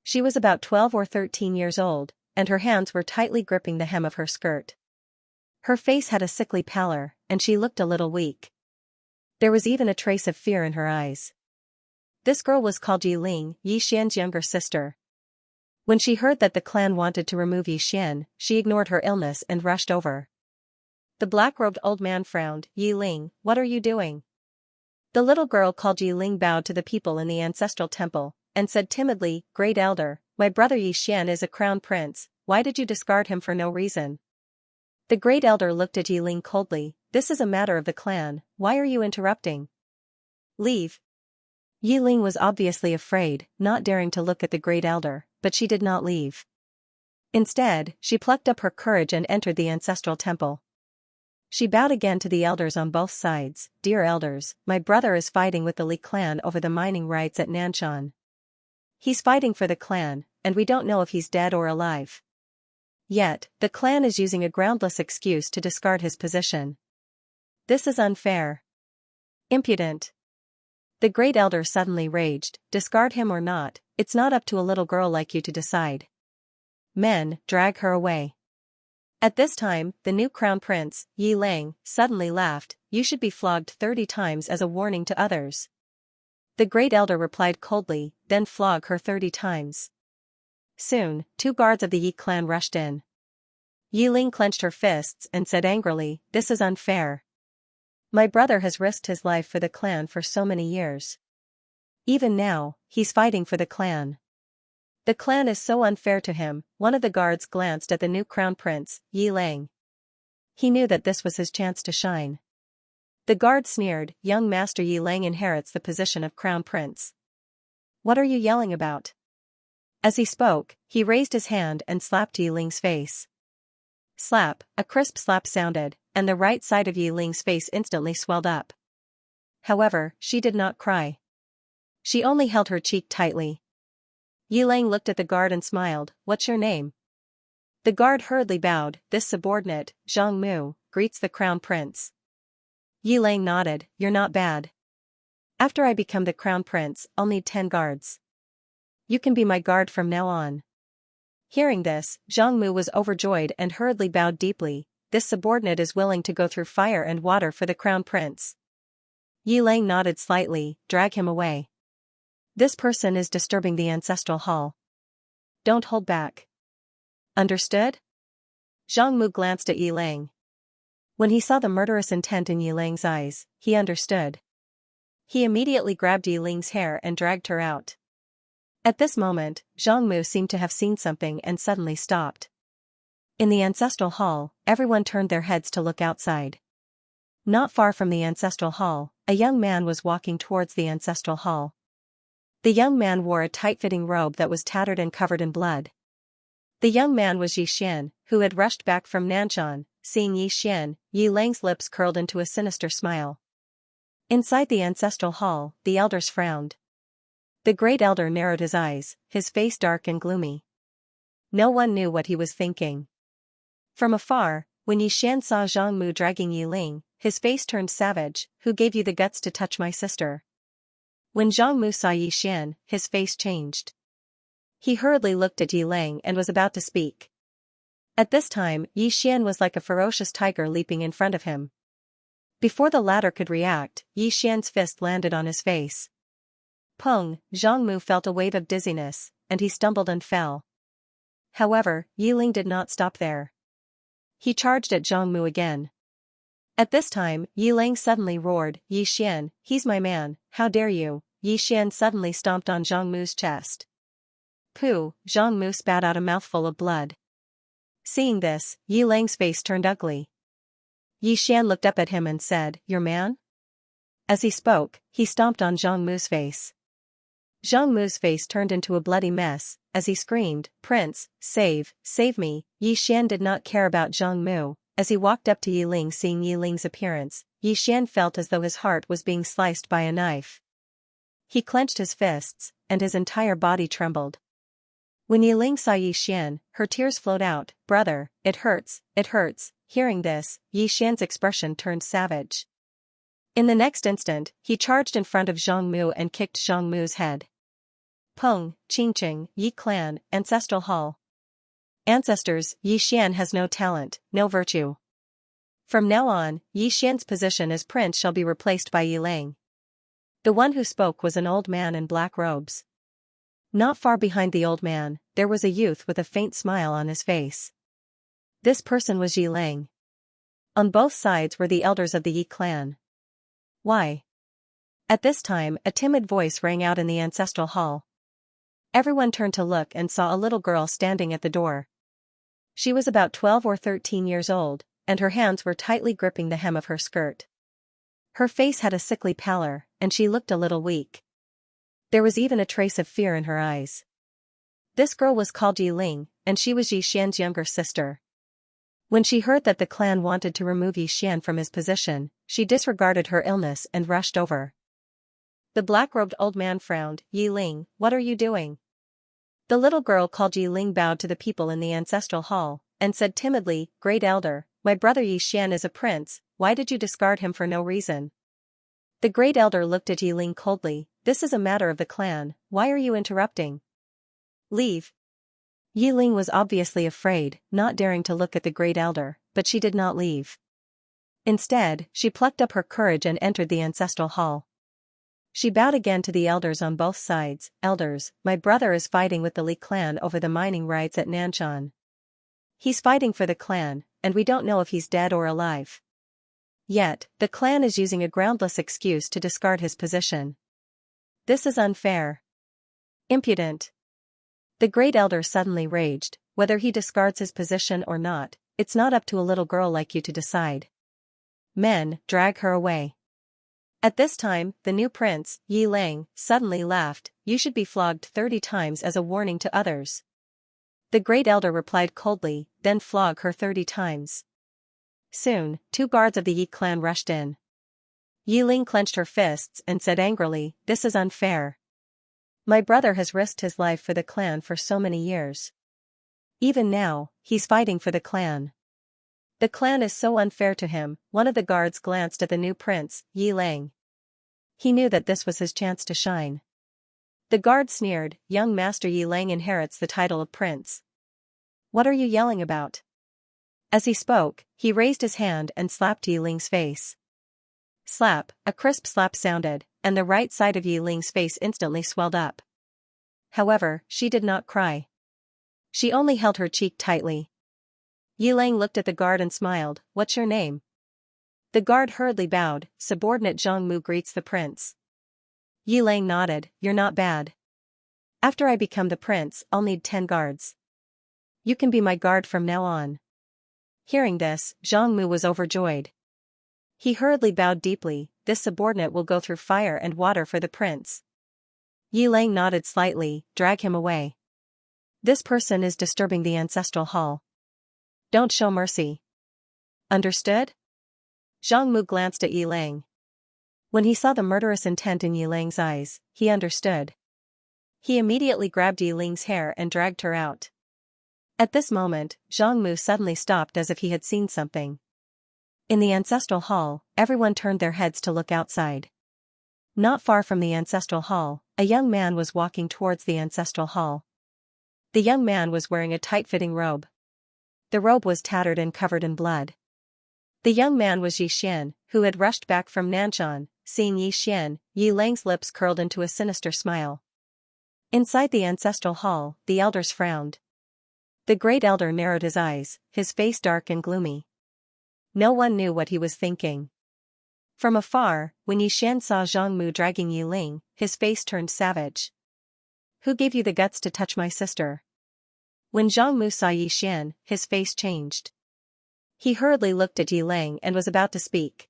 Speaker 1: She was about 12 or 13 years old, and her hands were tightly gripping the hem of her skirt. Her face had a sickly pallor, and she looked a little weak. There was even a trace of fear in her eyes. This girl was called Yi Ling, Yi Xian's younger sister. When she heard that the clan wanted to remove Yi Xian, she ignored her illness and rushed over. The black-robed old man frowned. "Yi Ling, what are you doing?" The little girl called Yi Ling bowed to the people in the ancestral temple, and said timidly, "Great elder, my brother Yi Xian is a crown prince, why did you discard him for no reason?" The great elder looked at Yi Ling coldly, "This is a matter of the clan, why are you interrupting? Leave." Yi Ling was obviously afraid, not daring to look at the great elder, but she did not leave. Instead, she plucked up her courage and entered the ancestral temple. She bowed again to the elders on both sides. "Dear elders, my brother is fighting with the Li clan over the mining rights at Nanshan. He's fighting for the clan, and we don't know if he's dead or alive. Yet, the clan is using a groundless excuse to discard his position. This is unfair. Impudent." The great elder suddenly raged, "Discard him or not, it's not up to a little girl like you to decide. Men, drag her away." At this time, the new crown prince, Yi Lang, suddenly laughed, "You should be flogged 30 times as a warning to others." The great elder replied coldly, "Then flog her 30 times. Soon, 2 guards of the Yi clan rushed in. Yi Ling clenched her fists and said angrily, "This is unfair. My brother has risked his life for the clan for so many years. Even now, he's fighting for the clan. The clan is so unfair to him." One of the guards glanced at the new crown prince, Yi Lang. He knew that this was his chance to shine. The guard sneered, "Young Master Yi Lang inherits the position of crown prince. What are you yelling about?" As he spoke, he raised his hand and slapped Yi Ling's face. Slap, a crisp slap sounded, and the right side of Yi Ling's face instantly swelled up. However, she did not cry. She only held her cheek tightly. Yi Lang looked at the guard and smiled, "What's your name?" The guard hurriedly bowed, "This subordinate, Zhang Mu, greets the crown prince." Yi Lang nodded, "You're not bad. After I become the crown prince, I'll need 10 guards. You can be my guard from now on." Hearing this, Zhang Mu was overjoyed and hurriedly bowed deeply, "This subordinate is willing to go through fire and water for the crown prince." Yi Lang nodded slightly, "Drag him away. This person is disturbing the ancestral hall. Don't hold back. Understood?" Zhang Mu glanced at Yi Lang. When he saw the murderous intent in Yi Lang's eyes, he understood. He immediately grabbed Yi Ling's hair and dragged her out. At this moment, Zhang Mu seemed to have seen something and suddenly stopped. In the ancestral hall, everyone turned their heads to look outside. Not far from the ancestral hall, a young man was walking towards the ancestral hall. The young man wore a tight-fitting robe that was tattered and covered in blood. The young man was Yi Xian, who had rushed back from Nanshan. Seeing Yi Xian, Yi Lang's lips curled into a sinister smile. Inside the ancestral hall, the elders frowned. The great elder narrowed his eyes, his face dark and gloomy. No one knew what he was thinking. From afar, when Yi Xian saw Zhang Mu dragging Yi Ling, his face turned savage. Who gave you the guts to touch my sister? When Zhang Mu saw Yi Xian, his face changed. He hurriedly looked at Yi Lang and was about to speak. At this time, Yi Xian was like a ferocious tiger leaping in front of him. Before the latter could react, Yi Xian's fist landed on his face. Pung, Zhang Mu felt a wave of dizziness, and he stumbled and fell. However, Yi Ling did not stop there. He charged at Zhang Mu again. At this time, Yi Lang suddenly roared, Yi Xian, he's my man, how dare you? Yi Xian suddenly stomped on Zhang Mu's chest. Pooh, Zhang Mu spat out a mouthful of blood. Seeing this, Yi Lang's face turned ugly. Yi Xian looked up at him and said, your man? As he spoke, he stomped on Zhang Mu's face. Zhang Mu's face turned into a bloody mess, as he screamed, Prince, save me. Yi Xian did not care about Zhang Mu. As he walked up to Yi Ling, seeing Yi Ling's appearance, Yi Xian felt as though his heart was being sliced by a knife. He clenched his fists, and his entire body trembled. When Yi Ling saw Yi Xian, her tears flowed out, brother, it hurts. Hearing this, Yi Xian's expression turned savage. In the next instant, he charged in front of Zhang Mu and kicked Zhang Mu's head. Peng, Qingqing, Yi Clan, Ancestral Hall. Ancestors, Yi Xian has no talent, no virtue. From now on, Yi Xian's position as prince shall be replaced by Yi Lang. The one who spoke was an old man in black robes. Not far behind the old man, there was a youth with a faint smile on his face. This person was Yi Lang. On both sides were the elders of the Yi clan. Why? At this time, a timid voice rang out in the ancestral hall. Everyone turned to look and saw a little girl standing at the door. She was about 12 or 13 years old, and her hands were tightly gripping the hem of her skirt. Her face had a sickly pallor, and she looked a little weak. There was even a trace of fear in her eyes. This girl was called Yi Ling, and she was Yi Xian's younger sister. When she heard that the clan wanted to remove Yi Xian from his position, she disregarded her illness and rushed over. The black-robed old man frowned, Yi Ling, what are you doing? The little girl called Yi Ling bowed to the people in the ancestral hall, and said timidly, Great Elder, my brother Yi Xian is a prince, why did you discard him for no reason? The Great Elder looked at Yi Ling coldly, this is a matter of the clan, why are you interrupting? Leave. Yi Ling was obviously afraid, not daring to look at the Great Elder, but she did not leave. Instead, she plucked up her courage and entered the ancestral hall. She bowed again to the elders on both sides, Elders, my brother is fighting with the Li clan over the mining rights at Nanshan. He's fighting for the clan, and we don't know if he's dead or alive. Yet, the clan is using a groundless excuse to discard his position. This is unfair. Impudent. The Great Elder suddenly raged, whether he discards his position or not, it's not up to a little girl like you to decide. Men, drag her away. At this time, the new prince, Yi Lang, suddenly laughed, you should be flogged 30 times as a warning to others. The Great Elder replied coldly, then flog her 30 times. Soon, 2 guards of the Yi clan rushed in. Yi Ling clenched her fists and said angrily, this is unfair. My brother has risked his life for the clan for so many years. Even now, he's fighting for the clan. The clan is so unfair to him. One of the guards glanced at the new prince, Yi Lang. He knew that this was his chance to shine. The guard sneered, young master Yi Lang inherits the title of prince. What are you yelling about? As he spoke, he raised his hand and slapped Yi Ling's face. Slap, a crisp slap sounded, and the right side of Yi Ling's face instantly swelled up. However, she did not cry. She only held her cheek tightly. Yi Lang looked at the guard and smiled, "What's your name?" The guard hurriedly bowed, "Subordinate Zhang Mu greets the prince." Yi Lang nodded, "You're not bad. After I become the prince, I'll need 10 guards. You can be my guard from now on." Hearing this, Zhang Mu was overjoyed. He hurriedly bowed deeply, "This subordinate will go through fire and water for the prince." Yi Lang nodded slightly, "Drag him away. This person is disturbing the ancestral hall. Don't show mercy. Understood?" Zhang Mu glanced at Yi Lang. When he saw the murderous intent in Yi Lang's eyes, he understood. He immediately grabbed Yi Lang's hair and dragged her out. At this moment, Zhang Mu suddenly stopped as if he had seen something. In the ancestral hall, everyone turned their heads to look outside. Not far from the ancestral hall, a young man was walking towards the ancestral hall. The young man was wearing a tight-fitting robe. The robe was tattered and covered in blood. The young man was Yi Xian, who had rushed back from Nanshan. Seeing Yi Xian, Yi Lang's lips curled into a sinister smile. Inside the ancestral hall, the elders frowned. The great elder narrowed his eyes, his face dark and gloomy. No one knew what he was thinking. From afar, when Yi Xian saw Zhang Mu dragging Yi Ling, his face turned savage. "Who gave you the guts to touch my sister?" When Zhang Mu saw Yi Xian, his face changed. He hurriedly looked at Yi Lang and was about to speak.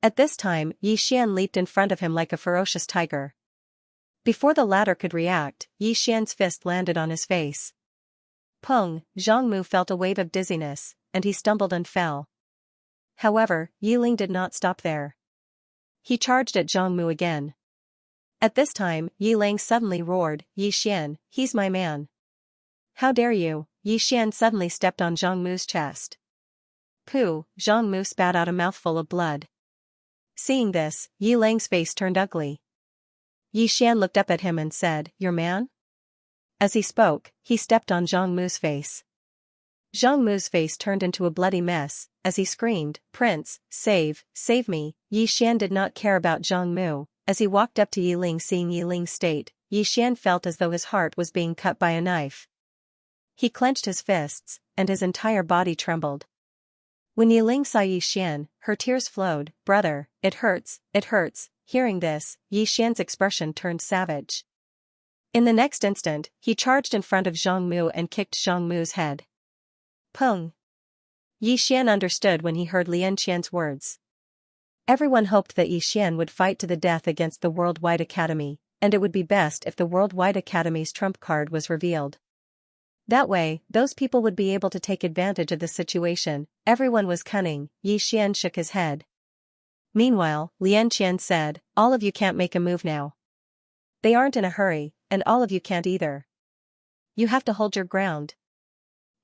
Speaker 1: At this time, Yi Xian leaped in front of him like a ferocious tiger. Before the latter could react, Yi Xian's fist landed on his face. Pung, Zhang Mu felt a wave of dizziness, and he stumbled and fell. However, Yi Ling did not stop there. He charged at Zhang Mu again. At this time, Yi Lang suddenly roared, "Yi Xian, he's my man. How dare you?" Yi Xian suddenly stepped on Zhang Mu's chest. Pooh, Zhang Mu spat out a mouthful of blood. Seeing this, Yi Lang's face turned ugly. Yi Xian looked up at him and said, "Your man?" As he spoke, he stepped on Zhang Mu's face. Zhang Mu's face turned into a bloody mess, as he screamed, "Prince, save me." Yi Xian did not care about Zhang Mu. As he walked up to Yi Ling, seeing Yi Ling's state, Yi Xian felt as though his heart was being cut by a knife. He clenched his fists, and his entire body trembled. When Yi Ling saw Yi Xian, her tears flowed, "Brother, it hurts, it hurts." Hearing this, Yi Xian's expression turned savage. In the next instant, he charged in front of Zhang Mu and kicked Zhang Mu's head. Pung. Yi Xian understood when he heard Lian Qian's words. Everyone hoped that Yi Xian would fight to the death against the Worldwide Academy, and it would be best if the Worldwide Academy's trump card was revealed. That way, those people would be able to take advantage of the situation. Everyone was cunning. Yi Xian shook his head. Meanwhile, Lian Qian said, "All of you can't make a move now. They aren't in a hurry, and all of you can't either. You have to hold your ground."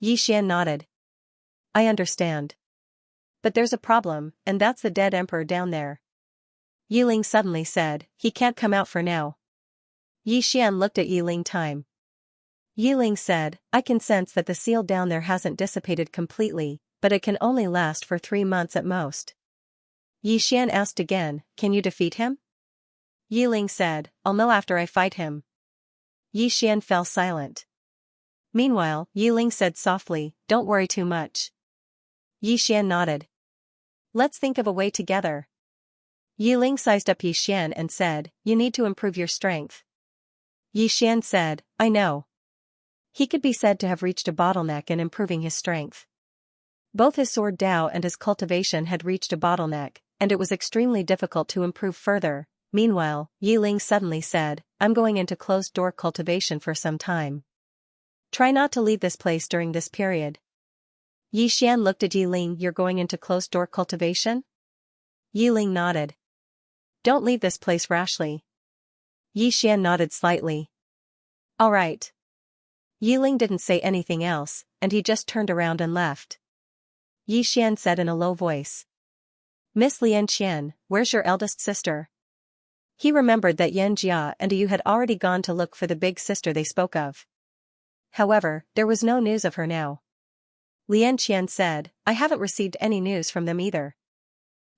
Speaker 1: Yi Xian nodded. "I understand. But there's a problem, and that's the dead emperor down there." Yi Ling suddenly said, "He can't come out for now." Yi Xian looked at Yi Ling time. Yi Ling said, "I can sense that the seal down there hasn't dissipated completely, but it can only last for 3 months at most." Yi Xian asked again, "Can you defeat him?" Yi Ling said, "I'll know after I fight him." Yi Xian fell silent. Meanwhile, Yi Ling said softly, "Don't worry too much." Yi Xian nodded. "Let's think of a way together." Yi Ling sized up Yi Xian and said, "You need to improve your strength." Yi Xian said, "I know." He could be said to have reached a bottleneck in improving his strength. Both his sword Dao and his cultivation had reached a bottleneck, and it was extremely difficult to improve further. Meanwhile, Yi Ling suddenly said, "I'm going into closed-door cultivation for some time. Try not to leave this place during this period." Yi Xian looked at Yi Ling. "You're going into closed-door cultivation?" Yi Ling nodded. "Don't leave this place rashly." Yi Xian nodded slightly. "All right." Yi Ling didn't say anything else, and he just turned around and left. Yi Xian said in a low voice, "Miss Lian Qian, where's your eldest sister?" He remembered that Xianxia and Yu had already gone to look for the big sister they spoke of. However, there was no news of her now. Lian Qian said, "I haven't received any news from them either.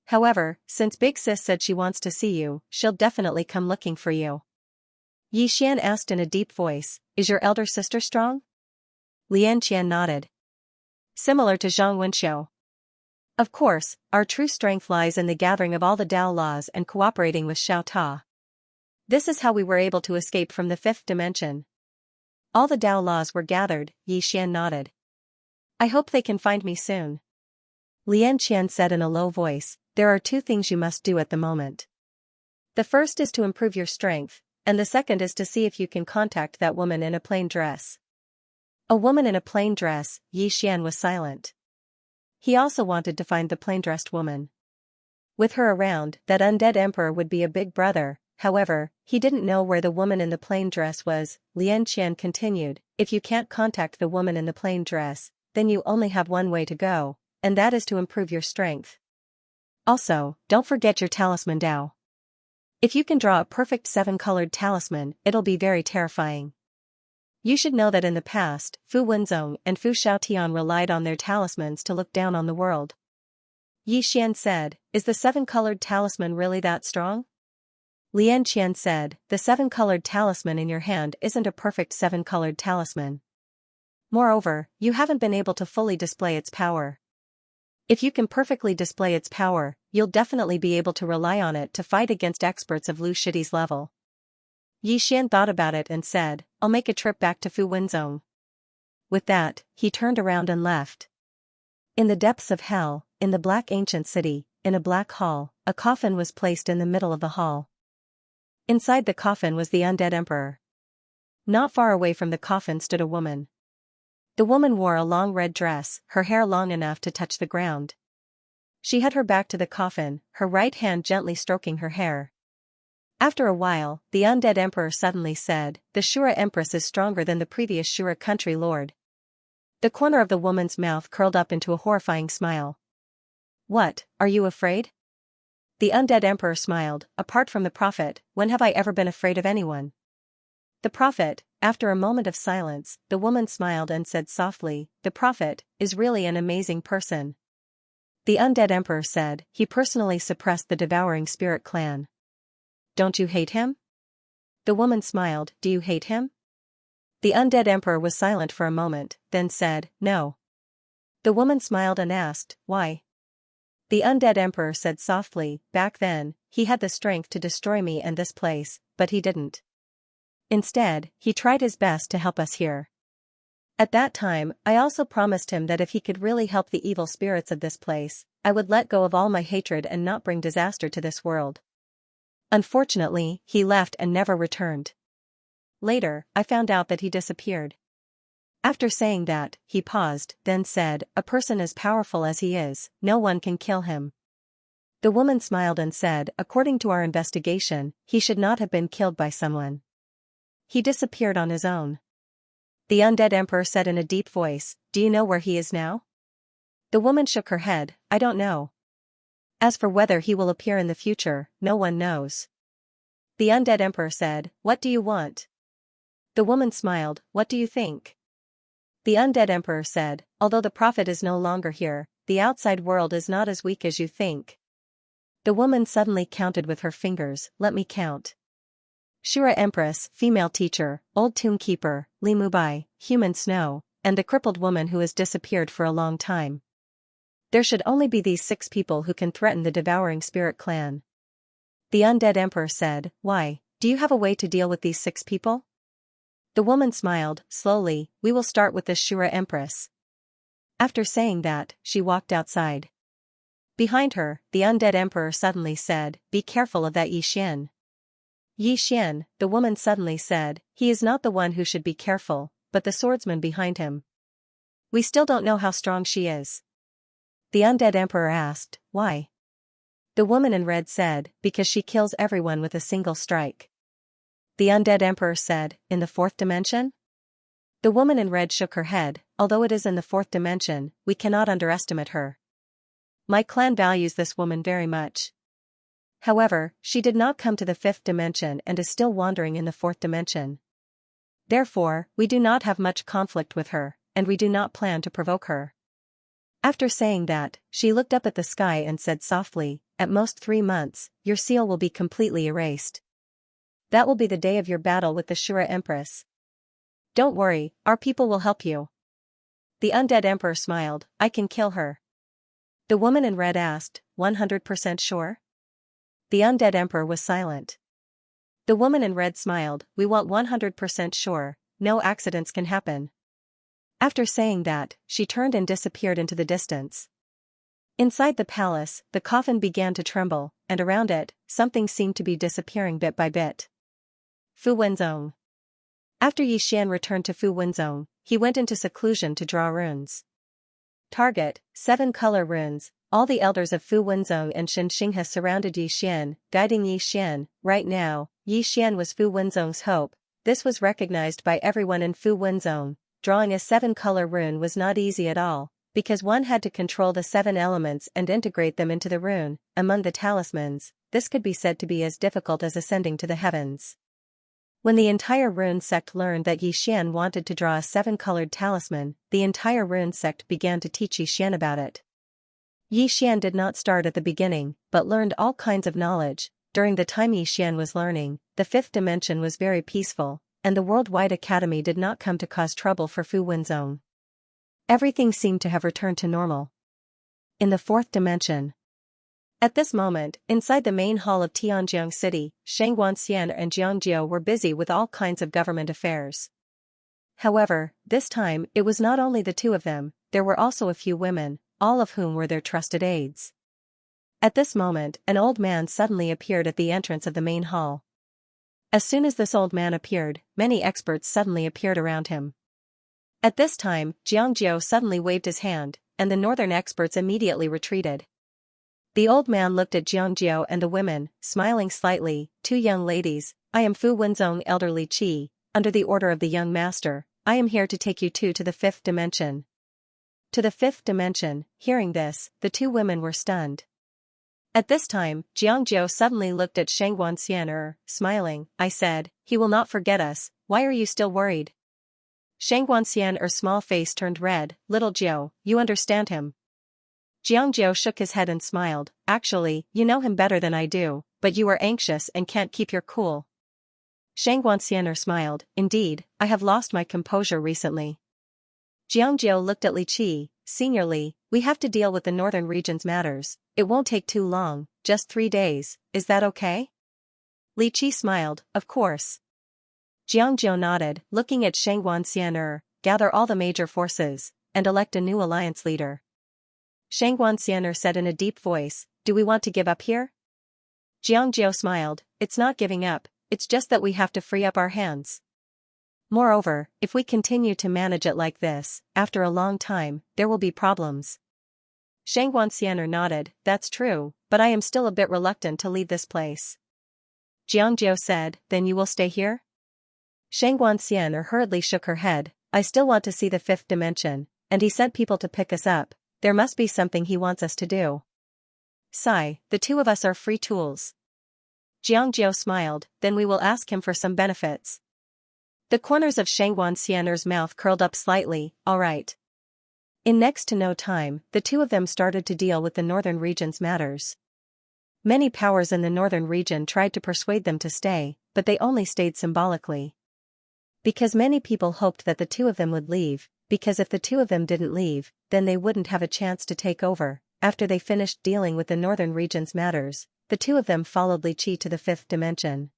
Speaker 1: However, since Big Sis said she wants to see you, she'll definitely come looking for you." Yi Xian asked in a deep voice, "Is your elder sister strong?" Lian Qian nodded. similar to Zhang Wenxiu. Of course, our true strength lies in the gathering of all the Tao laws and cooperating with Xiao Ta. This is how we were able to escape from the fifth dimension. All the Tao laws were gathered, Yi Xian nodded. I hope they can find me soon. Lian Qian said in a low voice, there are two things you must do at the moment. The first is to improve your strength, and the second is to see if you can contact that woman in a plain dress. A woman in a plain dress, Yi Xian was silent. He also wanted to find the plain-dressed woman. With her around, that undead emperor would be a big brother. However, he didn't know where the woman in the plain dress was. Lian Qian continued, if you can't contact the woman in the plain dress, then you only have one way to go, and that is to improve your strength. Also, don't forget your talisman Dao. If you can draw a perfect 7-colored talisman, it'll be very terrifying. You should know that in the past, Fu Wenzong and Fu Xiaotian relied on their talismans to look down on the world. Yi Xian said, is the 7-colored talisman really that strong? Lian Qian said, the 7-colored talisman in your hand isn't a perfect 7-colored talisman. Moreover, you haven't been able to fully display its power. If you can perfectly display its power, you'll definitely be able to rely on it to fight against experts of Lu Shidi's level. Yi Xian thought about it and said, I'll make a trip back to Fu Wenzong. With that, he turned around and left. In the depths of hell, in the black ancient city, in a black hall, a coffin was placed in the middle of the hall. Inside the coffin was the undead emperor. Not far away from the coffin stood a woman. The woman wore a long red dress, her hair long enough to touch the ground. She had her back to the coffin, her right hand gently stroking her hair. After a while, the undead emperor suddenly said, the Shura Empress is stronger than the previous Shura country lord. The corner of the woman's mouth curled up into a horrifying smile. What, are you afraid? The undead emperor smiled, apart from the prophet, when have I ever been afraid of anyone? The prophet, after a moment of silence, the woman smiled and said softly, the prophet is really an amazing person. The undead emperor said, he personally suppressed the devouring spirit clan. Don't you hate him? The woman smiled, do you hate him? The undead emperor was silent for a moment, then said, no. The woman smiled and asked, why? The undead emperor said softly, back then, he had the strength to destroy me and this place, but he didn't. Instead, he tried his best to help us here. At that time, I also promised him that if he could really help the evil spirits of this place, I would let go of all my hatred and not bring disaster to this world. Unfortunately, he left and never returned. Later, I found out that he disappeared. After saying that, he paused, then said, a person as powerful as he is, no one can kill him. The woman smiled and said, according to our investigation, he should not have been killed by someone. He disappeared on his own. The undead emperor said in a deep voice, do you know where he is now? The woman shook her head, I don't know. As for whether he will appear in the future, no one knows. The undead emperor said, what do you want? The woman smiled, what do you think? The undead emperor said, although the prophet is no longer here, the outside world is not as weak as you think. The woman suddenly counted with her fingers, let me count. Shura Empress, female teacher, old tomb keeper, Li Mubai, human snow, and the crippled woman who has disappeared for a long time. There should only be these 6 people who can threaten the devouring spirit clan. The undead emperor said, why, do you have a way to deal with these 6 people? The woman smiled, slowly, we will start with this Shura Empress. After saying that, she walked outside. Behind her, the undead emperor suddenly said, be careful of that Yi Xian. Yi Xian, the woman suddenly said, he is not the one who should be careful, but the swordsman behind him. We still don't know how strong she is. The undead emperor asked, why? The woman in red said, because she kills everyone with a single strike. The undead emperor said, in the 4th dimension? The woman in red shook her head, although it is in the 4th dimension, we cannot underestimate her. My clan values this woman very much. However, she did not come to the 5th dimension and is still wandering in the 4th dimension. Therefore, we do not have much conflict with her, and we do not plan to provoke her. After saying that, she looked up at the sky and said softly, at most 3 months, your seal will be completely erased. That will be the day of your battle with the Shura Empress. Don't worry, our people will help you. The undead emperor smiled, I can kill her. The woman in red asked, 100% sure? The undead emperor was silent. The woman in red smiled, we want 100% sure, no accidents can happen. After saying that, she turned and disappeared into the distance. Inside the palace, the coffin began to tremble, and around it, something seemed to be disappearing bit by bit. Fu Wenzong. After Yi Xian returned to Fu Wenzong, he went into seclusion to draw runes. Target, 7 color runes. All the elders of Fu Wenzong and Xianxia surrounded Yi Xian, guiding Yi Xian. Right now, Yi Xian was Fu Wenzong's hope. This was recognized by everyone in Fu Wenzong. Drawing a 7-color rune was not easy at all, because one had to control the 7 elements and integrate them into the rune. Among the talismans, this could be said to be as difficult as ascending to the heavens. When the entire rune sect learned that Yi Xian wanted to draw a 7-colored talisman, the entire rune sect began to teach Yi Xian about it. Yi Xian did not start at the beginning, but learned all kinds of knowledge. During the time Yi Xian was learning, the 5th dimension was very peaceful, and the worldwide academy did not come to cause trouble for Fu Wenzong. Everything seemed to have returned to normal. In the 4th dimension. At this moment, inside the main hall of Tianjiang City, Xianxia and Jiangjiu were busy with all kinds of government affairs. However, this time, it was not only the two of them, there were also a few women, all of whom were their trusted aides. At this moment, an old man suddenly appeared at the entrance of the main hall. As soon as this old man appeared, many experts suddenly appeared around him. At this time, Jiangjiu suddenly waved his hand, and the northern experts immediately retreated. The old man looked at Jiangjiu and the women, smiling slightly. 2 young ladies, I am Fu Wenzong elderly Qi, under the order of the young master, I am here to take you two to the 5th dimension. To the 5th dimension. Hearing this, the 2 women were stunned. At this time, Jiangjiu suddenly looked at Xianxia, smiling, I said, he will not forget us, why are you still worried? Xianxia's small face turned red, little Jiu, you understand him. Jiangjiu shook his head and smiled, actually, you know him better than I do, but you are anxious and can't keep your cool. Xianxia smiled, indeed, I have lost my composure recently. Jiangjiu looked at Li Qi, Senior Li, we have to deal with the northern region's matters, it won't take too long, just 3 days, is that okay? Li Qi smiled, of course. Jiangjiu nodded, looking at Xianxia, gather all the major forces, and elect a new alliance leader. Xianxia said in a deep voice, do we want to give up here? Jiangjiu smiled, it's not giving up, it's just that we have to free up our hands. Moreover, if we continue to manage it like this, after a long time, there will be problems. Xianxia nodded, that's true, but I am still a bit reluctant to leave this place. Jiangjiu said, then you will stay here? Xianxia hurriedly shook her head, I still want to see the 5th dimension, and he sent people to pick us up, there must be something he wants us to do. Sigh, the 2 of us are free tools. Jiangjiu smiled, then we will ask him for some benefits. The corners of Xianxia's mouth curled up slightly, all right. In next to no time, the 2 of them started to deal with the northern region's matters. Many powers in the northern region tried to persuade them to stay, but they only stayed symbolically. Because many people hoped that the 2 of them would leave, because if the 2 of them didn't leave, then they wouldn't have a chance to take over. After they finished dealing with the northern region's matters, the 2 of them followed Li Qi to the 5th dimension.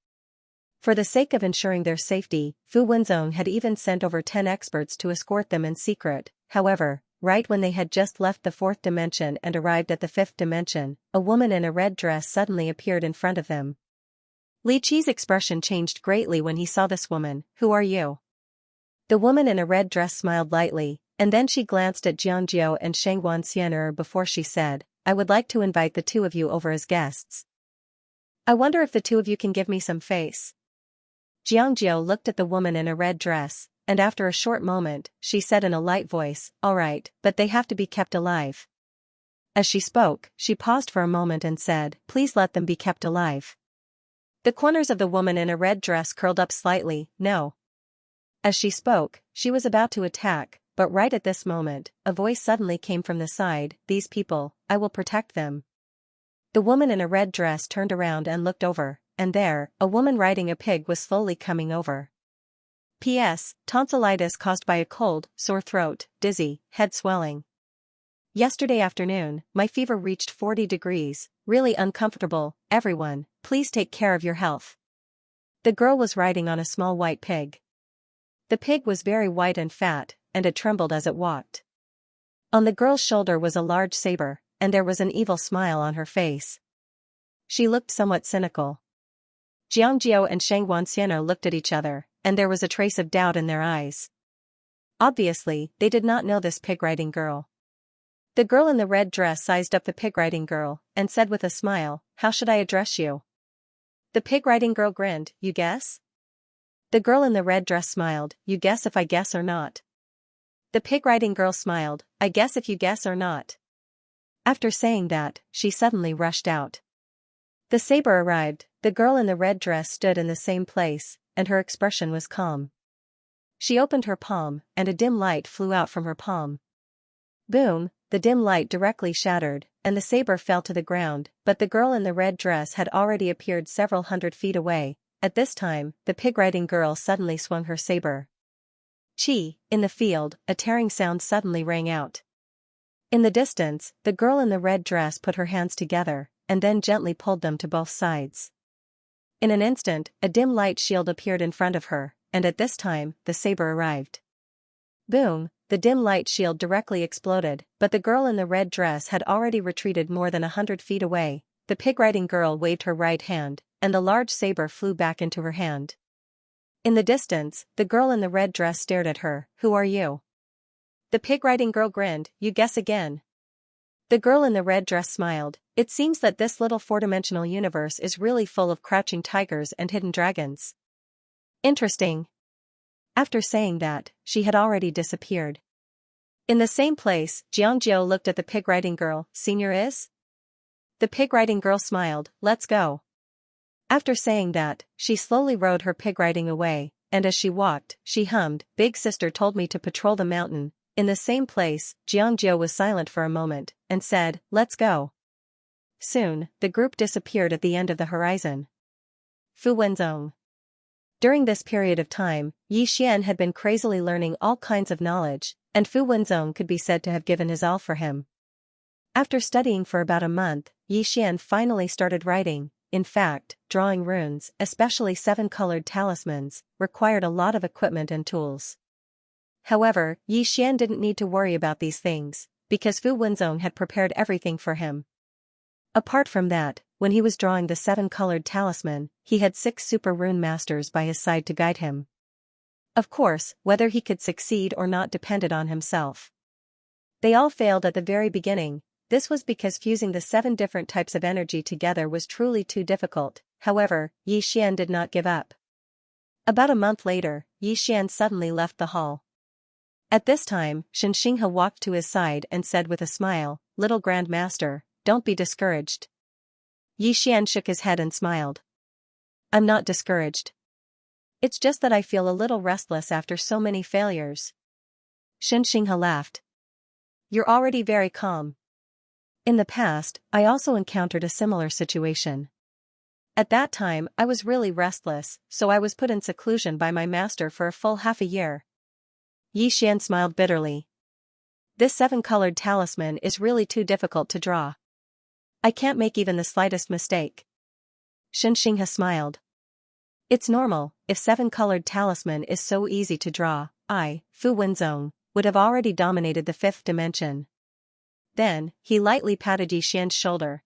Speaker 1: For the sake of ensuring their safety, Fu Wenzong had even sent over 10 experts to escort them in secret. However, right when they had just left the 4th dimension and arrived at the 5th dimension, a woman in a red dress suddenly appeared in front of them. Li Qi's expression changed greatly when he saw this woman. Who are you? The woman in a red dress smiled lightly, and then she glanced at Jiangjiu and Xianxia before she said, I would like to invite the 2 of you over as guests. I wonder if the 2 of you can give me some face. Jiangjiu looked at the woman in a red dress, and after a short moment, she said in a light voice, all right, but they have to be kept alive. As she spoke, she paused for a moment and said, please let them be kept alive. The corners of the woman in a red dress curled up slightly, no. As she spoke, she was about to attack, but right at this moment, a voice suddenly came from the side, these people, I will protect them. The woman in a red dress turned around and looked over, and there, a woman riding a pig was slowly coming over. P.S. Tonsillitis caused by a cold, sore throat, dizzy, head swelling. Yesterday afternoon, my fever reached 40 degrees, really uncomfortable. Everyone, please take care of your health. The girl was riding on a small white pig. The pig was very white and fat, and it trembled as it walked. On the girl's shoulder was a large saber, and there was an evil smile on her face. She looked somewhat cynical. Xianxia and Xianxia looked at each other, and there was a trace of doubt in their eyes. Obviously, they did not know this pig-riding girl. The girl in the red dress sized up the pig-riding girl, and said with a smile, "How should I address you?" The pig-riding girl grinned, "You guess?" The girl in the red dress smiled, "You guess if I guess or not." The pig-riding girl smiled, "I guess if you guess or not." After saying that, she suddenly rushed out. The saber arrived, the girl in the red dress stood in the same place, and her expression was calm. She opened her palm, and a dim light flew out from her palm. Boom, the dim light directly shattered, and the saber fell to the ground, but the girl in the red dress had already appeared several hundred feet away. At this time, the pig-riding girl suddenly swung her saber. Chi, in the field, a tearing sound suddenly rang out. In the distance, the girl in the red dress put her hands together, and then gently pulled them to both sides. In an instant, a dim light shield appeared in front of her, and at this time, the saber arrived. Boom, the dim light shield directly exploded, but the girl in the red dress had already retreated more than 100 feet away. The pig-riding girl waved her right hand, and the large saber flew back into her hand. In the distance, the girl in the red dress stared at her. "Who are you?" The pig-riding girl grinned, "You guess again." The girl in the red dress smiled, "It seems that this little four-dimensional universe is really full of crouching tigers and hidden dragons. Interesting." After saying that, she had already disappeared. In the same place, Xianxia looked at the pig-riding girl. "Senior is?" The pig-riding girl smiled, "Let's go." After saying that, she slowly rode her pig-riding away, and as she walked, she hummed, "Big sister told me to patrol the mountain." In the same place, Xianxia was silent for a moment, and said, "Let's go." Soon, the group disappeared at the end of the horizon. Fu Wenzong. During this period of time, Yi Xian had been crazily learning all kinds of knowledge, and Fu Wenzong could be said to have given his all for him. After studying for about a month, Yi Xian finally started writing. In fact, drawing runes, especially 7-colored talismans, required a lot of equipment and tools. However, Yi Xian didn't need to worry about these things, because Fu Wenzong had prepared everything for him. Apart from that, when he was drawing the 7-colored talisman, he had 6 super rune masters by his side to guide him. Of course, whether he could succeed or not depended on himself. They all failed at the very beginning. This was because fusing the 7 different types of energy together was truly too difficult. However, Yi Xian did not give up. About a month later, Yi Xian suddenly left the hall. At this time, Xianxia walked to his side and said with a smile, "Little Grand Master, don't be discouraged." Yi Xian shook his head and smiled. "I'm not discouraged. It's just that I feel a little restless after so many failures." Xianxia laughed. "You're already very calm. In the past, I also encountered a similar situation. At that time, I was really restless, so I was put in seclusion by my master for a full half a year." Yi Xian smiled bitterly. "This 7-colored talisman is really too difficult to draw. I can't make even the slightest mistake." Xianxia smiled. "It's normal. If 7-colored talisman is so easy to draw, I, Fu Wenzong, would have already dominated the 5th dimension." Then, he lightly patted Yi Xian's shoulder.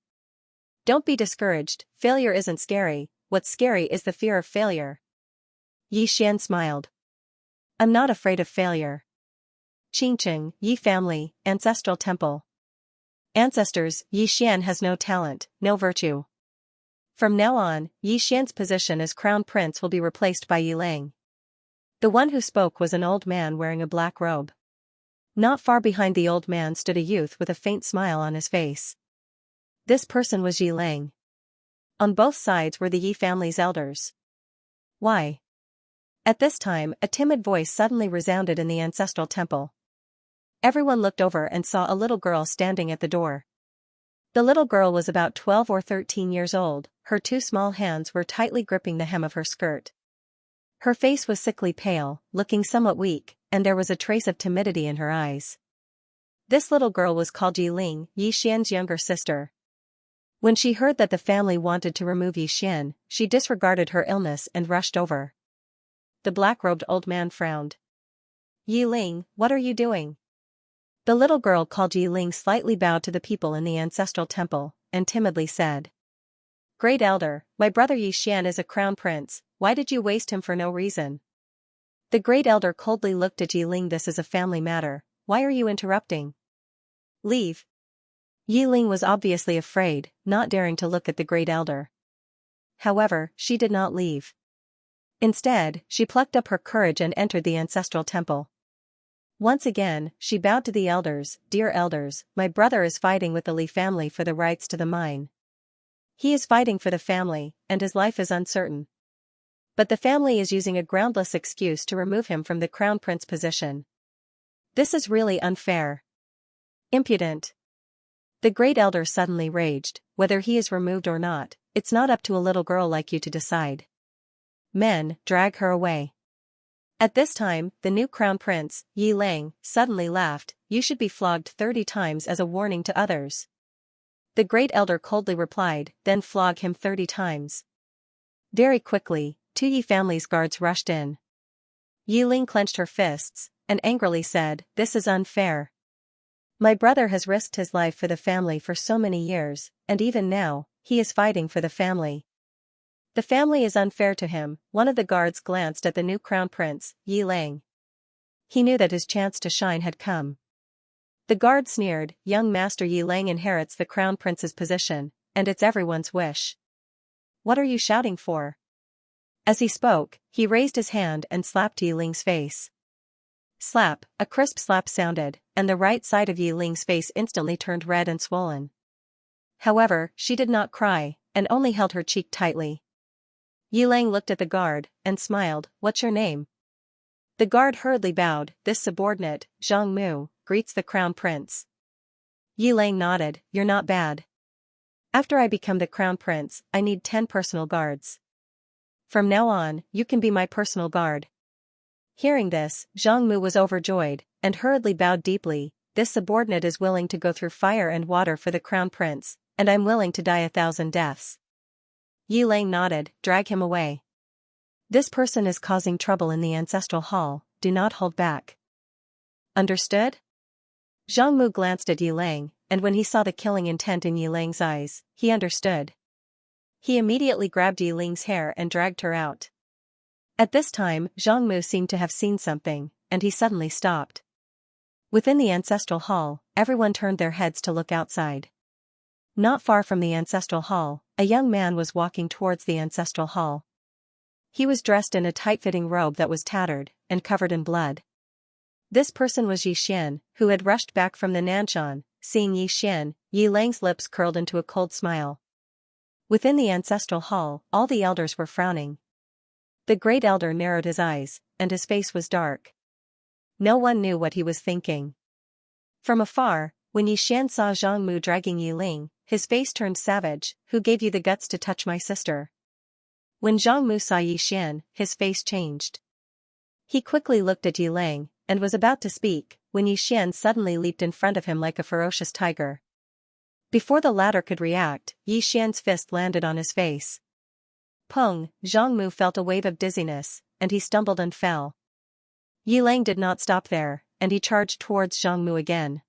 Speaker 1: "Don't be discouraged, failure isn't scary, what's scary is the fear of failure." Yi Xian smiled. "I'm not afraid of failure." Qingqing, Yi family, ancestral temple. Ancestors, Yi Xian has no talent, no virtue. From now on, Yi Xian's position as crown prince will be replaced by Yi Lang. The one who spoke was an old man wearing a black robe. Not far behind the old man stood a youth with a faint smile on his face. This person was Yi Lang. On both sides were the Yi family's elders. "Why?" At this time, a timid voice suddenly resounded in the ancestral temple. Everyone looked over and saw a little girl standing at the door. The little girl was about 12 or 13 years old, her 2 small hands were tightly gripping the hem of her skirt. Her face was sickly pale, looking somewhat weak, and there was a trace of timidity in her eyes. This little girl was called Yiling, Yi Xian's younger sister. When she heard that the family wanted to remove Yi Xian, she disregarded her illness and rushed over. The black-robed old man frowned. Yiling, what are you doing? The little girl called Yiling slightly bowed to the people in the ancestral temple, and timidly said, Great Elder, my brother Yi Xian is a crown prince, why did you waste him for no reason? The Great Elder coldly looked at Yiling. This is a family matter, why are you interrupting? Leave. Yiling was obviously afraid, not daring to look at the Great Elder. However, she did not leave. Instead, she plucked up her courage and entered the ancestral temple. Once again, she bowed to the elders. Dear elders, my brother is fighting with the Li family for the rights to the mine. He is fighting for the family, and his life is uncertain. But the family is using a groundless excuse to remove him from the crown prince position. This is really unfair. Impudent. The Great Elder suddenly raged, whether he is removed or not, it's not up to a little girl like you to decide. Men, drag her away. At this time, the new crown prince, Yi Lang, suddenly laughed, you should be flogged 30 times as a warning to others. The Great Elder coldly replied, then flog him 30 times. Very quickly, 2 Yi family's guards rushed in. Yi Ling clenched her fists, and angrily said, this is unfair. My brother has risked his life for the family for so many years, and even now, he is fighting for the family. The family is unfair to him. One of the guards glanced at the new crown prince, Yi Lang. He knew that his chance to shine had come. The guard sneered, young master Yi Lang inherits the crown prince's position, and it's everyone's wish. What are you shouting for? As he spoke, he raised his hand and slapped Yi Ling's face. Slap, a crisp slap sounded, and the right side of Yi Ling's face instantly turned red and swollen. However, she did not cry, and only held her cheek tightly. Yi Lang looked at the guard, and smiled, what's your name? The guard hurriedly bowed, this subordinate, Zhang Mu, greets the crown prince. Yi Lang nodded, you're not bad. After I become the crown prince, I need 10 personal guards. From now on, you can be my personal guard. Hearing this, Zhang Mu was overjoyed, and hurriedly bowed deeply, this subordinate is willing to go through fire and water for the crown prince, and I'm willing to die 1,000 deaths. Yi Lang nodded, drag him away. This person is causing trouble in the ancestral hall, do not hold back. Understood? Zhang Mu glanced at Yi Lang, and when he saw the killing intent in Yi Lang's eyes, he understood. He immediately grabbed Yi Ling's hair and dragged her out. At this time, Zhang Mu seemed to have seen something, and he suddenly stopped. Within the ancestral hall, everyone turned their heads to look outside. Not far from the ancestral hall, a young man was walking towards the ancestral hall. He was dressed in a tight-fitting robe that was tattered, and covered in blood. This person was Yi Xian, who had rushed back from the Nanshan. Seeing Yi Xian, Yi Lang's lips curled into a cold smile. Within the ancestral hall, all the elders were frowning. The Great Elder narrowed his eyes, and his face was dark. No one knew what he was thinking. From afar, when Yi Xian saw Zhang Mu dragging Yi Ling, his face turned savage, who gave you the guts to touch my sister? When Zhang Mu saw Yi Xian, his face changed. He quickly looked at Yi Lang, and was about to speak, when Yi Xian suddenly leaped in front of him like a ferocious tiger. Before the latter could react, Yi Xian's fist landed on his face. Pung, Zhang Mu felt a wave of dizziness, and he stumbled and fell. Yi Lang did not stop there, and he charged towards Zhang Mu again.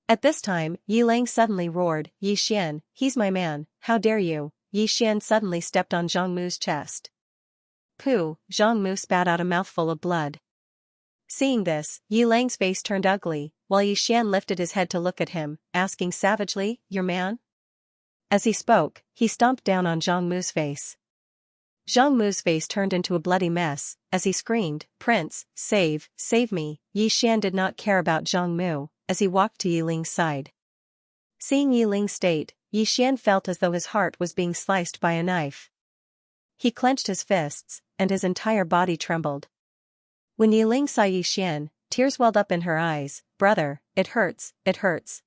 Speaker 1: At this time, Yi Lang suddenly roared, Yi Xian, he's my man, how dare you? Yi Xian suddenly stepped on Zhang Mu's chest. Pooh, Zhang Mu spat out a mouthful of blood. Seeing this, Yi Lang's face turned ugly, while Yi Xian lifted his head to look at him, asking savagely, your man? As he spoke, he stomped down on Zhang Mu's face. Zhang Mu's face turned into a bloody mess, as he screamed, Prince, save me. Yi Xian did not care about Zhang Mu, as he walked to Yi Ling's side. Seeing Yi Ling's state, Yi Xian felt as though his heart was being sliced by a knife. He clenched his fists, and his entire body trembled. When Yi Ling saw Yi Xian, tears welled up in her eyes, brother, it hurts, it hurts.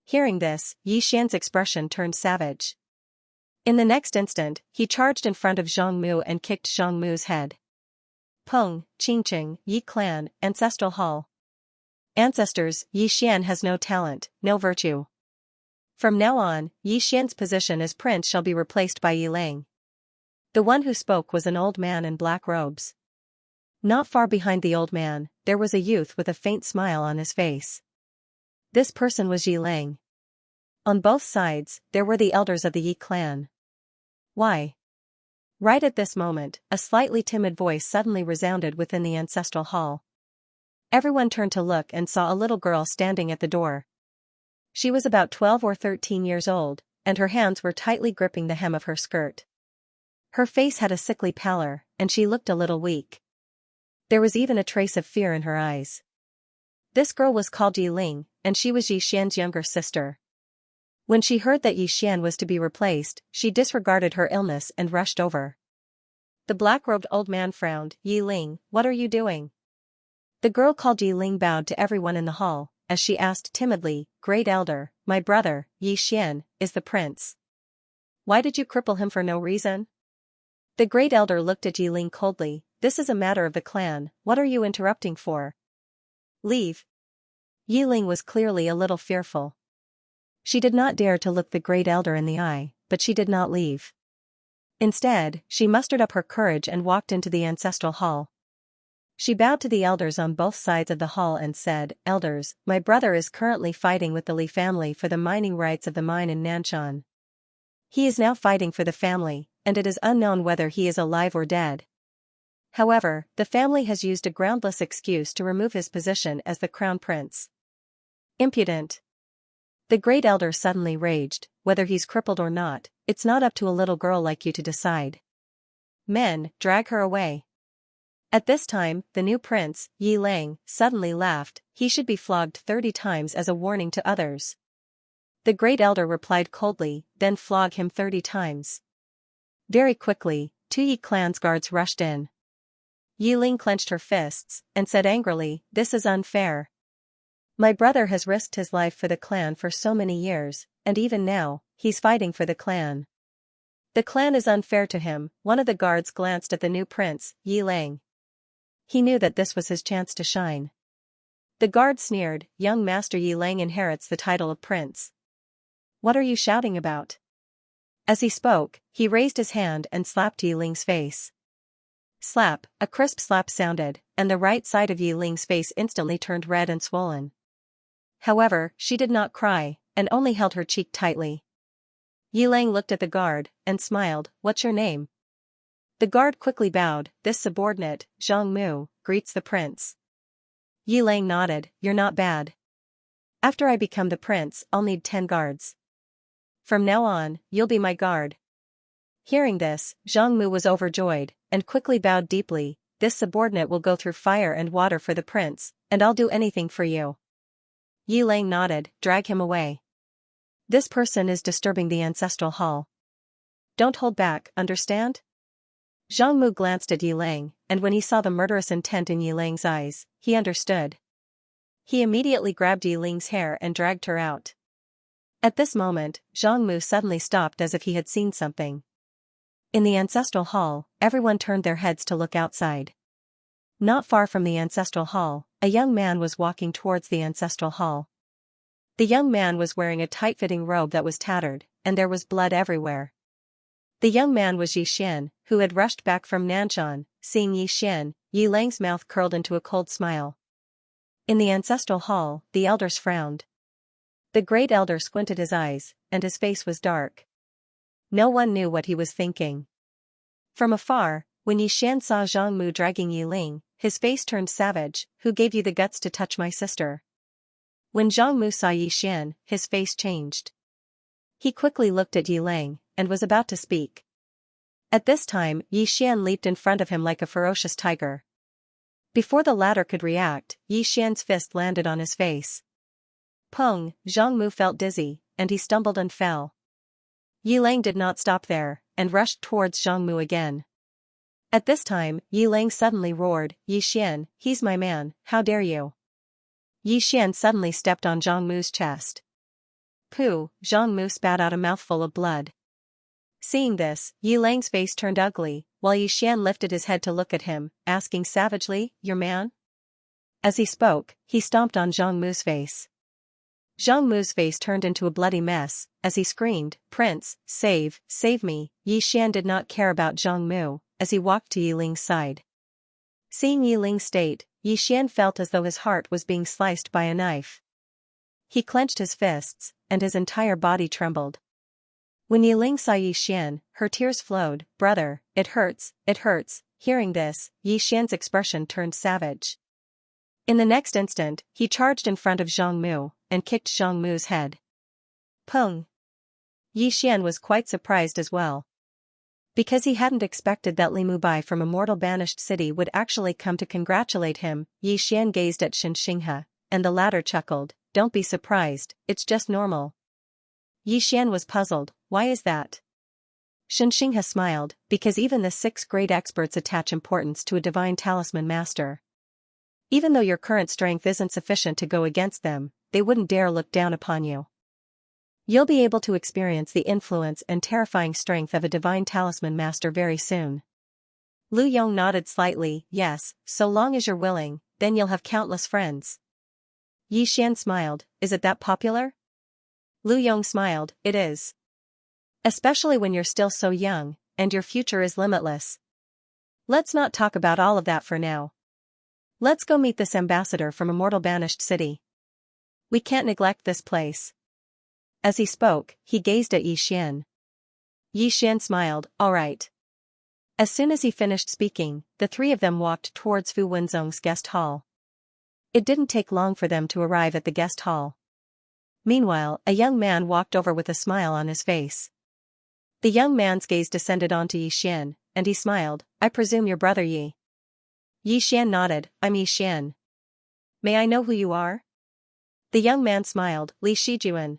Speaker 1: Hearing this, Yi Xian's expression turned savage. In the next instant, he charged in front of Zhang Mu and kicked Zhang Mu's head. Peng, Qingqing, Yi Clan, Ancestral Hall. Ancestors, Yi Xian has no talent, no virtue. From now on, Yi Xian's position as prince shall be replaced by Yi Lang. The one who spoke was an old man in black robes. Not far behind the old man, there was a youth with a faint smile on his face. This person was Yi Lang. On both sides, there were the elders of the Yi clan. Why? Right at this moment, a slightly timid voice suddenly resounded within the ancestral hall. Everyone turned to look and saw a little girl standing at the door. She was about 12 or 13 years old, and her hands were tightly gripping the hem of her skirt. Her face had a sickly pallor, and she looked a little weak. There was even a trace of fear in her eyes. This girl was called Yi Ling, and she was Yi Xian's younger sister. When she heard that Yi Xian was to be replaced, she disregarded her illness and rushed over. The black-robed old man frowned. Yi Ling, what are you doing? The girl called Yi Ling bowed to everyone in the hall, as she asked timidly, Great Elder, my brother, Yi Xian, is the prince. Why did you cripple him for no reason? The Great Elder looked at Yi Ling coldly. This is a matter of the clan, what are you interrupting for? Leave. Yi Ling was clearly a little fearful. She did not dare to look the Great Elder in the eye, but she did not leave. Instead, she mustered up her courage and walked into the ancestral hall. She bowed to the elders on both sides of the hall and said, Elders, my brother is currently fighting with the Li family for the mining rights of the mine in Nanshan. He is now fighting for the family, and it is unknown whether he is alive or dead. However, the family has used a groundless excuse to remove his position as the crown prince. Impudent. The Great Elder suddenly raged, whether he's crippled or not, it's not up to a little girl like you to decide. Men, drag her away. At this time, the new prince, Yi Lang, suddenly laughed. He should be flogged 30 times as a warning to others. The Great Elder replied coldly, then flog him 30 times. Very quickly, 2 Yi clan's guards rushed in. Yi Ling clenched her fists, and said angrily, This is unfair. My brother has risked his life for the clan for so many years, and even now, he's fighting for the clan. The clan is unfair to him. One of the guards glanced at the new prince, Yi Lang. He knew that this was his chance to shine. The guard sneered, Young Master Yi Lang inherits the title of prince. What are you shouting about? As he spoke, he raised his hand and slapped Yi Ling's face. Slap, a crisp slap sounded, and the right side of Yi Ling's face instantly turned red and swollen. However, she did not cry, and only held her cheek tightly. Yi Lang looked at the guard, and smiled, What's your name? The guard quickly bowed. This subordinate, Zhang Mu, greets the prince. Yi Lang nodded, You're not bad. After I become the prince, I'll need 10 guards. From now on, you'll be my guard. Hearing this, Zhang Mu was overjoyed, and quickly bowed deeply. This subordinate will go through fire and water for the prince, and I'll do anything for you. Yi Lang nodded, Drag him away. This person is disturbing the ancestral hall. Don't hold back, understand? Zhang Mu glanced at Yi Lang, and when he saw the murderous intent in Yi Lang's eyes, he understood. He immediately grabbed Yi Ling's hair and dragged her out. At this moment, Zhang Mu suddenly stopped as if he had seen something. In the ancestral hall, everyone turned their heads to look outside. Not far from the ancestral hall, a young man was walking towards the ancestral hall. The young man was wearing a tight-fitting robe that was tattered, and there was blood everywhere. The young man was Yi Xian, who had rushed back from Nanshan. Seeing Yi Xian, Yi Lang's mouth curled into a cold smile. In the ancestral hall, the elders frowned. The Great Elder squinted his eyes, and his face was dark. No one knew what he was thinking. From afar, when Yi Xian saw Zhang Mu dragging Yi Ling, his face turned savage. Who gave you the guts to touch my sister? When Zhang Mu saw Yi Xian, his face changed. He quickly looked at Yi Lang, and was about to speak. At this time, Yi Xian leaped in front of him like a ferocious tiger. Before the latter could react, Yi Xian's fist landed on his face. Peng, Zhang Mu felt dizzy, and he stumbled and fell. Yi Lang did not stop there, and rushed towards Zhang Mu again. At this time, Yi Lang suddenly roared, Yi Xian, he's my man, how dare you? Yi Xian suddenly stepped on Zhang Mu's chest. Pooh, Zhang Mu spat out a mouthful of blood. Seeing this, Yi Lang's face turned ugly. while Yi Xian lifted his head to look at him, asking savagely, "Your man?" As he spoke, he stomped on Zhang Mu's face. Zhang Mu's face turned into a bloody mess, as he screamed, "Prince, save me." Yi Xian did not care about Zhang Mu, as he walked to Yi Ling's side. Seeing Yi Ling's state, Yi Xian felt as though his heart was being sliced by a knife. He clenched his fists, and his entire body trembled. When Yi Ling saw Yi Xian, her tears flowed. "Brother, it hurts, it hurts." Hearing this, Yi Xian's expression turned savage. In the next instant, he charged in front of Zhang Mu, and kicked Zhang Mu's head. Pung! Yi Xian was quite surprised as well. Because he hadn't expected that Li Mubai from a mortal banished city would actually come to congratulate him, Yi Xian gazed at Xianxia, and the latter chuckled, "Don't be surprised, it's just normal." Yi Xian was puzzled, "Why is that?" Xianxia smiled, "Because even the 6 great experts attach importance to a divine talisman master. Even though your current strength isn't sufficient to go against them, they wouldn't dare look down upon you. You'll be able to experience the influence and terrifying strength of a divine talisman master very soon." Lu Yong nodded slightly, "Yes, so long as you're willing, then you'll have countless friends." Yi Xian smiled, "Is it that popular?" Lu Yong smiled, "It is. Especially when you're still so young, and your future is limitless. Let's not talk about all of that for now. Let's go meet this ambassador from a mortal banished city. We can't neglect this place." As he spoke, he gazed at Yi Xian. Yi Xian smiled, "All right." As soon as he finished speaking, the 3 of them walked towards Fu Wenzong's guest hall. It didn't take long for them to arrive at the guest hall. Meanwhile, a young man walked over with a smile on his face. The young man's gaze descended onto Yi Xian, and he smiled, "I presume your brother Yi." Yi Xian nodded, "I'm Yi Xian. May I know who you are?" The young man smiled, "Li Shijuan."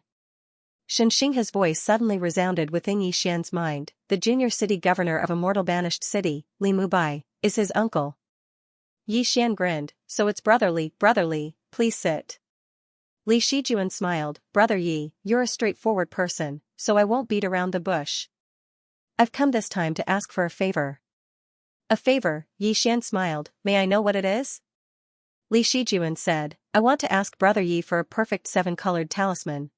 Speaker 1: Xianxing's voice suddenly resounded within Yi Xian's mind, "The junior city governor of a mortal banished city, Li Mubai, is his uncle." Yi Xian grinned, "So it's Brother Li, please sit." Li Shijuan smiled, "Brother Yi, you're a straightforward person, so I won't beat around the bush. I've come this time to ask for a favor." "A favor?" Yi Xian smiled, "May I know what it is?" Li Shijuan said, "I want to ask Brother Yi for a perfect 7-colored talisman."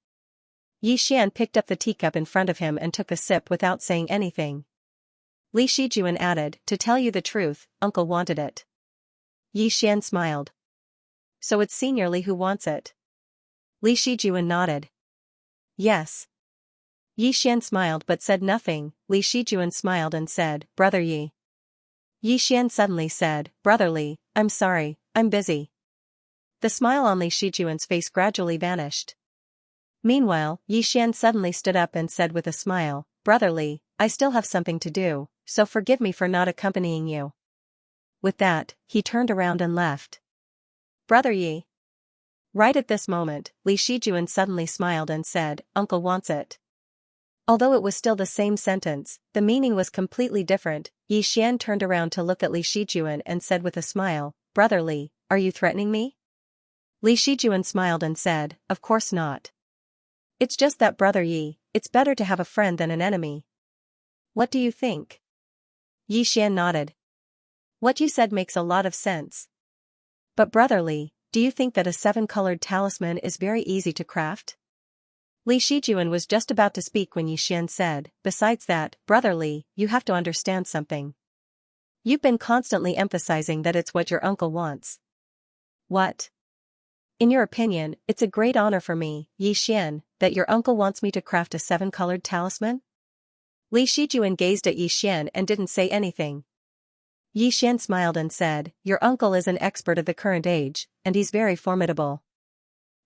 Speaker 1: Yi Xian picked up the teacup in front of him and took a sip without saying anything. Li Shijuan added, "To tell you the truth, Uncle wanted it." Yi Xian smiled. "So it's Senior Li who wants it?" Li Shijuan nodded. "Yes." Yi Xian smiled but said nothing. Li Shijuan smiled and said, "Brother Yi." Yi Xian suddenly said, "Brother Li, I'm sorry, I'm busy." The smile on Li Shijuan's face gradually vanished. Meanwhile, Yi Xian suddenly stood up and said with a smile, "Brother Li, I still have something to do, so forgive me for not accompanying you." With that, he turned around and left. "Brother Yi." Right at this moment, Li Shijuan suddenly smiled and said, "Uncle wants it." Although it was still the same sentence, the meaning was completely different. Yi Xian turned around to look at Li Shijuan and said with a smile, "Brother Li, are you threatening me?" Li Shijuan smiled and said, "Of course not. It's just that Brother Yi, it's better to have a friend than an enemy. What do you think?" Yi Xian nodded. "What you said makes a lot of sense. But Brother Li, do you think that a 7-colored talisman is very easy to craft?" Li Shijuan was just about to speak when Yi Xian said, "Besides that, Brother Li, you have to understand something. You've been constantly emphasizing that it's what your uncle wants." "What? In your opinion, it's a great honor for me, Yi Xian, that your uncle wants me to craft a 7-colored talisman?" Li Shijuan gazed at Yi Xian and didn't say anything. Yi Xian smiled and said, "Your uncle is an expert of the current age, and he's very formidable.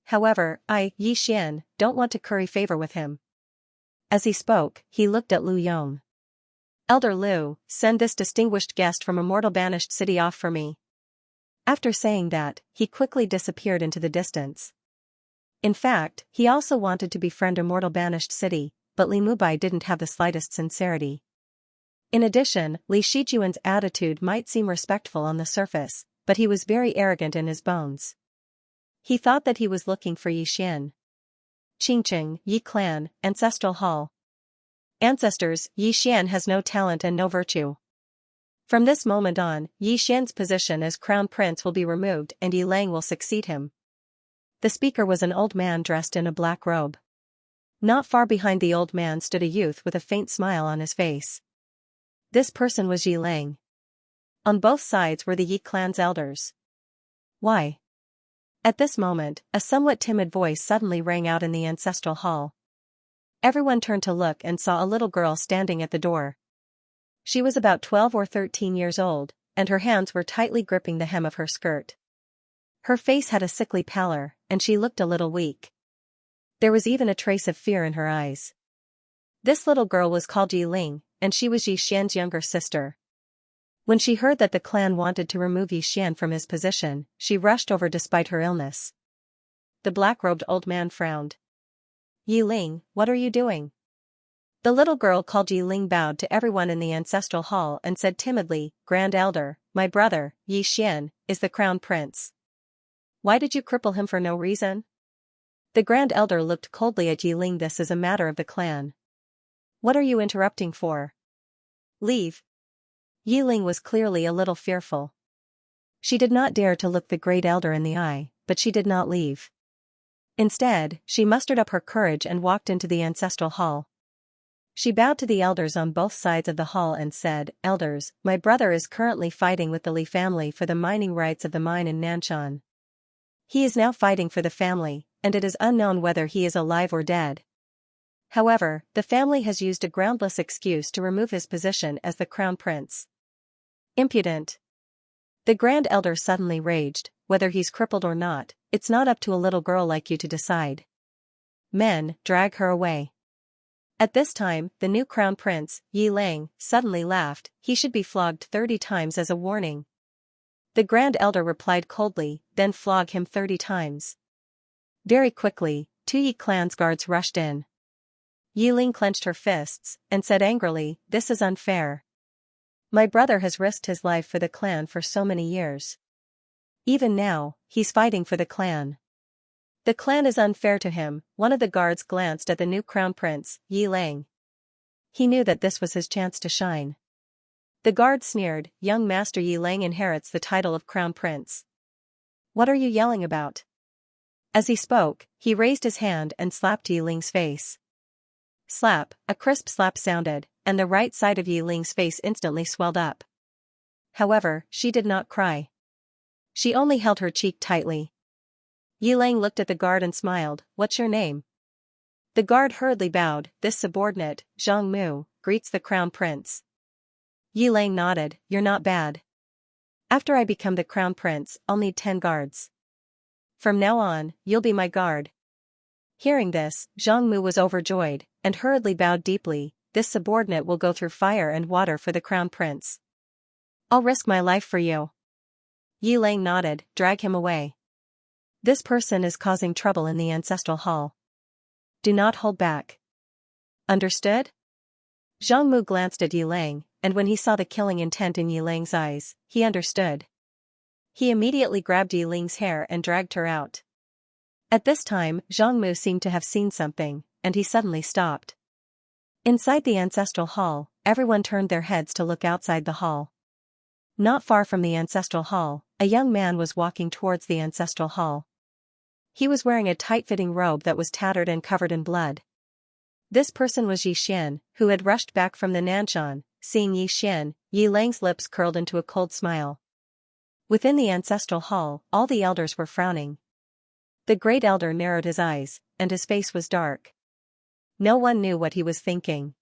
Speaker 1: However, Yi Xian, don't want to curry favor with him." As he spoke, he looked at Lu Yong. "Elder Lu, send this distinguished guest from a mortal banished city off for me." After saying that, he quickly disappeared into the distance. In fact, he also wanted to befriend a mortal banished city, but Li Mubai didn't have the slightest sincerity. In addition, Li Shijuan's attitude might seem respectful on the surface, but he was very arrogant in his bones. He thought that he was looking for Yi Xian. Qingqing, Yi Clan, Ancestral Hall. Ancestors, Yi Xian has no talent and no virtue. From this moment on, Yi Xian's position as crown prince will be removed and Yi Lang will succeed him. The speaker was an old man dressed in a black robe. Not far behind the old man stood a youth with a faint smile on his face. This person was Yi Lang. On both sides were the Yi clan's elders. Why? At this moment, a somewhat timid voice suddenly rang out in the ancestral hall. Everyone turned to look and saw a little girl standing at the door. She was about 12 or 13 years old, and her hands were tightly gripping the hem of her skirt. Her face had a sickly pallor, and she looked a little weak. There was even a trace of fear in her eyes. This little girl was called Yi Ling, and she was Yi Xian's younger sister. When she heard that the clan wanted to remove Yi Xian from his position, she rushed over despite her illness. The black-robed old man frowned. Yi Ling, what are you doing? The little girl called Yi Ling bowed to everyone in the ancestral hall and said timidly, Grand Elder, my brother, Yi Xian, is the crown prince. Why did you cripple him for no reason? The Grand Elder looked coldly at Yi Ling. This is a matter of the clan. What are you interrupting for? Leave. Yi Ling was clearly a little fearful. She did not dare to look the Great Elder in the eye, but she did not leave. Instead, she mustered up her courage and walked into the ancestral hall. She bowed to the elders on both sides of the hall and said, Elders, my brother is currently fighting with the Li family for the mining rights of the mine in Nanshan. He is now fighting for the family, and it is unknown whether he is alive or dead. However, the family has used a groundless excuse to remove his position as the crown prince. Impudent. The Grand Elder suddenly raged, whether he's crippled or not, it's not up to a little girl like you to decide. Men, drag her away. At this time, the new crown prince, Yi Lang, suddenly laughed. He should be flogged 30 times as a warning. The Grand Elder replied coldly, then flog him 30 times. Very quickly, 2 Yi clan's guards rushed in. Yi Ling clenched her fists, and said angrily, this is unfair. My brother has risked his life for the clan for so many years. Even now, he's fighting for the clan. The clan is unfair to him. One of the guards glanced at the new crown prince, Yi Lang. He knew that this was his chance to shine. The guard sneered, young master Yi Lang inherits the title of crown prince. What are you yelling about? As he spoke, he raised his hand and slapped Yi Ling's face. Slap, a crisp slap sounded, and the right side of Yi Ling's face instantly swelled up. However, she did not cry. She only held her cheek tightly. Yi Lang looked at the guard and smiled, what's your name? The guard hurriedly bowed, this subordinate, Zhang Mu, greets the crown prince. Yi Lang nodded, you're not bad. After I become the crown prince, I'll need 10 guards. From now on, you'll be my guard. Hearing this, Zhang Mu was overjoyed, and hurriedly bowed deeply, this subordinate will go through fire and water for the crown prince. I'll risk my life for you. Yi Lang nodded, drag him away. This person is causing trouble in the ancestral hall. Do not hold back. Understood? Zhang Mu glanced at Yi Lang, and when he saw the killing intent in Yi Lang's eyes, he understood. He immediately grabbed Yi Ling's hair and dragged her out. At this time, Zhang Mu seemed to have seen something, and he suddenly stopped. Inside the ancestral hall, everyone turned their heads to look outside the hall. Not far from the ancestral hall, a young man was walking towards the ancestral hall. He was wearing a tight-fitting robe that was tattered and covered in blood. This person was Yi Xian, who had rushed back from the Nanshan. Seeing Yi Xian, Yi Lang's lips curled into a cold smile. Within the ancestral hall, all the elders were frowning. The Great Elder narrowed his eyes, and his face was dark. No one knew what he was thinking.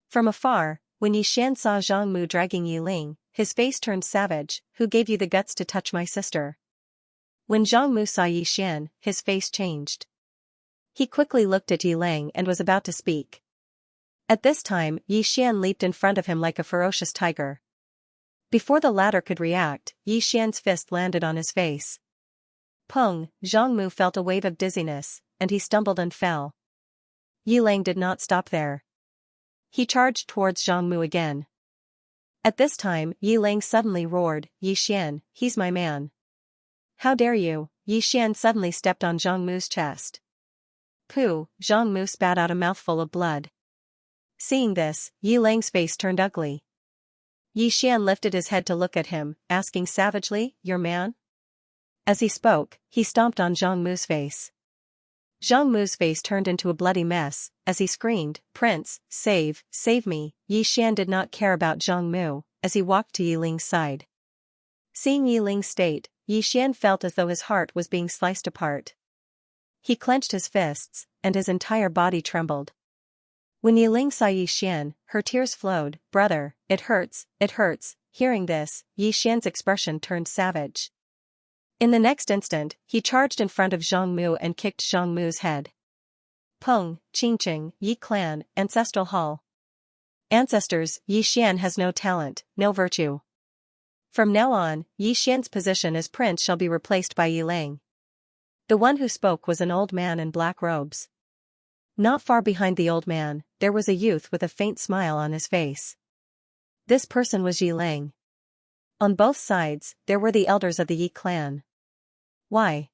Speaker 1: From afar, when Yi Xian saw Zhang Mu dragging Yi Ling, his face turned savage. Who gave you the guts to touch my sister? When Zhang Mu saw Yi Xian, his face changed. He quickly looked at Yi Lang and was about to speak. At this time, Yi Xian leaped in front of him like a ferocious tiger. Before the latter could react, Yi Xian's fist landed on his face. Pung, Zhang Mu felt a wave of dizziness, and he stumbled and fell. Yi Lang did not stop there. He charged towards Zhang Mu again. At this time, Yi Lang suddenly roared, Yi Xian, he's my man. How dare you? Yi Xian suddenly stepped on Zhang Mu's chest. Pooh, Zhang Mu spat out a mouthful of blood. Seeing this, Yi Lang's face turned ugly. Yi Xian lifted his head to look at him, asking savagely, "Your man?" As he spoke, he stomped on Zhang Mu's face. Zhang Mu's face turned into a bloody mess, as he screamed, "Prince, save me." Yi Xian did not care about Zhang Mu, as he walked to Yi Ling's side. Seeing Yi Ling's state, Yi Xian felt as though his heart was being sliced apart. He clenched his fists, and his entire body trembled. When Yi Ling saw Yi Xian, her tears flowed. "Brother, it hurts, it hurts." Hearing this, Yi Xian's expression turned savage. In the next instant, he charged in front of Zhang Mu and kicked Zhang Mu's head. Peng, Qingqing, Yi Clan, Ancestral Hall. Ancestors, Yi Xian has no talent, no virtue. From now on, Yi Xian's position as prince shall be replaced by Yi Ling. The one who spoke was an old man in black robes. Not far behind the old man, there was a youth with a faint smile on his face. This person was Yi Ling. On both sides, there were the elders of the Yi clan. Why?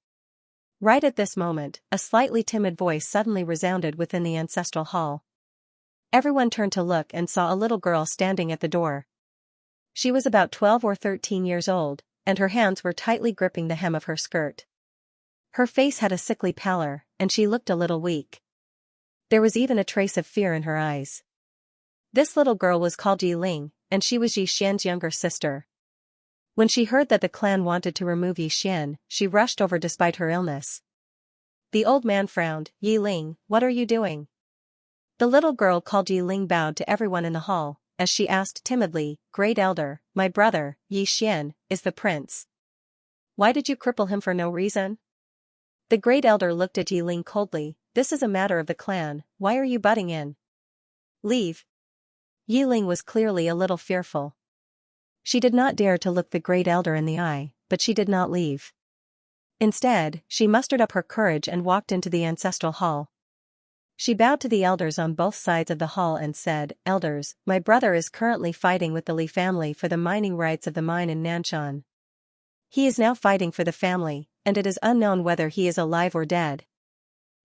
Speaker 1: Right at this moment, a slightly timid voice suddenly resounded within the ancestral hall. Everyone turned to look and saw a little girl standing at the door. She was about 12 or 13 years old, and her hands were tightly gripping the hem of her skirt. Her face had a sickly pallor, and she looked a little weak. There was even a trace of fear in her eyes. This little girl was called Yi Ling, and she was Yi Xian's younger sister. When she heard that the clan wanted to remove Yi Xian, she rushed over despite her illness. The old man frowned. "Yi Ling, what are you doing?" The little girl called Yi Ling bowed to everyone in the hall, as she asked timidly, "Great elder, my brother, Yi Xian, is the prince. Why did you cripple him for no reason?" The great elder looked at Yi Ling coldly. "This is a matter of the clan, why are you butting in? Leave." Yi Ling was clearly a little fearful. She did not dare to look the great elder in the eye, but she did not leave. Instead, she mustered up her courage and walked into the ancestral hall. She bowed to the elders on both sides of the hall and said, "Elders, my brother is currently fighting with the Li family for the mining rights of the mine in Nanshan. He is now fighting for the family, and it is unknown whether he is alive or dead.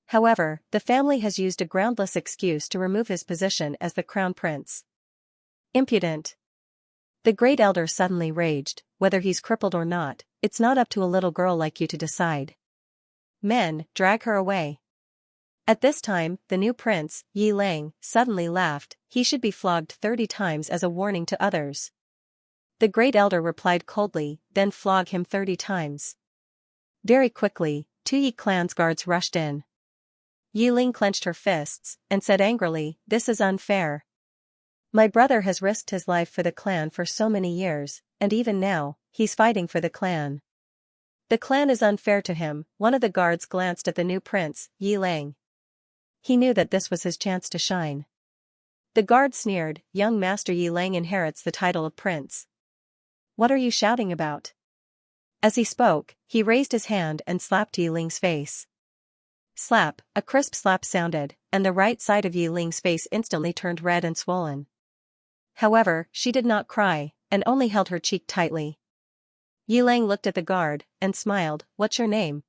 Speaker 1: However, the family has used a groundless excuse to remove his position as the crown prince." Impudent! The great elder suddenly raged. "Whether he's crippled or not, it's not up to a little girl like you to decide. Men, drag her away." At this time, the new prince, Yi Ling, suddenly laughed. "He should be flogged 30 times as a warning to others." The great elder replied coldly, "Then flog him 30 times. Very quickly, 2 Yi clan's guards rushed in. Yi Ling clenched her fists, and said angrily, "This is unfair. My brother has risked his life for the clan for so many years, and even now, he's fighting for the clan. The clan is unfair to him." One of the guards glanced at the new prince, Yi Ling. He knew that this was his chance to shine. The guard sneered, "Young Master Yi Ling inherits the title of prince. What are you shouting about?" As he spoke, he raised his hand and slapped Yi Ling's face. Slap, a crisp slap sounded, and the right side of Yi Ling's face instantly turned red and swollen. However, she did not cry, and only held her cheek tightly. Yi Ling looked at the guard, and smiled. "What's your name?"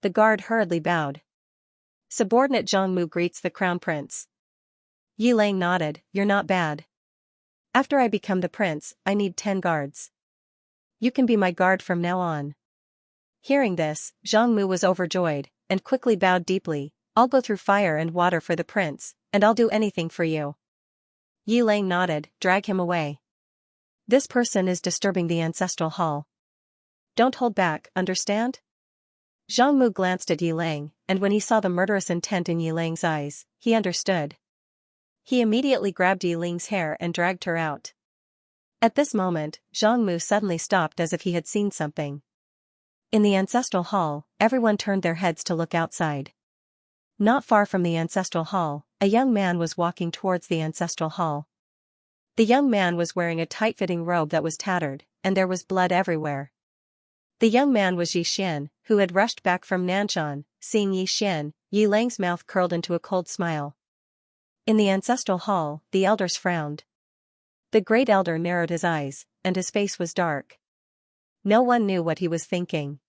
Speaker 1: The guard hurriedly bowed. "Subordinate Zhang Mu greets the crown prince." Yi Ling nodded. "You're not bad. After I become the prince, I need 10 guards. You can be my guard from now on." Hearing this, Zhang Mu was overjoyed, and quickly bowed deeply. "I'll go through fire and water for the prince, and I'll do anything for you." Yi Ling nodded. "Drag him away. This person is disturbing the ancestral hall. Don't hold back, understand?" Zhang Mu glanced at Yi Ling, and when he saw the murderous intent in Yi Ling's eyes, he understood. He immediately grabbed Yi Ling's hair and dragged her out. At this moment, Zhang Mu suddenly stopped as if he had seen something. In the ancestral hall, everyone turned their heads to look outside. Not far from the ancestral hall, a young man was walking towards the ancestral hall. The young man was wearing a tight-fitting robe that was tattered, and there was blood everywhere. The young man was Yi Xian, who had rushed back from Nanshan. Seeing Yi Xian, Yi Ling's mouth curled into a cold smile. In the ancestral hall, the elders frowned. The great elder narrowed his eyes, and his face was dark. No one knew what he was thinking.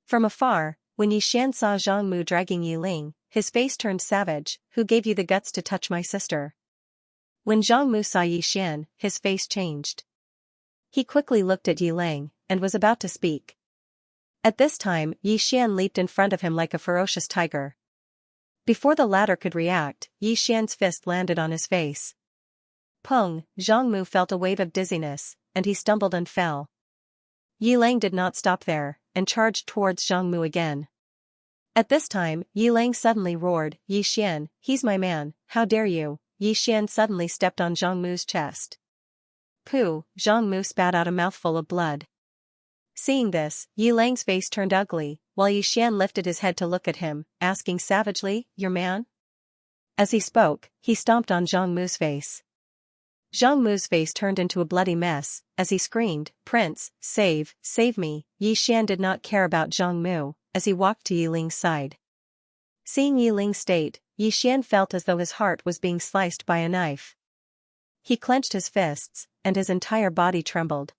Speaker 1: From afar, when Yi Xian saw Zhang Mu dragging Yi Ling, his face turned savage. "Who gave you the guts to touch my sister?" When Zhang Mu saw Yi Xian, his face changed. He quickly looked at Yi Lang, and was about to speak. At this time, Yi Xian leaped in front of him like a ferocious tiger. Before the latter could react, Yi Xian's fist landed on his face. Pung, Zhang Mu felt a wave of dizziness, and he stumbled and fell. Yi Lang did not stop there, and charged towards Zhang Mu again. At this time, Yi Lang suddenly roared, "Yi Xian, he's my man, how dare you!" Yi Xian suddenly stepped on Zhang Mu's chest. Pooh, Zhang Mu spat out a mouthful of blood. Seeing this, Yi Lang's face turned ugly, while Yi Xian lifted his head to look at him, asking savagely, "Your man?" As he spoke, he stomped on Zhang Mu's face. Zhang Mu's face turned into a bloody mess, as he screamed, "Prince, save me!" Yi Xian did not care about Zhang Mu, as he walked to Yi Ling's side. Seeing Yi Ling's state, Yi Xian felt as though his heart was being sliced by a knife. He clenched his fists, and his entire body trembled.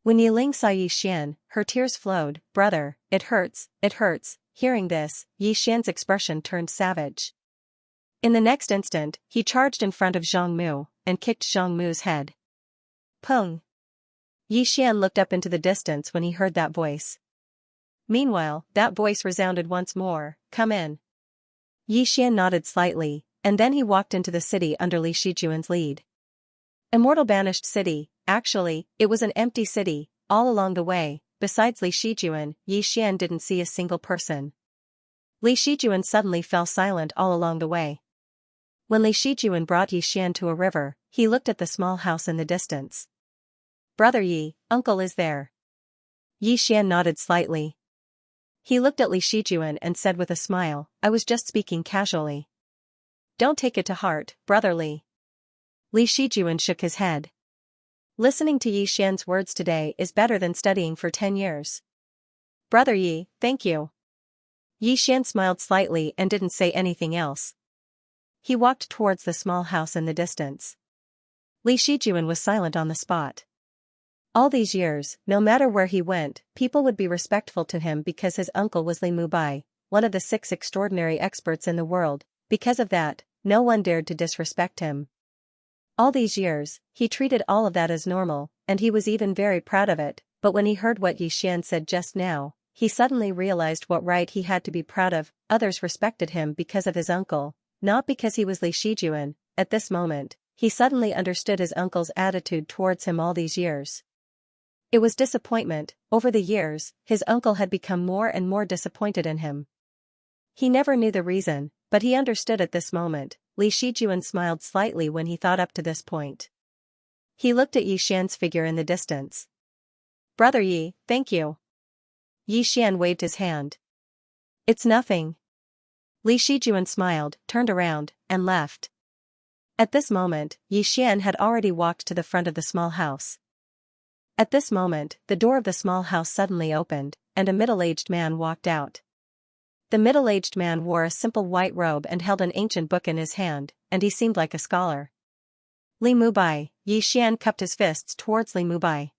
Speaker 1: When Yi Ling saw Yi Xian, her tears flowed. "Brother, it hurts, it hurts." Hearing this, Yi Xian's expression turned savage. In the next instant, he charged in front of Zhang Mu, and kicked Zhang Mu's head. Pung! Yi Xian looked up into the distance when he heard that voice. Meanwhile, that voice resounded once more, "Come in." Yi Xian nodded slightly, and then he walked into the city under Li Shijuan's lead. Immortal Banished City. Actually, it was an empty city. All along the way, besides Li Shijuan, Yi Xian didn't see a single person. Li Shijuan suddenly fell silent all along the way. When Li Shijuan brought Yi Xian to a river, he looked at the small house in the distance. "Brother Yi, uncle is there." Yi Xian nodded slightly. He looked at Li Shijuan and said with a smile, "I was just speaking casually. Don't take it to heart, brother Li." Li Shijuan shook his head. Listening to Yi Xian's words today is better than studying for 10 years. "Brother Yi, thank you." Yi Xian smiled slightly and didn't say anything else. He walked towards the small house in the distance. Li Shijuan was silent on the spot. All these years, no matter where he went, people would be respectful to him because his uncle was Li Mubai, one of the 6 extraordinary experts in the world. Because of that, no one dared to disrespect him. All these years, he treated all of that as normal, and he was even very proud of it, but when he heard what Yi Xian said just now, he suddenly realized what right he had to be proud of. Others respected him because of his uncle, not because he was Li Shijuan. At this moment, he suddenly understood his uncle's attitude towards him all these years. It was disappointment. Over the years, his uncle had become more and more disappointed in him. He never knew the reason, but he understood at this moment. Li Shijuan smiled slightly when he thought up to this point. He looked at Yi Xian's figure in the distance. "Brother Yi, thank you." Yi Xian waved his hand. "It's nothing." Li Shijuan smiled, turned around, and left. At this moment, Yi Xian had already walked to the front of the small house. At this moment, the door of the small house suddenly opened, and a middle-aged man walked out. The middle-aged man wore a simple white robe and held an ancient book in his hand, and he seemed like a scholar. "Li Mubai." Yi Xian cupped his fists towards Li Mubai.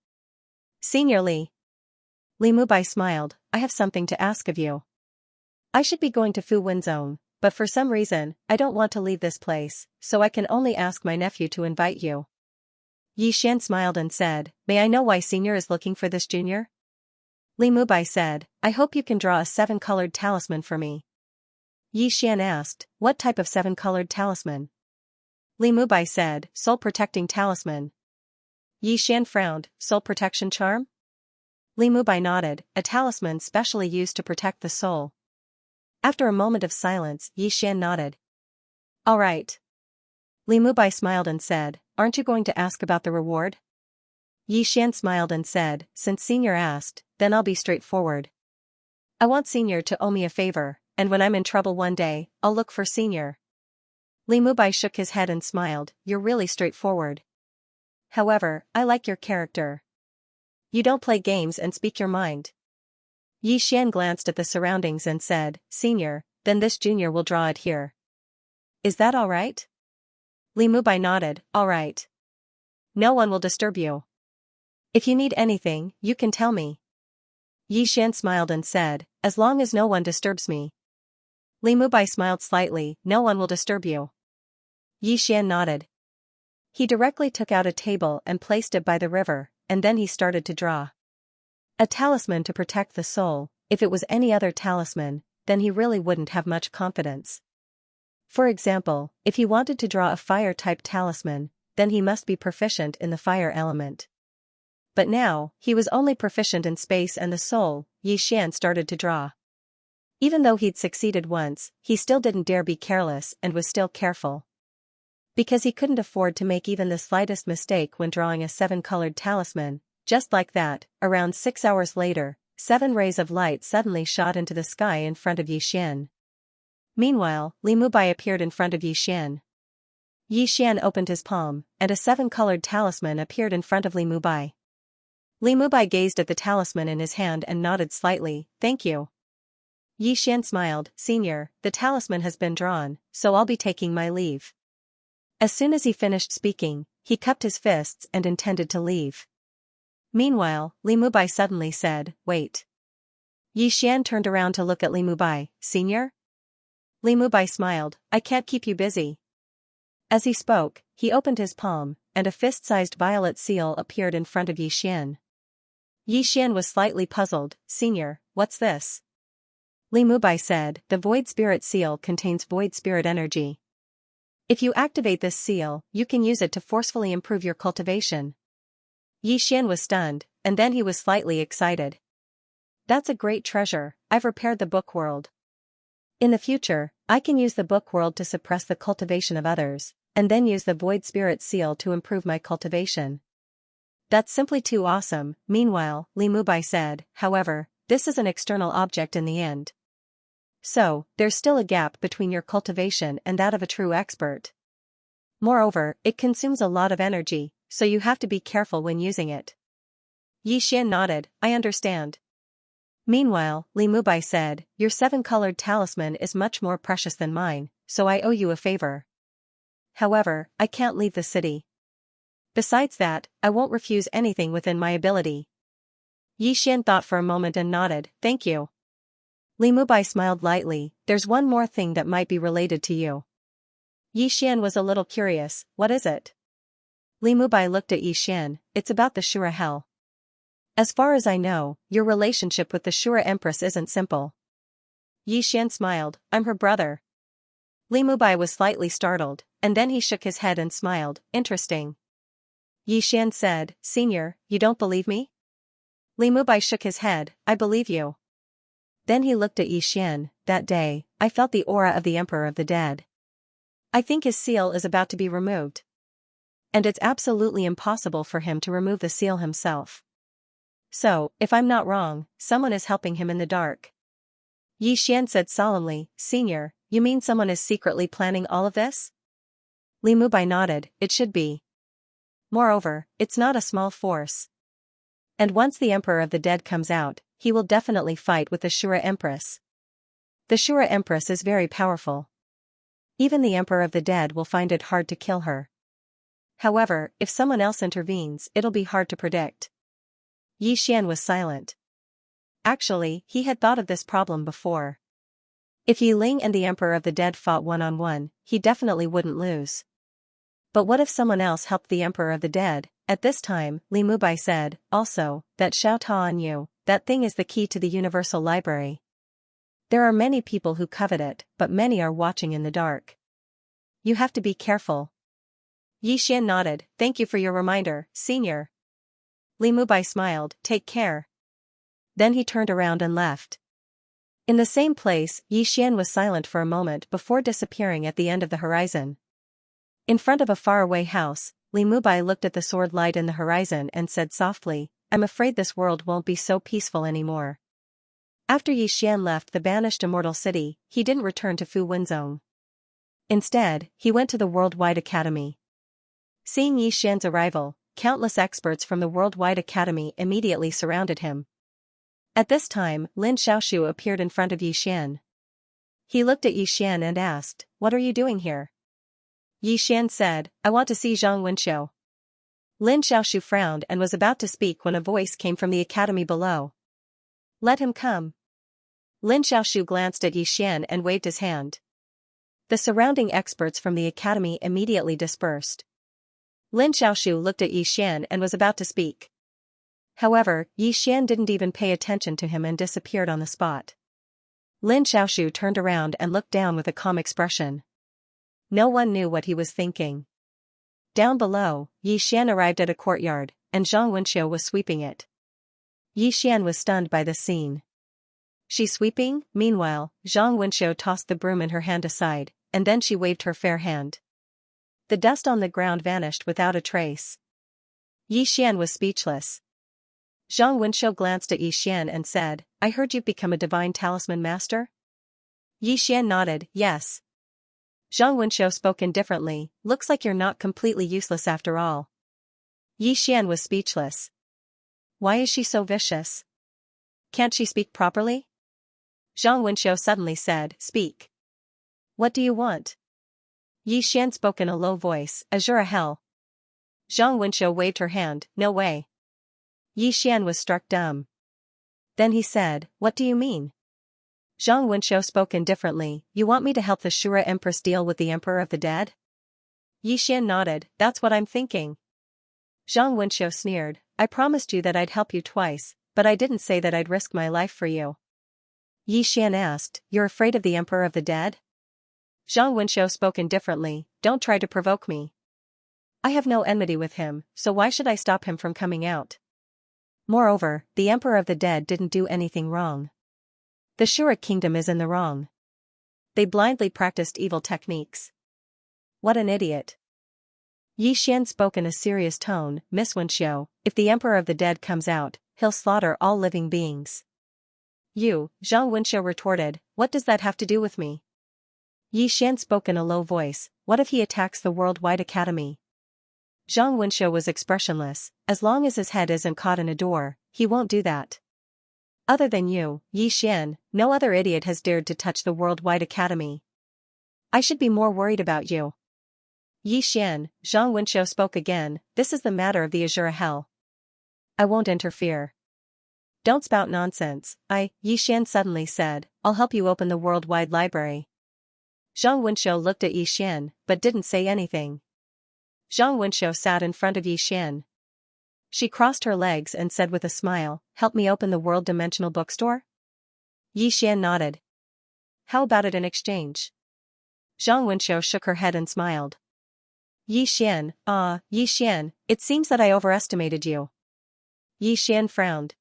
Speaker 1: "Senior Li." Li Mubai smiled, "I have something to ask of you. I should be going to Fu Wen Zone, but for some reason, I don't want to leave this place, so I can only ask my nephew to invite you." Yi Xian smiled and said, "May I know why Senior is looking for this junior?" Li Mubai said, "I hope you can draw a 7-colored talisman for me." Yi Xian asked, "What type of 7-colored talisman?" Li Mubai said, "Soul protecting talisman." Yi Xian frowned, "Soul protection charm?" Li Mubai nodded, "A talisman specially used to protect the soul." After a moment of silence, Yi Xian nodded. "All right." Li Mubai smiled and said, "Aren't you going to ask about the reward?" Yi Xian smiled and said, "Since Senior asked, then I'll be straightforward. I want Senior to owe me a favor, and when I'm in trouble one day, I'll look for Senior." Li Mubai shook his head and smiled, "You're really straightforward. However, I like your character. You don't play games and speak your mind." Yi Xian glanced at the surroundings and said, "Senior, then this junior will draw it here. Is that all right?" Li Mubai nodded, "All right. No one will disturb you. If you need anything, you can tell me." Yi Xian smiled and said, "As long as no one disturbs me." Li Mubai smiled slightly, "No one will disturb you." Yi Xian nodded. He directly took out a table and placed it by the river, and then he started to draw. A talisman to protect the soul. If it was any other talisman, then he really wouldn't have much confidence. For example, if he wanted to draw a fire-type talisman, then he must be proficient in the fire element. But now, he was only proficient in space and the soul. Xian started to draw. Even though he'd succeeded once, he still didn't dare be careless and was still careful. Because he couldn't afford to make even the slightest mistake when drawing a 7-colored talisman. Just like that, around 6 hours later, 7 rays of light suddenly shot into the sky in front of Xian. Meanwhile, Li Mubai appeared in front of Xian. Xian opened his palm, and a 7-colored talisman appeared in front of Li Mubai. Li Mubai gazed at the talisman in his hand and nodded slightly, "Thank you." Xian smiled, "Senior, the talisman has been drawn, so I'll be taking my leave." As soon as he finished speaking, he cupped his fists and intended to leave. Meanwhile, Li Mubai suddenly said, "Wait." Xian turned around to look at Li Mubai, "Senior?" Li Mubai smiled, "I can't keep you busy." As he spoke, he opened his palm, and a fist-sized violet seal appeared in front of Xian. Xian was slightly puzzled, "Senior, what's this?" Li Mubai said, "The Void Spirit Seal contains Void Spirit energy. If you activate this seal, you can use it to forcefully improve your cultivation." Xian was stunned, and then he was slightly excited. "That's a great treasure. I've repaired the book world. In the future, I can use the book world to suppress the cultivation of others, and then use the Void Spirit Seal to improve my cultivation. That's simply too awesome." Meanwhile, Li Mubai said, "However, this is an external object in the end. So, there's still a gap between your cultivation and that of a true expert. Moreover, it consumes a lot of energy, so you have to be careful when using it." Xian nodded, "I understand." Meanwhile, Li Mubai said, "Your 7-colored talisman is much more precious than mine, so I owe you a favor. However, I can't leave the city. Besides that, I won't refuse anything within my ability." Xian thought for a moment and nodded, "Thank you." Li Mubai smiled lightly, "There's one more thing that might be related to you." Xian was a little curious, "What is it?" Li Mubai looked at Xian, "It's about the Shura Hell. As far as I know, your relationship with the Shura Empress isn't simple." Xian smiled, "I'm her brother." Li Mubai was slightly startled, and then he shook his head and smiled, "Interesting." Xian said, "Senior, you don't believe me?" Li Mubai shook his head, "I believe you." Then he looked at Xian, "That day, I felt the aura of the Emperor of the Dead. I think his seal is about to be removed. And it's absolutely impossible for him to remove the seal himself. So, if I'm not wrong, someone is helping him in the dark." Xian said solemnly, "Senior, you mean someone is secretly planning all of this?" Li Mubai nodded, "It should be. Moreover, it's not a small force. And once the Emperor of the Dead comes out, he will definitely fight with the Shura Empress. The Shura Empress is very powerful. Even the Emperor of the Dead will find it hard to kill her. However, if someone else intervenes, it'll be hard to predict." Xian was silent. Actually, he had thought of this problem before. If Yi Ling and the Emperor of the Dead fought one-on-one, he definitely wouldn't lose. But what if someone else helped the Emperor of the Dead? At this time, Li Mubai said, "Also, that Xiao Ta on you, that thing is the key to the Universal Library. There are many people who covet it, but many are watching in the dark. You have to be careful." Xian nodded, "Thank you for your reminder, Senior." Li Mubai smiled, "Take care." Then he turned around and left. In the same place, Xian was silent for a moment before disappearing at the end of the horizon. In front of a faraway house, Li Mubai looked at the sword light in the horizon and said softly, "I'm afraid this world won't be so peaceful anymore." After Xian left the banished immortal city, he didn't return to Fu Wenzhong. Instead, he went to the Worldwide Academy. Seeing Xian's arrival, countless experts from the Worldwide Academy immediately surrounded him. At this time, Lin Xiaoshu appeared in front of Xian. He looked at Xian and asked, "What are you doing here?" Xian said, "I want to see Zhang Wenqiu." Lin Xiaoshu frowned and was about to speak when a voice came from the academy below. "Let him come." Lin Xiaoshu glanced at Xian and waved his hand. The surrounding experts from the academy immediately dispersed. Lin Xiaoshu looked at Yi Xian and was about to speak. However, Yi Xian didn't even pay attention to him and disappeared on the spot. Lin Xiaoshu turned around and looked down with a calm expression. No one knew what he was thinking. Down below, Yi Xian arrived at a courtyard, and Zhang Wenxiu was sweeping it. Yi Xian was stunned by this scene. She sweeping? Meanwhile, Zhang Wenxiu tossed the broom in her hand aside, and then she waved her fair hand. The dust on the ground vanished without a trace. Yi Xian was speechless. Zhang Wenxiu glanced at Yi Xian and said, I heard you've become a divine talisman master? Yi Xian nodded, yes. Zhang Wenxiu spoke indifferently, looks like you're not completely useless after all. Yi Xian was speechless. Why is she so vicious? Can't she speak properly? Zhang Wenxiu suddenly said, speak. What do you want? Yi Xian spoke in a low voice, Azure hell. Zhang Wenxiu waved her hand, no way. Yi Xian was struck dumb. Then he said, what do you mean? Zhang Wenxiu spoke indifferently, you want me to help the Shura Empress deal with the Emperor of the Dead? Yi Xian nodded, that's what I'm thinking. Zhang Wenxiu sneered, I promised you that I'd help you twice, but I didn't say that I'd risk my life for you. Yi Xian asked, you're afraid of the Emperor of the Dead? Zhang Wenxiu spoke indifferently, don't try to provoke me. I have no enmity with him, so why should I stop him from coming out? Moreover, the Emperor of the Dead didn't do anything wrong. The Shura kingdom is in the wrong. They blindly practiced evil techniques. What an idiot. Yi Xian spoke in a serious tone, Miss Wenxiu, if the Emperor of the Dead comes out, he'll slaughter all living beings. You, Zhang Wenxiu retorted, what does that have to do with me? Yi Xian spoke in a low voice, what if he attacks the Worldwide Academy? Zhang Wenxiu was expressionless, as long as his head isn't caught in a door, he won't do that. Other than you, Yi Xian, no other idiot has dared to touch the Worldwide Academy. I should be more worried about you. Yi Xian, Zhang Wenxiu spoke again, this is the matter of the Azure Hell. I won't interfere. Don't spout nonsense, Yi Xian suddenly said, I'll help you open the Worldwide Library. Zhang Wenxiu looked at Yi Xian, but didn't say anything. Zhang Wenxiu sat in front of Yi Xian. She crossed her legs and said with a smile, help me open the World Dimensional Bookstore? Yi Xian nodded. How about it in exchange? Zhang Wenxiu shook her head and smiled. Yi Xian, Yi Xian, it seems that I overestimated you. Yi Xian frowned.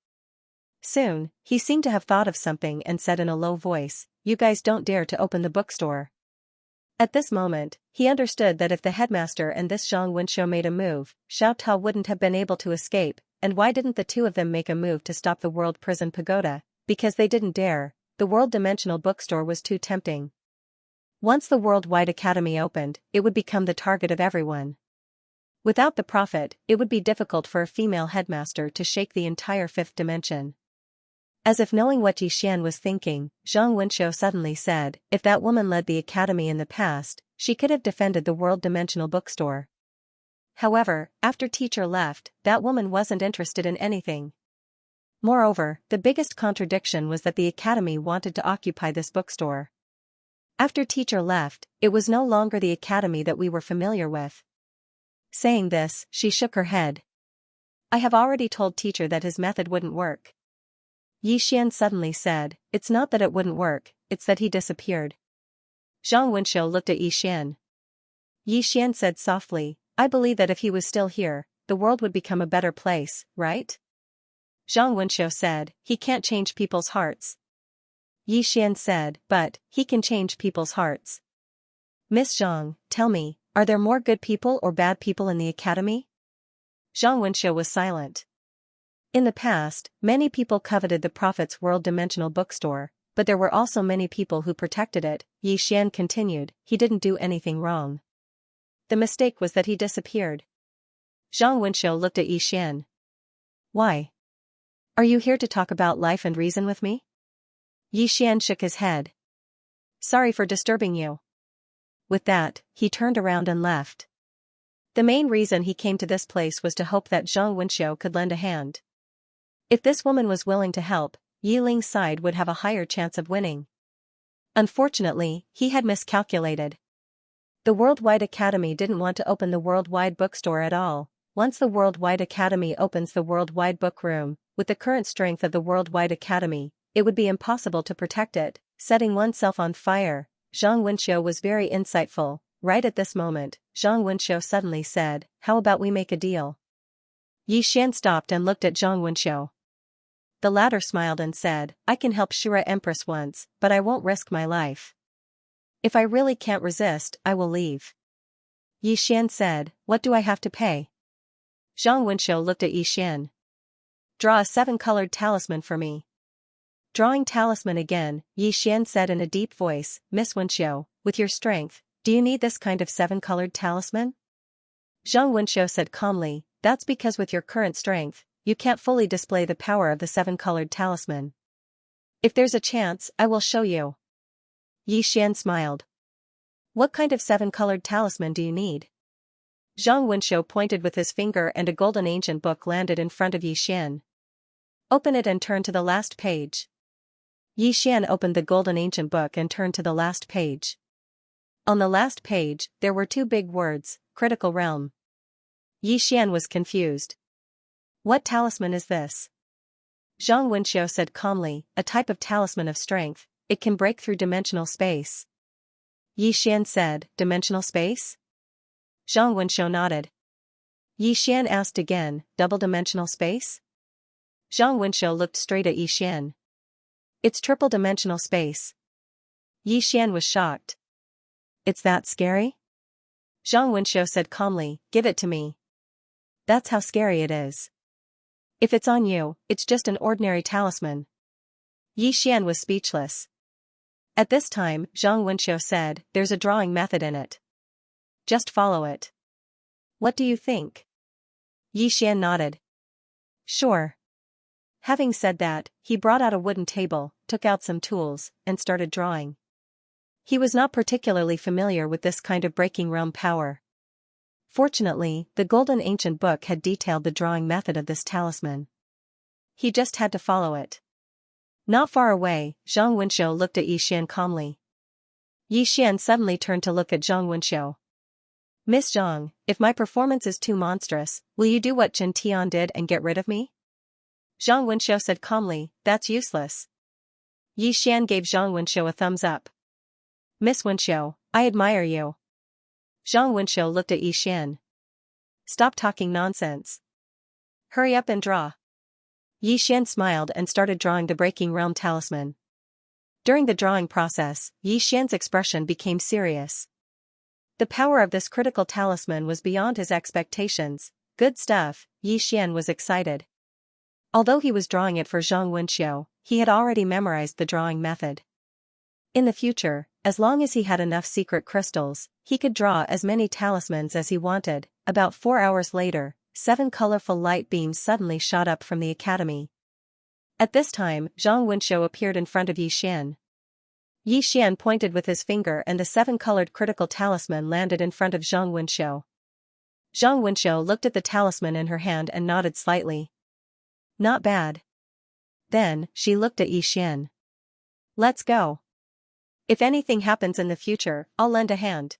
Speaker 1: Soon, he seemed to have thought of something and said in a low voice, you guys don't dare to open the bookstore. At this moment, he understood that if the headmaster and this Zhang Wenxiu made a move, Xiao Tao wouldn't have been able to escape, and why didn't the two of them make a move to stop the World Prison Pagoda? Because they didn't dare, the World Dimensional Bookstore was too tempting. Once the Worldwide Academy opened, it would become the target of everyone. Without the profit, it would be difficult for a female headmaster to shake the entire fifth dimension. As if knowing what Yi Xian was thinking, Zhang Wenxiu suddenly said, if that woman led the academy in the past, she could have defended the World Dimensional Bookstore. However, after teacher left, that woman wasn't interested in anything. Moreover, the biggest contradiction was that the academy wanted to occupy this bookstore. After teacher left, it was no longer the academy that we were familiar with. Saying this, she shook her head. I have already told teacher that his method wouldn't work. Yi Xian suddenly said, it's not that it wouldn't work, it's that he disappeared. Zhang Wenxiu looked at Yi Xian. Yi Xian said softly, I believe that if he was still here, the world would become a better place, right? Zhang Wenxiu said, he can't change people's hearts. Yi Xian said, but, he can change people's hearts. Miss Zhang, tell me, are there more good people or bad people in the academy? Zhang Wenxiu was silent. In the past, many people coveted the Prophet's World Dimensional Bookstore, but there were also many people who protected it. Yi Xian continued, he didn't do anything wrong. The mistake was that he disappeared. Zhang Wenxiu looked at Yi Xian. Why? Are you here to talk about life and reason with me? Yi Xian shook his head. Sorry for disturbing you. With that, he turned around and left. The main reason he came to this place was to hope that Zhang Wenxiu could lend a hand. If this woman was willing to help, Yi Ling's side would have a higher chance of winning. Unfortunately, he had miscalculated. The Worldwide Academy didn't want to open the Worldwide Bookstore at all. Once the Worldwide Academy opens the Worldwide Book Room, with the current strength of the Worldwide Academy, it would be impossible to protect it, setting oneself on fire. Zhang Wenxiu was very insightful. Right at this moment, Zhang Wenxiu suddenly said, "How about we make a deal?" Yi Xian stopped and looked at Zhang Wenxiu. The latter smiled and said, "I can help Shura Empress once, but I won't risk my life. If I really can't resist, I will leave." Yi Xian said, "What do I have to pay?" Zhang Wenxiu looked at Yi Xian. "Draw a 7-colored talisman for me." Drawing talisman again, Yi Xian said in a deep voice, "Miss Wenxiu, with your strength, do you need this kind of 7-colored talisman?" Zhang Wenxiu said calmly, "That's because with your current strength, you can't fully display the power of the 7-colored talisman. If there's a chance, I will show you." Yi Xian smiled. "What kind of 7-colored talisman do you need?" Zhang Wenxiu pointed with his finger and a golden ancient book landed in front of Yi Xian. "Open it and turn to the last page." Yi Xian opened the golden ancient book and turned to the last page. On the last page, there were 2 big words, "Critical Realm." Yi Xian was confused. "What talisman is this?" Zhang Wenxiu said calmly, "A type of talisman of strength, it can break through dimensional space." Yi Xian said, "Dimensional space?" Zhang Wenxiu nodded. Yi Xian asked again, "Double-dimensional space?" Zhang Wenxiu looked straight at Yi Xian. "It's triple-dimensional space." Yi Xian was shocked. "It's that scary?" Zhang Wenxiu said calmly, "Give it to me. That's how scary it is. If it's on you, it's just an ordinary talisman." Yi Xian was speechless. At this time, Zhang Wenxiu said, "There's a drawing method in it. Just follow it. What do you think?" Yi Xian nodded. "Sure." Having said that, he brought out a wooden table, took out some tools, and started drawing. He was not particularly familiar with this kind of breaking realm power. Fortunately, the golden ancient book had detailed the drawing method of this talisman. He just had to follow it. Not far away, Zhang Wenxiu looked at Yi Xian calmly. Yi Xian suddenly turned to look at Zhang Wenxiu. "Miss Zhang, if my performance is too monstrous, will you do what Jin Tian did and get rid of me?" Zhang Wenxiu said calmly, "That's useless." Yi Xian gave Zhang Wenxiu a thumbs up. "Miss Wenxiu, I admire you." Zhang Wenxiu looked at Yi Xian. "Stop talking nonsense. Hurry up and draw." Yi Xian smiled and started drawing the Breaking Realm talisman. During the drawing process, Yi Xian's expression became serious. The power of this critical talisman was beyond his expectations. Good stuff, Yi Xian was excited. Although he was drawing it for Zhang Wenxiu, he had already memorized the drawing method. In the future, as long as he had enough secret crystals, he could draw as many talismans as he wanted. About 4 hours later, 7 colorful light beams suddenly shot up from the academy. At this time, Zhang Wenxiu appeared in front of Yi Xian. Yi Xian pointed with his finger and the 7-colored critical talisman landed in front of Zhang Wenxiu. Zhang Wenxiu looked at the talisman in her hand and nodded slightly. "Not bad." Then, she looked at Yi Xian. "Let's go. If anything happens in the future, I'll lend a hand."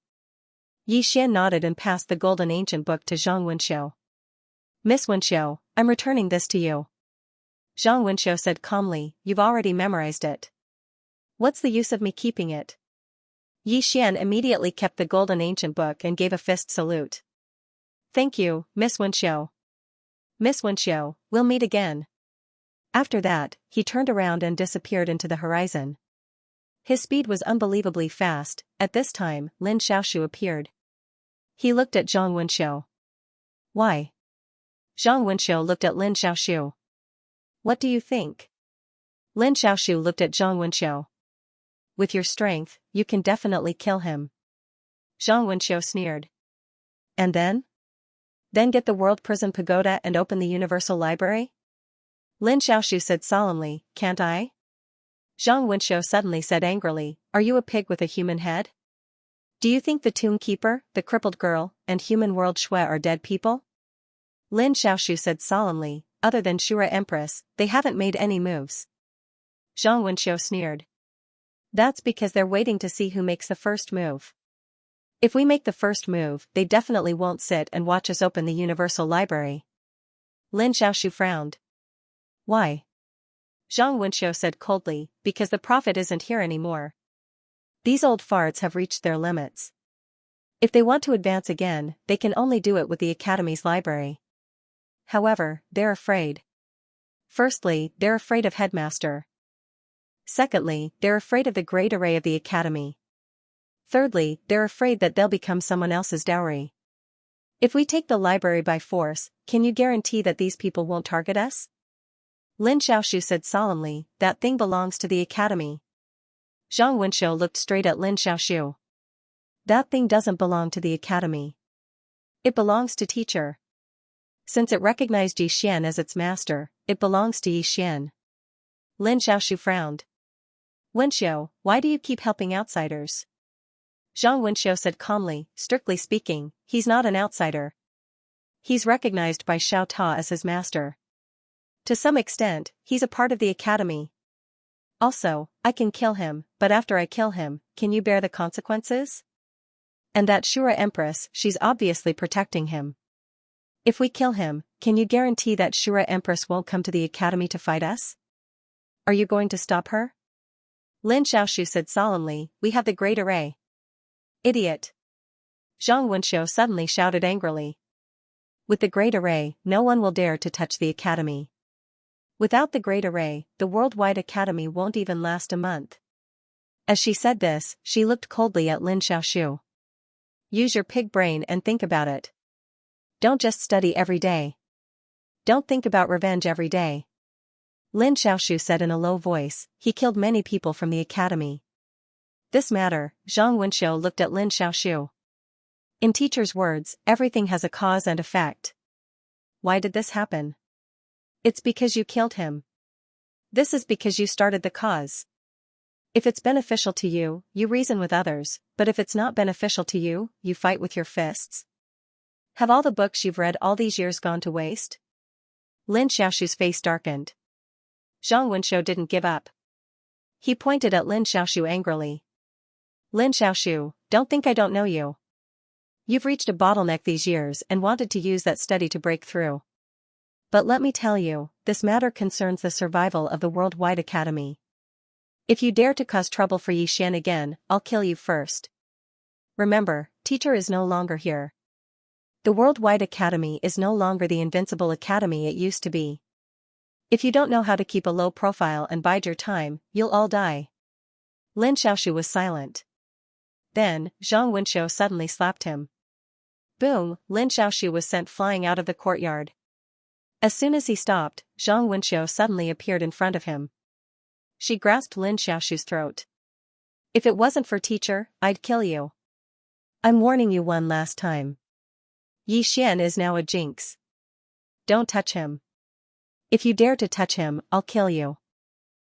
Speaker 1: Yi Xian nodded and passed the golden ancient book to Zhang Wenxiu. "Miss Wenxiu, I'm returning this to you." Zhang Wenxiu said calmly, "You've already memorized it. What's the use of me keeping it?" Yi Xian immediately kept the golden ancient book and gave a fist salute. "Thank you, Miss Wenxiu. Miss Wenxiu, we'll meet again." After that, he turned around and disappeared into the horizon. His speed was unbelievably fast. At this time, Lin Xiaoshu appeared. He looked at Zhang Wenxiu. "Why?" Zhang Wenxiu looked at Lin Xiaoshu. "What do you think?" Lin Xiaoshu looked at Zhang Wenxiu. "With your strength, you can definitely kill him." Zhang Wenxiu sneered. "And then?" "Then get the World Prison Pagoda and open the Universal Library?" Lin Xiaoshu said solemnly, "Can't I?" Zhang Wenxiu suddenly said angrily, "Are you a pig with a human head? Do you think the Tomb Keeper, the crippled girl, and human world Shui are dead people?" Lin Xiaoshu said solemnly, "Other than Shura Empress, they haven't made any moves." Zhang Wenxiu sneered. "That's because they're waiting to see who makes the first move. If we make the first move, they definitely won't sit and watch us open the Universal Library. Lin Xiaoshu frowned. Why? Zhang Wenxiu said coldly, because the prophet isn't here anymore. These old farts have reached their limits. If they want to advance again, they can only do it with the Academy's library. However, they're afraid. Firstly, they're afraid of Headmaster. Secondly, they're afraid of the great array of the Academy. Thirdly, they're afraid that they'll become someone else's dowry. If we take the library by force, can you guarantee that these people won't target us? Lin Xiaoshu said solemnly, that thing belongs to the Academy. Zhang Wenxiu looked straight at Lin Xiaoshu. That thing doesn't belong to the Academy. It belongs to teacher. Since it recognized Yi Xian as its master, it belongs to Yi Xian. Lin Xiaoshu frowned. Wenxiu, why do you keep helping outsiders? Zhang Wenxiu said calmly, strictly speaking, he's not an outsider. He's recognized by Xiao Ta as his master. To some extent, he's a part of the Academy. Also, I can kill him, but after I kill him, can you bear the consequences? And that Shura Empress, she's obviously protecting him. If we kill him, can you guarantee that Shura Empress won't come to the Academy to fight us? Are you going to stop her? Lin Xiaoshu said solemnly, we have the Great Array. Idiot! Zhang Wenxiu suddenly shouted angrily. With the Great Array, no one will dare to touch the Academy. Without the Great Array, the Worldwide Academy won't even last a month. As she said this, she looked coldly at Lin Xiaoshu. Use your pig brain and think about it. Don't just study every day. Don't think about revenge every day. Lin Xiaoshu said in a low voice, he killed many people from the Academy. This matter, Zhang Wenxiu looked at Lin Xiaoshu. In teacher's words, everything has a cause and effect. Why did this happen? It's because you killed him. This is because you started the cause. If it's beneficial to you, you reason with others, but if it's not beneficial to you, you fight with your fists. Have all the books you've read all these years gone to waste? Lin Xiaoshu's face darkened. Zhang Wenxiu didn't give up. He pointed at Lin Xiaoshu angrily. Lin Xiaoshu, don't think I don't know you. You've reached a bottleneck these years and wanted to use that study to break through. But let me tell you, this matter concerns the survival of the Worldwide Academy. If you dare to cause trouble for Yi Xian again, I'll kill you first. Remember, teacher is no longer here. The Worldwide Academy is no longer the invincible academy it used to be. If you don't know how to keep a low profile and bide your time, you'll all die. Lin Xiaoshu was silent. Then, Zhang Wenxiu suddenly slapped him. Boom, Lin Xiaoshu was sent flying out of the courtyard. As soon as he stopped, Zhang Wenxiu suddenly appeared in front of him. She grasped Lin Xiaoshu's throat. If it wasn't for teacher, I'd kill you. I'm warning you one last time. Yi Xian is now a jinx. Don't touch him. If you dare to touch him, I'll kill you.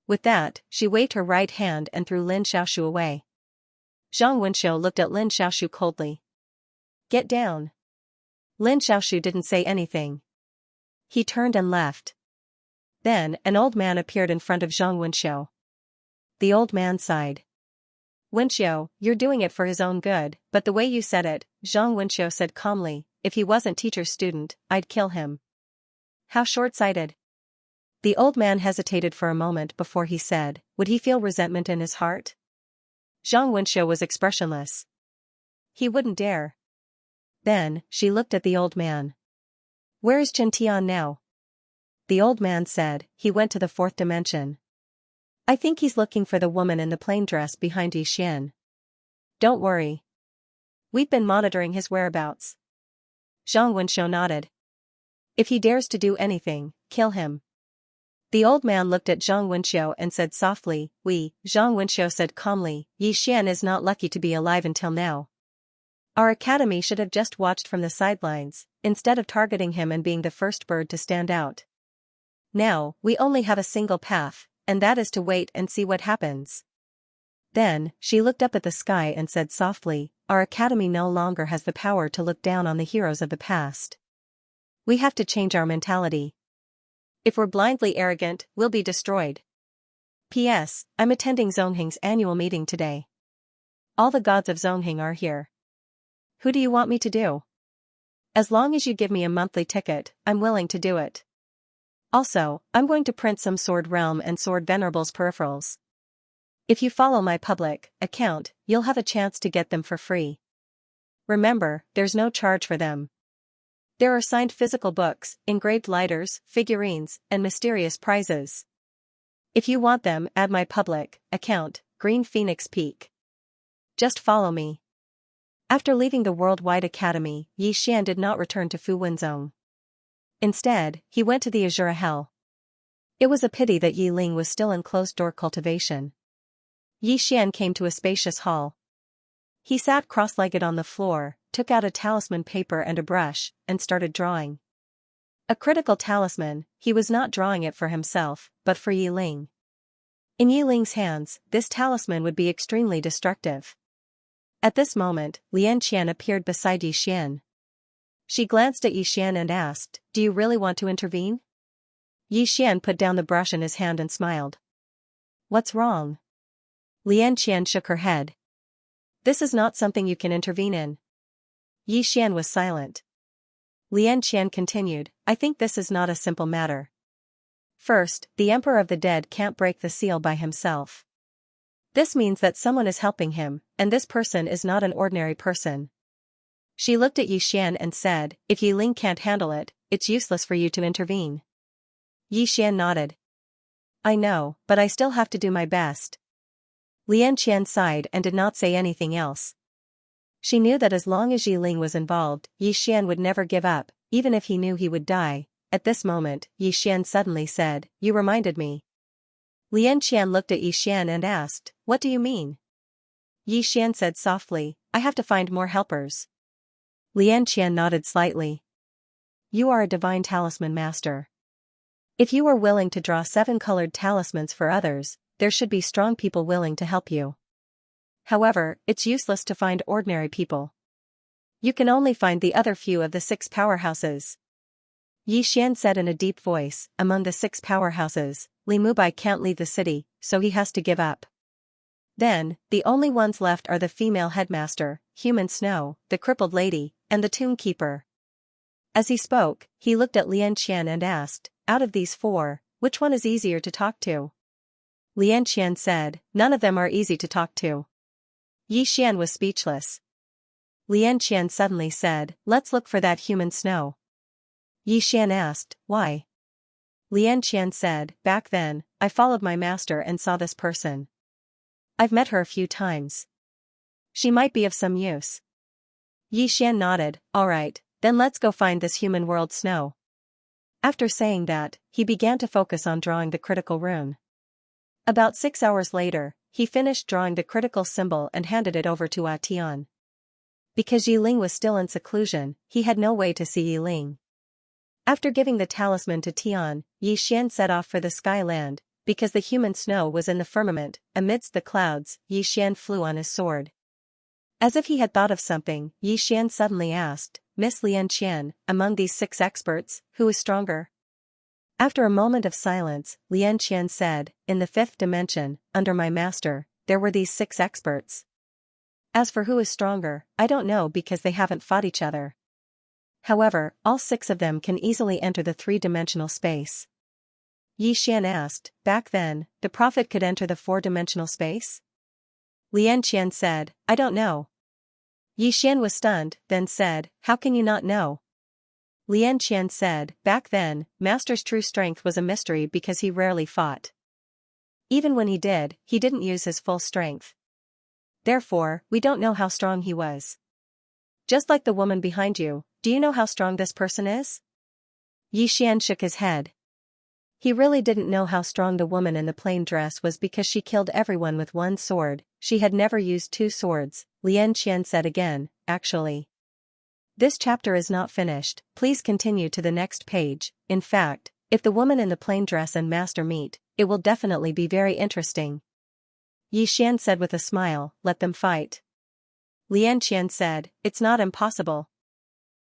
Speaker 1: With that, she waved her right hand and threw Lin Xiaoshu away. Zhang Wenxiu looked at Lin Xiaoshu coldly. Get down. Lin Xiaoshu didn't say anything. He turned and left. Then, an old man appeared in front of Zhang Wenxiu. The old man sighed. Wenxiu, you're doing it for his own good, but the way you said it, Zhang Wenxiu said calmly, if he wasn't teacher's student, I'd kill him. How short-sighted. The old man hesitated for a moment before he said, would he feel resentment in his heart? Zhang Wenxiu was expressionless. He wouldn't dare. Then, she looked at the old man. Where is Chen Tian now? The old man said, he went to the fourth dimension. I think he's looking for the woman in the plain dress behind Yi Xian. Don't worry. We've been monitoring his whereabouts. Zhang Wenxiu nodded. If he dares to do anything, kill him. The old man looked at Zhang Wenxiu and said softly, Zhang Wenxiu said calmly, Yi Xian is not lucky to be alive until now. Our academy should have just watched from the sidelines, instead of targeting him and being the first bird to stand out. Now, we only have a single path, and that is to wait and see what happens. Then, she looked up at the sky and said softly, our academy no longer has the power to look down on the heroes of the past. We have to change our mentality. If we're blindly arrogant, we'll be destroyed. P.S. I'm attending Zongheng's annual meeting today. All the gods of Zongheng are here. Who do you want me to do? As long as you give me a monthly ticket, I'm willing to do it. Also, I'm going to print some Sword Realm and Sword Venerable's peripherals. If you follow my public account, you'll have a chance to get them for free. Remember, there's no charge for them. There are signed physical books, engraved lighters, figurines, and mysterious prizes. If you want them, add my public account, Green Phoenix Peak. Just follow me. After leaving the Worldwide Academy, Xian did not return to Fu Wenzhong. Instead, he went to the Azura Hell. It was a pity that Yi Ling was still in closed-door cultivation. Xian came to a spacious hall. He sat cross-legged on the floor, took out a talisman paper and a brush, and started drawing. A critical talisman, he was not drawing it for himself, but for Yi Ling. In Yi Ling's hands, this talisman would be extremely destructive. At this moment, Lian Qian appeared beside Yi Xian. She glanced at Yi Xian and asked, "Do you really want to intervene?" Yi Xian put down the brush in his hand and smiled. "What's wrong?" Lian Qian shook her head. "This is not something you can intervene in." Yi Xian was silent. Lian Qian continued, "I think this is not a simple matter. First, the Emperor of the Dead can't break the seal by himself. This means that someone is helping him, and this person is not an ordinary person." She looked at Yi Xian and said, "If Yi Ling can't handle it, it's useless for you to intervene." Yi Xian nodded. "I know, but I still have to do my best." Lian Qian sighed and did not say anything else. She knew that as long as Yi Ling was involved, Yi Xian would never give up, even if he knew he would die. At this moment, Yi Xian suddenly said, "You reminded me." Lian Qian looked at Yi Xian and asked, "What do you mean?" Yi Xian said softly, "I have to find more helpers." Lian Qian nodded slightly. "You are a divine talisman master. If you are willing to draw 7 colored talismans for others, there should be strong people willing to help you. However, it's useless to find ordinary people. You can only find the other few of the 6 powerhouses." Yi Xian said in a deep voice, "Among the 6 powerhouses, Li Mubai can't leave the city, so he has to give up. Then, the only ones left are the female headmaster, Human Snow, the crippled lady, and the tomb keeper." As he spoke, he looked at Lian Qian and asked, "Out of these 4, which one is easier to talk to?" Lian Qian said, "None of them are easy to talk to." Yi Xian was speechless. Lian Qian suddenly said, "Let's look for that Human Snow." Yi Xian asked, "Why?" Lian Qian said, "Back then, I followed my master and saw this person. I've met her a few times. She might be of some use." Yi Xian nodded, "All right, then let's go find this human world snow." After saying that, he began to focus on drawing the critical rune. About 6 hours later, he finished drawing the critical symbol and handed it over to Tian. Because Yi Ling was still in seclusion, he had no way to see Yi Ling. After giving the talisman to Tian, Yi Xian set off for the sky land. Because the human snow was in the firmament, amidst the clouds, Yi Xian flew on his sword. As if he had thought of something, Yi Xian suddenly asked, "Miss Lian Qian, among these 6 experts, who is stronger?" After a moment of silence, Lian Qian said, "In the 5th dimension, under my master, there were these 6 experts. As for who is stronger, I don't know because they haven't fought each other. However, all 6 of them can easily enter the 3-dimensional space." Yi Xian asked, "Back then, the prophet could enter the 4-dimensional space?" Lian Qian said, "I don't know." Yi Xian was stunned, then said, "How can you not know?" Lian Qian said, "Back then, Master's true strength was a mystery because he rarely fought. Even when he did, he didn't use his full strength. Therefore, we don't know how strong he was. Just like the woman behind you, do you know how strong this person is?" Yi Xian shook his head. He really didn't know how strong the woman in the plain dress was because she killed everyone with 1 sword, she had never used 2 swords, Lian Qian said again, "Actually. This chapter is not finished, please continue to the next page. In fact, if the woman in the plain dress and master meet, it will definitely be very interesting." Yi Xian said with a smile, "Let them fight." Lian Qian said, "It's not impossible.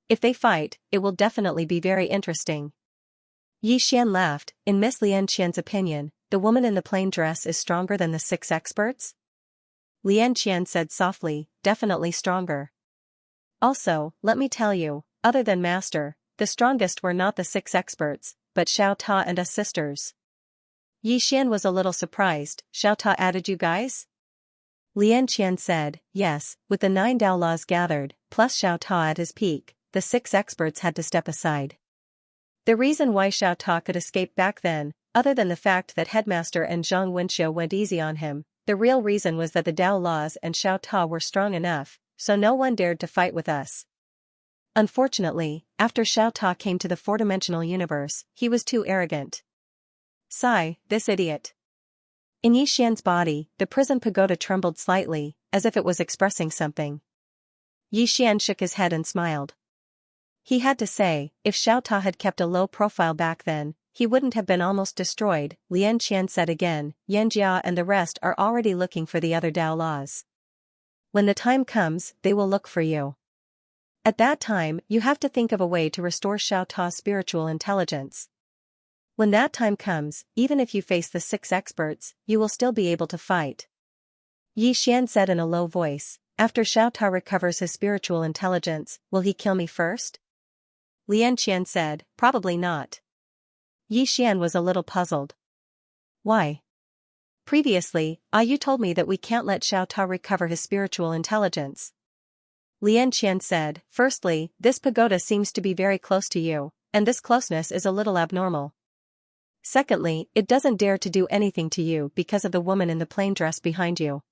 Speaker 1: If they fight, it will definitely be very interesting." Yi Xian laughed, "In Miss Lian Qian's opinion, the woman in the plain dress is stronger than the 6 experts?" Lian Qian said softly, "Definitely stronger." Also, let me tell you, other than Master, the strongest were not the 6 experts, but Xiao Ta and us sisters. Yi Xian was a little surprised. Xiao Ta added you guys? Lian Qian said, yes, with the 9 Dao laws gathered, plus Xiao Ta at his peak, the 6 experts had to step aside. The reason why Xiao Ta could escape back then, other than the fact that Headmaster and Zhang Wenxiu went easy on him, the real reason was that the Dao laws and Xiao Ta were strong enough, so no one dared to fight with us. Unfortunately, after Xiao Ta came to the 4-dimensional universe, he was too arrogant. Sigh, this idiot. In Yi Xian's body, the prison pagoda trembled slightly, as if it was expressing something. Yi Xian shook his head and smiled. He had to say, if Xiao Ta had kept a low profile back then, he wouldn't have been almost destroyed. Lian Qian said again, Yanjia and the rest are already looking for the other Dao laws. When the time comes, they will look for you. At that time, you have to think of a way to restore Xiao Ta's spiritual intelligence. When that time comes, even if you face the 6 experts, you will still be able to fight. Yi Xian said in a low voice, after Xiao Ta recovers his spiritual intelligence, will he kill me first? Lian Qian said, probably not. Yi Xian was a little puzzled. Why? Previously, you told me that we can't let Xiao Ta recover his spiritual intelligence. Lian Qian said, firstly, this pagoda seems to be very close to you, and this closeness is a little abnormal. Secondly, it doesn't dare to do anything to you because of the woman in the plain dress behind you.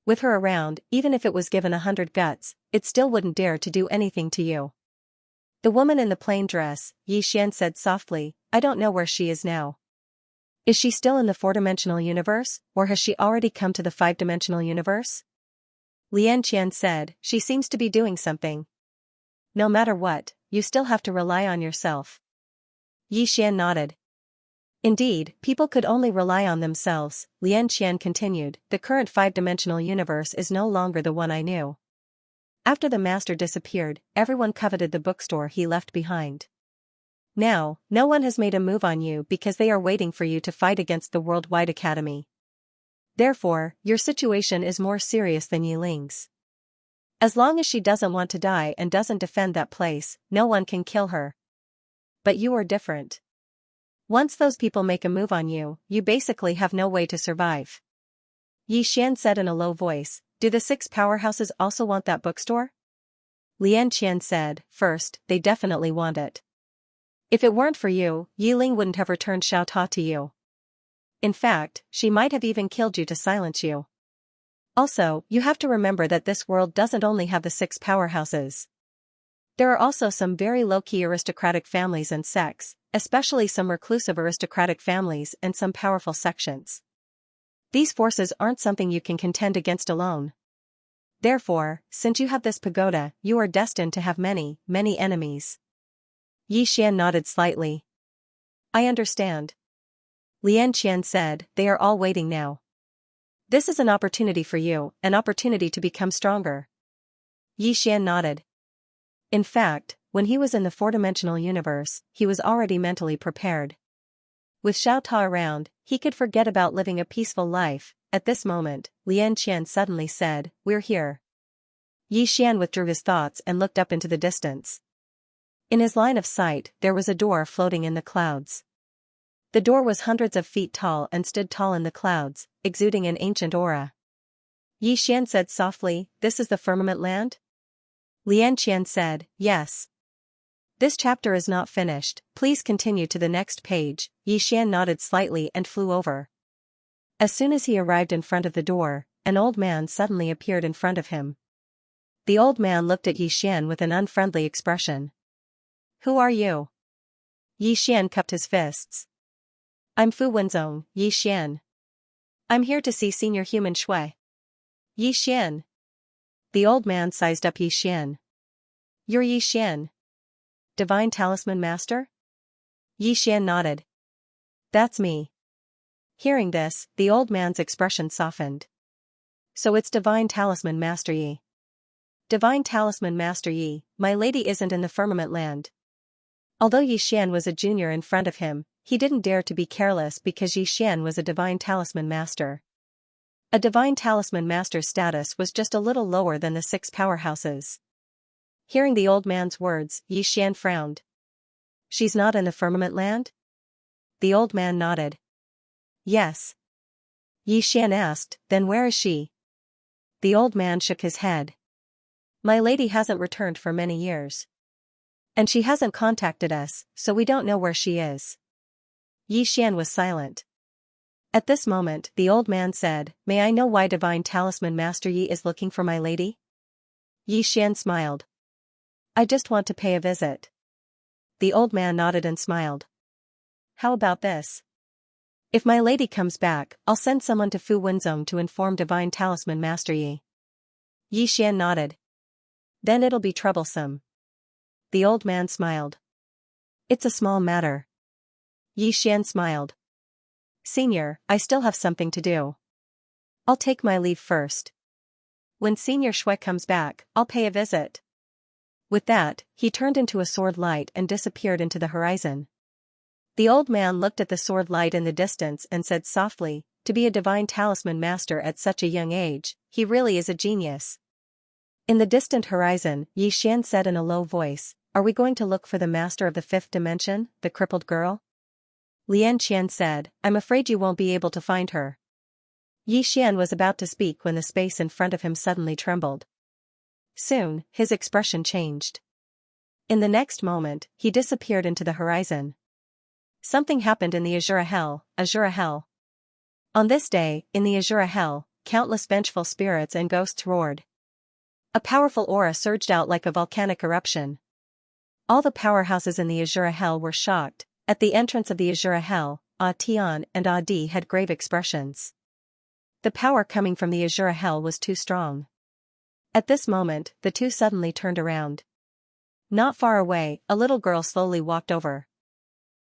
Speaker 1: With her around, even if it was given 100 guts, it still wouldn't dare to do anything to you. The woman in the plain dress, Yi Xian said softly, I don't know where she is now. Is she still in the 4-dimensional universe, or has she already come to the 5-dimensional universe? Lian Qian said, she seems to be doing something. No matter what, you still have to rely on yourself. Yi Xian nodded. Indeed, people could only rely on themselves. Lian Qian continued, the current 5-dimensional universe is no longer the one I knew. After the master disappeared, everyone coveted the bookstore he left behind. Now, no one has made a move on you because they are waiting for you to fight against the Worldwide Academy. Therefore, your situation is more serious than Yi Ling's. As long as she doesn't want to die and doesn't defend that place, no one can kill her. But you are different. Once those people make a move on you, you basically have no way to survive. Yi Xian said in a low voice, do the 6 powerhouses also want that bookstore? Lian Qian said, first, they definitely want it. If it weren't for you, Yi Ling wouldn't have returned Xiao Ta to you. In fact, she might have even killed you to silence you. Also, you have to remember that this world doesn't only have the 6 powerhouses. There are also some very low-key aristocratic families and sects, especially some reclusive aristocratic families and some powerful sections. These forces aren't something you can contend against alone. Therefore, since you have this pagoda, you are destined to have many, many enemies. Yi Xian nodded slightly. I understand. Lian Qian said, they are all waiting now. This is an opportunity for you, an opportunity to become stronger. Yi Xian nodded. In fact, when he was in the 4-dimensional universe, he was already mentally prepared. With Xiao Ta around, he could forget about living a peaceful life. At this moment, Lian Qian suddenly said, we're here. Yi Xian withdrew his thoughts and looked up into the distance. In his line of sight, there was a door floating in the clouds. The door was hundreds of feet tall and stood tall in the clouds, exuding an ancient aura. Yi Xian said softly, this is the firmament land? Lian Qian said, yes. This chapter is not finished, please continue to the next page. Yi Xian nodded slightly and flew over. As soon as he arrived in front of the door, an old man suddenly appeared in front of him. The old man looked at Yi Xian with an unfriendly expression. Who are you? Yi Xian cupped his fists. I'm Fu Wenzong, Yi Xian. I'm here to see Senior Human Shui. Yi Xian. The old man sized up Yi Xian. You're Yi Xian. Divine Talisman Master? Yi Xian nodded. That's me. Hearing this, the old man's expression softened. So it's Divine Talisman Master Yi. Divine Talisman Master Yi, my lady isn't in the firmament land. Although Yi Xian was a junior in front of him, he didn't dare to be careless because Yi Xian was a Divine Talisman Master. A Divine Talisman Master's status was just a little lower than the 6 powerhouses. Hearing the old man's words, Xian frowned. She's not in the firmament land? The old man nodded. Yes. Xian asked, then where is she? The old man shook his head. My lady hasn't returned for many years. And she hasn't contacted us, so we don't know where she is. Xian was silent. At this moment, the old man said, May I know why Divine Talisman Master Yi is looking for my lady? Xian smiled. I just want to pay a visit. The old man nodded and smiled. How about this? If my lady comes back, I'll send someone to Fu Wenzong to inform Divine Talisman Master Yi. Xian nodded. Then it'll be troublesome. The old man smiled. It's a small matter. Xian smiled. Senior, I still have something to do. I'll take my leave first. When Senior Shui comes back, I'll pay a visit. With that, he turned into a sword light and disappeared into the horizon. The old man looked at the sword light in the distance and said softly, to be a divine talisman master at such a young age, he really is a genius. In the distant horizon, Xian said in a low voice, Are we going to look for the master of the fifth dimension, the crippled girl? Lian Qian said, I'm afraid you won't be able to find her. Xian was about to speak when the space in front of him suddenly trembled. Soon, his expression changed. In the next moment, he disappeared into the horizon. Something happened in the Azura Hell. On this day, in the Azura Hell, countless vengeful spirits and ghosts roared. A powerful aura surged out like a volcanic eruption. All the powerhouses in the Azura Hell were shocked. At the entrance of the Azura Hell, Tian and Di had grave expressions. The power coming from the Azura Hell was too strong. At this moment, the two suddenly turned around. Not far away, a little girl slowly walked over.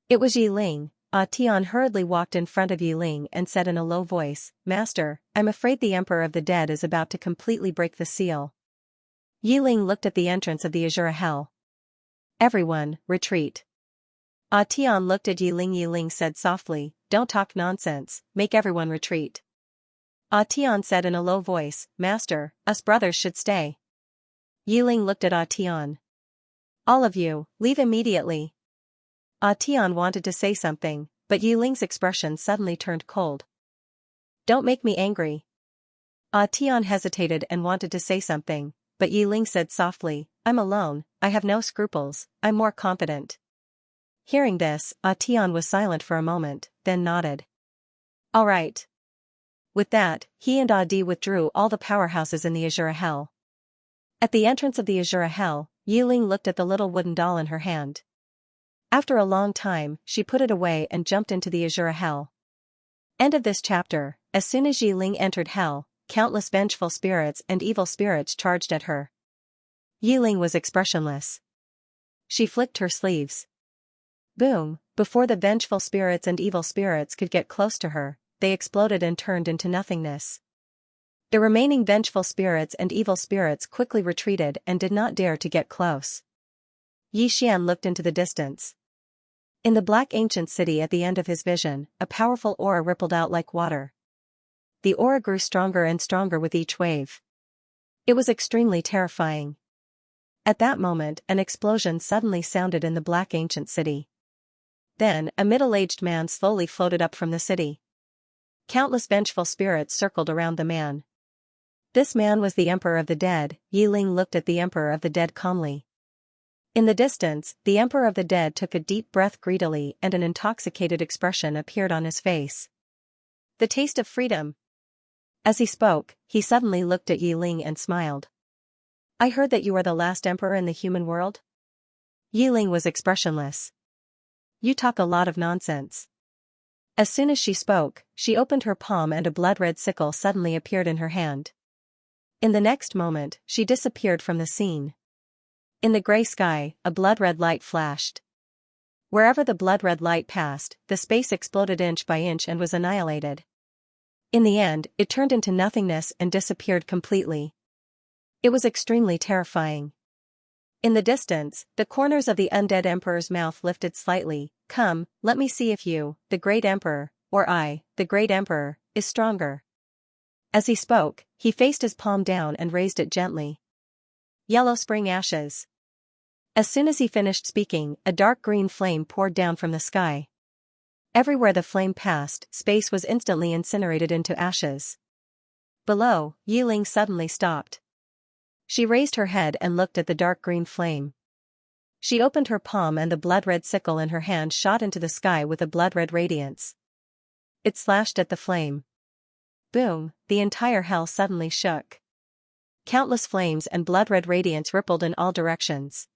Speaker 1: It was Yi Ling. Tian hurriedly walked in front of Yi Ling and said in a low voice, Master, I'm afraid the Emperor of the Dead is about to completely break the seal. Yi Ling looked at the entrance of the Azura Hell. Everyone, retreat. Tian looked at Yi Ling. Yi Ling said softly, Don't talk nonsense, make everyone retreat. Tian said in a low voice, Master, us brothers should stay. Yi Ling looked at Tian. All of you, leave immediately. Tian wanted to say something, but Yi Ling's expression suddenly turned cold. Don't make me angry. Tian hesitated and wanted to say something, but Yi Ling said softly, I'm alone, I have no scruples, I'm more confident. Hearing this, Tian was silent for a moment, then nodded. All right. With that, he and Di withdrew all the powerhouses in the Azura Hell. At the entrance of the Azura Hell, Yi Ling looked at the little wooden doll in her hand. After a long time, she put it away and jumped into the Azura Hell. End of this chapter. As soon as Yi Ling entered Hell, countless vengeful spirits and evil spirits charged at her. Yi Ling was expressionless. She flicked her sleeves. Boom! Before the vengeful spirits and evil spirits could get close to her, they exploded and turned into nothingness. The remaining vengeful spirits and evil spirits quickly retreated and did not dare to get close. Xian looked into the distance. In the black ancient city at the end of his vision, a powerful aura rippled out like water. The aura grew stronger and stronger with each wave. It was extremely terrifying. At that moment, an explosion suddenly sounded in the black ancient city. Then, a middle-aged man slowly floated up from the city. Countless vengeful spirits circled around the man. This man was the Emperor of the Dead. Yi Ling looked at the Emperor of the Dead calmly. In the distance, the Emperor of the Dead took a deep breath greedily and an intoxicated expression appeared on his face. The taste of freedom. As he spoke, he suddenly looked at Yi Ling and smiled. I heard that you are the last emperor in the human world? Yi Ling was expressionless. You talk a lot of nonsense. As soon as she spoke, she opened her palm and a blood-red sickle suddenly appeared in her hand. In the next moment, she disappeared from the scene. In the gray sky, a blood-red light flashed. Wherever the blood-red light passed, the space exploded inch by inch and was annihilated. In the end, it turned into nothingness and disappeared completely. It was extremely terrifying. In the distance, the corners of the undead emperor's mouth lifted slightly. Come, let me see if you, the great emperor, or I, the great emperor, is stronger. As he spoke, he faced his palm down and raised it gently. Yellow spring ashes. As soon as he finished speaking, a dark green flame poured down from the sky. Everywhere the flame passed, space was instantly incinerated into ashes. Below, Yiling suddenly stopped. She raised her head and looked at the dark green flame. She opened her palm and the blood-red sickle in her hand shot into the sky with a blood-red radiance. It slashed at the flame. Boom, the entire hell suddenly shook. Countless flames and blood-red radiance rippled in all directions.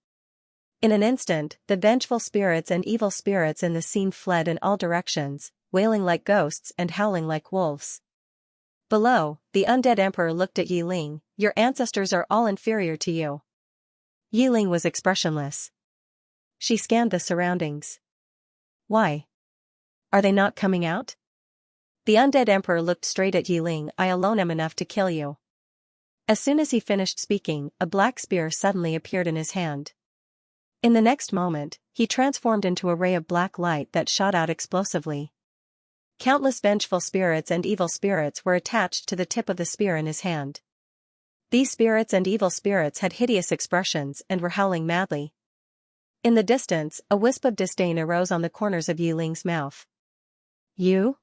Speaker 1: In an instant, the vengeful spirits and evil spirits in the scene fled in all directions, wailing like ghosts and howling like wolves. Below, the undead emperor looked at Yiling. Your ancestors are all inferior to you. Yiling was expressionless. She scanned the surroundings. Why? Are they not coming out? The undead emperor looked straight at Yiling. I alone am enough to kill you. As soon as he finished speaking, a black spear suddenly appeared in his hand. In the next moment, he transformed into a ray of black light that shot out explosively. Countless vengeful spirits and evil spirits were attached to the tip of the spear in his hand. These spirits and evil spirits had hideous expressions and were howling madly. In the distance, a wisp of disdain arose on the corners of Yiling's mouth. You?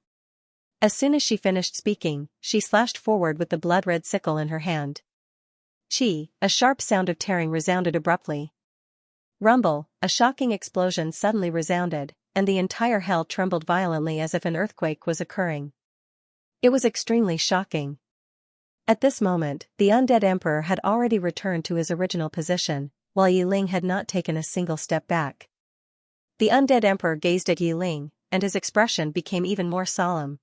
Speaker 1: As soon as she finished speaking, she slashed forward with the blood-red sickle in her hand. Chi, a sharp sound of tearing resounded abruptly. Rumble, a shocking explosion suddenly resounded, and the entire hell trembled violently as if an earthquake was occurring. It was extremely shocking. At this moment, the undead emperor had already returned to his original position, while Yiling had not taken a single step back. The undead emperor gazed at Yiling, and his expression became even more solemn.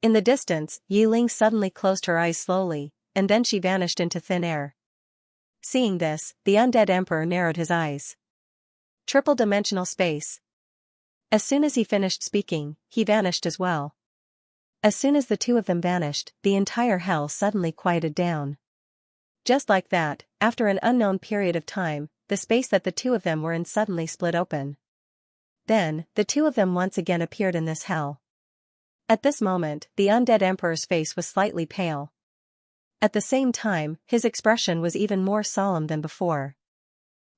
Speaker 1: In the distance, Yiling suddenly closed her eyes slowly, and then she vanished into thin air. Seeing this, the undead emperor narrowed his eyes. Triple-dimensional space. As soon as he finished speaking, he vanished as well. As soon as the two of them vanished, the entire hell suddenly quieted down. Just like that, after an unknown period of time, the space that the two of them were in suddenly split open. Then, the two of them once again appeared in this hell. At this moment, the undead emperor's face was slightly pale. At the same time, his expression was even more solemn than before.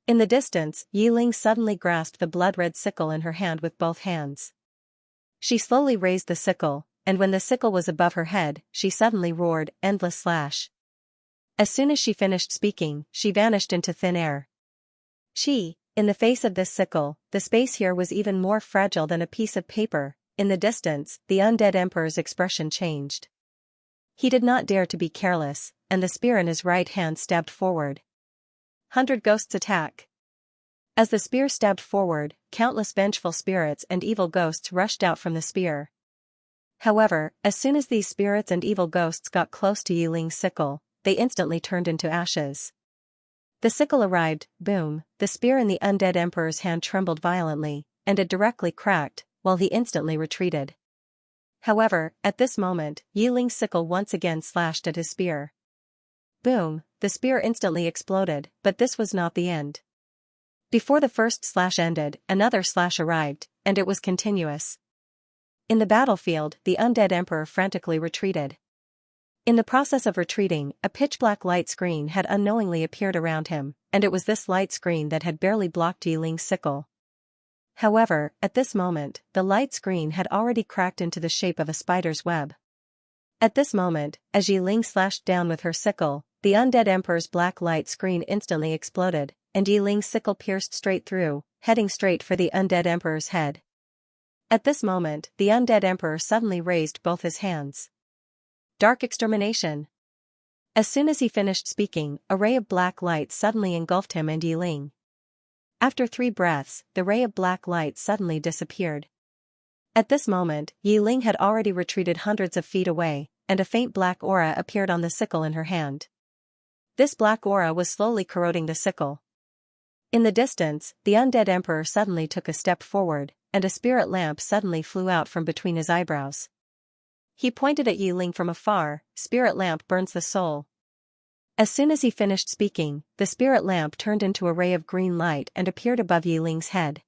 Speaker 1: In the distance, Yiling suddenly grasped the blood-red sickle in her hand with both hands. She slowly raised the sickle, and when the sickle was above her head, she suddenly roared, "Endless slash." As soon as she finished speaking, she vanished into thin air. In the face of this sickle, the space here was even more fragile than a piece of paper. In the distance, the undead emperor's expression changed. He did not dare to be careless, and the spear in his right hand stabbed forward. 100 ghosts attack. As the spear stabbed forward, countless vengeful spirits and evil ghosts rushed out from the spear. However, as soon as these spirits and evil ghosts got close to Yiling's sickle, they instantly turned into ashes. The sickle arrived, boom, the spear in the undead emperor's hand trembled violently, and it directly cracked, while he instantly retreated. However, at this moment, Yiling's sickle once again slashed at his spear. Boom, the spear instantly exploded, but this was not the end. Before the first slash ended, another slash arrived, and it was continuous. In the battlefield, the undead emperor frantically retreated. In the process of retreating, a pitch-black light screen had unknowingly appeared around him, and it was this light screen that had barely blocked Yiling's sickle. However, at this moment, the light screen had already cracked into the shape of a spider's web. At this moment, as Yiling slashed down with her sickle, the undead emperor's black light screen instantly exploded, and Yiling's sickle pierced straight through, heading straight for the undead emperor's head. At this moment, the undead emperor suddenly raised both his hands. Dark extermination. As soon as he finished speaking, a ray of black light suddenly engulfed him and Yiling. After 3 breaths, the ray of black light suddenly disappeared. At this moment, Yiling had already retreated hundreds of feet away, and a faint black aura appeared on the sickle in her hand. This black aura was slowly corroding the sickle. In the distance, the undead emperor suddenly took a step forward, and a spirit lamp suddenly flew out from between his eyebrows. He pointed at Yiling from afar. Spirit lamp burns the soul. As soon as he finished speaking, the spirit lamp turned into a ray of green light and appeared above Yiling's head.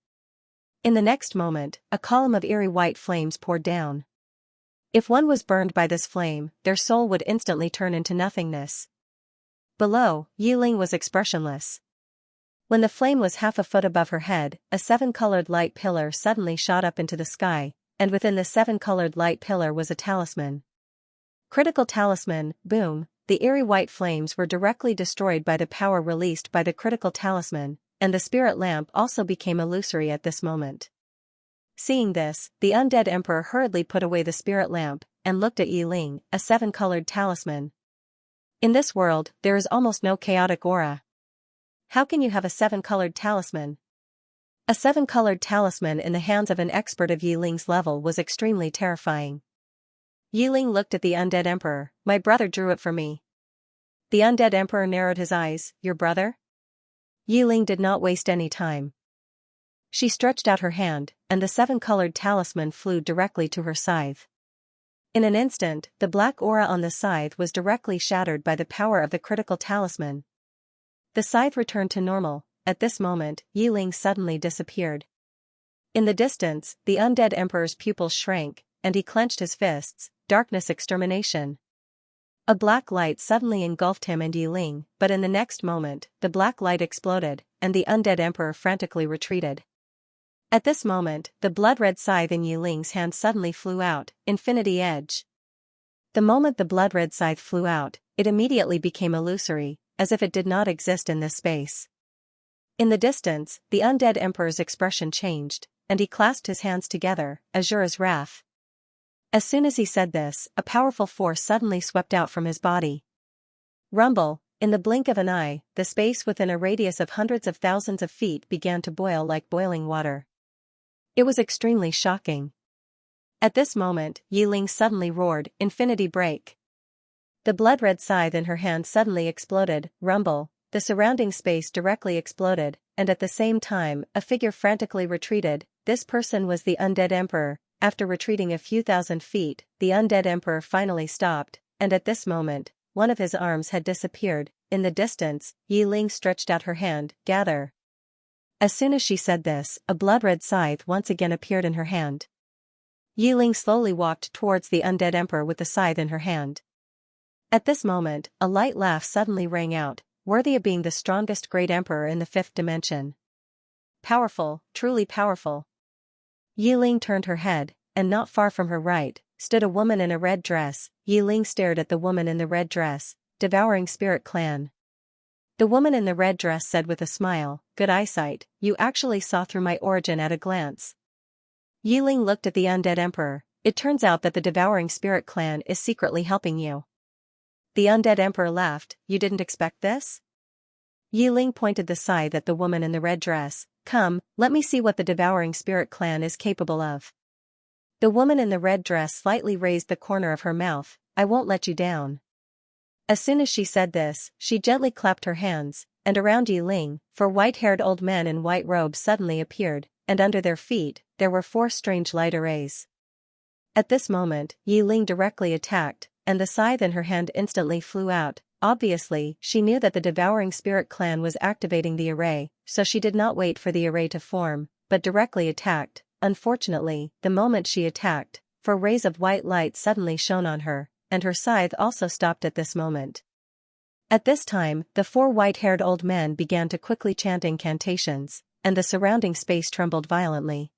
Speaker 1: In the next moment, a column of eerie white flames poured down. If one was burned by this flame, their soul would instantly turn into nothingness. Below, Yiling was expressionless. When the flame was half a foot above her head, a seven-colored light pillar suddenly shot up into the sky, and within the seven-colored light pillar was a talisman. Critical talisman, boom. The eerie white flames were directly destroyed by the power released by the critical talisman, and the spirit lamp also became illusory at this moment. Seeing this, the undead emperor hurriedly put away the spirit lamp, and looked at Yi Ling, a seven-colored talisman. In this world, there is almost no chaotic aura. How can you have a seven-colored talisman? A seven-colored talisman in the hands of an expert of Yi Ling's level was extremely terrifying. Yi Ling looked at the undead emperor. My brother drew it for me. The undead emperor narrowed his eyes. Your brother? Yi Ling did not waste any time. She stretched out her hand, and the seven-colored talisman flew directly to her scythe. In an instant, the black aura on the scythe was directly shattered by the power of the critical talisman. The scythe returned to normal. At this moment, Yi Ling suddenly disappeared. In the distance, the undead emperor's pupils shrank, and he clenched his fists. Darkness extermination. A black light suddenly engulfed him and Yi Ling, but in the next moment, the black light exploded, and the undead emperor frantically retreated. At this moment, the blood-red scythe in Yi Ling's hand suddenly flew out, Infinity Edge. The moment the blood-red scythe flew out, it immediately became illusory, as if it did not exist in this space. In the distance, the undead emperor's expression changed, and he clasped his hands together, Azura's wrath. As soon as he said this, a powerful force suddenly swept out from his body. Rumble. In the blink of an eye, the space within a radius of hundreds of thousands of feet began to boil like boiling water. It was extremely shocking. At this moment, Yi Ling suddenly roared, Infinity Break. The blood-red scythe in her hand suddenly exploded. Rumble. The surrounding space directly exploded, and at the same time, a figure frantically retreated. This person was the undead emperor. After retreating a few thousand feet, the undead emperor finally stopped, and at this moment, one of his arms had disappeared. In the distance, Yi Ling stretched out her hand, Gather. As soon as she said this, a blood-red scythe once again appeared in her hand. Yi Ling slowly walked towards the undead emperor with the scythe in her hand. At this moment, a light laugh suddenly rang out, worthy of being the strongest great emperor in the fifth dimension. Powerful, truly powerful. Yi Ling turned her head, and not far from her right, stood a woman in a red dress. Yi Ling stared at the woman in the red dress, devouring spirit clan. The woman in the red dress said with a smile, Good eyesight, you actually saw through my origin at a glance. Yi Ling looked at the undead emperor. It turns out that the devouring spirit clan is secretly helping you. The undead emperor laughed. You didn't expect this? Yi Ling pointed the scythe at the woman in the red dress. Come, let me see what the devouring spirit clan is capable of. The woman in the red dress slightly raised the corner of her mouth. I won't let you down. As soon as she said this, she gently clapped her hands, and around Yi Ling, 4 white-haired old men in white robes suddenly appeared, and under their feet, there were 4 strange light arrays. At this moment, Yi Ling directly attacked, and the scythe in her hand instantly flew out. Obviously, she knew that the devouring spirit clan was activating the array, so she did not wait for the array to form, but directly attacked. Unfortunately, the moment she attacked, 4 rays of white light suddenly shone on her, and her scythe also stopped at this moment. At this time, the 4 white-haired old men began to quickly chant incantations, and the surrounding space trembled violently.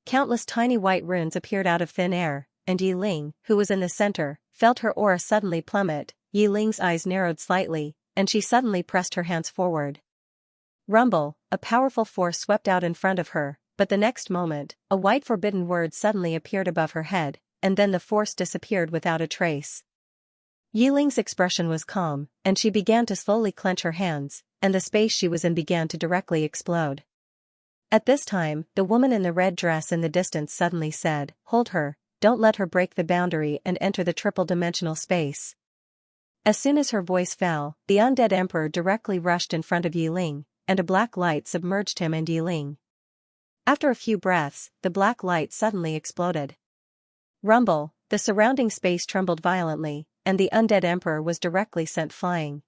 Speaker 1: Countless tiny white runes appeared out of thin air, and Yi Ling, who was in the center, felt her aura suddenly plummet. Yi Ling's eyes narrowed slightly, and she suddenly pressed her hands forward. Rumble. A powerful force swept out in front of her, but the next moment, a white forbidden word suddenly appeared above her head, and then the force disappeared without a trace. Yi Ling's expression was calm, and she began to slowly clench her hands, and the space she was in began to directly explode. At this time, the woman in the red dress in the distance suddenly said, Hold her, don't let her break the boundary and enter the triple-dimensional space. As soon as her voice fell, the undead emperor directly rushed in front of Yi Ling, and a black light submerged him and Yi Ling. After a few breaths, the black light suddenly exploded. Rumble. The surrounding space trembled violently, and the undead emperor was directly sent flying.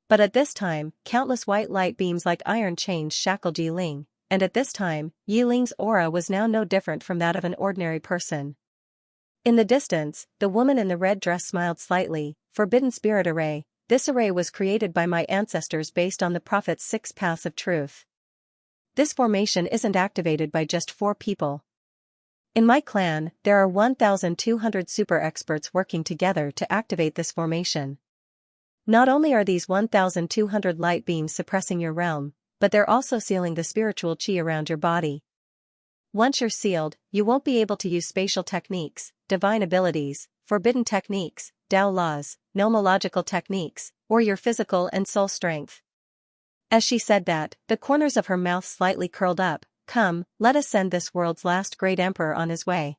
Speaker 1: But at this time, countless white light beams like iron chains shackled Yi Ling, and at this time, Yi Ling's aura was now no different from that of an ordinary person. In the distance, the woman in the red dress smiled slightly. Forbidden spirit array. This array was created by my ancestors based on the Prophet's 6 paths of truth. This formation isn't activated by just 4 people. In my clan, there are 1,200 super experts working together to activate this formation. Not only are these 1,200 light beams suppressing your realm, but they're also sealing the spiritual chi around your body. Once you're sealed, you won't be able to use spatial techniques, divine abilities, forbidden techniques, Tao laws, nomological techniques, or your physical and soul strength. As she said that, the corners of her mouth slightly curled up. Come, let us send this world's last great emperor on his way.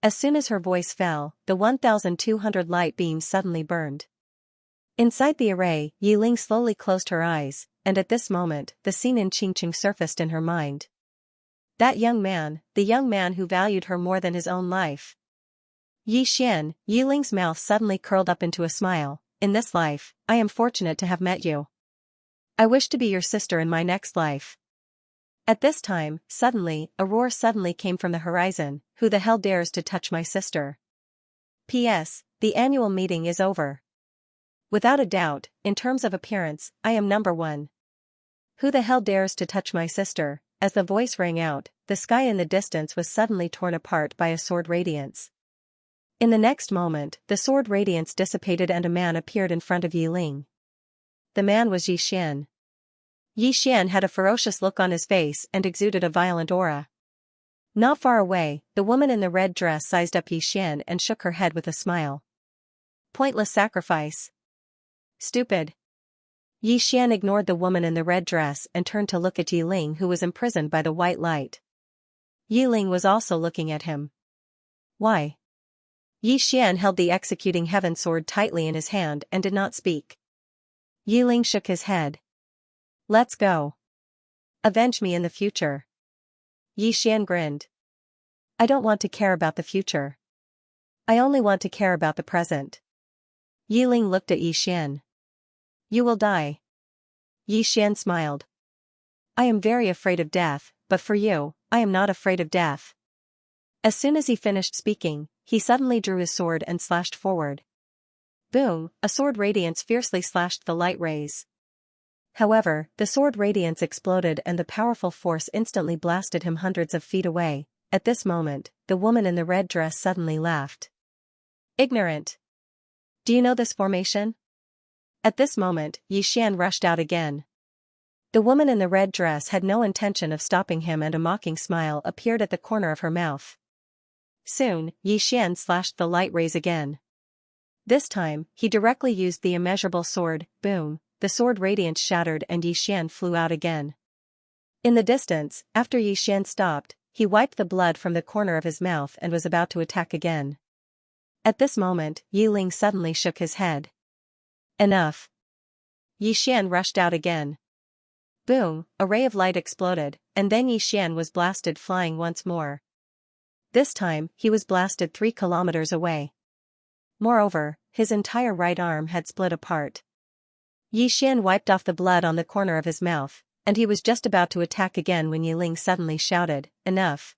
Speaker 1: As soon as her voice fell, the 1,200 light beams suddenly burned. Inside the array, Yiling slowly closed her eyes, and at this moment, the scene in Qingqing surfaced in her mind. That young man, the young man who valued her more than his own life. Yi Xian, Yiling's mouth suddenly curled up into a smile. In this life, I am fortunate to have met you. I wish to be your sister in my next life. At this time, suddenly, a roar suddenly came from the horizon. Who the hell dares to touch my sister? P.S. The annual meeting is over. Without a doubt, in terms of appearance, I am number 1. Who the hell dares to touch my sister? As the voice rang out, the sky in the distance was suddenly torn apart by a sword radiance. In the next moment, the sword radiance dissipated and a man appeared in front of Yiling. The man was Yi Xian. Yi Xian had a ferocious look on his face and exuded a violent aura. Not far away, the woman in the red dress sized up Yi Xian and shook her head with a smile. Pointless sacrifice. Stupid. Yi Xian ignored the woman in the red dress and turned to look at Yiling, who was imprisoned by the white light. Yiling was also looking at him. Why? Yi Xian held the executing heaven sword tightly in his hand and did not speak. Yiling shook his head. Let's go. Avenge me in the future. Yi Xian grinned. I don't want to care about the future. I only want to care about the present. Yiling looked at Yi Xian. You will die. Yi Xian smiled. I am very afraid of death, but for you, I am not afraid of death. As soon as he finished speaking, he suddenly drew his sword and slashed forward. Boom, a sword radiance fiercely slashed the light rays. However, the sword radiance exploded and the powerful force instantly blasted him hundreds of feet away. At this moment, the woman in the red dress suddenly laughed. Ignorant. Do you know this formation? At this moment, Yi Xian rushed out again. The woman in the red dress had no intention of stopping him and a mocking smile appeared at the corner of her mouth. Soon, Yi Xian slashed the light rays again. This time, he directly used the immeasurable sword. Boom, the sword radiance shattered and Yi Xian flew out again. In the distance, after Yi Xian stopped, he wiped the blood from the corner of his mouth and was about to attack again. At this moment, Yiling suddenly shook his head. Enough. Yi Xian rushed out again. Boom, a ray of light exploded, and then Yi Xian was blasted flying once more. This time, he was blasted 3 kilometers away. Moreover, his entire right arm had split apart. Yi Xian wiped off the blood on the corner of his mouth, and he was just about to attack again when Yiling suddenly shouted, Enough.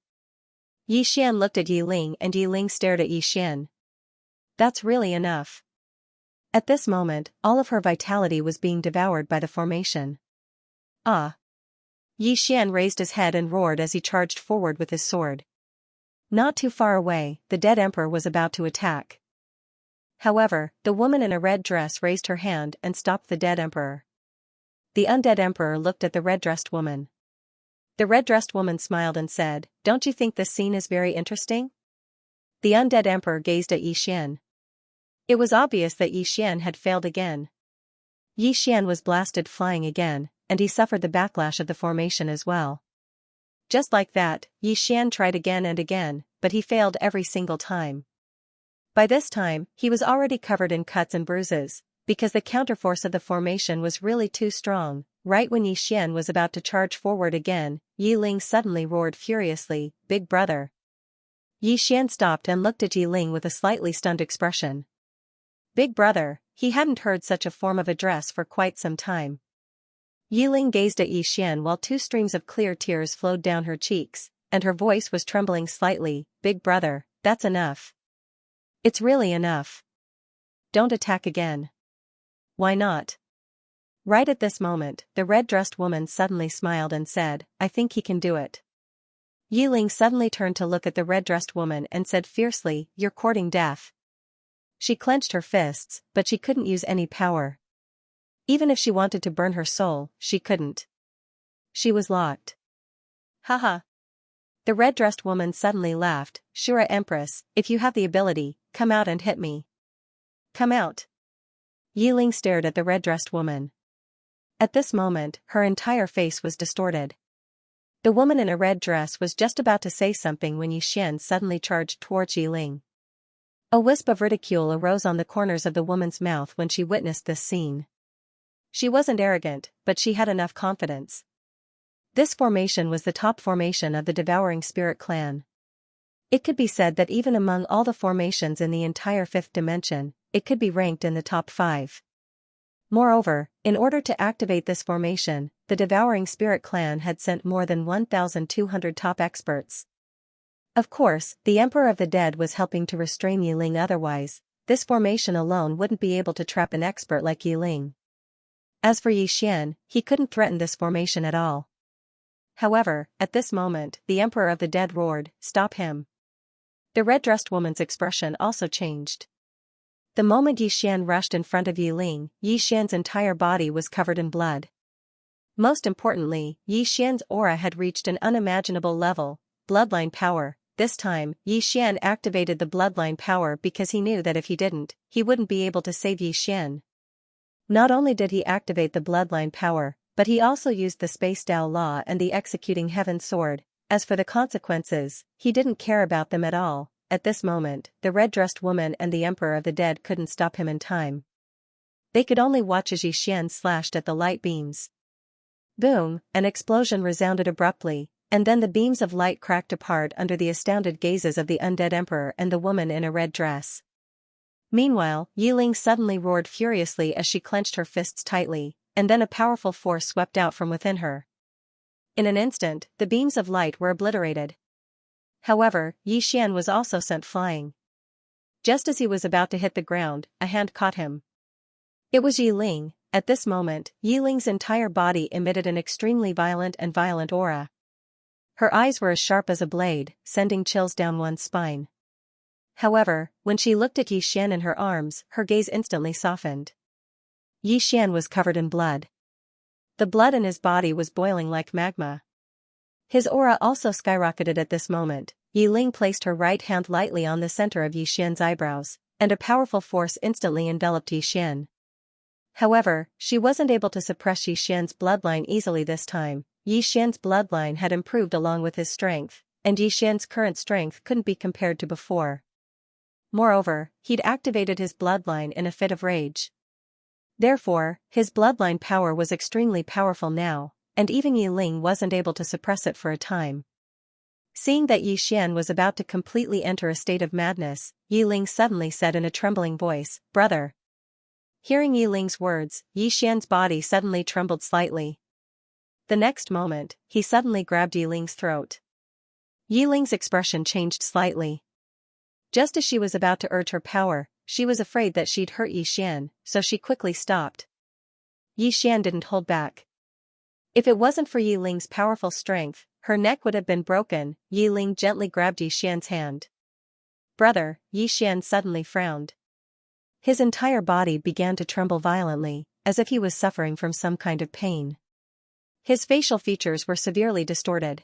Speaker 1: Yi Xian looked at Yiling and Yiling stared at Yi Xian. That's really enough. At this moment, all of her vitality was being devoured by the formation. Ah! Yi Xian raised his head and roared as he charged forward with his sword. Not too far away, the dead emperor was about to attack. However, the woman in a red dress raised her hand and stopped the dead emperor. The undead emperor looked at the red-dressed woman. The red-dressed woman smiled and said, Don't you think this scene is very interesting? The undead emperor gazed at Yi Xian. It was obvious that Yi Xian had failed again. Yi Xian was blasted flying again, and he suffered the backlash of the formation as well. Just like that, Yi Xian tried again and again, but he failed every single time. By this time, he was already covered in cuts and bruises, because the counterforce of the formation was really too strong. Right when Yi Xian was about to charge forward again, Yiling suddenly roared furiously, Big brother. Yi Xian stopped and looked at Yiling with a slightly stunned expression. Big brother, he hadn't heard such a form of address for quite some time. Yiling gazed at Yi Xian while 2 streams of clear tears flowed down her cheeks, and her voice was trembling slightly, Big brother, that's enough. It's really enough. Don't attack again. Why not? Right at this moment, the red-dressed woman suddenly smiled and said, I think he can do it. Yi Ling suddenly turned to look at the red-dressed woman and said fiercely, You're courting death. She clenched her fists, but she couldn't use any power. Even if she wanted to burn her soul, she couldn't. She was locked. Haha. The red-dressed woman suddenly laughed, Shura Empress, if you have the ability, come out and hit me. Come out. Yi Ling stared at the red-dressed woman. At this moment, her entire face was distorted. The woman in a red dress was just about to say something when Yi Xian suddenly charged towards Yi Ling. A wisp of ridicule arose on the corners of the woman's mouth when she witnessed this scene. She wasn't arrogant, but she had enough confidence. This formation was the top formation of the Devouring Spirit clan. It could be said that even among all the formations in the entire fifth dimension, it could be ranked in the top 5. Moreover, in order to activate this formation, the Devouring Spirit clan had sent more than 1,200 top experts. Of course, the Emperor of the Dead was helping to restrain Yi Ling, otherwise, this formation alone wouldn't be able to trap an expert like Yi Ling. As for Yi Xian, he couldn't threaten this formation at all. However, at this moment, the Emperor of the Dead roared, Stop him. The red-dressed woman's expression also changed. The moment Yi Xian rushed in front of Yi Ling, Yi Xian's entire body was covered in blood. Most importantly, Yi Xian's aura had reached an unimaginable level, bloodline power. This time, Yi Xian activated the bloodline power because he knew that if he didn't, he wouldn't be able to save Yi Xian. Not only did he activate the bloodline power, but he also used the Space Tao Law and the Executing Heaven Sword. As for the consequences, he didn't care about them at all. At this moment, the red-dressed woman and the Emperor of the Dead couldn't stop him in time. They could only watch as Yi Xian slashed at the light beams. Boom, an explosion resounded abruptly, and then the beams of light cracked apart under the astounded gazes of the undead Emperor and the woman in a red dress. Meanwhile, Yi Ling suddenly roared furiously as she clenched her fists tightly, and then a powerful force swept out from within her. In an instant, the beams of light were obliterated. However, Yi Xian was also sent flying. Just as he was about to hit the ground, a hand caught him. It was Yi Ling. At this moment, Yi Ling's entire body emitted an extremely violent aura. Her eyes were as sharp as a blade, sending chills down one's spine. However, when she looked at Yi Xian in her arms, her gaze instantly softened. Yi Xian was covered in blood. The blood in his body was boiling like magma. His aura also skyrocketed at this moment. Yi Ling placed her right hand lightly on the center of Yi Xian's eyebrows, and a powerful force instantly enveloped Yi Xian. However, she wasn't able to suppress Yi Xian's bloodline easily this time. Yi Xian's bloodline had improved along with his strength, and Yi Xian's current strength couldn't be compared to before. Moreover, he'd activated his bloodline in a fit of rage. Therefore, his bloodline power was extremely powerful now, and even Yi Ling wasn't able to suppress it for a time. Seeing that Yi Xian was about to completely enter a state of madness, Yi Ling suddenly said in a trembling voice, Brother. Hearing Yi Ling's words, Yi Xian's body suddenly trembled slightly. The next moment, he suddenly grabbed Yi Ling's throat. Yi Ling's expression changed slightly. Just as she was about to urge her power, she was afraid that she'd hurt Yi Xian, so she quickly stopped. Yi Xian didn't hold back. If it wasn't for Yi Ling's powerful strength, her neck would have been broken. Yi Ling gently grabbed Yi Xian's hand. Brother, Yi Xian suddenly frowned. His entire body began to tremble violently, as if he was suffering from some kind of pain. His facial features were severely distorted.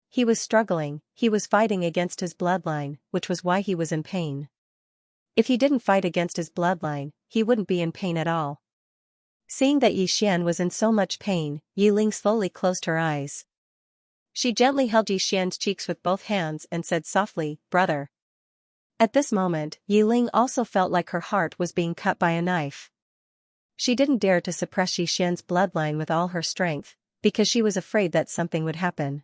Speaker 1: He was struggling, he was fighting against his bloodline, which was why he was in pain. If he didn't fight against his bloodline, he wouldn't be in pain at all. Seeing that Yi Xian was in so much pain, Yi Ling slowly closed her eyes. She gently held Yi Xian's cheeks with both hands and said softly, Brother. At this moment, Yi Ling also felt like her heart was being cut by a knife. She didn't dare to suppress Yi Xian's bloodline with all her strength, because she was afraid that something would happen.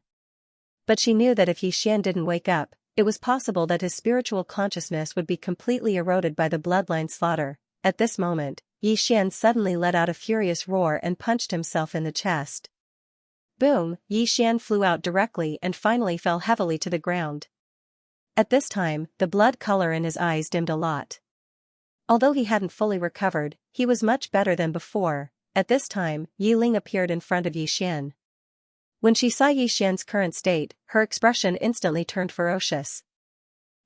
Speaker 1: But she knew that if Yi Xian didn't wake up, it was possible that his spiritual consciousness would be completely eroded by the bloodline slaughter. At this moment, Yi Xian suddenly let out a furious roar and punched himself in the chest. Boom, Yi Xian flew out directly and finally fell heavily to the ground. At this time, the blood color in his eyes dimmed a lot. Although he hadn't fully recovered, he was much better than before. At this time, Yi Ling appeared in front of Yi Xian. When she saw Yi Xian's current state, her expression instantly turned ferocious.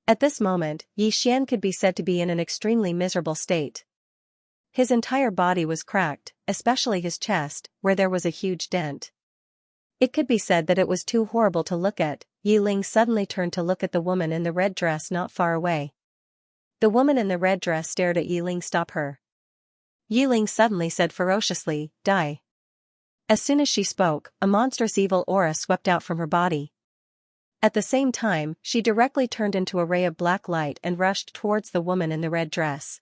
Speaker 1: At this moment, Yi Xian could be said to be in an extremely miserable state. His entire body was cracked, especially his chest, where there was a huge dent. It could be said that it was too horrible to look at. Yi Ling suddenly turned to look at the woman in the red dress not far away. The woman in the red dress stared at Yi Ling. Stop her. Yi Ling suddenly said ferociously, die. As soon as she spoke, a monstrous evil aura swept out from her body. At the same time, she directly turned into a ray of black light and rushed towards the woman in the red dress.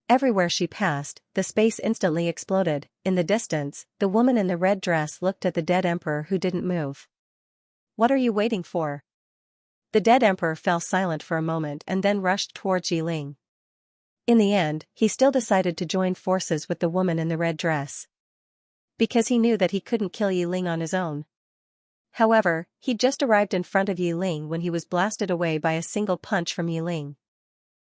Speaker 1: Everywhere she passed, the space instantly exploded. In the distance, the woman in the red dress looked at the dead emperor who didn't move. What are you waiting for? The dead emperor fell silent for a moment and then rushed towards Yi Ling. In the end, he still decided to join forces with the woman in the red dress. Because he knew that he couldn't kill Yi Ling on his own. However, he'd just arrived in front of Yi Ling when he was blasted away by a single punch from Yi Ling.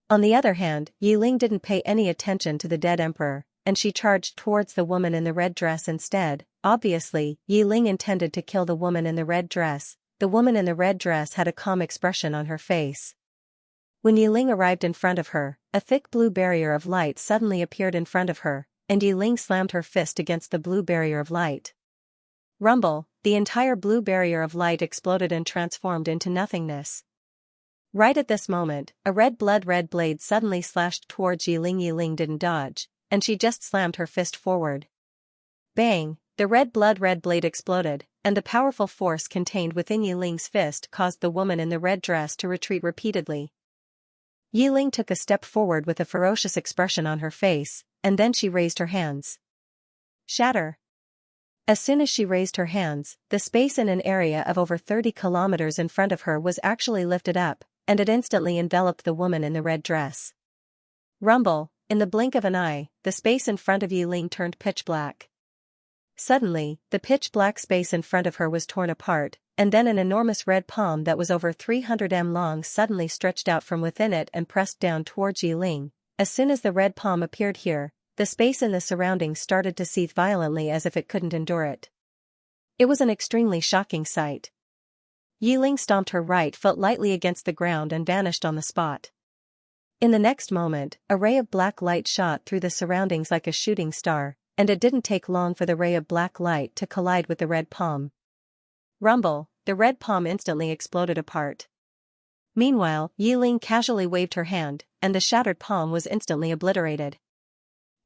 Speaker 1: On the other hand, Yi Ling didn't pay any attention to the dead emperor, and she charged towards the woman in the red dress instead. Obviously, Yi Ling intended to kill the woman in the red dress. The woman in the red dress had a calm expression on her face. When Yi Ling arrived in front of her, a thick blue barrier of light suddenly appeared in front of her, and Yi Ling slammed her fist against the blue barrier of light. Rumble, the entire blue barrier of light exploded and transformed into nothingness. Right at this moment, a red blade suddenly slashed towards Yi Ling. Yi Ling didn't dodge, and she just slammed her fist forward. Bang, the red blade exploded, and the powerful force contained within Yi Ling's fist caused the woman in the red dress to retreat repeatedly. Yi Ling took a step forward with a ferocious expression on her face, and then she raised her hands. Shatter. As soon as she raised her hands, the space in an area of over 30 kilometers in front of her was actually lifted up, and it instantly enveloped the woman in the red dress. Rumble, in the blink of an eye, the space in front of Yi Ling turned pitch black. Suddenly, the pitch-black space in front of her was torn apart, and then an enormous red palm that was over 300 m long suddenly stretched out from within it and pressed down towards Yi Ling. As soon as the red palm appeared here, the space in the surroundings started to seethe violently as if it couldn't endure it. It was an extremely shocking sight. Yi Ling stomped her right foot lightly against the ground and vanished on the spot. In the next moment, a ray of black light shot through the surroundings like a shooting star, and it didn't take long for the ray of black light to collide with the red palm. Rumble, the red palm instantly exploded apart. Meanwhile, Yi Ling casually waved her hand, and the shattered palm was instantly obliterated.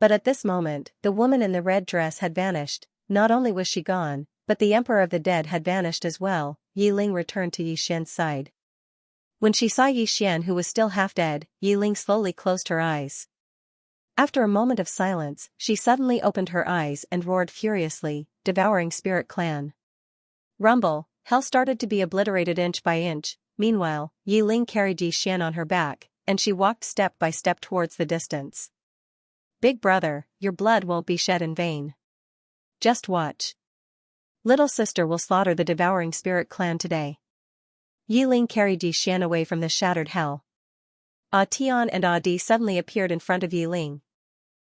Speaker 1: But at this moment, the woman in the red dress had vanished. Not only was she gone, but the Emperor of the Dead had vanished as well. Yi Ling returned to Yi Xian's side. When she saw Yi Xian, who was still half dead, Yi Ling slowly closed her eyes. After a moment of silence, she suddenly opened her eyes and roared furiously, devouring Spirit Clan. Rumble, hell started to be obliterated inch by inch. Meanwhile, Yi Ling carried Yi Xian on her back, and she walked step by step towards the distance. Big brother, your blood won't be shed in vain. Just watch. Little sister will slaughter the devouring Spirit Clan today. Yi Ling carried Yi Xian away from the shattered hell. Tian and Di suddenly appeared in front of Yi Ling.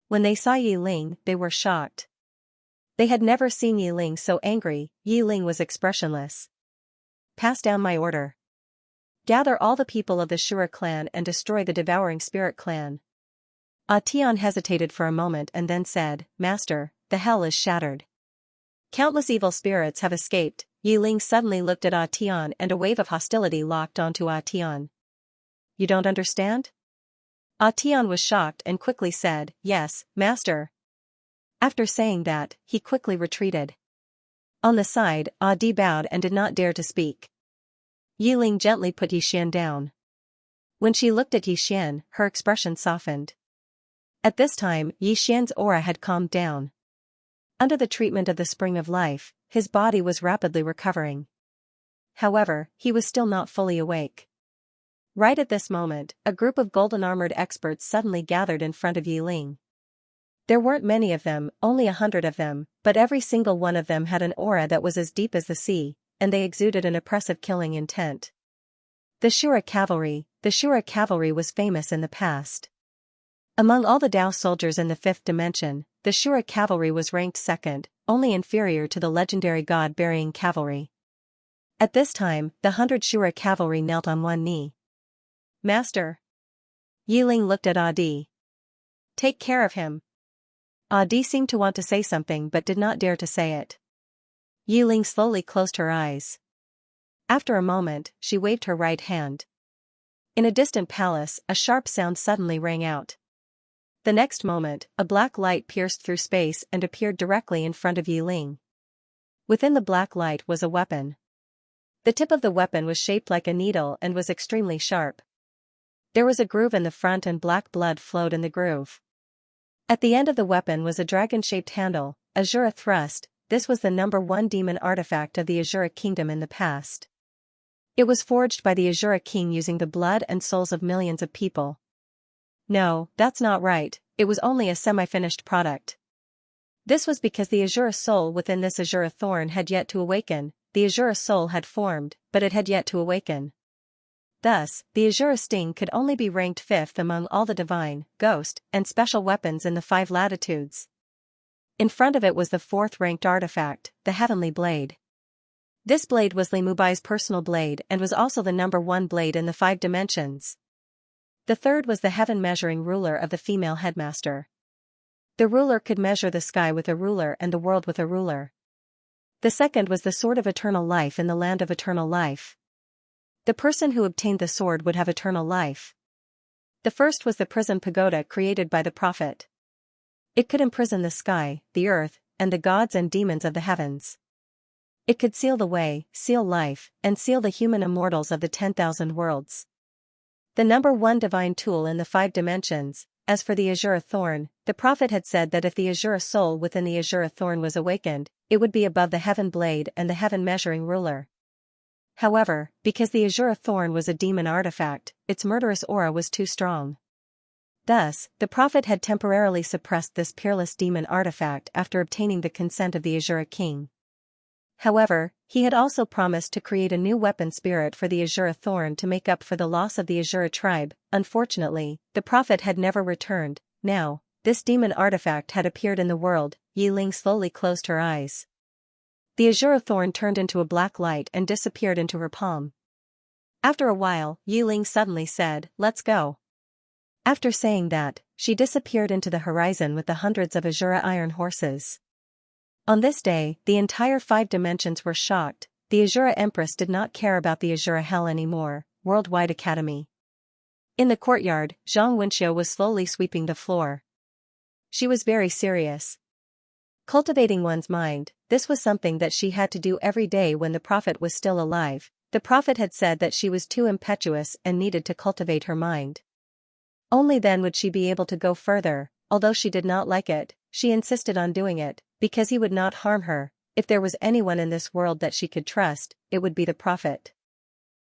Speaker 1: When they saw Yi Ling, they were shocked. They had never seen Yi Ling so angry. Yi Ling was expressionless. Pass down my order. Gather all the people of the Shura clan and destroy the devouring Spirit Clan. Tian hesitated for a moment and then said, Master, the hell is shattered. Countless evil spirits have escaped. Yi Ling suddenly looked at Tian and a wave of hostility locked onto Tian. You don't understand? Tian was shocked and quickly said, Yes, Master. After saying that, he quickly retreated. On the side, Di bowed and did not dare to speak. Yi Ling gently put Yi Xian down. When she looked at Yi Xian, her expression softened. At this time, Yi Xian's aura had calmed down. Under the treatment of the Spring of Life, his body was rapidly recovering. However, he was still not fully awake. Right at this moment, a group of golden-armored experts suddenly gathered in front of Yi Ling. There weren't many of them, only 100 of them, but every single one of them had an aura that was as deep as the sea, and they exuded an oppressive killing intent. The Shura Cavalry was famous in the past. Among all the Dao soldiers in the fifth dimension, the Shura cavalry was ranked second, only inferior to the legendary god-burying cavalry. At this time, the 100 Shura cavalry knelt on one knee. "Master." Yiling looked at Adi. "Take care of him." Adi seemed to want to say something but did not dare to say it. Yiling slowly closed her eyes. After a moment, she waved her right hand. In a distant palace, a sharp sound suddenly rang out. The next moment, a black light pierced through space and appeared directly in front of Yiling. Within the black light was a weapon. The tip of the weapon was shaped like a needle and was extremely sharp. There was a groove in the front and black blood flowed in the groove. At the end of the weapon was a dragon-shaped handle, Azura thrust. This was the #1 demon artifact of the Azura kingdom in the past. It was forged by the Azura king using the blood and souls of millions of people. No, that's not right, it was only a semi-finished product. This was because the Azura soul within this Azura thorn had yet to awaken. The Azura soul had formed, but it had yet to awaken. Thus, the Azura sting could only be ranked 5th among all the divine, ghost, and special weapons in the 5 latitudes. In front of it was the 4th-ranked artifact, the Heavenly Blade. This blade was Li Mubai's personal blade and was also the #1 blade in the 5 dimensions. The third was the heaven-measuring ruler of the female headmaster. The ruler could measure the sky with a ruler and the world with a ruler. The second was the sword of eternal life in the land of eternal life. The person who obtained the sword would have eternal life. The first was the prison pagoda created by the prophet. It could imprison the sky, the earth, and the gods and demons of the heavens. It could seal the way, seal life, and seal the human immortals of the 10,000 worlds. The #1 divine tool in the 5 dimensions. As for the Azura thorn, the prophet had said that if the Azura soul within the Azura thorn was awakened, it would be above the heaven blade and the heaven measuring ruler. However, because the Azura thorn was a demon artifact, its murderous aura was too strong. Thus, the prophet had temporarily suppressed this peerless demon artifact after obtaining the consent of the Azura king. However, he had also promised to create a new weapon spirit for the Azura thorn to make up for the loss of the Azura tribe. Unfortunately, the prophet had never returned. Now, this demon artifact had appeared in the world. Yiling slowly closed her eyes. The Azura thorn turned into a black light and disappeared into her palm. After a while, Yiling suddenly said, "Let's go." After saying that, she disappeared into the horizon with the hundreds of Azura iron horses. On this day, the entire 5 dimensions were shocked. The Azura Empress did not care about the Azura Hell anymore. Worldwide Academy. In the courtyard, Xianxia was slowly sweeping the floor. She was very serious. Cultivating one's mind, this was something that she had to do every day when the prophet was still alive. The prophet had said that she was too impetuous and needed to cultivate her mind. Only then would she be able to go further. Although she did not like it, she insisted on doing it, because he would not harm her. If there was anyone in this world that she could trust, it would be the prophet.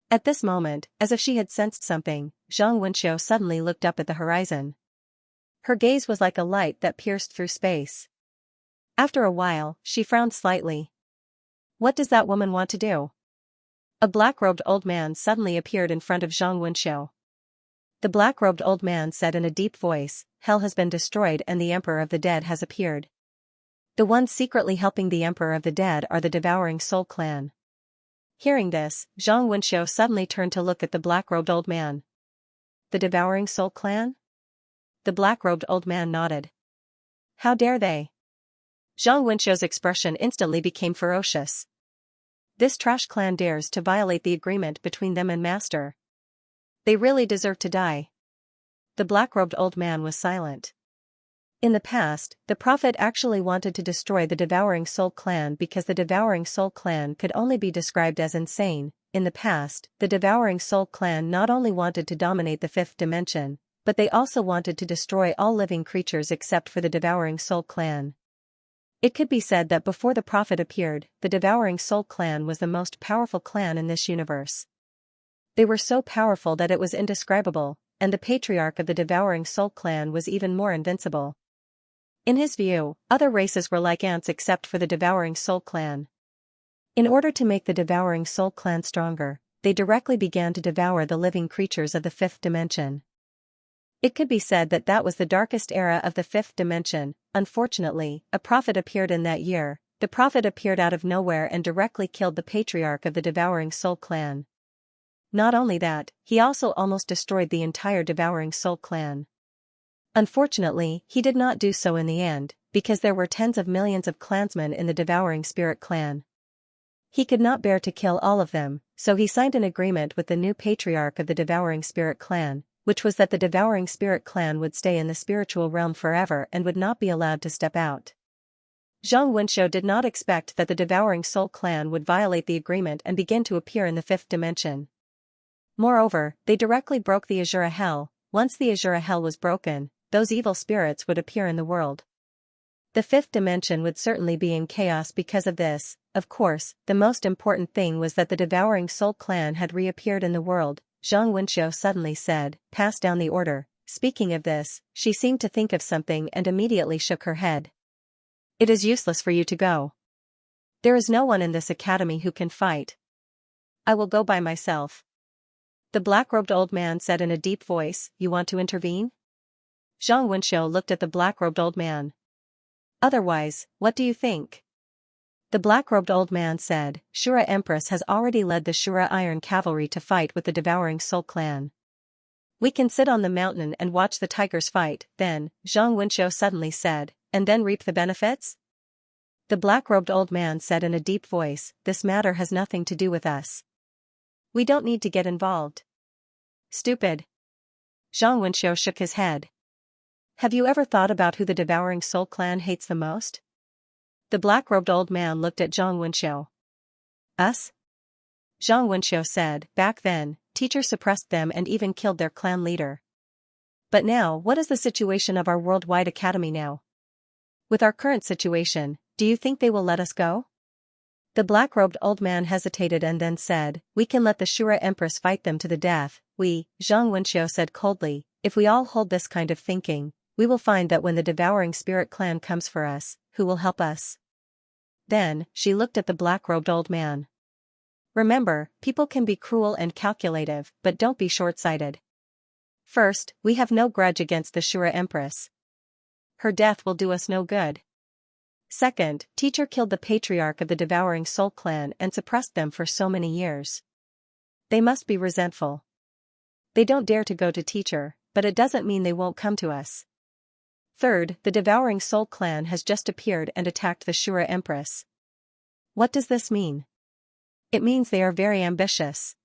Speaker 1: At this moment, as if she had sensed something, Zhang Wenxiu suddenly looked up at the horizon. Her gaze was like a light that pierced through space. After a while, she frowned slightly. What does that woman want to do? A black-robed old man suddenly appeared in front of Zhang Wenxiu. The black-robed old man said in a deep voice, "Hell has been destroyed and the Emperor of the Dead has appeared. The ones secretly helping the Emperor of the Dead are the Devouring Soul clan." Hearing this, Zhang Wenxiu suddenly turned to look at the black-robed old man. The Devouring Soul clan? The black-robed old man nodded. How dare they? Zhang Wenxiu's expression instantly became ferocious. This trash clan dares to violate the agreement between them and Master. They really deserve to die. The black-robed old man was silent. In the past, the prophet actually wanted to destroy the Devouring Soul clan because the Devouring Soul clan could only be described as insane. In the past, the Devouring Soul clan not only wanted to dominate the 5th dimension, but they also wanted to destroy all living creatures except for the Devouring Soul clan. It could be said that before the prophet appeared, the Devouring Soul clan was the most powerful clan in this universe. They were so powerful that it was indescribable, and the patriarch of the Devouring Soul clan was even more invincible. In his view, other races were like ants except for the Devouring Soul clan. In order to make the Devouring Soul clan stronger, they directly began to devour the living creatures of the 5th dimension. It could be said that that was the darkest era of the fifth dimension. Unfortunately, a prophet appeared in that year. The prophet appeared out of nowhere and directly killed the patriarch of the Devouring Soul clan. Not only that, he also almost destroyed the entire Devouring Soul clan. Unfortunately, he did not do so in the end, because there were tens of millions of clansmen in the Devouring Spirit clan. He could not bear to kill all of them, so he signed an agreement with the new patriarch of the Devouring Spirit clan, which was that the Devouring Spirit clan would stay in the spiritual realm forever and would not be allowed to step out. Zhang Wenshou did not expect that the Devouring Soul clan would violate the agreement and begin to appear in the fifth dimension. Moreover, they directly broke the Azura Hell. Once the Azura Hell was broken, those evil spirits would appear in the world. The fifth dimension would certainly be in chaos because of this. Of course, the most important thing was that the Devouring Soul clan had reappeared in the world. Zhang Wenshou suddenly said, "Pass down the order." Speaking of this, she seemed to think of something and immediately shook her head. "It is useless for you to go. There is no one in this academy who can fight. I will go by myself." The black-robed old man said in a deep voice, "You want to intervene?" Zhang Wenshou looked at the black-robed old man. "Otherwise, what do you think?" The black-robed old man said, "Shura Empress has already led the Shura Iron Cavalry to fight with the Devouring Soul clan. We can sit on the mountain and watch the tigers fight." Then, Zhang Wenshou suddenly said, "And then reap the benefits?" The black-robed old man said in a deep voice, "This matter has nothing to do with us. We don't need to get involved." "Stupid." Zhang Wenshou shook his head. "Have you ever thought about who the Devouring Soul clan hates the most?" The black-robed old man looked at Zhang Wenshou. "Us?" Zhang Wenshou said, "Back then, teachers suppressed them and even killed their clan leader. But now, what is the situation of our worldwide academy now? With our current situation, do you think they will let us go?" The black-robed old man hesitated and then said, "We can let the Shura Empress fight them to the death." Zhang Wenshou said coldly, "If we all hold this kind of thinking, we will find that when the Devouring Spirit clan comes for us, who will help us?" Then, she looked at the black-robed old man. "Remember, people can be cruel and calculative, but don't be short-sighted. First, we have no grudge against the Shura Empress. Her death will do us no good. Second, teacher killed the patriarch of the Devouring Soul clan and suppressed them for so many years. They must be resentful. They don't dare to go to teacher, but it doesn't mean they won't come to us. Third, the Devouring Soul clan has just appeared and attacked the Shura Empress. What does this mean? It means they are very ambitious."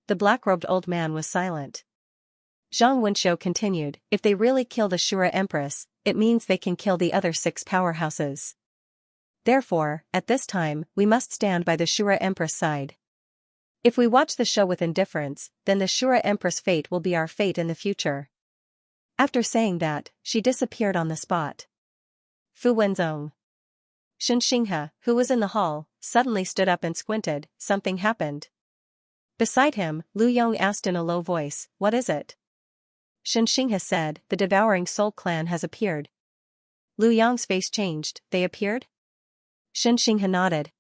Speaker 1: The black-robed old man was silent. Zhang Wenshou continued, "If they really kill the Shura Empress, it means they can kill the other 6 powerhouses. Therefore, at this time, we must stand by the Shura Empress side. If we watch the show with indifference, then the Shura Empress' fate will be our fate in the future." After saying that, she disappeared on the spot. Fu Wenzong. Xianxia, who was in the hall, suddenly stood up and squinted. Something happened. Beside him, Lu Yong asked in a low voice, "What is it?" Xianxia said, "The Devouring Soul clan has appeared." Lu Yong's face changed. "They appeared?" Xianxia nodded.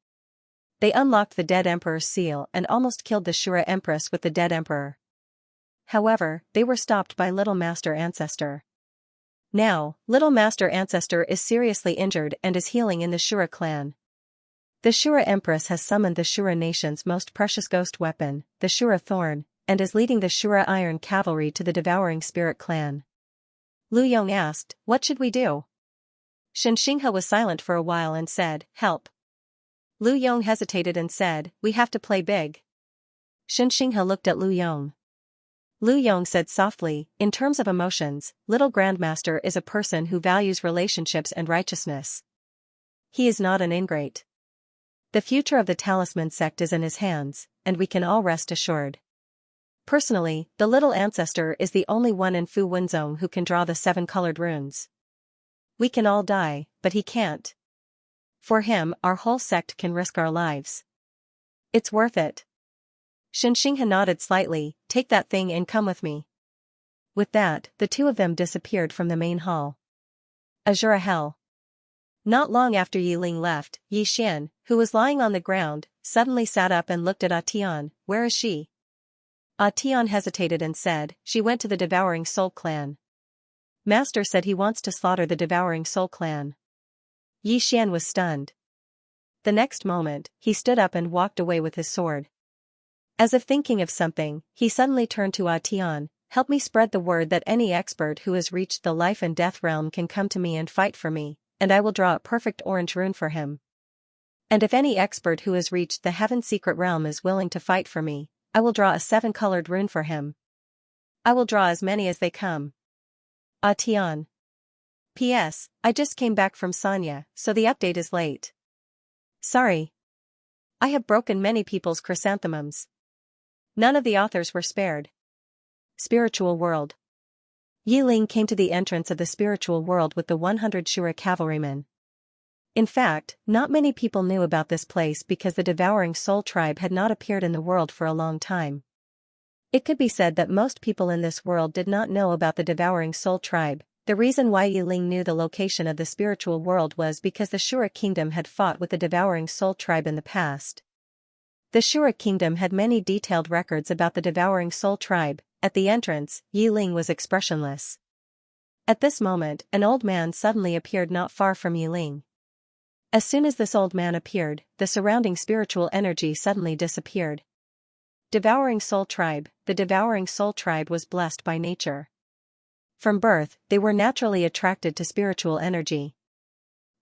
Speaker 1: "They unlocked the Dead Emperor's seal and almost killed the Shura Empress with the Dead Emperor. However, they were stopped by Little Master Ancestor. Now, Little Master Ancestor is seriously injured and is healing in the Shura clan. The Shura Empress has summoned the Shura nation's most precious ghost weapon, the Shura Thorn, and is leading the Shura Iron Cavalry to the Devouring Spirit clan." Lu Yong asked, "What should we do?" Xianxia was silent for a while and said, "Help." Lu Yong hesitated and said, "We have to play big." Xianxia looked at Lu Yong. Lu Yong said softly, "In terms of emotions, Little Grandmaster is a person who values relationships and righteousness. He is not an ingrate. The future of the Talisman sect is in his hands, and we can all rest assured. Personally, the Little Ancestor is the only one in Fu Wenzong who can draw the 7-colored runes. We can all die, but he can't. For him, our whole sect can risk our lives. It's worth it." Xianxia nodded slightly, "Take that thing and come with me." With that, the two of them disappeared from the main hall. Azura Hell. Not long after Yi Ling left, Yi Xian, who was lying on the ground, suddenly sat up and looked at Atian. "Where is she?" Tian hesitated and said, she went to the Devouring Soul clan. Master said he wants to slaughter the Devouring Soul clan. Yi Xian was stunned. The next moment, he stood up and walked away with his sword. As if thinking of something, he suddenly turned to Tian, help me spread the word that any expert who has reached the life and death realm can come to me and fight for me, and I will draw a perfect orange rune for him. And if any expert who has reached the heaven secret realm is willing to fight for me, I will draw a 7-colored rune for him. I will draw as many as they come. Tian. P.S. I just came back from Xianxia, so the update is late. Sorry. I have broken many people's chrysanthemums. None of the authors were spared. Spiritual World. Yi Ling came to the entrance of the spiritual world with the 100 Shura cavalrymen. In fact, not many people knew about this place because the Devouring Soul tribe had not appeared in the world for a long time. It could be said that most people in this world did not know about the Devouring Soul tribe. The reason why Yi Ling knew the location of the spiritual world was because the Shura kingdom had fought with the Devouring Soul tribe in the past. The Shura kingdom had many detailed records about the Devouring Soul tribe. At the entrance, Yi Ling was expressionless. At this moment, an old man suddenly appeared not far from Yi Ling. As soon as this old man appeared, the surrounding spiritual energy suddenly disappeared. Devouring Soul tribe. The Devouring Soul tribe was blessed by nature. From birth, they were naturally attracted to spiritual energy.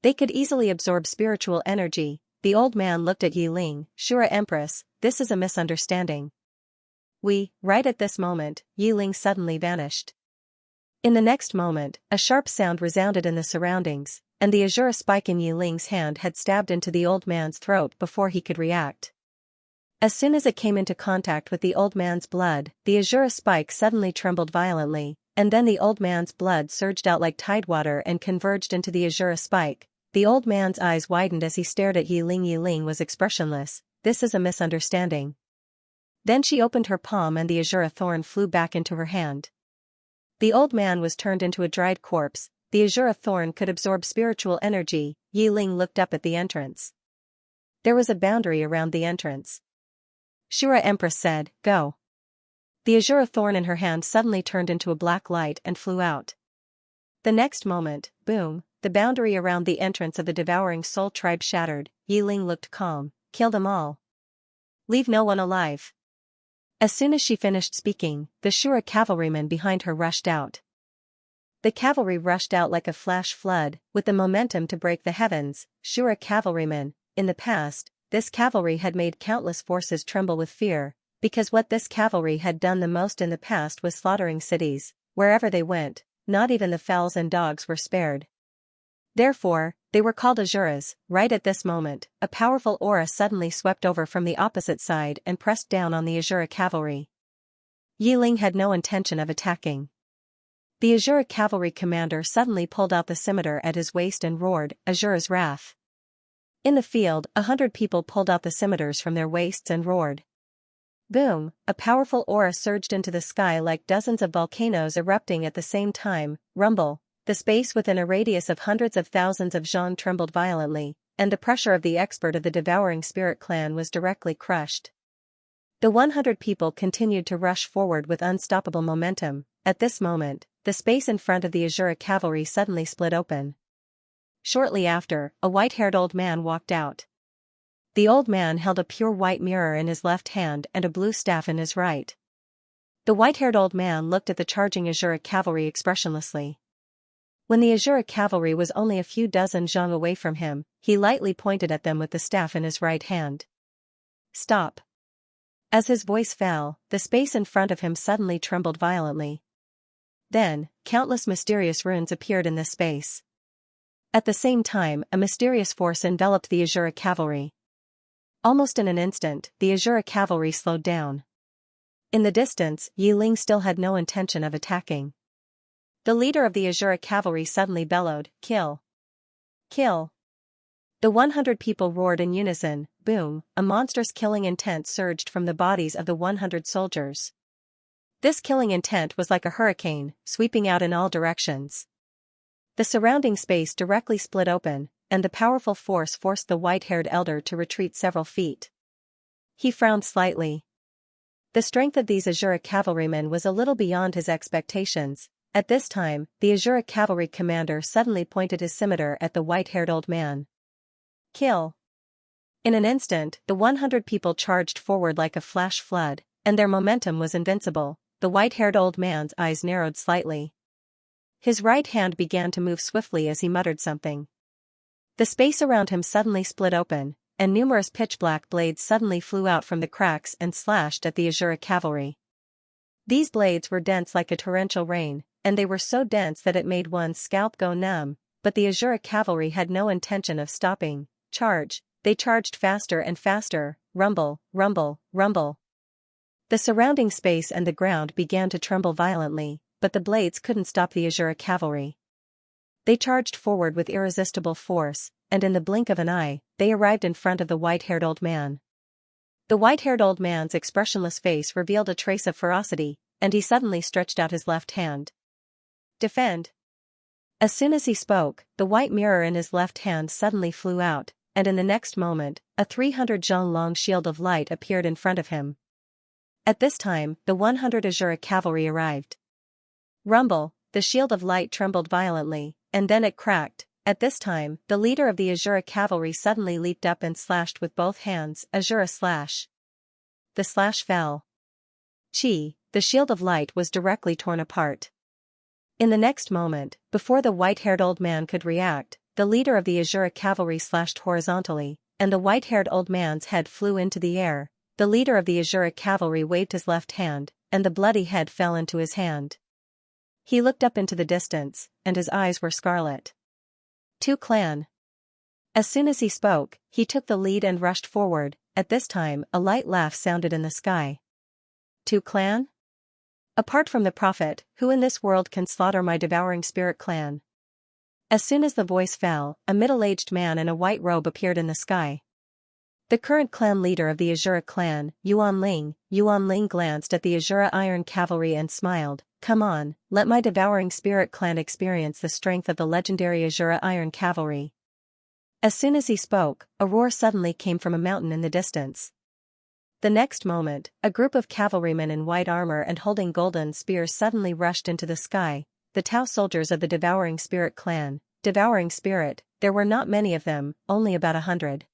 Speaker 1: They could easily absorb spiritual energy. The old man looked at Yi Ling, Shura Empress, this is a misunderstanding. Right at this moment, Yi Ling suddenly vanished. In the next moment, a sharp sound resounded in the surroundings, and the azure spike in Yi Ling's hand had stabbed into the old man's throat before he could react. As soon as it came into contact with the old man's blood, the azure spike suddenly trembled violently, and then the old man's blood surged out like tidewater and converged into the azure spike. The old man's eyes widened as he stared at Yi Ling. Yi Ling was expressionless. This is a misunderstanding. Then she opened her palm and the azure thorn flew back into her hand. The old man was turned into a dried corpse. The azure thorn could absorb spiritual energy. Yi Ling looked up at the entrance. There was a boundary around the entrance. Shura Empress said, go. The azure thorn in her hand suddenly turned into a black light and flew out. The next moment, boom, the boundary around the entrance of the Devouring Soul tribe shattered. Yi Ling looked calm. Kill them all. Leave no one alive. As soon as she finished speaking, the Shura cavalrymen behind her rushed out. The cavalry rushed out like a flash flood, with the momentum to break the heavens. Shura cavalrymen. In the past, this cavalry had made countless forces tremble with fear, because what this cavalry had done the most in the past was slaughtering cities. Wherever they went, not even the fowls and dogs were spared. Therefore, they were called Azuras. Right at this moment, a powerful aura suddenly swept over from the opposite side and pressed down on the Azura cavalry. Yi Ling had no intention of attacking. The Azura cavalry commander suddenly pulled out the scimitar at his waist and roared, Azura's wrath. In the field, 100 people pulled out the scimitars from their waists and roared. Boom, a powerful aura surged into the sky like dozens of volcanoes erupting at the same time. Rumble. The space within a radius of hundreds of thousands of zhang trembled violently, and the pressure of the expert of the Devouring Spirit clan was directly crushed. The 100 people continued to rush forward with unstoppable momentum. At this moment, the space in front of the Azura cavalry suddenly split open. Shortly after, a white-haired old man walked out. The old man held a pure white mirror in his left hand and a blue staff in his right. The white-haired old man looked at the charging Azura cavalry expressionlessly. When the Azura cavalry was only a few dozen zhang away from him, he lightly pointed at them with the staff in his right hand. Stop. As his voice fell, the space in front of him suddenly trembled violently. Then, countless mysterious runes appeared in this space. At the same time, a mysterious force enveloped the Azura cavalry. Almost in an instant, the Azura cavalry slowed down. In the distance, Yi Ling still had no intention of attacking. The leader of the Azura cavalry suddenly bellowed, kill! Kill! The 100 people roared in unison. Boom, a monstrous killing intent surged from the bodies of the 100 soldiers. This killing intent was like a hurricane, sweeping out in all directions. The surrounding space directly split open, and the powerful force forced the white-haired elder to retreat several feet. He frowned slightly. The strength of these Azura cavalrymen was a little beyond his expectations. At this time, the Azura cavalry commander suddenly pointed his scimitar at the white-haired old man. Kill! In an instant, the 100 people charged forward like a flash flood, and their momentum was invincible. The white-haired old man's eyes narrowed slightly. His right hand began to move swiftly as he muttered something. The space around him suddenly split open, and numerous pitch-black blades suddenly flew out from the cracks and slashed at the Azura cavalry. These blades were dense like a torrential rain, and they were so dense that it made one's scalp go numb, but the Azura cavalry had no intention of stopping. Charge! They charged faster and faster, rumble, rumble, rumble. The surrounding space and the ground began to tremble violently, but the blades couldn't stop the Azura cavalry. They charged forward with irresistible force, and in the blink of an eye, they arrived in front of the white-haired old man. The white-haired old man's expressionless face revealed a trace of ferocity, and he suddenly stretched out his left hand. Defend! As soon as he spoke, the white mirror in his left hand suddenly flew out, and in the next moment, a 300 zhang long shield of light appeared in front of him. At this time, the 100 Azura cavalry arrived. Rumble! The shield of light trembled violently, and then it cracked. At this time, the leader of the Azura cavalry suddenly leaped up and slashed with both hands. Azura slash. The slash fell. Chi, the shield of light was directly torn apart. In the next moment, before the white-haired old man could react, the leader of the Azura cavalry slashed horizontally, and the white-haired old man's head flew into the air. The leader of the Azura cavalry waved his left hand, and the bloody head fell into his hand. He looked up into the distance, and his eyes were scarlet. Tu clan. As soon as he spoke, he took the lead and rushed forward. At this time, a light laugh sounded in the sky. Tu clan? Apart from the prophet, who in this world can slaughter my devouring spirit clan? As soon as the voice fell, a middle-aged man in a white robe appeared in the sky. The current clan leader of the Azura clan, Yuan Ling glanced at the Azura Iron Cavalry and smiled. Come on, let my devouring spirit clan experience the strength of the legendary Azura Iron Cavalry. As soon as he spoke, a roar suddenly came from a mountain in the distance. The next moment, a group of cavalrymen in white armor and holding golden spears suddenly rushed into the sky, the Tau soldiers of the devouring spirit clan. Devouring spirit, there were not many of them, only about 100.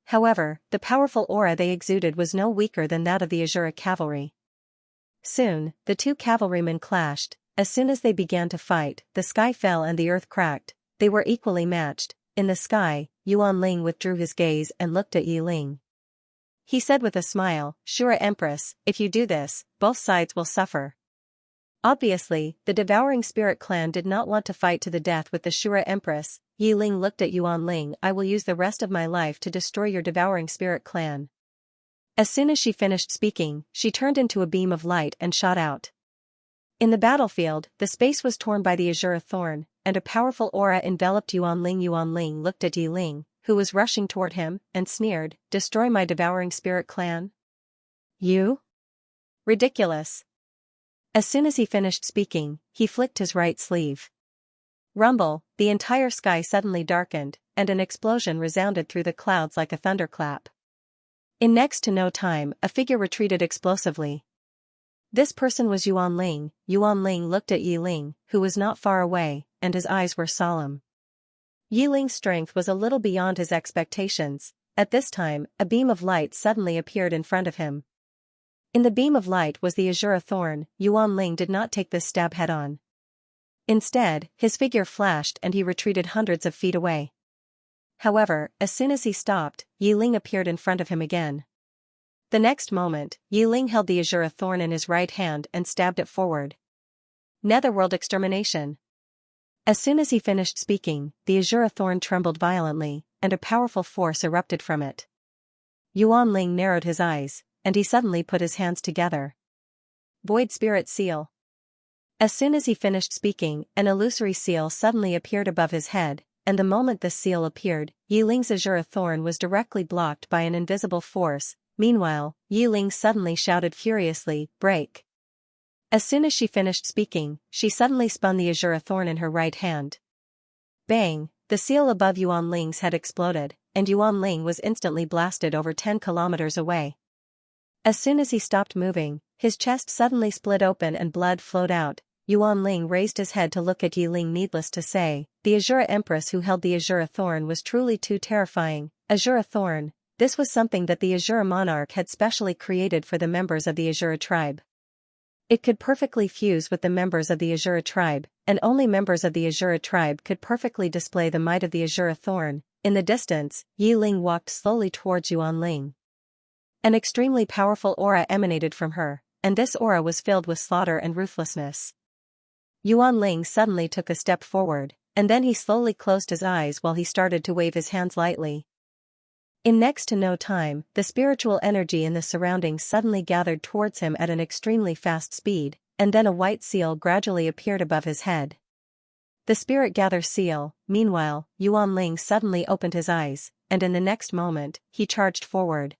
Speaker 1: However, the powerful aura they exuded was no weaker than that of the Azura cavalry. Soon, the two cavalrymen clashed. As soon as they began to fight, the sky fell and the earth cracked. They were equally matched. In the sky, Yuan Ling withdrew his gaze and looked at Yi Ling. He said with a smile, Shura Empress, if you do this, both sides will suffer. Obviously, the devouring spirit clan did not want to fight to the death with the Shura Empress. Yi Ling looked at Yuan Ling. I will use the rest of my life to destroy your devouring spirit clan. As soon as she finished speaking, she turned into a beam of light and shot out. In the battlefield, the space was torn by the Azura Thorn, and a powerful aura enveloped Yuan Ling. Yuan Ling looked at Yi Ling, who was rushing toward him, and sneered, Destroy my devouring spirit clan? You? Ridiculous. As soon as he finished speaking, he flicked his right sleeve. Rumble, the entire sky suddenly darkened, and an explosion resounded through the clouds like a thunderclap. In next to no time, a figure retreated explosively. This person was Yuan Ling. Yuan Ling looked at Yi Ling, who was not far away, and his eyes were solemn. Yi Ling's strength was a little beyond his expectations. At this time, a beam of light suddenly appeared in front of him. In the beam of light was the Azura Thorn. Yuan Ling did not take this stab head-on. Instead, his figure flashed and he retreated hundreds of feet away. However, as soon as he stopped, Yi Ling appeared in front of him again. The next moment, Yi Ling held the Azura Thorn in his right hand and stabbed it forward. Netherworld extermination. As soon as he finished speaking, the Azura Thorn trembled violently, and a powerful force erupted from it. Yuan Ling narrowed his eyes, and he suddenly put his hands together. Void Spirit Seal. As soon as he finished speaking, an illusory seal suddenly appeared above his head, and the moment this seal appeared, Yi Ling's Azura Thorn was directly blocked by an invisible force. Meanwhile, Yi Ling suddenly shouted furiously, Break! As soon as she finished speaking, she suddenly spun the Azura Thorn in her right hand. Bang! The seal above Yuan Ling's head exploded, and Yuan Ling was instantly blasted over 10 kilometers away. As soon as he stopped moving, his chest suddenly split open and blood flowed out. Yuanling raised his head to look at Yiling. Needless to say, the Azura Empress who held the Azura Thorn was truly too terrifying. Azura Thorn, this was something that the Azura Monarch had specially created for the members of the Azura tribe. It could perfectly fuse with the members of the Azura tribe, and only members of the Azura tribe could perfectly display the might of the Azura Thorn. In the distance, Yiling walked slowly towards Yuanling. An extremely powerful aura emanated from her, and this aura was filled with slaughter and ruthlessness. Yuanling suddenly took a step forward, and then he slowly closed his eyes while he started to wave his hands lightly. In next to no time, the spiritual energy in the surroundings suddenly gathered towards him at an extremely fast speed, and then a white seal gradually appeared above his head. The spirit gather seal. Meanwhile, Yuanling suddenly opened his eyes, and in the next moment, he charged forward.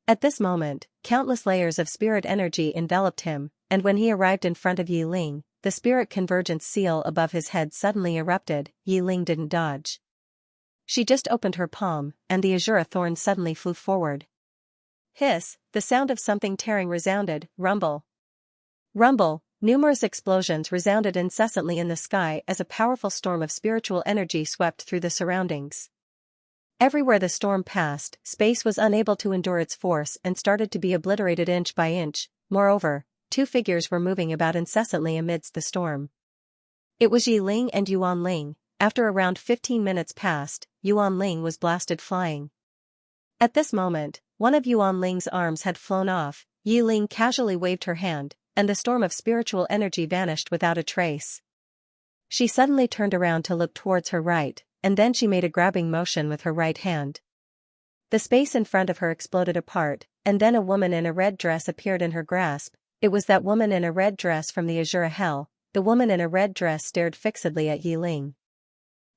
Speaker 1: At this moment, countless layers of spirit energy enveloped him, and when he arrived in front of Yiling, the spirit convergence seal above his head suddenly erupted. Yiling didn't dodge. She just opened her palm, and the Azura Thorn suddenly flew forward. Hiss, the sound of something tearing resounded. Rumble. Rumble, numerous explosions resounded incessantly in the sky as a powerful storm of spiritual energy swept through the surroundings. Everywhere the storm passed, space was unable to endure its force and started to be obliterated inch by inch. Moreover, two figures were moving about incessantly amidst the storm. It was Yiling and Yuanling. After around 15 minutes passed, Yuanling was blasted flying. At this moment, one of Yuanling's arms had flown off. Yiling casually waved her hand, and the storm of spiritual energy vanished without a trace. She suddenly turned around to look towards her right, and then she made a grabbing motion with her right hand. The space in front of her exploded apart, and then a woman in a red dress appeared in her grasp. It was that woman in a red dress from the Azura Hell. The woman in a red dress stared fixedly at Yiling.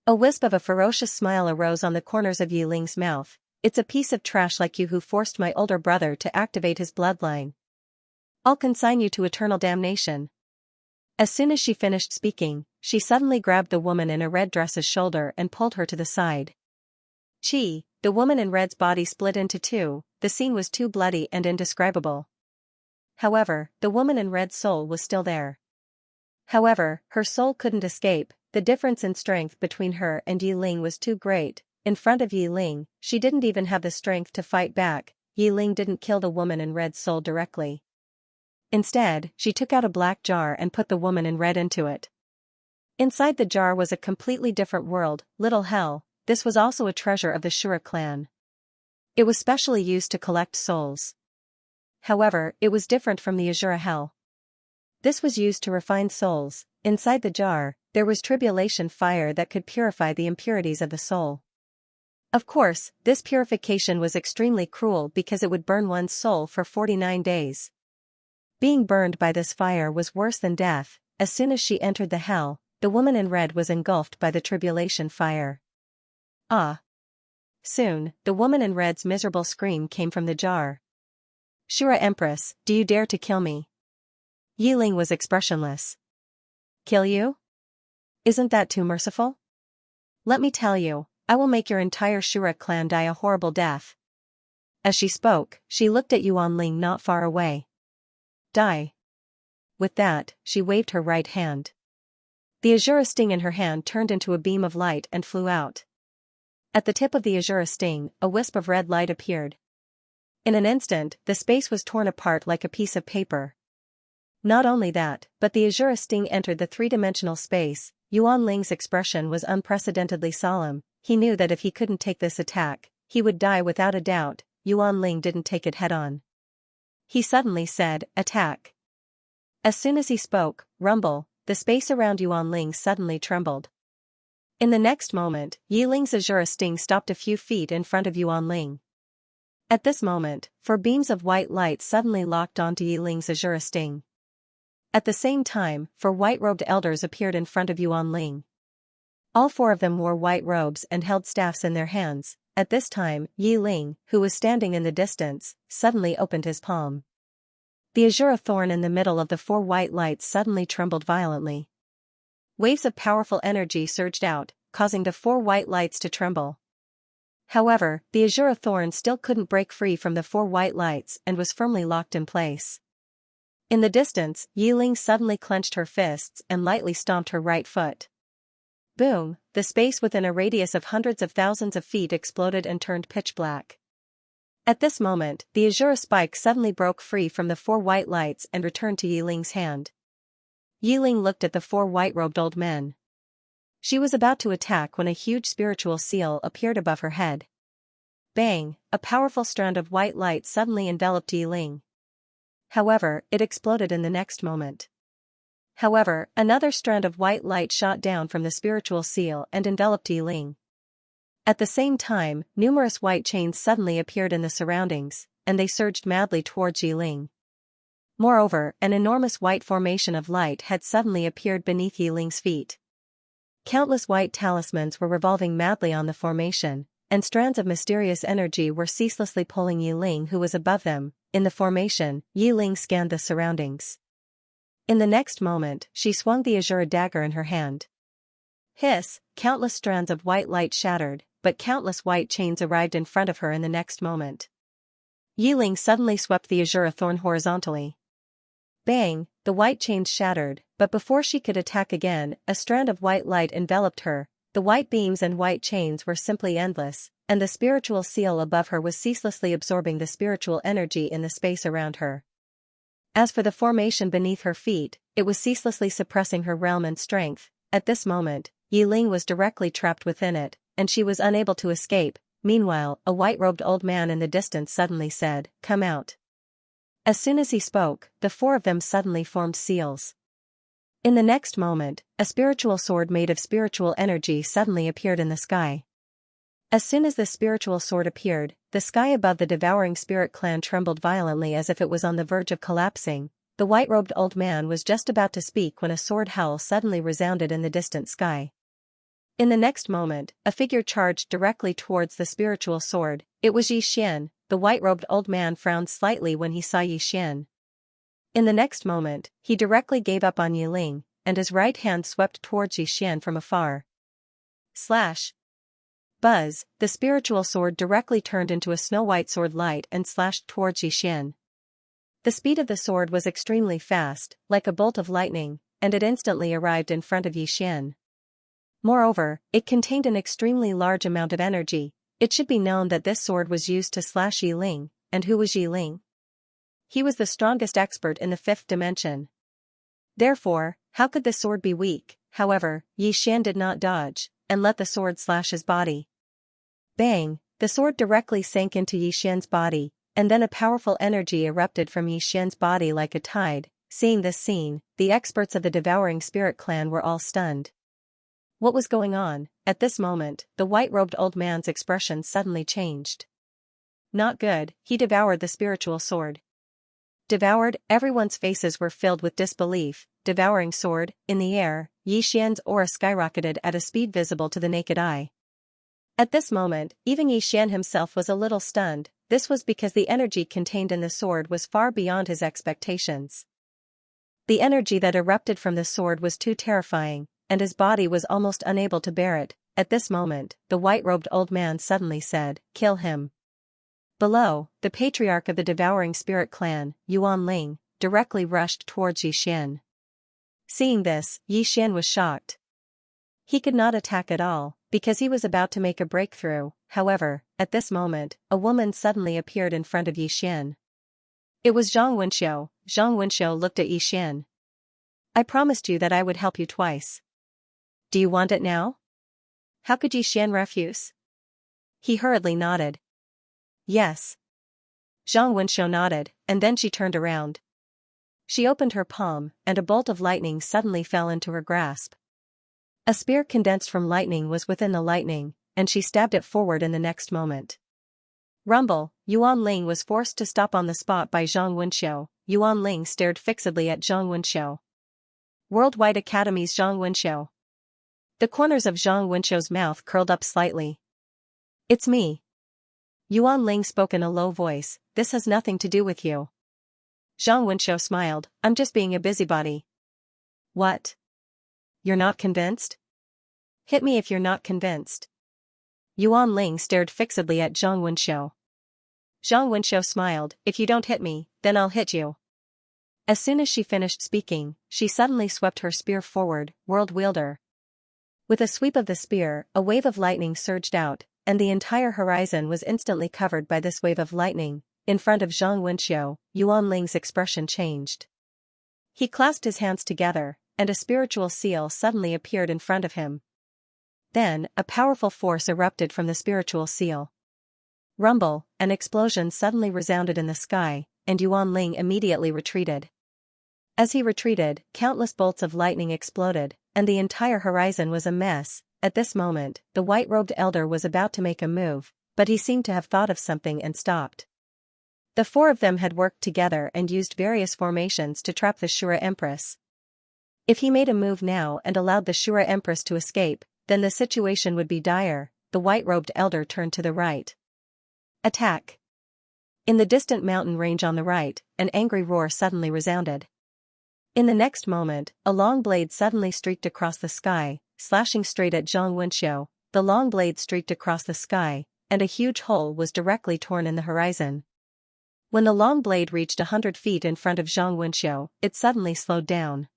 Speaker 1: A wisp of a ferocious smile arose on the corners of Yiling's mouth. It's a piece of trash like you who forced my older brother to activate his bloodline. I'll consign you to eternal damnation. As soon as she finished speaking, she suddenly grabbed the woman in a red dress's shoulder and pulled her to the side. Chi, the woman in red's body split into two. The scene was too bloody and indescribable. However, the woman in red's soul was still there. However, her soul couldn't escape. The difference in strength between her and Yiling was too great. In front of Yiling, she didn't even have the strength to fight back. Yiling didn't kill the woman in red's soul directly. Instead, she took out a black jar and put the woman in red into it. Inside the jar was a completely different world, Little Hell. This was also a treasure of the Shura clan. It was specially used to collect souls. However, it was different from the Azura Hell. This was used to refine souls. Inside the jar, there was tribulation fire that could purify the impurities of the soul. Of course, this purification was extremely cruel because it would burn one's soul for 49 days. Being burned by this fire was worse than death. As soon as she entered the hell, the woman in red was engulfed by the tribulation fire. Ah! Soon, the woman in red's miserable scream came from the jar. Shura Empress, do you dare to kill me? Yiling was expressionless. Kill you? Isn't that too merciful? Let me tell you, I will make your entire Shura clan die a horrible death. As she spoke, she looked at Yuanling not far away. Die. With that, she waved her right hand. The Azura sting in her hand turned into a beam of light and flew out. At the tip of the Azura sting, a wisp of red light appeared. In an instant, the space was torn apart like a piece of paper. Not only that, but the Azura sting entered the three-dimensional space. Yuanling's expression was unprecedentedly solemn. He knew that if he couldn't take this attack, he would die without a doubt. Yuanling didn't take it head-on. He suddenly said, "Attack." As soon as he spoke, rumble, the space around Yuanling suddenly trembled. In the next moment, Yiling's Azura sting stopped a few feet in front of Yuanling. At this moment, 4 beams of white light suddenly locked onto Yiling's Azura sting. At the same time, 4 white-robed elders appeared in front of Yuanling. All 4 of them wore white robes and held staffs in their hands. At this time, Yiling, who was standing in the distance, suddenly opened his palm. The Azura thorn in the middle of the 4 white lights suddenly trembled violently. Waves of powerful energy surged out, causing the 4 white lights to tremble. However, the azure thorn still couldn't break free from the 4 white lights and was firmly locked in place. In the distance, Yiling suddenly clenched her fists and lightly stomped her right foot. Boom, the space within a radius of hundreds of thousands of feet exploded and turned pitch black. At this moment, the azure spike suddenly broke free from the 4 white lights and returned to Yiling's hand. Yiling looked at the 4 white-robed old men. She was about to attack when a huge spiritual seal appeared above her head. Bang, a powerful strand of white light suddenly enveloped Yiling. However, it exploded in the next moment. However, another strand of white light shot down from the spiritual seal and enveloped Yiling. At the same time, numerous white chains suddenly appeared in the surroundings, and they surged madly towards Yiling. Moreover, an enormous white formation of light had suddenly appeared beneath Yiling's feet. Countless white talismans were revolving madly on the formation, and strands of mysterious energy were ceaselessly pulling Yiling, who was above them. In the formation, Yiling scanned the surroundings. In the next moment, she swung the azure dagger in her hand. Hiss, countless strands of white light shattered, but countless white chains arrived in front of her in the next moment. Yiling suddenly swept the azure thorn horizontally. Bang, the white chains shattered, but before she could attack again, a strand of white light enveloped her. The white beams and white chains were simply endless, and the spiritual seal above her was ceaselessly absorbing the spiritual energy in the space around her. As for the formation beneath her feet, it was ceaselessly suppressing her realm and strength. At this moment, Yiling was directly trapped within it, and she was unable to escape. Meanwhile, a white-robed old man in the distance suddenly said, "Come out." As soon as he spoke, the 4 of them suddenly formed seals. In the next moment, a spiritual sword made of spiritual energy suddenly appeared in the sky. As soon as the spiritual sword appeared, the sky above the devouring spirit clan trembled violently as if it was on the verge of collapsing. The white-robed old man was just about to speak when a sword howl suddenly resounded in the distant sky. In the next moment, a figure charged directly towards the spiritual sword. It was Xianxia. The white-robed old man frowned slightly when he saw Xianxia. In the next moment, he directly gave up on Yiling, and his right hand swept towards Xianxia from afar. Slash. Buzz, the spiritual sword directly turned into a snow-white sword light and slashed towards Xianxia. The speed of the sword was extremely fast, like a bolt of lightning, and it instantly arrived in front of Xianxia. Moreover, it contained an extremely large amount of energy. It should be known that this sword was used to slash Yiling, and who was Yiling? He was the strongest expert in the 5th dimension. Therefore, how could the sword be weak? However, Xianxia did not dodge, and let the sword slash his body. Bang, the sword directly sank into Xianxia's body, and then a powerful energy erupted from Xianxia's body like a tide. Seeing this scene, the experts of the devouring spirit clan were all stunned. What was going on? At this moment, the white-robed old man's expression suddenly changed. Not good, he devoured the spiritual sword. Devoured, everyone's faces were filled with disbelief. Devouring sword, in the air, Xianxia's aura skyrocketed at a speed visible to the naked eye. At this moment, even Xianxia himself was a little stunned. This was because the energy contained in the sword was far beyond his expectations. The energy that erupted from the sword was too terrifying, and his body was almost unable to bear it. At this moment, the white-robed old man suddenly said, "Kill him." Below, the patriarch of the devouring spirit clan, Yuan Ling, directly rushed towards Xianxia. Seeing this, Xianxia was shocked. He could not attack at all, because he was about to make a breakthrough. However, at this moment, a woman suddenly appeared in front of Xianxia. It was Zhang Wenxiu. Zhang Wenxiu looked at Xianxia. "I promised you that I would help you twice. Do you want it now?" How could Xianxia refuse? He hurriedly nodded. "Yes." Zhang Wenxiu nodded, and then she turned around. She opened her palm, and a bolt of lightning suddenly fell into her grasp. A spear condensed from lightning was within the lightning, and she stabbed it forward in the next moment. Rumble, Yuan Ling was forced to stop on the spot by Zhang Wenxiu. Yuan Ling stared fixedly at Zhang Wenxiu. Worldwide Academy's Zhang Wenxiu. The corners of Zhang Wenxiu's mouth curled up slightly. "It's me." Yuan Ling spoke in a low voice, "This has nothing to do with you." Zhang Wenxiu smiled, "I'm just being a busybody." "What? You're not convinced? Hit me if you're not convinced." Yuan Ling stared fixedly at Zhang Wenxiu. Zhang Wenxiu smiled, if you don't hit me, then I'll hit you. As soon as she finished speaking, she suddenly swept her spear forward, World Wielder. With a sweep of the spear, a wave of lightning surged out, and the entire horizon was instantly covered by this wave of lightning. In front of Zhang Wenxiu, Yuan Ling's expression changed. He clasped his hands together, and a spiritual seal suddenly appeared in front of him. Then, a powerful force erupted from the spiritual seal. Rumble, an explosion suddenly resounded in the sky, and Yuan Ling immediately retreated. As he retreated, countless bolts of lightning exploded, and the entire horizon was a mess. At this moment, the white-robed elder was about to make a move, but he seemed to have thought of something and stopped. The four of them had worked together and used various formations to trap the Shura Empress. If he made a move now and allowed the Shura Empress to escape, then the situation would be dire. The white-robed elder turned to the right. Attack! In the distant mountain range on the right, an angry roar suddenly resounded. In the next moment, a long blade suddenly streaked across the sky, slashing straight at Zhang Wenxiu. The long blade streaked across the sky, and a huge hole was directly torn in the horizon. When the long blade reached 100 feet in front of Zhang Wenxiu, it suddenly slowed down.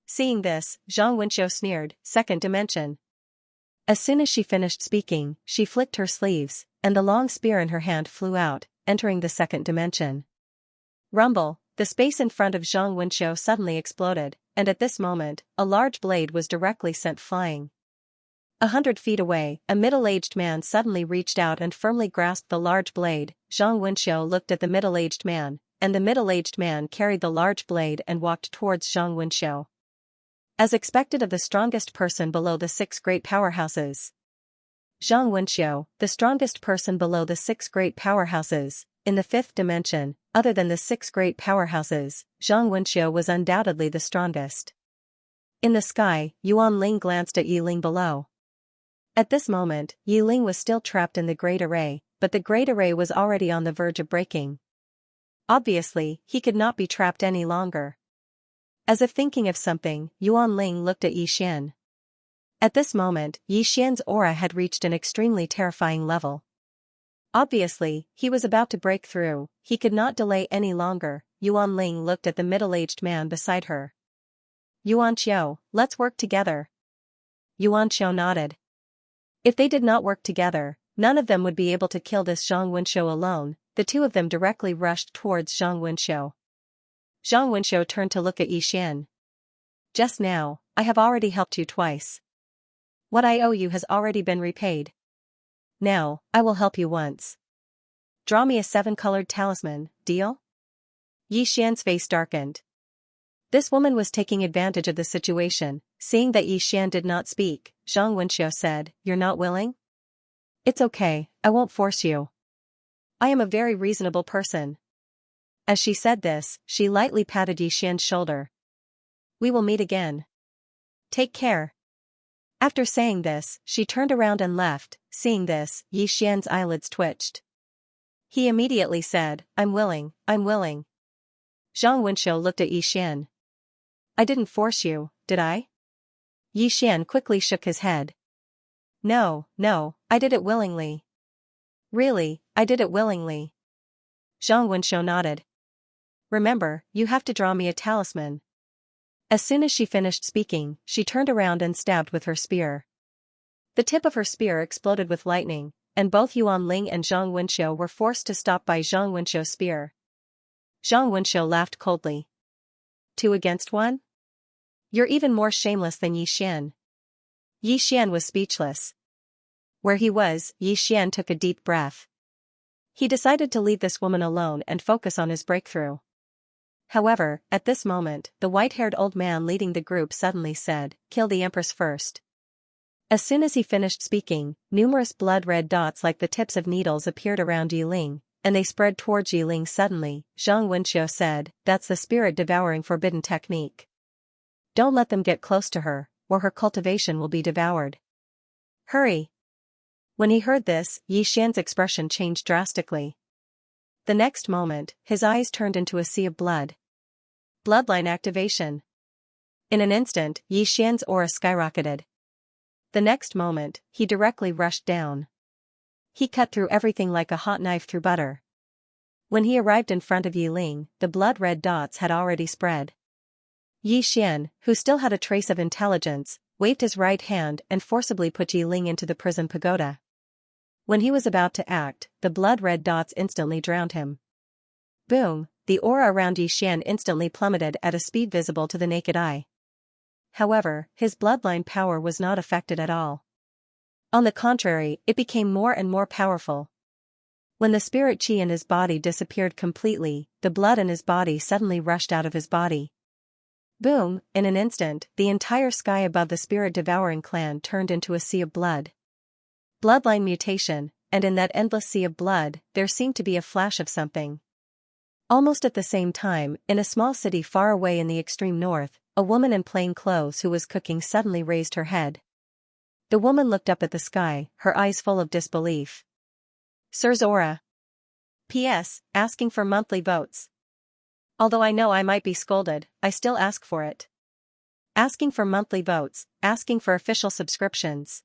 Speaker 1: Seeing this, Zhang Wenxiu sneered, second dimension. As soon as she finished speaking, she flicked her sleeves, and the long spear in her hand flew out, entering the second dimension. Rumble, the space in front of Zhang Wenxiu suddenly exploded, and at this moment, a large blade was directly sent flying. 100 feet away, a middle-aged man suddenly reached out and firmly grasped the large blade. Zhang Wenxiu looked at the middle-aged man, and the middle-aged man carried the large blade and walked towards Zhang Wenxiu. As expected of the strongest person below the 6 great powerhouses. Zhang Wenxiu, the strongest person below the 6 great powerhouses. In the 5th dimension, other than the 6 great powerhouses, Zhang Wenxiu was undoubtedly the strongest. In the sky, Yuan Ling glanced at Yi Ling below. At this moment, Yi Ling was still trapped in the Great Array, but the Great Array was already on the verge of breaking. Obviously, he could not be trapped any longer. As if thinking of something, Yuan Ling looked at Yi Xian. At this moment, Yi Xian's aura had reached an extremely terrifying level. Obviously, he was about to break through. He could not delay any longer. Yuan Ling looked at the middle-aged man beside her. Yuan Qiu, let's work together. Yuan Qiu nodded. If they did not work together, none of them would be able to kill this Zhang Wenxiu alone. The two of them directly rushed towards Zhang Wenxiu. Zhang Wenxiu turned to look at Yi Xian. Just now, I have already helped you twice. What I owe you has already been repaid. Now, I will help you once. Draw me a 7-colored talisman, deal? Yi Xian's face darkened. This woman was taking advantage of the situation. Seeing that Yi Xian did not speak, Zhang Wenxiu said, you're not willing? It's okay, I won't force you. I am a very reasonable person. As she said this, she lightly patted Yi Xian's shoulder. We will meet again. Take care. After saying this, she turned around and left. Seeing this, Yi Xian's eyelids twitched. He immediately said, I'm willing, I'm willing. Zhang Wenxiu looked at Yi Xian. I didn't force you, did I? Yi Xian quickly shook his head. No, I did it willingly. Really, I did it willingly. Zhang Wenxiu nodded. Remember, you have to draw me a talisman. As soon as she finished speaking, she turned around and stabbed with her spear. The tip of her spear exploded with lightning, and both Yuan Ling and Zhang Wenxiu were forced to stop by Zhang Wenxiu's spear. Zhang Wenxiu laughed coldly. 2 against 1? You're even more shameless than Yi Xian. Yi Xian was speechless. Where he was, Yi Xian took a deep breath. He decided to leave this woman alone and focus on his breakthrough. However, at this moment, the white-haired old man leading the group suddenly said, kill the Empress first. As soon as he finished speaking, numerous blood-red dots like the tips of needles appeared around Yi Ling, and they spread towards Yi Ling suddenly. Zhang Wenxiu said, that's the spirit-devouring forbidden technique. Don't let them get close to her, or her cultivation will be devoured. Hurry! When he heard this, Yi Xian's expression changed drastically. The next moment, his eyes turned into a sea of blood. Bloodline activation. In an instant, Yi Xian's aura skyrocketed. The next moment, he directly rushed down. he cut through everything like a hot knife through butter. When he arrived in front of Yi Ling, the blood-red dots had already spread. Yi Xian, who still had a trace of intelligence, waved his right hand and forcibly put Yi Ling into the prison pagoda. When he was about to act, the blood-red dots instantly drowned him. Boom, the aura around Yi Xian instantly plummeted at a speed visible to the naked eye. However, his bloodline power was not affected at all. On the contrary, it became more and more powerful. When the spirit chi in his body disappeared completely, the blood in his body suddenly rushed out of his body. Boom, in an instant, the entire sky above the spirit-devouring clan turned into a sea of blood. Bloodline mutation, and in that endless sea of blood, there seemed to be a flash of something. Almost at the same time, in a small city far away in the extreme north, a woman in plain clothes who was cooking suddenly raised her head. The woman looked up at the sky, her eyes full of disbelief. Sir's aura. P.S. Asking for monthly votes. Although I know I might be scolded, I still ask for it. Asking for monthly votes, asking for official subscriptions.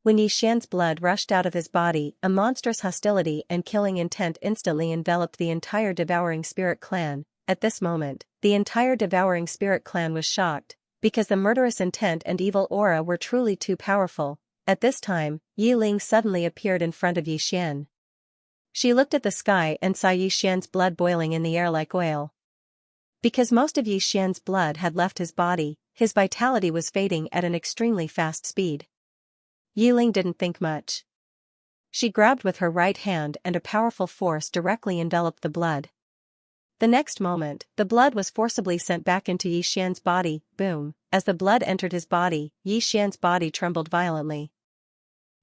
Speaker 1: When Yi Xian's blood rushed out of his body, a monstrous hostility and killing intent instantly enveloped the entire devouring spirit clan. At this moment, the entire devouring spirit clan was shocked, because the murderous intent and evil aura were truly too powerful. At this time, Yi Ling suddenly appeared in front of Yi Xian. She looked at the sky and saw Yi Xian's blood boiling in the air like oil. Because most of Yi Xian's blood had left his body, his vitality was fading at an extremely fast speed. Yi Ling didn't think much. She grabbed with her right hand and a powerful force directly enveloped the blood. The next moment, the blood was forcibly sent back into Yi Xian's body. Boom, as the blood entered his body, Yi Xian's body trembled violently.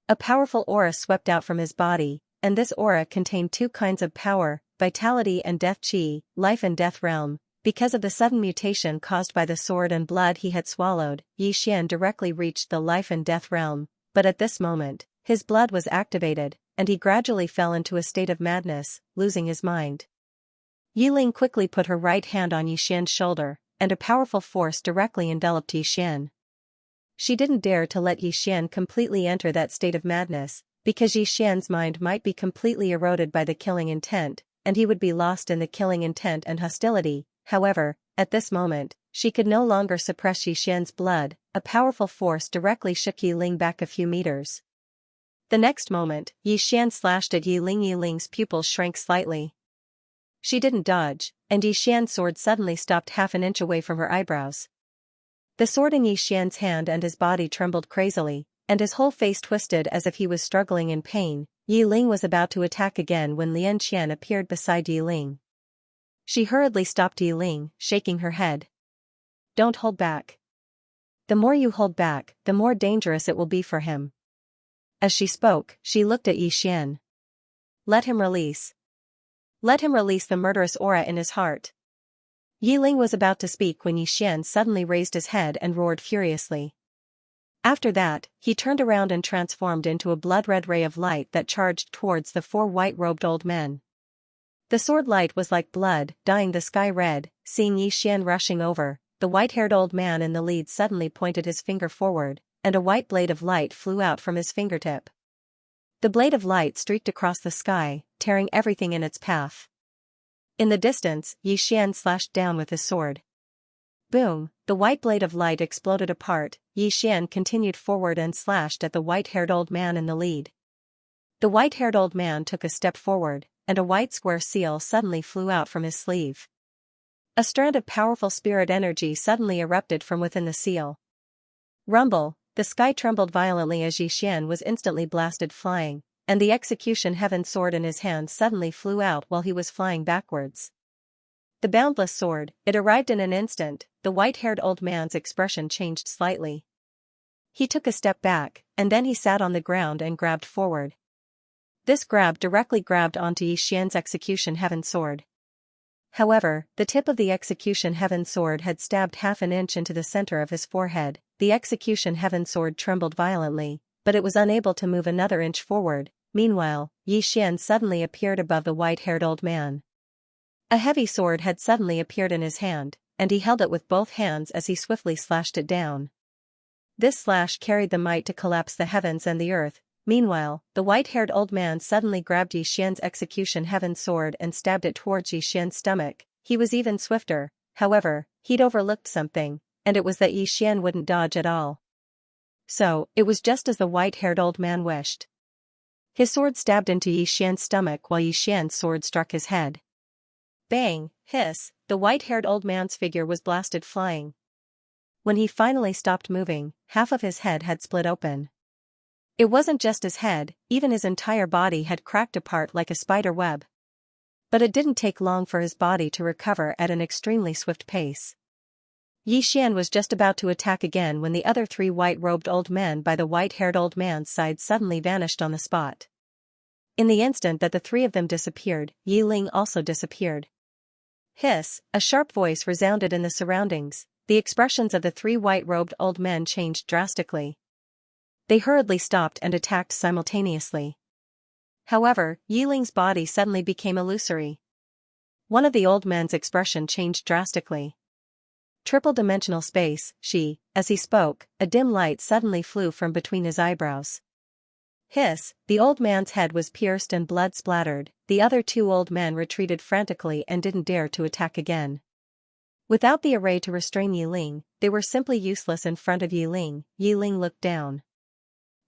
Speaker 1: A powerful aura swept out from his body, and this aura contained two kinds of power, vitality and death chi, life and death realm. Because of the sudden mutation caused by the sword and blood he had swallowed, Yi Xian directly reached the life and death realm, but at this moment, his blood was activated, and he gradually fell into a state of madness, losing his mind. Yi Ling quickly put her right hand on Yi Xian's shoulder, and a powerful force directly enveloped Yi Xian. She didn't dare to let Yi Xian completely enter that state of madness, because Yi Xian's mind might be completely eroded by the killing intent, and he would be lost in the killing intent and hostility. However, at this moment, she could no longer suppress Yi Xian's blood. A powerful force directly shook Yi Ling back a few meters. The next moment, Yi Xian slashed at Yi Ling. Yi Ling's pupils shrank slightly. She didn't dodge, and Yi Xian's sword suddenly stopped half an inch away from her eyebrows. The sword in Yi Xian's hand and his body trembled crazily, and his whole face twisted as if he was struggling in pain. Yi Ling was about to attack again when Lian Qian appeared beside Yi Ling. She hurriedly stopped Yi Ling, shaking her head. Don't hold back. The more you hold back, the more dangerous it will be for him. As she spoke, she looked at Yi Xian. Let him release. Let him release the murderous aura in his heart. Yi Ling was about to speak when Yi Xian suddenly raised his head and roared furiously. After that, he turned around and transformed into a blood-red ray of light that charged towards the four white-robed old men. The sword light was like blood, dyeing the sky red. Seeing Yi Xian rushing over, the white-haired old man in the lead suddenly pointed his finger forward, and a white blade of light flew out from his fingertip. The blade of light streaked across the sky, tearing everything in its path. In the distance, Yi Xian slashed down with his sword. Boom, the white blade of light exploded apart. Yi Xian continued forward and slashed at the white-haired old man in the lead. The white-haired old man took a step forward, and a white square seal suddenly flew out from his sleeve. A strand of powerful spirit energy suddenly erupted from within the seal. Rumble, the sky trembled violently as Yi Xian was instantly blasted flying, and the execution heaven sword in his hand suddenly flew out while he was flying backwards. The boundless sword, it arrived in an instant. The white-haired old man's expression changed slightly. He took a step back, and then he sat on the ground and grabbed forward. This grab directly grabbed onto Yi Xian's execution heaven sword. However, the tip of the execution heaven sword had stabbed half an inch into the center of his forehead. The execution heaven sword trembled violently, but it was unable to move another inch forward. Meanwhile, Yi Xian suddenly appeared above the white-haired old man. A heavy sword had suddenly appeared in his hand, and he held it with both hands as he swiftly slashed it down. This slash carried the might to collapse the heavens and the earth, Meanwhile, the white-haired old man suddenly grabbed Yi Xian's execution heaven sword and stabbed it towards Yi Xian's stomach. He was even swifter, however, he'd overlooked something, and it was that Yi Xian wouldn't dodge at all. So, it was just as the white-haired old man wished. His sword stabbed into Yi Xian's stomach while Yi Xian's sword struck his head. Bang, hiss, the white-haired old man's figure was blasted flying. When he finally stopped moving, half of his head had split open. It wasn't just his head, even his entire body had cracked apart like a spider web. But it didn't take long for his body to recover at an extremely swift pace. Yi Xian was just about to attack again when the other three white-robed old men by the white-haired old man's side suddenly vanished on the spot. In the instant that the three of them disappeared, Yi Ling also disappeared. Hiss, a sharp voice resounded in the surroundings. The expressions of the three white-robed old men changed drastically. They hurriedly stopped and attacked simultaneously. However, Yi Ling's body suddenly became illusory. One of the old men's expression changed drastically. Triple-dimensional space, as he spoke, a dim light suddenly flew from between his eyebrows. Hiss, the old man's head was pierced and blood splattered. The other two old men retreated frantically and didn't dare to attack again. Without the array to restrain Yi Ling, they were simply useless in front of Yi Ling. Yi Ling looked down.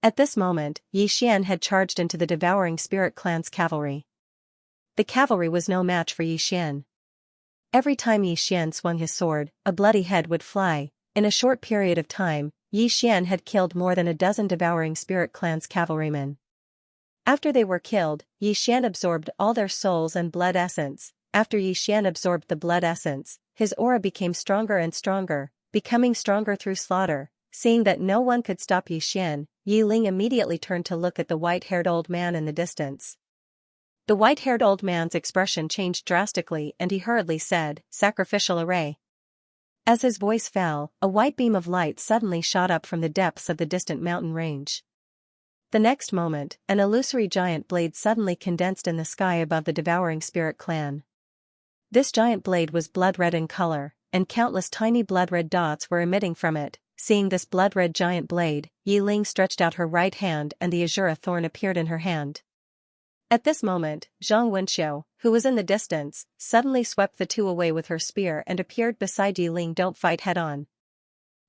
Speaker 1: At this moment, Yi Xian had charged into the devouring spirit clan's cavalry. The cavalry was no match for Yi Xian. Every time Yi Xian swung his sword, a bloody head would fly. In a short period of time, Yi Xian had killed more than a dozen devouring spirit clan's cavalrymen. After they were killed, Yi Xian absorbed all their souls and blood essence. After Yi Xian absorbed the blood essence, his aura became stronger and stronger, becoming stronger through slaughter. Seeing that no one could stop Yi Xian, Yi Ling immediately turned to look at the white-haired old man in the distance. The white-haired old man's expression changed drastically and he hurriedly said, "Sacrificial array." As his voice fell, a white beam of light suddenly shot up from the depths of the distant mountain range. The next moment, an illusory giant blade suddenly condensed in the sky above the devouring spirit clan. This giant blade was blood-red in color, and countless tiny blood-red dots were emitting from it. Seeing this blood-red giant blade, Yi Ling stretched out her right hand and the azure thorn appeared in her hand. At this moment, Zhang Wenxiu, who was in the distance, suddenly swept the two away with her spear and appeared beside Yi Ling. "Don't fight head-on.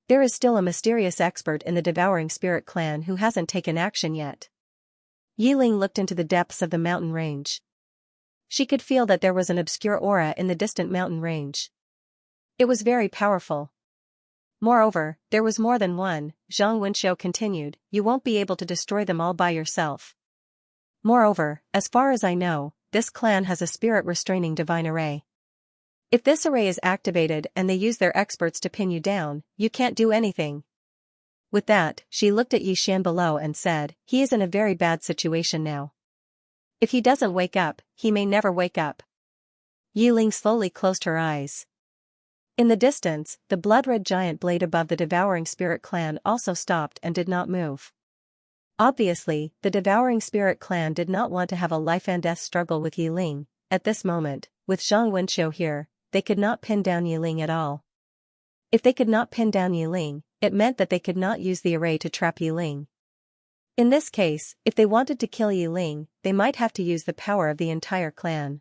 Speaker 1: There is still a mysterious expert in the devouring spirit clan who hasn't taken action yet." Yi Ling looked into the depths of the mountain range. She could feel that there was an obscure aura in the distant mountain range. It was very powerful. Moreover, there was more than one. Zhang Wenxiu continued, "You won't be able to destroy them all by yourself. Moreover, as far as I know, this clan has a spirit-restraining divine array. If this array is activated and they use their experts to pin you down, you can't do anything." With that, she looked at Yi Xian below and said, "He is in a very bad situation now. If he doesn't wake up, he may never wake up." Yi Ling slowly closed her eyes. In the distance, the blood-red giant blade above the devouring spirit clan also stopped and did not move. Obviously, the devouring spirit clan did not want to have a life-and-death struggle with Yi Ling. At this moment, with Zhang Wenxiu here, they could not pin down Yi Ling at all. If they could not pin down Yi Ling, it meant that they could not use the array to trap Yi Ling. In this case, if they wanted to kill Yi Ling, they might have to use the power of the entire clan.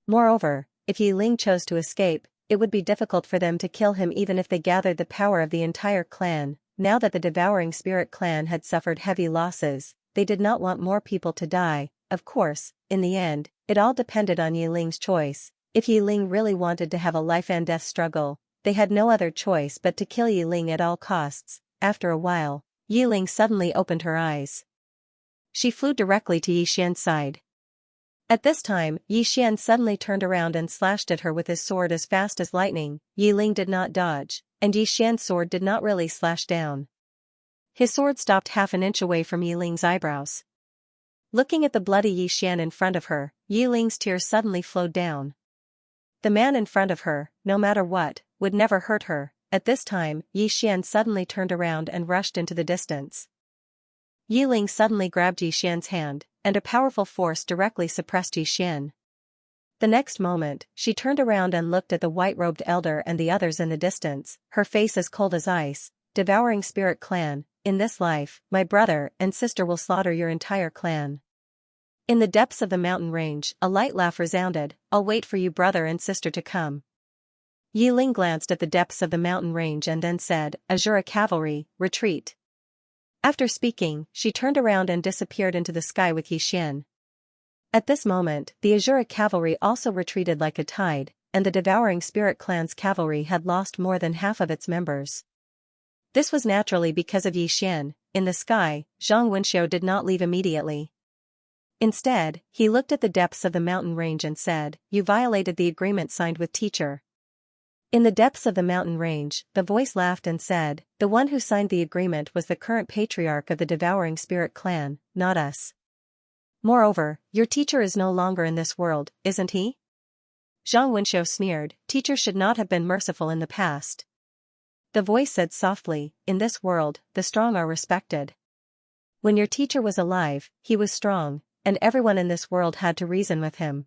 Speaker 1: Moreover, if Yi Ling chose to escape, it would be difficult for them to kill him even if they gathered the power of the entire clan. Now that the devouring spirit clan had suffered heavy losses, they did not want more people to die. Of course, in the end, it all depended on Yi Ling's choice. If Yi Ling really wanted to have a life-and-death struggle, they had no other choice but to kill Yi Ling at all costs. After a while, Yi Ling suddenly opened her eyes. She flew directly to Yi Xian's side. At this time, Yi Xian suddenly turned around and slashed at her with his sword as fast as lightning. Yi Ling did not dodge, and Yi Xian's sword did not really slash down. His sword stopped half an inch away from Yi Ling's eyebrows. Looking at the bloody Yi Xian in front of her, Yi Ling's tears suddenly flowed down. The man in front of her, no matter what, would never hurt her. At this time, Yi Xian suddenly turned around and rushed into the distance. Yi Ling suddenly grabbed Yi Xian's hand, and a powerful force directly suppressed Yi Xian. The next moment, she turned around and looked at the white-robed elder and the others in the distance, her face as cold as ice. Devouring Spirit Clan, in this life, my brother and sister will slaughter your entire clan. In the depths of the mountain range, a light laugh resounded, I'll wait for you brother and sister to come. Yi Ling glanced at the depths of the mountain range and then said, Azura cavalry, retreat. After speaking, she turned around and disappeared into the sky with Yi Xian. At this moment, the Azura cavalry also retreated like a tide, and the Devouring Spirit Clan's cavalry had lost more than half of its members. This was naturally because of Yi Xian. In the sky, Zhang Wenxiu did not leave immediately. Instead, he looked at the depths of the mountain range and said, You violated the agreement signed with teacher. In the depths of the mountain range, the voice laughed and said, The one who signed the agreement was the current patriarch of the Devouring Spirit Clan, not us. Moreover, your teacher is no longer in this world, isn't he? Zhang Wenxiu sneered, Teacher should not have been merciful in the past. The voice said softly, In this world, the strong are respected. When your teacher was alive, he was strong, and everyone in this world had to reason with him.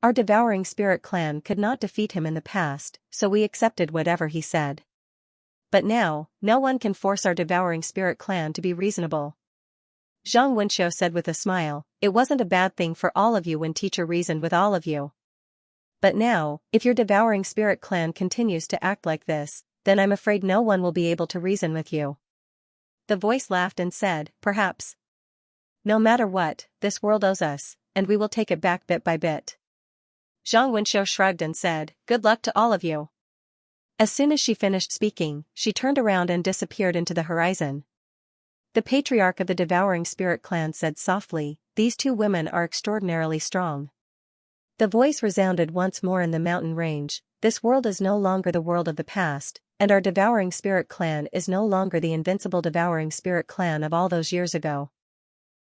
Speaker 1: Our Devouring Spirit Clan could not defeat him in the past, so we accepted whatever he said. But now, no one can force our Devouring Spirit Clan to be reasonable. Zhang Wenxiu said with a smile, It wasn't a bad thing for all of you when teacher reasoned with all of you. But now, if your Devouring Spirit Clan continues to act like this, then I'm afraid no one will be able to reason with you. The voice laughed and said, Perhaps. No matter what, this world owes us, and we will take it back bit by bit. Zhang Wenxiu shrugged and said, Good luck to all of you. As soon as she finished speaking, she turned around and disappeared into the horizon. The patriarch of the Devouring Spirit Clan said softly, These two women are extraordinarily strong. The voice resounded once more in the mountain range, This world is no longer the world of the past, and our Devouring Spirit Clan is no longer the invincible Devouring Spirit Clan of all those years ago.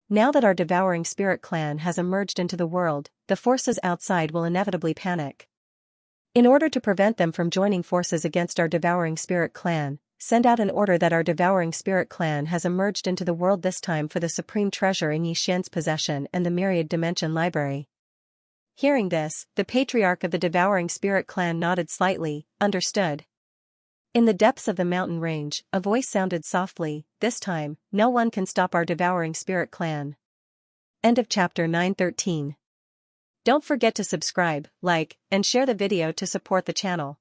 Speaker 1: Now that our Devouring Spirit Clan has emerged into the world, the forces outside will inevitably panic. In order to prevent them from joining forces against our Devouring Spirit Clan, send out an order that our Devouring Spirit Clan has emerged into the world this time for the supreme treasure in Yi Xian's possession and the Myriad Dimension Library. Hearing this, the patriarch of the Devouring Spirit Clan nodded slightly, understood. In the depths of the mountain range, a voice sounded softly, This time, no one can stop our Devouring Spirit Clan. End of chapter 913. Don't forget to subscribe, like, and share the video to support the channel.